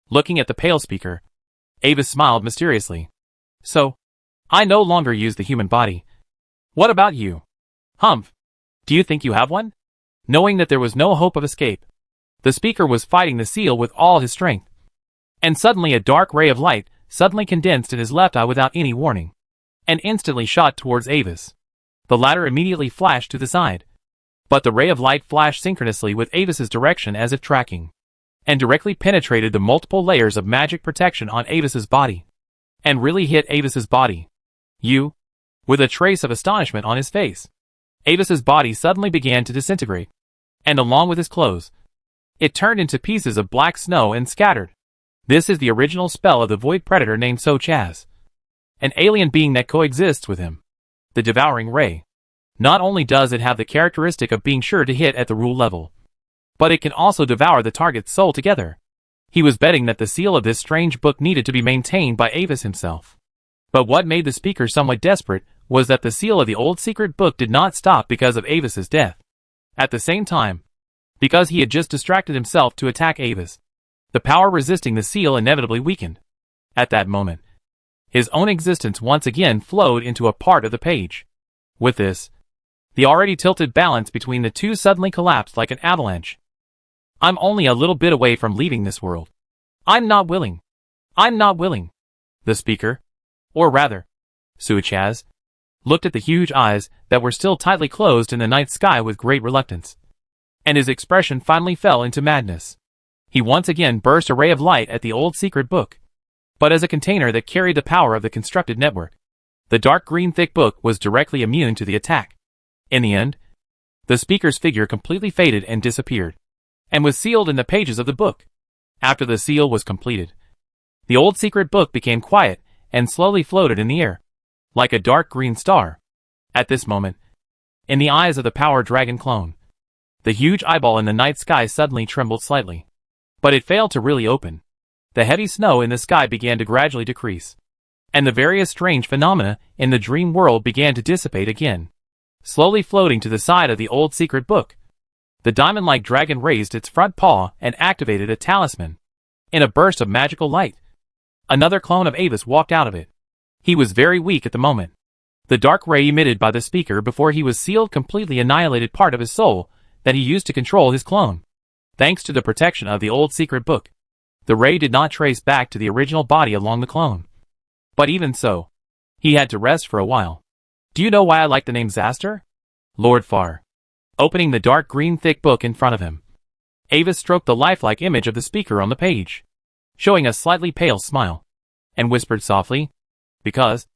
Looking at the pale speaker, Avis smiled mysteriously. So, I no longer use the human body. What about you? Humph. Do you think you have one? Knowing that there was no hope of escape, the speaker was fighting the seal with all his strength. And suddenly a dark ray of light suddenly condensed in his left eye without any warning, and instantly shot towards Avis. The latter immediately flashed to the side. But the ray of light flashed synchronously with Avis's direction as if tracking, and directly penetrated the multiple layers of magic protection on Avis's body, and really hit Avis's body. You? With a trace of astonishment on his face, Avis's body suddenly began to disintegrate, and along with his clothes, it turned into pieces of black snow and scattered. This is the original spell of the void predator named Sochaz, an alien being that coexists with him. The devouring ray. Not only does it have the characteristic of being sure to hit at the rule level, but it can also devour the target's soul together. He was betting that the seal of this strange book needed to be maintained by Avis himself. But what made the speaker somewhat desperate was that the seal of the old secret book did not stop because of Avis's death. At the same time, because he had just distracted himself to attack Avis, the power resisting the seal inevitably weakened. At that moment, his own existence once again flowed into a part of the page. With this, the already tilted balance between the two suddenly collapsed like an avalanche. I'm only a little bit away from leaving this world. I'm not willing. The speaker, or rather, Sochaz, looked at the huge eyes that were still tightly closed in the night sky with great reluctance, and his expression finally fell into madness. He once again burst a ray of light at the old secret book, but as a container that carried the power of the constructed network. The dark green thick book was directly immune to the attack. In the end, the speaker's figure completely faded and disappeared, and was sealed in the pages of the book. After the seal was completed, the old secret book became quiet and slowly floated in the air, like a dark green star. At this moment, in the eyes of the power dragon clone, the huge eyeball in the night sky suddenly trembled slightly, but it failed to really open. The heavy snow in the sky began to gradually decrease, and the various strange phenomena in the dream world began to dissipate again. Slowly floating to the side of the old secret book, the diamond-like dragon raised its front paw and activated a talisman. In a burst of magical light, another clone of Avis walked out of it. He was very weak at the moment. The dark ray emitted by the speaker before he was sealed completely annihilated part of his soul that he used to control his clone. Thanks to the protection of the old secret book, the ray did not trace back to the original body along the clone. But even so, he had to rest for a while. Do you know why I like the name Zaster? Lord Far. Opening the dark green thick book in front of him, Avis stroked the lifelike image of the speaker on the page, showing a slightly pale smile, and whispered softly, because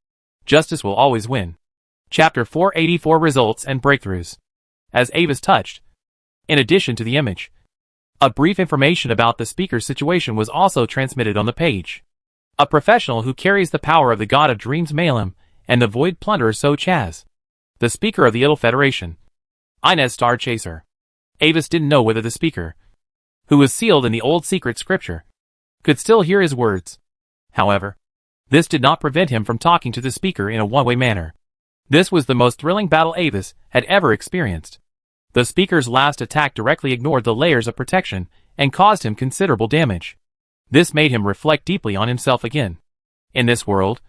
justice will always win. Chapter 484 Results and Breakthroughs. As Avis touched, in addition to the image, a brief information about the speaker's situation was also transmitted on the page. A professional who carries the power of the god of dreams Malem and the void plunderer Sochaz, the speaker of the Idle Federation, Inez Star Chaser. Avis didn't know whether the speaker, who was sealed in the old secret scripture, could still hear his words. However, this did not prevent him from talking to the speaker in a one-way manner. This was the most thrilling battle Avis had ever experienced. The speaker's last attack directly ignored the layers of protection and caused him considerable damage. This made him reflect deeply on himself again. In this world,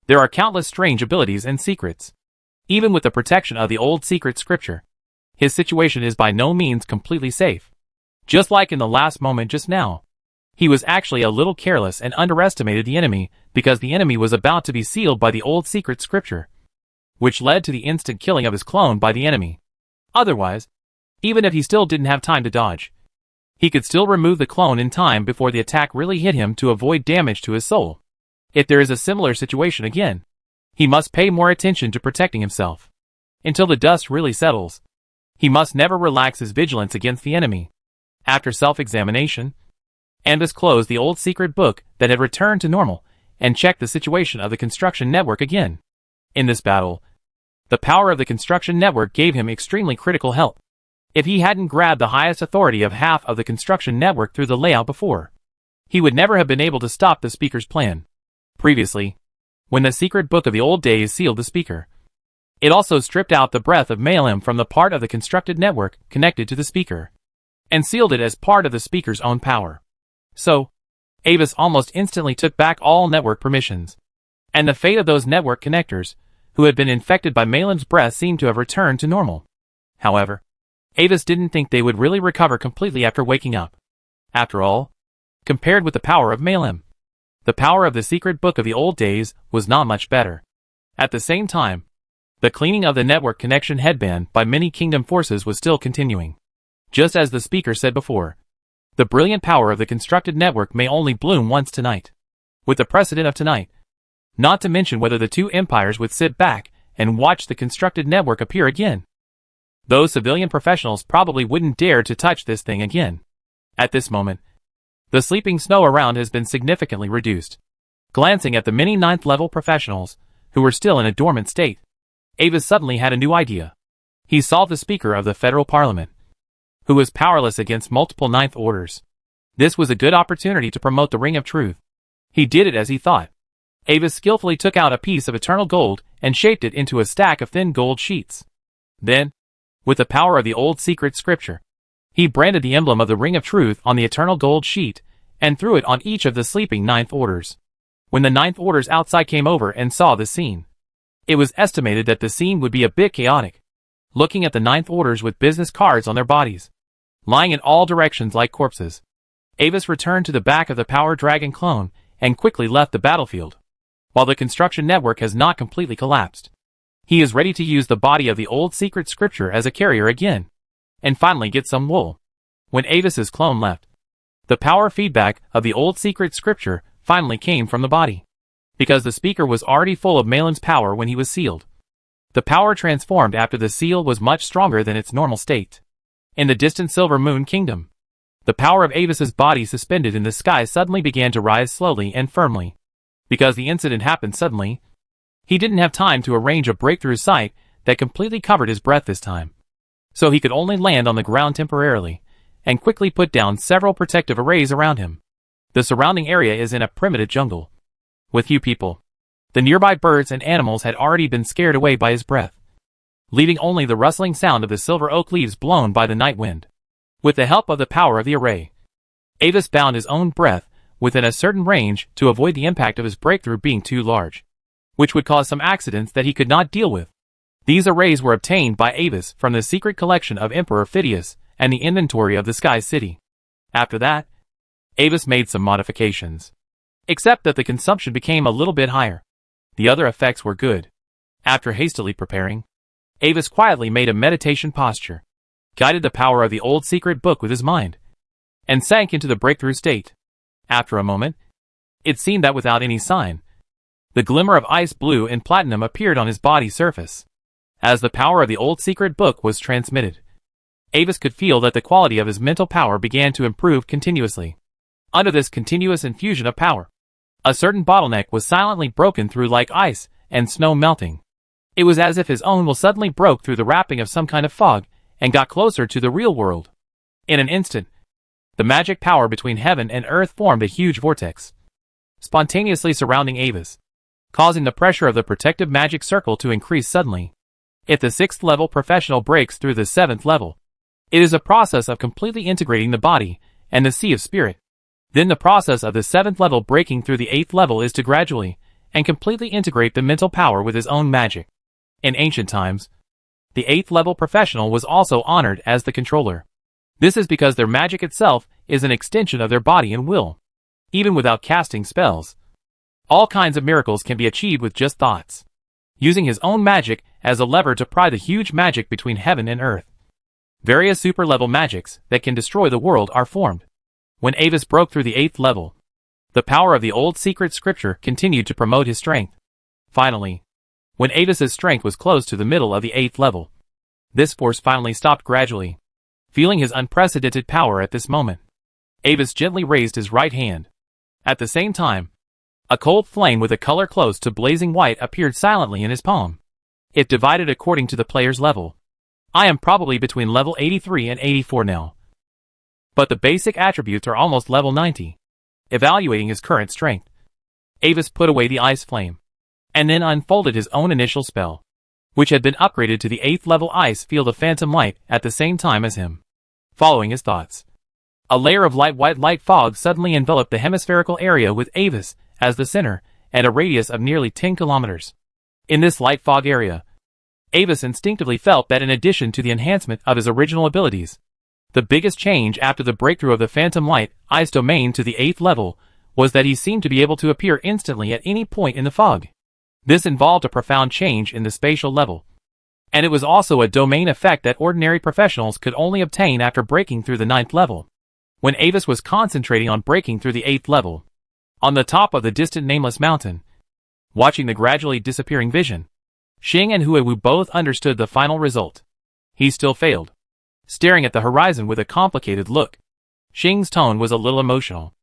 there are countless strange abilities and secrets. Even with the protection of the old secret scripture, his situation is by no means completely safe. Just like in the last moment just now, he was actually a little careless and underestimated the enemy because the enemy was about to be sealed by the old secret scripture, which led to the instant killing of his clone by the enemy. Otherwise, even if he still didn't have time to dodge, he could still remove the clone in time before the attack really hit him to avoid damage to his soul. If there is a similar situation again, he must pay more attention to protecting himself. Until the dust really settles, he must never relax his vigilance against the enemy. After self-examination, Avis closed the old secret book that had returned to normal and checked the situation of the construction network again. In this battle, the power of the construction network gave him extremely critical help. If he hadn't grabbed the highest authority of half of the construction network through the layout before, he would never have been able to stop the speaker's plan. Previously, when the secret book of the old days sealed the speaker, it also stripped out the breath of Malem from the part of the constructed network connected to the speaker, and sealed it as part of the speaker's own power. So, Avis almost instantly took back all network permissions. And the fate of those network connectors, who had been infected by Malem's breath, seemed to have returned to normal. However, Avis didn't think they would really recover completely after waking up. After all, compared with the power of Malem, the power of the secret book of the old days was not much better. At the same time, the cleaning of the network connection headband by many kingdom forces was still continuing. Just as the speaker said before, the brilliant power of the constructed network may only bloom once tonight. With the precedent of tonight, not to mention whether the two empires would sit back and watch the constructed network appear again. Those civilian professionals probably wouldn't dare to touch this thing again. At this moment, the sleeping snow around has been significantly reduced. Glancing at the many 9th level professionals, who were still in a dormant state, Avis suddenly had a new idea. He saw the Speaker of the Federal Parliament, who was powerless against multiple 9th orders. This was a good opportunity to promote the Ring of Truth. He did it as he thought. Avis skillfully took out a piece of eternal gold and shaped it into a stack of thin gold sheets. Then, with the power of the old secret scripture, he branded the emblem of the Ring of Truth on the eternal gold sheet and threw it on each of the sleeping 9th orders. When the 9th orders outside came over and saw the scene, it was estimated that the scene would be a bit chaotic. Looking at the 9th orders with business cards on their bodies, lying in all directions like corpses, Avis returned to the back of the Power Dragon clone and quickly left the battlefield. While the construction network has not completely collapsed, he is ready to use the body of the old secret scripture as a carrier again, and finally get some wool. When Avis's clone left, the power feedback of the old secret scripture finally came from the body. Because the speaker was already full of Malem's power when he was sealed, the power transformed after the seal was much stronger than its normal state. In the distant Silver Moon Kingdom, the power of Avis's body suspended in the sky suddenly began to rise slowly and firmly. Because the incident happened suddenly, he didn't have time to arrange a breakthrough sight that completely covered his breath this time. So he could only land on the ground temporarily, and quickly put down several protective arrays around him. The surrounding area is in a primitive jungle, with few people. The nearby birds and animals had already been scared away by his breath, leaving only the rustling sound of the silver oak leaves blown by the night wind. With the help of the power of the array, Avis bound his own breath within a certain range to avoid the impact of his breakthrough being too large, which would cause some accidents that he could not deal with. These arrays were obtained by Avis from the secret collection of Emperor Phidias and the inventory of the Sky City. After that, Avis made some modifications, except that the consumption became a little bit higher. The other effects were good. After hastily preparing, Avis quietly made a meditation posture, guided the power of the old secret book with his mind, and sank into the breakthrough state. After a moment, it seemed that without any sign, the glimmer of ice blue and platinum appeared on his body's surface. As the power of the old secret book was transmitted, Avis could feel that the quality of his mental power began to improve continuously. Under this continuous infusion of power, a certain bottleneck was silently broken through like ice and snow melting. It was as if his own will suddenly broke through the wrapping of some kind of fog and got closer to the real world. In an instant, the magic power between heaven and earth formed a huge vortex, spontaneously surrounding Avis, causing the pressure of the protective magic circle to increase suddenly. If the 6th level professional breaks through the 7th level, it is a process of completely integrating the body and the sea of spirit. Then the process of the 7th level breaking through the 8th level is to gradually and completely integrate the mental power with his own magic. In ancient times, the 8th level professional was also honored as the controller. This is because their magic itself is an extension of their body and will. Even without casting spells, all kinds of miracles can be achieved with just thoughts. Using his own magic as a lever to pry the huge magic between heaven and earth, various super-level magics that can destroy the world are formed. When Avis broke through the 8th level, the power of the old secret scripture continued to promote his strength. Finally, when Avis's strength was close to the middle of the 8th level, this force finally stopped gradually. Feeling his unprecedented power at this moment, Avis gently raised his right hand. At the same time, a cold flame with a color close to blazing white appeared silently in his palm. It divided according to the player's level. I am probably between level 83 and 84 now. But the basic attributes are almost level 90. Evaluating his current strength, Avis put away the ice flame, and then unfolded his own initial spell, which had been upgraded to the 8th level ice field of phantom light at the same time as him. Following his thoughts, a layer of light white light fog suddenly enveloped the hemispherical area with Avis as the center and a radius of nearly 10 kilometers. In this light fog area, Avis instinctively felt that in addition to the enhancement of his original abilities, the biggest change after the breakthrough of the Phantom Light Ice domain to the 8th level was that he seemed to be able to appear instantly at any point in the fog. This involved a profound change in the spatial level, and it was also a domain effect that ordinary professionals could only obtain after breaking through the 9th level. When Avis was concentrating on breaking through the 8th level, on the top of the distant nameless mountain, watching the gradually disappearing vision, Xing and Huiwu both understood the final result. He still failed, staring at the horizon with a complicated look. Xing's tone was a little emotional.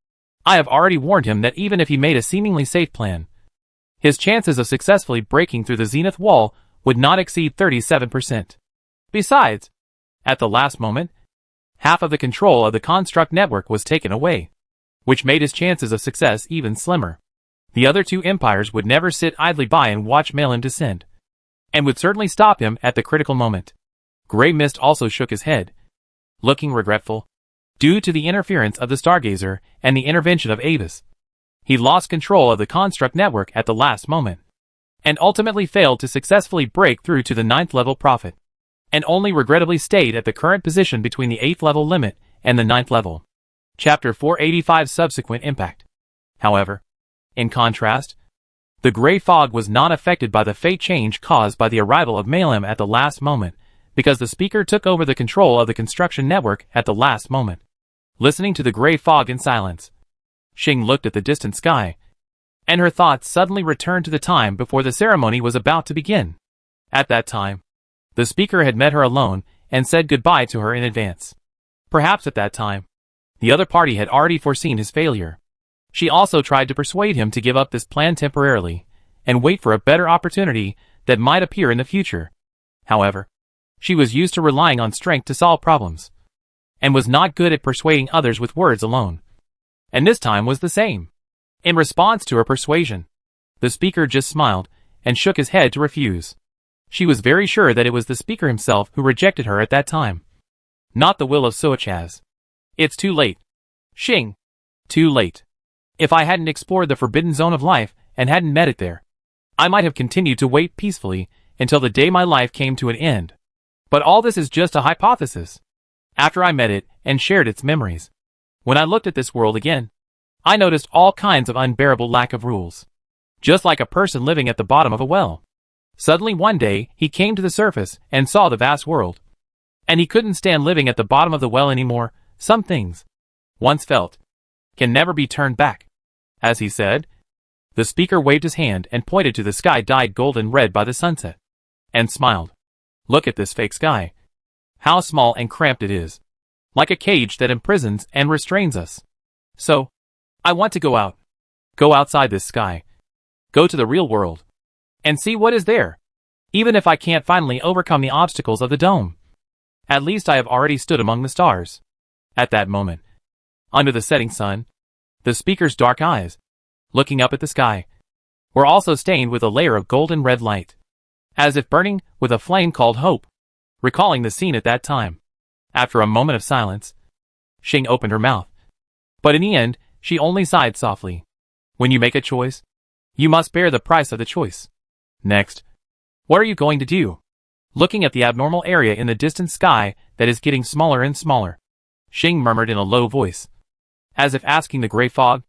I have already warned him that even if he made a seemingly safe plan, his chances of successfully breaking through the zenith wall would not exceed 37%. Besides, at the last moment, half of the control of the construct network was taken away, which made his chances of success even slimmer. The other two empires would never sit idly by and watch Malin descend, and would certainly stop him at the critical moment. Grey Mist also shook his head, looking regretful. Due to the interference of the Stargazer and the intervention of Avis, he lost control of the construct network at the last moment, and ultimately failed to successfully break through to the 9th level prophet, and only regrettably stayed at the current position between the 8th level limit and the 9th level. Chapter 485 Subsequent Impact. However, in contrast, the grey fog was not affected by the fate change caused by the arrival of Malin at the last moment, because the speaker took over the control of the construction network at the last moment. Listening to the grey fog in silence, Xing looked at the distant sky, and her thoughts suddenly returned to the time before the ceremony was about to begin. At that time, the speaker had met her alone and said goodbye to her in advance. Perhaps at that time, the other party had already foreseen his failure. She also tried to persuade him to give up this plan temporarily and wait for a better opportunity that might appear in the future. However, she was used to relying on strength to solve problems, and was not good at persuading others with words alone. And this time was the same. In response to her persuasion, the speaker just smiled and shook his head to refuse. She was very sure that it was the speaker himself who rejected her at that time, not the will of Soachaz. It's too late, Xing. Too late. If I hadn't explored the forbidden zone of life and hadn't met it there, I might have continued to wait peacefully until the day my life came to an end. But all this is just a hypothesis. After I met it and shared its memories, when I looked at this world again, I noticed all kinds of unbearable lack of rules. Just like a person living at the bottom of a well. Suddenly one day, he came to the surface and saw the vast world. And he couldn't stand living at the bottom of the well anymore. Some things, once felt, can never be turned back. As he said, the speaker waved his hand and pointed to the sky dyed golden red by the sunset, and smiled. Look at this fake sky. How small and cramped it is. Like a cage that imprisons and restrains us. So, I want to go out. Go outside this sky. Go to the real world. And see what is there. Even if I can't finally overcome the obstacles of the dome. At least I have already stood among the stars. At that moment, under the setting sun, the speaker's dark eyes, looking up at the sky, were also stained with a layer of golden red light, as if burning with a flame called hope, recalling the scene at that time. After a moment of silence, Xing opened her mouth. But in the end, she only sighed softly. When you make a choice, you must bear the price of the choice. Next, what are you going to do? Looking at the abnormal area in the distant sky that is getting smaller and smaller, Xing murmured in a low voice, as if asking the grey fog,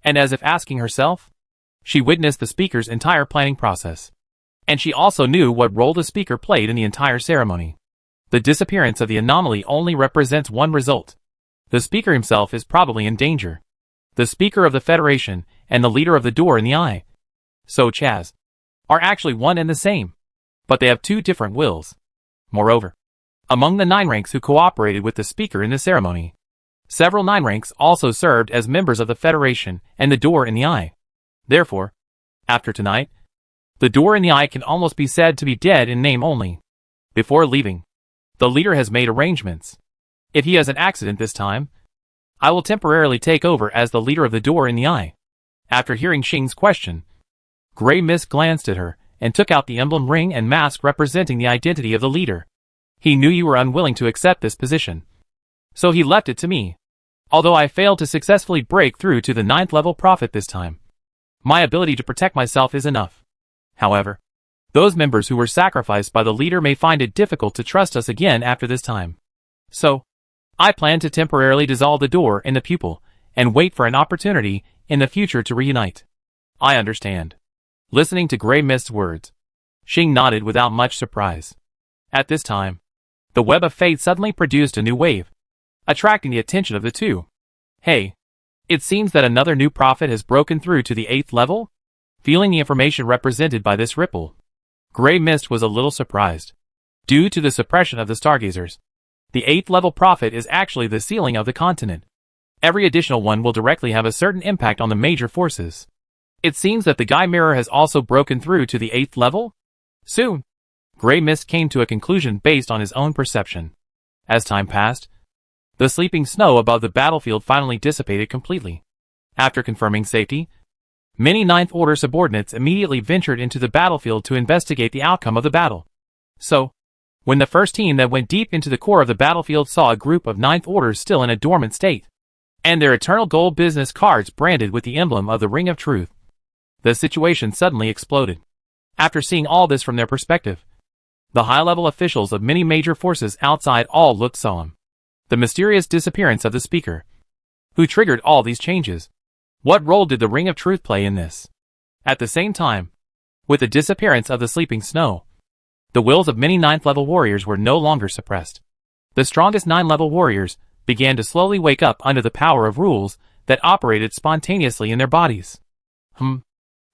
and as if asking herself. She witnessed the speaker's entire planning process, and she also knew what role the speaker played in the entire ceremony. The disappearance of the anomaly only represents one result. The speaker himself is probably in danger. The speaker of the Federation and the leader of the Door in the Eye, Soachaz, are actually one and the same, but they have two different wills. Moreover, among the 9 ranks who cooperated with the speaker in the ceremony, several 9 ranks also served as members of the Federation and the Door in the Eye. Therefore, after tonight, the Door in the Eye can almost be said to be dead in name only. Before leaving, The leader has made arrangements. If he has an accident this time, I will temporarily take over as the leader of the door in the eye. After hearing Xing's question, Grey Mist glanced at her and took out the emblem ring and mask representing the identity of the leader. He knew you were unwilling to accept this position, so he left it to me. Although I failed to successfully break through to the 9th level prophet this time, my ability to protect myself is enough. However, those members who were sacrificed by the leader may find it difficult to trust us again after this time. So, I plan to temporarily dissolve the door in the pupil and wait for an opportunity in the future to reunite. I understand. Listening to Grey Mist's words, Xing nodded without much surprise. At this time, the web of fate suddenly produced a new wave, attracting the attention of the two. Hey, it seems that another new prophet has broken through to the 8th level? Feeling the information represented by this ripple, Grey Mist was a little surprised. Due to the suppression of the stargazers, the 8th level prophet is actually the ceiling of the continent. Every additional one will directly have a certain impact on the major forces. It seems that the Guy Mirror has also broken through to the 8th level? Soon, Grey Mist came to a conclusion based on his own perception. As time passed, the sleeping snow above the battlefield finally dissipated completely. After confirming safety, many 9th Order subordinates immediately ventured into the battlefield to investigate the outcome of the battle. So, when the first team that went deep into the core of the battlefield saw a group of 9th Orders still in a dormant state, and their eternal gold business cards branded with the emblem of the Ring of Truth, the situation suddenly exploded. After seeing all this from their perspective, the high-level officials of many major forces outside all looked solemn. The mysterious disappearance of the speaker, who triggered all these changes. What role did the Ring of Truth play in this? At the same time, with the disappearance of the sleeping snow, the wills of many 9th level warriors were no longer suppressed. The strongest 9th level warriors began to slowly wake up under the power of rules that operated spontaneously in their bodies.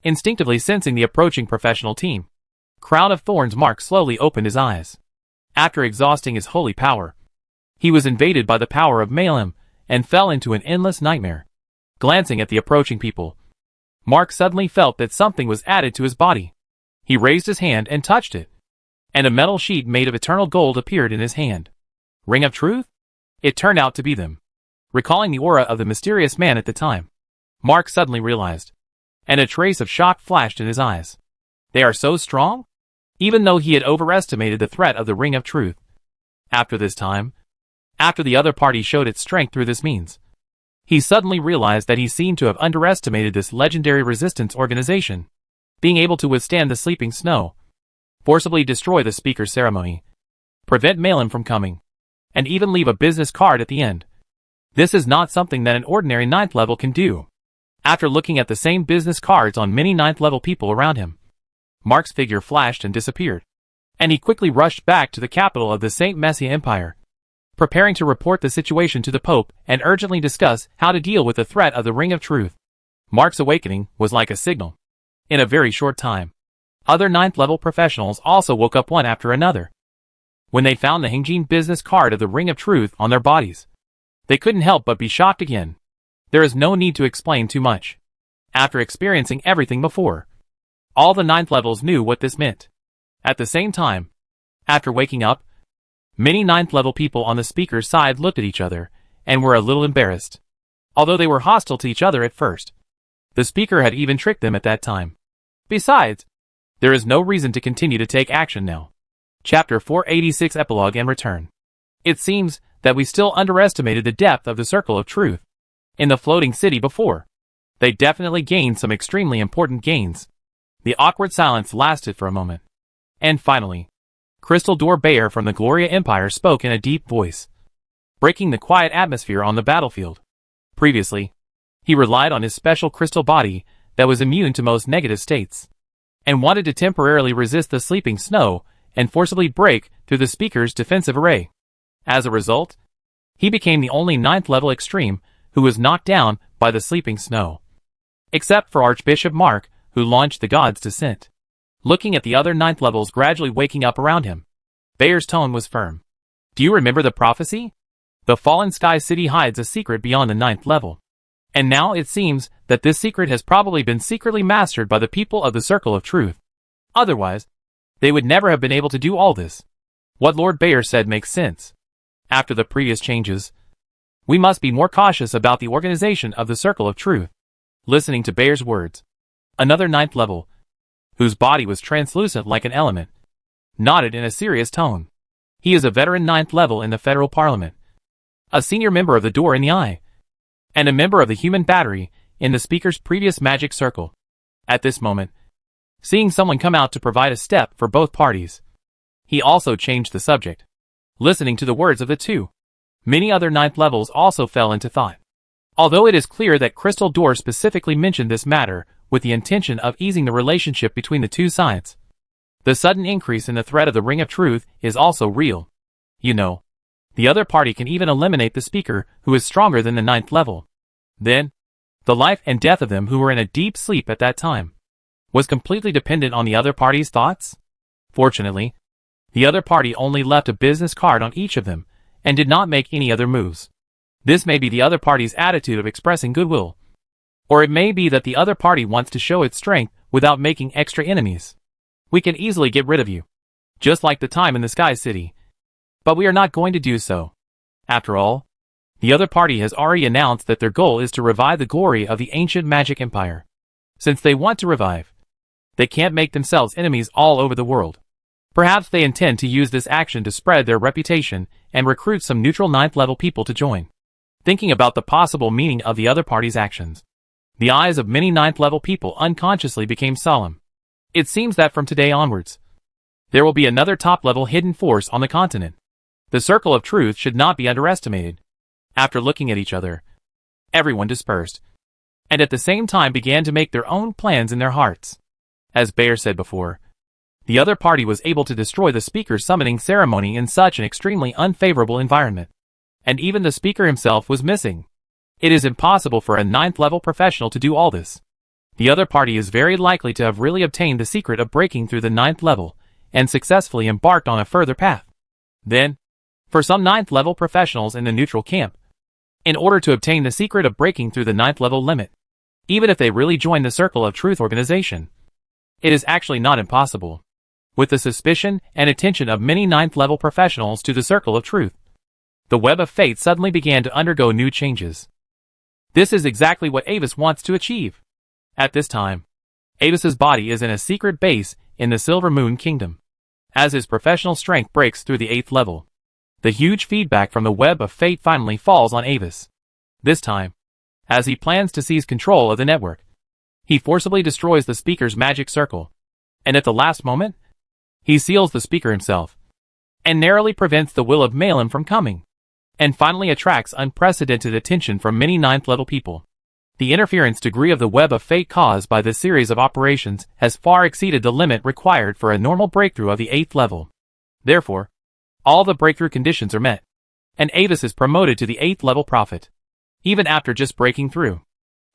Instinctively sensing the approaching professional team, Crown of Thorns Mark slowly opened his eyes. After exhausting his holy power, he was invaded by the power of Malem and fell into an endless nightmare. Glancing at the approaching people, Mark suddenly felt that something was added to his body. He raised his hand and touched it, and a metal sheet made of eternal gold appeared in his hand. Ring of Truth? It turned out to be them. Recalling the aura of the mysterious man at the time, Mark suddenly realized, and a trace of shock flashed in his eyes. They are so strong? Even though he had overestimated the threat of the Ring of Truth. After this time, after the other party showed its strength through this means, he suddenly realized that he seemed to have underestimated this legendary resistance organization, being able to withstand the sleeping snow, forcibly destroy the speaker's ceremony, prevent Malem from coming, and even leave a business card at the end. This is not something that an ordinary 9th level can do. After looking at the same business cards on many 9th level people around him, Mark's figure flashed and disappeared, and he quickly rushed back to the capital of the Saint Messia Empire, preparing to report the situation to the Pope and urgently discuss how to deal with the threat of the Ring of Truth. Mark's awakening was like a signal. In a very short time, other 9th level professionals also woke up one after another. When they found the Hingjin business card of the Ring of Truth on their bodies, they couldn't help but be shocked again. There is no need to explain too much. After experiencing everything before, all the 9th levels knew what this meant. At the same time, after waking up, many 9th level people on the speaker's side looked at each other and were a little embarrassed. Although they were hostile to each other at first, the speaker had even tricked them at that time. Besides, there is no reason to continue to take action now. Chapter 486 Epilogue and Return. It seems that we still underestimated the depth of the Circle of Truth. In the floating city before, they definitely gained some extremely important gains. The awkward silence lasted for a moment. And finally, Crystal Door Bayer from the Gloria Empire spoke in a deep voice, breaking the quiet atmosphere on the battlefield. Previously, he relied on his special crystal body that was immune to most negative states, and wanted to temporarily resist the sleeping snow and forcibly break through the speaker's defensive array. As a result, he became the only 9th level extreme who was knocked down by the sleeping snow. Except for Archbishop Mark, who launched the God's Descent. Looking at the other 9th levels gradually waking up around him, Bayer's tone was firm. Do you remember the prophecy? The fallen sky city hides a secret beyond the 9th level. And now it seems that this secret has probably been secretly mastered by the people of the Circle of Truth. Otherwise, they would never have been able to do all this. What Lord Bayer said makes sense. After the previous changes, we must be more cautious about the organization of the Circle of Truth. Listening to Bayer's words, another ninth level, whose body was translucent like an element, nodded in a serious tone. He is a veteran ninth level in the federal parliament, a senior member of the Door in the Eye, and a member of the Human Battery in the speaker's previous magic circle. At this moment, seeing someone come out to provide a step for both parties, he also changed the subject. Listening to the words of the two, many other ninth levels also fell into thought. Although it is clear that Crystal Door specifically mentioned this matter with the intention of easing the relationship between the two sides, the sudden increase in the threat of the Ring of Truth is also real. You know, the other party can even eliminate the speaker who is stronger than the ninth level. Then, the life and death of them who were in a deep sleep at that time was completely dependent on the other party's thoughts. Fortunately, the other party only left a business card on each of them and did not make any other moves. This may be the other party's attitude of expressing goodwill, or it may be that the other party wants to show its strength without making extra enemies. We can easily get rid of you, just like the time in the Sky City, but we are not going to do so. After all, the other party has already announced that their goal is to revive the glory of the ancient magic empire. Since they want to revive, they can't make themselves enemies all over the world. Perhaps they intend to use this action to spread their reputation and recruit some neutral ninth level people to join. Thinking about the possible meaning of the other party's actions, the eyes of many ninth level people unconsciously became solemn. It seems that from today onwards, there will be another top level hidden force on the continent. The Circle of Truth should not be underestimated. After looking at each other, everyone dispersed, and at the same time began to make their own plans in their hearts. As Bayer said before, the other party was able to destroy the speaker's summoning ceremony in such an extremely unfavorable environment. And even the speaker himself was missing. It is impossible for a ninth level professional to do all this. The other party is very likely to have really obtained the secret of breaking through the ninth level and successfully embarked on a further path. Then, for some ninth level professionals in the neutral camp, in order to obtain the secret of breaking through the ninth level limit, even if they really join the Circle of Truth organization, it is actually not impossible. With the suspicion and attention of many ninth level professionals to the Circle of Truth, the Web of Fate suddenly began to undergo new changes. This is exactly what Avis wants to achieve. At this time, Avis's body is in a secret base in the Silver Moon Kingdom. As his professional strength breaks through the 8th level, the huge feedback from the Web of Fate finally falls on Avis. This time, as he plans to seize control of the network, he forcibly destroys the speaker's magic circle, and at the last moment, he seals the speaker himself, and narrowly prevents the will of Malin from coming, and finally attracts unprecedented attention from many 9th level people. The interference degree of the Web of Fate caused by this series of operations has far exceeded the limit required for a normal breakthrough of the 8th level. Therefore, all the breakthrough conditions are met, and Avis is promoted to the 8th level prophet. Even after just breaking through,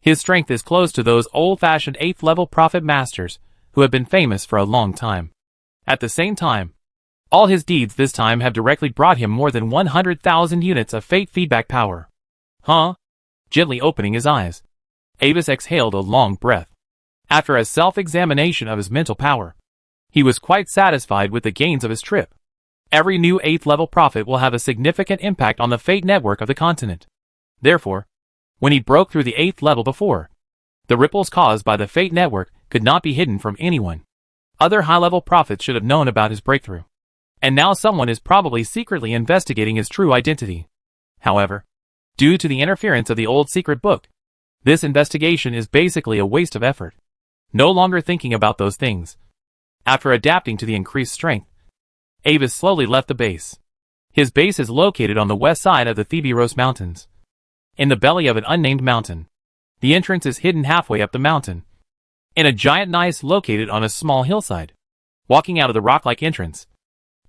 his strength is close to those old-fashioned 8th level prophet masters who have been famous for a long time. At the same time, all his deeds this time have directly brought him more than 100,000 units of fate feedback power. Gently opening his eyes, Avis exhaled a long breath. After a self-examination of his mental power, he was quite satisfied with the gains of his trip. Every new 8th level prophet will have a significant impact on the fate network of the continent. Therefore, when he broke through the 8th level before, the ripples caused by the fate network could not be hidden from anyone. Other high-level prophets should have known about his breakthrough, and now someone is probably secretly investigating his true identity. However, due to the interference of the old secret book, this investigation is basically a waste of effort. No longer thinking about those things. After adapting to the increased strength, Avis slowly left the base. His base is located on the west side of the Thebiros Mountains, in the belly of an unnamed mountain. The entrance is hidden halfway up the mountain, in a giant gneiss located on a small hillside. Walking out of the rock-like entrance,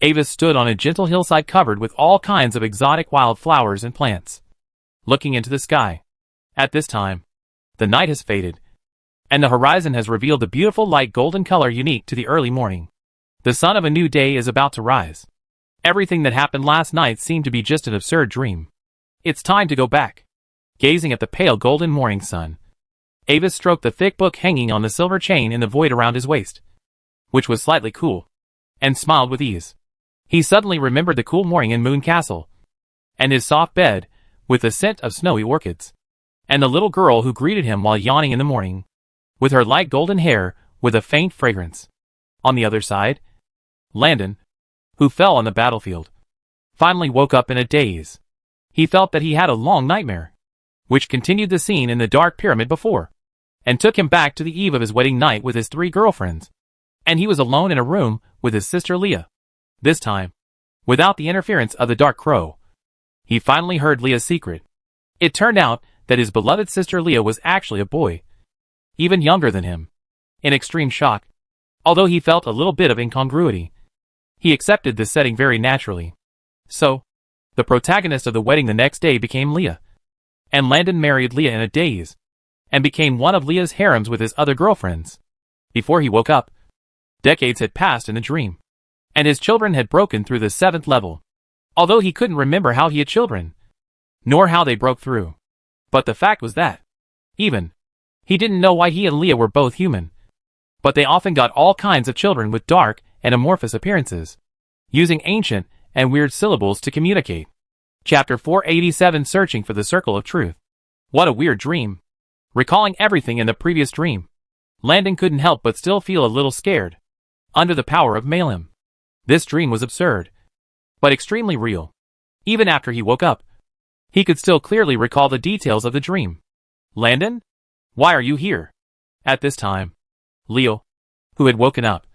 Avis stood on a gentle hillside covered with all kinds of exotic wild flowers and plants, looking into the sky. At this time, the night has faded, and the horizon has revealed the beautiful light golden color unique to the early morning. The sun of a new day is about to rise. Everything that happened last night seemed to be just an absurd dream. It's time to go back. Gazing at the pale golden morning sun, Avis stroked the thick book hanging on the silver chain in the void around his waist, which was slightly cool, and smiled with ease. He suddenly remembered the cool morning in Moon Castle, and his soft bed, with the scent of snowy orchids, and the little girl who greeted him while yawning in the morning, with her light golden hair with a faint fragrance. On the other side, Landon, who fell on the battlefield, finally woke up in a daze. He felt that he had a long nightmare, which continued the scene in the dark pyramid before, and took him back to the eve of his wedding night with his 3 girlfriends, and he was alone in a room with his sister Leah. This time, without the interference of the dark crow, he finally heard Leah's secret. It turned out that his beloved sister Leah was actually a boy, even younger than him. In extreme shock, although he felt a little bit of incongruity, he accepted this setting very naturally. So, the protagonist of the wedding the next day became Leah, and Landon married Leah in a daze, and became one of Leah's harems with his other girlfriends. Before he woke up, decades had passed in the dream, and his children had broken through the 7th level, although he couldn't remember how he had children, nor how they broke through. But the fact was that, he didn't know why he and Leah were both human, but they often got all kinds of children with dark and amorphous appearances, using ancient and weird syllables to communicate. Chapter 487, Searching for the Circle of Truth. What a weird dream. Recalling everything in the previous dream, Landon couldn't help but still feel a little scared, under the power of Malem. This dream was absurd, but extremely real. Even after he woke up, he could still clearly recall the details of the dream. Landon? Why are you here? At this time, Leo, who had woken up,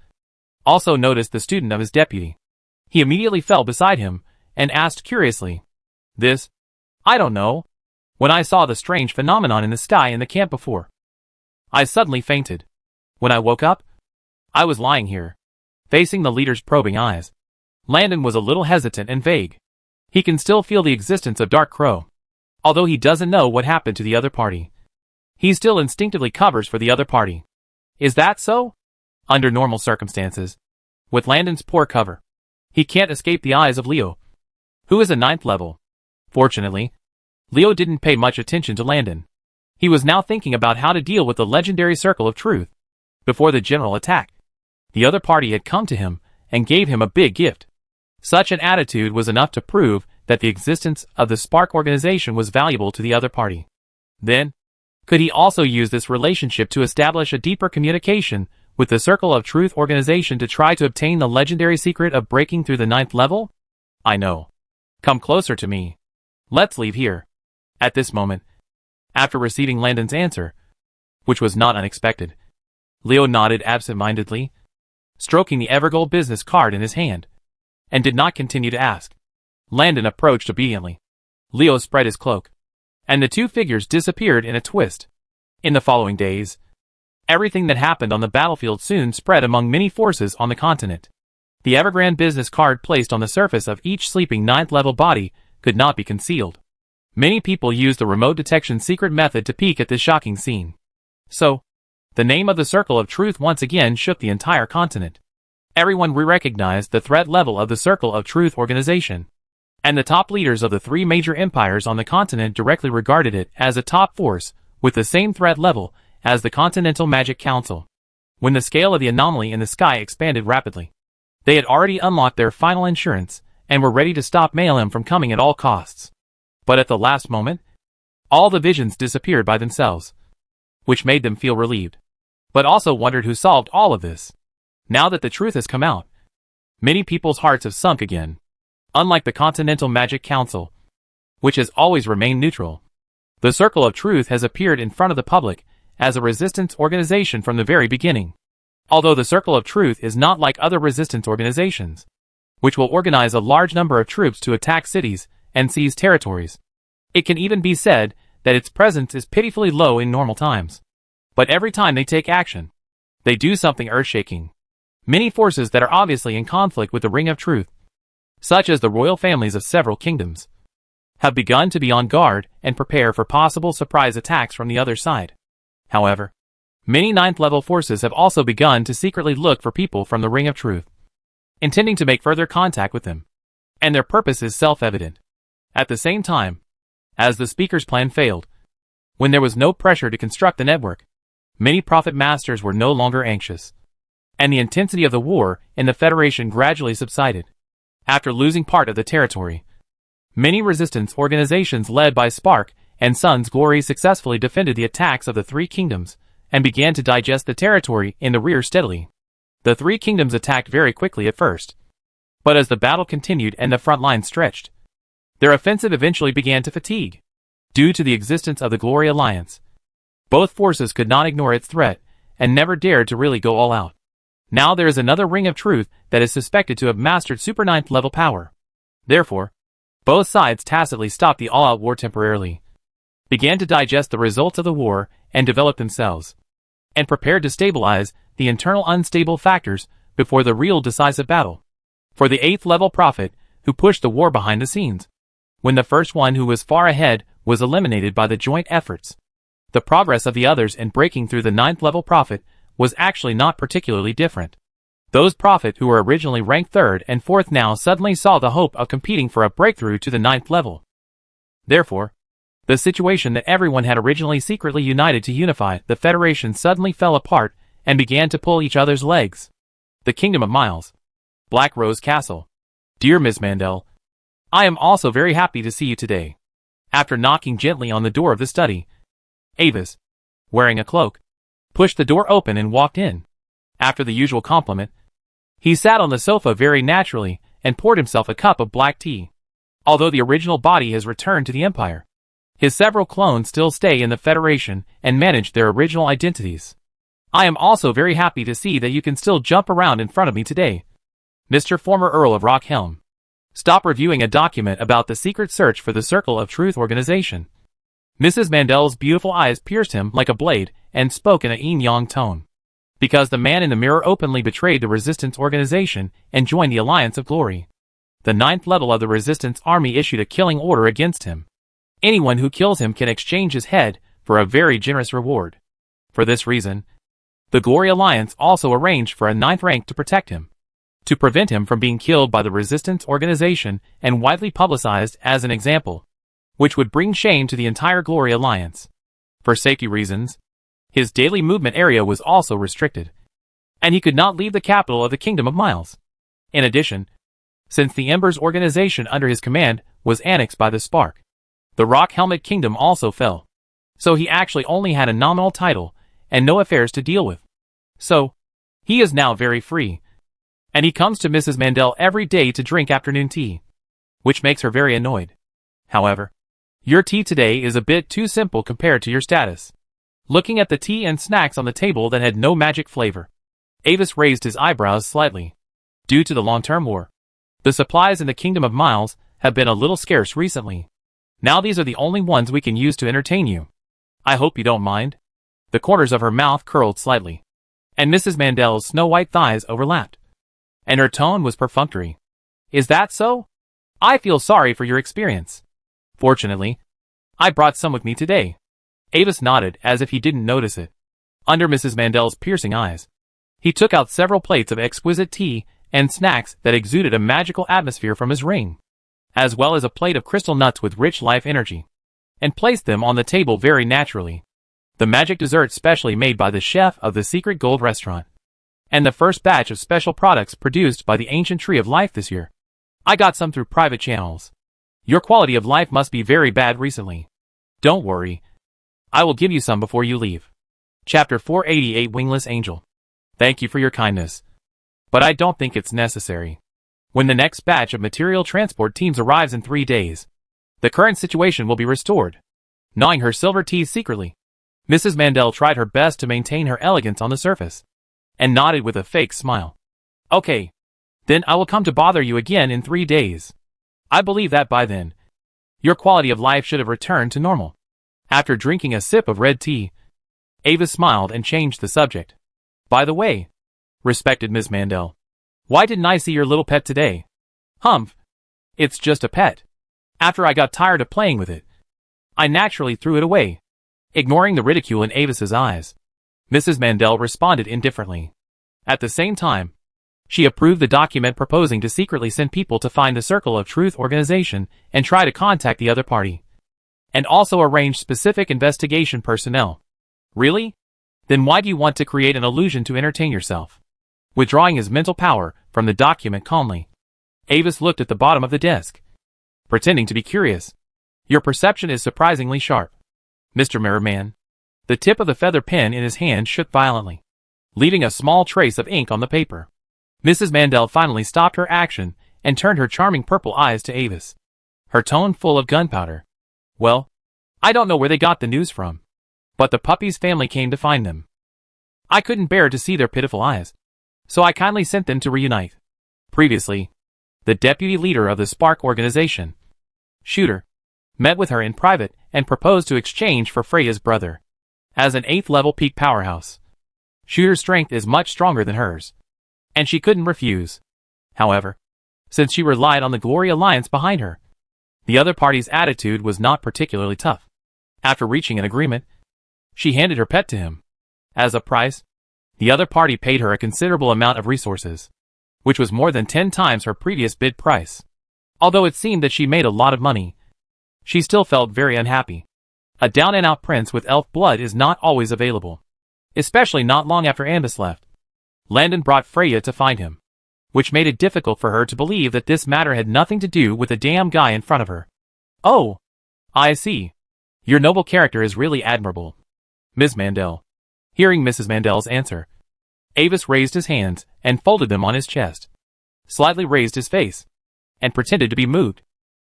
also noticed the student of his deputy. He immediately fell beside him, and asked curiously, I don't know. When I saw the strange phenomenon in the sky in the camp before, I suddenly fainted. When I woke up, I was lying here, facing the leader's probing eyes. Landon was a little hesitant and vague. He can still feel the existence of Dark Crow, although he doesn't know what happened to the other party. He still instinctively covers for the other party. Is that so? Under normal circumstances, with Landon's poor cover, he can't escape the eyes of Leo, who is a 9th level. Fortunately, Leo didn't pay much attention to Landon. He was now thinking about how to deal with the legendary Circle of Truth before the general attack. The other party had come to him and gave him a big gift. Such an attitude was enough to prove that the existence of the Spark organization was valuable to the other party. Then, could he also use this relationship to establish a deeper communication with the Circle of Truth organization to try to obtain the legendary secret of breaking through the 9th level? I know. Come closer to me. Let's leave here. At this moment, after receiving Landon's answer, which was not unexpected, Leo nodded absent-mindedly, stroking the Evergold business card in his hand, and did not continue to ask. Landon approached obediently. Leo spread his cloak, and the 2 figures disappeared in a twist. In the following days, everything that happened on the battlefield soon spread among many forces on the continent. The Evergrande business card placed on the surface of each sleeping 9th level body could not be concealed. Many people used the remote detection secret method to peek at this shocking scene. So, the name of the Circle of Truth once again shook the entire continent. Everyone recognized the threat level of the Circle of Truth organization, and the top leaders of the 3 major empires on the continent directly regarded it as a top force with the same threat level as the Continental Magic Council. When the scale of the anomaly in the sky expanded rapidly, they had already unlocked their final insurance and were ready to stop Malem from coming at all costs. But at the last moment, all the visions disappeared by themselves, which made them feel relieved, but also wondered who solved all of this. Now that the truth has come out, many people's hearts have sunk again. Unlike the Continental Magic Council, which has always remained neutral, the Circle of Truth has appeared in front of the public as a resistance organization from the very beginning. Although the Circle of Truth is not like other resistance organizations, which will organize a large number of troops to attack cities and seize territories, it can even be said that its presence is pitifully low in normal times. But every time they take action, they do something earth-shaking. Many forces that are obviously in conflict with the Ring of Truth, such as the royal families of several kingdoms, have begun to be on guard and prepare for possible surprise attacks from the other side. However, many 9th level forces have also begun to secretly look for people from the Ring of Truth, intending to make further contact with them, and their purpose is self-evident. At the same time, as the speaker's plan failed, when there was no pressure to construct the network, many prophet masters were no longer anxious, and the intensity of the war in the Federation gradually subsided. After losing part of the territory, many resistance organizations led by Spark and Sun's Glory successfully defended the attacks of the Three Kingdoms and began to digest the territory in the rear steadily. The Three Kingdoms attacked very quickly at first, but as the battle continued and the front line stretched, their offensive eventually began to fatigue. Due to the existence of the Glory Alliance, both forces could not ignore its threat and never dared to really go all out. Now there is another Ring of Truth that is suspected to have mastered Super 9th level power. Therefore, both sides tacitly stopped the all-out war temporarily, began to digest the results of the war and develop themselves, and prepared to stabilize the internal unstable factors before the real decisive battle. For the 8th level prophet, who pushed the war behind the scenes, when the first one who was far ahead was eliminated by the joint efforts, the progress of the others in breaking through the 9th level prophet was actually not particularly different. Those prophet who were originally ranked 3rd and 4th now suddenly saw the hope of competing for a breakthrough to the 9th level. Therefore, the situation that everyone had originally secretly united to unify the Federation suddenly fell apart and began to pull each other's legs. The Kingdom of Miles. Black Rose Castle. Dear Ms. Mandel, I am also very happy to see you today. After knocking gently on the door of the study, Avis, wearing a cloak, pushed the door open and walked in. After the usual compliment, he sat on the sofa very naturally and poured himself a cup of black tea. Although the original body has returned to the Empire, his several clones still stay in the Federation and manage their original identities. I am also very happy to see that you can still jump around in front of me today, Mr. Former Earl of Rockhelm. Stop reviewing a document about the secret search for the Circle of Truth organization. Mrs. Mandel's beautiful eyes pierced him like a blade and spoke in a yin-yang tone. Because the man in the mirror openly betrayed the Resistance organization and joined the Alliance of Glory. The 9th level of the Resistance army issued a killing order against him. Anyone who kills him can exchange his head for a very generous reward. For this reason, the Glory Alliance also arranged for a 9th rank to protect him, to prevent him from being killed by the Resistance organization and widely publicized as an example, which would bring shame to the entire Glory Alliance. For safety reasons, his daily movement area was also restricted, and he could not leave the capital of the Kingdom of Miles. In addition, since the Embers organization under his command was annexed by the Spark, the Rock Helmet Kingdom also fell. So he actually only had a nominal title and no affairs to deal with. So, he is now very free, and he comes to Mrs. Mandel every day to drink afternoon tea, which makes her very annoyed. However, your tea today is a bit too simple compared to your status. Looking at the tea and snacks on the table that had no magic flavor, Avis raised his eyebrows slightly. Due to the long-term war, the supplies in the Kingdom of Miles have been a little scarce recently. Now these are the only ones we can use to entertain you. I hope you don't mind. The corners of her mouth curled slightly, and Mrs. Mandel's snow-white thighs overlapped, and her tone was perfunctory. Is that so? I feel sorry for your experience. Fortunately, I brought some with me today. Avis nodded as if he didn't notice it. Under Mrs. Mandel's piercing eyes, he took out several plates of exquisite tea and snacks that exuded a magical atmosphere from his ring, as well as a plate of crystal nuts with rich life energy, and placed them on the table very naturally. The magic dessert specially made by the chef of the Secret Gold restaurant, and the first batch of special products produced by the Ancient Tree of Life this year. I got some through private channels. Your quality of life must be very bad recently. Don't worry. I will give you some before you leave. Chapter 488 Wingless Angel. Thank you for your kindness, but I don't think it's necessary. When the next batch of material transport teams arrives in 3 days, the current situation will be restored. Gnawing her silver teeth secretly, Mrs. Mandel tried her best to maintain her elegance on the surface, and nodded with a fake smile. Okay. Then I will come to bother you again in 3 days. I believe that by then, your quality of life should have returned to normal. After drinking a sip of red tea, Ava smiled and changed the subject. By the way, respected Ms. Mandel, why didn't I see your little pet today? Humph. It's just a pet. After I got tired of playing with it, I naturally threw it away. Ignoring the ridicule in Avis's eyes, Mrs. Mandel responded indifferently. At the same time, she approved the document proposing to secretly send people to find the Circle of Truth organization and try to contact the other party, and also arrange specific investigation personnel. Really? Then why do you want to create an illusion to entertain yourself? Withdrawing his mental power from the document calmly, Avis looked at the bottom of the desk, pretending to be curious. Your perception is surprisingly sharp, Mr. Mirrorman. The tip of the feather pen in his hand shook violently, leaving a small trace of ink on the paper. Mrs. Mandel finally stopped her action and turned her charming purple eyes to Avis, her tone full of gunpowder. Well, I don't know where they got the news from, but the puppy's family came to find them. I couldn't bear to see their pitiful eyes, so I kindly sent them to reunite. Previously, the deputy leader of the Spark organization, Shooter, met with her in private and proposed to exchange for Freya's brother. As an 8th level peak powerhouse, Shooter's strength is much stronger than hers, and she couldn't refuse. However, since she relied on the Glory Alliance behind her, the other party's attitude was not particularly tough. After reaching an agreement, she handed her pet to him. As a price, the other party paid her a considerable amount of resources, which was more than 10 times her previous bid price. Although it seemed that she made a lot of money, she still felt very unhappy. A down-and-out prince with elf blood is not always available, especially not long after Ambus left. Landon brought Freya to find him, which made it difficult for her to believe that this matter had nothing to do with the damn guy in front of her. Oh, I see. Your noble character is really admirable, Ms. Mandel. Hearing Mrs. Mandel's answer, Avis raised his hands and folded them on his chest, slightly raised his face, and pretended to be moved.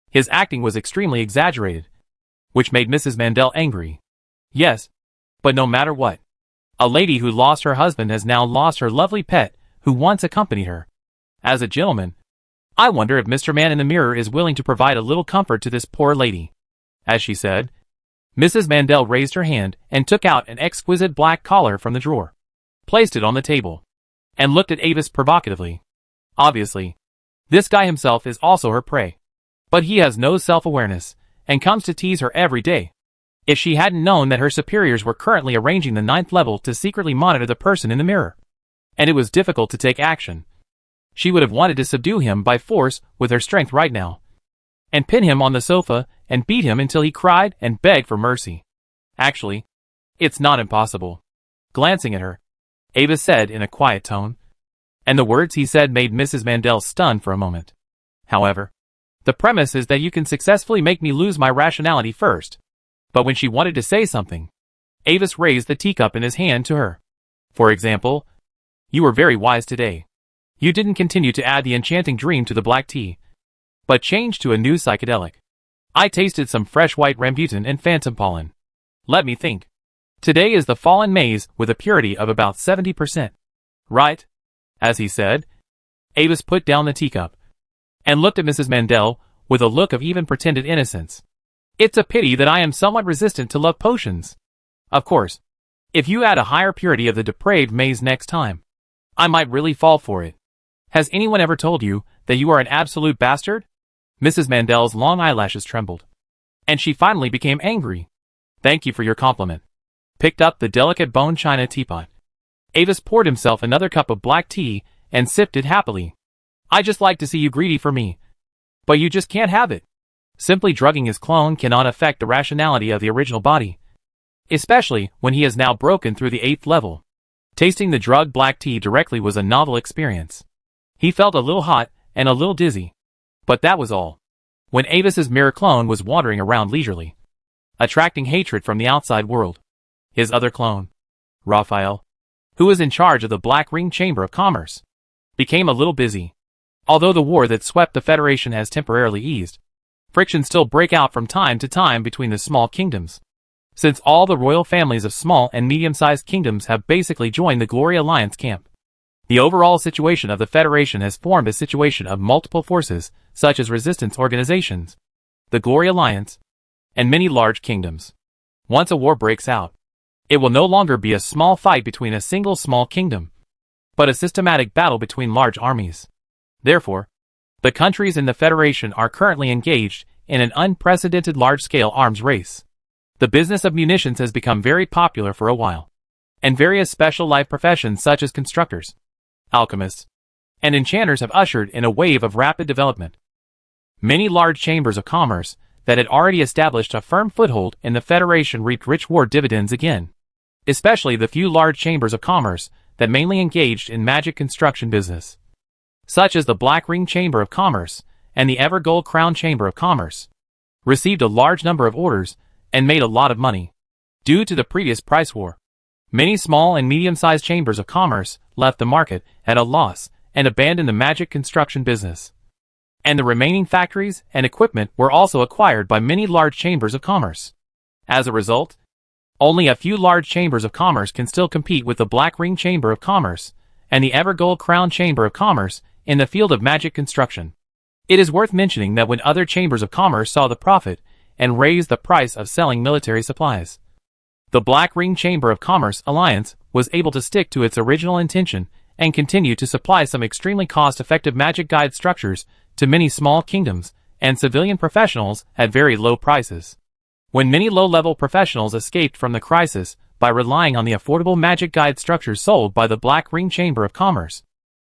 His acting was extremely exaggerated, which made Mrs. Mandel angry. Yes, but no matter what, a lady who lost her husband has now lost her lovely pet who once accompanied her. As a gentleman, I wonder if Mr. Man in the Mirror is willing to provide a little comfort to this poor lady. As she said, Mrs. Mandel raised her hand and took out an exquisite black collar from the drawer, placed it on the table, and looked at Avis provocatively. Obviously, this guy himself is also her prey, but he has no self-awareness and comes to tease her every day. If she hadn't known that her superiors were currently arranging the 9th level to secretly monitor the person in the mirror, and it was difficult to take action, she would have wanted to subdue him by force with her strength right now, and pin him on the sofa and beat him until he cried and begged for mercy. Actually, it's not impossible. Glancing at her, Avis said in a quiet tone, and the words he said made Mrs. Mandel stun for a moment. However, the premise is that you can successfully make me lose my rationality first. But when she wanted to say something, Avis raised the teacup in his hand to her. For example, you were very wise today. You didn't continue to add the enchanting dream to the black tea, but changed to a new psychedelic. I tasted some fresh white rambutan and phantom pollen. Let me think. Today is the fallen maize with a purity of about 70%. Right? As he said, Avis put down the teacup and looked at Mrs. Mandel with a look of even pretended innocence. It's a pity that I am somewhat resistant to love potions. Of course, if you add a higher purity of the depraved maize next time, I might really fall for it. Has anyone ever told you that you are an absolute bastard? Mrs. Mandel's long eyelashes trembled, and she finally became angry. Thank you for your compliment. Picked up the delicate bone china teapot. Avis poured himself another cup of black tea and sipped it happily. I just like to see you greedy for me. But you just can't have it. Simply drugging his clone cannot affect the rationality of the original body, especially when he has now broken through the 8th level. Tasting the drugged black tea directly was a novel experience. He felt a little hot and a little dizzy, but that was all. When Avis's mirror clone was wandering around leisurely, attracting hatred from the outside world, his other clone, Raphael, who was in charge of the Black Ring Chamber of Commerce, became a little busy. Although the war that swept the Federation has temporarily eased, frictions still break out from time to time between the small kingdoms. Since all the royal families of small and medium-sized kingdoms have basically joined the Glory Alliance camp, the overall situation of the Federation has formed a situation of multiple forces, such as resistance organizations, the Glory Alliance, and many large kingdoms. Once a war breaks out, it will no longer be a small fight between a single small kingdom, but a systematic battle between large armies. Therefore, the countries in the Federation are currently engaged in an unprecedented large-scale arms race. The business of munitions has become very popular for a while, and various special life professions such as constructors, alchemists, and enchanters have ushered in a wave of rapid development. Many large chambers of commerce that had already established a firm foothold in the Federation reaped rich war dividends again, especially the few large chambers of commerce that mainly engaged in magic construction business. such as the Black Ring Chamber of Commerce and the Ever Gold Crown Chamber of Commerce, received a large number of orders and made a lot of money. Due to the previous price war, many small and medium-sized chambers of commerce left the market at a loss and abandoned the magic construction business. And the remaining factories and equipment were also acquired by many large chambers of commerce. As a result, only a few large chambers of commerce can still compete with the Black Ring Chamber of Commerce and the Ever Gold Crown Chamber of Commerce in the field of magic construction. It is worth mentioning that when other chambers of commerce saw the profit and raised the price of selling military supplies, the Black Ring Chamber of Commerce Alliance was able to stick to its original intention and continue to supply some extremely cost-effective magic guide structures to many small kingdoms and civilian professionals at very low prices. When many low-level professionals escaped from the crisis by relying on the affordable magic guide structures sold by the Black Ring Chamber of Commerce,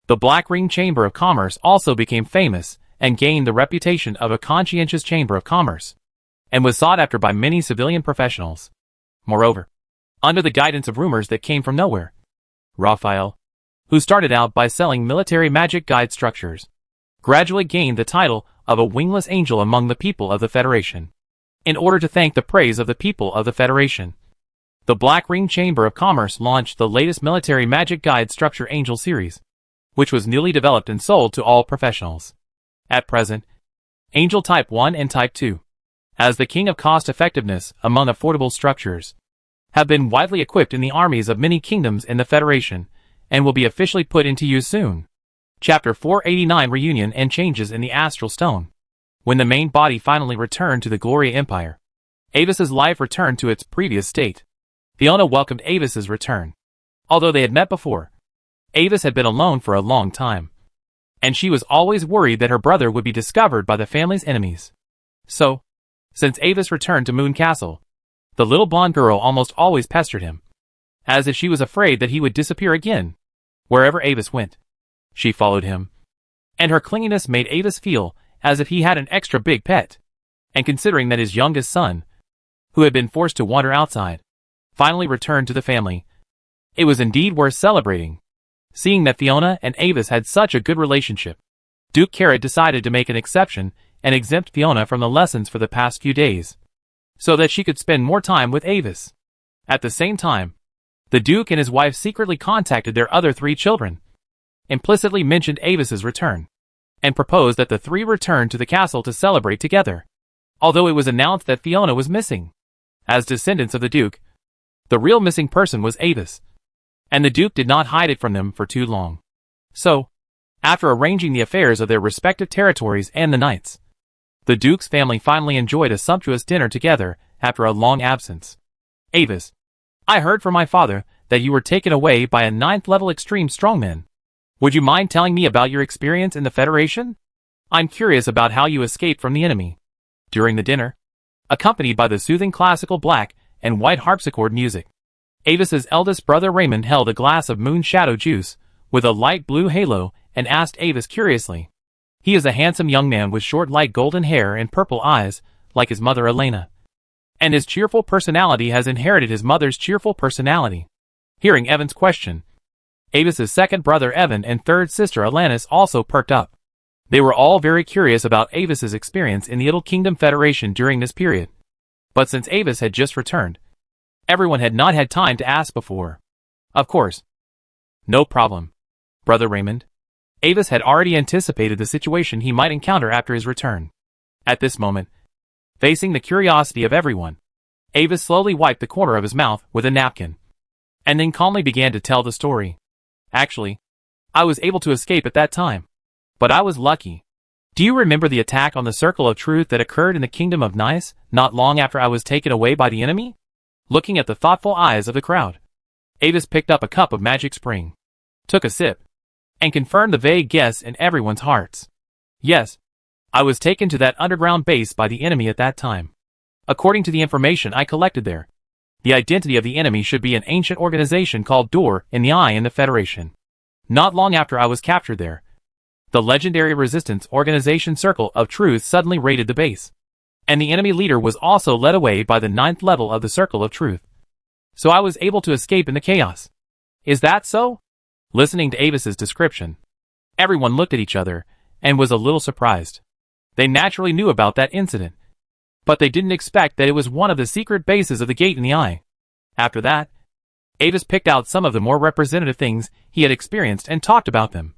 the Black Ring Chamber of Commerce also became famous and gained the reputation of a conscientious chamber of commerce, and was sought after by many civilian professionals. Moreover, under the guidance of rumors that came from nowhere, Raphael, who started out by selling military magic guide structures, gradually gained the title of a wingless angel among the people of the Federation. In order to thank the praise of the people of the Federation, the Black Ring Chamber of Commerce launched the latest military magic guide structure Angel series, which was newly developed and sold to all professionals. At present, Angel Type 1 and Type 2, as the king of cost-effectiveness among affordable structures, have been widely equipped in the armies of many kingdoms in the Federation, and will be officially put into use soon. Chapter 489 Reunion and Changes in the Astral Stone. When the main body finally returned to the Gloria Empire, Avis's life returned to its previous state. Fiona welcomed Avis's return. Although they had met before, Avis had been alone for a long time, and she was always worried that her brother would be discovered by the family's enemies. So, since Avis returned to Moon Castle, the little blonde girl almost always pestered him, as if she was afraid that he would disappear again. Wherever Avis went, she followed him, and her clinginess made Avis feel as if he had an extra big pet. And considering that his youngest son, who had been forced to wander outside, finally returned to the family, it was indeed worth celebrating. Seeing that Fiona and Avis had such a good relationship, Duke Carrot decided to make an exception and exempt Fiona from the lessons for the past few days, so that she could spend more time with Avis. At the same time, the Duke and his wife secretly contacted their other 3 children, implicitly mentioned Avis's return, and proposed that the 3 return to the castle to celebrate together. Although it was announced that Fiona was missing, as descendants of the Duke, the real missing person was Avis, and the Duke did not hide it from them for too long. So, after arranging the affairs of their respective territories and the knights, the Duke's family finally enjoyed a sumptuous dinner together after a long absence. Avis, I heard from my father that you were taken away by a 9th-level extreme strongman. Would you mind telling me about your experience in the Federation? I'm curious about how you escaped from the enemy. During the dinner, accompanied by the soothing classical black and white harpsichord music, Avis's eldest brother Raymond held a glass of moon shadow juice with a light blue halo and asked Avis curiously. He is a handsome young man with short light golden hair and purple eyes, like his mother Elena. And his cheerful personality has inherited his mother's cheerful personality. Hearing Evan's question, Avis's second brother Evan and third sister Alanis also perked up. They were all very curious about Avis's experience in the Idle Kingdom Federation during this period. But since Avis had just returned, everyone had not had time to ask before. Of course. No problem, Brother Raymond. Avis had already anticipated the situation he might encounter after his return. At this moment, facing the curiosity of everyone, Avis slowly wiped the corner of his mouth with a napkin, and then calmly began to tell the story. Actually, I was able to escape at that time, but I was lucky. Do you remember the attack on the Circle of Truth that occurred in the Kingdom of Nice not long after I was taken away by the enemy? Looking at the thoughtful eyes of the crowd, Avis picked up a cup of magic spring, took a sip, and confirmed the vague guess in everyone's hearts. Yes, I was taken to that underground base by the enemy at that time. According to the information I collected there, the identity of the enemy should be an ancient organization called Door in the Eye in the Federation. Not long after I was captured there, the legendary resistance organization Circle of Truth suddenly raided the base, and the enemy leader was also led away by the 9th level of the Circle of Truth. So I was able to escape in the chaos. Is that so? Listening to Avis's description, Everyone looked at each other and was a little surprised. They naturally knew about that incident, but they didn't expect that it was one of the secret bases of the Gate in the Eye. After that, Avis picked out some of the more representative things he had experienced and talked about them,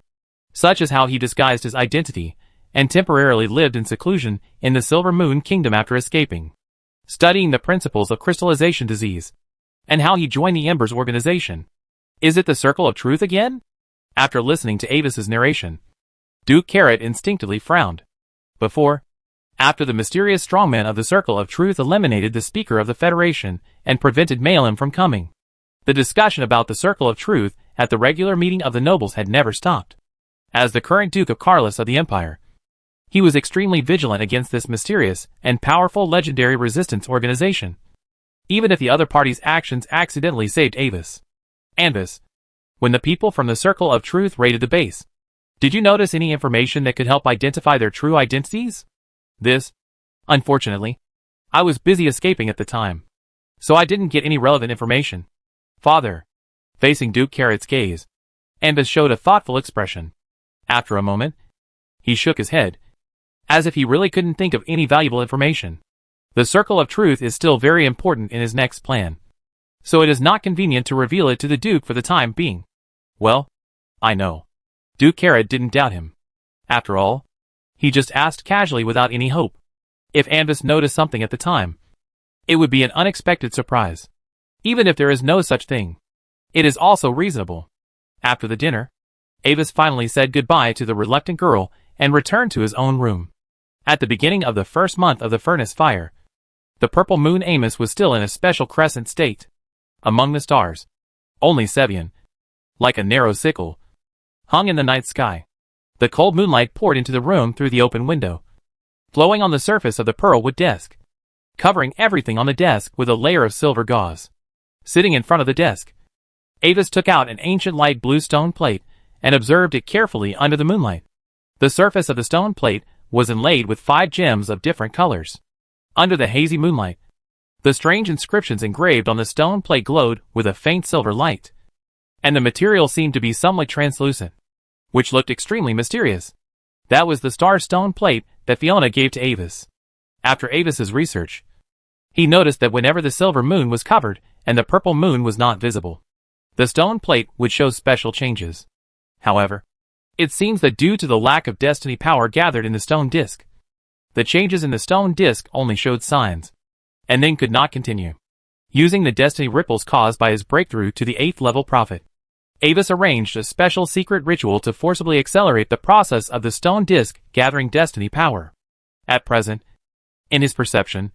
such as how he disguised his identity and temporarily lived in seclusion in the Silver Moon Kingdom after escaping, studying the principles of crystallization disease, and how he joined the Embers organization. Is it the Circle of Truth again? After listening to Avis's narration, Duke Carrot instinctively frowned. After the mysterious strongman of the Circle of Truth eliminated the Speaker of the Federation and prevented Malem from coming, the discussion about the Circle of Truth at the regular meeting of the nobles had never stopped. As the current Duke of Carlos of the Empire, he was extremely vigilant against this mysterious and powerful legendary resistance organization, even if the other party's actions accidentally saved Avis. Anvis, when the people from the Circle of Truth raided the base, did you notice any information that could help identify their true identities? Unfortunately, I was busy escaping at the time, so I didn't get any relevant information. Father, facing Duke Carrot's gaze, Anvis showed a thoughtful expression. After a moment, he shook his head, as if he really couldn't think of any valuable information. The Circle of Truth is still very important in his next plan, so it is not convenient to reveal it to the Duke for the time being. Well, I know. Duke Carrot didn't doubt him. After all, he just asked casually without any hope. If Anvis noticed something at the time, it would be an unexpected surprise. Even if there is no such thing, it is also reasonable. After the dinner, Avis finally said goodbye to the reluctant girl and returned to his own room. At the beginning of the first month of the furnace fire, the purple moon Amos was still in a special crescent state. Among the stars, only Sevian, like a narrow sickle, hung in the night sky. The cold moonlight poured into the room through the open window, flowing on the surface of the pearlwood desk, covering everything on the desk with a layer of silver gauze. Sitting in front of the desk, Avis took out an ancient light blue stone plate and observed it carefully under the moonlight. The surface of the stone plate was inlaid with 5 gems of different colors. Under the hazy moonlight, the strange inscriptions engraved on the stone plate glowed with a faint silver light, and the material seemed to be somewhat translucent, which looked extremely mysterious. That was the star stone plate that Fiona gave to Avis. After Avis's research, he noticed that whenever the silver moon was covered and the purple moon was not visible, the stone plate would show special changes. However, it seems that due to the lack of destiny power gathered in the stone disc, the changes in the stone disc only showed signs, and then could not continue. Using the destiny ripples caused by his breakthrough to the 8th level prophet, Avis arranged a special secret ritual to forcibly accelerate the process of the stone disc gathering destiny power. At present, in his perception,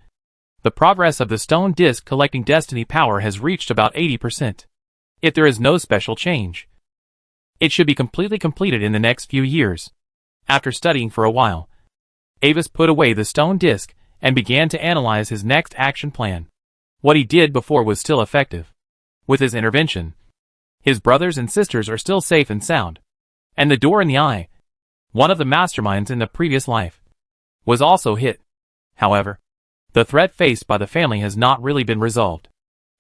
the progress of the stone disc collecting destiny power has reached about 80%. If there is no special change, it should be completely completed in the next few years. After studying for a while, Avis put away the stone disc and began to analyze his next action plan. What he did before was still effective. With his intervention, his brothers and sisters are still safe and sound. And the door in the eye, one of the masterminds in the previous life, was also hit. However, the threat faced by the family has not really been resolved.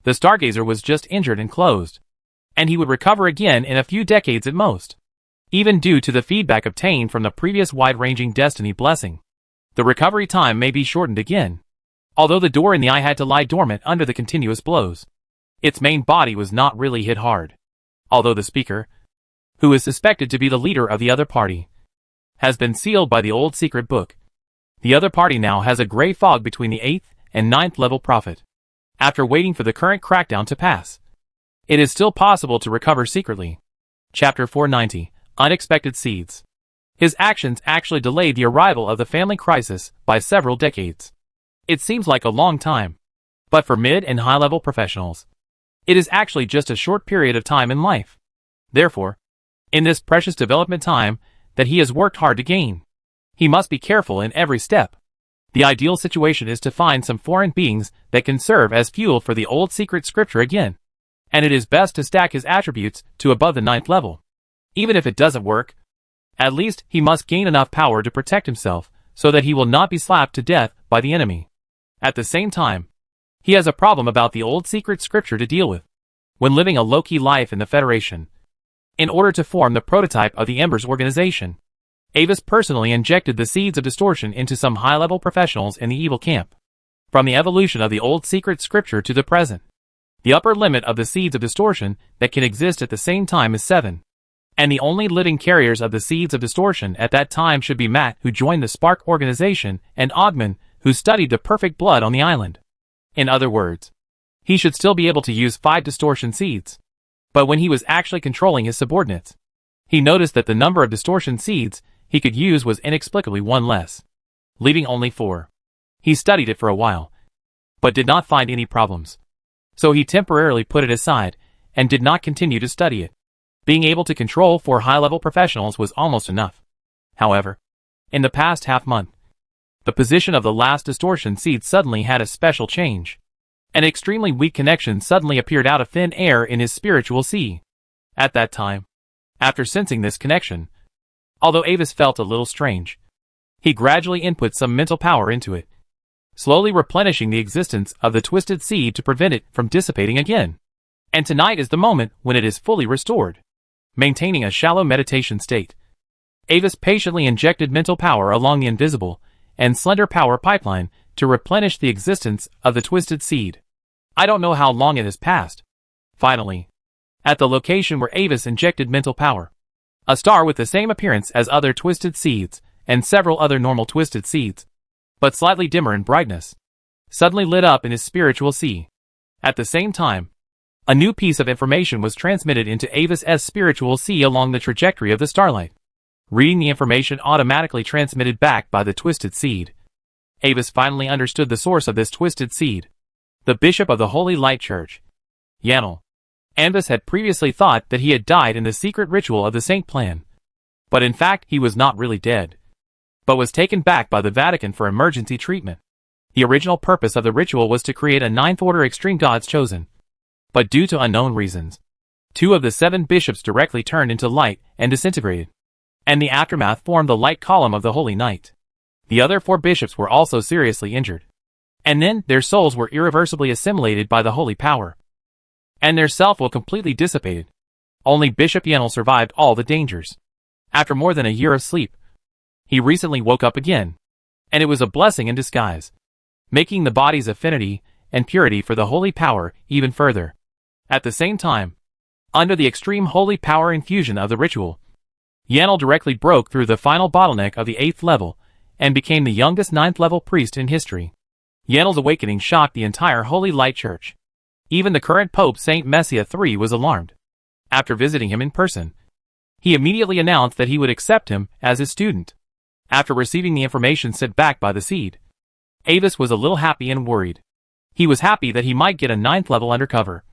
The Stargazer was just injured and closed, and he would recover again in a few decades at most. Even due to the feedback obtained from the previous wide-ranging destiny blessing, the recovery time may be shortened again. Although the door in the eye had to lie dormant under the continuous blows, its main body was not really hit hard. Although the speaker, who is suspected to be the leader of the other party, has been sealed by the old secret book, the other party now has a gray fog between the 8th and 9th level prophet. After waiting for the current crackdown to pass, it is still possible to recover secretly. Chapter 490, Unexpected Seeds. His actions actually delayed the arrival of the family crisis by several decades. It seems like a long time, but for mid and high-level professionals, it is actually just a short period of time in life. Therefore, in this precious development time that he has worked hard to gain, he must be careful in every step. The ideal situation is to find some foreign beings that can serve as fuel for the old secret scripture again, and it is best to stack his attributes to above the 9th level. Even if it doesn't work, at least he must gain enough power to protect himself so that he will not be slapped to death by the enemy. At the same time, he has a problem about the old secret scripture to deal with. When living a low-key life in the Federation, in order to form the prototype of the Embers organization. Avis personally injected the seeds of distortion into some high-level professionals in the evil camp. From the evolution of the old secret scripture to the present, the upper limit of the seeds of distortion that can exist at the same time is 7. And the only living carriers of the seeds of distortion at that time should be Matt, who joined the Spark organization, and Ogman, who studied the perfect blood on the island. In other words, he should still be able to use 5 distortion seeds. But when he was actually controlling his subordinates, he noticed that the number of distortion seeds he could use was inexplicably 1 less, leaving only 4. He studied it for a while, but did not find any problems. So he temporarily put it aside, and did not continue to study it. Being able to control 4 high-level professionals was almost enough. However, in the past half-month, the position of the last distortion seed suddenly had a special change. An extremely weak connection suddenly appeared out of thin air in his spiritual sea. At that time, after sensing this connection, although Avis felt a little strange, he gradually input some mental power into it, slowly replenishing the existence of the twisted seed to prevent it from dissipating again. And tonight is the moment when it is fully restored. Maintaining a shallow meditation state, Avis patiently injected mental power along the invisible and slender power pipeline to replenish the existence of the twisted seed. I don't know how long it has passed. Finally, at the location where Avis injected mental power, a star with the same appearance as other twisted seeds, and several other normal twisted seeds, but slightly dimmer in brightness, suddenly lit up in his spiritual sea. At the same time, a new piece of information was transmitted into Avis's spiritual sea along the trajectory of the starlight. Reading the information automatically transmitted back by the twisted seed, Avis finally understood the source of this twisted seed. The bishop of the Holy Light Church, Yanel. Avis had previously thought that he had died in the secret ritual of the Saint Plan. But in fact he was not really dead, but was taken back by the Vatican for emergency treatment. The original purpose of the ritual was to create a 9th order extreme gods chosen. But due to unknown reasons, 2 of the 7 bishops directly turned into light and disintegrated, and the aftermath formed the light column of the Holy Night. The other 4 bishops were also seriously injured. And then, their souls were irreversibly assimilated by the holy power. And their self-will completely dissipated. Only Bishop Yanel survived all the dangers. After more than a year of sleep, he recently woke up again. And it was a blessing in disguise, making the body's affinity and purity for the holy power even further. At the same time, under the extreme holy power infusion of the ritual, Yanel directly broke through the final bottleneck of the 8th level, and became the youngest 9th level priest in history. Yanel's awakening shocked the entire Holy Light Church. Even the current Pope Saint Messia III was alarmed. After visiting him in person, he immediately announced that he would accept him as his student. After receiving the information sent back by the seed, Avis was a little happy and worried. He was happy that he might get a 9th level undercover.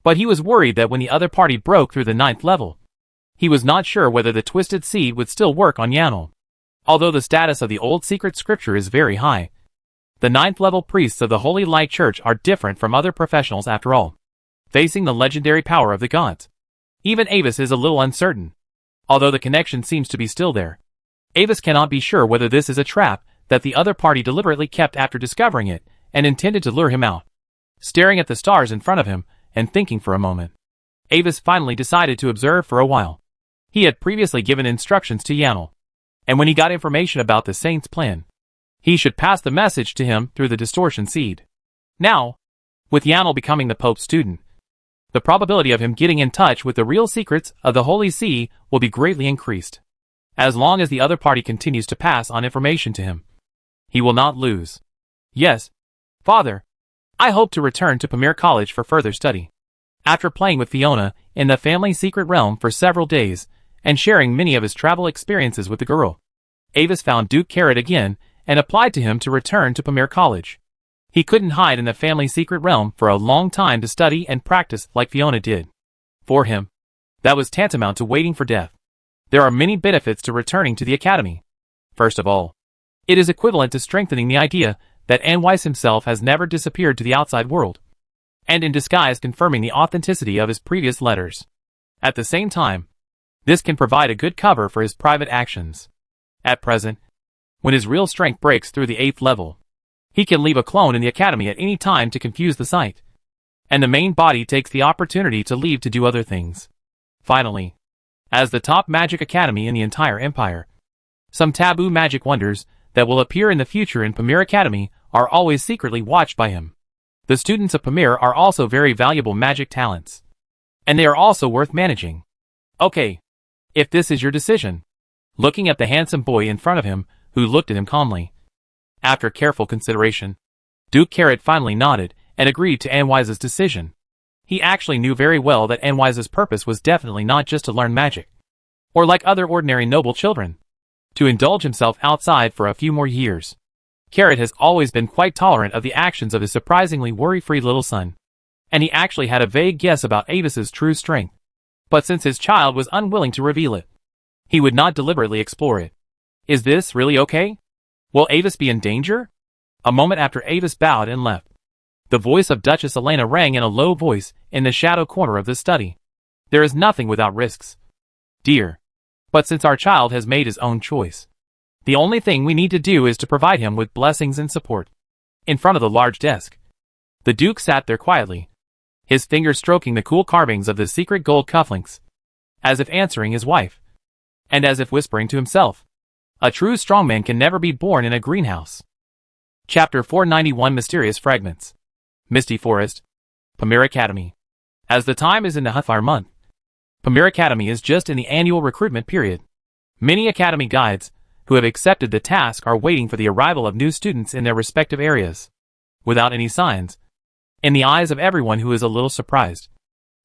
But he was worried that when the other party broke through the 9th level, he was not sure whether the twisted seed would still work on Yanel. Although the status of the old secret scripture is very high, the 9th level priests of the Holy Light Church are different from other professionals after all, facing the legendary power of the gods. Even Avis is a little uncertain. Although the connection seems to be still there, Avis cannot be sure whether this is a trap that the other party deliberately kept after discovering it, and intended to lure him out. Staring at the stars in front of him, and thinking for a moment, Avis finally decided to observe for a while. He had previously given instructions to Yanel, and when he got information about the Saint's plan, he should pass the message to him through the distortion seed. Now, with Yanel becoming the Pope's student, the probability of him getting in touch with the real secrets of the Holy See will be greatly increased. As long as the other party continues to pass on information to him, he will not lose. Yes, Father, I hope to return to Pamir College for further study. After playing with Fiona in the family secret realm for several days, and sharing many of his travel experiences with the girl, Avis found Duke Carrot again, and applied to him to return to Pamir College. He couldn't hide in the family secret realm for a long time to study and practice like Fiona did. For him, that was tantamount to waiting for death. There are many benefits to returning to the academy. First of all, it is equivalent to strengthening the idea that Anwise himself has never disappeared to the outside world, and in disguise confirming the authenticity of his previous letters. At the same time, this can provide a good cover for his private actions. At present, when his real strength breaks through the 8th level, he can leave a clone in the academy at any time to confuse the sight, and the main body takes the opportunity to leave to do other things. Finally, as the top magic academy in the entire empire. Some taboo magic wonders that will appear in the future in Pamir Academy are always secretly watched by him. The students of Pamir are also very valuable magic talents, and they are also worth managing. Okay, if this is your decision. Looking at the handsome boy in front of him, who looked at him calmly. After careful consideration, Duke Carrot finally nodded and agreed to Anwise's decision. He actually knew very well that Anwise's purpose was definitely not just to learn magic, or like other ordinary noble children, to indulge himself outside for a few more years. Carrot has always been quite tolerant of the actions of his surprisingly worry-free little son, and he actually had a vague guess about Avis's true strength. But since his child was unwilling to reveal it, he would not deliberately explore it. Is this really okay? Will Avis be in danger? A moment after Avis bowed and left, the voice of Duchess Elena rang in a low voice in the shadow corner of the study. There is nothing without risks, dear. But since our child has made his own choice, the only thing we need to do is to provide him with blessings and support. In front of the large desk, the Duke sat there quietly, his fingers stroking the cool carvings of the secret gold cufflinks, as if answering his wife, and as if whispering to himself, a true strongman can never be born in a greenhouse. Chapter 491 Mysterious Fragments. Misty Forest, Pamir Academy. As the time is in the Hufar month, Pamir Academy is just in the annual recruitment period. Many academy guides who have accepted the task are waiting for the arrival of new students in their respective areas. Without any signs, in the eyes of everyone who is a little surprised,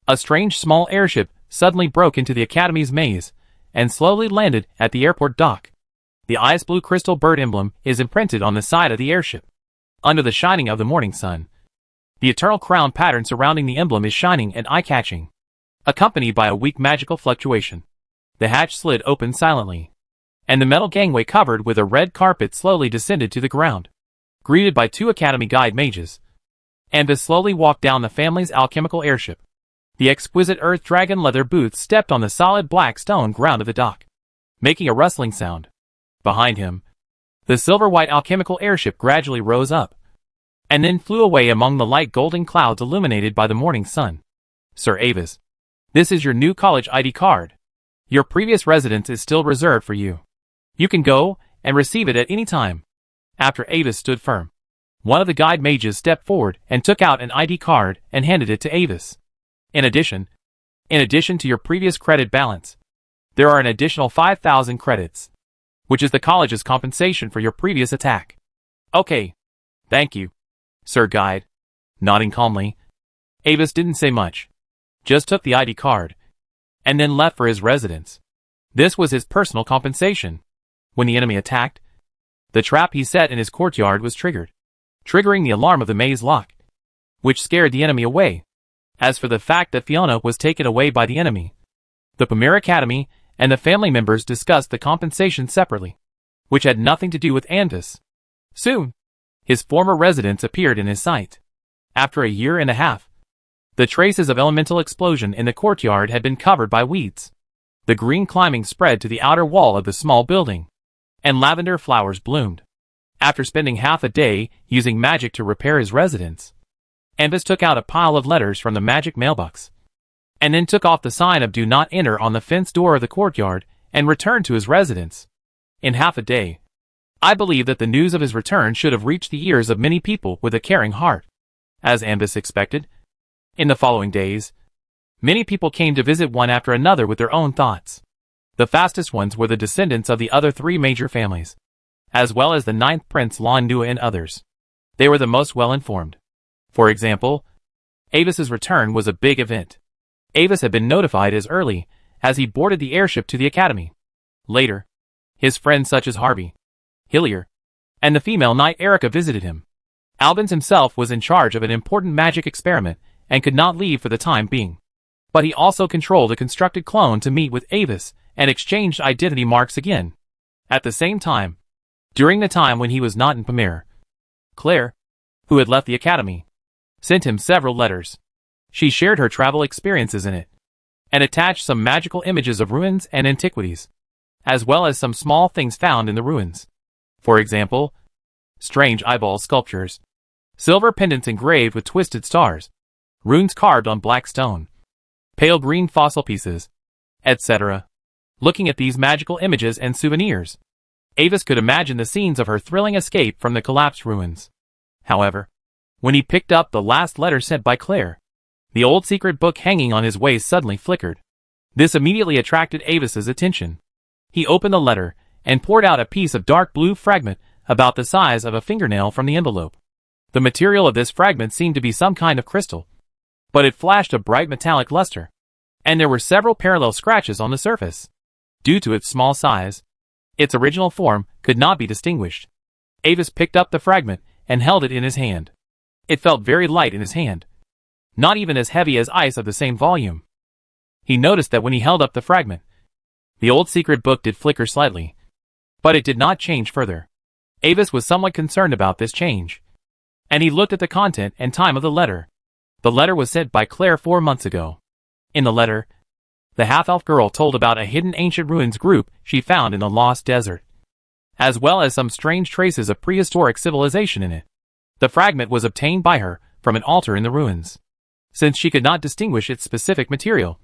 a strange small airship suddenly broke into the academy's maze and slowly landed at the airport dock. The ice blue crystal bird emblem is imprinted on the side of the airship. Under the shining of the morning sun, the eternal crown pattern surrounding the emblem is shining and eye-catching, accompanied by a weak magical fluctuation. The hatch slid open silently, and the metal gangway covered with a red carpet slowly descended to the ground. Greeted by two academy guide mages, Anvis slowly walked down the family's alchemical airship. The exquisite earth dragon leather boots stepped on the solid black stone ground of the dock, making a rustling sound. Behind him, the silver-white alchemical airship gradually rose up, and then flew away among the light golden clouds illuminated by the morning sun. Sir Avis, this is your new college ID card. Your previous residence is still reserved for you. You can go and receive it at any time. After Avis stood firm, one of the guide mages stepped forward and took out an ID card and handed it to Avis. In addition to your previous credit balance, there are an additional 5,000 credits, which is the college's compensation for your previous attack. Okay. Thank you, Sir Guide. Nodding calmly, Avis didn't say much, just took the ID card, and then left for his residence. This was his personal compensation. When the enemy attacked, the trap he set in his courtyard was triggered, triggering the alarm of the maze lock, which scared the enemy away. As for the fact that Fiona was taken away by the enemy, the Pamir Academy and the family members discussed the compensation separately, which had nothing to do with Anvis. Soon, his former residence appeared in his sight. After a year and a half, the traces of elemental explosion in the courtyard had been covered by weeds. The green climbing spread to the outer wall of the small building, and lavender flowers bloomed. After spending half a day using magic to repair his residence, Anvis took out a pile of letters from the magic mailbox, and then took off the sign of "Do Not Enter" on the fenced door of the courtyard and returned to his residence. In half a day, I believe that the news of his return should have reached the ears of many people with a caring heart. As Anvis expected, in the following days, many people came to visit one after another with their own thoughts. The fastest ones were the descendants of the other three major families, as well as the 9th Prince Lon Nua and others. They were the most well-informed. For example, Avis's return was a big event. Avis had been notified as early as he boarded the airship to the academy. Later, his friends such as Harvey, Hillier, and the female knight Erica visited him. Albans himself was in charge of an important magic experiment and could not leave for the time being. But he also controlled a constructed clone to meet with Avis and exchanged identity marks again. At the same time, during the time when he was not in Pamir, Claire, who had left the academy, sent him several letters. She shared her travel experiences in it, and attached some magical images of ruins and antiquities, as well as some small things found in the ruins. For example, strange eyeball sculptures, silver pendants engraved with twisted stars, runes carved on black stone, pale green fossil pieces, etc. Looking at these magical images and souvenirs, Avis could imagine the scenes of her thrilling escape from the collapsed ruins. However, when he picked up the last letter sent by Claire, the old secret book hanging on his waist suddenly flickered. This immediately attracted Avis's attention. He opened the letter and poured out a piece of dark blue fragment about the size of a fingernail from the envelope. The material of this fragment seemed to be some kind of crystal, but it flashed a bright metallic luster, and there were several parallel scratches on the surface. Due to its small size, its original form could not be distinguished. Avis picked up the fragment and held it in his hand. It felt very light in his hand, not even as heavy as ice of the same volume. He noticed that when he held up the fragment, the old secret book did flicker slightly, but it did not change further. Avis was somewhat concerned about this change, and he looked at the content and time of the letter. The letter was sent by Claire 4 months ago. In the letter, the half-elf girl told about a hidden ancient ruins group she found in the lost desert, as well as some strange traces of prehistoric civilization in it. The fragment was obtained by her from an altar in the ruins. Since she could not distinguish its specific material,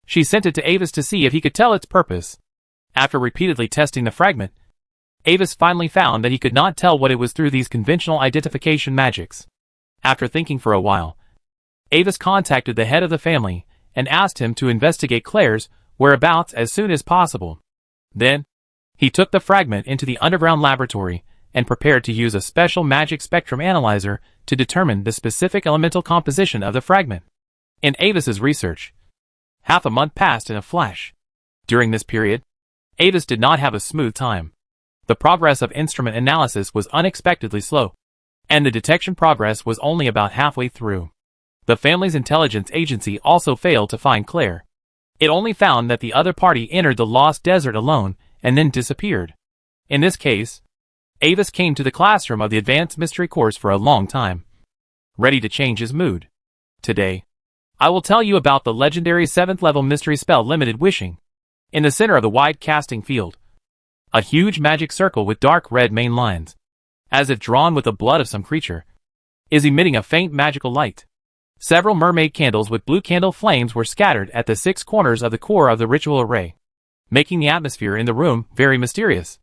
she sent it to Avis to see if he could tell its purpose. After repeatedly testing the fragment, Avis finally found that he could not tell what it was through these conventional identification magics. After thinking for a while, Avis contacted the head of the family and asked him to investigate Claire's whereabouts as soon as possible. Then, he took the fragment into the underground laboratory and prepared to use a special magic spectrum analyzer to determine the specific elemental composition of the fragment. In Avis's research, half a month passed in a flash. During this period, Avis did not have a smooth time. The progress of instrument analysis was unexpectedly slow, and the detection progress was only about halfway through. The family's intelligence agency also failed to find Claire. It only found that the other party entered the lost desert alone and then disappeared. In this case, Avis came to the classroom of the Advanced Mystery course for a long time, ready to change his mood. Today, I will tell you about the legendary 7th level mystery spell Limited Wishing. In the center of the wide casting field, a huge magic circle with dark red main lines, as if drawn with the blood of some creature, is emitting a faint magical light. Several mermaid candles with blue candle flames were scattered at the 6 corners of the core of the ritual array, making the atmosphere in the room very mysterious.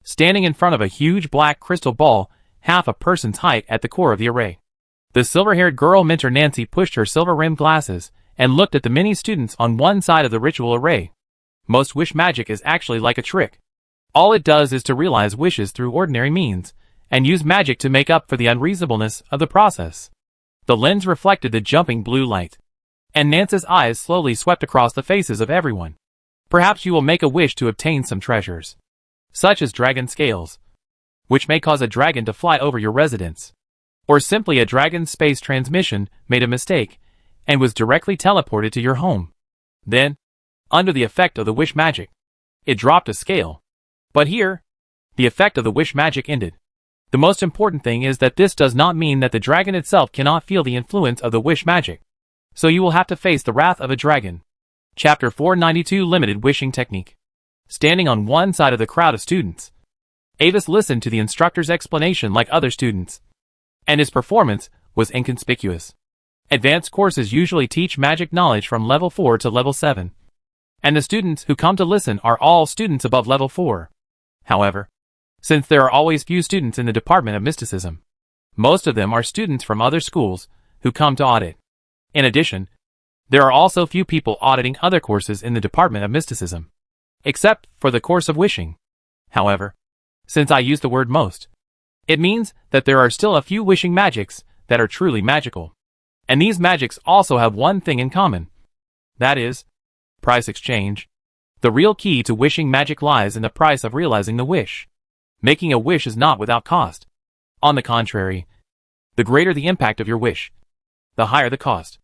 Standing in front of a huge black crystal ball, half a person's height at the core of the array, the silver-haired girl mentor Nancy pushed her silver-rimmed glasses and looked at the many students on one side of the ritual array. Most wish magic is actually like a trick. All it does is to realize wishes through ordinary means, and use magic to make up for the unreasonableness of the process. The lens reflected the jumping blue light, and Nance's eyes slowly swept across the faces of everyone. Perhaps you will make a wish to obtain some treasures, such as dragon scales, which may cause a dragon to fly over your residence, or simply a dragon's space transmission made a mistake and was directly teleported to your home. Then, under the effect of the wish magic, it dropped a scale. But here, the effect of the wish magic ended. The most important thing is that this does not mean that the dragon itself cannot feel the influence of the wish magic. So you will have to face the wrath of a dragon. Chapter 492 Limited Wishing Technique. Standing on one side of the crowd of students, Avis listened to the instructor's explanation like other students, and his performance was inconspicuous. Advanced courses usually teach magic knowledge from level 4 to level 7, and the students who come to listen are all students above level 4. However, since there are always few students in the Department of Mysticism, most of them are students from other schools who come to audit. In addition, there are also few people auditing other courses in the Department of Mysticism, except for the course of wishing. However, since I use the word most, it means that there are still a few wishing magics that are truly magical. And these magics also have one thing in common. That is, price exchange. The real key to wishing magic lies in the price of realizing the wish. Making a wish is not without cost. On the contrary, the greater the impact of your wish, the higher the cost.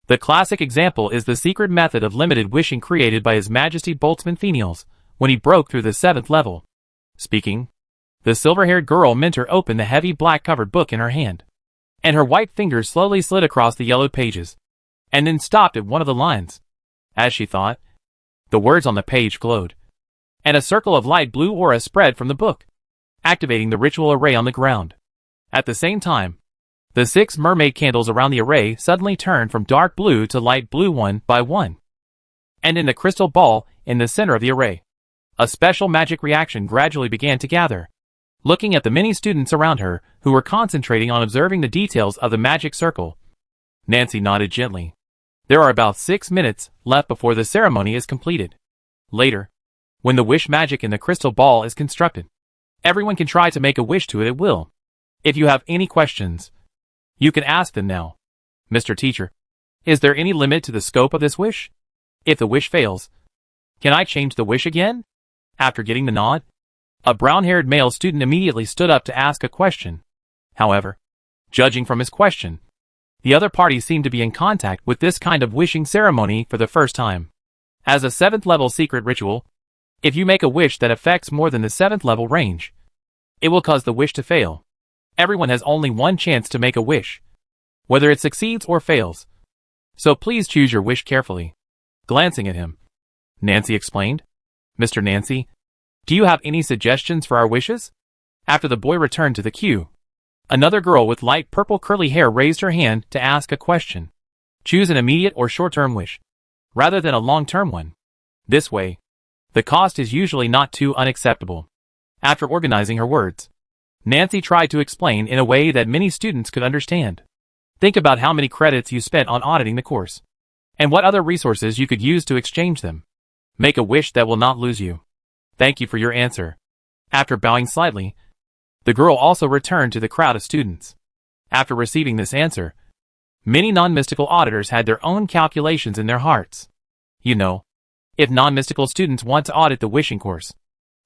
The classic example is the secret method of limited wishing created by His Majesty Boltzmann Fenials when he broke through the 7th level. Speaking, the silver-haired girl mentor opened the heavy black-covered book in her hand, and her white fingers slowly slid across the yellowed pages, and then stopped at one of the lines. As she thought, the words on the page glowed, and a circle of light blue aura spread from the book, activating the ritual array on the ground. At the same time, the 6 mermaid candles around the array suddenly turned from dark blue to light blue one by one, and in the crystal ball in the center of the array. A special magic reaction gradually began to gather. Looking at the many students around her, who were concentrating on observing the details of the magic circle, Nancy nodded gently. There are about 6 minutes left before the ceremony is completed. Later, when the wish magic in the crystal ball is constructed, everyone can try to make a wish to it at will. If you have any questions, you can ask them now. Mr. Teacher, is there any limit to the scope of this wish? If the wish fails, can I change the wish again? After getting the nod, a brown-haired male student immediately stood up to ask a question. However, judging from his question, the other party seemed to be in contact with this kind of wishing ceremony for the first time. As a 7th level secret ritual, if you make a wish that affects more than the 7th level range, it will cause the wish to fail. Everyone has only one chance to make a wish, whether it succeeds or fails. So please choose your wish carefully. Glancing at him, Nancy explained. Mr. Nancy, do you have any suggestions for our wishes? After the boy returned to the queue, another girl with light purple curly hair raised her hand to ask a question. Choose an immediate or short-term wish, rather than a long-term one. This way, the cost is usually not too unacceptable. After organizing her words, Nancy tried to explain in a way that many students could understand. Think about how many credits you spent on auditing the course, and what other resources you could use to exchange them. Make a wish that will not lose you. Thank you for your answer. After bowing slightly, the girl also returned to the crowd of students. After receiving this answer, many non-mystical auditors had their own calculations in their hearts. You know, if non-mystical students want to audit the wishing course,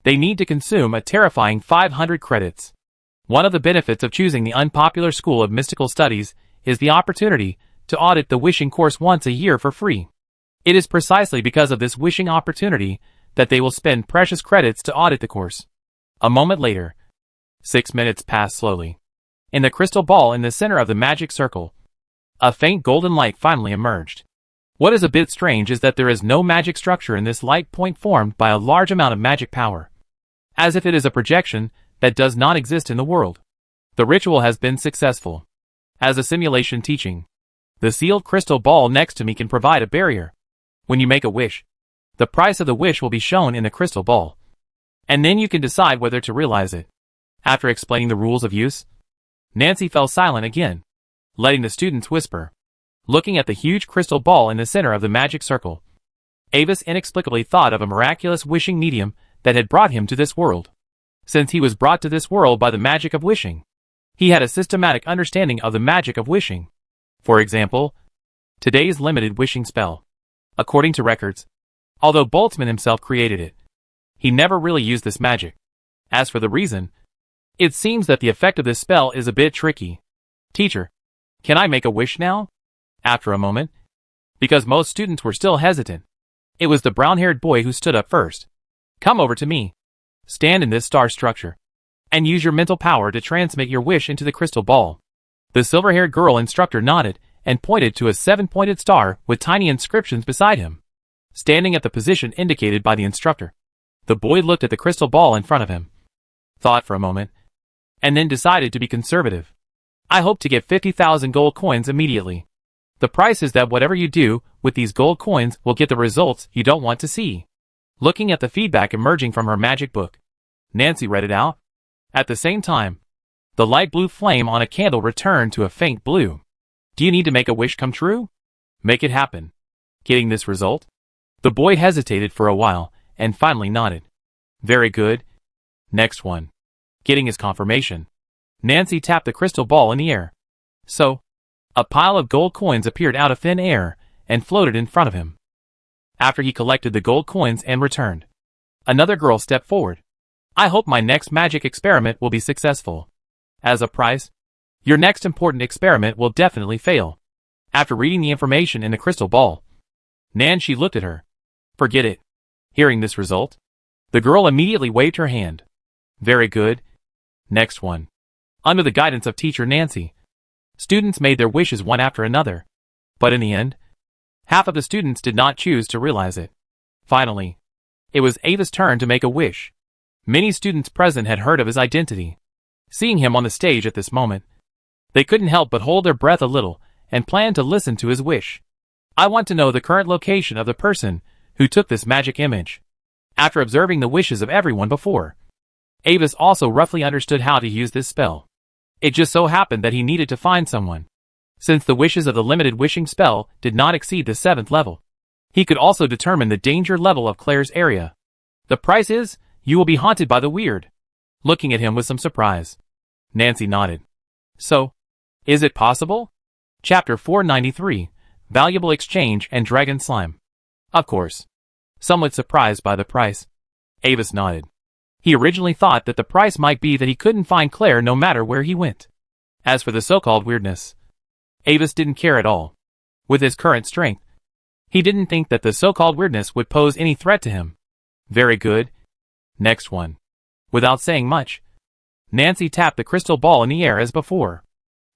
they need to consume a terrifying 500 credits. One of the benefits of choosing the unpopular school of mystical studies is the opportunity to audit the wishing course once a year for free. It is precisely because of this wishing opportunity that they will spend precious credits to audit the course. A moment later, 6 minutes passed slowly. In the crystal ball in the center of the magic circle, a faint golden light finally emerged. What is a bit strange is that there is no magic structure in this light point formed by a large amount of magic power, as if it is a projection that does not exist in the world. The ritual has been successful. As a simulation teaching, the sealed crystal ball next to me can provide a barrier. When you make a wish, the price of the wish will be shown in the crystal ball, and then you can decide whether to realize it. After explaining the rules of use, Nancy fell silent again, letting the students whisper. Looking at the huge crystal ball in the center of the magic circle, Avis inexplicably thought of a miraculous wishing medium that had brought him to this world. Since he was brought to this world by the magic of wishing, he had a systematic understanding of the magic of wishing. For example, today's limited wishing spell. According to records, although Boltzmann himself created it, he never really used this magic. As for the reason, it seems that the effect of this spell is a bit tricky. Teacher, can I make a wish now? After a moment, because most students were still hesitant, it was the brown-haired boy who stood up first. Come over to me. Stand in this star structure, and use your mental power to transmit your wish into the crystal ball. The silver-haired girl instructor nodded and pointed to a 7-pointed star with tiny inscriptions beside him. Standing at the position indicated by the instructor, the boy looked at the crystal ball in front of him, thought for a moment, and then decided to be conservative. I hope to get 50,000 gold coins immediately. The price is that whatever you do with these gold coins will get the results you don't want to see. Looking at the feedback emerging from her magic book, Nancy read it out. At the same time, the light blue flame on a candle returned to a faint blue. Do you need to make a wish come true? Make it happen. Getting this result? The boy hesitated for a while and finally nodded. Very good. Next one. Getting his confirmation, Nancy tapped the crystal ball in the air. So, a pile of gold coins appeared out of thin air and floated in front of him. After he collected the gold coins and returned, another girl stepped forward. I hope my next magic experiment will be successful. As a price, your next important experiment will definitely fail. After reading the information in the crystal ball, Nancy looked at her. Forget it. Hearing this result, the girl immediately waved her hand. Very good. Next one. Under the guidance of teacher Nancy, students made their wishes one after another. But in the end, half of the students did not choose to realize it. Finally, it was Ava's turn to make a wish. Many students present had heard of his identity. Seeing him on the stage at this moment, they couldn't help but hold their breath a little and planned to listen to his wish. I want to know the current location of the person who took this magic image. After observing the wishes of everyone before, Avis also roughly understood how to use this spell. It just so happened that he needed to find someone. Since the wishes of the limited wishing spell did not exceed the 7th level, he could also determine the danger level of Claire's area. The price is, you will be haunted by the weird. Looking at him with some surprise, Nancy nodded. So, is it possible? Chapter 493, Valuable Exchange and Dragon Slime. Of course. Somewhat surprised by the price, Avis nodded. He originally thought that the price might be that he couldn't find Claire no matter where he went. As for the so-called weirdness, Avis didn't care at all. With his current strength, he didn't think that the so-called weirdness would pose any threat to him. Very good. Next one. Without saying much, Nancy tapped the crystal ball in the air as before.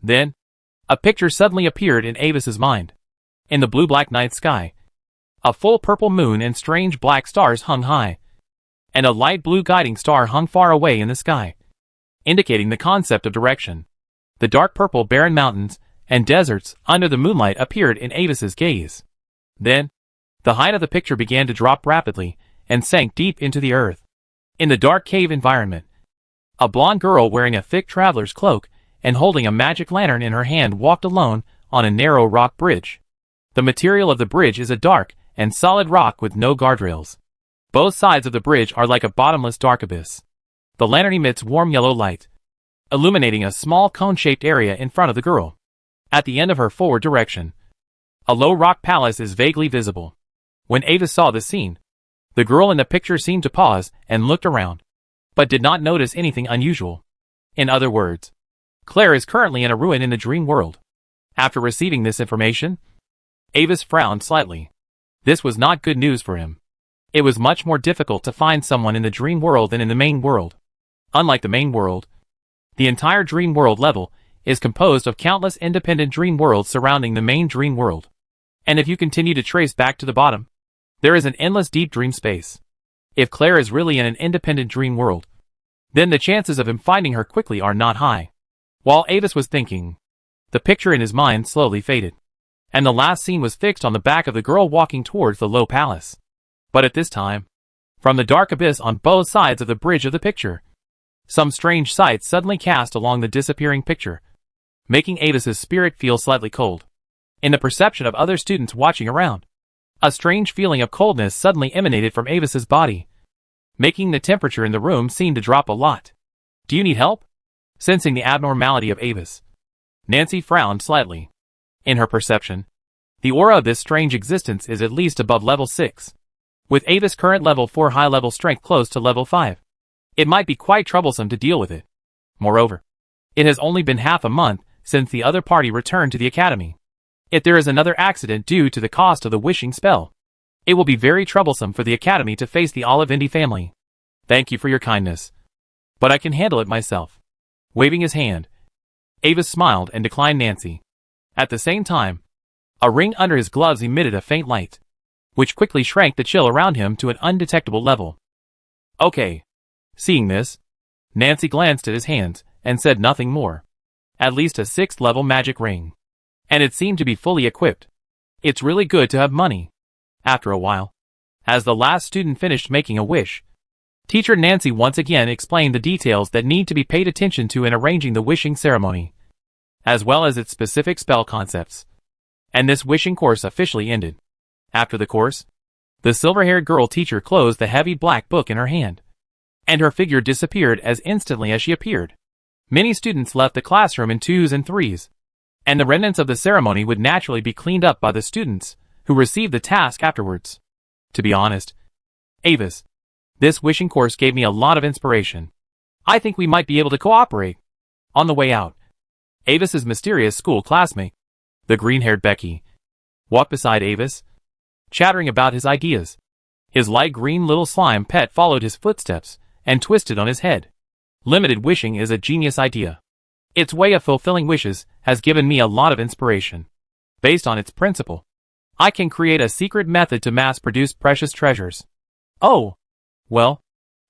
Then, a picture suddenly appeared in Avis's mind. In the blue-black night sky, a full purple moon and strange black stars hung high, and a light blue guiding star hung far away in the sky, indicating the concept of direction. The dark purple barren mountains and deserts under the moonlight appeared in Avis's gaze. Then, the height of the picture began to drop rapidly and sank deep into the earth. In the dark cave environment, a blonde girl wearing a thick traveler's cloak and holding a magic lantern in her hand walked alone on a narrow rock bridge. The material of the bridge is a dark and solid rock with no guardrails. Both sides of the bridge are like a bottomless dark abyss. The lantern emits warm yellow light, illuminating a small cone-shaped area in front of the girl. At the end of her forward direction, a low rock palace is vaguely visible. When Avis saw the scene, the girl in the picture seemed to pause and looked around, but did not notice anything unusual. In other words, Claire is currently in a ruin in the dream world. After receiving this information, Avis frowned slightly. This was not good news for him. It was much more difficult to find someone in the dream world than in the main world. Unlike the main world, the entire dream world level is composed of countless independent dream worlds surrounding the main dream world. And if you continue to trace back to the bottom, there is an endless deep dream space. If Claire is really in an independent dream world, then the chances of him finding her quickly are not high. While Avis was thinking, the picture in his mind slowly faded, and the last scene was fixed on the back of the girl walking towards the low palace. But at this time, from the dark abyss on both sides of the bridge of the picture, some strange sights suddenly cast along the disappearing picture, making Avis's spirit feel slightly cold. In the perception of other students watching around, a strange feeling of coldness suddenly emanated from Avis's body, making the temperature in the room seem to drop a lot. Do you need help? Sensing the abnormality of Avis, Nancy frowned slightly. In her perception, the aura of this strange existence is at least above level 6. With Avis' current level 4 high-level strength close to level 5, it might be quite troublesome to deal with it. Moreover, it has only been half a month since the other party returned to the academy. If there is another accident due to the cost of the wishing spell, it will be very troublesome for the academy to face the Olivendi family. Thank you for your kindness, but I can handle it myself. Waving his hand, Avis smiled and declined Nancy. At the same time, a ring under his gloves emitted a faint light, which quickly shrank the chill around him to an undetectable level. Okay. Seeing this, Nancy glanced at his hands and said nothing more. At least a 6th level magic ring. And it seemed to be fully equipped. It's really good to have money. After a while, as the last student finished making a wish, Teacher Nancy once again explained the details that need to be paid attention to in arranging the wishing ceremony, as well as its specific spell concepts. And this wishing course officially ended. After the course, the silver-haired girl teacher closed the heavy black book in her hand, and her figure disappeared as instantly as she appeared. Many students left the classroom in 2s and 3s, and the remnants of the ceremony would naturally be cleaned up by the students who received the task afterwards. To be honest, Avis, this wishing course gave me a lot of inspiration. I think we might be able to cooperate. On the way out, Avis's mysterious school classmate, the green-haired Becky, walked beside Avis, chattering about his ideas. His light green little slime pet followed his footsteps and twisted on his head. Limited wishing is a genius idea. Its way of fulfilling wishes has given me a lot of inspiration. Based on its principle, I can create a secret method to mass-produce precious treasures. Oh! Well,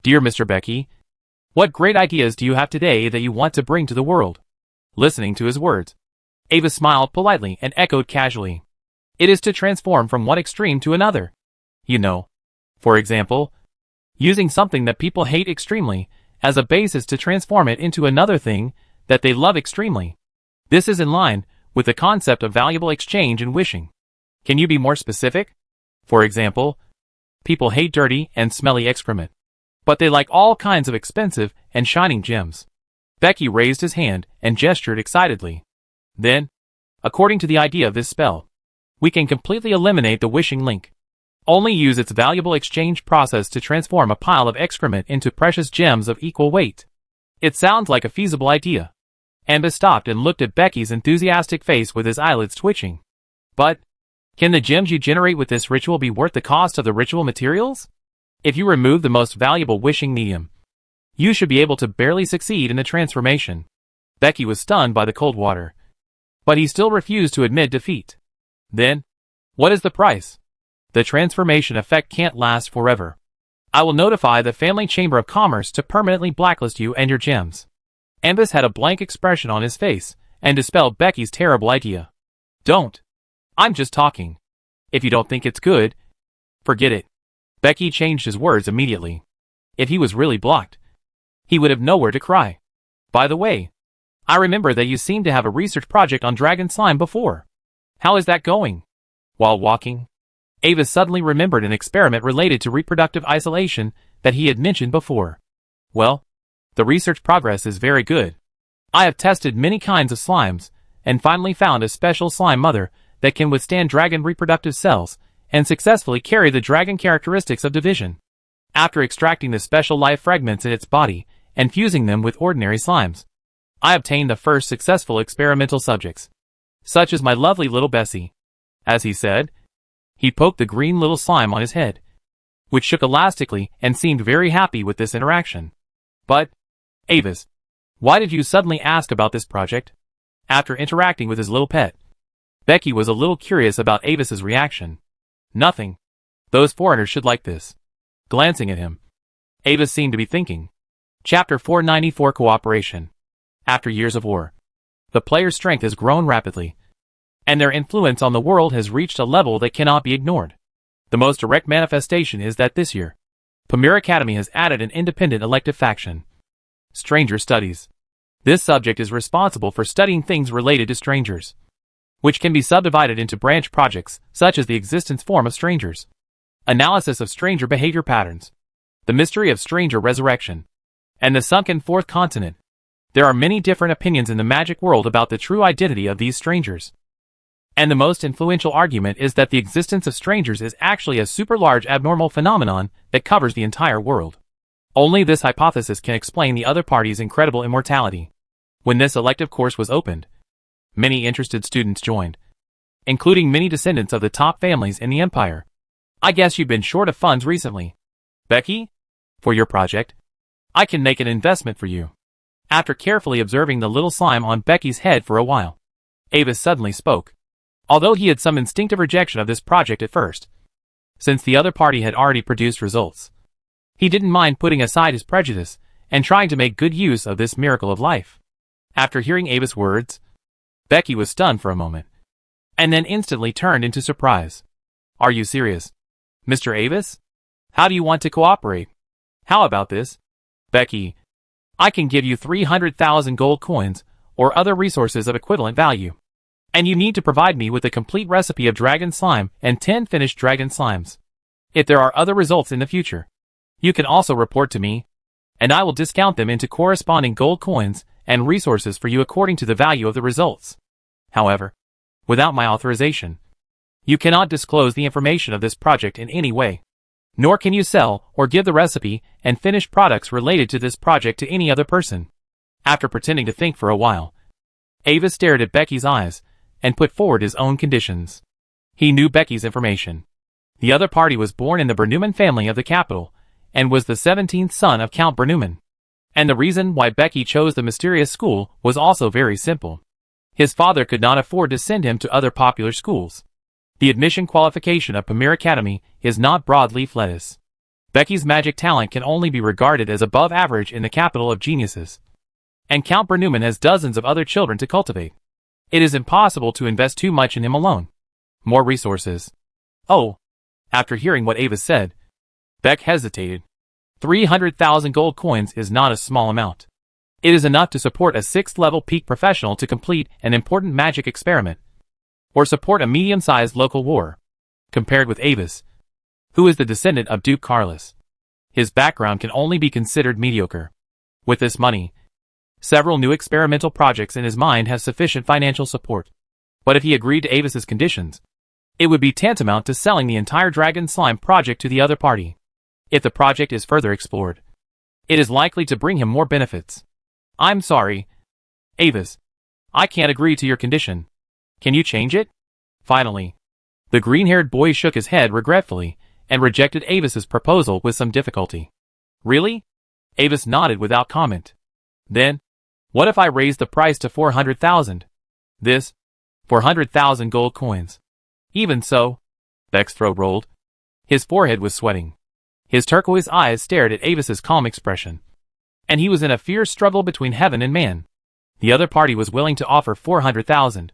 dear Mr. Becky, what great ideas do you have today that you want to bring to the world? Listening to his words, Avis smiled politely and echoed casually. It is to transform from one extreme to another. You know, for example, using something that people hate extremely as a basis to transform it into another thing that they love extremely. This is in line with the concept of valuable exchange and wishing. Can you be more specific? For example, people hate dirty and smelly excrement, but they like all kinds of expensive and shining gems. Becky raised his hand and gestured excitedly. Then, according to the idea of this spell, we can completely eliminate the wishing link. Only use its valuable exchange process to transform a pile of excrement into precious gems of equal weight. It sounds like a feasible idea. Amba stopped and looked at Becky's enthusiastic face with his eyelids twitching. But, can the gems you generate with this ritual be worth the cost of the ritual materials? If you remove the most valuable wishing medium, you should be able to barely succeed in the transformation. Becky was stunned by the cold water, but he still refused to admit defeat. Then, what is the price? The transformation effect can't last forever. I will notify the Family Chamber of Commerce to permanently blacklist you and your gems. Ambus had a blank expression on his face and dispelled Becky's terrible idea. Don't. I'm just talking. If you don't think it's good, forget it. Becky changed his words immediately. If he was really blocked, he would have nowhere to cry. By the way, I remember that you seemed to have a research project on dragon slime before. How is that going? While walking, Ava suddenly remembered an experiment related to reproductive isolation that he had mentioned before. Well, the research progress is very good. I have tested many kinds of slimes, and finally found a special slime mother that can withstand dragon reproductive cells, and successfully carry the dragon characteristics of division. After extracting the special life fragments in its body, and fusing them with ordinary slimes, I obtained the first successful experimental subjects. Such as my lovely little Bessie. As he said, he poked the green little slime on his head, which shook elastically and seemed very happy with this interaction. But, Avis, why did you suddenly ask about this project? After interacting with his little pet, Becky was a little curious about Avis's reaction. Nothing. Those foreigners should like this. Glancing at him, Avis seemed to be thinking. Chapter 494 Cooperation. After years of war, the player's strength has grown rapidly, and their influence on the world has reached a level that cannot be ignored. The most direct manifestation is that this year, Pamir Academy has added an independent elective faction, Stranger Studies. This subject is responsible for studying things related to strangers, which can be subdivided into branch projects, such as the existence form of strangers, analysis of stranger behavior patterns, the mystery of stranger resurrection, and the sunken fourth continent. There are many different opinions in the magic world about the true identity of these strangers. And the most influential argument is that the existence of strangers is actually a super large abnormal phenomenon that covers the entire world. Only this hypothesis can explain the other party's incredible immortality. When this elective course was opened, many interested students joined, including many descendants of the top families in the empire. I guess you've been short of funds recently. Becky? For your project, I can make an investment for you. After carefully observing the little slime on Becky's head for a while, Avis suddenly spoke. Although he had some instinctive rejection of this project at first, since the other party had already produced results, he didn't mind putting aside his prejudice and trying to make good use of this miracle of life. After hearing Avis' words, Becky was stunned for a moment, and then instantly turned into surprise. Are you serious, Mr. Avis? How do you want to cooperate? How about this? Becky, I can give you 300,000 gold coins or other resources of equivalent value. And you need to provide me with a complete recipe of dragon slime and 10 finished dragon slimes. If there are other results in the future, you can also report to me, and I will discount them into corresponding gold coins and resources for you according to the value of the results. However, without my authorization, you cannot disclose the information of this project in any way, nor can you sell or give the recipe and finished products related to this project to any other person. After pretending to think for a while, Ava stared at Becky's eyes and put forward his own conditions. He knew Becky's information. The other party was born in the Bernuman family of the capital, and was the 17th son of Count Bernuman. And the reason why Becky chose the mysterious school was also very simple. His father could not afford to send him to other popular schools. The admission qualification of Pamir Academy is not broadleaf lettuce. Becky's magic talent can only be regarded as above average in the capital of geniuses. And Count Bernuman has dozens of other children to cultivate. It is impossible to invest too much in him alone. More resources. Oh, After hearing what Avis said, Beck hesitated. 300,000 gold coins is not a small amount. It is enough to support a 6th level peak professional to complete an important magic experiment, or support a medium-sized local war. Compared with Avis, who is the descendant of Duke Carlos, his background can only be considered mediocre. With this money, several new experimental projects in his mind have sufficient financial support. But if he agreed to Avis's conditions, it would be tantamount to selling the entire Dragon Slime project to the other party. If the project is further explored, it is likely to bring him more benefits. I'm sorry, Avis. I can't agree to your condition. Can you change it? Finally, the green-haired boy shook his head regretfully and rejected Avis's proposal with some difficulty. Really? Avis nodded without comment. Then, what if I raise the price to 400,000? This, 400,000 gold coins. Even so, Beck's throat rolled. His forehead was sweating. His turquoise eyes stared at Avis's calm expression. And he was in a fierce struggle between heaven and man. The other party was willing to offer 400,000.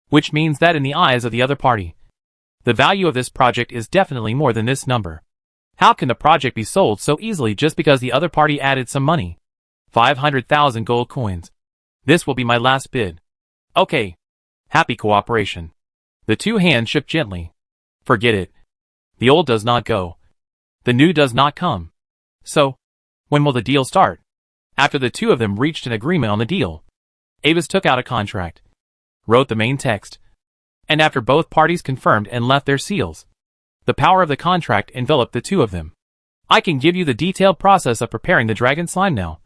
Which means that in the eyes of the other party, the value of this project is definitely more than this number. How can the project be sold so easily just because the other party added some money? 500,000 gold coins. This will be my last bid. Okay. Happy cooperation. The two hands shook gently. Forget it. The old does not go. The new does not come. So, when will the deal start? After the two of them reached an agreement on the deal, Avis took out a contract, wrote the main text, and after both parties confirmed and left their seals, the power of the contract enveloped the two of them. I can give you the detailed process of preparing the dragon slime now,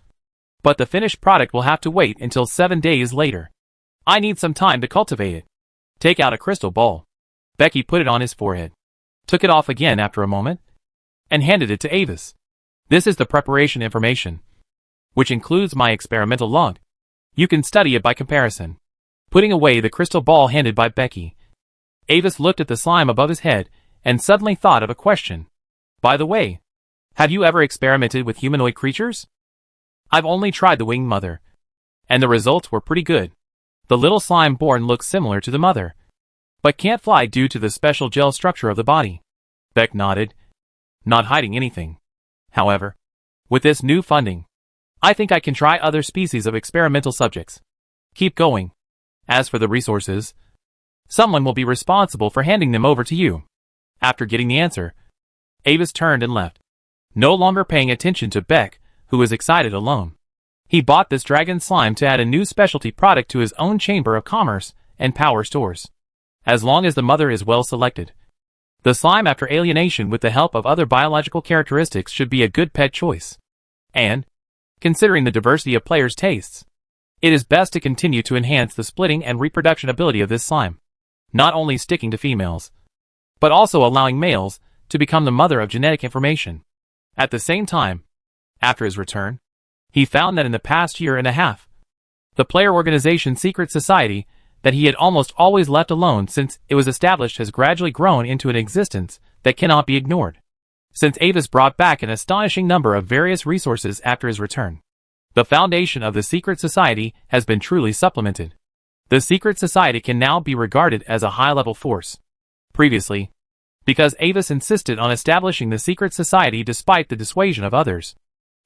but the finished product will have to wait until 7 days later. I need some time to cultivate it. Take out a crystal ball. Becky put it on his forehead, took it off again after a moment, and handed it to Avis. This is the preparation information, which includes my experimental log. You can study it by comparison. Putting away the crystal ball handed by Becky, Avis looked at the slime above his head and suddenly thought of a question. By the way, have you ever experimented with humanoid creatures? I've only tried the winged mother, and the results were pretty good. The little slime born looks similar to the mother, but can't fly due to the special gel structure of the body. Beck nodded, not hiding anything. However, with this new funding, I think I can try other species of experimental subjects. Keep going. As for the resources, someone will be responsible for handing them over to you. After getting the answer, Avis turned and left, no longer paying attention to Beck, who was excited alone. He bought this dragon slime to add a new specialty product to his own chamber of commerce and power stores. As long as the mother is well selected, the slime after alienation with the help of other biological characteristics should be a good pet choice. And, considering the diversity of players' tastes, it is best to continue to enhance the splitting and reproduction ability of this slime, not only sticking to females, but also allowing males to become the mother of genetic information. At the same time, after his return, he found that in the past year and a half, the player organization Secret Society that he had almost always left alone since it was established has gradually grown into an existence that cannot be ignored. Since Avis brought back an astonishing number of various resources after his return, the foundation of the Secret Society has been truly supplemented. The Secret Society can now be regarded as a high-level force. Previously, because Avis insisted on establishing the Secret Society despite the dissuasion of others,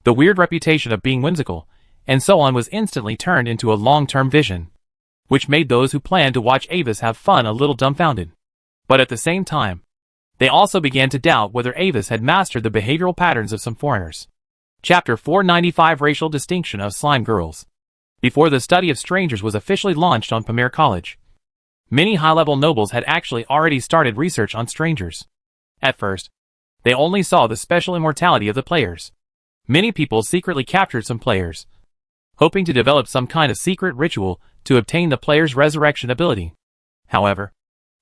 the weird reputation of being whimsical, and so on was instantly turned into a long-term vision, which made those who planned to watch Avis have fun a little dumbfounded. But at the same time, they also began to doubt whether Avis had mastered the behavioral patterns of some foreigners. Chapter 495 Racial Distinction of Slime Girls. Before the study of strangers was officially launched on Pamir College, many high-level nobles had actually already started research on strangers. At first, they only saw the special immortality of the players. Many people secretly captured some players, hoping to develop some kind of secret ritual to obtain the player's resurrection ability. However,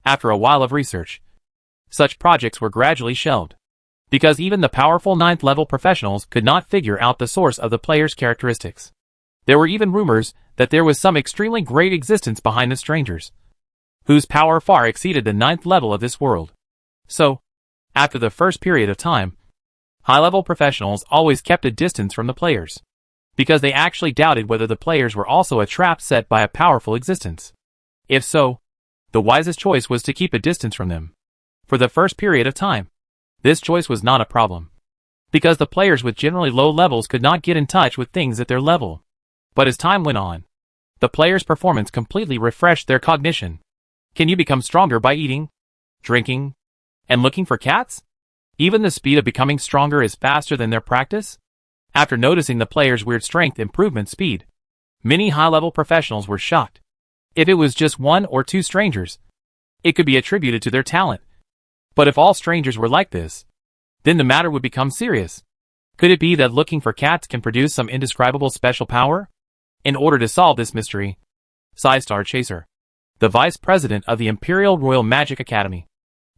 after a while of research, such projects were gradually shelved, because even the powerful 9th level professionals could not figure out the source of the player's characteristics. There were even rumors that there was some extremely great existence behind the strangers, whose power far exceeded the 9th level of this world. So, after the first period of time, high-level professionals always kept a distance from the players, because they actually doubted whether the players were also a trap set by a powerful existence. If so, the wisest choice was to keep a distance from them for the first period of time. This choice was not a problem, because the players with generally low levels could not get in touch with things at their level. But as time went on, the players' performance completely refreshed their cognition. Can you become stronger by eating, drinking, and looking for cats? Even the speed of becoming stronger is faster than their practice? After noticing the players' weird strength improvement speed, many high-level professionals were shocked. If it was just one or two strangers, it could be attributed to their talent. But if all strangers were like this, then the matter would become serious. Could it be that looking for cats can produce some indescribable special power? In order to solve this mystery, Star Chaser, the vice president of the Imperial Royal Magic Academy,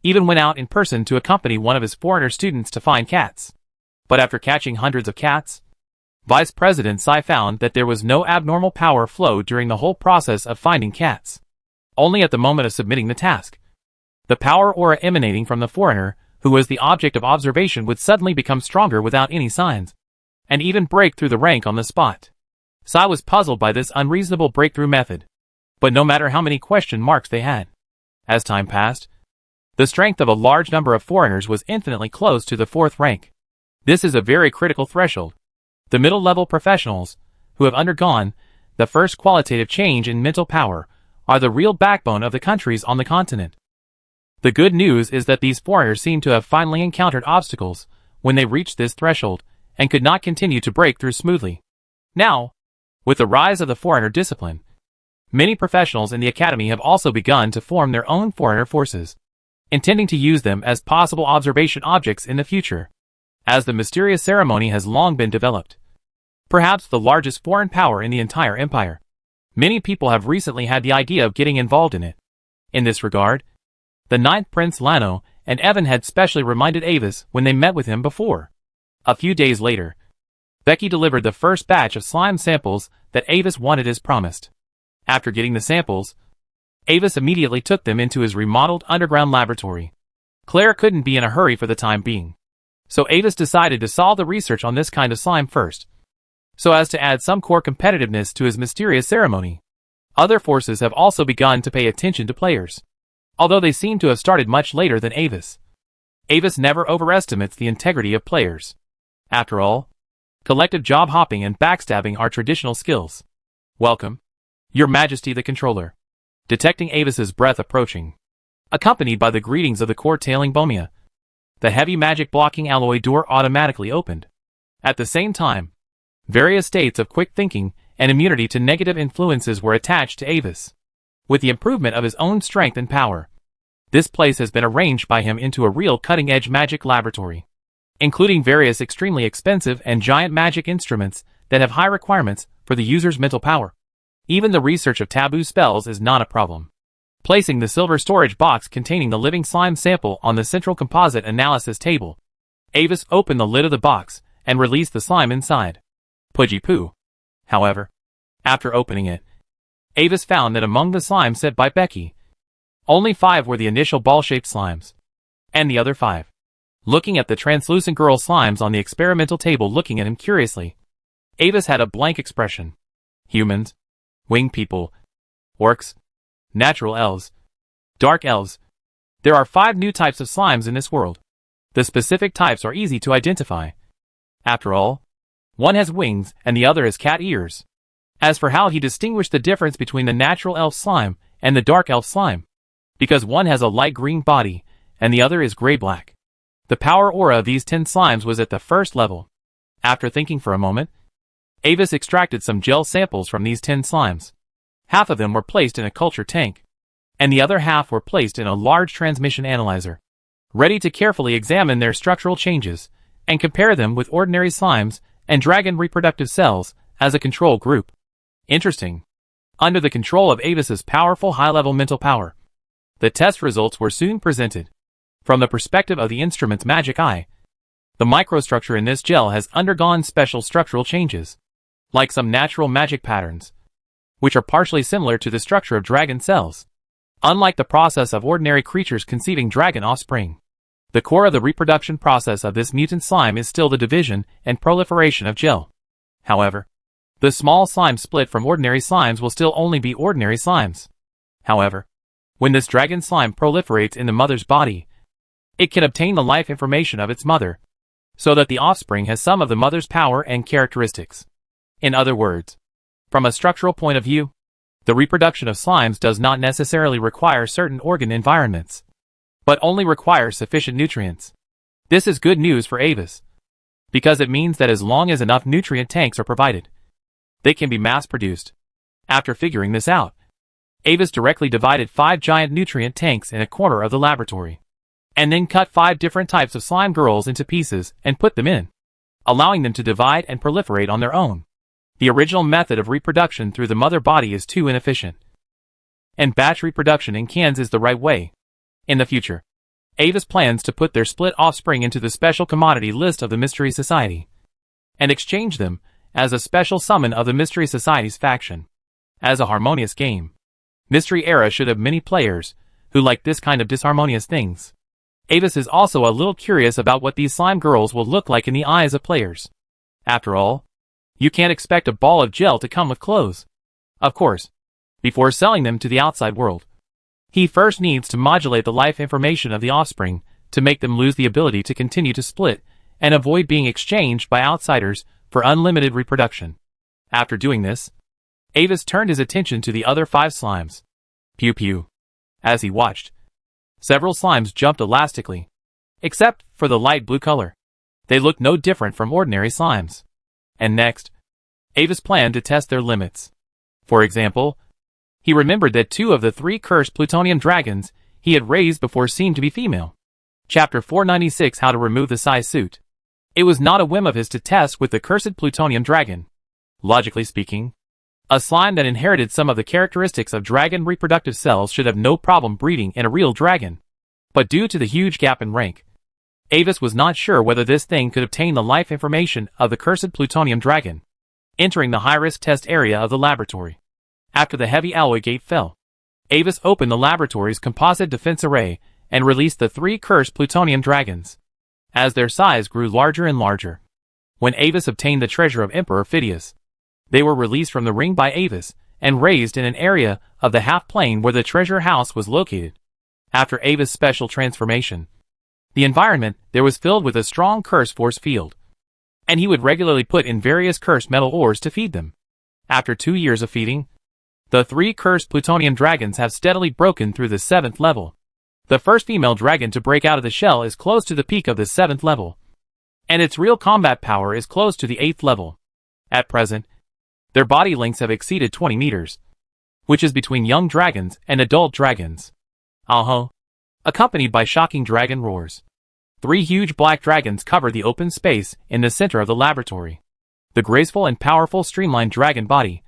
even went out in person to accompany one of his foreigner students to find cats. But after catching hundreds of cats, Vice President Sai found that there was no abnormal power flow during the whole process of finding cats. Only at the moment of submitting the task, the power aura emanating from the foreigner, who was the object of observation, would suddenly become stronger without any signs, and even break through the rank on the spot. Sai was puzzled by this unreasonable breakthrough method, but no matter how many question marks they had, as time passed, the strength of a large number of foreigners was infinitely close to the 4th rank. This is a very critical threshold. The middle-level professionals, who have undergone the first qualitative change in mental power, are the real backbone of the countries on the continent. The good news is that these foreigners seem to have finally encountered obstacles when they reached this threshold, and could not continue to break through smoothly. Now, with the rise of the foreigner discipline, many professionals in the academy have also begun to form their own foreigner forces, intending to use them as possible observation objects in the future, as the mysterious ceremony has long been developed. Perhaps the largest foreign power in the entire empire. Many people have recently had the idea of getting involved in it. In this regard, the 9th Prince Lano and Evan had specially reminded Avis when they met with him before. A few days later, Becky delivered the first batch of slime samples that Avis wanted as promised. After getting the samples, Avis immediately took them into his remodeled underground laboratory. Claire couldn't be in a hurry for the time being, so Avis decided to solve the research on this kind of slime first, so as to add some core competitiveness to his mysterious ceremony. Other forces have also begun to pay attention to players, although they seem to have started much later than Avis. Avis never overestimates the integrity of players. After all, collective job hopping and backstabbing are traditional skills. Welcome, Your Majesty the Controller. Detecting Avis's breath approaching, accompanied by the greetings of the court-tailing Bomia, the heavy magic-blocking alloy door automatically opened. At the same time, various states of quick thinking and immunity to negative influences were attached to Avis. With the improvement of his own strength and power, this place has been arranged by him into a real cutting-edge magic laboratory, including various extremely expensive and giant magic instruments that have high requirements for the user's mental power. Even the research of taboo spells is not a problem. Placing the silver storage box containing the living slime sample on the central composite analysis table, Avis opened the lid of the box and released the slime inside. Pudgy poo. However, after opening it, Avis found that among the slimes sent by Becky, only 5 were the initial ball-shaped slimes, and the other 5. Looking at the translucent girl slimes on the experimental table looking at him curiously, Avis had a blank expression. Humans, winged people, orcs, natural elves, dark elves. There are 5 new types of slimes in this world. The specific types are easy to identify. After all, one has wings and the other has cat ears. As for how he distinguished the difference between the natural elf slime and the dark elf slime, because one has a light green body and the other is gray-black. The power aura of these 10 slimes was at the first level. After thinking for a moment, Avis extracted some gel samples from these 10 slimes. Half of them were placed in a culture tank, and the other half were placed in a large transmission analyzer, ready to carefully examine their structural changes and compare them with ordinary slimes and dragon reproductive cells as a control group. Interesting. Under the control of Avis's powerful high-level mental power, the test results were soon presented. From the perspective of the instrument's magic eye, the microstructure in this gel has undergone special structural changes, like some natural magic patterns, which are partially similar to the structure of dragon cells. Unlike the process of ordinary creatures conceiving dragon offspring, the core of the reproduction process of this mutant slime is still the division and proliferation of gel. However, the small slime split from ordinary slimes will still only be ordinary slimes. However, when this dragon slime proliferates in the mother's body, It can obtain the life information of its mother, so that the offspring has some of the mother's power and characteristics. In other words, from a structural point of view, the reproduction of slimes does not necessarily require certain organ environments, but only requires sufficient nutrients. This is good news for Avis, because it means that as long as enough nutrient tanks are provided, they can be mass-produced. After figuring this out, Avis directly divided 5 giant nutrient tanks in a corner of the laboratory, and then cut 5 different types of slime girls into pieces and put them in, allowing them to divide and proliferate on their own. The original method of reproduction through the mother body is too inefficient, and batch reproduction in cans is the right way. In the future, Avis plans to put their split offspring into the special commodity list of the Mystery Society, and exchange them as a special summon of the Mystery Society's faction. As a harmonious game, Mystery Era should have many players who like this kind of disharmonious things. Avis is also a little curious about what these slime girls will look like in the eyes of players. After all, you can't expect a ball of gel to come with clothes. Of course, before selling them to the outside world, he first needs to modulate the life information of the offspring to make them lose the ability to continue to split and avoid being exchanged by outsiders for unlimited reproduction. After doing this, Avis turned his attention to the other 5 slimes. Pew pew. As he watched, several slimes jumped elastically, except for the light blue color. They looked no different from ordinary slimes. And next, Avis planned to test their limits. For example, he remembered that 2 of the 3 cursed plutonium dragons he had raised before seemed to be female. Chapter 496: How to Remove the Size Suit. It was not a whim of his to test with the cursed plutonium dragon. Logically speaking, a slime that inherited some of the characteristics of dragon reproductive cells should have no problem breeding in a real dragon. But due to the huge gap in rank, Avis was not sure whether this thing could obtain the life information of the cursed plutonium dragon. Entering the high-risk test area of the laboratory, after the heavy alloy gate fell, Avis opened the laboratory's composite defense array and released the 3 cursed plutonium dragons. As their size grew larger and larger, when Avis obtained the treasure of Emperor Phidias, they were released from the ring by Avis and raised in an area of the half-plane where the treasure house was located. After Avis' special transformation, the environment there was filled with a strong curse force field, and he would regularly put in various cursed metal ores to feed them. After 2 years of feeding, the 3 cursed plutonium dragons have steadily broken through the 7th level. The first female dragon to break out of the shell is close to the peak of the 7th level, and its real combat power is close to the 8th level. At present, their body lengths have exceeded 20 meters, which is between young dragons and adult dragons. Accompanied by shocking dragon roars, 3 huge black dragons cover the open space in the center of the laboratory. The graceful and powerful streamlined dragon body,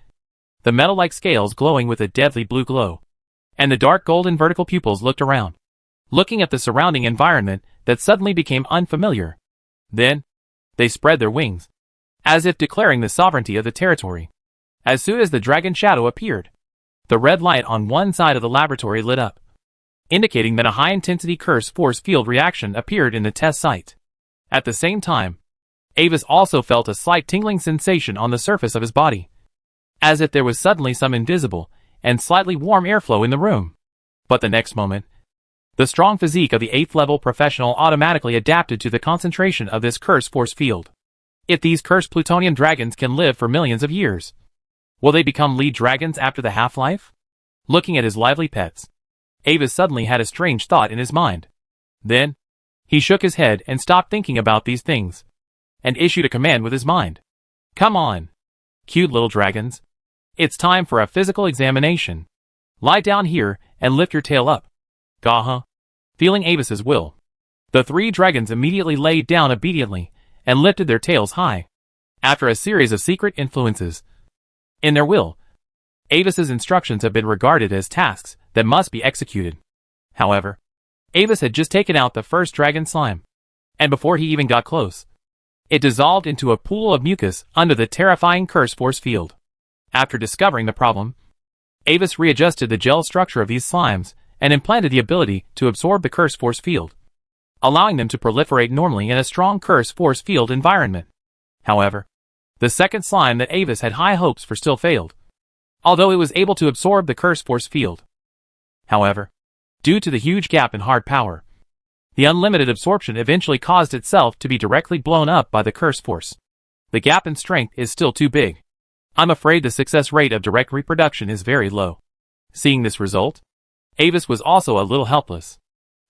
the metal-like scales glowing with a deadly blue glow, and the dark golden vertical pupils looked around, looking at the surrounding environment that suddenly became unfamiliar. Then, they spread their wings, as if declaring the sovereignty of the territory. As soon as the dragon shadow appeared, the red light on one side of the laboratory lit up, indicating that a high-intensity curse force field reaction appeared in the test site. At the same time, Avis also felt a slight tingling sensation on the surface of his body, as if there was suddenly some invisible and slightly warm airflow in the room. But the next moment, the strong physique of the 8th level professional automatically adapted to the concentration of this curse force field. If these cursed plutonium dragons can live for millions of years, will they become lead dragons after the half-life? Looking at his lively pets, Avis suddenly had a strange thought in his mind. Then, he shook his head and stopped thinking about these things, and issued a command with his mind. Come on, cute little dragons. It's time for a physical examination. Lie down here and lift your tail up. Gaha. Feeling Avis's will, the 3 dragons immediately laid down obediently and lifted their tails high. After a series of secret influences in their will, Avis's instructions have been regarded as tasks that must be executed. However, Avis had just taken out the first dragon slime, and before he even got close, it dissolved into a pool of mucus under the terrifying curse force field. After discovering the problem, Avis readjusted the gel structure of these slimes and implanted the ability to absorb the curse force field, allowing them to proliferate normally in a strong curse force field environment. However, the second slime that Avis had high hopes for still failed, although it was able to absorb the curse force field. However, due to the huge gap in hard power, The unlimited absorption eventually caused itself to be directly blown up by the curse force. The gap in strength is still too big. I'm afraid the success rate of direct reproduction is very low. Seeing this result, Avis was also a little helpless.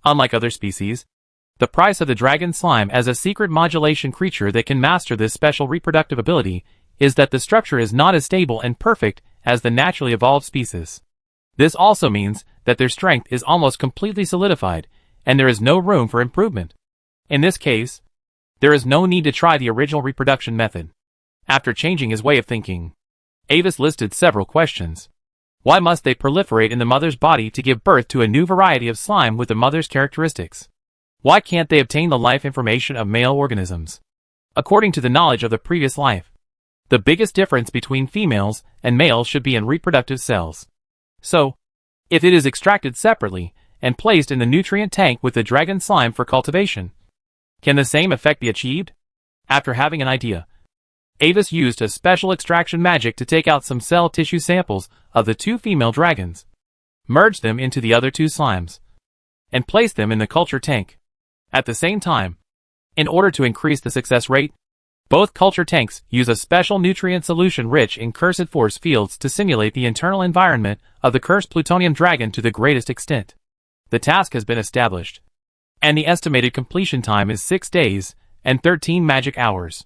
Unlike other species, the price of the dragon slime as a secret modulation creature that can master this special reproductive ability is that the structure is not as stable and perfect as the naturally evolved species. This also means that their strength is almost completely solidified, and there is no room for improvement. In this case, there is no need to try the original reproduction method. After changing his way of thinking, Avis listed several questions. Why must they proliferate in the mother's body to give birth to a new variety of slime with the mother's characteristics? Why can't they obtain the life information of male organisms? According to the knowledge of the previous life, the biggest difference between females and males should be in reproductive cells. So, if it is extracted separately and placed in the nutrient tank with the dragon slime for cultivation, can the same effect be achieved? After having an idea, Avis used a special extraction magic to take out some cell tissue samples of the two female dragons, merge them into the other two slimes, and place them in the culture tank. At the same time, in order to increase the success rate, both culture tanks use a special nutrient solution rich in cursed force fields to simulate the internal environment of the cursed plutonium dragon to the greatest extent. The task has been established, and the estimated completion time is 6 days and 13 magic hours.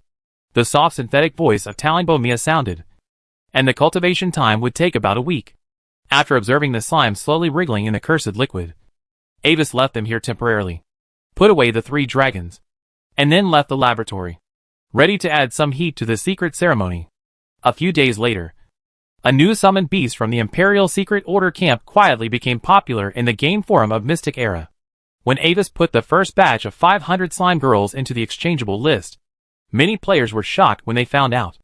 The soft synthetic voice of Talingbo Mia sounded, and the cultivation time would take about a week. After observing the slime slowly wriggling in the cursed liquid, Avis left them here temporarily, put away the 3 dragons, and then left the laboratory, ready to add some heat to the secret ceremony. A few days later, a new summoned beast from the Imperial Secret Order camp quietly became popular in the game forum of Mystic Era. When Avis put the first batch of 500 slime girls into the exchangeable list, many players were shocked when they found out.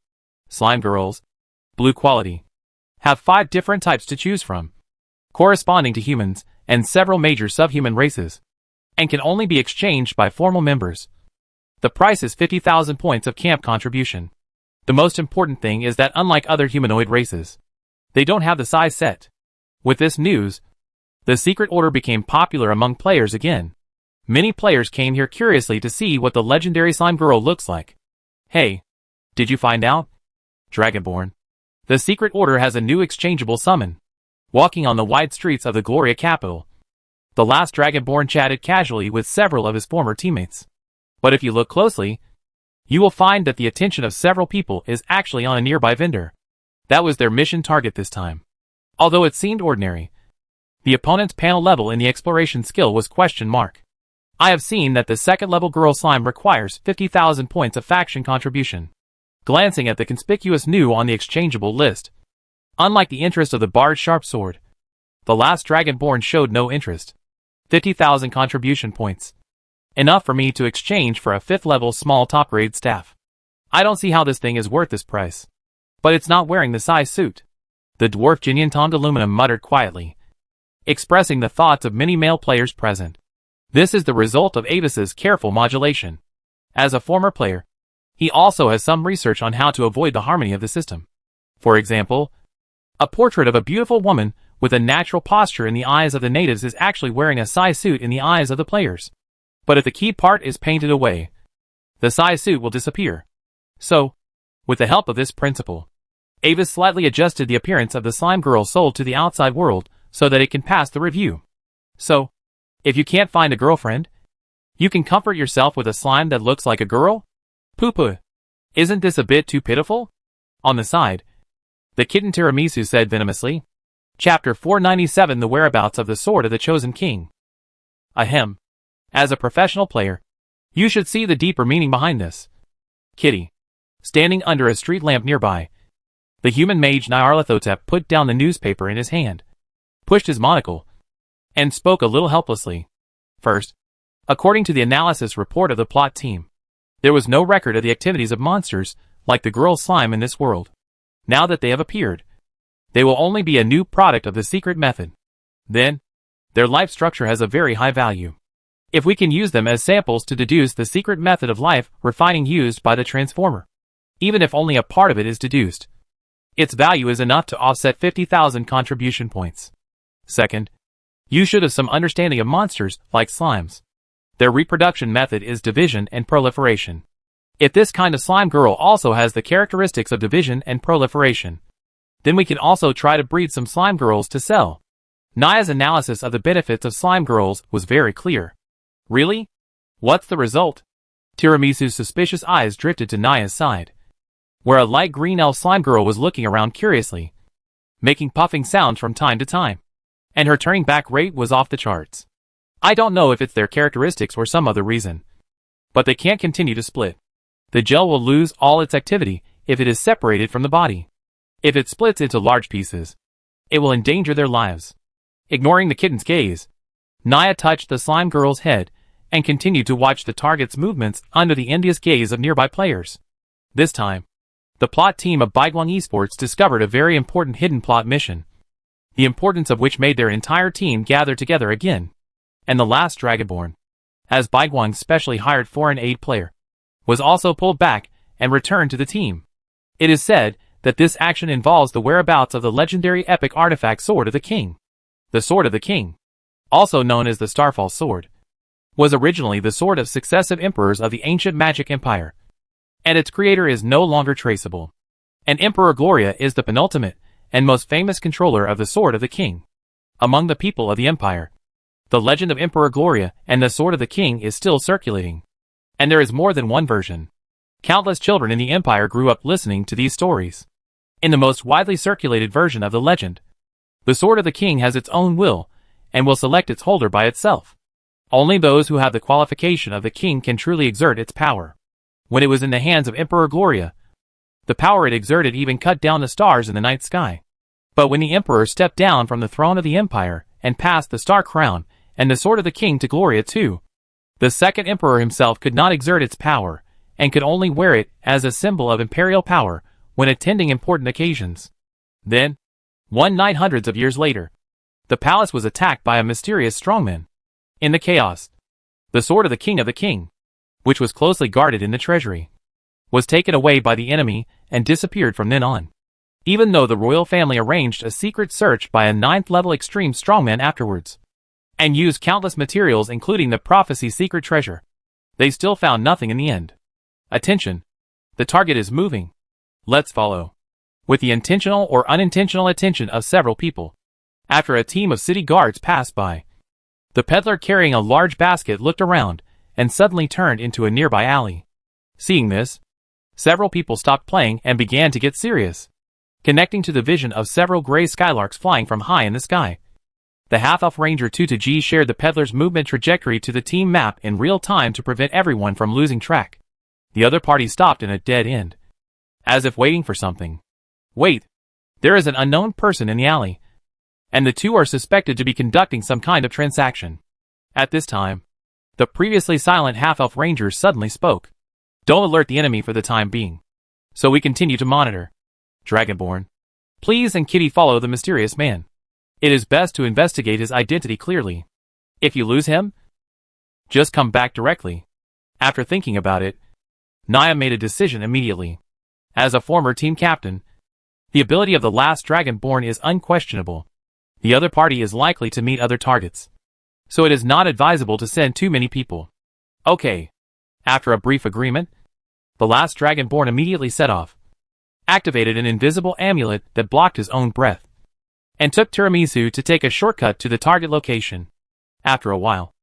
Slime girls, blue quality, have 5 different types to choose from, corresponding to humans and several major subhuman races, and can only be exchanged by formal members. The price is 50,000 points of camp contribution. The most important thing is that unlike other humanoid races, they don't have the size set. With this news, the Secret Order became popular among players again. Many players came here curiously to see what the legendary slime girl looks like. Hey, did you find out? Dragonborn. The Secret Order has a new exchangeable summon. Walking on the wide streets of the Gloria capital, the last Dragonborn chatted casually with several of his former teammates. But if you look closely, you will find that the attention of several people is actually on a nearby vendor. That was their mission target this time. Although it seemed ordinary, the opponent's panel level in the exploration skill was question mark. I have seen that the second level girl slime requires 50,000 points of faction contribution. Glancing at the conspicuous new on the exchangeable list, unlike the interest of the Bard Sharp Sword, the last Dragonborn showed no interest. 50,000 contribution points. Enough for me to exchange for a 5th level small top grade staff. I don't see how this thing is worth this price. But it's not wearing the size suit. The dwarf Jinyan Tong Aluminum muttered quietly, expressing the thoughts of many male players present. This is the result of Avis's careful modulation. As a former player, he also has some research on how to avoid the harmony of the system. For example, a portrait of a beautiful woman with a natural posture in the eyes of the natives is actually wearing a size suit in the eyes of the players. But if the key part is painted away, the size suit will disappear. So, with the help of this principle, Avis slightly adjusted the appearance of the slime girl sold to the outside world so that it can pass the review. So, if you can't find a girlfriend, you can comfort yourself with a slime that looks like a girl? Poo-poo. Isn't this a bit too pitiful? On the side, the kitten Tiramisu said venomously. Chapter 497 The Whereabouts of the Sword of the Chosen King. Ahem. As a professional player, you should see the deeper meaning behind this. Kitty. Standing under a street lamp nearby, the human mage Nyarlathotep put down the newspaper in his hand, pushed his monocle, and spoke a little helplessly. First, according to the analysis report of the plot team, there was no record of the activities of monsters like the girl slime in this world. Now that they have appeared, they will only be a new product of the secret method. Then, their life structure has a very high value. If we can use them as samples to deduce the secret method of life refining used by the transformer, even if only a part of it is deduced, its value is enough to offset 50,000 contribution points. Second, you should have some understanding of monsters like slimes. Their reproduction method is division and proliferation. If this kind of slime girl also has the characteristics of division and proliferation, then we can also try to breed some slime girls to sell. Naya's analysis of the benefits of slime girls was very clear. Really? What's the result? Tiramisu's suspicious eyes drifted to Naya's side, where a light green elf slime girl was looking around curiously, making puffing sounds from time to time. And her turning back rate was off the charts. I don't know if it's their characteristics or some other reason, but they can't continue to split. The gel will lose all its activity if it is separated from the body. If it splits into large pieces, it will endanger their lives. Ignoring the kitten's gaze, Naya touched the slime girl's head and continued to watch the target's movements under the envious gaze of nearby players. This time, the plot team of Baiguang Esports discovered a very important hidden plot mission, the importance of which made their entire team gather together again. And the last Dragonborn, as Baiguang's specially hired foreign aid player, was also pulled back and returned to the team. It is said that this action involves the whereabouts of the legendary epic artifact Sword of the King. The Sword of the King, also known as the Starfall Sword, was originally the sword of successive emperors of the ancient magic empire, and its creator is no longer traceable. And Emperor Gloria is the penultimate and most famous controller of the Sword of the King. Among the people of the empire, the legend of Emperor Gloria and the Sword of the King is still circulating, and there is more than one version. Countless children in the empire grew up listening to these stories. In the most widely circulated version of the legend, the Sword of the King has its own will, and will select its holder by itself. Only those who have the qualification of the king can truly exert its power. When it was in the hands of Emperor Gloria, the power it exerted even cut down the stars in the night sky. But when the emperor stepped down from the throne of the empire and passed the star crown and the Sword of the King to Gloria too, the second emperor himself could not exert its power, and could only wear it as a symbol of imperial power when attending important occasions. Then, one night hundreds of years later, the palace was attacked by a mysterious strongman. In the chaos, the Sword of the King, which was closely guarded in the treasury, was taken away by the enemy and disappeared from then on. Even though the royal family arranged a secret search by a 9th-level extreme strongman afterwards, and used countless materials including the prophecy secret treasure, they still found nothing in the end. Attention! The target is moving. Let's follow. With the intentional or unintentional attention of several people, after a team of city guards passed by, the peddler carrying a large basket looked around and suddenly turned into a nearby alley. Seeing this, several people stopped playing and began to get serious, connecting to the vision of several gray skylarks flying from high in the sky. The half-elf ranger 2-G shared the peddler's movement trajectory to the team map in real time to prevent everyone from losing track. The other party stopped in a dead end, as if waiting for something. Wait, there is an unknown person in the alley, and the two are suspected to be conducting some kind of transaction. At this time, the previously silent half-elf ranger suddenly spoke. Don't alert the enemy for the time being, so we continue to monitor. Dragonborn, please and Kitty follow the mysterious man. It is best to investigate his identity clearly. If you lose him, just come back directly. After thinking about it, Naya made a decision immediately. As a former team captain, the ability of the last Dragonborn is unquestionable. The other party is likely to meet other targets, so it is not advisable to send too many people. Okay. After a brief agreement, the last Dragonborn immediately set off, activated an invisible amulet that blocked his own breath, and took Tiramisu to take a shortcut to the target location. After a while,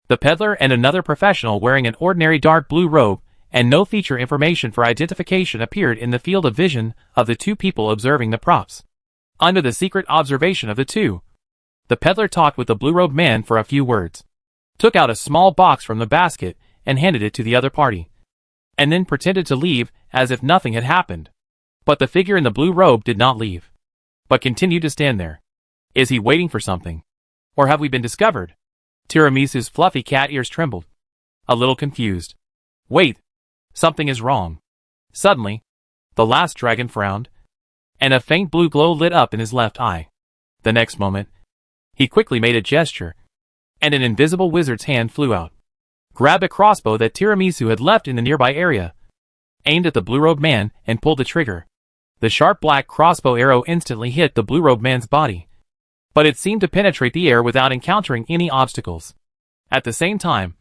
the peddler and another professional wearing an ordinary dark blue robe and no feature information for identification appeared in the field of vision of the two people observing the props. Under the secret observation of the two, the peddler talked with the blue-robed man for a few words, took out a small box from the basket and handed it to the other party, and then pretended to leave as if nothing had happened. But the figure in the blue robe did not leave, but continued to stand there. Is he waiting for something? Or have we been discovered? Tiramisu's fluffy cat ears trembled, a little confused. Wait, something is wrong. Suddenly, the last dragon frowned, and a faint blue glow lit up in his left eye. The next moment, he quickly made a gesture, and an invisible wizard's hand flew out, grabbed a crossbow that Tiramisu had left in the nearby area, aimed at the blue-robed man, and pulled the trigger. The sharp black crossbow arrow instantly hit the blue-robed man's body, but it seemed to penetrate the air without encountering any obstacles. At the same time,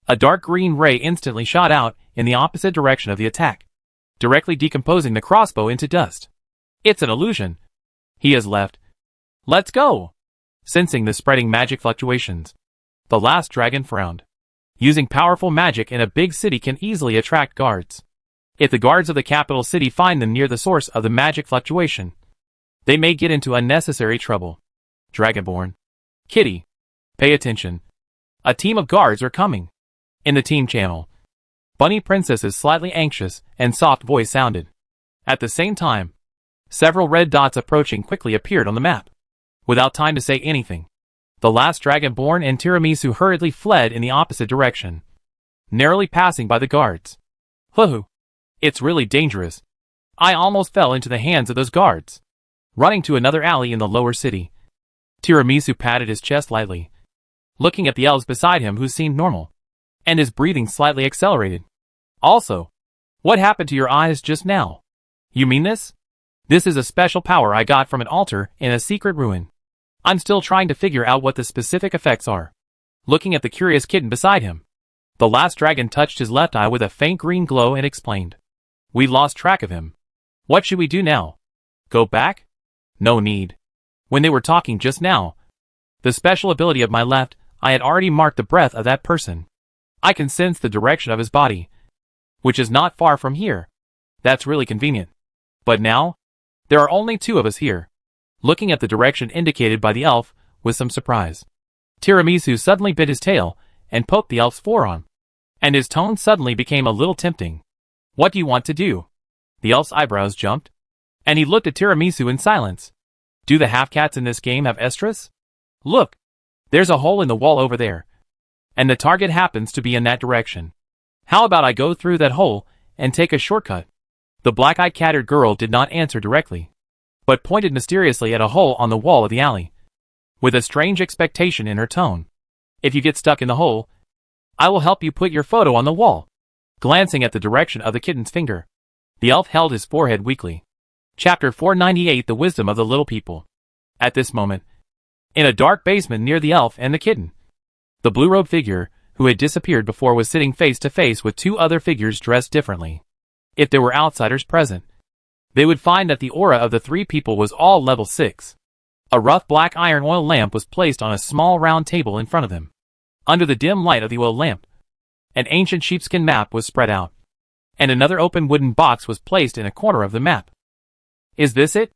A dark green ray instantly shot out in the opposite direction of the attack, directly decomposing the crossbow into dust. It's an illusion. He has left. Let's go! Sensing the spreading magic fluctuations, the last dragon frowned. Using powerful magic in a big city can easily attract guards. If the guards of the capital city find them near the source of the magic fluctuation, they may get into unnecessary trouble. Dragonborn. Kitty. Pay attention. A team of guards are coming. In the team channel, Bunny Princess's slightly anxious and soft voice sounded. At the same time, several red dots approaching quickly appeared on the map. Without time to say anything, the last Dragonborn and Tiramisu hurriedly fled in the opposite direction, narrowly passing by the guards. Hoo-hoo. It's really dangerous. I almost fell into the hands of those guards. Running to another alley in the lower city, Tiramisu patted his chest lightly, looking at the elves beside him who seemed normal, and his breathing slightly accelerated. Also, what happened to your eyes just now? You mean this? This is a special power I got from an altar in a secret ruin. I'm still trying to figure out what the specific effects are. Looking at the curious kitten beside him, the last dragon touched his left eye with a faint green glow and explained. We lost track of him. What should we do now? Go back? No need. When they were talking just now, the special ability of my left eye had already marked the breath of that person. I can sense the direction of his body, which is not far from here. That's really convenient. But now, there are only two of us here. Looking at the direction indicated by the elf with some surprise, Tiramisu suddenly bit his tail and poked the elf's forearm, and his tone suddenly became a little tempting. What do you want to do? The elf's eyebrows jumped, and he looked at Tiramisu in silence. Do the half-cats in this game have estrus? Look, there's a hole in the wall over there, and the target happens to be in that direction. How about I go through that hole and take a shortcut? The black-eyed cattered girl did not answer directly, but pointed mysteriously at a hole on the wall of the alley, with a strange expectation in her tone. If you get stuck in the hole, I will help you put your photo on the wall. Glancing at the direction of the kitten's finger, the elf held his forehead weakly. Chapter 498 The Wisdom of the Little People. At this moment, in a dark basement near the elf and the kitten, the blue-robed figure, who had disappeared before, was sitting face to face with two other figures dressed differently. If there were outsiders present, they would find that the aura of the three people was all level 6. A rough black iron oil lamp was placed on a small round table in front of them. Under the dim light of the oil lamp, an ancient sheepskin map was spread out, and another open wooden box was placed in a corner of the map. Is this it?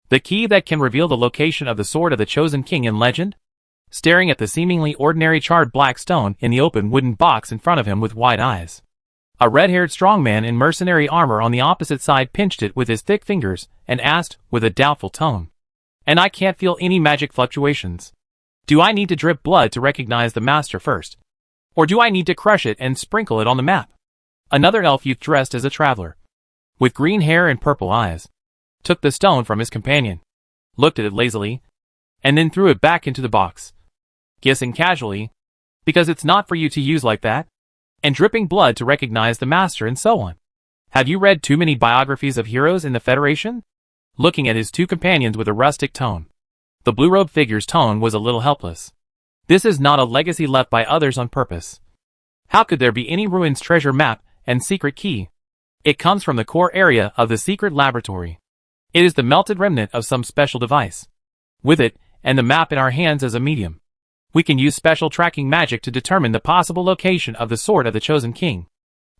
The key that can reveal the location of the sword of the chosen king in legend? Staring at the seemingly ordinary charred black stone in the open wooden box in front of him with wide eyes, a red-haired strongman in mercenary armor on the opposite side pinched it with his thick fingers and asked with a doubtful tone. And I can't feel any magic fluctuations. Do I need to drip blood to recognize the master first? Or do I need to crush it and sprinkle it on the map? Another elf youth dressed as a traveler, with green hair and purple eyes, took the stone from his companion, looked at it lazily, and then threw it back into the box, guessing casually, because it's not for you to use like that, and dripping blood to recognize the master and so on. Have you read too many biographies of heroes in the Federation? Looking at his two companions with a rustic tone, the blue-robed figure's tone was a little helpless. This is not a legacy left by others on purpose. How could there be any ruins treasure map and secret key? It comes from the core area of the secret laboratory. It is the melted remnant of some special device. With it, and the map in our hands as a medium, we can use special tracking magic to determine the possible location of the sword of the chosen king.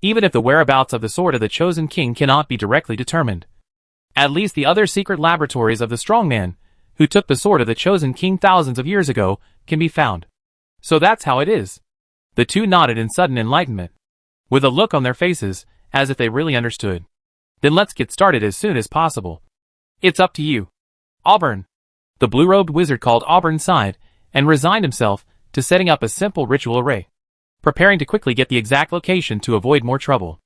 Even if the whereabouts of the sword of the chosen king cannot be directly determined, at least the other secret laboratories of the strongman, who took the sword of the chosen king thousands of years ago, can be found. So that's how it is. The two nodded in sudden enlightenment, with a look on their faces, as if they really understood. Then let's get started as soon as possible. It's up to you. Auburn. The blue-robed wizard called Auburn sighed, and resigned himself to setting up a simple ritual array, preparing to quickly get the exact location to avoid more trouble.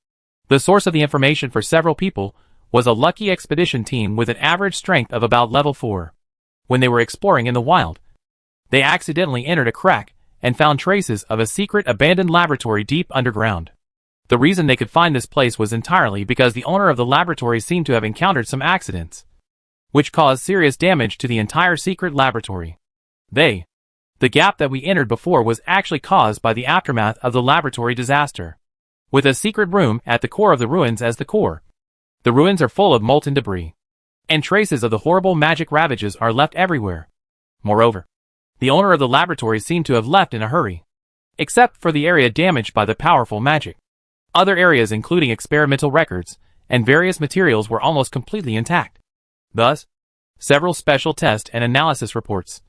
The source of the information for several people was a lucky expedition team with an average strength of about level 4. When they were exploring in the wild, they accidentally entered a crack and found traces of a secret abandoned laboratory deep underground. The reason they could find this place was entirely because the owner of the laboratory seemed to have encountered some accidents, which caused serious damage to the entire secret laboratory. They The gap that we entered before was actually caused by the aftermath of the laboratory disaster. With a secret room at the core of the ruins as the core. The ruins are full of molten debris. And traces of the horrible magic ravages are left everywhere. Moreover, the owner of the laboratory seemed to have left in a hurry. Except for the area damaged by the powerful magic. Other areas including experimental records and various materials were almost completely intact. Thus, several special test and analysis reports,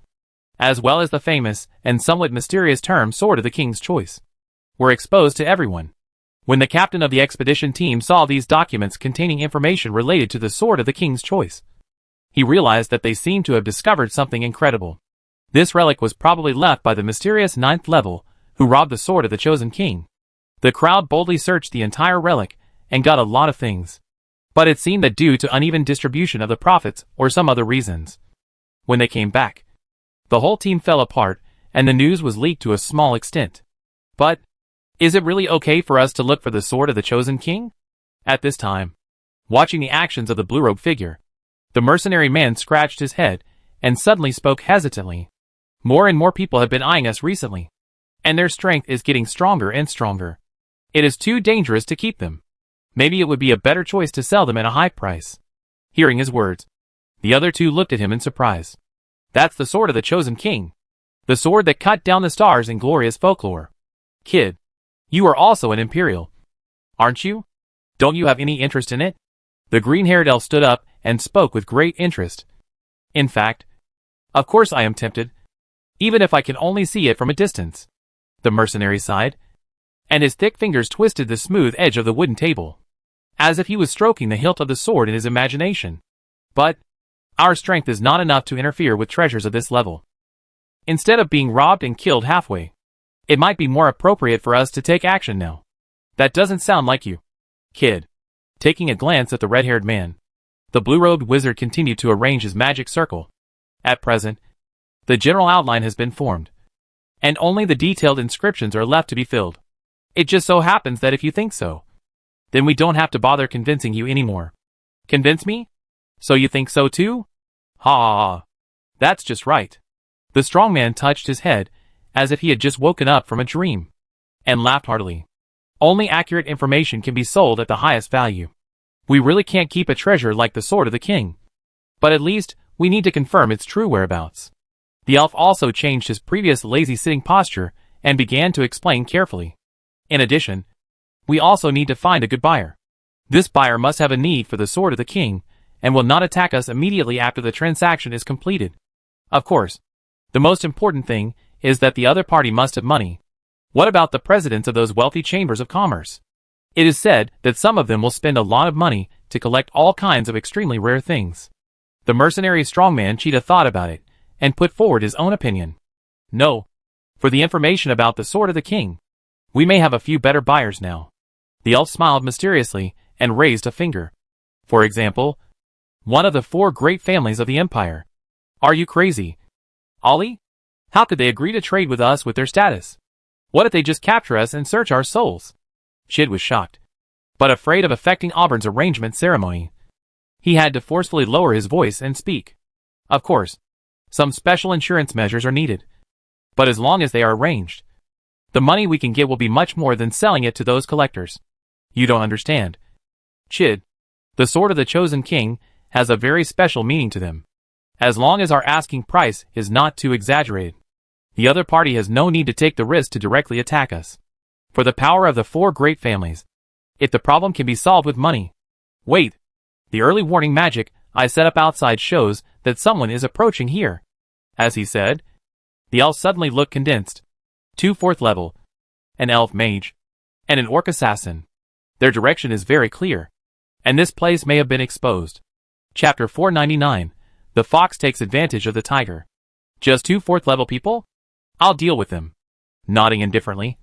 as well as the famous and somewhat mysterious term Sword of the King's Choice, were exposed to everyone. When the captain of the expedition team saw these documents containing information related to the Sword of the King's Choice, he realized that they seemed to have discovered something incredible. This relic was probably left by the mysterious 9th level who robbed the Sword of the Chosen King. The crowd boldly searched the entire relic and got a lot of things. But it seemed that due to uneven distribution of the profits or some other reasons, when they came back, the whole team fell apart and the news was leaked to a small extent. But, is it really okay for us to look for the Sword of the Chosen King? At this time, watching the actions of the blue-robed figure, the mercenary man scratched his head and suddenly spoke hesitantly. More and more people have been eyeing us recently, and their strength is getting stronger and stronger. It is too dangerous to keep them. Maybe it would be a better choice to sell them at a high price. Hearing his words, the other two looked at him in surprise. That's the Sword of the Chosen King. The sword that cut down the stars in glorious folklore. Kid, you are also an Imperial, aren't you? Don't you have any interest in it? The green-haired elf stood up and spoke with great interest. In fact, of course I am tempted, even if I can only see it from a distance. The mercenary sighed, and his thick fingers twisted the smooth edge of the wooden table, as if he was stroking the hilt of the sword in his imagination. But, our strength is not enough to interfere with treasures of this level. Instead of being robbed and killed halfway, it might be more appropriate for us to take action now. That doesn't sound like you, kid. Taking a glance at the red-haired man, the blue-robed wizard continued to arrange his magic circle. At present, the general outline has been formed, and only the detailed inscriptions are left to be filled. It just so happens that if you think so, then we don't have to bother convincing you anymore. Convince me? So you think so too? Ha ha ha. That's just right. The strong man touched his head as if he had just woken up from a dream, and laughed heartily. Only accurate information can be sold at the highest value. We really can't keep a treasure like the Sword of the King, but at least we need to confirm its true whereabouts. The elf also changed his previous lazy sitting posture and began to explain carefully. In addition, we also need to find a good buyer. This buyer must have a need for the Sword of the King and will not attack us immediately after the transaction is completed. Of course, the most important thing is that the other party must have money. What about the presidents of those wealthy chambers of commerce? It is said that some of them will spend a lot of money to collect all kinds of extremely rare things. The mercenary strongman Cheetah thought about it and put forward his own opinion. No. For the information about the Sword of the King, we may have a few better buyers now. The elf smiled mysteriously and raised a finger. For example, one of the 4 great families of the Empire. Are you crazy, Ollie? How could they agree to trade with us with their status? What if they just capture us and search our souls? Shid was shocked, but afraid of affecting Auburn's arrangement ceremony. He had to forcefully lower his voice and speak. Of course, some special insurance measures are needed, but as long as they are arranged, the money we can get will be much more than selling it to those collectors. You don't understand. Chid, the Sword of the Chosen King has a very special meaning to them. As long as our asking price is not too exaggerated, the other party has no need to take the risk to directly attack us. For the power of the 4 great families, if the problem can be solved with money. Wait, the early warning magic I set up outside shows that someone is approaching here. As he said, the elf suddenly looked condensed. 2 4th level, an elf mage, and an orc assassin. Their direction is very clear, and this place may have been exposed. Chapter 499, The Fox Takes Advantage of the Tiger. Just 2 4th level people? I'll deal with them. Nodding indifferently,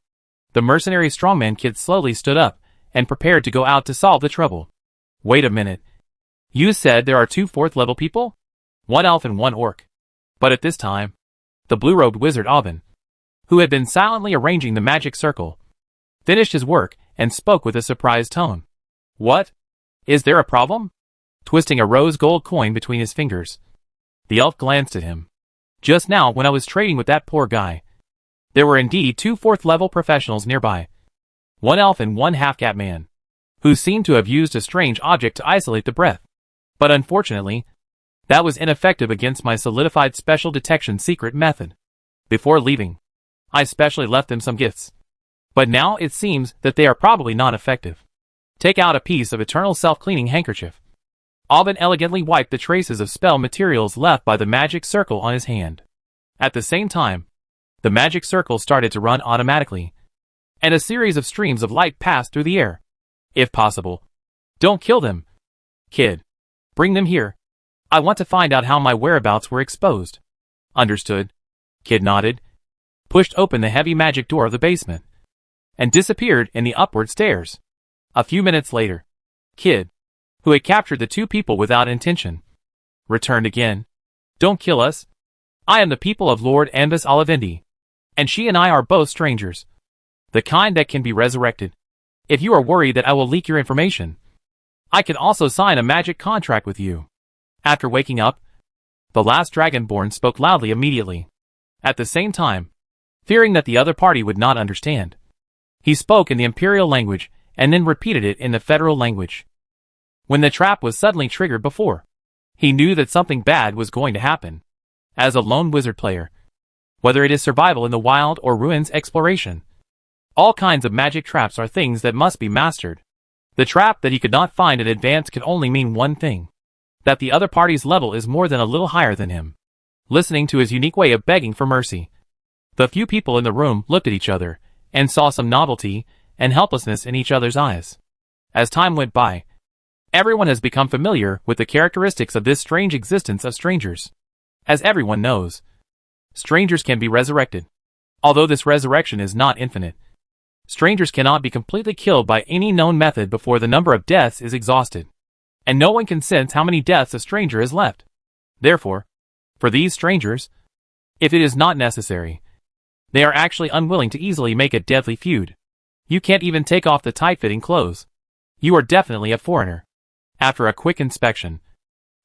the mercenary strongman kid slowly stood up and prepared to go out to solve the trouble. Wait a minute. You said there are 2 4th level people? 1 elf and 1 orc. But at this time, the blue-robed wizard Aubin, who had been silently arranging the magic circle, finished his work and spoke with a surprised tone. What? Is there a problem? Twisting a rose gold coin between his fingers, the elf glanced at him. Just now when I was trading with that poor guy, there were indeed 2 4th-level professionals nearby. One elf and one half-cat man, who seemed to have used a strange object to isolate the breath. But unfortunately, that was ineffective against my solidified special detection secret method. Before leaving, I specially left them some gifts. But now it seems that they are probably not effective. Take out a piece of eternal self-cleaning handkerchief. Alban elegantly wiped the traces of spell materials left by the magic circle on his hand. At the same time, the magic circle started to run automatically, and a series of streams of light passed through the air. If possible, don't kill them. Kid, bring them here. I want to find out how my whereabouts were exposed. Understood. Kid nodded, pushed open the heavy magic door of the basement, and disappeared in the upward stairs. A few minutes later, Kid, who had captured the 2 people without intention, returned again. Don't kill us. I am the people of Lord Anvis Olivendi, and she and I are both strangers. The kind that can be resurrected. If you are worried that I will leak your information, I can also sign a magic contract with you. After waking up, the last Dragonborn spoke loudly immediately. At the same time, fearing that the other party would not understand, he spoke in the Imperial language and then repeated it in the Federal language. When the trap was suddenly triggered before, he knew that something bad was going to happen. As a lone wizard player, whether it is survival in the wild or ruins exploration, all kinds of magic traps are things that must be mastered. The trap that he could not find in advance could only mean one thing: that the other party's level is more than a little higher than him. Listening to his unique way of begging for mercy, the few people in the room looked at each other and saw some novelty and helplessness in each other's eyes. As time went by, everyone has become familiar with the characteristics of this strange existence of strangers. As everyone knows, strangers can be resurrected. Although this resurrection is not infinite, strangers cannot be completely killed by any known method before the number of deaths is exhausted, and no one can sense how many deaths a stranger has left. Therefore, for these strangers, if it is not necessary, they are actually unwilling to easily make a deadly feud. You can't even take off the tight-fitting clothes. You are definitely a foreigner. After a quick inspection,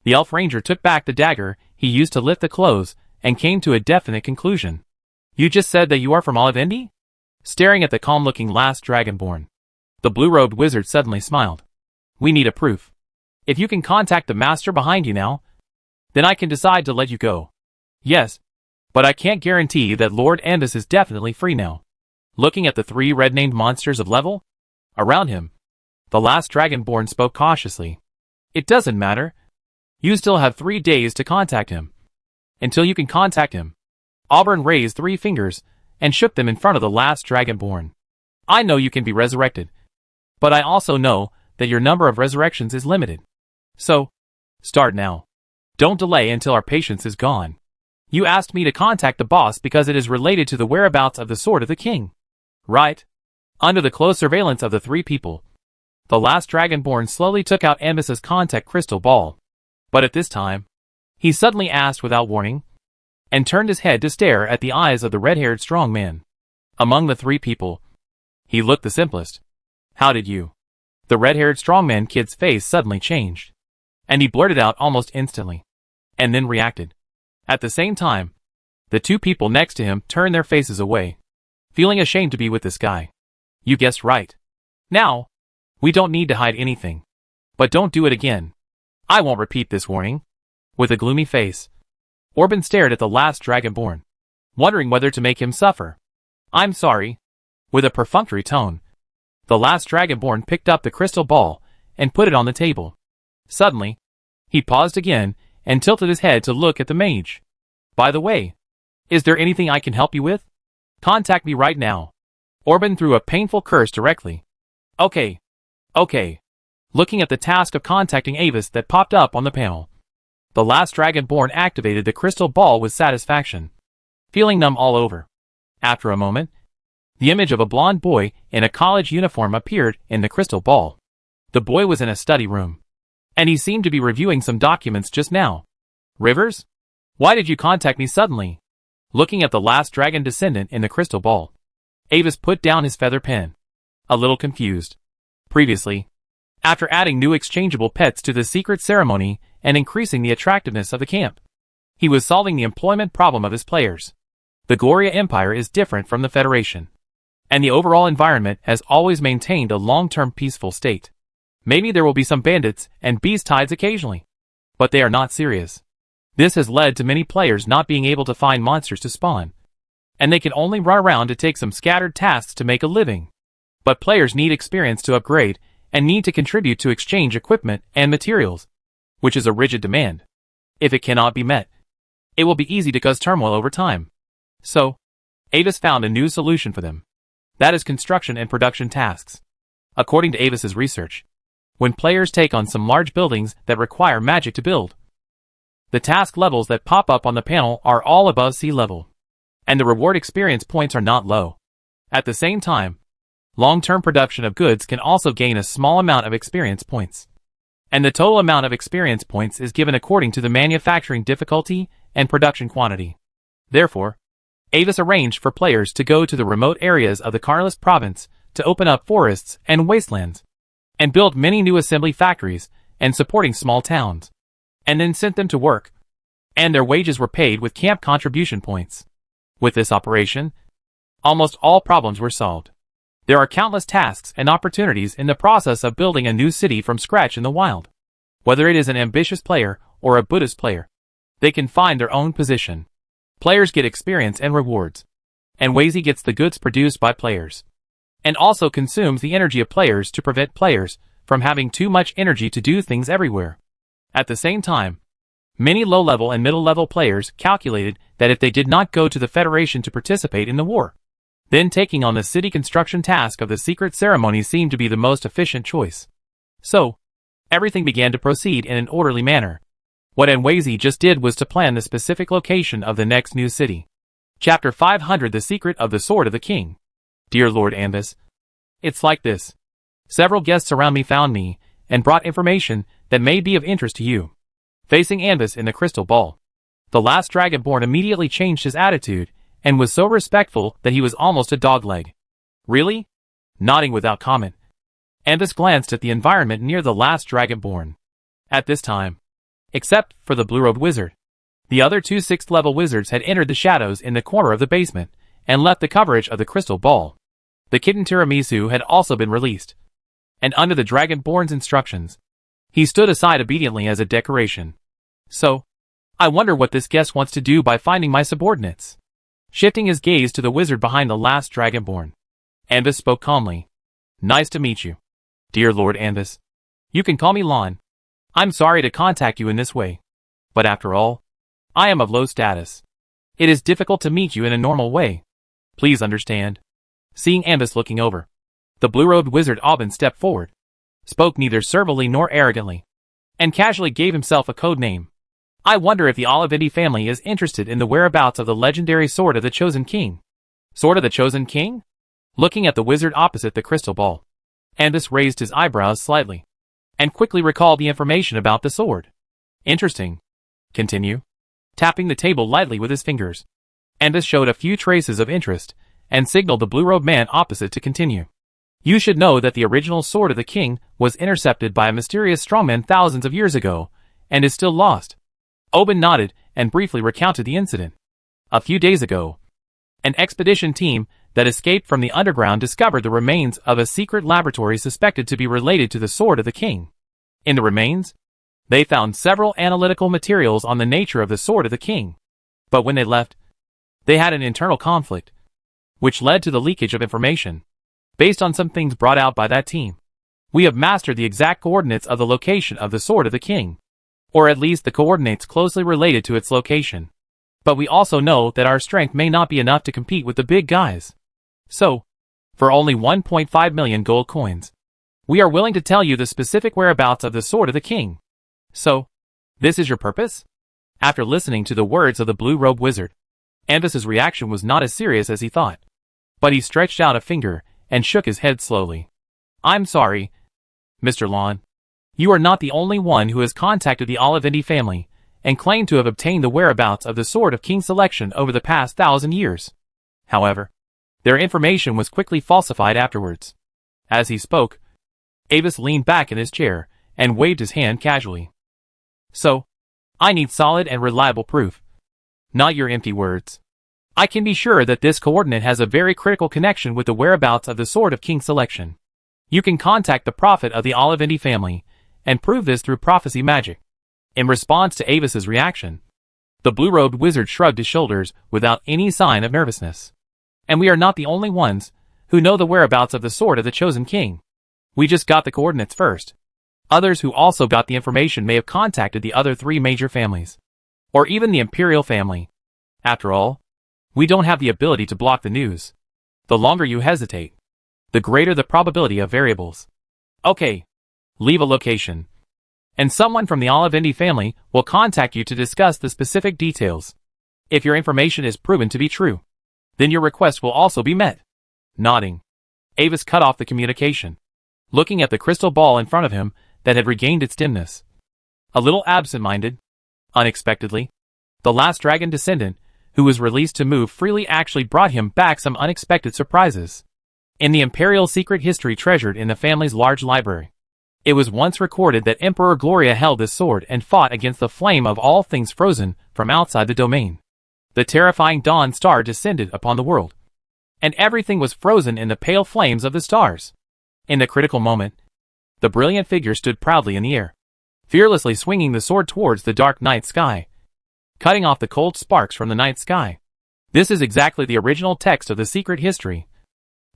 the elf ranger took back the dagger he used to lift the clothes and came to a definite conclusion. You just said that you are from Olivendi? Staring at the calm-looking last Dragonborn, the blue-robed wizard suddenly smiled. We need a proof. If you can contact the master behind you now, then I can decide to let you go. Yes, but I can't guarantee that Lord Anvis is definitely free now. Looking at the 3 red-named monsters of level around him, the last Dragonborn spoke cautiously. It doesn't matter. You still have 3 days to contact him. Until you can contact him. Auburn raised 3 fingers and shook them in front of the last Dragonborn. I know you can be resurrected, but I also know that your number of resurrections is limited. So, start now. Don't delay until our patience is gone. You asked me to contact the boss because it is related to the whereabouts of the Sword of the King. Right? Under the close surveillance of the 3 people, the last Dragonborn slowly took out Anvis's contact crystal ball. But at this time, he suddenly asked without warning, and turned his head to stare at the eyes of the red-haired strong man. Among the 3 people, he looked the simplest. How did you? The red-haired strongman kid's face suddenly changed, and he blurted out almost instantly, and then reacted. At the same time, the 2 people next to him turned their faces away, feeling ashamed to be with this guy. You guessed right. Now, we don't need to hide anything. But don't do it again. I won't repeat this warning. With a gloomy face, Orban stared at the last Dragonborn, wondering whether to make him suffer. I'm sorry. With a perfunctory tone, the last Dragonborn picked up the crystal ball and put it on the table. Suddenly, he paused again and tilted his head to look at the mage. By the way, is there anything I can help you with? Contact me right now. Orban threw a painful curse directly. Okay. Looking at the task of contacting Avis that popped up on the panel, the last Dragonborn activated the crystal ball with satisfaction, feeling numb all over. After a moment, the image of a blond boy in a college uniform appeared in the crystal ball. The boy was in a study room, and he seemed to be reviewing some documents just now. Rivers? Why did you contact me suddenly? Looking at the last dragon descendant in the crystal ball, Avis put down his feather pen, a little confused. Previously, after adding new exchangeable pets to the secret ceremony and increasing the attractiveness of the camp, He was solving the employment problem of his players. The Gloria Empire is different from the Federation, and the overall environment has always maintained a long-term peaceful state. Maybe there will be some bandits and beast tides occasionally, but they are not serious. This has led to many players not being able to find monsters to spawn, and they can only run around to take some scattered tasks to make a living. But players need experience to upgrade, and need to contribute to exchange equipment and materials, which is a rigid demand. If it cannot be met, it will be easy to cause turmoil over time. So, Avis found a new solution for them. That is construction and production tasks. According to Avis's research, when players take on some large buildings that require magic to build, the task levels that pop up on the panel are all above sea level, and the reward experience points are not low. At the same time, long-term production of goods can also gain a small amount of experience points, and the total amount of experience points is given according to the manufacturing difficulty and production quantity. Therefore, Avis arranged for players to go to the remote areas of the Carlist province to open up forests and wastelands, and build many new assembly factories and supporting small towns, and then sent them to work, and their wages were paid with camp contribution points. With this operation, almost all problems were solved. There are countless tasks and opportunities in the process of building a new city from scratch in the wild. Whether it is an ambitious player or a Buddhist player, they can find their own position. Players get experience and rewards, and Wazy gets the goods produced by players, and also consumes the energy of players to prevent players from having too much energy to do things everywhere. At the same time, many low-level and middle-level players calculated that if they did not go to the Federation to participate in the war, then taking on the city construction task of the secret ceremony seemed to be the most efficient choice. So, everything began to proceed in an orderly manner. What Enwazy just did was to plan the specific location of the next new city. Chapter 500 The Secret of the Sword of the King. Dear Lord Ambus, it's like this. Several guests around me found me, and brought information that may be of interest to you. Facing Ambus in the crystal ball, the last Dragonborn immediately changed his attitude, and was so respectful that he was almost a dogleg. Really? Nodding without comment, Ambus glanced at the environment near the last Dragonborn. At this time, except for the blue-robed wizard, the other two 6th level wizards had entered the shadows in the corner of the basement, and left the coverage of the crystal ball. The kitten Tiramisu had also been released, and under the Dragonborn's instructions, he stood aside obediently as a decoration. So, I wonder what this guest wants to do by finding my subordinates. Shifting his gaze to the wizard behind the last Dragonborn, Ambus spoke calmly. Nice to meet you, dear Lord Ambus. You can call me Lon. I'm sorry to contact you in this way, but after all, I am of low status. It is difficult to meet you in a normal way. Please understand. Seeing Ambus looking over, the blue-robed wizard Aubin stepped forward, spoke neither servilely nor arrogantly, and casually gave himself a code name. I wonder if the Olivindi family is interested in the whereabouts of the legendary Sword of the Chosen King. Sword of the Chosen King? Looking at the wizard opposite the crystal ball, Ambus raised his eyebrows slightly, and quickly recalled the information about the sword. Interesting. Continue. Tapping the table lightly with his fingers, Ambus showed a few traces of interest, and signaled the blue-robed man opposite to continue. You should know that the original Sword of the King was intercepted by a mysterious strongman thousands of years ago, and is still lost. Aubin nodded and briefly recounted the incident. A few days ago, an expedition team that escaped from the underground discovered the remains of a secret laboratory suspected to be related to the Sword of the King. In the remains, they found several analytical materials on the nature of the Sword of the King. But when they left, they had an internal conflict, which led to the leakage of information. Based on some things brought out by that team, we have mastered the exact coordinates of the location of the Sword of the King, or at least the coordinates closely related to its location. But we also know that our strength may not be enough to compete with the big guys. So, for only 1.5 million gold coins, we are willing to tell you the specific whereabouts of the Sword of the King. So, this is your purpose? After listening to the words of the blue-robed wizard, Ambus's reaction was not as serious as he thought. But he stretched out a finger and shook his head slowly. I'm sorry, Mr. Lon. You are not the only one who has contacted the Olivindi family and claimed to have obtained the whereabouts of the Sword of King selection over the past 1,000 years. However, their information was quickly falsified afterwards. As he spoke, Avis leaned back in his chair and waved his hand casually. So, I need solid and reliable proof, not your empty words. I can be sure that this coordinate has a very critical connection with the whereabouts of the Sword of King selection. You can contact the prophet of the Olivendi family, and prove this through prophecy magic. In response to Avis's reaction, the blue-robed wizard shrugged his shoulders without any sign of nervousness. And we are not the only ones who know the whereabouts of the Sword of the Chosen King. We just got the coordinates first. Others who also got the information may have contacted the other 3 major families, or even the Imperial family. After all, we don't have the ability to block the news. The longer you hesitate, the greater the probability of variables. Okay, leave a location, and someone from the Olivendi family will contact you to discuss the specific details. If your information is proven to be true, then your request will also be met. Nodding, Avis cut off the communication, looking at the crystal ball in front of him that had regained its dimness. A little absent-minded, unexpectedly, the last dragon descendant, who was released to move freely, actually brought him back some unexpected surprises. In the Imperial secret history treasured in the family's large library, it was once recorded that Emperor Gloria held this sword and fought against the flame of all things frozen from outside the domain. The terrifying dawn star descended upon the world, and everything was frozen in the pale flames of the stars. In the critical moment, the brilliant figure stood proudly in the air, fearlessly swinging the sword towards the dark night sky, cutting off the cold sparks from the night sky. This is exactly the original text of the secret history,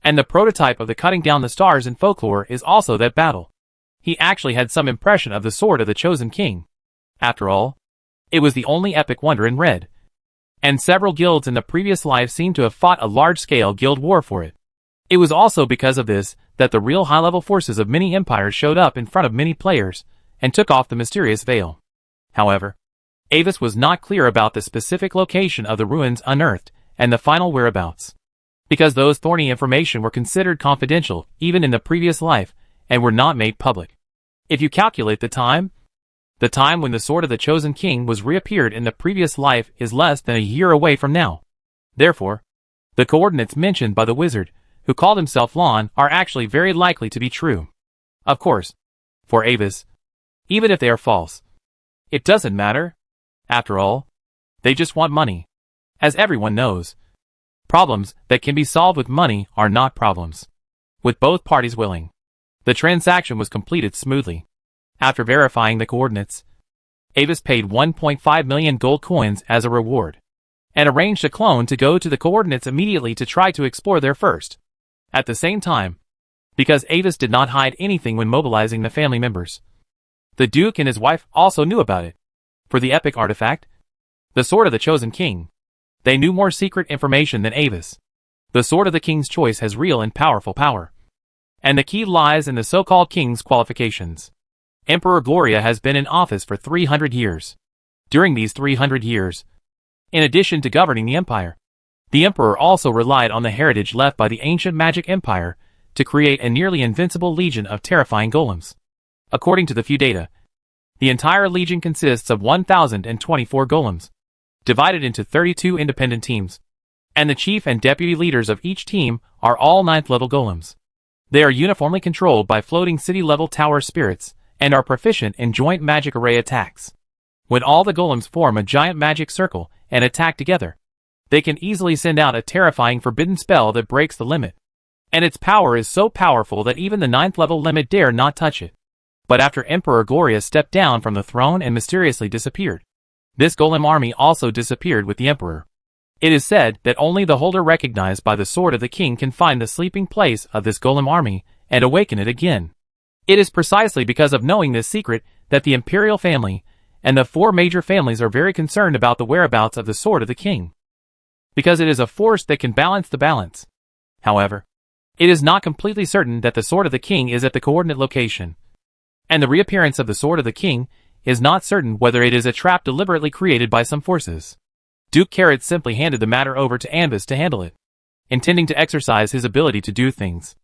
and the prototype of the cutting down the stars in folklore is also that battle. He actually had some impression of the Sword of the Chosen King. After all, it was the only epic wonder in red, and several guilds in the previous life seemed to have fought a large-scale guild war for it. It was also because of this that the real high-level forces of many empires showed up in front of many players and took off the mysterious veil. However, Avis was not clear about the specific location of the ruins unearthed and the final whereabouts, because those thorny information were considered confidential even in the previous life and were not made public. If you calculate the time when the Sword of the Chosen King was reappeared in the previous life is less than a year away from now. Therefore, the coordinates mentioned by the wizard, who called himself Lon, are actually very likely to be true. Of course, for Avis, even if they are false, it doesn't matter. After all, they just want money. As everyone knows, problems that can be solved with money are not problems, with both parties willing. The transaction was completed smoothly. After verifying the coordinates, Avis paid 1.5 million gold coins as a reward, and arranged a clone to go to the coordinates immediately to try to explore there first. At the same time, because Avis did not hide anything when mobilizing the family members, the Duke and his wife also knew about it. For the epic artifact, the Sword of the Chosen King, they knew more secret information than Avis. The Sword of the King's choice has real and powerful power, and the key lies in the so-called King's qualifications. Emperor Gloria has been in office for 300 years. During these 300 years, in addition to governing the empire, the Emperor also relied on the heritage left by the ancient magic empire to create a nearly invincible legion of terrifying golems. According to the few data, the entire legion consists of 1,024 golems, divided into 32 independent teams, and the chief and deputy leaders of each team are all 9th level golems. They are uniformly controlled by floating city-level tower spirits, and are proficient in joint magic array attacks. When all the golems form a giant magic circle and attack together, they can easily send out a terrifying forbidden spell that breaks the limit. And its power is so powerful that even the 9th level limit dare not touch it. But after Emperor Gloria stepped down from the throne and mysteriously disappeared, this golem army also disappeared with the Emperor. It is said that only the holder recognized by the Sword of the King can find the sleeping place of this golem army and awaken it again. It is precisely because of knowing this secret that the Imperial family and the 4 major families are very concerned about the whereabouts of the Sword of the King, because it is a force that can balance the balance. However, it is not completely certain that the Sword of the King is at the coordinate location, and the reappearance of the Sword of the King is not certain whether it is a trap deliberately created by some forces. Duke Carrot simply handed the matter over to Anvis to handle it, intending to exercise his ability to do things